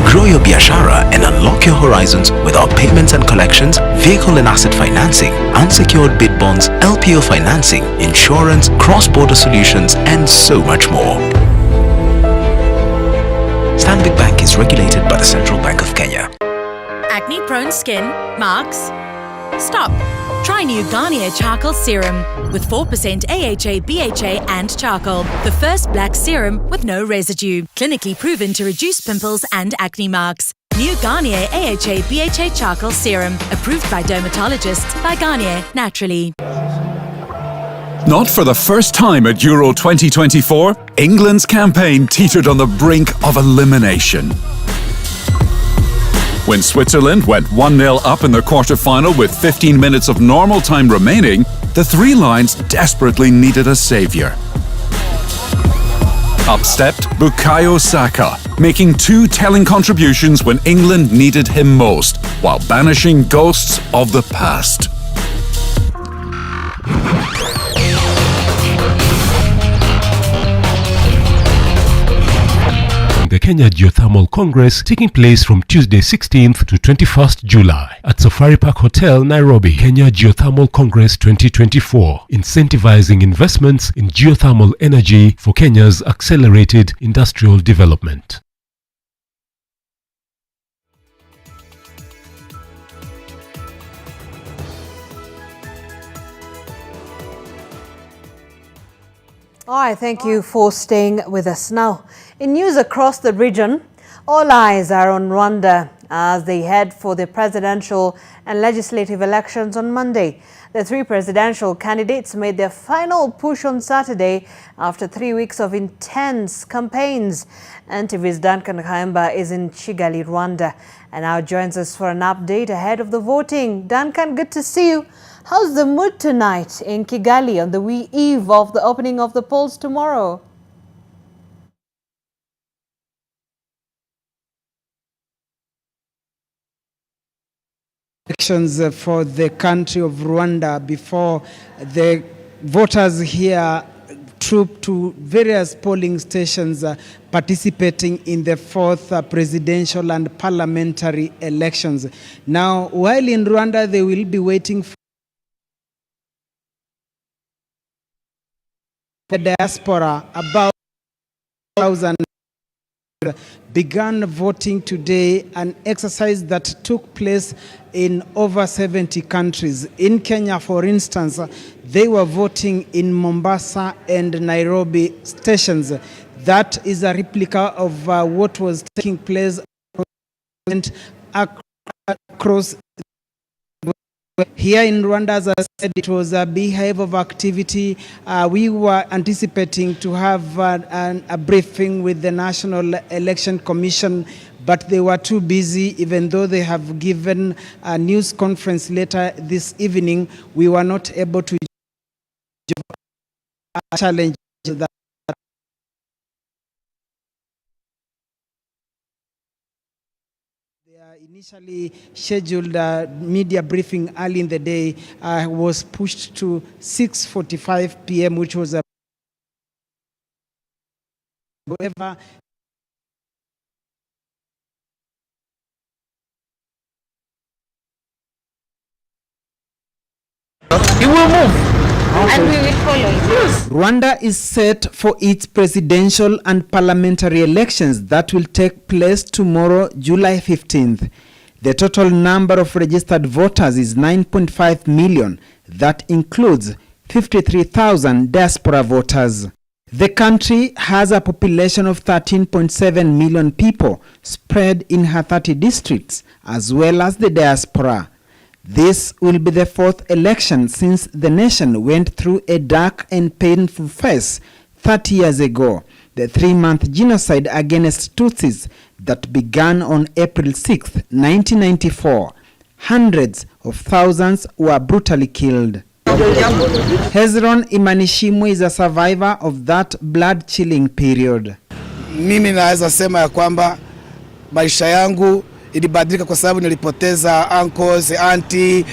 Grow your biashara and unlock your horizons with our payments and collections, vehicle and asset financing, unsecured bid bonds, LPO financing, insurance, cross-border solutions, and so much more. Stanbic Bank is regulated by the Central Bank of Kenya. Acne-prone skin? Marks? Stop! Try new Garnier Charcoal Serum with 4% AHA, BHA and charcoal. The first black serum with no residue. Clinically proven to reduce pimples and acne marks. New Garnier AHA, BHA Charcoal Serum. Approved by dermatologists by Garnier Naturally. Not for the first time at Euro 2024, England's campaign teetered on the brink of elimination. When Switzerland went 1-0 up in the quarter-final with 15 minutes of normal time remaining, the Three Lions desperately needed a saviour. Up stepped Bukayo Saka, making 2 telling contributions when England needed him most, while banishing ghosts of the past. The Kenya Geothermal Congress taking place from Tuesday 16th to 21st July at Safari Park Hotel, Nairobi. Kenya Geothermal Congress 2024, incentivizing investments in geothermal energy for Kenya's accelerated industrial development. All right, thank you for staying with us. Now, in news across the region, all eyes are on Rwanda as they head for the presidential and legislative elections on Monday. The 3 presidential candidates made their final push on Saturday after 3 weeks of intense campaigns. NTV's Duncan Khaemba is in Kigali, Rwanda, and now joins us for an update ahead of the voting. Duncan, good to see you. How's the mood tonight in Kigali on the eve of the opening of the polls tomorrow? elections for the country of Rwanda before the voters here trooped to various polling stations participating in the fourth presidential and parliamentary elections. Now, while in Rwanda, they will be waiting for the diaspora. About 1,000 began voting today, an exercise that took place in over 70 countries. In Kenya, for instance, they were voting in Mombasa and Nairobi stations. That is a replica of what was taking place across. Here in Rwanda, as I said, it was a beehive of activity. We were anticipating to have a briefing with the National Election Commission, but they were too busy. Even though they have given a news conference later this evening, we were not able to challenge that. Initially scheduled media briefing early in the day was pushed to 6:45 p.m., which was a however, he will move. And we will follow it. Rwanda is set for its presidential and parliamentary elections that will take place tomorrow, July 15th. The total number of registered voters is 9.5 million. That includes 53,000 diaspora voters. The country has a population of 13.7 million people spread in her 30 districts, as well as the diaspora. This will be the fourth election since the nation went through a dark and painful phase 30 years ago, the 3-month genocide against Tutsis that began on April 6, 1994. Hundreds of thousands were brutally killed. Hezron Imanishimwe is a survivor of that blood-chilling period. Mimi naweza sema ya kwamba maisha yangu ilibadilika kwa sababu nilipoteza uncles, auntie,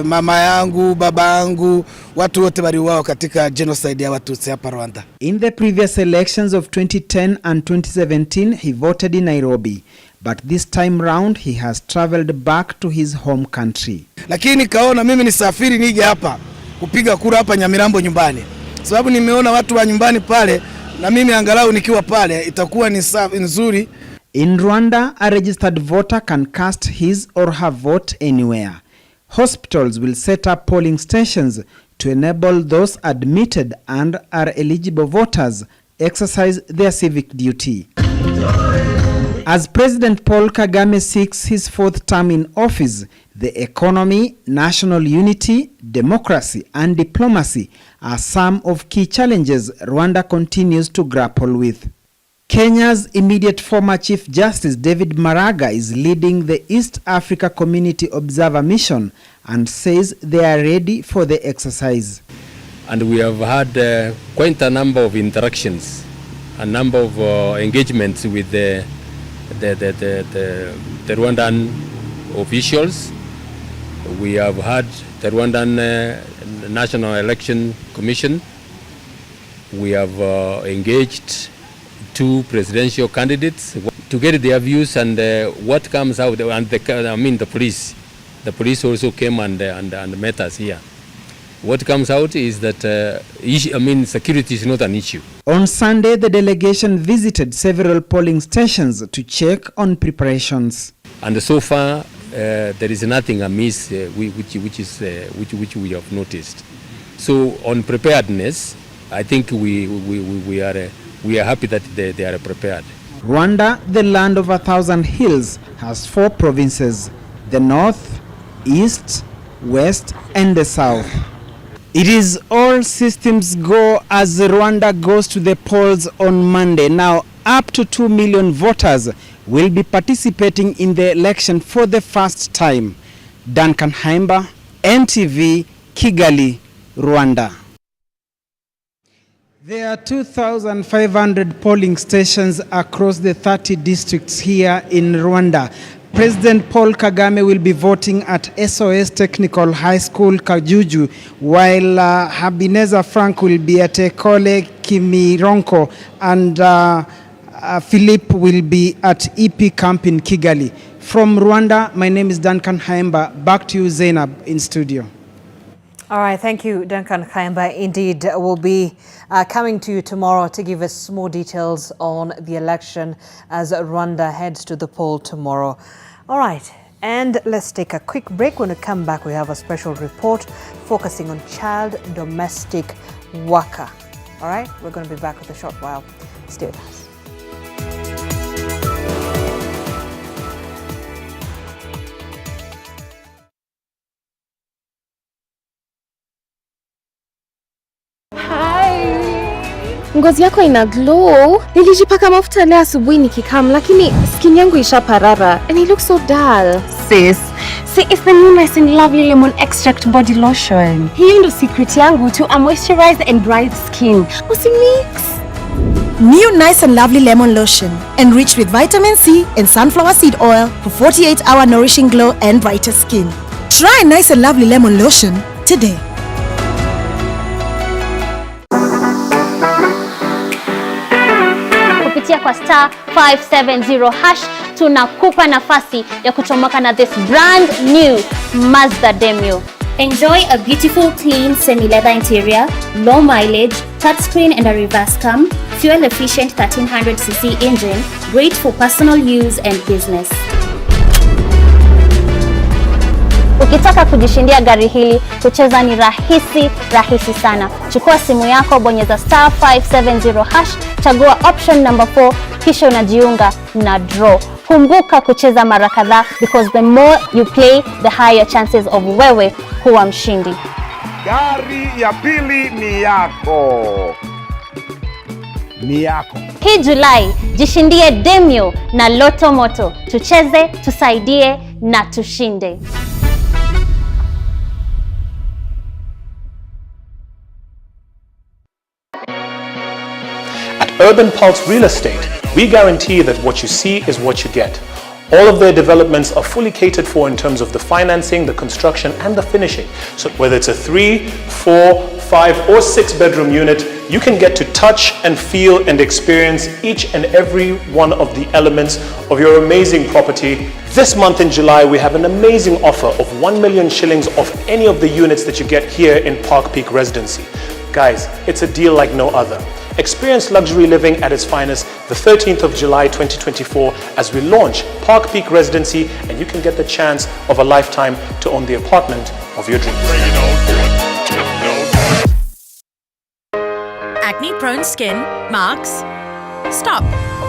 mama yangu, baba yangu, watu wote waliuawa katika genocide ya Watutsi hapa Rwanda. In the previous elections of 2010 and 2017, he voted in Nairobi. But this time round, he has traveled back to his home country. Lakini kaona mimi nisafiri nije hapa kupiga kura hapa Nyamirambo nyumbani. Sababu nimeona watu wa nyumbani pale na mimi angalau nikiwa pale itakuwa ni nzuri. In Rwanda, a registered voter can cast his or her vote anywhere. Hospitals will set up polling stations to enable those admitted and are eligible voters exercise their civic duty. As President Paul Kagame seeks his fourth term in office, the economy, national unity, democracy, and diplomacy are some of key challenges Rwanda continues to grapple with. Kenya's immediate former Chief Justice David Maraga is leading the East Africa Community Observer Mission and says they are ready for the exercise. And we have had quite a number of interactions, a number of engagements with the Rwandan officials. We have had the Rwandan National Election Commission. We have engaged 2 presidential candidates to get their views and what comes out. And the police. The police also came and met us here. What comes out is that security is not an issue. On Sunday, the delegation visited several polling stations to check on preparations. And so far, there is nothing amiss which we have noticed. So on preparedness, I think we are happy that they are prepared. Rwanda, the land of 1,000 hills, has 4 provinces: the north, east, west, and the south. It is all systems go as Rwanda goes to the polls on Monday. Now, up to 2 million voters will be participating in the election for the first time. Duncan Haimba, NTV, Kigali, Rwanda. There are 2,500 polling stations across the 30 districts here in Rwanda. President Paul Kagame will be voting at SOS Technical High School, Kajuju, while Habineza Frank will be at Ekole Kimironko, and Philip will be at EP Camp in Kigali. From Rwanda, my name is Duncan Haemba. Back to you, Zainab, in studio. All right, thank you, Duncan Khaemba. Indeed, we'll be coming to you tomorrow to give us more details on the election as Rwanda heads to the poll tomorrow. All right, and let's take a quick break. When we come back, we have a special report focusing on child domestic worker. All right, we're going to be back with a short while. Stay with us. Ngozi yako ina glow. Nilijipaka mafuta leo asubuhi nikikam, lakini skin yangu ishaparara and it looks so dull. Sis, see, it's the new Nice and Lovely Lemon Extract Body Lotion. Hiyo ndo secret yangu to a moisturized and bright skin. Usimix. New Nice and Lovely Lemon Lotion, enriched with vitamin C and sunflower seed oil for 48-hour nourishing glow and brighter skin. Try Nice and Lovely Lemon Lotion today. Kupitia kwa star 570 hash tunakupa nafasi ya kuchomoka na this brand new Mazda Demio. Enjoy a beautiful clean semi-leather interior, low mileage, touchscreen and a reverse cam, fuel efficient 1300cc engine, great for personal use and business. Ukitaka kujishindia gari hili, kucheza ni rahisi sana. Chukua simu yako, bonyeza star 570 hash, chagua option number 4, kisha unajiunga na draw. Kumbuka kucheza mara kadhaa, because the more you play, the higher chances of wewe kuwa mshindi. Gari ya pili ni yako. Ni yako. Hii Julai, jishindie Demio na Loto Moto. Tucheze, tusaidie na tushinde. At Urban Pulse Real Estate, we guarantee that what you see is what you get. All of their developments are fully catered for in terms of the financing, the construction, and the finishing. So whether it's a 3, 4, 5, or 6 bedroom unit, you can get to touch and feel and experience each and every one of the elements of your amazing property. This month in July, we have an amazing offer of 1 million shillings off any of the units that you get here in Park Peak Residency. Guys, it's a deal like no other. Experience luxury living at its finest the 13th of July 2024 as we launch Park Peak Residency, and you can get the chance of a lifetime to own the apartment of your dreams. Acne-prone skin? Marks? Stop.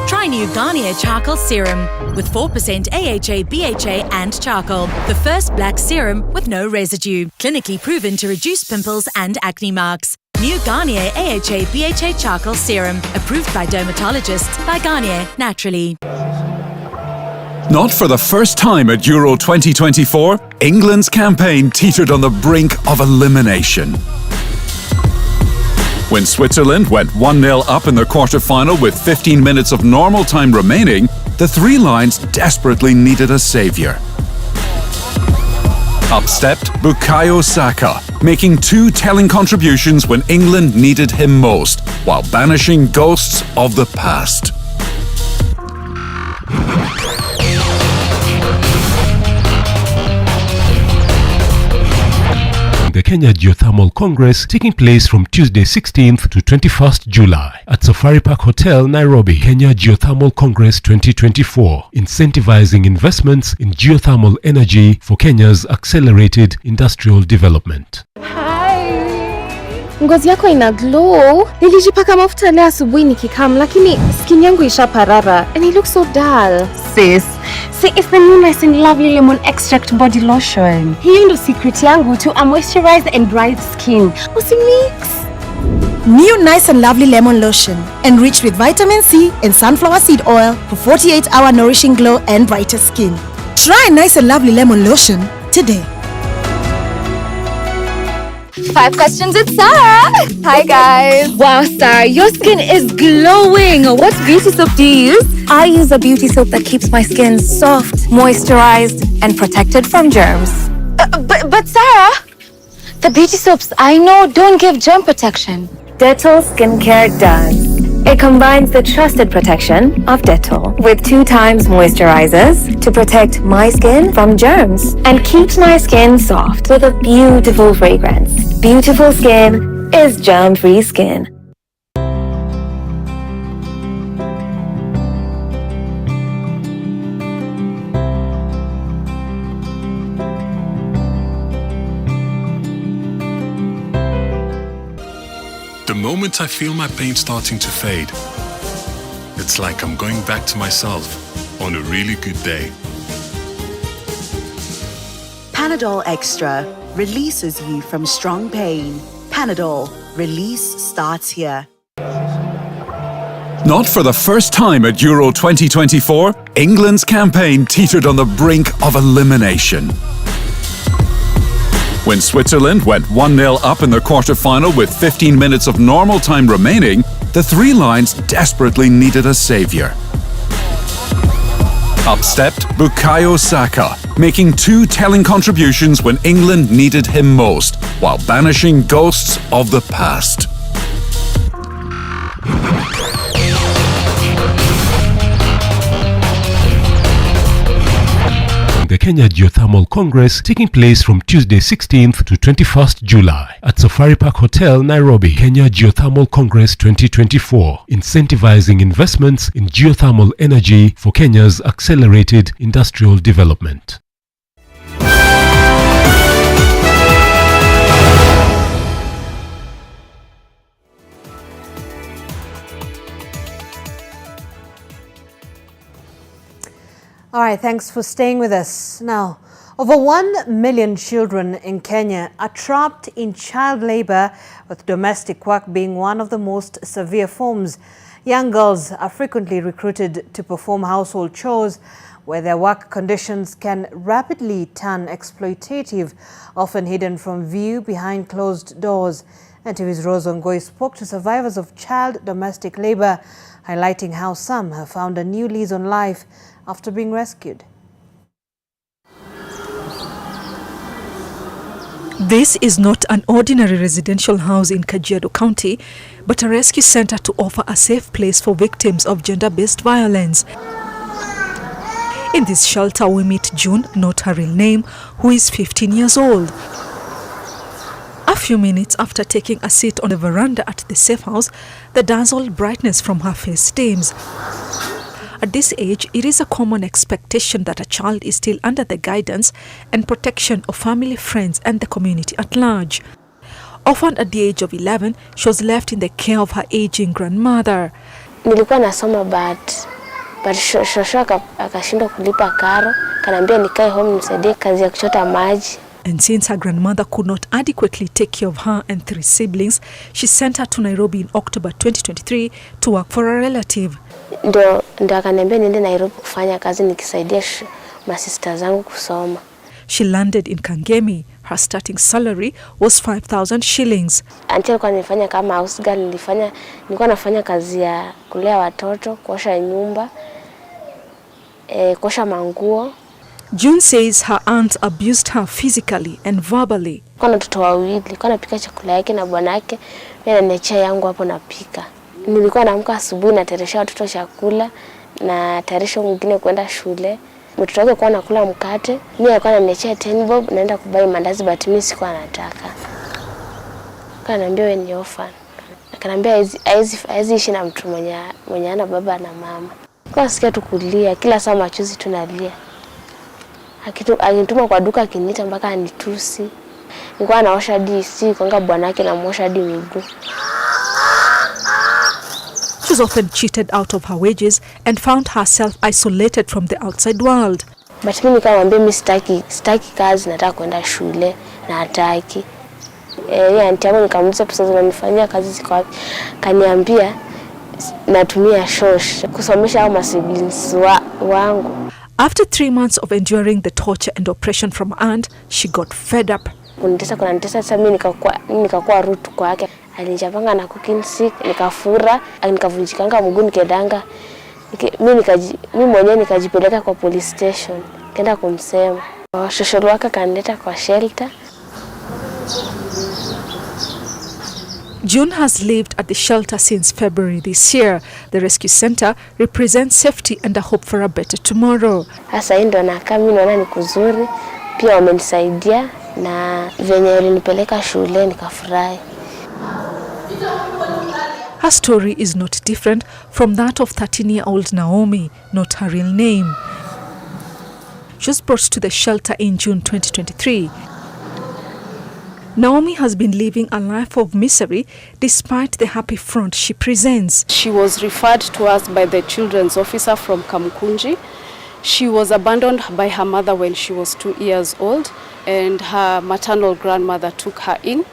Try new Garnier Charcoal Serum with 4% AHA, BHA and charcoal. The first black serum with no residue. Clinically proven to reduce pimples and acne marks. New Garnier AHA, BHA Charcoal Serum. Approved by dermatologists by Garnier Naturally. Not for the first time at Euro 2024, England's campaign teetered on the brink of elimination. When Switzerland went 1-0 up in the quarter-final with 15 minutes of normal time remaining, the Three Lions desperately needed a saviour. Up stepped Bukayo Saka, making 2 telling contributions when England needed him most, while banishing ghosts of the past. The Kenya Geothermal Congress taking place from Tuesday 16th to 21st July at Safari Park Hotel, Nairobi. Kenya Geothermal Congress 2024, incentivizing investments in geothermal energy for Kenya's accelerated industrial development. Ngozi yako ina glow. Nilijipaka mafuta leo asubuhi nikikam, lakini skin yangu ishaparara and it looks so dull. Sis, see, it's the new Nice and Lovely Lemon Extract Body Lotion. Hiyo ndo secret yangu to a moisturized and bright skin. Usimix. New Nice and Lovely Lemon Lotion, enriched with vitamin C and sunflower seed oil for 48-hour nourishing glow and brighter skin. Try Nice and Lovely Lemon Lotion today. 5 questions with Sarah. Hi guys. Wow, Sarah, your skin is glowing. What beauty soap do you use? I use a beauty soap that keeps my skin soft, moisturized, and protected from germs. But Sarah, the beauty soaps I know don't give germ protection. Dettol Skincare does. It combines the trusted protection of Dettol with 2 times moisturizers to protect my skin from germs and keeps my skin soft with a beautiful fragrance. Beautiful skin is germ-free skin. The moment I feel my pain starting to fade, it's like I'm going back to myself on a really good day. Panadol Extra releases you from strong pain. Panadol, release starts here. Not for the first time at Euro 2024, England's campaign teetered on the brink of elimination. When Switzerland went 1-0 up in the quarter-final with 15 minutes of normal time remaining, the Three Lions desperately needed a saviour. Up stepped Bukayo Saka, making 2 telling contributions when England needed him most, while banishing ghosts of the past. The Kenya Geothermal Congress taking place from Tuesday 16th to 21st July at Safari Park Hotel, Nairobi. Kenya Geothermal Congress 2024, incentivizing investments in geothermal energy for Kenya's accelerated industrial development. All right, thanks for staying with us. Now, over 1 million children in Kenya are trapped in child labor, with domestic work being one of the most severe forms. Young girls are frequently recruited to perform household chores, where their work conditions can rapidly turn exploitative, often hidden from view behind closed doors. NTV's Rose Ongoi spoke to survivors of child domestic labor, highlighting how some have found a new lease on life after being rescued. This is not an ordinary residential house in Kajiado County, but a rescue center to offer a safe place for victims of gender-based violence. In this shelter, we meet June, not her real name, who is 15 years old. A few minutes after taking a seat on the veranda at the safe house, the dazzled brightness from her face dims. At this age, it is a common expectation that a child is still under the guidance and protection of family, friends, and the community at large. Often at the age of 11, she was left in the care of her aging grandmother. Nilikuwa nasoma but shosho akashindwa kulipa karo, kanambia nikae home nisaidie kazi ya kuchota maji. And since her grandmother could not adequately take care of her and 3 siblings, she sent her to Nairobi in October 2023 to work for a relative. Ndio akaniambia niende Nairobi kufanya kazi nikisaidia masista zangu kusoma. She landed in Kangemi. Her starting salary was 5,000 shillings. Until kwa nilifanya kama house girl, nilikuwa nafanya kazi ya kulea watoto, kuosha nyumba, kuosha manguo. June says her aunt abused her physically and verbally. Kwa watoto wawili, nilikuwa napika chakula yake na bwanake, mimi ananiachia yangu hapo napika. Nilikuwa naamka asubuhi natayarisha watoto chakula na tayarisha mwingine kwenda shule. Mtoto wake kwa anakula mkate, mimi alikuwa ananiachia 10 bob naenda kubai mandazi but mimi sikuwa nataka. Akaniambia wewe ni orphan. Akaniambia haizi ishi na mtu mwenye ana baba na mama. Kwa sikia tukulia, kila saa machozi tunalia. Akinituma kwa duka akiniita mpaka anitusi. Nilikuwa naosha DC kwanga bwanake na muosha hadi miguu. She was often cheated out of her wages and found herself isolated from the outside world. But mimi nikamwambia mimi sitaki kazi, nataka kwenda shule na hataki. Auntie yangu nikamuuliza pesa zinanifanyia kazi ziko wapi. Kaniambia natumia shosh kusomesha hao siblings wangu. After 3 months of enduring the torture and oppression from her aunt, she got fed up. kunitesa. Sasa mimi nikakuwa root kwake. Alinichapanga na cooking sick, nikafura, nikavunjikanga mguu nikedanga. Mimi mwenyewe nikajipeleka kwa police station. Kaenda kumsema. Social worker kanileta kwa shelter. June has lived at the shelter since February this year. The rescue center represents safety and a hope for a better tomorrow. Sasa ndo nakaa mimi naona ni kuzuri. Pia wamenisaidia na venye walinipeleka shule nikafurahi. Her story is not different from that of 13-year-old Naomi, not her real name. She was brought to the shelter in June 2023. Naomi has been living a life of misery despite the happy front she presents. She was referred to us by the children's officer from Kamkunji. She was abandoned by her mother when she was 2 years old, and her maternal grandmother took her in.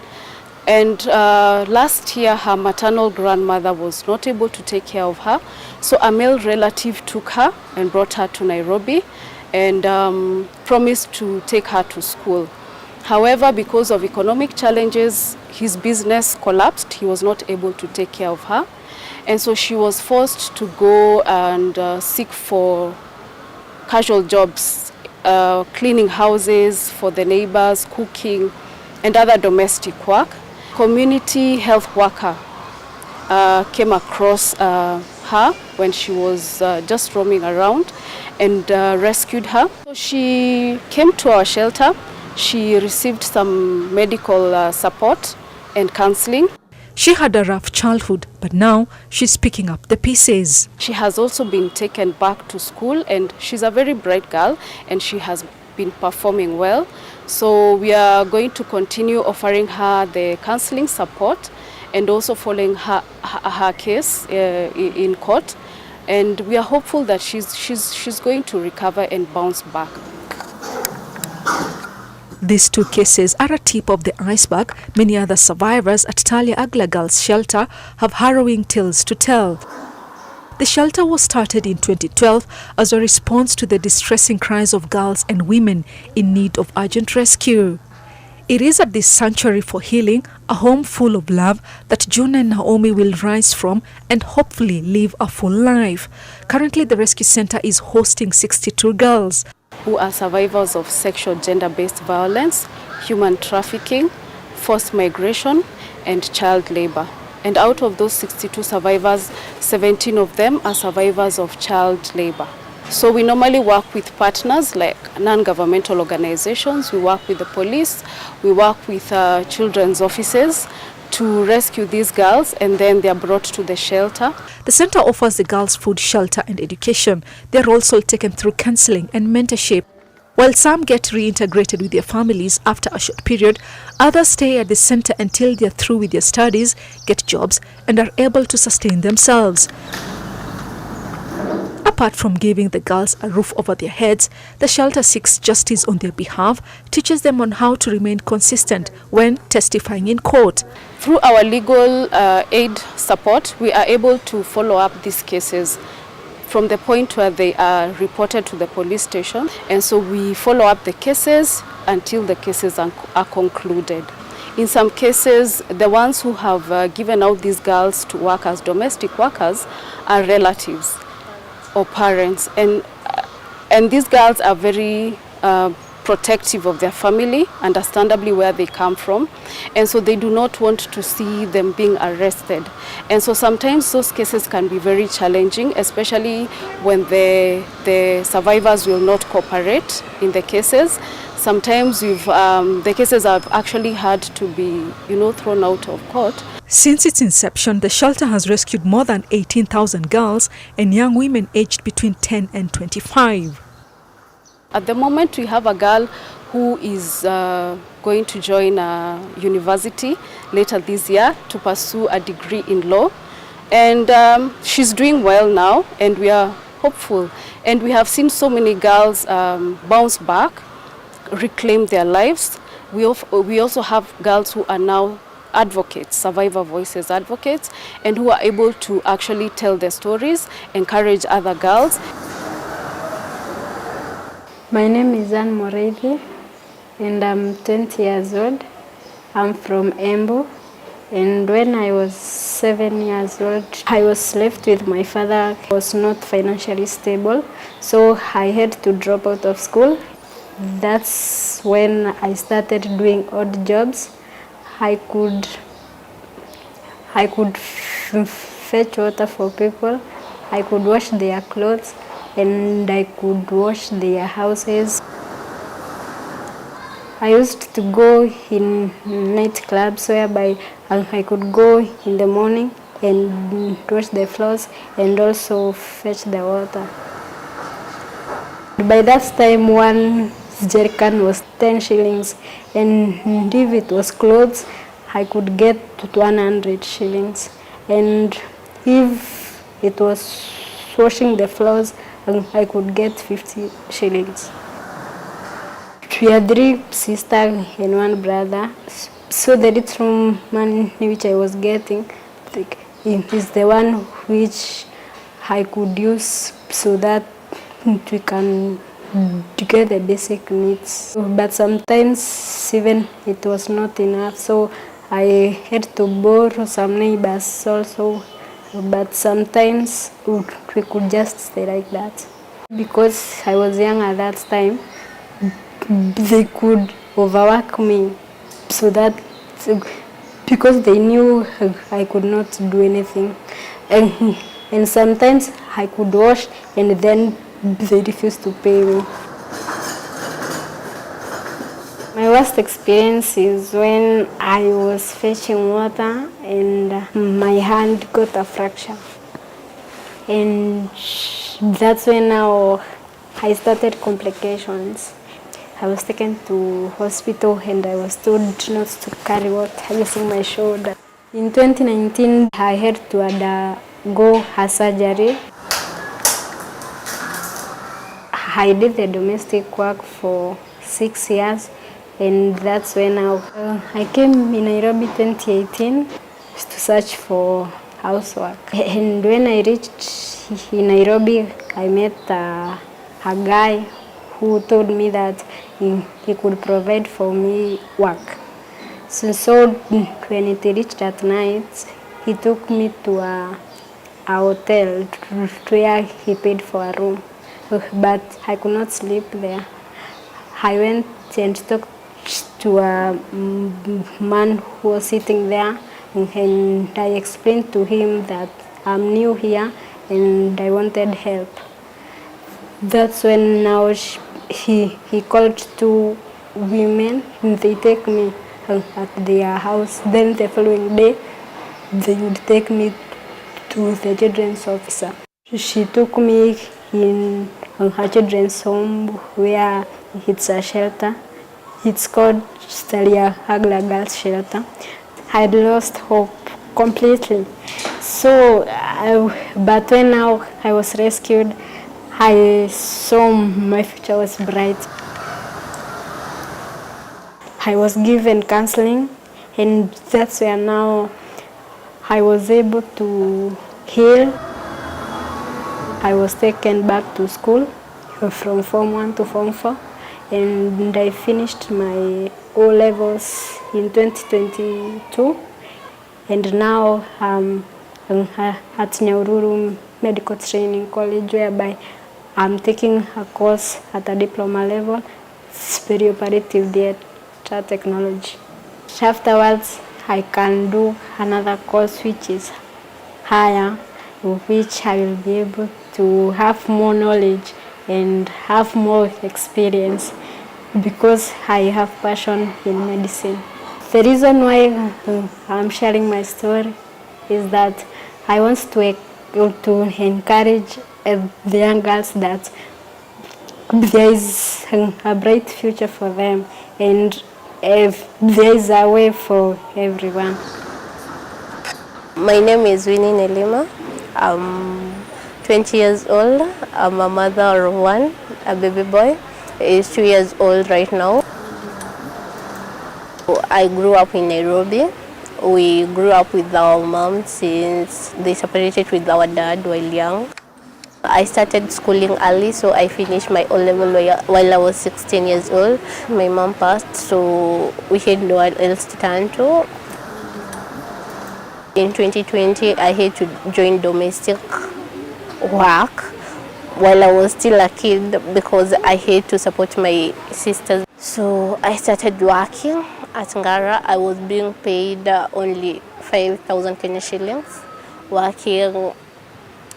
And last year, her maternal grandmother was not able to take care of her, so a male relative took her and brought her to Nairobi and promised to take her to school. However, because of economic challenges, his business collapsed. He was not able to take care of her. And so she was forced to go and seek for casual jobs, cleaning houses for the neighbors, cooking, and other domestic work. Community health worker came across her when she was just roaming around and rescued her. So she came to our shelter. She received some medical support and counseling. She had a rough childhood, but now she's picking up the pieces. She has also been taken back to school, and she's a very bright girl, and she has been performing well. So we are going to continue offering her the counseling support and also following her case in court. And we are hopeful that she's going to recover and bounce back. These two cases are a tip of the iceberg. Many other survivors at Talia Agla Girls Shelter have harrowing tales to tell. The shelter was started in 2012 as a response to the distressing cries of girls and women in need of urgent rescue. It is at this sanctuary for healing, a home full of love, that June and Naomi will rise from and hopefully live a full life. Currently, the rescue center is hosting 62 girls who are survivors of sexual gender-based violence, human trafficking, forced migration, and child labor. And out of those 62 survivors, 17 of them are survivors of child labor. So we normally work with partners like non-governmental organizations, we work with the police, we work with children's offices to rescue these girls, and then they are brought to the shelter. The center offers the girls food, shelter and education. They are also taken through counseling and mentorship. While some get reintegrated with their families after a short period, others stay at the center until they are through with their studies, get jobs and are able to sustain themselves. Apart from giving the girls a roof over their heads, the shelter seeks justice on their behalf, teaches them on how to remain consistent when testifying in court. Through our legal aid support, we are able to follow up these cases from the point where they are reported to the police station. And so we follow up the cases until the cases are concluded. In some cases, the ones who have given out these girls to work as domestic workers are relatives or parents, and these girls are very protective of their family, understandably where they come from, and so they do not want to see them being arrested. And so sometimes those cases can be very challenging, especially when the survivors will not cooperate in the cases. Sometimes the cases have actually had to be, thrown out of court. Since its inception, the shelter has rescued more than 18,000 girls and young women aged between 10 and 25. At the moment, we have a girl who is going to join a university later this year to pursue a degree in law. And she's doing well now, and we are hopeful. And we have seen so many girls bounce back, reclaim their lives. We also have girls who are now advocates, survivor voices advocates, and who are able to actually tell their stories, encourage other girls. My name is Anne Moreidi, and I'm 20 years old. I'm from Embu, and when I was 7 years old, I was left with my father. He was not financially stable, so I had to drop out of school. That's when I started doing odd jobs. I could fetch water for people, I could wash their clothes, and I could wash their houses. I used to go in nightclubs whereby I could go in the morning and wash the floors and also fetch the water. By that time, one jerrycan was 10 shillings, and if it was clothes, I could get to 100 shillings. And if it was washing the floors, I could get 50 shillings. We are 3 sisters and 1 brother. So the little money which I was getting is the one which I could use so that we can get the basic needs. But sometimes even it was not enough, so I had to borrow some neighbors also. But sometimes we could just stay like that. Because I was young at that time, they could overwork me so that because they knew I could not do anything. And sometimes I could wash and then they refused to pay me. My worst experience is when I was fetching water and my hand got a fracture. And that's when now I started complications. I was taken to hospital and I was told not to carry water using my shoulder. In 2019, I had to undergo a surgery. I did the domestic work for 6 years, and that's when I came in Nairobi 2018 to search for housework. And when I reached in Nairobi, I met a guy who told me that he could provide for me work. So when it reached at night, he took me to a hotel where he paid for a room. But I could not sleep there. I went and talked to a man who was sitting there, and I explained to him that I'm new here and I wanted help. That's when now he called 2 women, and they take me at their house. Then the following day, they would take me to the children's officer. She took me in her children's home where it's a shelter. It's called Stalia Hagla Girls Shelter. I had lost hope completely. So, but when now I was rescued, I saw my future was bright. I was given counseling, and that's where now I was able to heal. I was taken back to school from Form 1 to Form 4, and I finished my O-levels in 2022, and now I'm at Nyahururu Medical Training College, whereby I'm taking a course at a diploma level, perioperative theatre technology. Afterwards, I can do another course which is higher, which I will be able to have more knowledge and have more experience because I have passion in medicine. The reason why I'm sharing my story is that I want to encourage the young girls that there is a bright future for them and there is a way for everyone. My name is Winnie Nelima. I'm 20 years old. I'm a mother of 1, a baby boy. He's 2 years old right now. I grew up in Nairobi. We grew up with our mom since they separated with our dad while young. I started schooling early, so I finished my O-level while I was 16 years old. My mom passed, so we had no one else to turn to. In 2020, I had to join domestic work while I was still a kid because I had to support my sisters. So I started working at Ngara. I was being paid only 5,000 Kenya shillings, working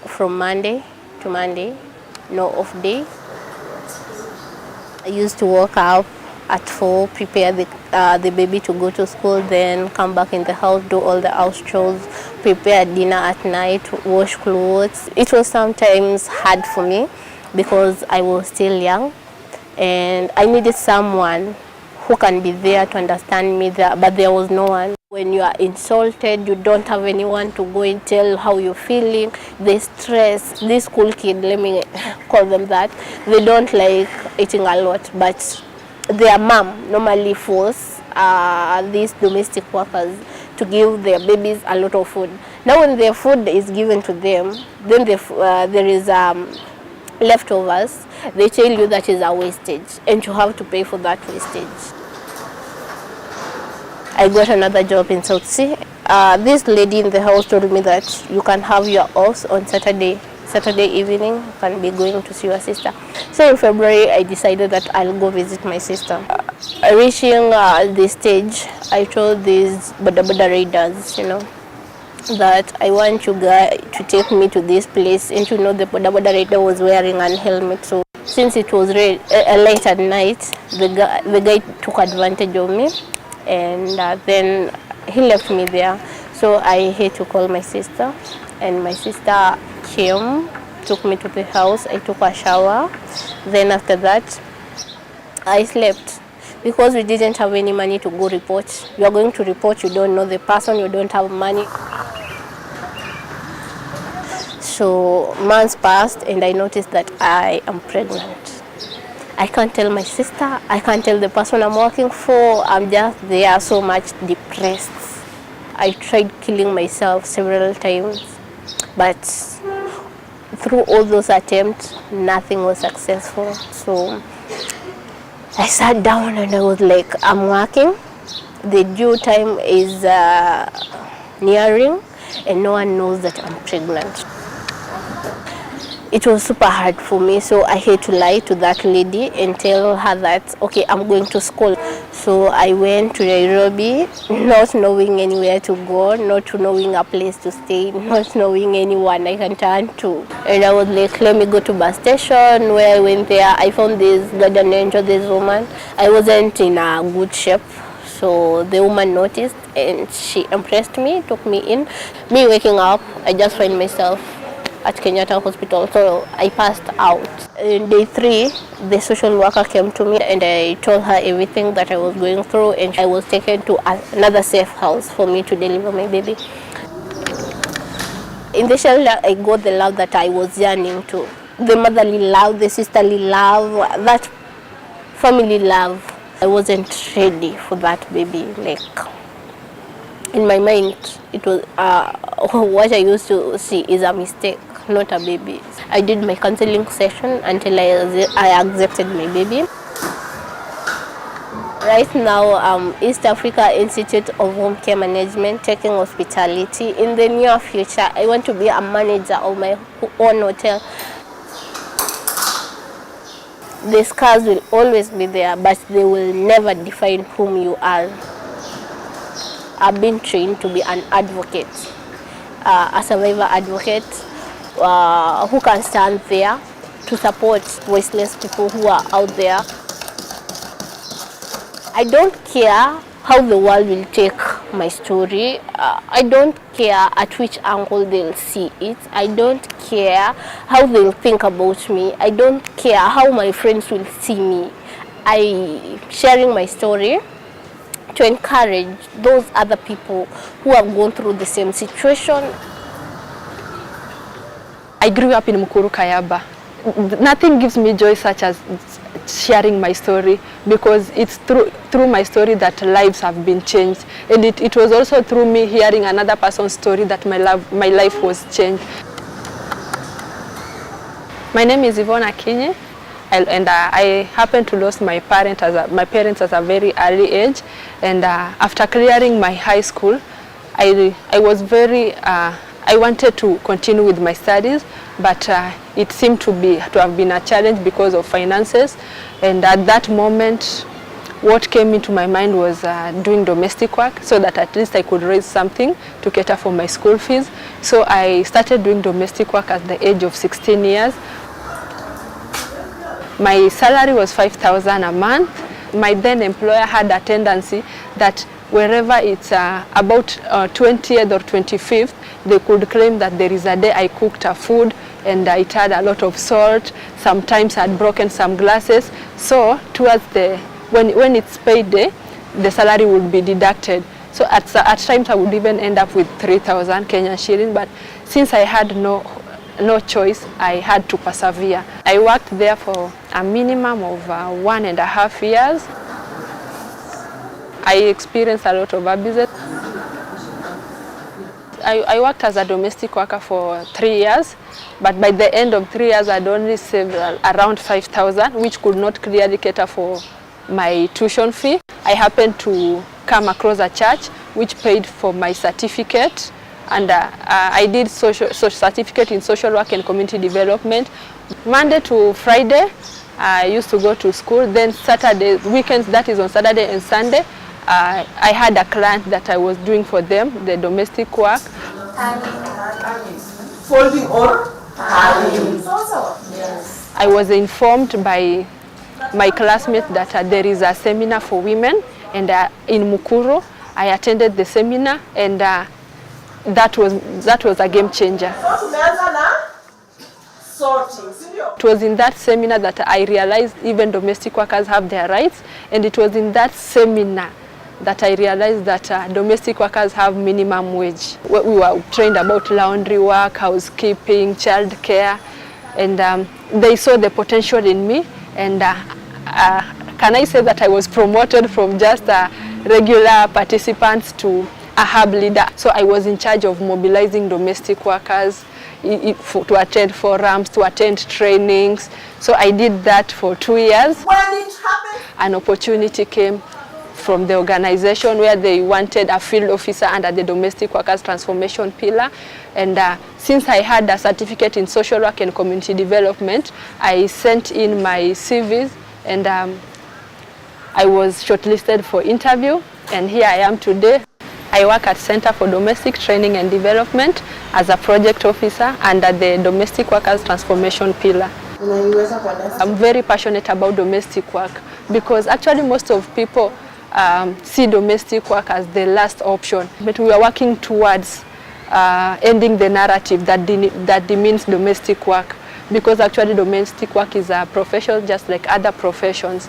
from Monday to Monday, no off day. I used to wake up at 4, prepare the baby to go to school, then come back in the house, do all the house chores, prepare dinner at night, wash clothes. It was sometimes hard for me because I was still young and I needed someone who can be there to understand me, but there was no one. When you are insulted, you don't have anyone to go and tell how you're feeling. The stress, this school kid, let me call them that, they don't like eating a lot, but their mom normally force these domestic workers to give their babies a lot of food. Now when their food is given to them, then there is leftovers. They tell you that is a wastage and you have to pay for that wastage. I got another job in South Sea. This lady in the house told me that you can have your offs on Saturday evening, you can be going to see your sister. So in February, I decided that I'll go visit my sister. Reaching this stage, I told these boda raiders, that I want you guys to take me to this place. And the boda raider was wearing a helmet. So since it was late at night, the guy took advantage of me. And then he left me there. So I had to call my sister. And my sister came, took me to the house. I took a shower. Then after that, I slept. Because we didn't have any money to go report. You are going to report, you don't know the person, you don't have money. So months passed and I noticed that I am pregnant. I can't tell my sister, I can't tell the person I'm working for. I'm just there so much depressed. I tried killing myself several times, but through all those attempts, nothing was successful. So I sat down and I was like, I'm working. The due time is nearing and no one knows that I'm pregnant. It was super hard for me, so I had to lie to that lady and tell her that, okay, I'm going to school. So I went to Nairobi, not knowing anywhere to go, not knowing a place to stay, not knowing anyone I can turn to. And I was like, let me go to bus station. Where I went there, I found this guardian angel, this woman. I wasn't in a good shape. So the woman noticed and she impressed me, took me in. Me waking up, I just find myself at Kenyatta Hospital, so I passed out. In day 3, the social worker came to me and I told her everything that I was going through, and I was taken to another safe house for me to deliver my baby. In the shelter, I got the love that I was yearning to. The motherly love, the sisterly love, that family love. I wasn't ready for that baby. Like, in my mind, it was what I used to see is a mistake, not a baby. I did my counseling session until I accepted my baby. Right now, East Africa Institute of Home Care Management, taking hospitality. In the near future, I want to be a manager of my own hotel. The scars will always be there, but they will never define whom you are. I've been trained to be an advocate, a survivor advocate who can stand there to support voiceless people who are out there. I don't care how the world will take my story. I don't care at which angle they'll see it. I don't care how they'll think about me. I don't care how my friends will see me. I'm sharing my story to encourage those other people who have gone through the same situation. I grew up in Mukuru Kayaba. Nothing gives me joy such as sharing my story, because it's through my story that lives have been changed, and it was also through me hearing another person's story that my life was changed. My name is Yvonne Akinyi, and I happened to lose my parents at a very early age. And after clearing my high school, I was I wanted to continue with my studies, but it seemed to have been a challenge because of finances. And at that moment, what came into my mind was doing domestic work so that at least I could raise something to cater for my school fees. So I started doing domestic work at the age of 16 years. My salary was 5,000 a month. My then employer had a tendency that wherever it's about 20th or 25th, they could claim that there is a day I cooked a food and it had a lot of salt. Sometimes I'd broken some glasses. So towards when it's payday, the salary would be deducted. So at times I would even end up with 3,000 Kenyan shillings. But since I had no choice, I had to persevere. I worked there for a minimum of 1.5 years. I experienced a lot of abuse. I worked as a domestic worker for 3 years, but by the end of 3 years I'd only saved around 5,000, which could not clearly cater for my tuition fee. I happened to come across a church which paid for my certificate, and I did certificate in social work and community development. Monday to Friday I used to go to school. Then Saturday, weekends, that is on Saturday and Sunday, I had a client that I was doing for them, the domestic work. Folding or hanging? Yes. I was informed by my classmates that there is a seminar for women, and in Mukuru I attended the seminar, and that was a game changer. It was in that seminar that I realized even domestic workers have their rights, and it was in that seminar that I realized that domestic workers have minimum wage. We were trained about laundry work, housekeeping, child care, and they saw the potential in me. And can I say that I was promoted from just a regular participant to a hub leader? So I was in charge of mobilizing domestic workers to attend forums, to attend trainings. So I did that for 2 years. When it happened, an opportunity came from the organization where they wanted a field officer under the domestic workers transformation pillar. And since I had a certificate in social work and community development, I sent in my CVs, and I was shortlisted for interview, and here I am today. I work at Center for Domestic Training and Development as a project officer under the domestic workers transformation pillar. I'm very passionate about domestic work because actually most of people see domestic work as the last option, but we are working towards ending the narrative that demeans domestic work, because actually domestic work is a profession just like other professions.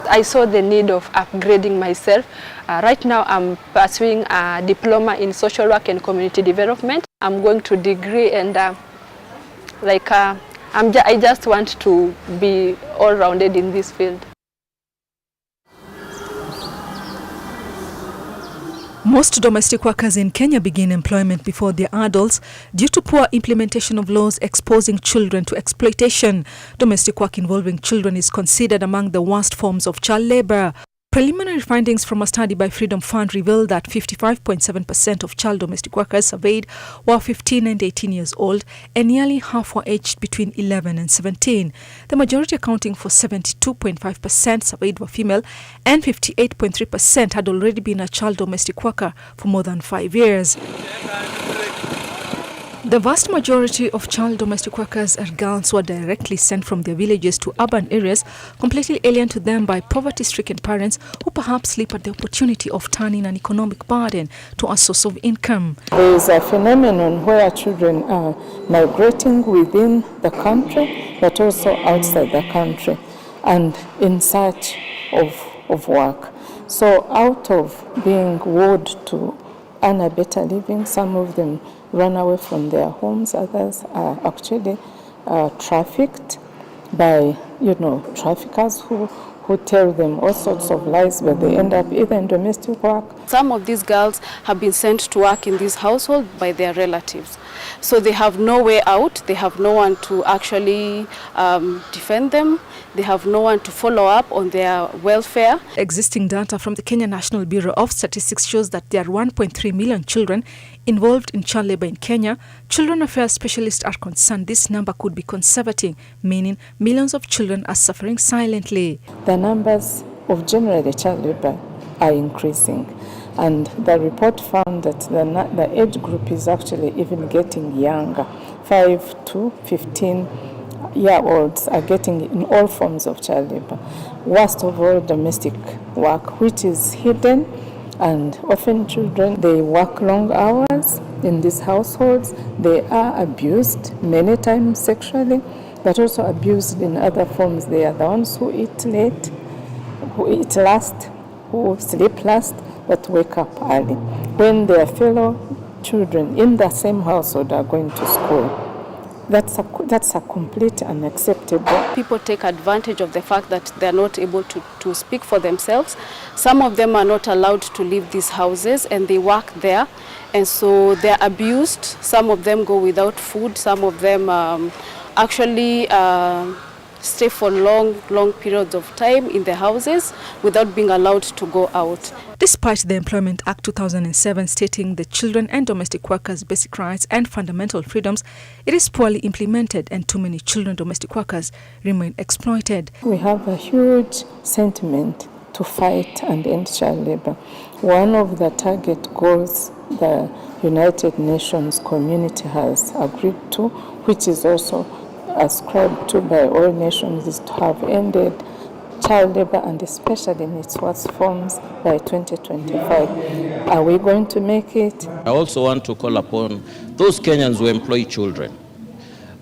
I saw the need of upgrading myself. Right now I'm pursuing a diploma in social work and community development. I'm going to degree, and I just want to be all-rounded in this field. Most domestic workers in Kenya begin employment before they're adults due to poor implementation of laws exposing children to exploitation. Domestic work involving children is considered among the worst forms of child labor. Preliminary findings from a study by Freedom Fund reveal that 55.7% of child domestic workers surveyed were 15 and 18 years old, and nearly half were aged between 11 and 17. The majority, accounting for 72.5%, surveyed were female, and 58.3% had already been a child domestic worker for more than 5 years. The vast majority of child domestic workers are girls who are directly sent from their villages to urban areas, completely alien to them by poverty-stricken parents who perhaps leap at the opportunity of turning an economic burden to a source of income. There is a phenomenon where children are migrating within the country, but also outside the country, and in search of work. So out of being wooed to earn a better living, some of them run away from their homes. Others are actually trafficked by, traffickers who tell them all sorts of lies, but they end up either in domestic work. Some of these girls have been sent to work in this household by their relatives. So they have no way out. They have no one to actually defend them. They have no one to follow up on their welfare. Existing data from the Kenya National Bureau of Statistics shows that there are 1.3 million children involved in child labor in Kenya. Children affairs specialists are concerned this number could be conservative, meaning millions of children are suffering silently. The numbers of generally child labor are increasing, and the report found that the age group is actually even getting younger. 5 to 15-year-olds are getting in all forms of child labor. Worst of all, domestic work, which is hidden, and often children, they work long hours in these households. They are abused many times sexually, but also abused in other forms. They are the ones who eat late, who eat last, who sleep last, but wake up early. When their fellow children in the same household are going to school, that's a complete unacceptable. People take advantage of the fact that they're not able to speak for themselves. Some of them are not allowed to leave these houses and they work there, and so they're abused. Some of them go without food. Some of them actually stay for long periods of time in the houses without being allowed to go out. Despite the Employment Act 2007 stating the children and domestic workers' basic rights and fundamental freedoms, it is poorly implemented and too many children domestic workers remain exploited. We have a huge sentiment to fight and end child labor. One of the target goals the United Nations community has agreed to, which is also ascribed to by all nations, is to have ended child labor, and especially in its worst forms, by 2025. Are we going to make it? I also want to call upon those Kenyans who employ children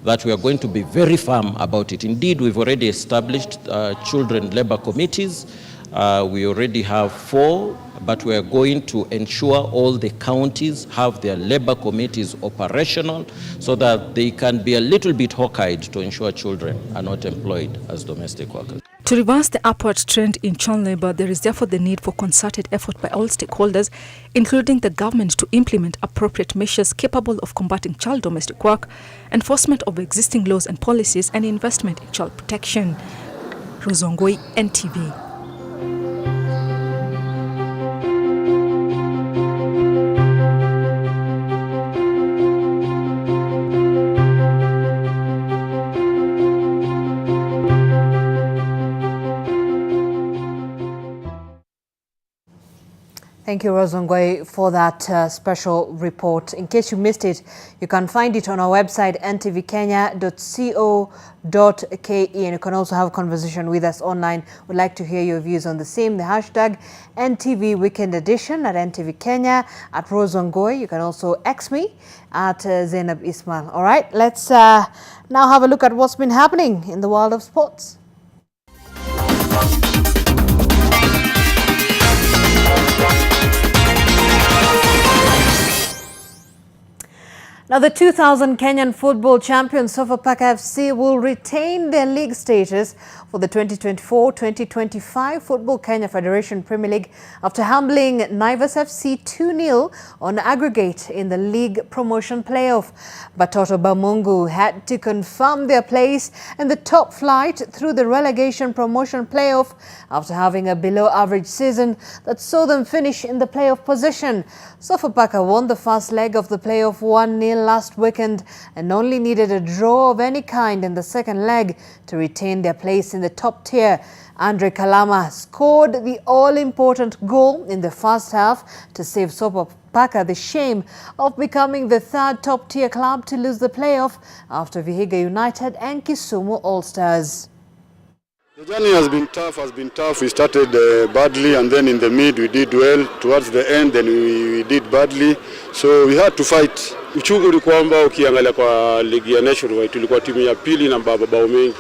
that we are going to be very firm about it. Indeed, we've already established children labor committees. We already have 4, but we are going to ensure all the counties have their labor committees operational so that they can be a little bit hawk-eyed to ensure children are not employed as domestic workers. To reverse the upward trend in child labor, there is therefore the need for concerted effort by all stakeholders, including the government, to implement appropriate measures capable of combating child domestic work, enforcement of existing laws and policies, and investment in child protection. Rozongoi, NTV. Thank you, Rozongwe, for that special report. In case you missed it, you can find it on our website, ntvkenya.co.ke, and you can also have a conversation with us online. We'd like to hear your views on the same. The hashtag NTV Weekend Edition at NTV Kenya, at Rozongwe. You can also X me at Zainab Ismail. All right, let's now have a look at what's been happening in the world of sports. Now, the 2000 Kenyan football champions Sofapaka FC will retain their league status for the 2024-2025 Football Kenya Federation Premier League after humbling Naivas FC 2-0 on aggregate in the league promotion playoff. Batoto Bamungu had to confirm their place in the top flight through the relegation promotion playoff after having a below-average season that saw them finish in the playoff position. Sofapaka won the first leg of the playoff 1-0 last weekend and only needed a draw of any kind in the second leg to retain their place in the top tier. Andre Kalama scored the all-important goal in the first half to save Sofapaka the shame of becoming the third top-tier club to lose the playoff after Vihiga United and Kisumu All-Stars. The journey has been tough. We started badly, and then in the mid we did well. Towards the end then we did badly. So we had to fight. Uchungu ni kwamba ukiangalia kwa ligi ya Nationwide tulikuwa timu ya pili na mabao mengi.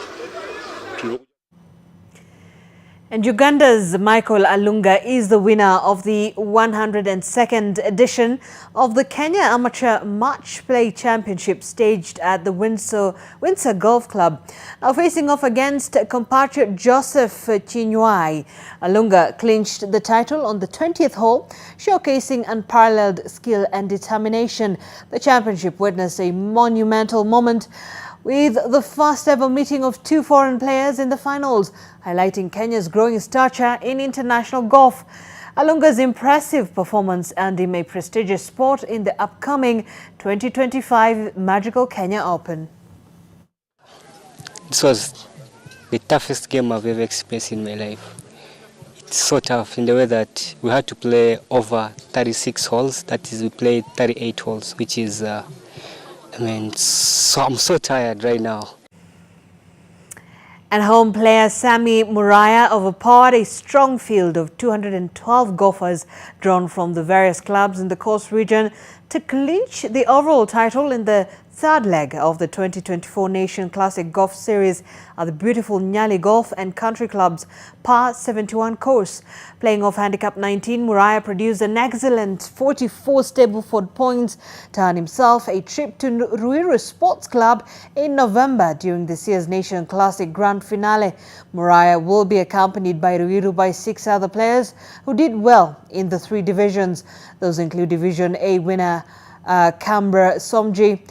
And Uganda's Michael Alunga is the winner of the 102nd edition of the Kenya Amateur Match Play Championship staged at the Windsor Golf Club. Now facing off against compatriot Joseph Chinwai, Alunga clinched the title on the 20th hole, showcasing unparalleled skill and determination. The championship witnessed a monumental moment with the first ever meeting of two foreign players in the finals, highlighting Kenya's growing stature in international golf. Alunga's impressive performance earned him a prestigious spot in the upcoming 2025 Magical Kenya Open. This was the toughest game I've ever experienced in my life. It's so tough in the way that we had to play over 36 holes. That is, we played 38 holes, which is I'm so tired right now. And home player Sammy Muraya overpowered a strong field of 212 golfers drawn from the various clubs in the coast region to clinch the overall title in the third leg of the 2024 Nation Classic Golf Series at the beautiful Nyali Golf and Country Club's Par 71 course. Playing off handicap 19, Muraya produced an excellent 44 Stableford points to earn himself a trip to Ruiru Sports Club in November during this year's Nation Classic Grand Finale. Muraya will be accompanied by Ruiru by 6 other players who did well in the 3 divisions. Those include Division A winner Kambra Somji,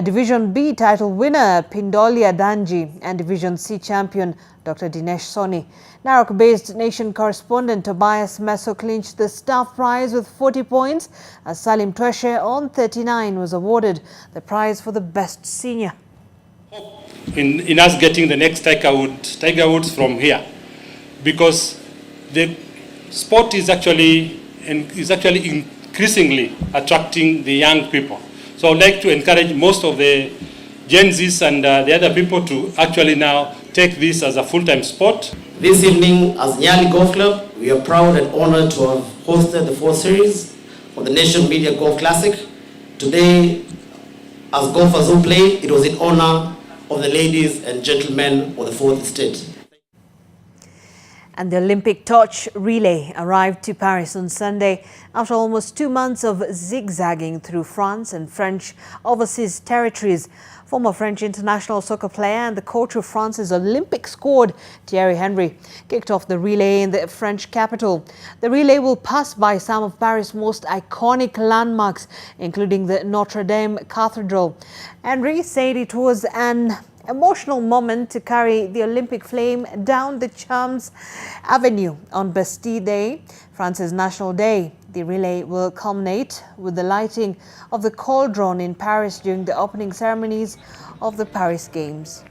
Division B title winner Pindolia Danji, and Division C champion Dr. Dinesh Soni. Narok-based Nation correspondent Tobias Meso clinched the staff prize with 40 points, as Salim Tweshe on 39 was awarded the prize for the best senior. In us getting the next Tiger Woods from here, because the sport is actually increasingly attracting the young people. So I'd like to encourage most of the Gen Zs and the other people to actually now take this as a full-time sport. This evening, as Nyali Golf Club, we are proud and honored to have hosted the 4th series of the Nation Media Golf Classic. Today, as golfers who played, it was in honor of the ladies and gentlemen of the 4th estate. And the Olympic torch relay arrived to Paris on Sunday after almost 2 months of zigzagging through France and French overseas territories. Former French international soccer player and the coach of France's Olympic squad, Thierry Henry, kicked off the relay in the French capital. The relay will pass by some of Paris' most iconic landmarks, including the Notre Dame Cathedral. Henry said it was an emotional moment to carry the Olympic flame down the Champs Avenue on Bastille Day, France's National Day. The relay will culminate with the lighting of the cauldron in Paris during the opening ceremonies of the Paris Games.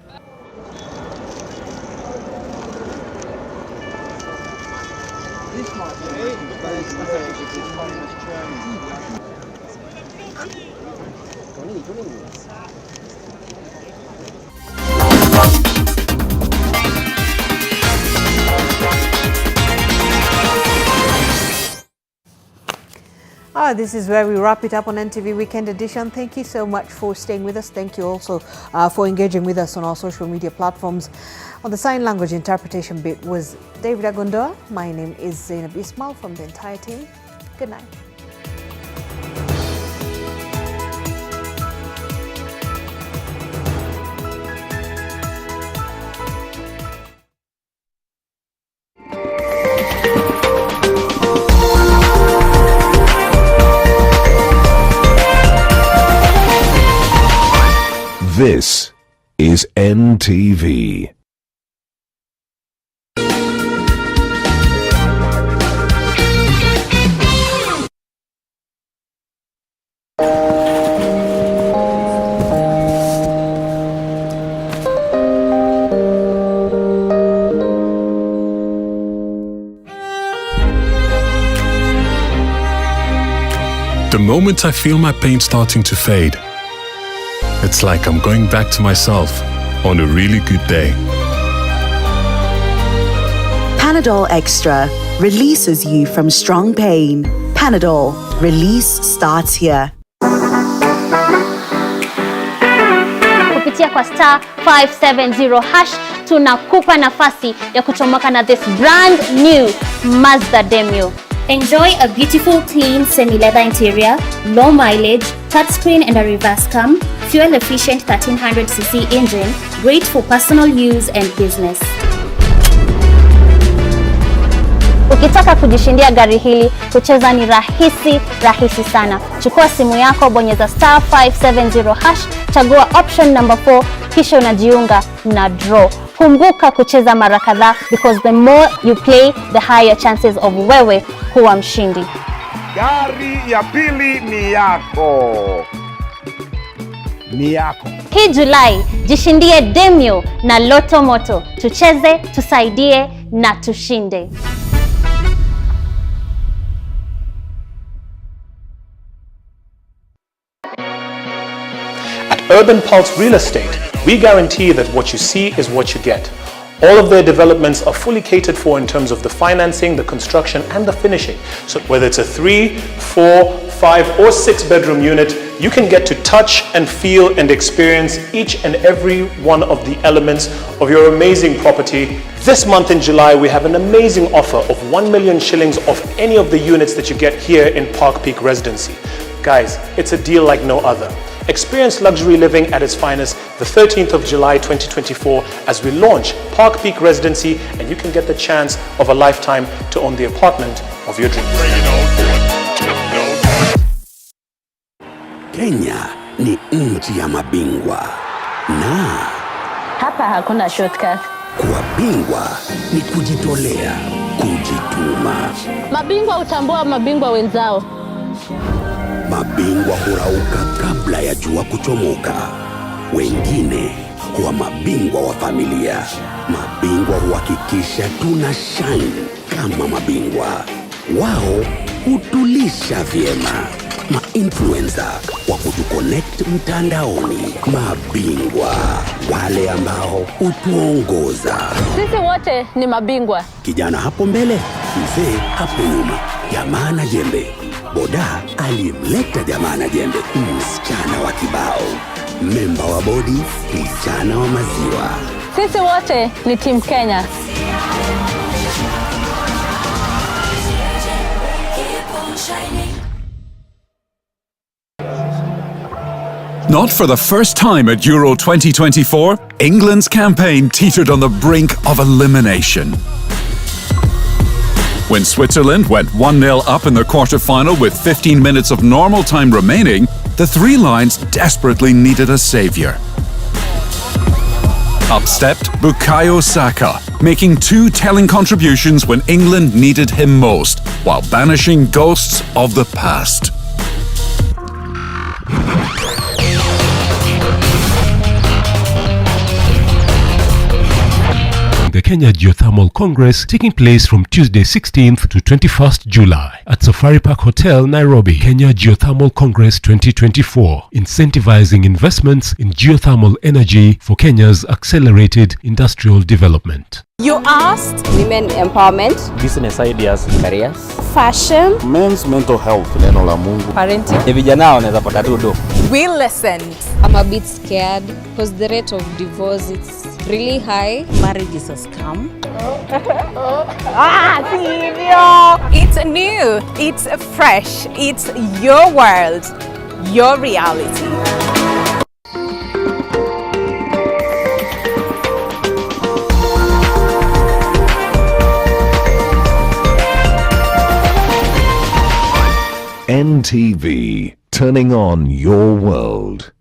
This is where we wrap it up on NTV Weekend Edition. Thank you so much for staying with us. Thank you also for engaging with us on our social media platforms. On the sign language interpretation bit was David Agondoa. My name is Zainab Ismail from the entire team. Good night. This is NTV. The moment I feel my pain starting to fade, it's like I'm going back to myself on a really good day. Panadol Extra releases you from strong pain. Panadol, release starts here. Kupitia kwa *570 hash, tunakupa nafasi ya kuchomoka na this brand new Mazda Demio. Enjoy a beautiful, clean, semi-leather interior, low mileage, touchscreen and a reverse cam, fuel-efficient 1300cc engine, great for personal use and business. Ukitaka kujishindia gari hili, kucheza ni rahisi sana. Chukua simu yako, bonyeza *570 hash, chagua option number 4, kisha unajiunga na draw. Kumbuka kucheza mara kadhaa, because the more you play, the higher chances of wewe kuwa mshindi. Gari ya pili ni yako. Ni yako. Hii Julai, jishindie Demio na Loto Moto. Tucheze, tusaidie na tushinde. At Urban Pulse Real Estate, we guarantee that what you see is what you get. All of their developments are fully catered for in terms of the financing, the construction and the finishing. So whether it's a 3, 4, 5 or 6 bedroom unit, you can get to touch and feel and experience each and every one of the elements of your amazing property. This month in July, we have an amazing offer of 1 million shillings off any of the units that you get here in Park Peak Residency. Guys, it's a deal like no other. Experience luxury living at its finest the 13th of July 2024 as we launch Park Peak Residency, and you can get the chance of a lifetime to own the apartment of your dreams. Kenya ni nchi ya mabingwa na hapa hakuna shortcut. Kuwa bingwa ni kujitolea, kujituma. Mabingwa hutambua mabingwa wenzao. Mabingwa hurauka kabla ya jua kuchomoka. Wengine huwa mabingwa wa familia. Mabingwa huhakikisha tuna shine kama mabingwa. Wao hutulisha vyema. Ma-influencer wa kutuconnect mtandaoni. Mabingwa, wale ambao hutuongoza. Sisi wote ni mabingwa. Kijana hapo mbele, mzee hapo nyuma. Jamaa na jembe. Boda alimleta jamaa na jembe, msichana wa kibao. Memba wa bodi, msichana wa maziwa. Sisi wote ni Team Kenya. Not for the first time at Euro 2024, England's campaign teetered on the brink of elimination. When Switzerland went 1-0 up in the quarter-final with 15 minutes of normal time remaining, the Three Lions desperately needed a saviour. Up stepped Bukayo Saka, making 2 telling contributions when England needed him most, while banishing ghosts of the past. The Kenya Geothermal Congress taking place from Tuesday 16th to 21st July at Safari Park Hotel, Nairobi. Kenya Geothermal Congress 2024, incentivizing investments in geothermal energy for Kenya's accelerated industrial development. You asked women empowerment, business ideas, careers, fashion, men's mental health, neno la Mungu, parenting. Vijana wanaweza pata tu do. We listened. I'm a bit scared because the rate of divorce is really high. Marriage is a scam. It's new, it's fresh, it's your world, your reality. NTV, turning on your world.